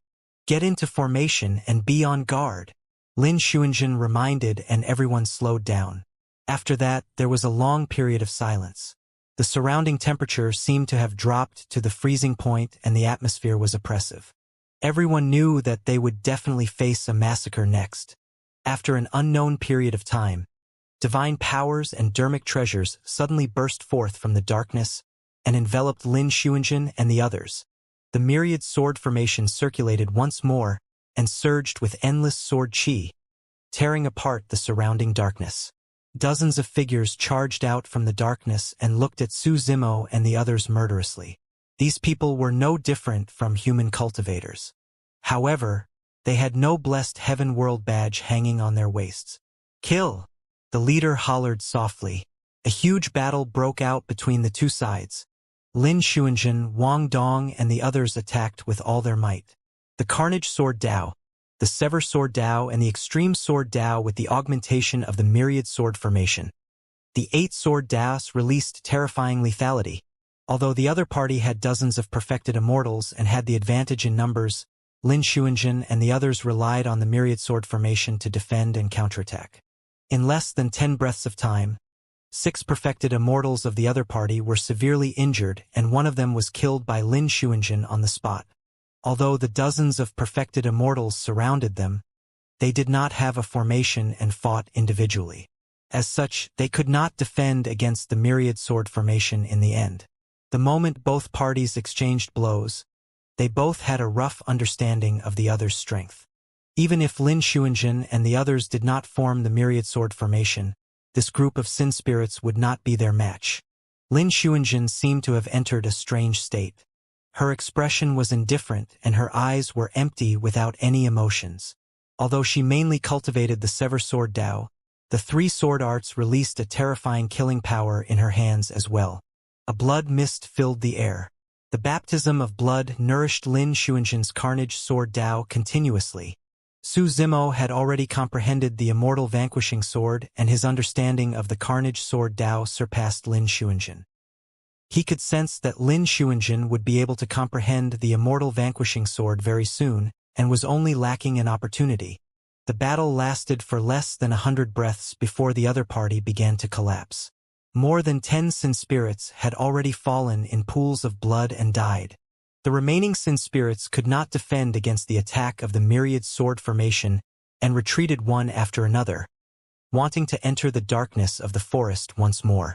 "Get into formation and be on guard," Lin Xuanjin reminded, and everyone slowed down. After that, there was a long period of silence. The surrounding temperature seemed to have dropped to the freezing point and the atmosphere was oppressive. Everyone knew that they would definitely face a massacre next. After an unknown period of time, divine powers and dermic treasures suddenly burst forth from the darkness and enveloped Lin Xuanjin and the others. The myriad sword formation circulated once more and surged with endless sword chi, tearing apart the surrounding darkness. Dozens of figures charged out from the darkness and looked at Su Zimo and the others murderously. These people were no different from human cultivators. However, they had no blessed heaven world badge hanging on their waists. "Kill!" the leader hollered softly. A huge battle broke out between the two sides. Lin Xuanjin, Wang Dong, and the others attacked with all their might. The Carnage Sword Dao, the Sever Sword Dao, and the Extreme Sword Dao with the augmentation of the Myriad Sword Formation. The 8 Sword Daos released terrifying lethality. Although the other party had dozens of perfected immortals and had the advantage in numbers, Lin Xuanjin and the others relied on the Myriad Sword Formation to defend and counterattack. In less than 10 breaths of time, 6 perfected immortals of the other party were severely injured and one of them was killed by Lin Xuanjin on the spot. Although the dozens of perfected immortals surrounded them, they did not have a formation and fought individually. As such, they could not defend against the Myriad Sword Formation in the end. The moment both parties exchanged blows, they both had a rough understanding of the other's strength. Even if Lin Xuanjin and the others did not form the Myriad Sword Formation, this group of sin spirits would not be their match. Lin Xuanjin seemed to have entered a strange state. Her expression was indifferent and her eyes were empty without any emotions. Although she mainly cultivated the Sever Sword Dao, the 3 sword arts released a terrifying killing power in her hands as well. A blood mist filled the air. The baptism of blood nourished Lin Xuanjin's Carnage Sword Dao continuously, Su Zimo had already comprehended the immortal vanquishing sword, and his understanding of the carnage sword Dao surpassed Lin Xuanjin. He could sense that Lin Xuanjin would be able to comprehend the immortal vanquishing sword very soon, and was only lacking an opportunity. The battle lasted for less than 100 breaths before the other party began to collapse. More than 10 Sin spirits had already fallen in pools of blood and died. The remaining Sin spirits could not defend against the attack of the myriad sword formation and retreated one after another, wanting to enter the darkness of the forest once more.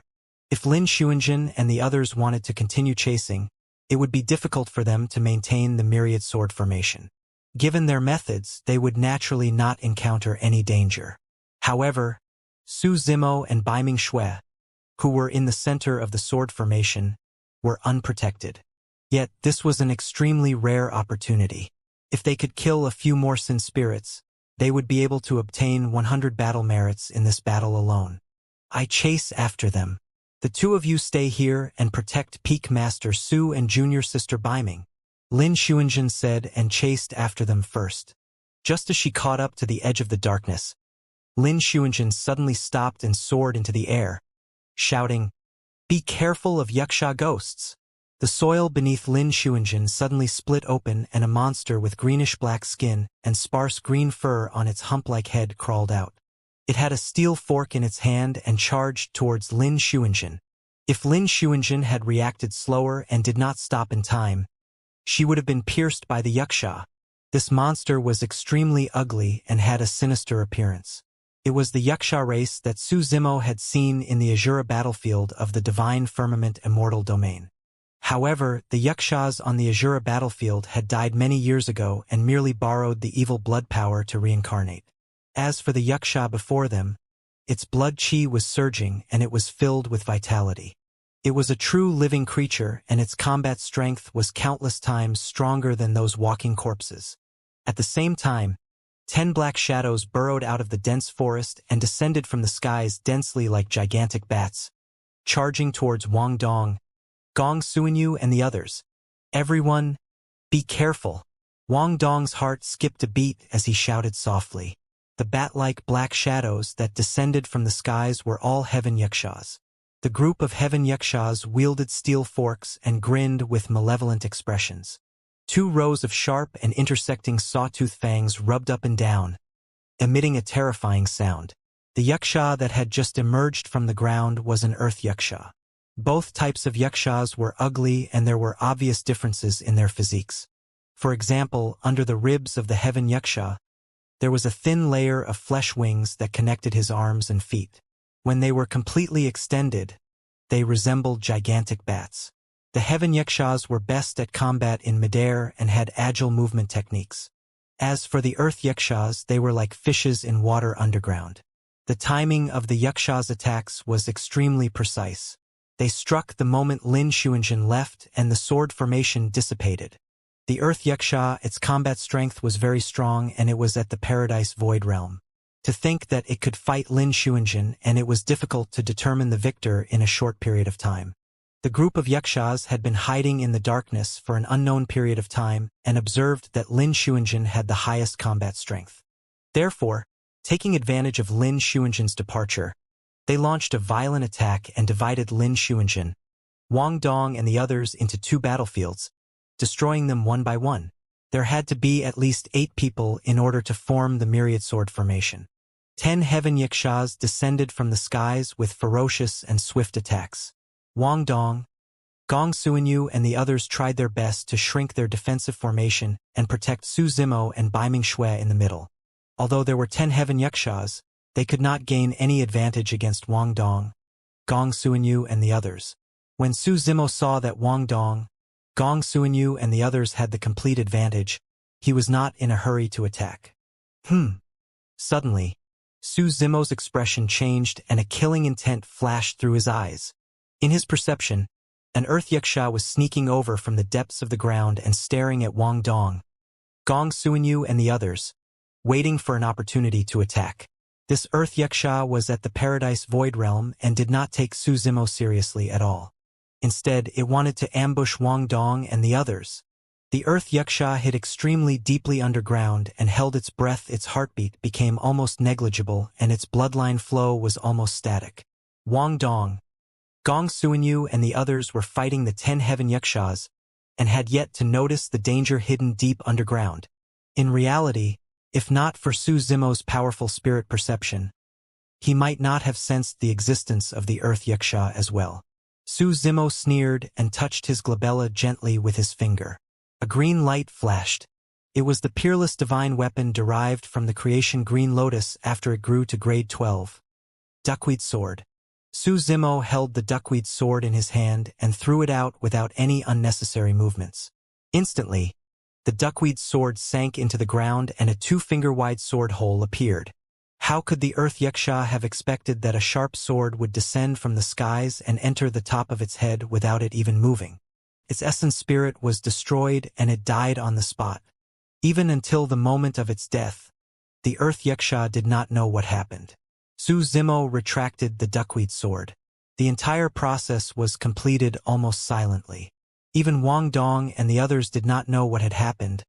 If Lin Xuanjin and the others wanted to continue chasing, it would be difficult for them to maintain the myriad sword formation. Given their methods, they would naturally not encounter any danger. However, Su Zimo and Baiming Shui, who were in the center of the sword formation, were unprotected. Yet this was an extremely rare opportunity. If they could kill a few more Sin spirits, they would be able to obtain 100 battle merits in this battle alone. I chase after them. The two of you stay here and protect Peak Master Su and junior sister Baiming, Lin Xuanjin said, and chased after them first. Just as she caught up to the edge of the darkness, Lin Xuanjin suddenly stopped and soared into the air, shouting, "Be careful of Yuxia ghosts!" The soil beneath Lin Xuanjin suddenly split open and a monster with greenish-black skin and sparse green fur on its hump-like head crawled out. It had a steel fork in its hand and charged towards Lin Xuanjin. If Lin Xuanjin had reacted slower and did not stop in time, she would have been pierced by the Yuxia. This monster was extremely ugly and had a sinister appearance. It was the Yuxia race that Su Zimo had seen in the Azura battlefield of the Divine Firmament Immortal domain. However, the Yuxias on the Azura battlefield had died many years ago and merely borrowed the evil blood power to reincarnate. As for the Yuxia before them, its blood qi was surging and it was filled with vitality. It was a true living creature, and its combat strength was countless times stronger than those walking corpses. At the same time, 10 black shadows burrowed out of the dense forest and descended from the skies densely like gigantic bats, charging towards Wang Dong, Gong Suinyu and the others. "Everyone, be careful." Wang Dong's heart skipped a beat as he shouted softly. The bat-like black shadows that descended from the skies were all Heaven Yuxias. The group of Heaven Yuxias wielded steel forks and grinned with malevolent expressions. 2 rows of sharp and intersecting sawtooth fangs rubbed up and down, emitting a terrifying sound. The Yuxia that had just emerged from the ground was an Earth Yuxia. Both types of Yuxias were ugly, and there were obvious differences in their physiques. For example, under the ribs of the Heaven Yuxia, there was a thin layer of flesh wings that connected his arms and feet. When they were completely extended, they resembled gigantic bats. The Heaven Yuxias were best at combat in midair and had agile movement techniques. As for the Earth Yuxias, they were like fishes in water underground. The timing of the Yuxias' attacks was extremely precise. They struck the moment Lin Xuanjin left and the sword formation dissipated. The Earth Yuxia, its combat strength was very strong, and it was at the Paradise Void Realm. To think that it could fight Lin Xuanjin, and it was difficult to determine the victor in a short period of time. The group of Yuxias had been hiding in the darkness for an unknown period of time and observed that Lin Xuanjin had the highest combat strength. Therefore, taking advantage of Lin Xuanjin's departure, they launched a violent attack and divided Lin Xuanjin, Wang Dong and the others into 2 battlefields, destroying them one by one. There had to be at least 8 people in order to form the myriad sword formation. 10 Heaven Yuxias descended from the skies with ferocious and swift attacks. Wang Dong, Gong Suinyu and the others tried their best to shrink their defensive formation and protect Su Zimo and Baiming Shui in the middle. Although there were 10 Heaven Yuxias, they could not gain any advantage against Wang Dong, Gong Suinyu and the others. When Su Zimo saw that Wang Dong, Gong Suinyu and the others had the complete advantage, he was not in a hurry to attack. Suddenly, Su Zimo's expression changed and a killing intent flashed through his eyes. In his perception, an Earth Yuxia was sneaking over from the depths of the ground and staring at Wang Dong, Gong Suinyu and the others, waiting for an opportunity to attack. This Earth Yuxia was at the Paradise Void Realm and did not take Su Zimo seriously at all. Instead, it wanted to ambush Wang Dong and the others. The earth Yuxia hid extremely deeply underground and held its breath. Its heartbeat became almost negligible and its bloodline flow was almost static. Wang Dong, Gong Suanyu and the others were fighting the 10 heaven Yuxias and had yet to notice the danger hidden deep underground. In reality, if not for Su Zimo's powerful spirit perception, he might not have sensed the existence of the earth Yuxia as well. Su Zimo sneered and touched his glabella gently with his finger. A green light flashed. It was the peerless divine weapon derived from the creation Green Lotus after it grew to grade 12. Duckweed Sword. Su Zimo held the duckweed sword in his hand and threw it out without any unnecessary movements. Instantly, the duckweed sword sank into the ground and a 2-finger-wide sword hole appeared. How could the earth Yuxia have expected that a sharp sword would descend from the skies and enter the top of its head without it even moving? Its essence spirit was destroyed and it died on the spot. Even until the moment of its death, the earth Yuxia did not know what happened. Su Zimo retracted the duckweed sword. The entire process was completed almost silently. Even Wang Dong and the others did not know what had happened,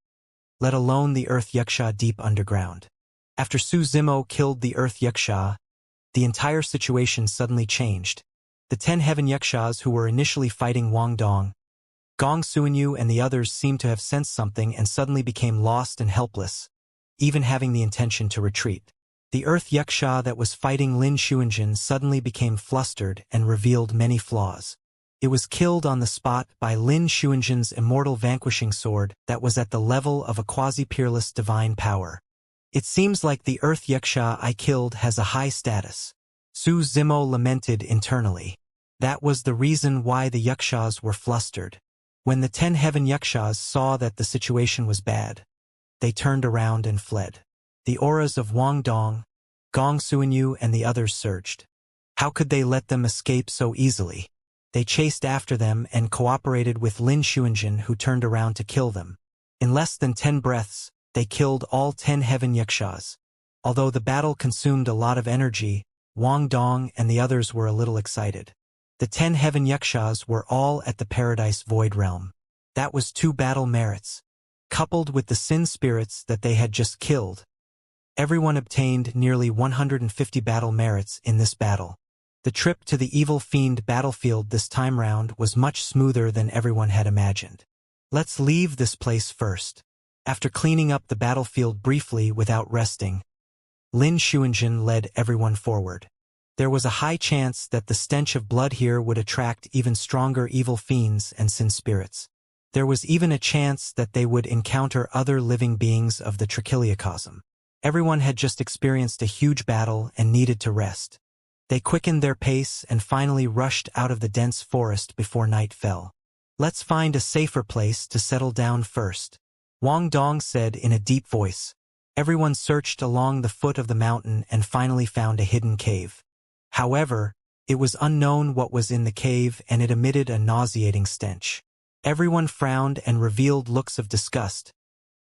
let alone the earth Yuxia deep underground. After Su Zimo killed the earth Yuxia, the entire situation suddenly changed. The 10 heaven Yuxias who were initially fighting Wang Dong, Gong Suanyu and the others seemed to have sensed something and suddenly became lost and helpless, even having the intention to retreat. The earth Yuxia that was fighting Lin Xuanjin suddenly became flustered and revealed many flaws. It was killed on the spot by Lin Xuanjin's immortal vanquishing sword that was at the level of a quasi-peerless divine power. It seems like the earth Yuxia I killed has a high status. Su Zimo lamented internally. That was the reason why the Yuxias were flustered. When the 10 heaven Yuxias saw that the situation was bad, they turned around and fled. The auras of Wang Dong, Gong Suanyu and the others surged. How could they let them escape so easily? They chased after them and cooperated with Lin Xuanjin who turned around to kill them. In less than 10 breaths, they killed all 10 heaven Yuxias. Although the battle consumed a lot of energy, Wang Dong and the others were a little excited. The 10 heaven Yuxias were all at the Paradise Void Realm. That was 2 battle merits. Coupled with the sin spirits that they had just killed, everyone obtained nearly 150 battle merits in this battle. The trip to the Evil Fiend battlefield this time round was much smoother than everyone had imagined. Let's leave this place first. After cleaning up the battlefield briefly without resting, Lin Xuanjin led everyone forward. There was a high chance that the stench of blood here would attract even stronger evil fiends and sin spirits. There was even a chance that they would encounter other living beings of the Trichiliocosm. Everyone had just experienced a huge battle and needed to rest. They quickened their pace and finally rushed out of the dense forest before night fell. Let's find a safer place to settle down first, Wang Dong said in a deep voice. Everyone searched along the foot of the mountain and finally found a hidden cave. However, it was unknown what was in the cave and it emitted a nauseating stench. Everyone frowned and revealed looks of disgust,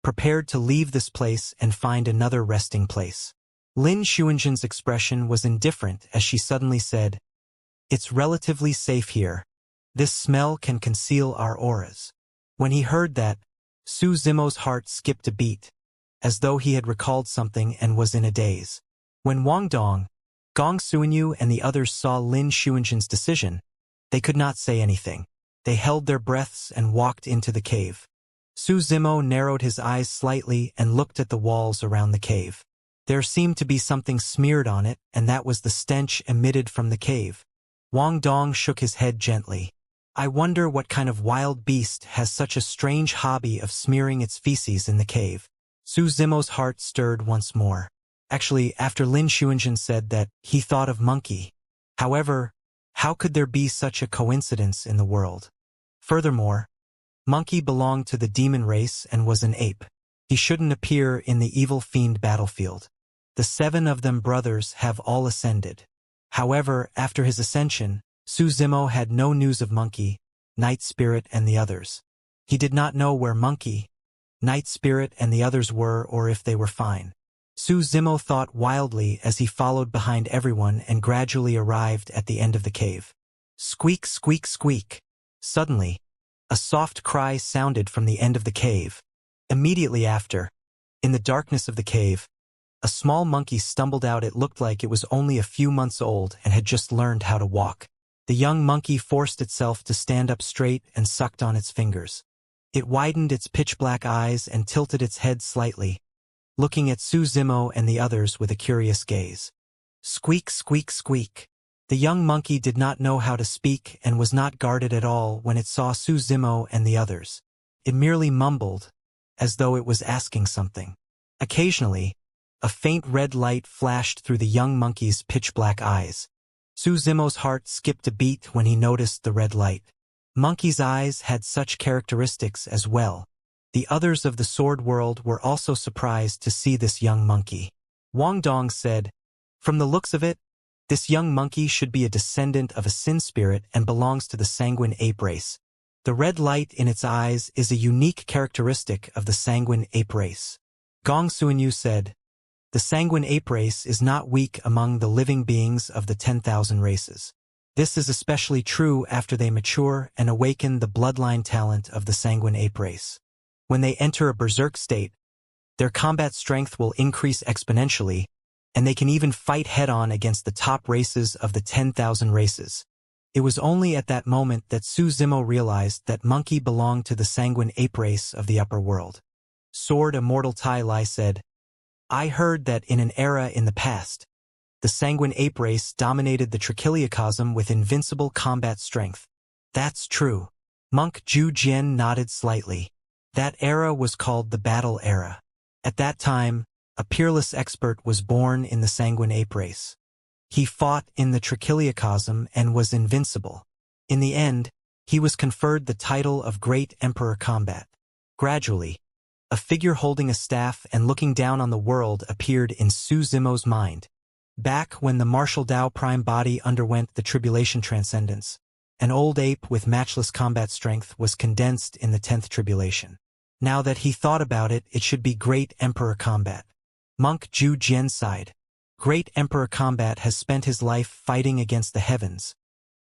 prepared to leave this place and find another resting place. Lin Xuanjin's expression was indifferent as she suddenly said, "It's relatively safe here. This smell can conceal our auras." When he heard that, Su Zimo's heart skipped a beat, as though he had recalled something and was in a daze. When Wang Dong, Gong Suanyu and the others saw Lin Xuanjin's decision, they could not say anything. They held their breaths and walked into the cave. Su Zimo narrowed his eyes slightly and looked at the walls around the cave. There seemed to be something smeared on it, and that was the stench emitted from the cave. Wang Dong shook his head gently. I wonder what kind of wild beast has such a strange hobby of smearing its feces in the cave. Su Zimo's heart stirred once more. Actually, after Lin Xuanjin said that, he thought of monkey. However, how could there be such a coincidence in the world? Furthermore, monkey belonged to the demon race and was an ape. He shouldn't appear in the evil fiend battlefield. The 7 of them brothers have all ascended. However, after his ascension, Su Zimo had no news of Monkey, Night Spirit and the others. He did not know where Monkey, Night Spirit and the others were or if they were fine. Su Zimo thought wildly as he followed behind everyone and gradually arrived at the end of the cave. Squeak, squeak, squeak. Suddenly, A soft cry sounded from the end of the cave. Immediately after, in the darkness of the cave, a small monkey stumbled out. It looked like it was only a few months old and had just learned how to walk. The young monkey forced itself to stand up straight and sucked on its fingers. It widened its pitch-black eyes and tilted its head slightly, looking at Su Zimo and the others with a curious gaze. Squeak, squeak, squeak. The young monkey did not know how to speak and was not guarded at all when it saw Su Zimo and the others. It merely mumbled, as though it was asking something. Occasionally, a faint red light flashed through the young monkey's pitch-black eyes. Su Zimo's heart skipped a beat when he noticed the red light. Monkey's eyes had such characteristics as well. The others of the sword world were also surprised to see this young monkey. Wang Dong said, "From the looks of it, this young monkey should be a descendant of a sin spirit and belongs to the sanguine ape race. The red light in its eyes is a unique characteristic of the sanguine ape race." Gong Suanyu said, "The sanguine ape race is not weak among the living beings of the 10,000 races. This is especially true after they mature and awaken the bloodline talent of the sanguine ape race. When they enter a berserk state, their combat strength will increase exponentially, and they can even fight head-on against the top races of the 10,000 races." It was only at that moment that Su Zimo realized that monkey belonged to the sanguine ape race of the upper world. Sword Immortal Tai Lai said, "I heard that in an era in the past, the sanguine ape race dominated the trichiliocosm with invincible combat strength." "That's true." Monk Zhu Jian nodded slightly. "That era was called the Battle Era. At that time, a peerless expert was born in the sanguine ape race. He fought in the trichiliocosm and was invincible. In the end, he was conferred the title of Great Emperor Combat. Gradually, a figure holding a staff and looking down on the world appeared in Su Zimo's mind. Back when the martial Dao prime body underwent the tribulation transcendence, an old ape with matchless combat strength was condensed in the 10th tribulation. Now that he thought about it, it should be Great Emperor Combat. Monk Zhu Jian sighed. Great Emperor Combat has spent his life fighting against the heavens,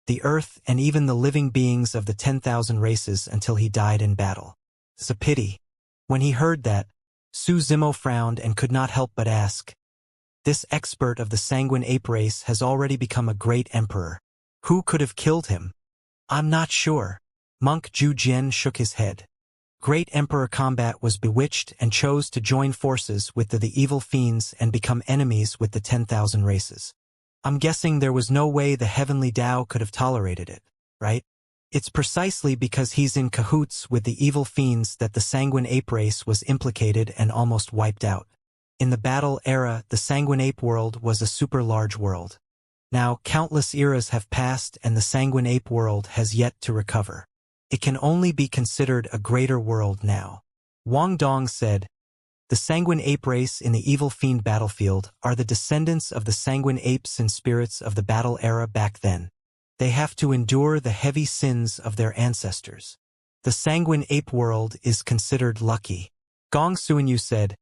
the earth, and even the living beings of the 10,000 races until he died in battle. It's a pity. When he heard that, Su Zimo frowned and could not help but ask, "This expert of the sanguine ape race has already become a great emperor. Who could have killed him?" "I'm not sure." Monk Zhu Jian shook his head. Great Emperor Combat was bewitched and chose to join forces with the evil fiends and become enemies with the 10,000 races. I'm guessing there was no way the heavenly Tao could have tolerated it, right? It's precisely because he's in cahoots with the evil fiends that the sanguine ape race was implicated and almost wiped out. In the battle era, the sanguine ape world was a super large world. Now, countless eras have passed and the sanguine ape world has yet to recover. It can only be considered a greater world now. Wang Dong said, "The sanguine ape race in the evil fiend battlefield are the descendants of the sanguine apes and spirits of the battle era back then. They have to endure the heavy sins of their ancestors. The sanguine ape world is considered lucky." Gong Suanyu said,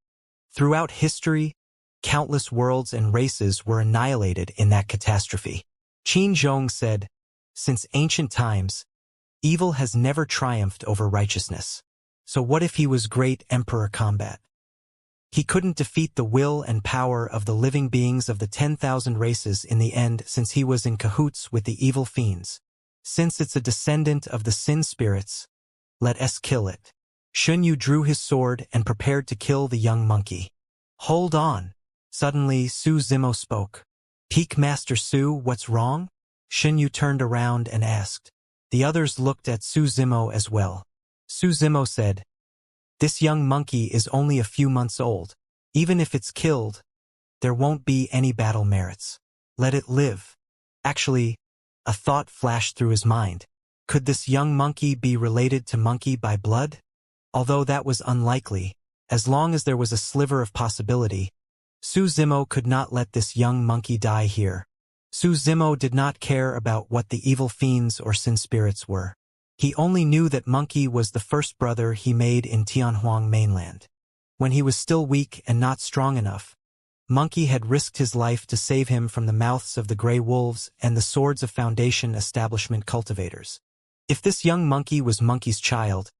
"Throughout history, countless worlds and races were annihilated in that catastrophe." Qin Zhong said, "Since ancient times, evil has never triumphed over righteousness. So what if he was Great Emperor Combat? He couldn't defeat the will and power of the living beings of the 10,000 races in the end since he was in cahoots with the evil fiends. Since it's a descendant of the sin spirits, let us kill it." Shun Yu drew his sword and prepared to kill the young monkey. "Hold on." Suddenly, Su Zimo spoke. "Peak Master Su, what's wrong?" Shun Yu turned around and asked. The others looked at Su Zimo as well. Su Zimo said, "This young monkey is only a few months old. Even if it's killed, there won't be any battle merits. Let it live." Actually, a thought flashed through his mind. Could this young monkey be related to monkey by blood? Although that was unlikely, as long as there was a sliver of possibility, Su Zimo could not let this young monkey die here. Su Zimo did not care about what the evil fiends or sin spirits were. He only knew that monkey was the first brother he made in Tianhuang mainland. When he was still weak and not strong enough, monkey had risked his life to save him from the mouths of the gray wolves and the swords of Foundation establishment cultivators. If this young monkey was Monkey's child,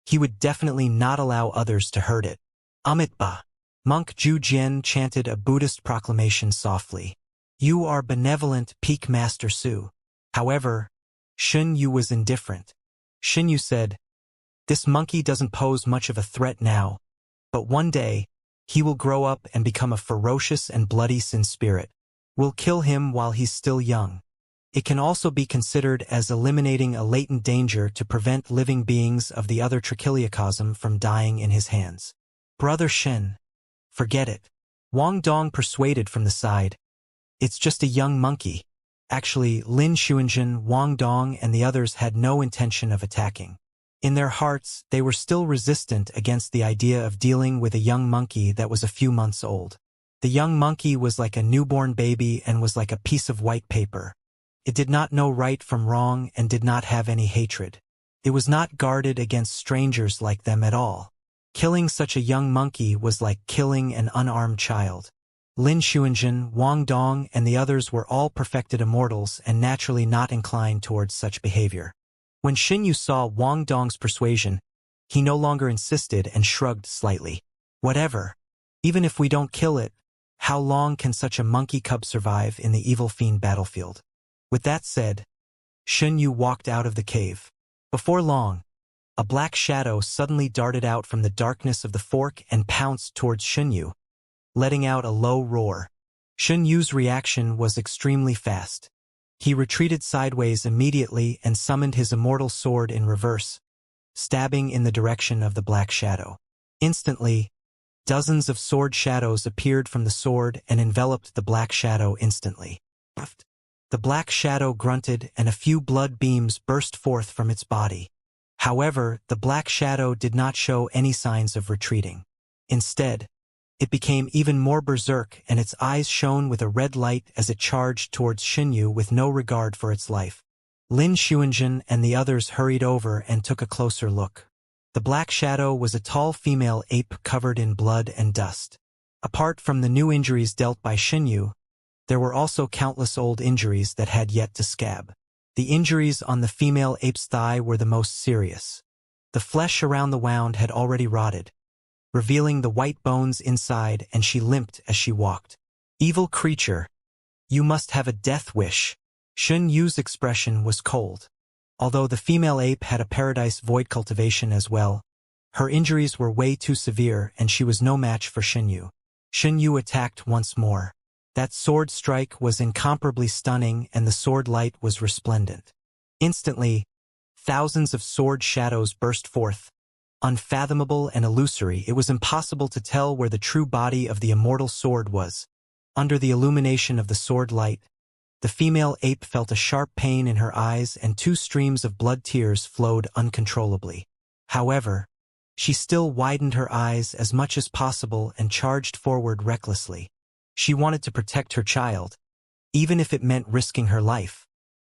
he would definitely not allow others to hurt it. Amitba. Monk Ju Jian chanted a Buddhist proclamation softly. You are benevolent, Peak Master Su. However, Xun Yu was indifferent. Xun Yu said, this monkey doesn't pose much of a threat now, but one day, he will grow up and become a ferocious and bloody sin spirit. We'll kill him while he's still young. It can also be considered as eliminating a latent danger to prevent living beings of the other trichiliocosm from dying in his hands. Brother Shen. Forget it. Wang Dong persuaded from the side. It's just a young monkey. Actually, Lin Xuanjun, Wang Dong, and the others had no intention of attacking. In their hearts, they were still resistant against the idea of dealing with a young monkey that was a few months old. The young monkey was like a newborn baby and was like a piece of white paper. It did not know right from wrong and did not have any hatred. It was not guarded against strangers like them at all. Killing such a young monkey was like killing an unarmed child. Lin Xuanjun, Wang Dong, and the others were all perfected immortals and naturally not inclined towards such behavior. When Xin Yu saw Wang Dong's persuasion, he no longer insisted and shrugged slightly. Whatever. Even if we don't kill it, how long can such a monkey cub survive in the evil fiend battlefield? With that said, Xin Yu walked out of the cave. Before long, a black shadow suddenly darted out from the darkness of the fork and pounced towards Xin Yu, letting out a low roar. Xin Yu's reaction was extremely fast. He retreated sideways immediately and summoned his immortal sword in reverse, stabbing in the direction of the black shadow. Instantly, dozens of sword shadows appeared from the sword and enveloped the black shadow instantly. The black shadow grunted and a few blood beams burst forth from its body. However, the black shadow did not show any signs of retreating. Instead, it became even more berserk and its eyes shone with a red light as it charged towards Xin Yu with no regard for its life. Lin Xuanjun and the others hurried over and took a closer look. The black shadow was a tall female ape covered in blood and dust. Apart from the new injuries dealt by Xin Yu, there were also countless old injuries that had yet to scab. The injuries on the female ape's thigh were the most serious. The flesh around the wound had already rotted, revealing the white bones inside, and she limped as she walked. Evil creature, you must have a death wish. Xun Yu's expression was cold. Although the female ape had a paradise void cultivation as well, her injuries were way too severe and she was no match for Xin Yu. Xin Yu attacked once more. That sword strike was incomparably stunning and the sword light was resplendent. Instantly, thousands of sword shadows burst forth. Unfathomable and illusory, it was impossible to tell where the true body of the immortal sword was. Under the illumination of the sword light, the female ape felt a sharp pain in her eyes and 2 streams of blood tears flowed uncontrollably. However, she still widened her eyes as much as possible and charged forward recklessly. She wanted to protect her child, even if it meant risking her life.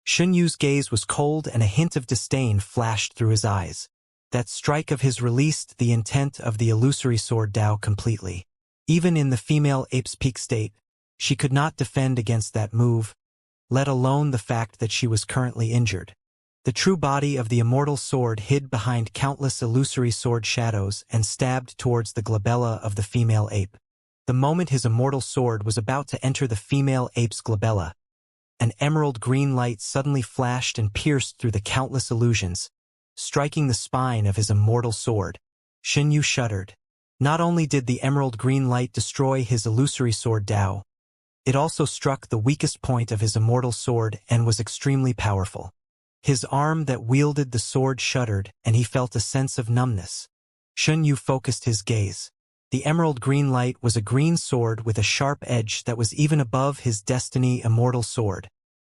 Xun Yu's gaze was cold and a hint of disdain flashed through his eyes. That strike of his released the intent of the illusory sword Dao completely. Even in the female ape's peak state, she could not defend against that move, let alone the fact that she was currently injured. The true body of the immortal sword hid behind countless illusory sword shadows and stabbed towards the glabella of the female ape. The moment his immortal sword was about to enter the female ape's glabella, an emerald green light suddenly flashed and pierced through the countless illusions, striking the spine of his immortal sword. Xin Yu shuddered. Not only did the emerald green light destroy his illusory sword Dao, it also struck the weakest point of his immortal sword and was extremely powerful. His arm that wielded the sword shuddered and he felt a sense of numbness. Xun Yu focused his gaze. The emerald green light was a green sword with a sharp edge that was even above his destiny immortal sword.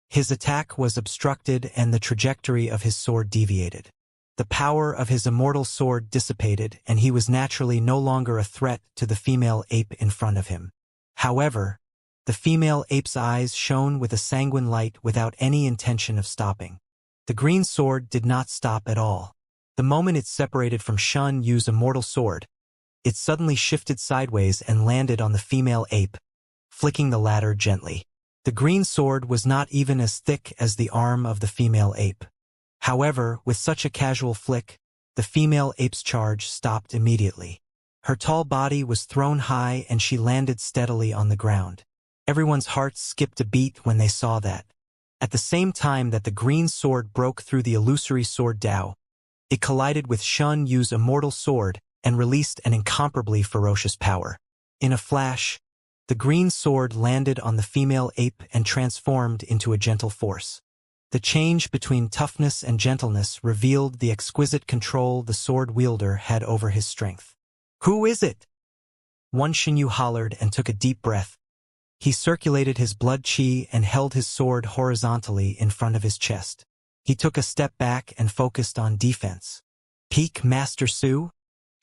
His attack was obstructed and the trajectory of his sword deviated. The power of his immortal sword dissipated and he was naturally no longer a threat to the female ape in front of him. However, the female ape's eyes shone with a sanguine light without any intention of stopping. The green sword did not stop at all. The moment it separated from Xun Yu's immortal sword, it suddenly shifted sideways and landed on the female ape, flicking the latter gently. The green sword was not even as thick as the arm of the female ape. However, with such a casual flick, the female ape's charge stopped immediately. Her tall body was thrown high and she landed steadily on the ground. Everyone's hearts skipped a beat when they saw that. At the same time that the green sword broke through the illusory sword Dao, it collided with Xianxia's immortal sword and released an incomparably ferocious power. In a flash, the green sword landed on the female ape and transformed into a gentle force. The change between toughness and gentleness revealed the exquisite control the sword wielder had over his strength. "Who is it?" One Xianxia hollered and took a deep breath. He circulated his blood qi and held his sword horizontally in front of his chest. He took a step back and focused on defense. "Peak Master Su?"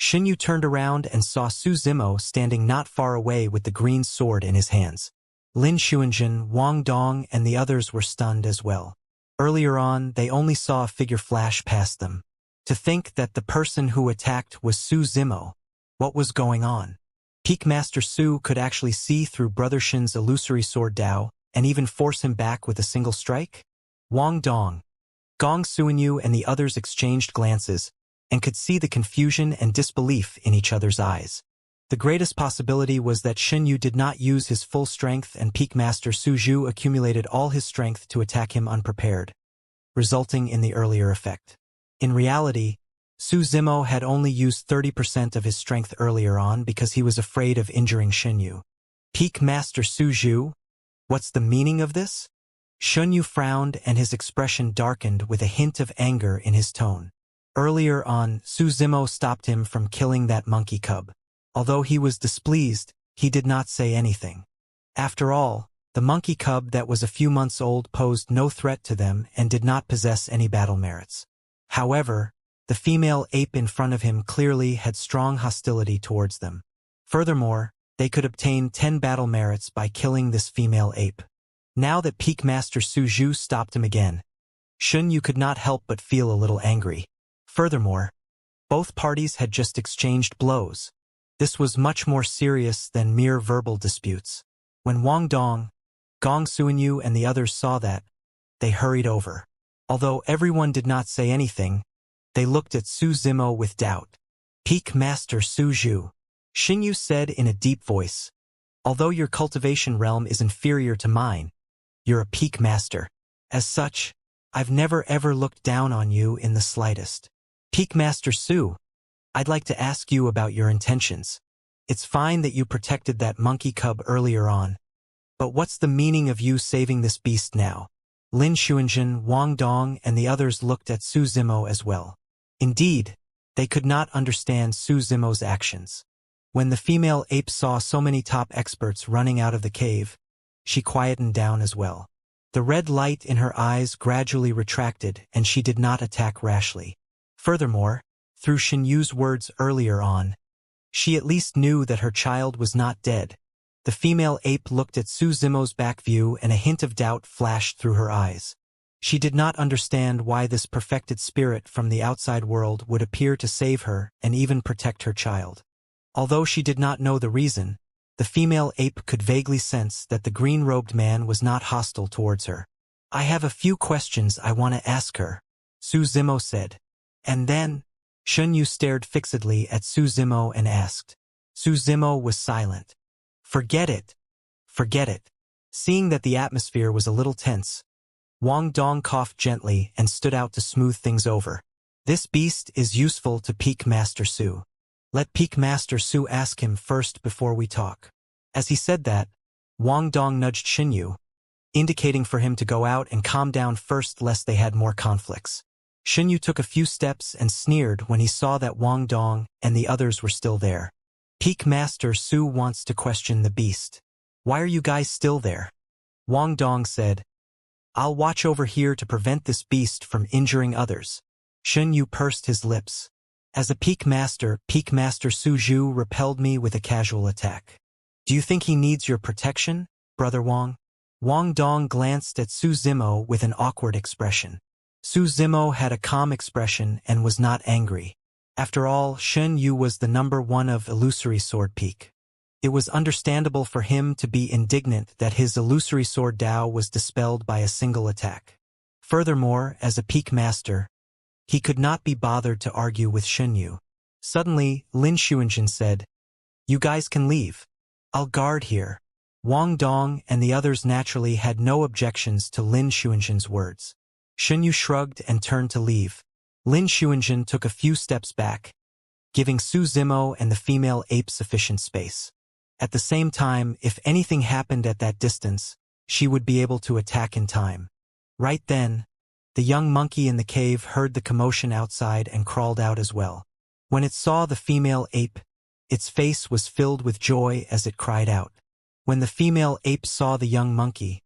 Xianxia turned around and saw Su Zimo standing not far away with the green sword in his hands. Lin Xuanzhen, Wang Dong, and the others were stunned as well. Earlier on, they only saw a figure flash past them. To think that the person who attacked was Su Zimo. What was going on? Peak Master Su could actually see through Brother Shin's illusory sword Dao and even force him back with a single strike? Wang Dong, Gong Suanyu, and the others exchanged glances and could see the confusion and disbelief in each other's eyes. The greatest possibility was that Xianxia did not use his full strength and Peak Master Su Zhu accumulated all his strength to attack him unprepared, resulting in the earlier effect. In reality, Su Zimo had only used 30% of his strength earlier on because he was afraid of injuring Xianxia. Peak Master Su Zhu? What's the meaning of this? Xianxia frowned and his expression darkened with a hint of anger in his tone. Earlier on, Su Zimo stopped him from killing that monkey cub. Although he was displeased, he did not say anything. After all, the monkey cub that was a few months old posed no threat to them and did not possess any battle merits. However, the female ape in front of him clearly had strong hostility towards them. Furthermore, they could obtain 10 battle merits by killing this female ape. Now that Peak Master Su Zhu stopped him again, Xianxia could not help but feel a little angry. Furthermore, both parties had just exchanged blows. This was much more serious than mere verbal disputes. When Wang Dong, Gong Suanyu, and the others saw that, they hurried over. Although everyone did not say anything, they looked at Su Zimo with doubt. "Peak Master Su Zhu," Xianxia said in a deep voice, "although your cultivation realm is inferior to mine, you're a peak master. As such, I've never ever looked down on you in the slightest. Peak Master Su, I'd like to ask you about your intentions. It's fine that you protected that monkey cub earlier on, but what's the meaning of you saving this beast now?" Lin Xuanzhen, Wang Dong, and the others looked at Su Zimo as well. Indeed, they could not understand Su Zimo's actions. When the female ape saw so many top experts running out of the cave, she quietened down as well. The red light in her eyes gradually retracted and she did not attack rashly. Furthermore, through Xianxu's words earlier on, she at least knew that her child was not dead. The female ape looked at Su Zimo's back view and a hint of doubt flashed through her eyes. She did not understand why this perfected spirit from the outside world would appear to save her and even protect her child. Although she did not know the reason, the female ape could vaguely sense that the green-robed man was not hostile towards her. "I have a few questions I want to ask her," Su Zimo said. And then, Xianxia stared fixedly at Su Zimo and asked. Su Zimo was silent. "Forget it. Forget it." Seeing that the atmosphere was a little tense, Wang Dong coughed gently and stood out to smooth things over. "This beast is useful to Peak Master Su. Let Peak Master Su ask him first before we talk." As he said that, Wang Dong nudged Xianxia, indicating for him to go out and calm down first lest they had more conflicts. Xianxia took a few steps and sneered when he saw that Wang Dong and the others were still there. "Peak Master Su wants to question the beast. Why are you guys still there?" Wang Dong said, "I'll watch over here to prevent this beast from injuring others." Xianxia pursed his lips. "As a Peak Master Su Zhu repelled me with a casual attack. Do you think he needs your protection, Brother Wang?" Wang Dong glanced at Su Zimo with an awkward expression. Su Zimo had a calm expression and was not angry. After all, Xianxia was the #1 of illusory sword peak. It was understandable for him to be indignant that his illusory sword Dao was dispelled by a single attack. Furthermore, as a peak master, he could not be bothered to argue with Xinyu. Suddenly, Lin Xuanjin said, "You guys can leave. I'll guard here." Wang Dong and the others naturally had no objections to Lin Xuanjin's words. Xinyu shrugged and turned to leave. Lin Xuanjin took a few steps back, giving Su Zimo and the female ape sufficient space. At the same time, if anything happened at that distance, she would be able to attack in time. Right then, the young monkey in the cave heard the commotion outside and crawled out as well. When it saw the female ape, its face was filled with joy as it cried out. When the female ape saw the young monkey,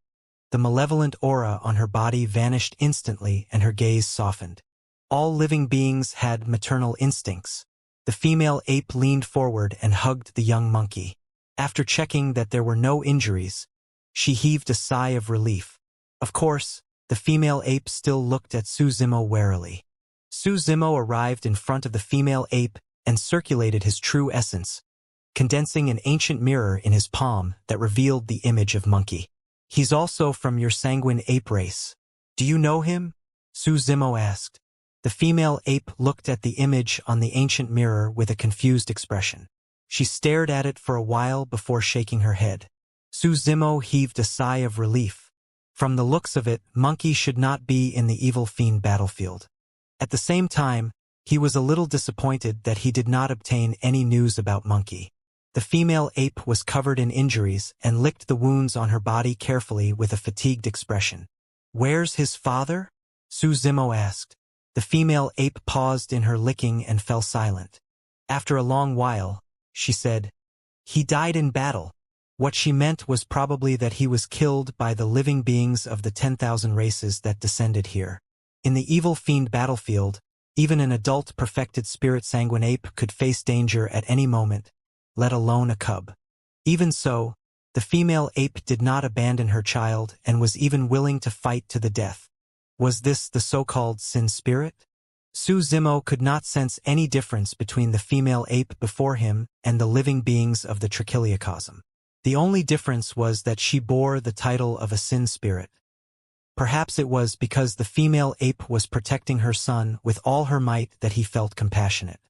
the malevolent aura on her body vanished instantly and her gaze softened. All living beings had maternal instincts. The female ape leaned forward and hugged the young monkey. After checking that there were no injuries, she heaved a sigh of relief. Of course, the female ape still looked at Su Zimo warily. Su Zimo arrived in front of the female ape and circulated his true essence, condensing an ancient mirror in his palm that revealed the image of monkey. "He's also from your sanguine ape race. Do you know him?" Su Zimo asked. The female ape looked at the image on the ancient mirror with a confused expression. She stared at it for a while before shaking her head. Su Zimo heaved a sigh of relief. From the looks of it, monkey should not be in the evil fiend battlefield. At the same time, he was a little disappointed that he did not obtain any news about monkey. The female ape was covered in injuries and licked the wounds on her body carefully with a fatigued expression. "Where's his father?" Su Zimo asked. The female ape paused in her licking and fell silent. After a long while, she said, "He died in battle." What she meant was probably that he was killed by the living beings of the 10,000 races that descended here. In the evil fiend battlefield, even an adult perfected spirit sanguine ape could face danger at any moment, let alone a cub. Even so, the female ape did not abandon her child and was even willing to fight to the death. Was this the so-called sin spirit? Su Zimo could not sense any difference between the female ape before him and the living beings of the trichiliocosm. The only difference was that she bore the title of a sin spirit. Perhaps it was because the female ape was protecting her son with all her might that he felt compassionate.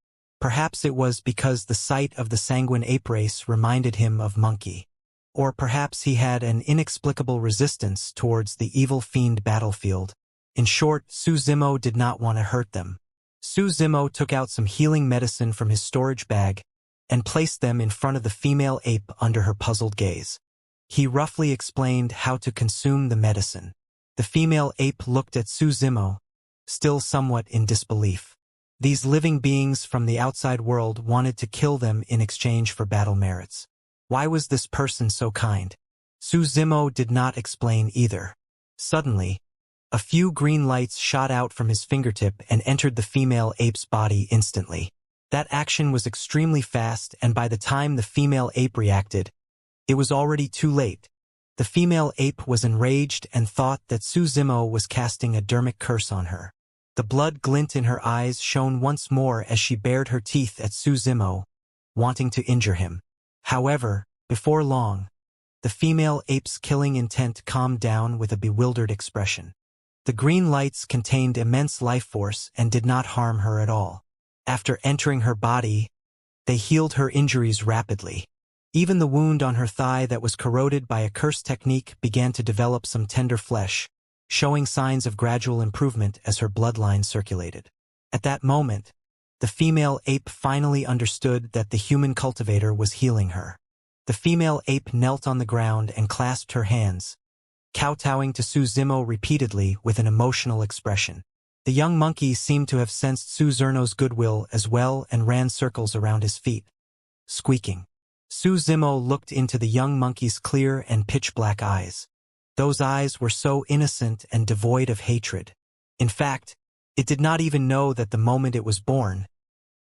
Perhaps it was because the sight of the sanguine ape race reminded him of monkey. Or perhaps he had an inexplicable resistance towards the evil fiend battlefield. In short, Su Zimo did not want to hurt them. Su Zimo took out some healing medicine from his storage bag and placed them in front of the female ape under her puzzled gaze. He roughly explained how to consume the medicine. The female ape looked at Su Zimo, still somewhat in disbelief. These living beings from the outside world wanted to kill them in exchange for battle merits. Why was this person so kind? Su Zimo did not explain either. Suddenly, a few green lights shot out from his fingertip and entered the female ape's body instantly. That action was extremely fast, and by the time the female ape reacted, it was already too late. The female ape was enraged and thought that Su Zimo was casting a dermic curse on her. The blood glint in her eyes shone once more as she bared her teeth at Su Zimo, wanting to injure him. However, before long, the female ape's killing intent calmed down with a bewildered expression. The green lights contained immense life force and did not harm her at all. After entering her body, they healed her injuries rapidly. Even the wound on her thigh that was corroded by a curse technique began to develop some tender flesh, showing signs of gradual improvement as her bloodline circulated. At that moment, the female ape finally understood that the human cultivator was healing her. The female ape knelt on the ground and clasped her hands, kowtowing to Su Zimo repeatedly with an emotional expression. The young monkey seemed to have sensed Su Zerno's goodwill as well and ran circles around his feet, squeaking. Su Zimo looked into the young monkey's clear and pitch-black eyes. Those eyes were so innocent and devoid of hatred. In fact, it did not even know that the moment it was born,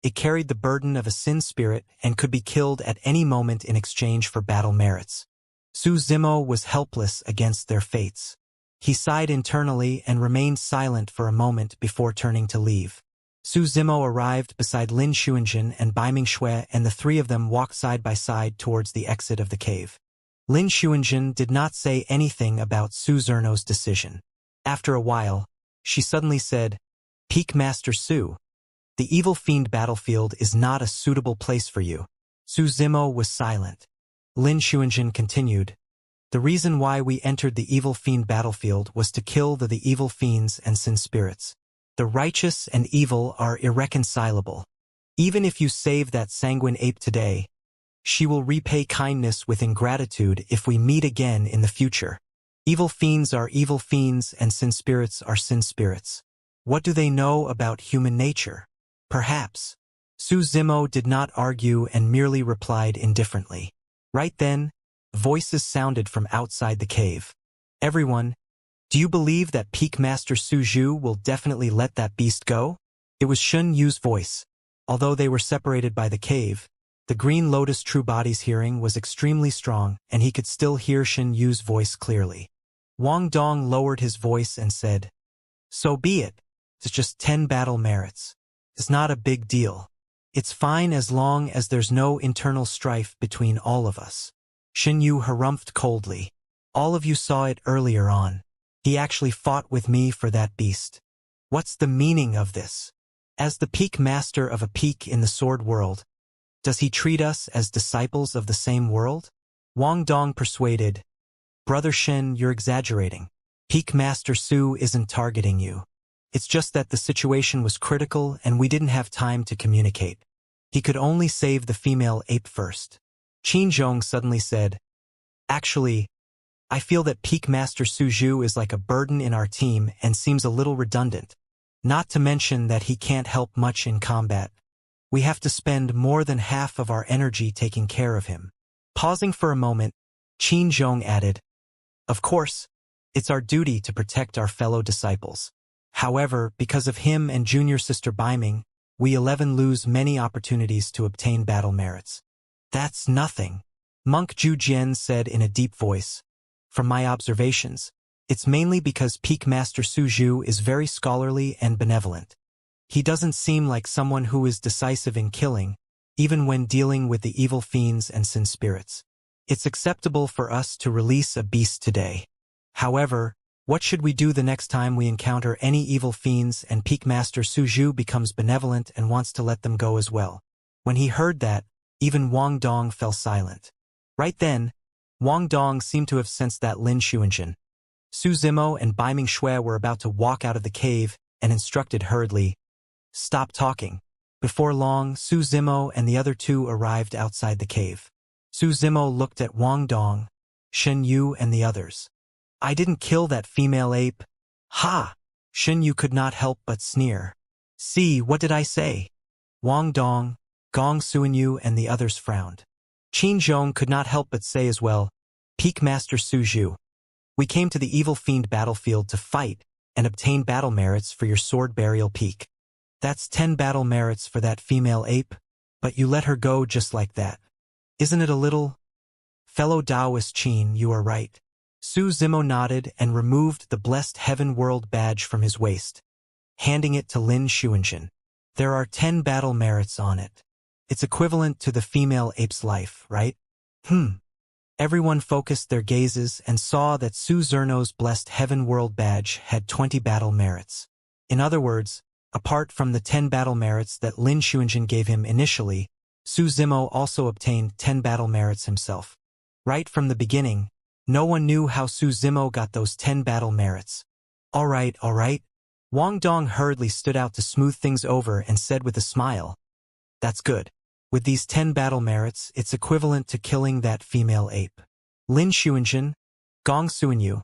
it carried the burden of a sin spirit and could be killed at any moment in exchange for battle merits. Su Zimo was helpless against their fates. He sighed internally and remained silent for a moment before turning to leave. Su Zimo arrived beside Lin Xuanjin and Bai Mingshui, and the three of them walked side by side towards the exit of the cave. Lin Xuanjin did not say anything about Su Zerno's decision. After a while, she suddenly said, "Peak Master Su, the evil fiend battlefield is not a suitable place for you." Su Zimo was silent. Lin Xuanjin continued, "The reason why we entered the evil fiend battlefield was to kill the evil fiends and sin spirits. The righteous and evil are irreconcilable. Even if you save that sanguine ape today, she will repay kindness with ingratitude if we meet again in the future. Evil fiends are evil fiends and sin spirits are sin spirits. What do they know about human nature? Perhaps." Su Zimo did not argue and merely replied indifferently. Right then, voices sounded from outside the cave. "Everyone, do you believe that Peak Master Su Zhu will definitely let that beast go?" It was Shun Yu's voice. Although they were separated by the cave, the Green Lotus True Body's hearing was extremely strong and he could still hear Shun Yu's voice clearly. Wang Dong lowered his voice and said, "So be it. It's just 10 battle merits. It's not a big deal. It's fine as long as there's no internal strife between all of us." Shin Yu harumphed coldly. "All of you saw it earlier on. He actually fought with me for that beast. What's the meaning of this? As the peak master of a peak in the sword world, does he treat us as disciples of the same world?" Wang Dong persuaded, "Brother Shin, you're exaggerating. Peak Master Su isn't targeting you. It's just that the situation was critical and we didn't have time to communicate. He could only save the female ape first." Qin Zhong suddenly said, "Actually, I feel that Peak Master Su Zhu is like a burden in our team and seems a little redundant. Not to mention that he can't help much in combat. We have to spend more than half of our energy taking care of him." Pausing for a moment, Qin Zhong added, "Of course, it's our duty to protect our fellow disciples. However, because of him and junior sister Baiming, we 11 lose many opportunities to obtain battle merits." "That's nothing," Monk Zhu Jian said in a deep voice. "From my observations, it's mainly because Peak Master Su Zhu is very scholarly and benevolent. He doesn't seem like someone who is decisive in killing, even when dealing with the evil fiends and sin spirits. It's acceptable for us to release a beast today. However, what should we do the next time we encounter any evil fiends and Peak Master Su Zhu becomes benevolent and wants to let them go as well?" When he heard that, even Wang Dong fell silent. Right then, Wang Dong seemed to have sensed that Lin Xuanjin, Su Zimo and Baiming Shui were about to walk out of the cave and instructed hurriedly, "Stop talking." Before long, Su Zimo and the other two arrived outside the cave. Su Zimo looked at Wang Dong, Shen Yu and the others. "I didn't kill that female ape." "Ha!" Shen Yu could not help but sneer. "See, what did I say?" Wang Dong, Gong Suanyu and the others frowned. Qin Zhong could not help but say as well, "Peak Master Su Zhu, we came to the evil fiend battlefield to fight and obtain battle merits for your sword burial peak. That's 10 battle merits for that female ape, but you let her go just like that. Isn't it a little?" "Fellow Taoist Qin, you are right." Su Zimo nodded and removed the Blessed Heaven World badge from his waist, handing it to Lin Xuanjin. "There are 10 battle merits on it. It's equivalent to the female ape's life, right?" Everyone focused their gazes and saw that Su Zerno's Blessed Heaven World badge had 20 battle merits. In other words, apart from the 10 battle merits that Lin Xuanjin gave him initially, Su Zimo also obtained 10 battle merits himself. Right from the beginning, no one knew how Su Zimo got those 10 battle merits. All right. Wang Dong hurriedly stood out to smooth things over and said with a smile, "That's good. With these 10 battle merits, it's equivalent to killing that female ape." Lin Xuanjin, Gong Suanyu,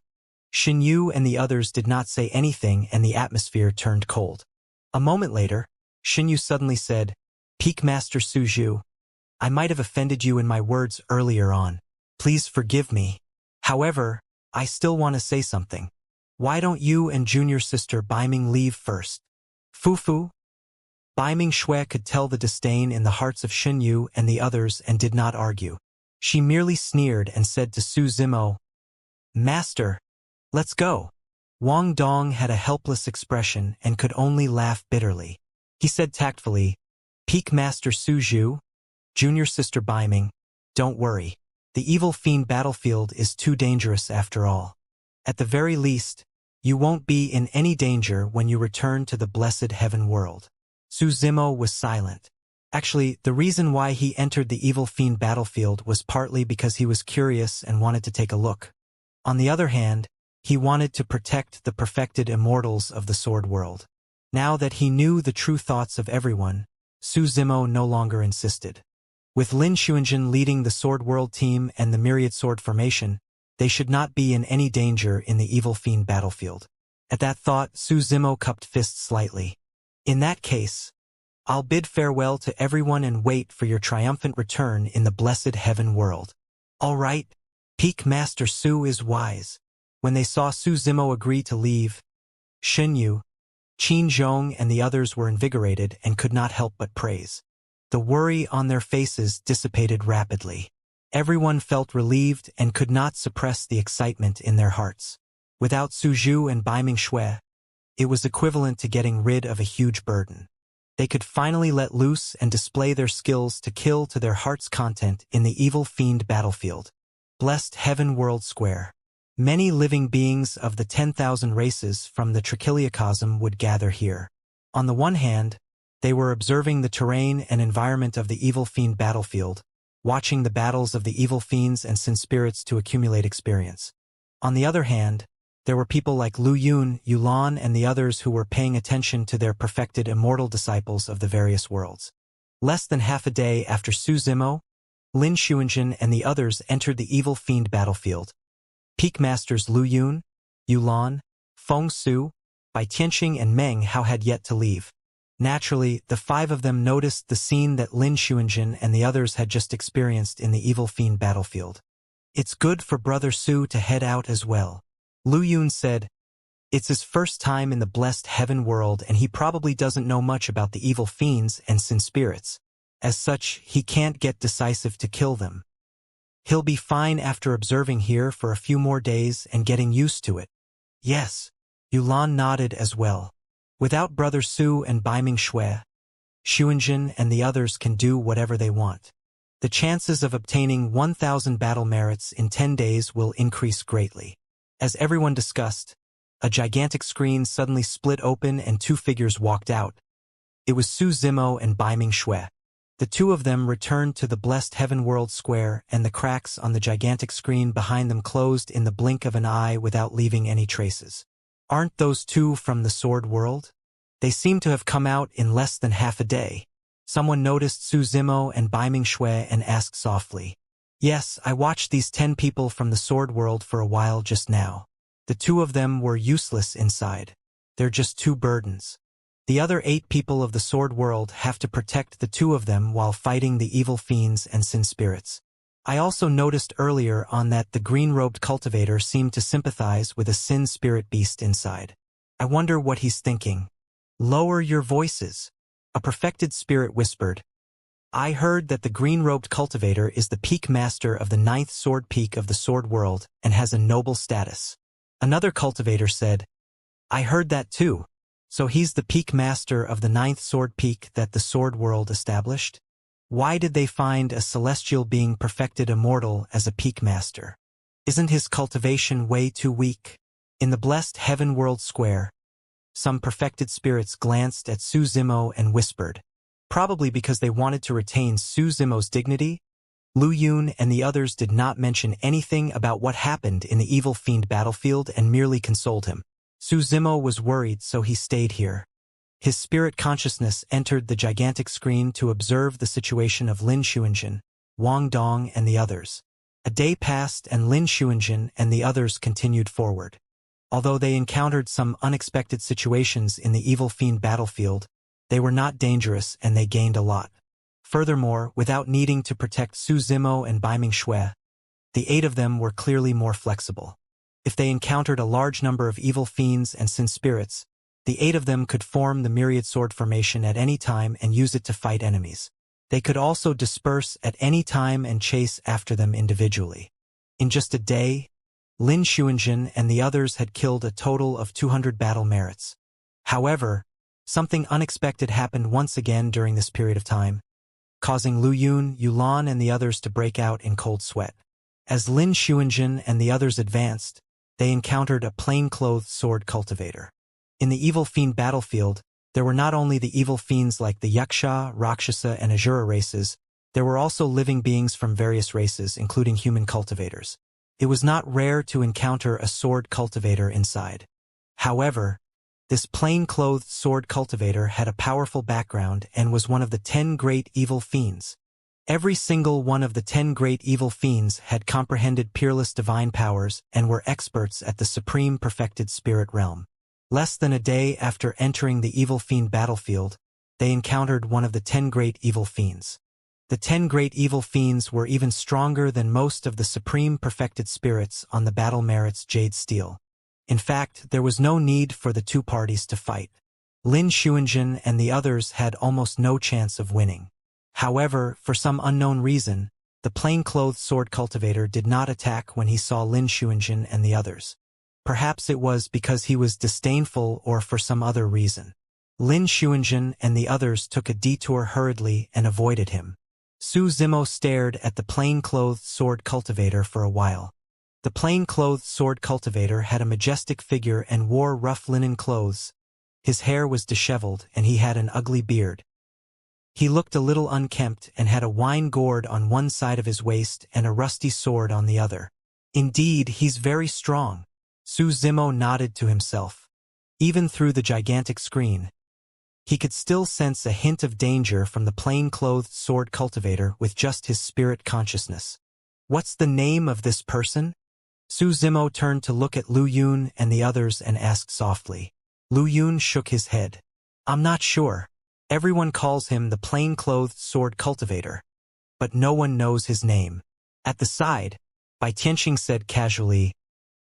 Shin Yu and the others did not say anything and the atmosphere turned cold. A moment later, Shin Yu suddenly said, "Peak Master Su Zhu, I might have offended you in my words earlier on. Please forgive me. However, I still want to say something. Why don't you and junior sister Baiming leave first?" "Fufu?" Baiming Shui could tell the disdain in the hearts of Shin Yu and the others and did not argue. She merely sneered and said to Su Zimo, "Master, let's go." Wang Dong had a helpless expression and could only laugh bitterly. He said tactfully, "Peak Master Su Zhu, junior sister Baiming, don't worry. The evil fiend battlefield is too dangerous after all. At the very least, You won't be in any danger when you return to the blessed heaven world. Su Zimo was silent. Actually, the reason why he entered the evil fiend battlefield was partly because he was curious and wanted to take a look. On the other hand, he wanted to protect the perfected immortals of the sword world. Now that he knew the true thoughts of everyone, Su Zimo no longer insisted. With Lin Xuanjin leading the sword world team and the myriad sword formation, they should not be in any danger in the evil fiend battlefield. At that thought, Su Zimo cupped fists slightly. In that case, I'll bid farewell to everyone and wait for your triumphant return in the blessed heaven world. All right, Peak Master Su is wise. When they saw Su Zimo agree to leave, Shen Yu, Qin Zhong and the others were invigorated and could not help but praise. The worry on their faces dissipated rapidly. Everyone felt relieved and could not suppress the excitement in their hearts. Without Su Zhu and Baiming Shui, it was equivalent to getting rid of a huge burden. They could finally let loose and display their skills to kill to their heart's content in the evil fiend battlefield. Blessed Heaven World Square. Many living beings of the 10,000 races from the Trichiliocosm would gather here. On the one hand, they were observing the terrain and environment of the evil fiend battlefield, watching the battles of the evil fiends and sin spirits to accumulate experience. On the other hand, there were people like Lu Yun, Yulan, and the others who were paying attention to their perfected immortal disciples of the various worlds. Less than half a day after Su Zimo, Lin Xuanjin and the others entered the evil fiend battlefield. Peak Masters Lu Yun, Yulan, Feng Su, Bai Tianxing and Meng Hao had yet to leave. Naturally, the five of them noticed the scene that Lin Xuanjin and the others had just experienced in the evil fiend battlefield. It's good for Brother Su to head out as well. Lu Yun said, it's his first time in the blessed heaven world and he probably doesn't know much about the evil fiends and sin spirits. As such, he can't get decisive to kill them. He'll be fine after observing here for a few more days and getting used to it. Yes, Yulan nodded as well. Without Brother Su and Baiming Shui, Xuanjin and the others can do whatever they want. The chances of obtaining 1,000 battle merits in 10 days will increase greatly. As everyone discussed, a gigantic screen suddenly split open and two figures walked out. It was Su Zimo and Baiming Shui. The two of them returned to the blessed heaven world square and the cracks on the gigantic screen behind them closed in the blink of an eye without leaving any traces. Aren't those two from the sword world? They seem to have come out in less than half a day. Someone noticed Su Zimo and Baiming Shui and asked softly. Yes, I watched these 10 people from the sword world for a while just now. The two of them were useless inside. They're just two burdens. The other 8 people of the sword world have to protect the two of them while fighting the evil fiends and sin spirits. I also noticed earlier on that the green-robed cultivator seemed to sympathize with a sin spirit beast inside. I wonder what he's thinking. Lower your voices, a perfected spirit whispered. I heard that the green-robed cultivator is the peak master of the 9th sword peak of the sword world and has a noble status. Another cultivator said, I heard that too. So he's the peak master of the 9th sword peak that the sword world established? Why did they find a celestial being perfected immortal as a peak master? Isn't his cultivation way too weak? In the blessed heaven world square, some perfected spirits glanced at Su Zimo and whispered. Probably because they wanted to retain Su Zimo's dignity, Lu Yun and the others did not mention anything about what happened in the evil fiend battlefield and merely consoled him. Su Zimo was worried, so he stayed here. His spirit consciousness entered the gigantic screen to observe the situation of Lin Xuanjin, Wang Dong and the others. A day passed and Lin Xuanjin and the others continued forward. Although they encountered some unexpected situations in the evil fiend battlefield, they were not dangerous and they gained a lot. Furthermore, without needing to protect Su Zimo and Baiming Shui, the 8 of them were clearly more flexible. If they encountered a large number of evil fiends and sin spirits, the 8 of them could form the myriad sword formation at any time and use it to fight enemies. They could also disperse at any time and chase after them individually. In just a day, Lin Xuanjin and the others had killed a total of 200 battle merits. However, something unexpected happened once again during this period of time, causing Lu Yun, Yulan and the others to break out in cold sweat. As Lin Xuanjin and the others advanced, they encountered a plainclothes sword cultivator. In the evil fiend battlefield, there were not only the evil fiends like the Yuxia, Rakshasa, and Asura races, there were also living beings from various races, including human cultivators. It was not rare to encounter a sword cultivator inside. However, this plainclothes sword cultivator had a powerful background and was one of the 10 great evil fiends. Every single one of the 10 great evil fiends had comprehended peerless divine powers and were experts at the supreme perfected spirit realm. Less than a day after entering the evil fiend battlefield, they encountered one of the 10 great evil fiends. The 10 great evil fiends were even stronger than most of the supreme perfected spirits on the battle merit's jade steel. In fact, there was no need for the two parties to fight. Lin Xuanjin and the others had almost no chance of winning. However, for some unknown reason, the plainclothes sword cultivator did not attack when he saw Lin Xuanjin and the others. Perhaps it was because he was disdainful or for some other reason. Lin Xuanjin and the others took a detour hurriedly and avoided him. Su Zimo stared at the plainclothes sword cultivator for a while. The plainclothes sword cultivator had a majestic figure and wore rough linen clothes. His hair was disheveled and he had an ugly beard. He looked a little unkempt and had a wine gourd on one side of his waist and a rusty sword on the other. Indeed, he's very strong. Su Zimo nodded to himself. Even through the gigantic screen, he could still sense a hint of danger from the plainclothes sword cultivator with just his spirit consciousness. What's the name of this person? Su Zimo turned to look at Lu Yun and the others and asked softly. Lu Yun shook his head. I'm not sure. Everyone calls him the plainclothes sword cultivator, but no one knows his name. At the side, Bai Tianxing said casually,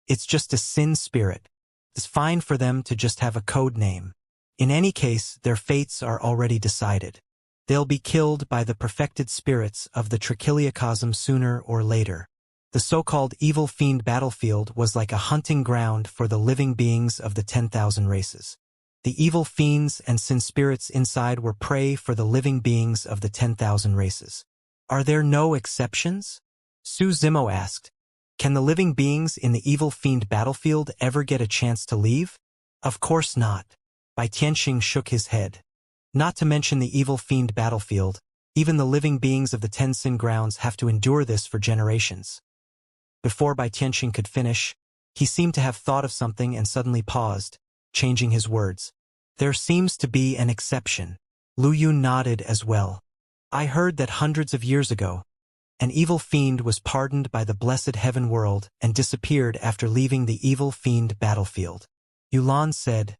it's just a sin spirit. It's fine for them to just have a code name. In any case, their fates are already decided. They'll be killed by the perfected spirits of the Trichiliocosm sooner or later. The so-called evil fiend battlefield was like a hunting ground for the living beings of the 10,000 races. The evil fiends and sin spirits inside were prey for the living beings of the 10,000 races. Are there no exceptions? Su Zimo asked. Can the living beings in the evil fiend battlefield ever get a chance to leave? Of course not. Bai Tianxing shook his head. Not to mention the evil fiend battlefield, even the living beings of the 10 sin grounds have to endure this for generations. Before Bai Tianxing could finish, he seemed to have thought of something and suddenly paused, changing his words. There seems to be an exception. Lu Yun nodded as well. I heard that hundreds of years ago, an evil fiend was pardoned by the blessed heaven world and disappeared after leaving the evil fiend battlefield. Yulan said,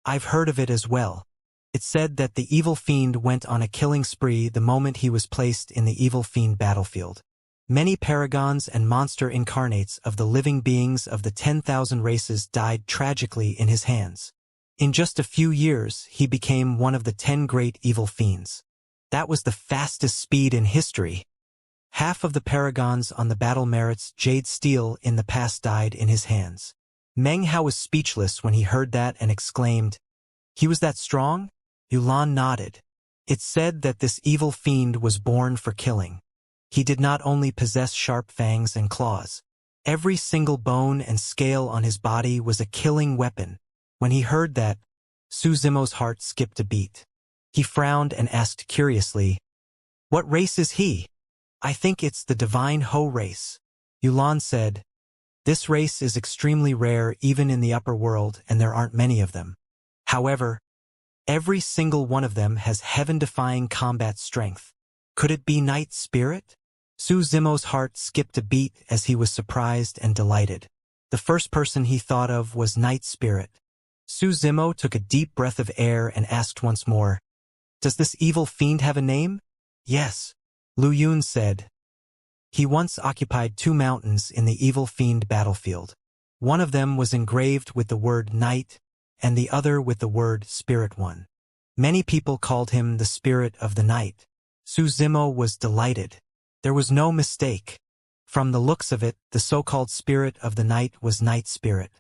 I've heard of it as well. It said that the evil fiend went on a killing spree the moment he was placed in the evil fiend battlefield. Many paragons and monster incarnates of the living beings of the 10,000 races died tragically in his hands. In just a few years, he became one of the 10 great evil fiends. That was the fastest speed in history. Half of the paragons on the battle merit's jade steel in the past died in his hands. Meng Hao was speechless when he heard that and exclaimed, He was that strong? Yulan nodded. It said that this evil fiend was born for killing. He did not only possess sharp fangs and claws. Every single bone and scale on his body was a killing weapon. When he heard that, Su Zimo's heart skipped a beat. He frowned and asked curiously, What race is he? I think it's the divine Ho race. Yulan said, This race is extremely rare even in the upper world and there aren't many of them. However, every single one of them has heaven-defying combat strength. Could it be Night Spirit? Su Zimo's heart skipped a beat as he was surprised and delighted. The first person he thought of was Night Spirit. Su Zimo took a deep breath of air and asked once more, Does this evil fiend have a name? Yes. Lu Yun said. He once occupied 2 mountains in the evil fiend battlefield. One of them was engraved with the word Night, and the other with the word Spirit One. Many people called him the Spirit of the Night. Su Zimo was delighted. There was no mistake. From the looks of it, the so-called Spirit of the Night was Night Spirit.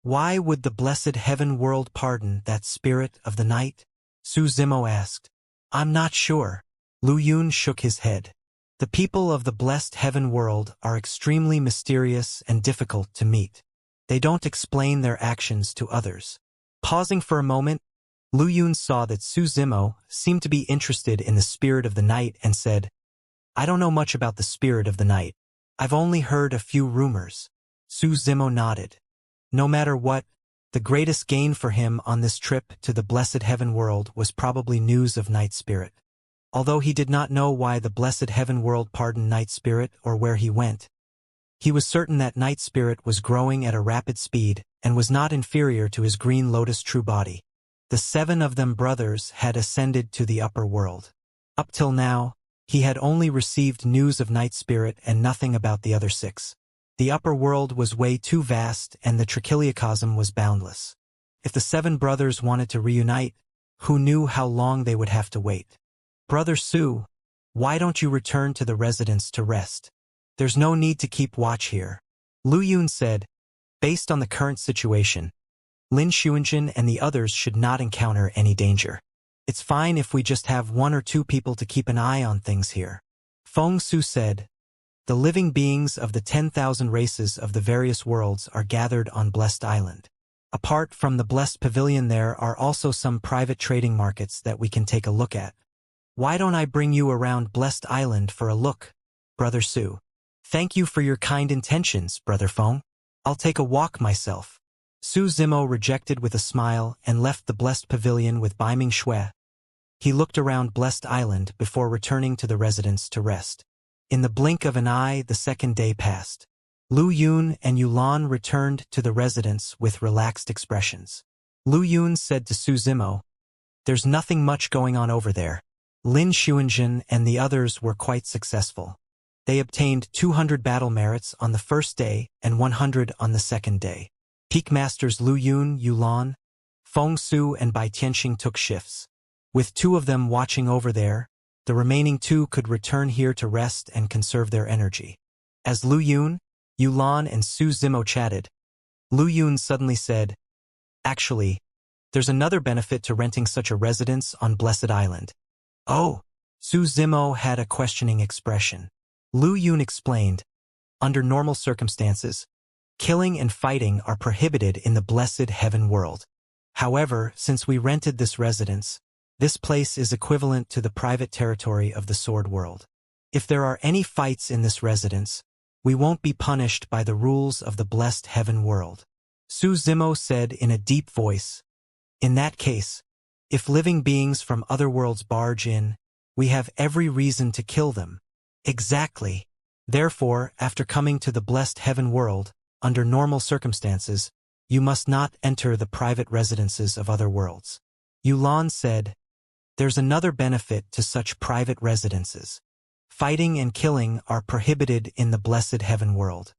Why would the blessed heaven world pardon that Spirit of the Night? Su Zimo asked. I'm not sure. Lu Yun shook his head. The people of the blessed heaven world are extremely mysterious and difficult to meet. They don't explain their actions to others. Pausing for a moment, Lu Yun saw that Su Zimo seemed to be interested in the spirit of the night and said, I don't know much about the spirit of the night. I've only heard a few rumors. Su Zimo nodded. No matter what, the greatest gain for him on this trip to the blessed heaven world was probably news of Night Spirit. Although he did not know why the blessed heaven world pardoned Night Spirit or where he went, he was certain that Night Spirit was growing at a rapid speed and was not inferior to his Green Lotus true body. The 7 of them brothers had ascended to the upper world. Up till now, he had only received news of Night Spirit and nothing about the other 6. The upper world was way too vast and the trichiliocosm was boundless. If the 7 brothers wanted to reunite, who knew how long they would have to wait? Brother Su, why don't you return to the residence to rest? There's no need to keep watch here. Lu Yun said, based on the current situation, Lin Xuanjin and the others should not encounter any danger. It's fine if we just have 1 or 2 people to keep an eye on things here. Feng Su said, the living beings of the 10,000 races of the various worlds are gathered on Blessed Island. Apart from the Blessed Pavilion, there are also some private trading markets that we can take a look at. Why don't I bring you around Blessed Island for a look, Brother Su? Thank you for your kind intentions, Brother Feng. I'll take a walk myself. Su Zimo rejected with a smile and left the Blessed Pavilion with Baiming Shui. He looked around Blessed Island before returning to the residence to rest. In the blink of an eye, the second day passed. Lu Yun and Yulan returned to the residence with relaxed expressions. Lu Yun said to Su Zimo, there's nothing much going on over there. Lin Xuanjin and the others were quite successful. They obtained 200 battle merits on the first day and 100 on the second day. Peak Masters Lu Yun, Yulan, Feng Su and Bai Tianxing took shifts. With 2 of them watching over there, the remaining 2 could return here to rest and conserve their energy. As Lu Yun, Yulan and Su Zimo chatted, Lu Yun suddenly said, actually, there's another benefit to renting such a residence on Blessed Island. Oh, Su Zimo had a questioning expression. Lu Yun explained, under normal circumstances, killing and fighting are prohibited in the blessed heaven world. However, since we rented this residence, this place is equivalent to the private territory of the sword world. If there are any fights in this residence, we won't be punished by the rules of the blessed heaven world. Su Zimo said in a deep voice, in that case, if living beings from other worlds barge in, we have every reason to kill them. Exactly. Therefore, after coming to the blessed heaven world, under normal circumstances, you must not enter the private residences of other worlds. Yulan said, there's another benefit to such private residences. Fighting and killing are prohibited in the blessed heaven world.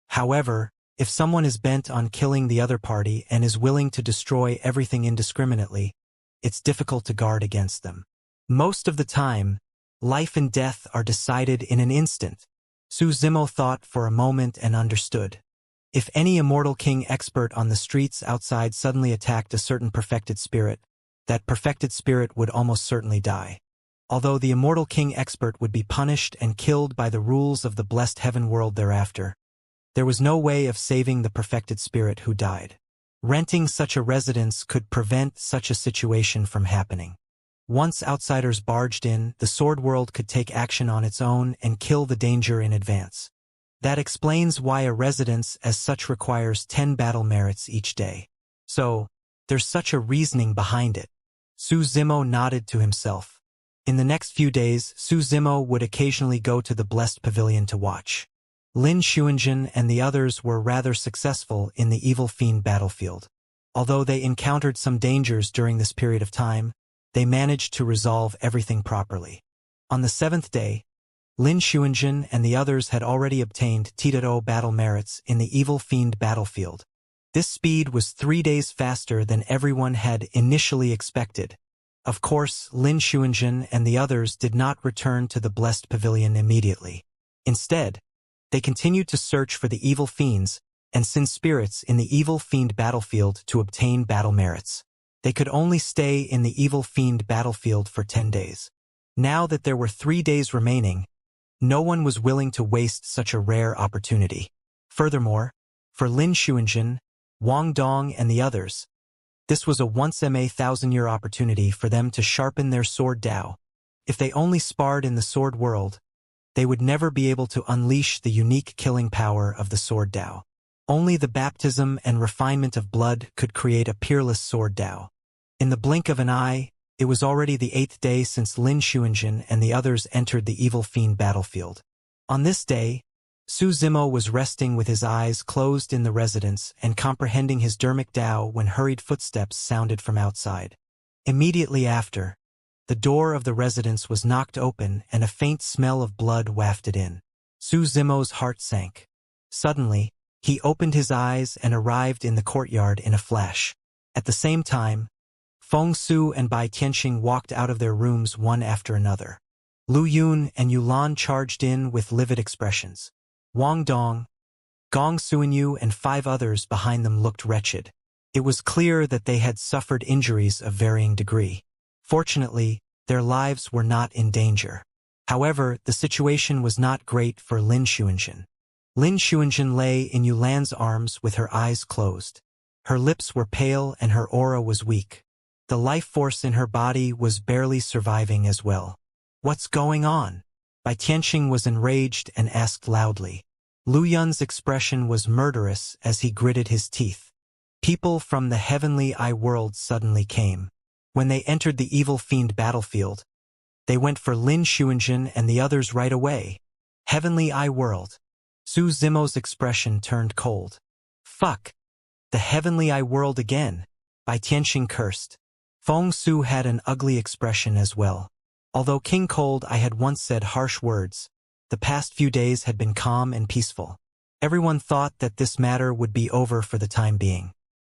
However, if someone is bent on killing the other party and is willing to destroy everything indiscriminately, it's difficult to guard against them. Most of the time, life and death are decided in an instant. Su Zimo thought for a moment and understood. If any immortal king expert on the streets outside suddenly attacked a certain perfected spirit, that perfected spirit would almost certainly die. Although the immortal king expert would be punished and killed by the rules of the blessed heaven world thereafter, there was no way of saving the perfected spirit who died. Renting such a residence could prevent such a situation from happening. Once outsiders barged in, the sword world could take action on its own and kill the danger in advance. That explains why a residence as such requires 10 battle merits each day. So, there's such a reasoning behind it. Su Zimo nodded to himself. In the next few days, Su Zimo would occasionally go to the Blessed Pavilion to watch. Lin Xuanjin and the others were rather successful in the Evil Fiend battlefield. Although they encountered some dangers during this period of time, they managed to resolve everything properly. On the 7th day, Lin Xuanjin and the others had already obtained T.O battle merits in the Evil Fiend battlefield. This speed was 3 days faster than everyone had initially expected. Of course, Lin Xuanjin and the others did not return to the Blessed Pavilion immediately. Instead, they continued to search for the evil fiends and sin spirits in the Evil Fiend battlefield to obtain battle merits. They could only stay in the Evil Fiend battlefield for 10 days. Now that there were 3 days remaining, no one was willing to waste such a rare opportunity. Furthermore, For Lin Xuanjun, Wang Dong and the others, this was a once-in-a-thousand-year opportunity for them to sharpen their sword Dao. If they only sparred in the sword world, they would never be able to unleash the unique killing power of the sword Dao. Only the baptism and refinement of blood could create a peerless sword Dao. In the blink of an eye, it was already the 8th day since Lin Xuanjun and the others entered the evil fiend battlefield. On this day, Su Zimo was resting with his eyes closed in the residence and comprehending his dermic Dao when hurried footsteps sounded from outside. Immediately after, the door of the residence was knocked open and a faint smell of blood wafted in. Su Zimo's heart sank. Suddenly, he opened his eyes and arrived in the courtyard in a flash. At the same time, Feng Su and Bai Tianxing walked out of their rooms one after another. Lu Yun and Yulan charged in with livid expressions. Wang Dong, Gong Suanyu and 5 others behind them looked wretched. It was clear that they had suffered injuries of varying degree. Fortunately, their lives were not in danger. However, the situation was not great for Lin Xuanjun. Lin Xuanjun lay in Yulan's arms with her eyes closed. Her lips were pale and her aura was weak. The life force in her body was barely surviving as well. What's going on? Bai Tianxing was enraged and asked loudly. Lu Yun's expression was murderous as he gritted his teeth. People from the heavenly eye world suddenly came. When they entered the evil fiend battlefield, they went for Lin Xuanjun and the others right away. Heavenly eye world. Su Zimo's expression turned cold. Fuck! The heavenly eye world again. Bai Tianxing cursed. Feng Su had an ugly expression as well. Although King Cold I had once said harsh words, the past few days had been calm and peaceful. Everyone thought that this matter would be over for the time being.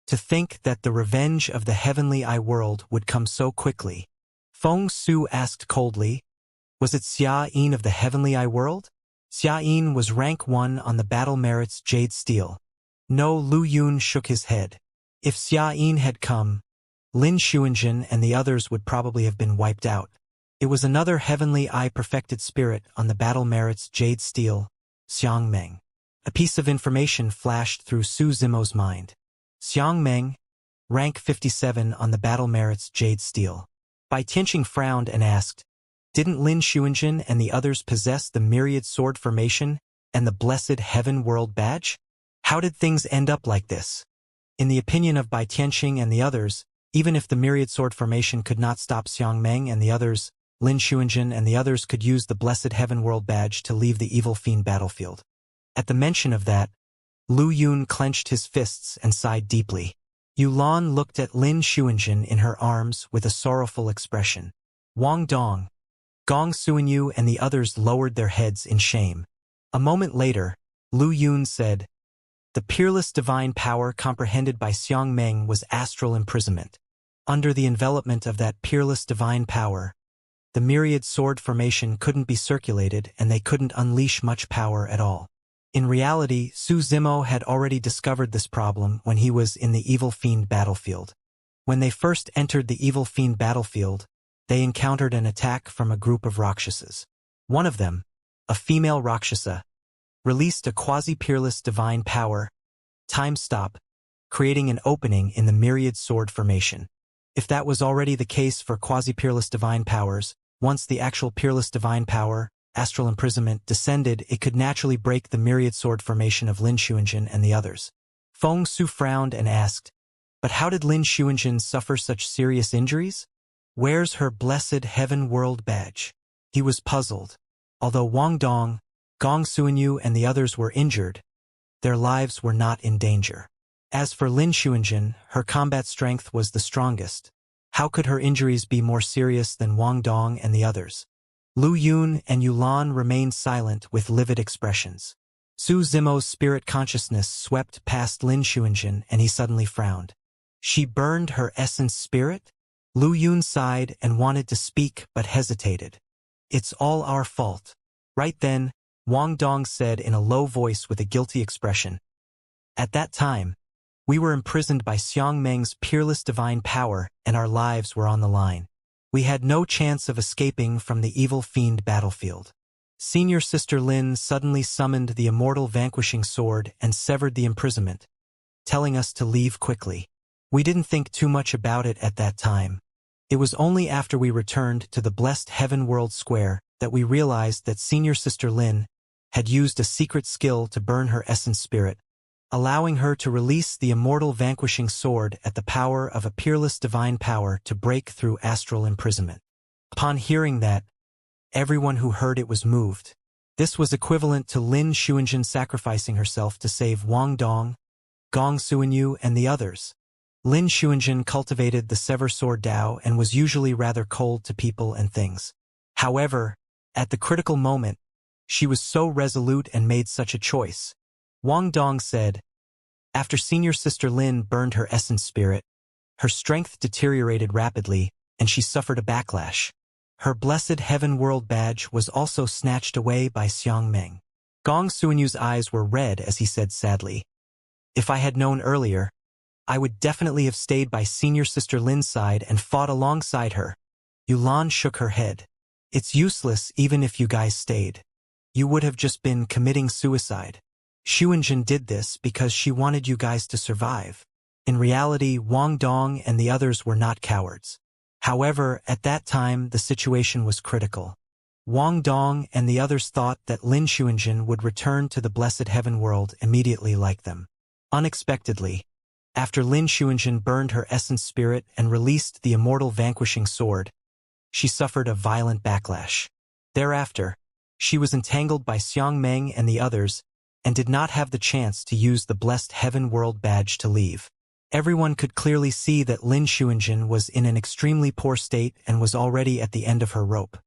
To think that the revenge of the heavenly eye world would come so quickly. Feng Su asked coldly, was it Xia Yin of the heavenly eye world? Xia Yin was rank 1 on the battle merits Jade Steel. No, Lu Yun shook his head. If Xia Yin had come, Lin Xuanjun and the others would probably have been wiped out. It was another heavenly eye perfected spirit on the battle merits Jade Steel, Xiang Meng. A piece of information flashed through Su Zimo's mind. Xiang Meng, rank 57 on the battle merits Jade Steel. Bai Tianxing frowned and asked, didn't Lin Xuanjun and the others possess the myriad sword formation and the blessed heaven world badge? How did things end up like this? In the opinion of Bai Tianxing and the others, even if the myriad sword formation could not stop Xiang Meng and the others, Lin Xuanjun and the others could use the blessed heaven world badge to leave the evil fiend battlefield. At the mention of that, Lu Yun clenched his fists and sighed deeply. Yulan looked at Lin Xuanjun in her arms with a sorrowful expression. Wang Dong, Gong Suanyu and the others lowered their heads in shame. A moment later, Lu Yun said, the peerless divine power comprehended by Xiang Meng was astral imprisonment. Under the envelopment of that peerless divine power, the myriad sword formation couldn't be circulated and they couldn't unleash much power at all. In reality, Su Zimo had already discovered this problem when he was in the evil fiend battlefield. When they first entered the evil fiend battlefield, they encountered an attack from a group of Rakshasas. One of them, a female Rakshasa, released a quasi-peerless divine power, time stop, creating an opening in the myriad sword formation. If that was already the case for quasi-peerless divine powers, once the actual peerless divine power, astral imprisonment, descended, it could naturally break the myriad sword formation of Lin Xuanjun and the others. Feng Su frowned and asked, but how did Lin Xuanjun suffer such serious injuries? Where's her blessed heaven world badge? He was puzzled. Although Wang Dong, Gong Suanyu and the others were injured, their lives were not in danger. As for Lin Xuanjun, her combat strength was the strongest. How could her injuries be more serious than Wang Dong and the others? Lu Yun and Yulan remained silent with livid expressions. Su Zimo's spirit consciousness swept past Lin Xuanjun and he suddenly frowned. She burned her essence spirit? Lu Yun sighed and wanted to speak but hesitated. It's all our fault. Right then, Wang Dong said in a low voice with a guilty expression. At that time, we were imprisoned by Xiang Meng's peerless divine power and our lives were on the line. We had no chance of escaping from the evil fiend battlefield. Senior Sister Lin suddenly summoned the immortal vanquishing sword and severed the imprisonment, telling us to leave quickly. We didn't think too much about it at that time. It was only after we returned to the blessed Heaven World Square that we realized that Senior Sister Lin had used a secret skill to burn her essence spirit, allowing her to release the immortal vanquishing sword at the power of a peerless divine power to break through astral imprisonment. Upon hearing that, everyone who heard it was moved. This was equivalent to Lin Xuanjin sacrificing herself to save Wang Dong, Gong Suanyu, and the others. Lin Xuanjin cultivated the Sever Sword Dao and was usually rather cold to people and things. However, at the critical moment, she was so resolute and made such a choice. Wang Dong said, after Senior Sister Lin burned her essence spirit, her strength deteriorated rapidly, and she suffered a backlash. Her blessed Heaven World badge was also snatched away by Xiang Meng. Gong Suanyu's eyes were red as he said sadly, if I had known earlier, I would definitely have stayed by Senior Sister Lin's side and fought alongside her. Yulan shook her head. It's useless even if you guys stayed. You would have just been committing suicide. Xuanjin did this because she wanted you guys to survive. In reality, Wang Dong and the others were not cowards. However, at that time, the situation was critical. Wang Dong and the others thought that Lin Xuanjin would return to the blessed heaven world immediately like them. Unexpectedly, after Lin Xuanjin burned her essence spirit and released the immortal vanquishing sword, she suffered a violent backlash. Thereafter, she was entangled by Xiang Meng and the others and did not have the chance to use the blessed Heaven World badge to leave. Everyone could clearly see that Lin Xuanjin was in an extremely poor state and was already at the end of her rope.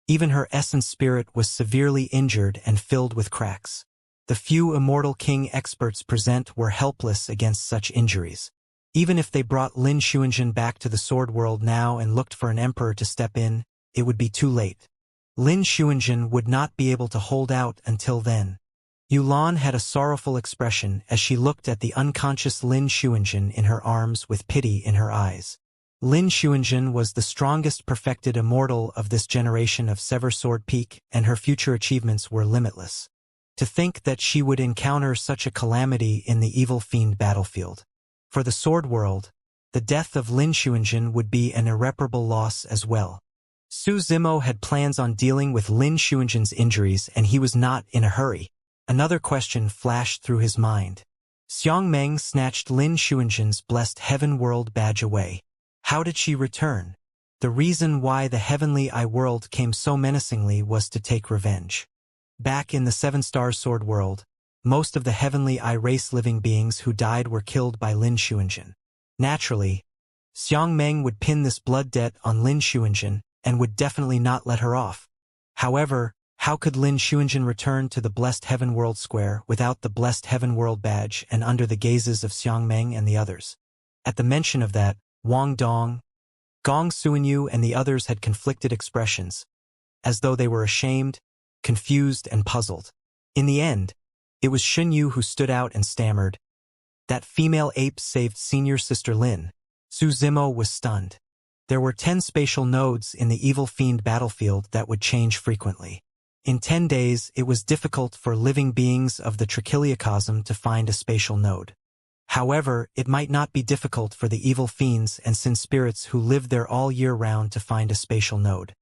Even her essence spirit was severely injured and filled with cracks. The few Immortal King experts present were helpless against such injuries. Even if they brought Lin Xuanjin back to the Sword World now and looked for an emperor to step in, it would be too late. Lin Xuanjin would not be able to hold out until then. Yulan had a sorrowful expression as she looked at the unconscious Lin Xuanjin in her arms with pity in her eyes. Lin Xuanjin was the strongest perfected immortal of this generation of Sever Sword Peak, and her future achievements were limitless. To think that she would encounter such a calamity in the evil fiend battlefield. For the Sword World, the death of Lin Xuanjin would be an irreparable loss as well. Su Zimo had plans on dealing with Lin Xuanjin's injuries and he was not in a hurry. Another question flashed through his mind. Xiang Meng snatched Lin Xuanjin's blessed Heaven World badge away. How did she return? The reason why the Heavenly Eye World came so menacingly was to take revenge. Back in the Seven Stars Sword World, most of the Heavenly Eye race living beings who died were killed by Lin Xuanjin. Naturally, Xiang Meng would pin this blood debt on Lin Xuanjin and would definitely not let her off. However, how could Lin Xuanjin return to the blessed Heaven World Square without the blessed Heaven World badge and under the gazes of Xiang Meng and the others? At the mention of that, Wang Dong, Gong Suanyu and the others had conflicted expressions, as though they were ashamed, confused, and puzzled. In the end, it was Xun Yu who stood out and stammered, "That female ape saved Senior Sister Lin." Su Zimo was stunned. There were 10 spatial nodes in the evil fiend battlefield that would change frequently. In 10 days, it was difficult for living beings of the Trichiliocosm to find a spatial node. However, it might not be difficult for the evil fiends and sin spirits who live there all year round to find a spatial node.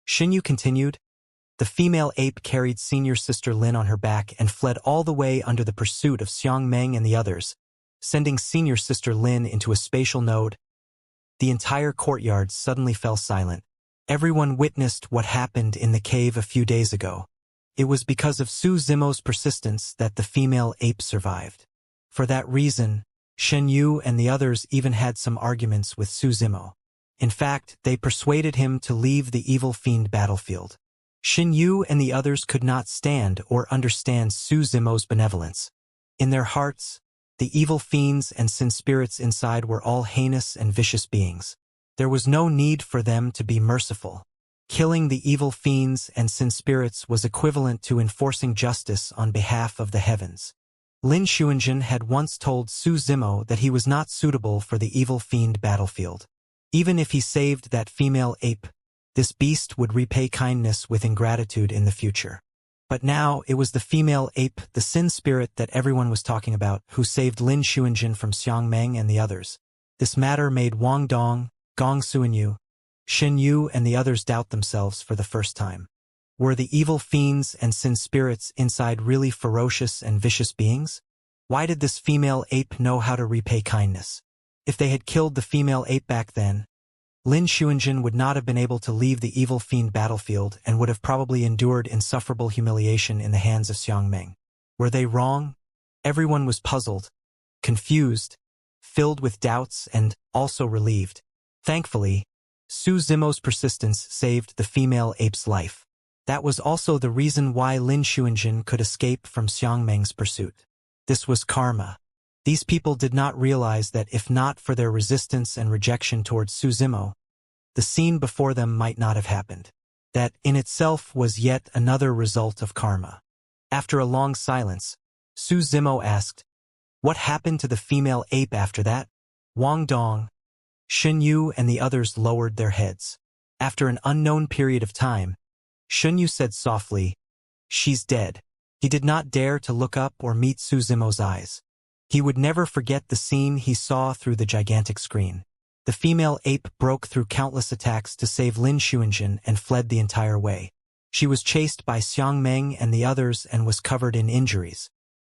Xinyu continued, "The female ape carried Senior Sister Lin on her back and fled all the way under the pursuit of Xiang Meng and the others, sending Senior Sister Lin into a spatial node." The entire courtyard suddenly fell silent. Everyone witnessed what happened in the cave a few days ago. It was because of Su Zimo's persistence that the female ape survived. For that reason, Shen Yu and the others even had some arguments with Su Zimo. In fact, they persuaded him to leave the evil fiend battlefield. Shen Yu and the others could not stand or understand Su Zimo's benevolence. In their hearts, the evil fiends and sin spirits inside were all heinous and vicious beings. There was no need for them to be merciful. Killing the evil fiends and sin spirits was equivalent to enforcing justice on behalf of the heavens. Lin Xuanjin had once told Su Zimo that he was not suitable for the evil fiend battlefield. Even if he saved that female ape, this beast would repay kindness with ingratitude in the future. But now it was the female ape, the sin spirit that everyone was talking about, who saved Lin Xuanjin from Xiang Meng and the others. This matter made Wang Dong, Gong Suanyu, Xin Yu and the others doubt themselves for the first time. Were the evil fiends and sin spirits inside really ferocious and vicious beings? Why did this female ape know how to repay kindness? If they had killed the female ape back then, Lin Xuanjin would not have been able to leave the evil fiend battlefield and would have probably endured insufferable humiliation in the hands of Xiang Meng. Were they wrong? Everyone was puzzled, confused, filled with doubts and also relieved. Thankfully, Su Zimo's persistence saved the female ape's life. That was also the reason why Lin Xuanjin could escape from Xiang Meng's pursuit. This was karma. These people did not realize that if not for their resistance and rejection towards Su Zimo, the scene before them might not have happened. That, in itself, was yet another result of karma. After a long silence, Su Zimo asked, "What happened to the female ape after that?" Wang Dong, Xin Yu and the others lowered their heads. After an unknown period of time, Xin Yu said softly, "She's dead." He did not dare to look up or meet Su Zimo's eyes. He would never forget the scene he saw through the gigantic screen. The female ape broke through countless attacks to save Lin Xuanjin and fled the entire way. She was chased by Xiang Meng and the others and was covered in injuries.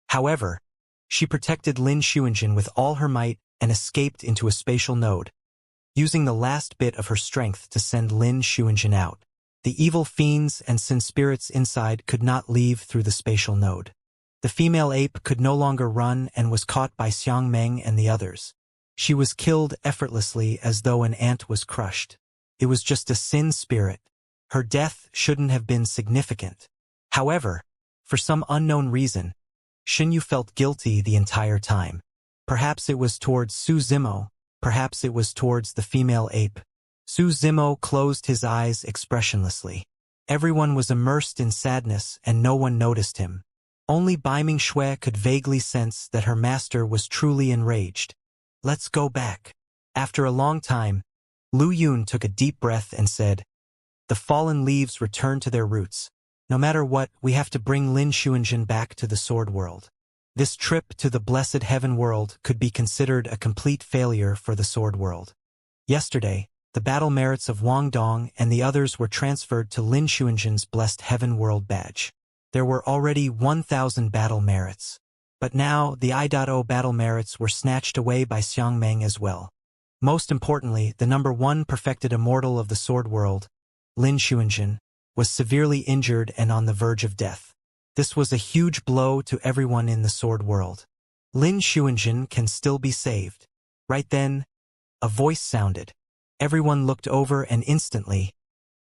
However, she protected Lin Xuanjin with all her might and escaped into a spatial node, using the last bit of her strength to send Lin Xuanjin out. The evil fiends and sin spirits inside could not leave through the spatial node. The female ape could no longer run and was caught by Xiang Meng and the others. She was killed effortlessly as though an ant was crushed. It was just a sin spirit. Her death shouldn't have been significant. However, for some unknown reason, Xin Yu felt guilty the entire time. Perhaps it was towards Su Zimo, perhaps it was towards the female ape. Su Zimo closed his eyes expressionlessly. Everyone was immersed in sadness and no one noticed him. Only Baiming Shui could vaguely sense that her master was truly enraged. "Let's go back." After a long time, Lu Yun took a deep breath and said, "The fallen leaves return to their roots. No matter what, we have to bring Lin Xuanjin back to the Sword World. This trip to the Blessed Heaven World could be considered a complete failure for the Sword World." Yesterday, the battle merits of Wang Dong and the others were transferred to Lin Xuanjin's Blessed Heaven World badge. There were already 1,000 battle merits. But now, the I.O battle merits were snatched away by Xiang Meng as well. Most importantly, the number 1 perfected immortal of the Sword World, Lin Xuanjin, was severely injured and on the verge of death. This was a huge blow to everyone in the Sword World. Lin Xuanjin can still be saved. Right then, a voice sounded. Everyone looked over and instantly,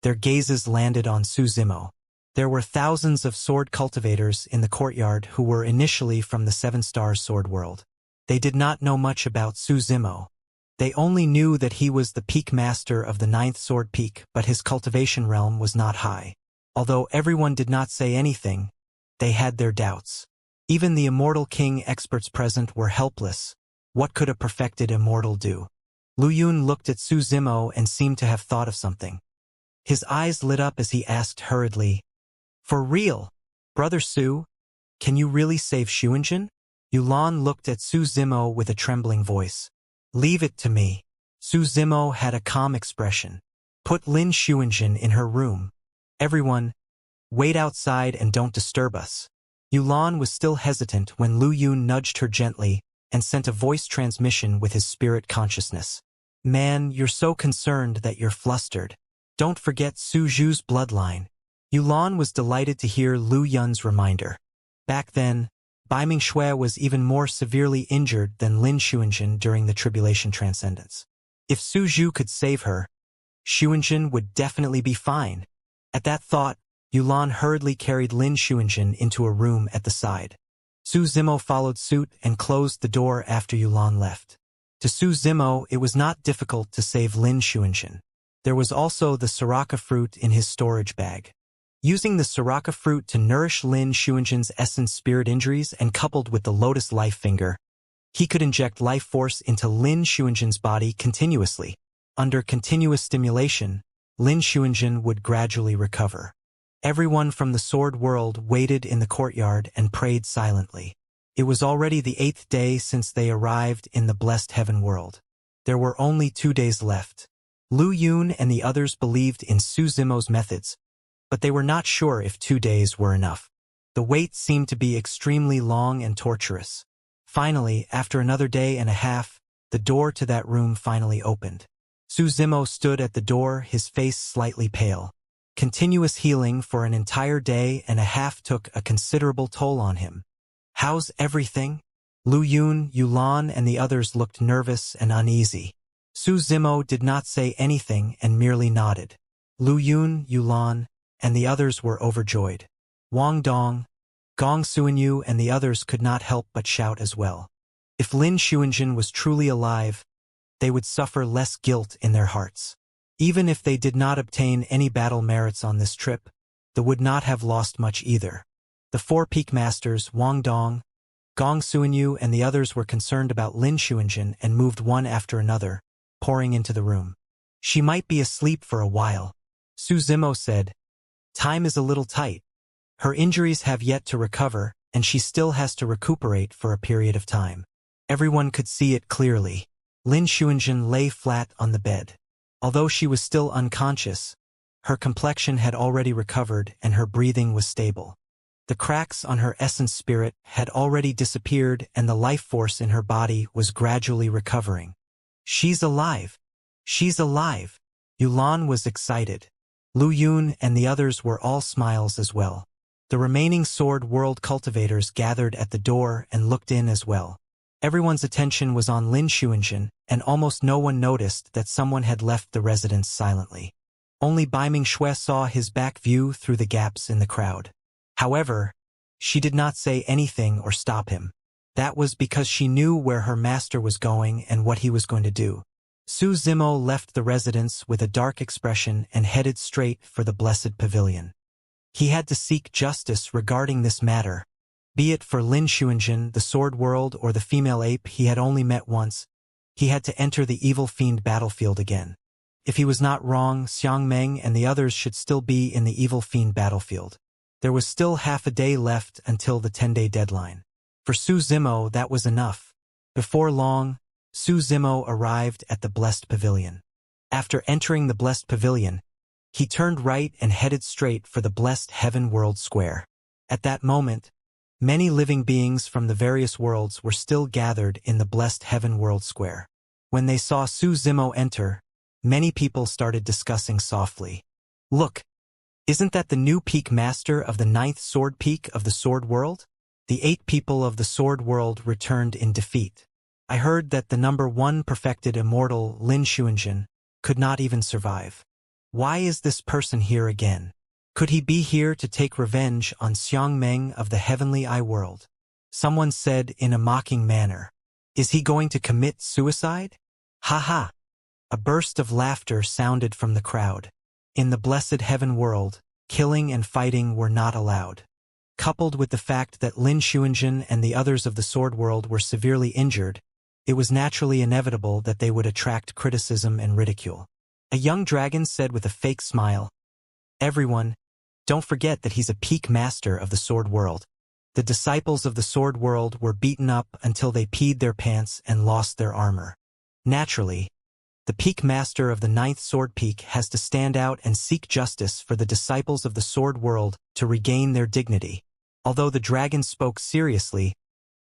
their gazes landed on Su Zimo. There were thousands of sword cultivators in the courtyard who were initially from the 7 Stars Sword World. They did not know much about Su Zimo. They only knew that he was the peak master of the 9th Sword Peak, but his cultivation realm was not high. Although everyone did not say anything, they had their doubts. Even the Immortal King experts present were helpless. What could a perfected immortal do? Lu Yun looked at Su Zimo and seemed to have thought of something. His eyes lit up as he asked hurriedly, "For real, Brother Su, can you really save Xuanjin?" Yulan looked at Su Zimo with a trembling voice. "Leave it to me." Su Zimo had a calm expression. "Put Lin Xuanjin in her room. Everyone, wait outside and don't disturb us." Yulan was still hesitant when Lu Yun nudged her gently and sent a voice transmission with his spirit consciousness. "Man, you're so concerned that you're flustered. Don't forget Su Zhu's bloodline." Yulan was delighted to hear Lu Yun's reminder. Back then, Baiming Shui was even more severely injured than Lin Xuanjin during the Tribulation Transcendence. If Su Zhu could save her, Xuanjin would definitely be fine. At that thought, Yulan hurriedly carried Lin Xuanjin into a room at the side. Su Zimo followed suit and closed the door after Yulan left. To Su Zimo, it was not difficult to save Lin Xuanjin. There was also the Sriracha fruit in his storage bag. Using the Sriracha fruit to nourish Lin Xuanjin's essence spirit injuries and coupled with the Lotus Life Finger, he could inject life force into Lin Xuanjin's body continuously. Under continuous stimulation, Lin Xuanjin would gradually recover. Everyone from the sword world waited in the courtyard and prayed silently. It was already the 8th day since they arrived in the blessed heaven world. There were only 2 days left. Lu Yun and the others believed in Su Zimo's methods, but they were not sure if 2 days were enough. The wait seemed to be extremely long and torturous. Finally, after another day and a half, the door to that room finally opened. Su Zimo stood at the door, his face slightly pale. Continuous healing for an entire day and a half took a considerable toll on him. "How's everything?" Lu Yun, Yulan, and the others looked nervous and uneasy. Su Zimo did not say anything and merely nodded. Lu Yun, Yulan, and the others were overjoyed. Wang Dong, Gong Suanyu, and the others could not help but shout as well. If Lin Xuanjin was truly alive, they would suffer less guilt in their hearts. Even if they did not obtain any battle merits on this trip, they would not have lost much either. The 4 peak masters, Wang Dong, Gong Suanyu, and the others were concerned about Lin Xuanjin and moved one after another, pouring into the room. "She might be asleep for a while," Su Zimo said. "Time is a little tight. Her injuries have yet to recover, and she still has to recuperate for a period of time." Everyone could see it clearly. Lin Xuanjin lay flat on the bed. Although she was still unconscious, her complexion had already recovered and her breathing was stable. The cracks on her essence spirit had already disappeared and the life force in her body was gradually recovering. "She's alive! She's alive!" Yulan was excited. Lu Yun and the others were all smiles as well. The remaining Sword World cultivators gathered at the door and looked in as well. Everyone's attention was on Lin Xuanjin, and almost no one noticed that someone had left the residence silently. Only Baiming Xue saw his back view through the gaps in the crowd. However, she did not say anything or stop him. That was because she knew where her master was going and what he was going to do. Su Zimo left the residence with a dark expression and headed straight for the Blessed Pavilion. He had to seek justice regarding this matter. Be it for Lin Xuanjin, the Sword World, or the female ape he had only met once, he had to enter the evil fiend battlefield again. If he was not wrong, Xiang Meng and the others should still be in the evil fiend battlefield. There was still half a day left until the 10-day deadline. For Su Zimo, that was enough. Before long, Su Zimo arrived at the Blessed Pavilion. After entering the Blessed Pavilion, he turned right and headed straight for the Blessed Heaven World Square. At that moment, many living beings from the various worlds were still gathered in the Blessed Heaven World Square. When they saw Su Zimo enter, many people started discussing softly. "Look, isn't that the new peak master of the 9th sword peak of the Sword World?" The 8 people of the Sword World returned in defeat. "I heard that the number 1 perfected immortal, Lin Xuanjin, could not even survive. Why is this person here again? Could he be here to take revenge on Xiang Meng of the Heavenly Eye World?" Someone said in a mocking manner. "Is he going to commit suicide?" "Ha ha!" A burst of laughter sounded from the crowd. In the Blessed Heaven World, killing and fighting were not allowed. Coupled with the fact that Lin Xuanjin and the others of the Sword World were severely injured, it was naturally inevitable that they would attract criticism and ridicule. A young dragon said with a fake smile, "Everyone, don't forget that he's a peak master of the Sword World." The disciples of the Sword World were beaten up until they peed their pants and lost their armor. Naturally, the peak master of the 9th sword peak has to stand out and seek justice for the disciples of the Sword World to regain their dignity. Although the dragon spoke seriously,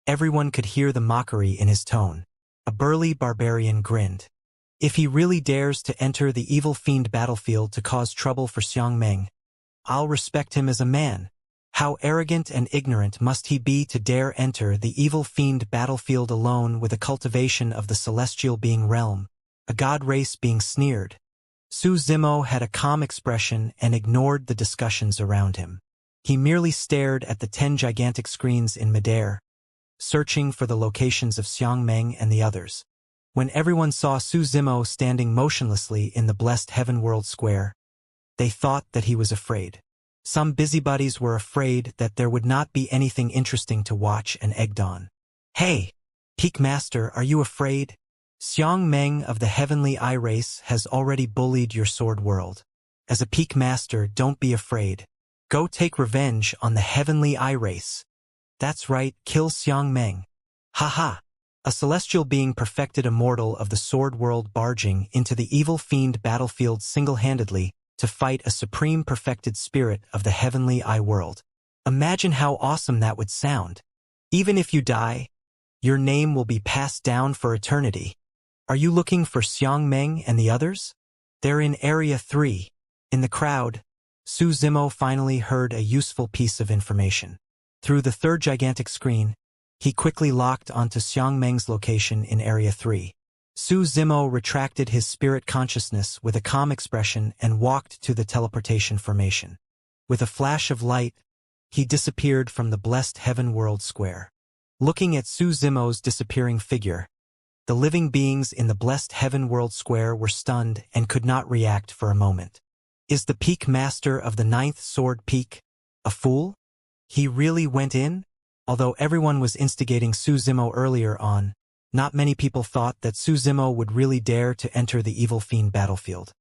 everyone could hear the mockery in his tone. A burly barbarian grinned. "If he really dares to enter the evil fiend battlefield to cause trouble for Xiang Meng, I'll respect him as a man. How arrogant and ignorant must he be to dare enter the evil fiend battlefield alone with a cultivation of the celestial being realm, a god race being sneered." Su Zimo had a calm expression and ignored the discussions around him. He merely stared at the 10 gigantic screens in midair, searching for the locations of Xiang Meng and the others. When everyone saw Su Zimo standing motionlessly in the Blessed Heaven World Square, they thought that he was afraid. Some busybodies were afraid that there would not be anything interesting to watch and egged on. "Hey, Peak Master, are you afraid? Xiang Meng of the Heavenly Eye Race has already bullied your Sword World. As a Peak Master, don't be afraid. Go take revenge on the heavenly eye race. That's right, kill Xiang Meng. Haha. A celestial being perfected immortal of the sword world barging into the evil fiend battlefield single-handedly to fight a supreme perfected spirit of the heavenly eye world. Imagine how awesome that would sound. Even if you die, your name will be passed down for eternity. Are you looking for Xiang Meng and the others? They're in Area 3. In the crowd, Su Zimo finally heard a useful piece of information. Through the third gigantic screen, he quickly locked onto Xiang Meng's location in Area 3. Su Zimo retracted his spirit consciousness with a calm expression and walked to the teleportation formation. With a flash of light, he disappeared from the blessed heaven world square. Looking at Su Zimo's disappearing figure, the living beings in the blessed heaven world square were stunned and could not react for a moment. Is the peak master of the 9th sword peak a fool? He really went in? Although everyone was instigating Su Zimo earlier on, not many people thought that Su Zimo would really dare to enter the evil fiend battlefield.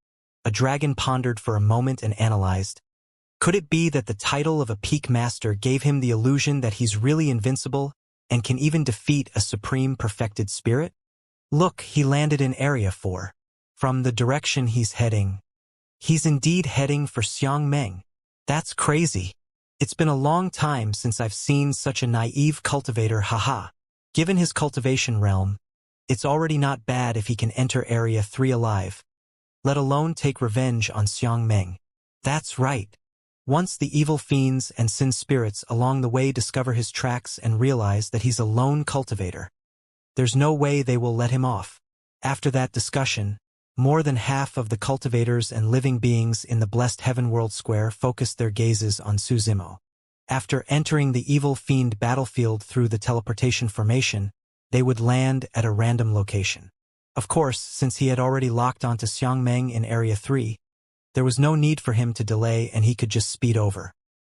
A dragon pondered for a moment and analyzed. Could it be that the title of a peak master gave him the illusion that he's really invincible and can even defeat a supreme perfected spirit? Look, he landed in Area 4. From the direction he's heading, he's indeed heading for Xiang Meng. That's crazy. It's been a long time since I've seen such a naive cultivator, haha. Given his cultivation realm, it's already not bad if he can enter Area 3 alive, let alone take revenge on Xiang Meng. That's right. Once the evil fiends and sin spirits along the way discover his tracks and realize that he's a lone cultivator, there's no way they will let him off. After that discussion, more than half of the cultivators and living beings in the blessed heaven world square focused their gazes on Su Zimo. After entering the evil fiend battlefield through the teleportation formation, they would land at a random location. Of course, since he had already locked onto Xiang Meng in Area 3, there was no need for him to delay and he could just speed over.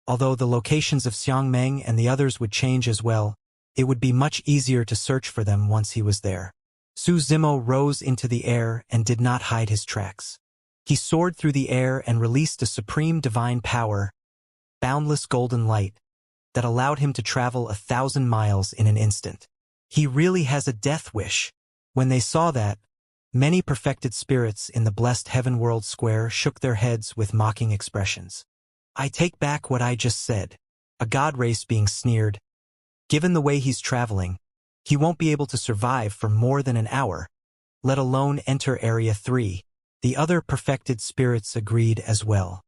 Although the locations of Xiang Meng and the others would change as well, it would be much easier to search for them once he was there. Su Zimo rose into the air and did not hide his tracks. He soared through the air and released a supreme divine power, boundless golden light, that allowed him to travel 1,000 miles in an instant. He really has a death wish. When they saw that, many perfected spirits in the blessed heaven world square shook their heads with mocking expressions. I take back what I just said. A god race being sneered. Given the way he's traveling, he won't be able to survive for more than an hour, let alone enter Area 3. The other perfected spirits agreed as well.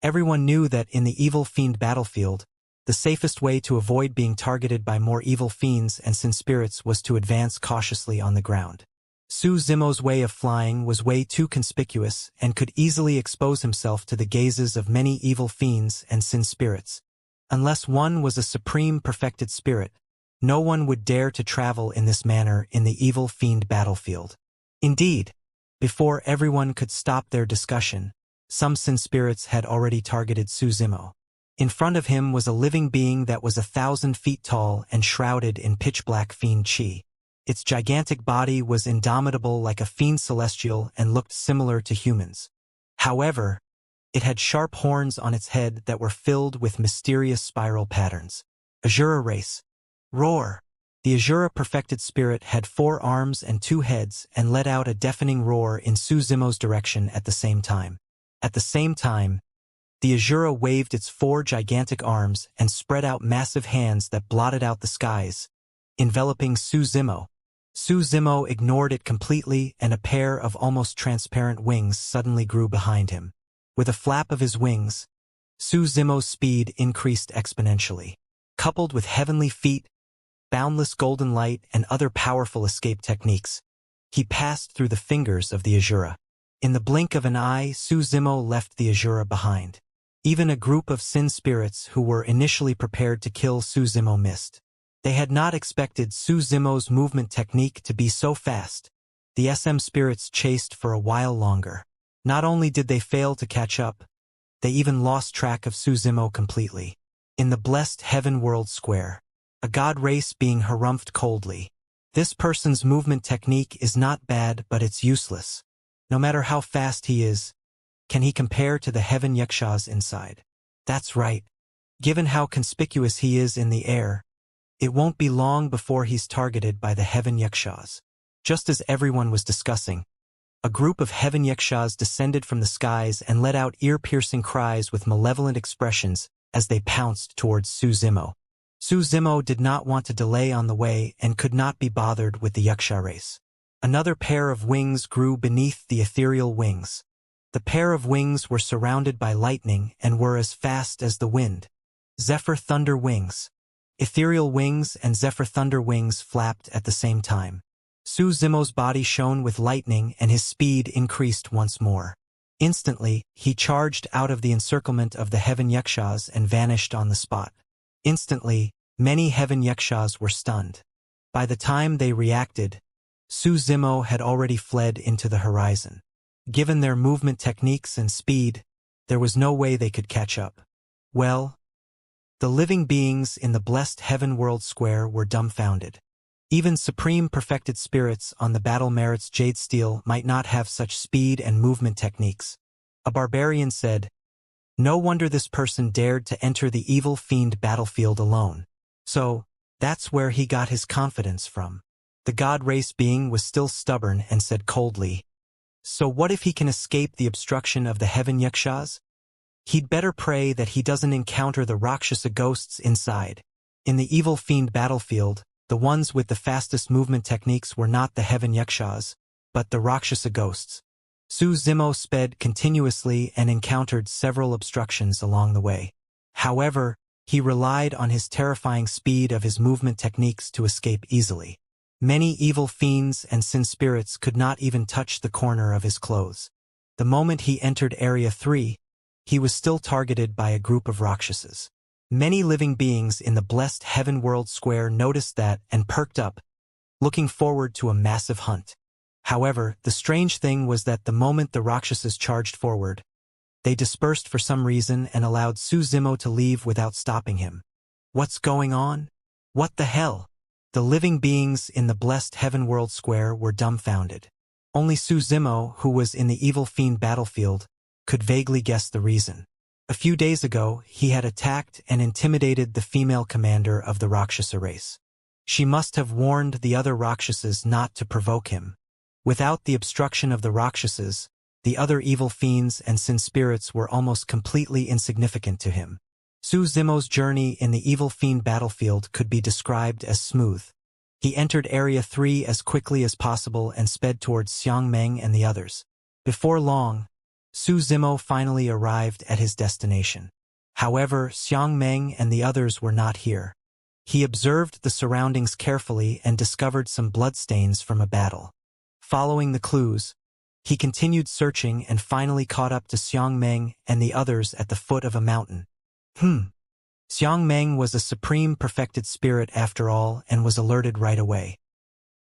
Everyone knew that in the evil fiend battlefield, the safest way to avoid being targeted by more evil fiends and sin spirits was to advance cautiously on the ground. Su Zimo's way of flying was way too conspicuous and could easily expose himself to the gazes of many evil fiends and sin spirits. Unless one was a supreme perfected spirit, no one would dare to travel in this manner in the evil fiend battlefield. Indeed, before everyone could stop their discussion, some sin spirits had already targeted Su Zimo. In front of him was a living being that was 1,000 feet tall and shrouded in pitch-black fiend chi. Its gigantic body was indomitable like a fiend celestial and looked similar to humans. However, it had sharp horns on its head that were filled with mysterious spiral patterns. Azura race. Roar. The Azura perfected spirit had 4 arms and 2 heads and let out a deafening roar in Su Zimo's direction at the same time. At the same time, the Azura waved its 4 gigantic arms and spread out massive hands that blotted out the skies, enveloping Su Zimo. Su Zimo ignored it completely, and a pair of almost transparent wings suddenly grew behind him. With a flap of his wings, Su Zimo's speed increased exponentially. Coupled with heavenly feet, boundless golden light, and other powerful escape techniques, he passed through the fingers of the Azura. In the blink of an eye, Su Zimo left the Azura behind. Even a group of sin spirits who were initially prepared to kill Su Zimo missed. They had not expected Su Zimo's movement technique to be so fast. The SM spirits chased for a while longer. Not only did they fail to catch up, they even lost track of Su Zimo completely. In the blessed heaven world square, a god race being harumphed coldly. This person's movement technique is not bad, but it's useless. No matter how fast he is, can he compare to the heaven yakshas inside? That's right. Given how conspicuous he is in the air, it won't be long before he's targeted by the heaven yakshas. Just as everyone was discussing, a group of heaven yakshas descended from the skies and let out ear-piercing cries with malevolent expressions as they pounced towards Suzimo. Suzimo did not want to delay on the way and could not be bothered with the yaksha race. Another pair of wings grew beneath the ethereal wings. The pair of wings were surrounded by lightning and were as fast as the wind. Zephyr thunder wings. Ethereal wings and zephyr thunder wings flapped at the same time. Suzimo's body shone with lightning and his speed increased once more. Instantly, he charged out of the encirclement of the heaven yakshas and vanished on the spot. Instantly, many heaven yakshas were stunned. By the time they reacted, Suzimo had already fled into the horizon. Given their movement techniques and speed, there was no way they could catch up. Well, the living beings in the blessed heaven world square were dumbfounded. Even supreme perfected spirits on the battle merits jade steel might not have such speed and movement techniques. A barbarian said, "No wonder this person dared to enter the evil fiend battlefield alone. So, that's where he got his confidence from." The god race being was still stubborn and said coldly, "So what if he can escape the obstruction of the heaven yakshas? He'd better pray that he doesn't encounter the Rakshasa ghosts inside." In the evil fiend battlefield, the ones with the fastest movement techniques were not the heaven yakshas, but the Rakshasa ghosts. Suzimo sped continuously and encountered several obstructions along the way. However, he relied on his terrifying speed of his movement techniques to escape easily. Many evil fiends and sin spirits could not even touch the corner of his clothes. The moment he entered Area 3, he was still targeted by a group of Rakshasas. Many living beings in the blessed heaven world square noticed that and perked up, looking forward to a massive hunt. However, the strange thing was that the moment the Rakshasas charged forward, they dispersed for some reason and allowed Suzimo to leave without stopping him. What's going on? What the hell? The living beings in the blessed heaven world square were dumbfounded. Only Suzimo, who was in the evil fiend battlefield, could vaguely guess the reason. A few days ago, he had attacked and intimidated the female commander of the Rakshasa race. She must have warned the other Rakshasas not to provoke him. Without the obstruction of the Rakshasas, the other evil fiends and sin spirits were almost completely insignificant to him. Suzimo's journey in the evil fiend battlefield could be described as smooth. He entered Area 3 as quickly as possible and sped towards Xianxia and the others. Before long, Suzimo finally arrived at his destination. However, Xianxia and the others were not here. He observed the surroundings carefully and discovered some bloodstains from a battle. Following the clues, he continued searching and finally caught up to Xianxia and the others at the foot of a mountain. Xianxia was a supreme perfected spirit after all and was alerted right away.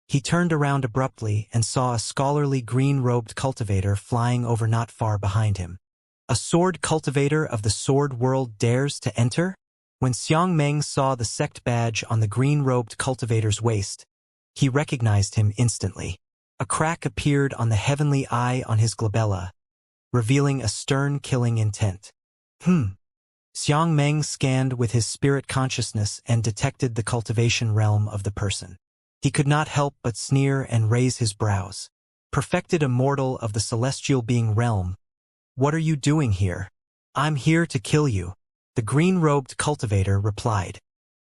He turned around abruptly and saw a scholarly green-robed cultivator flying over not far behind him. A sword cultivator of the sword world dares to enter? When Xianxia saw the sect badge on the green-robed cultivator's waist, he recognized him instantly. A crack appeared on the heavenly eye on his glabella, revealing a stern killing intent. Xianxia scanned with his spirit consciousness and detected the cultivation realm of the person. He could not help but sneer and raise his brows. Perfected immortal of the celestial being realm, what are you doing here? I'm here to kill you, the green-robed cultivator replied.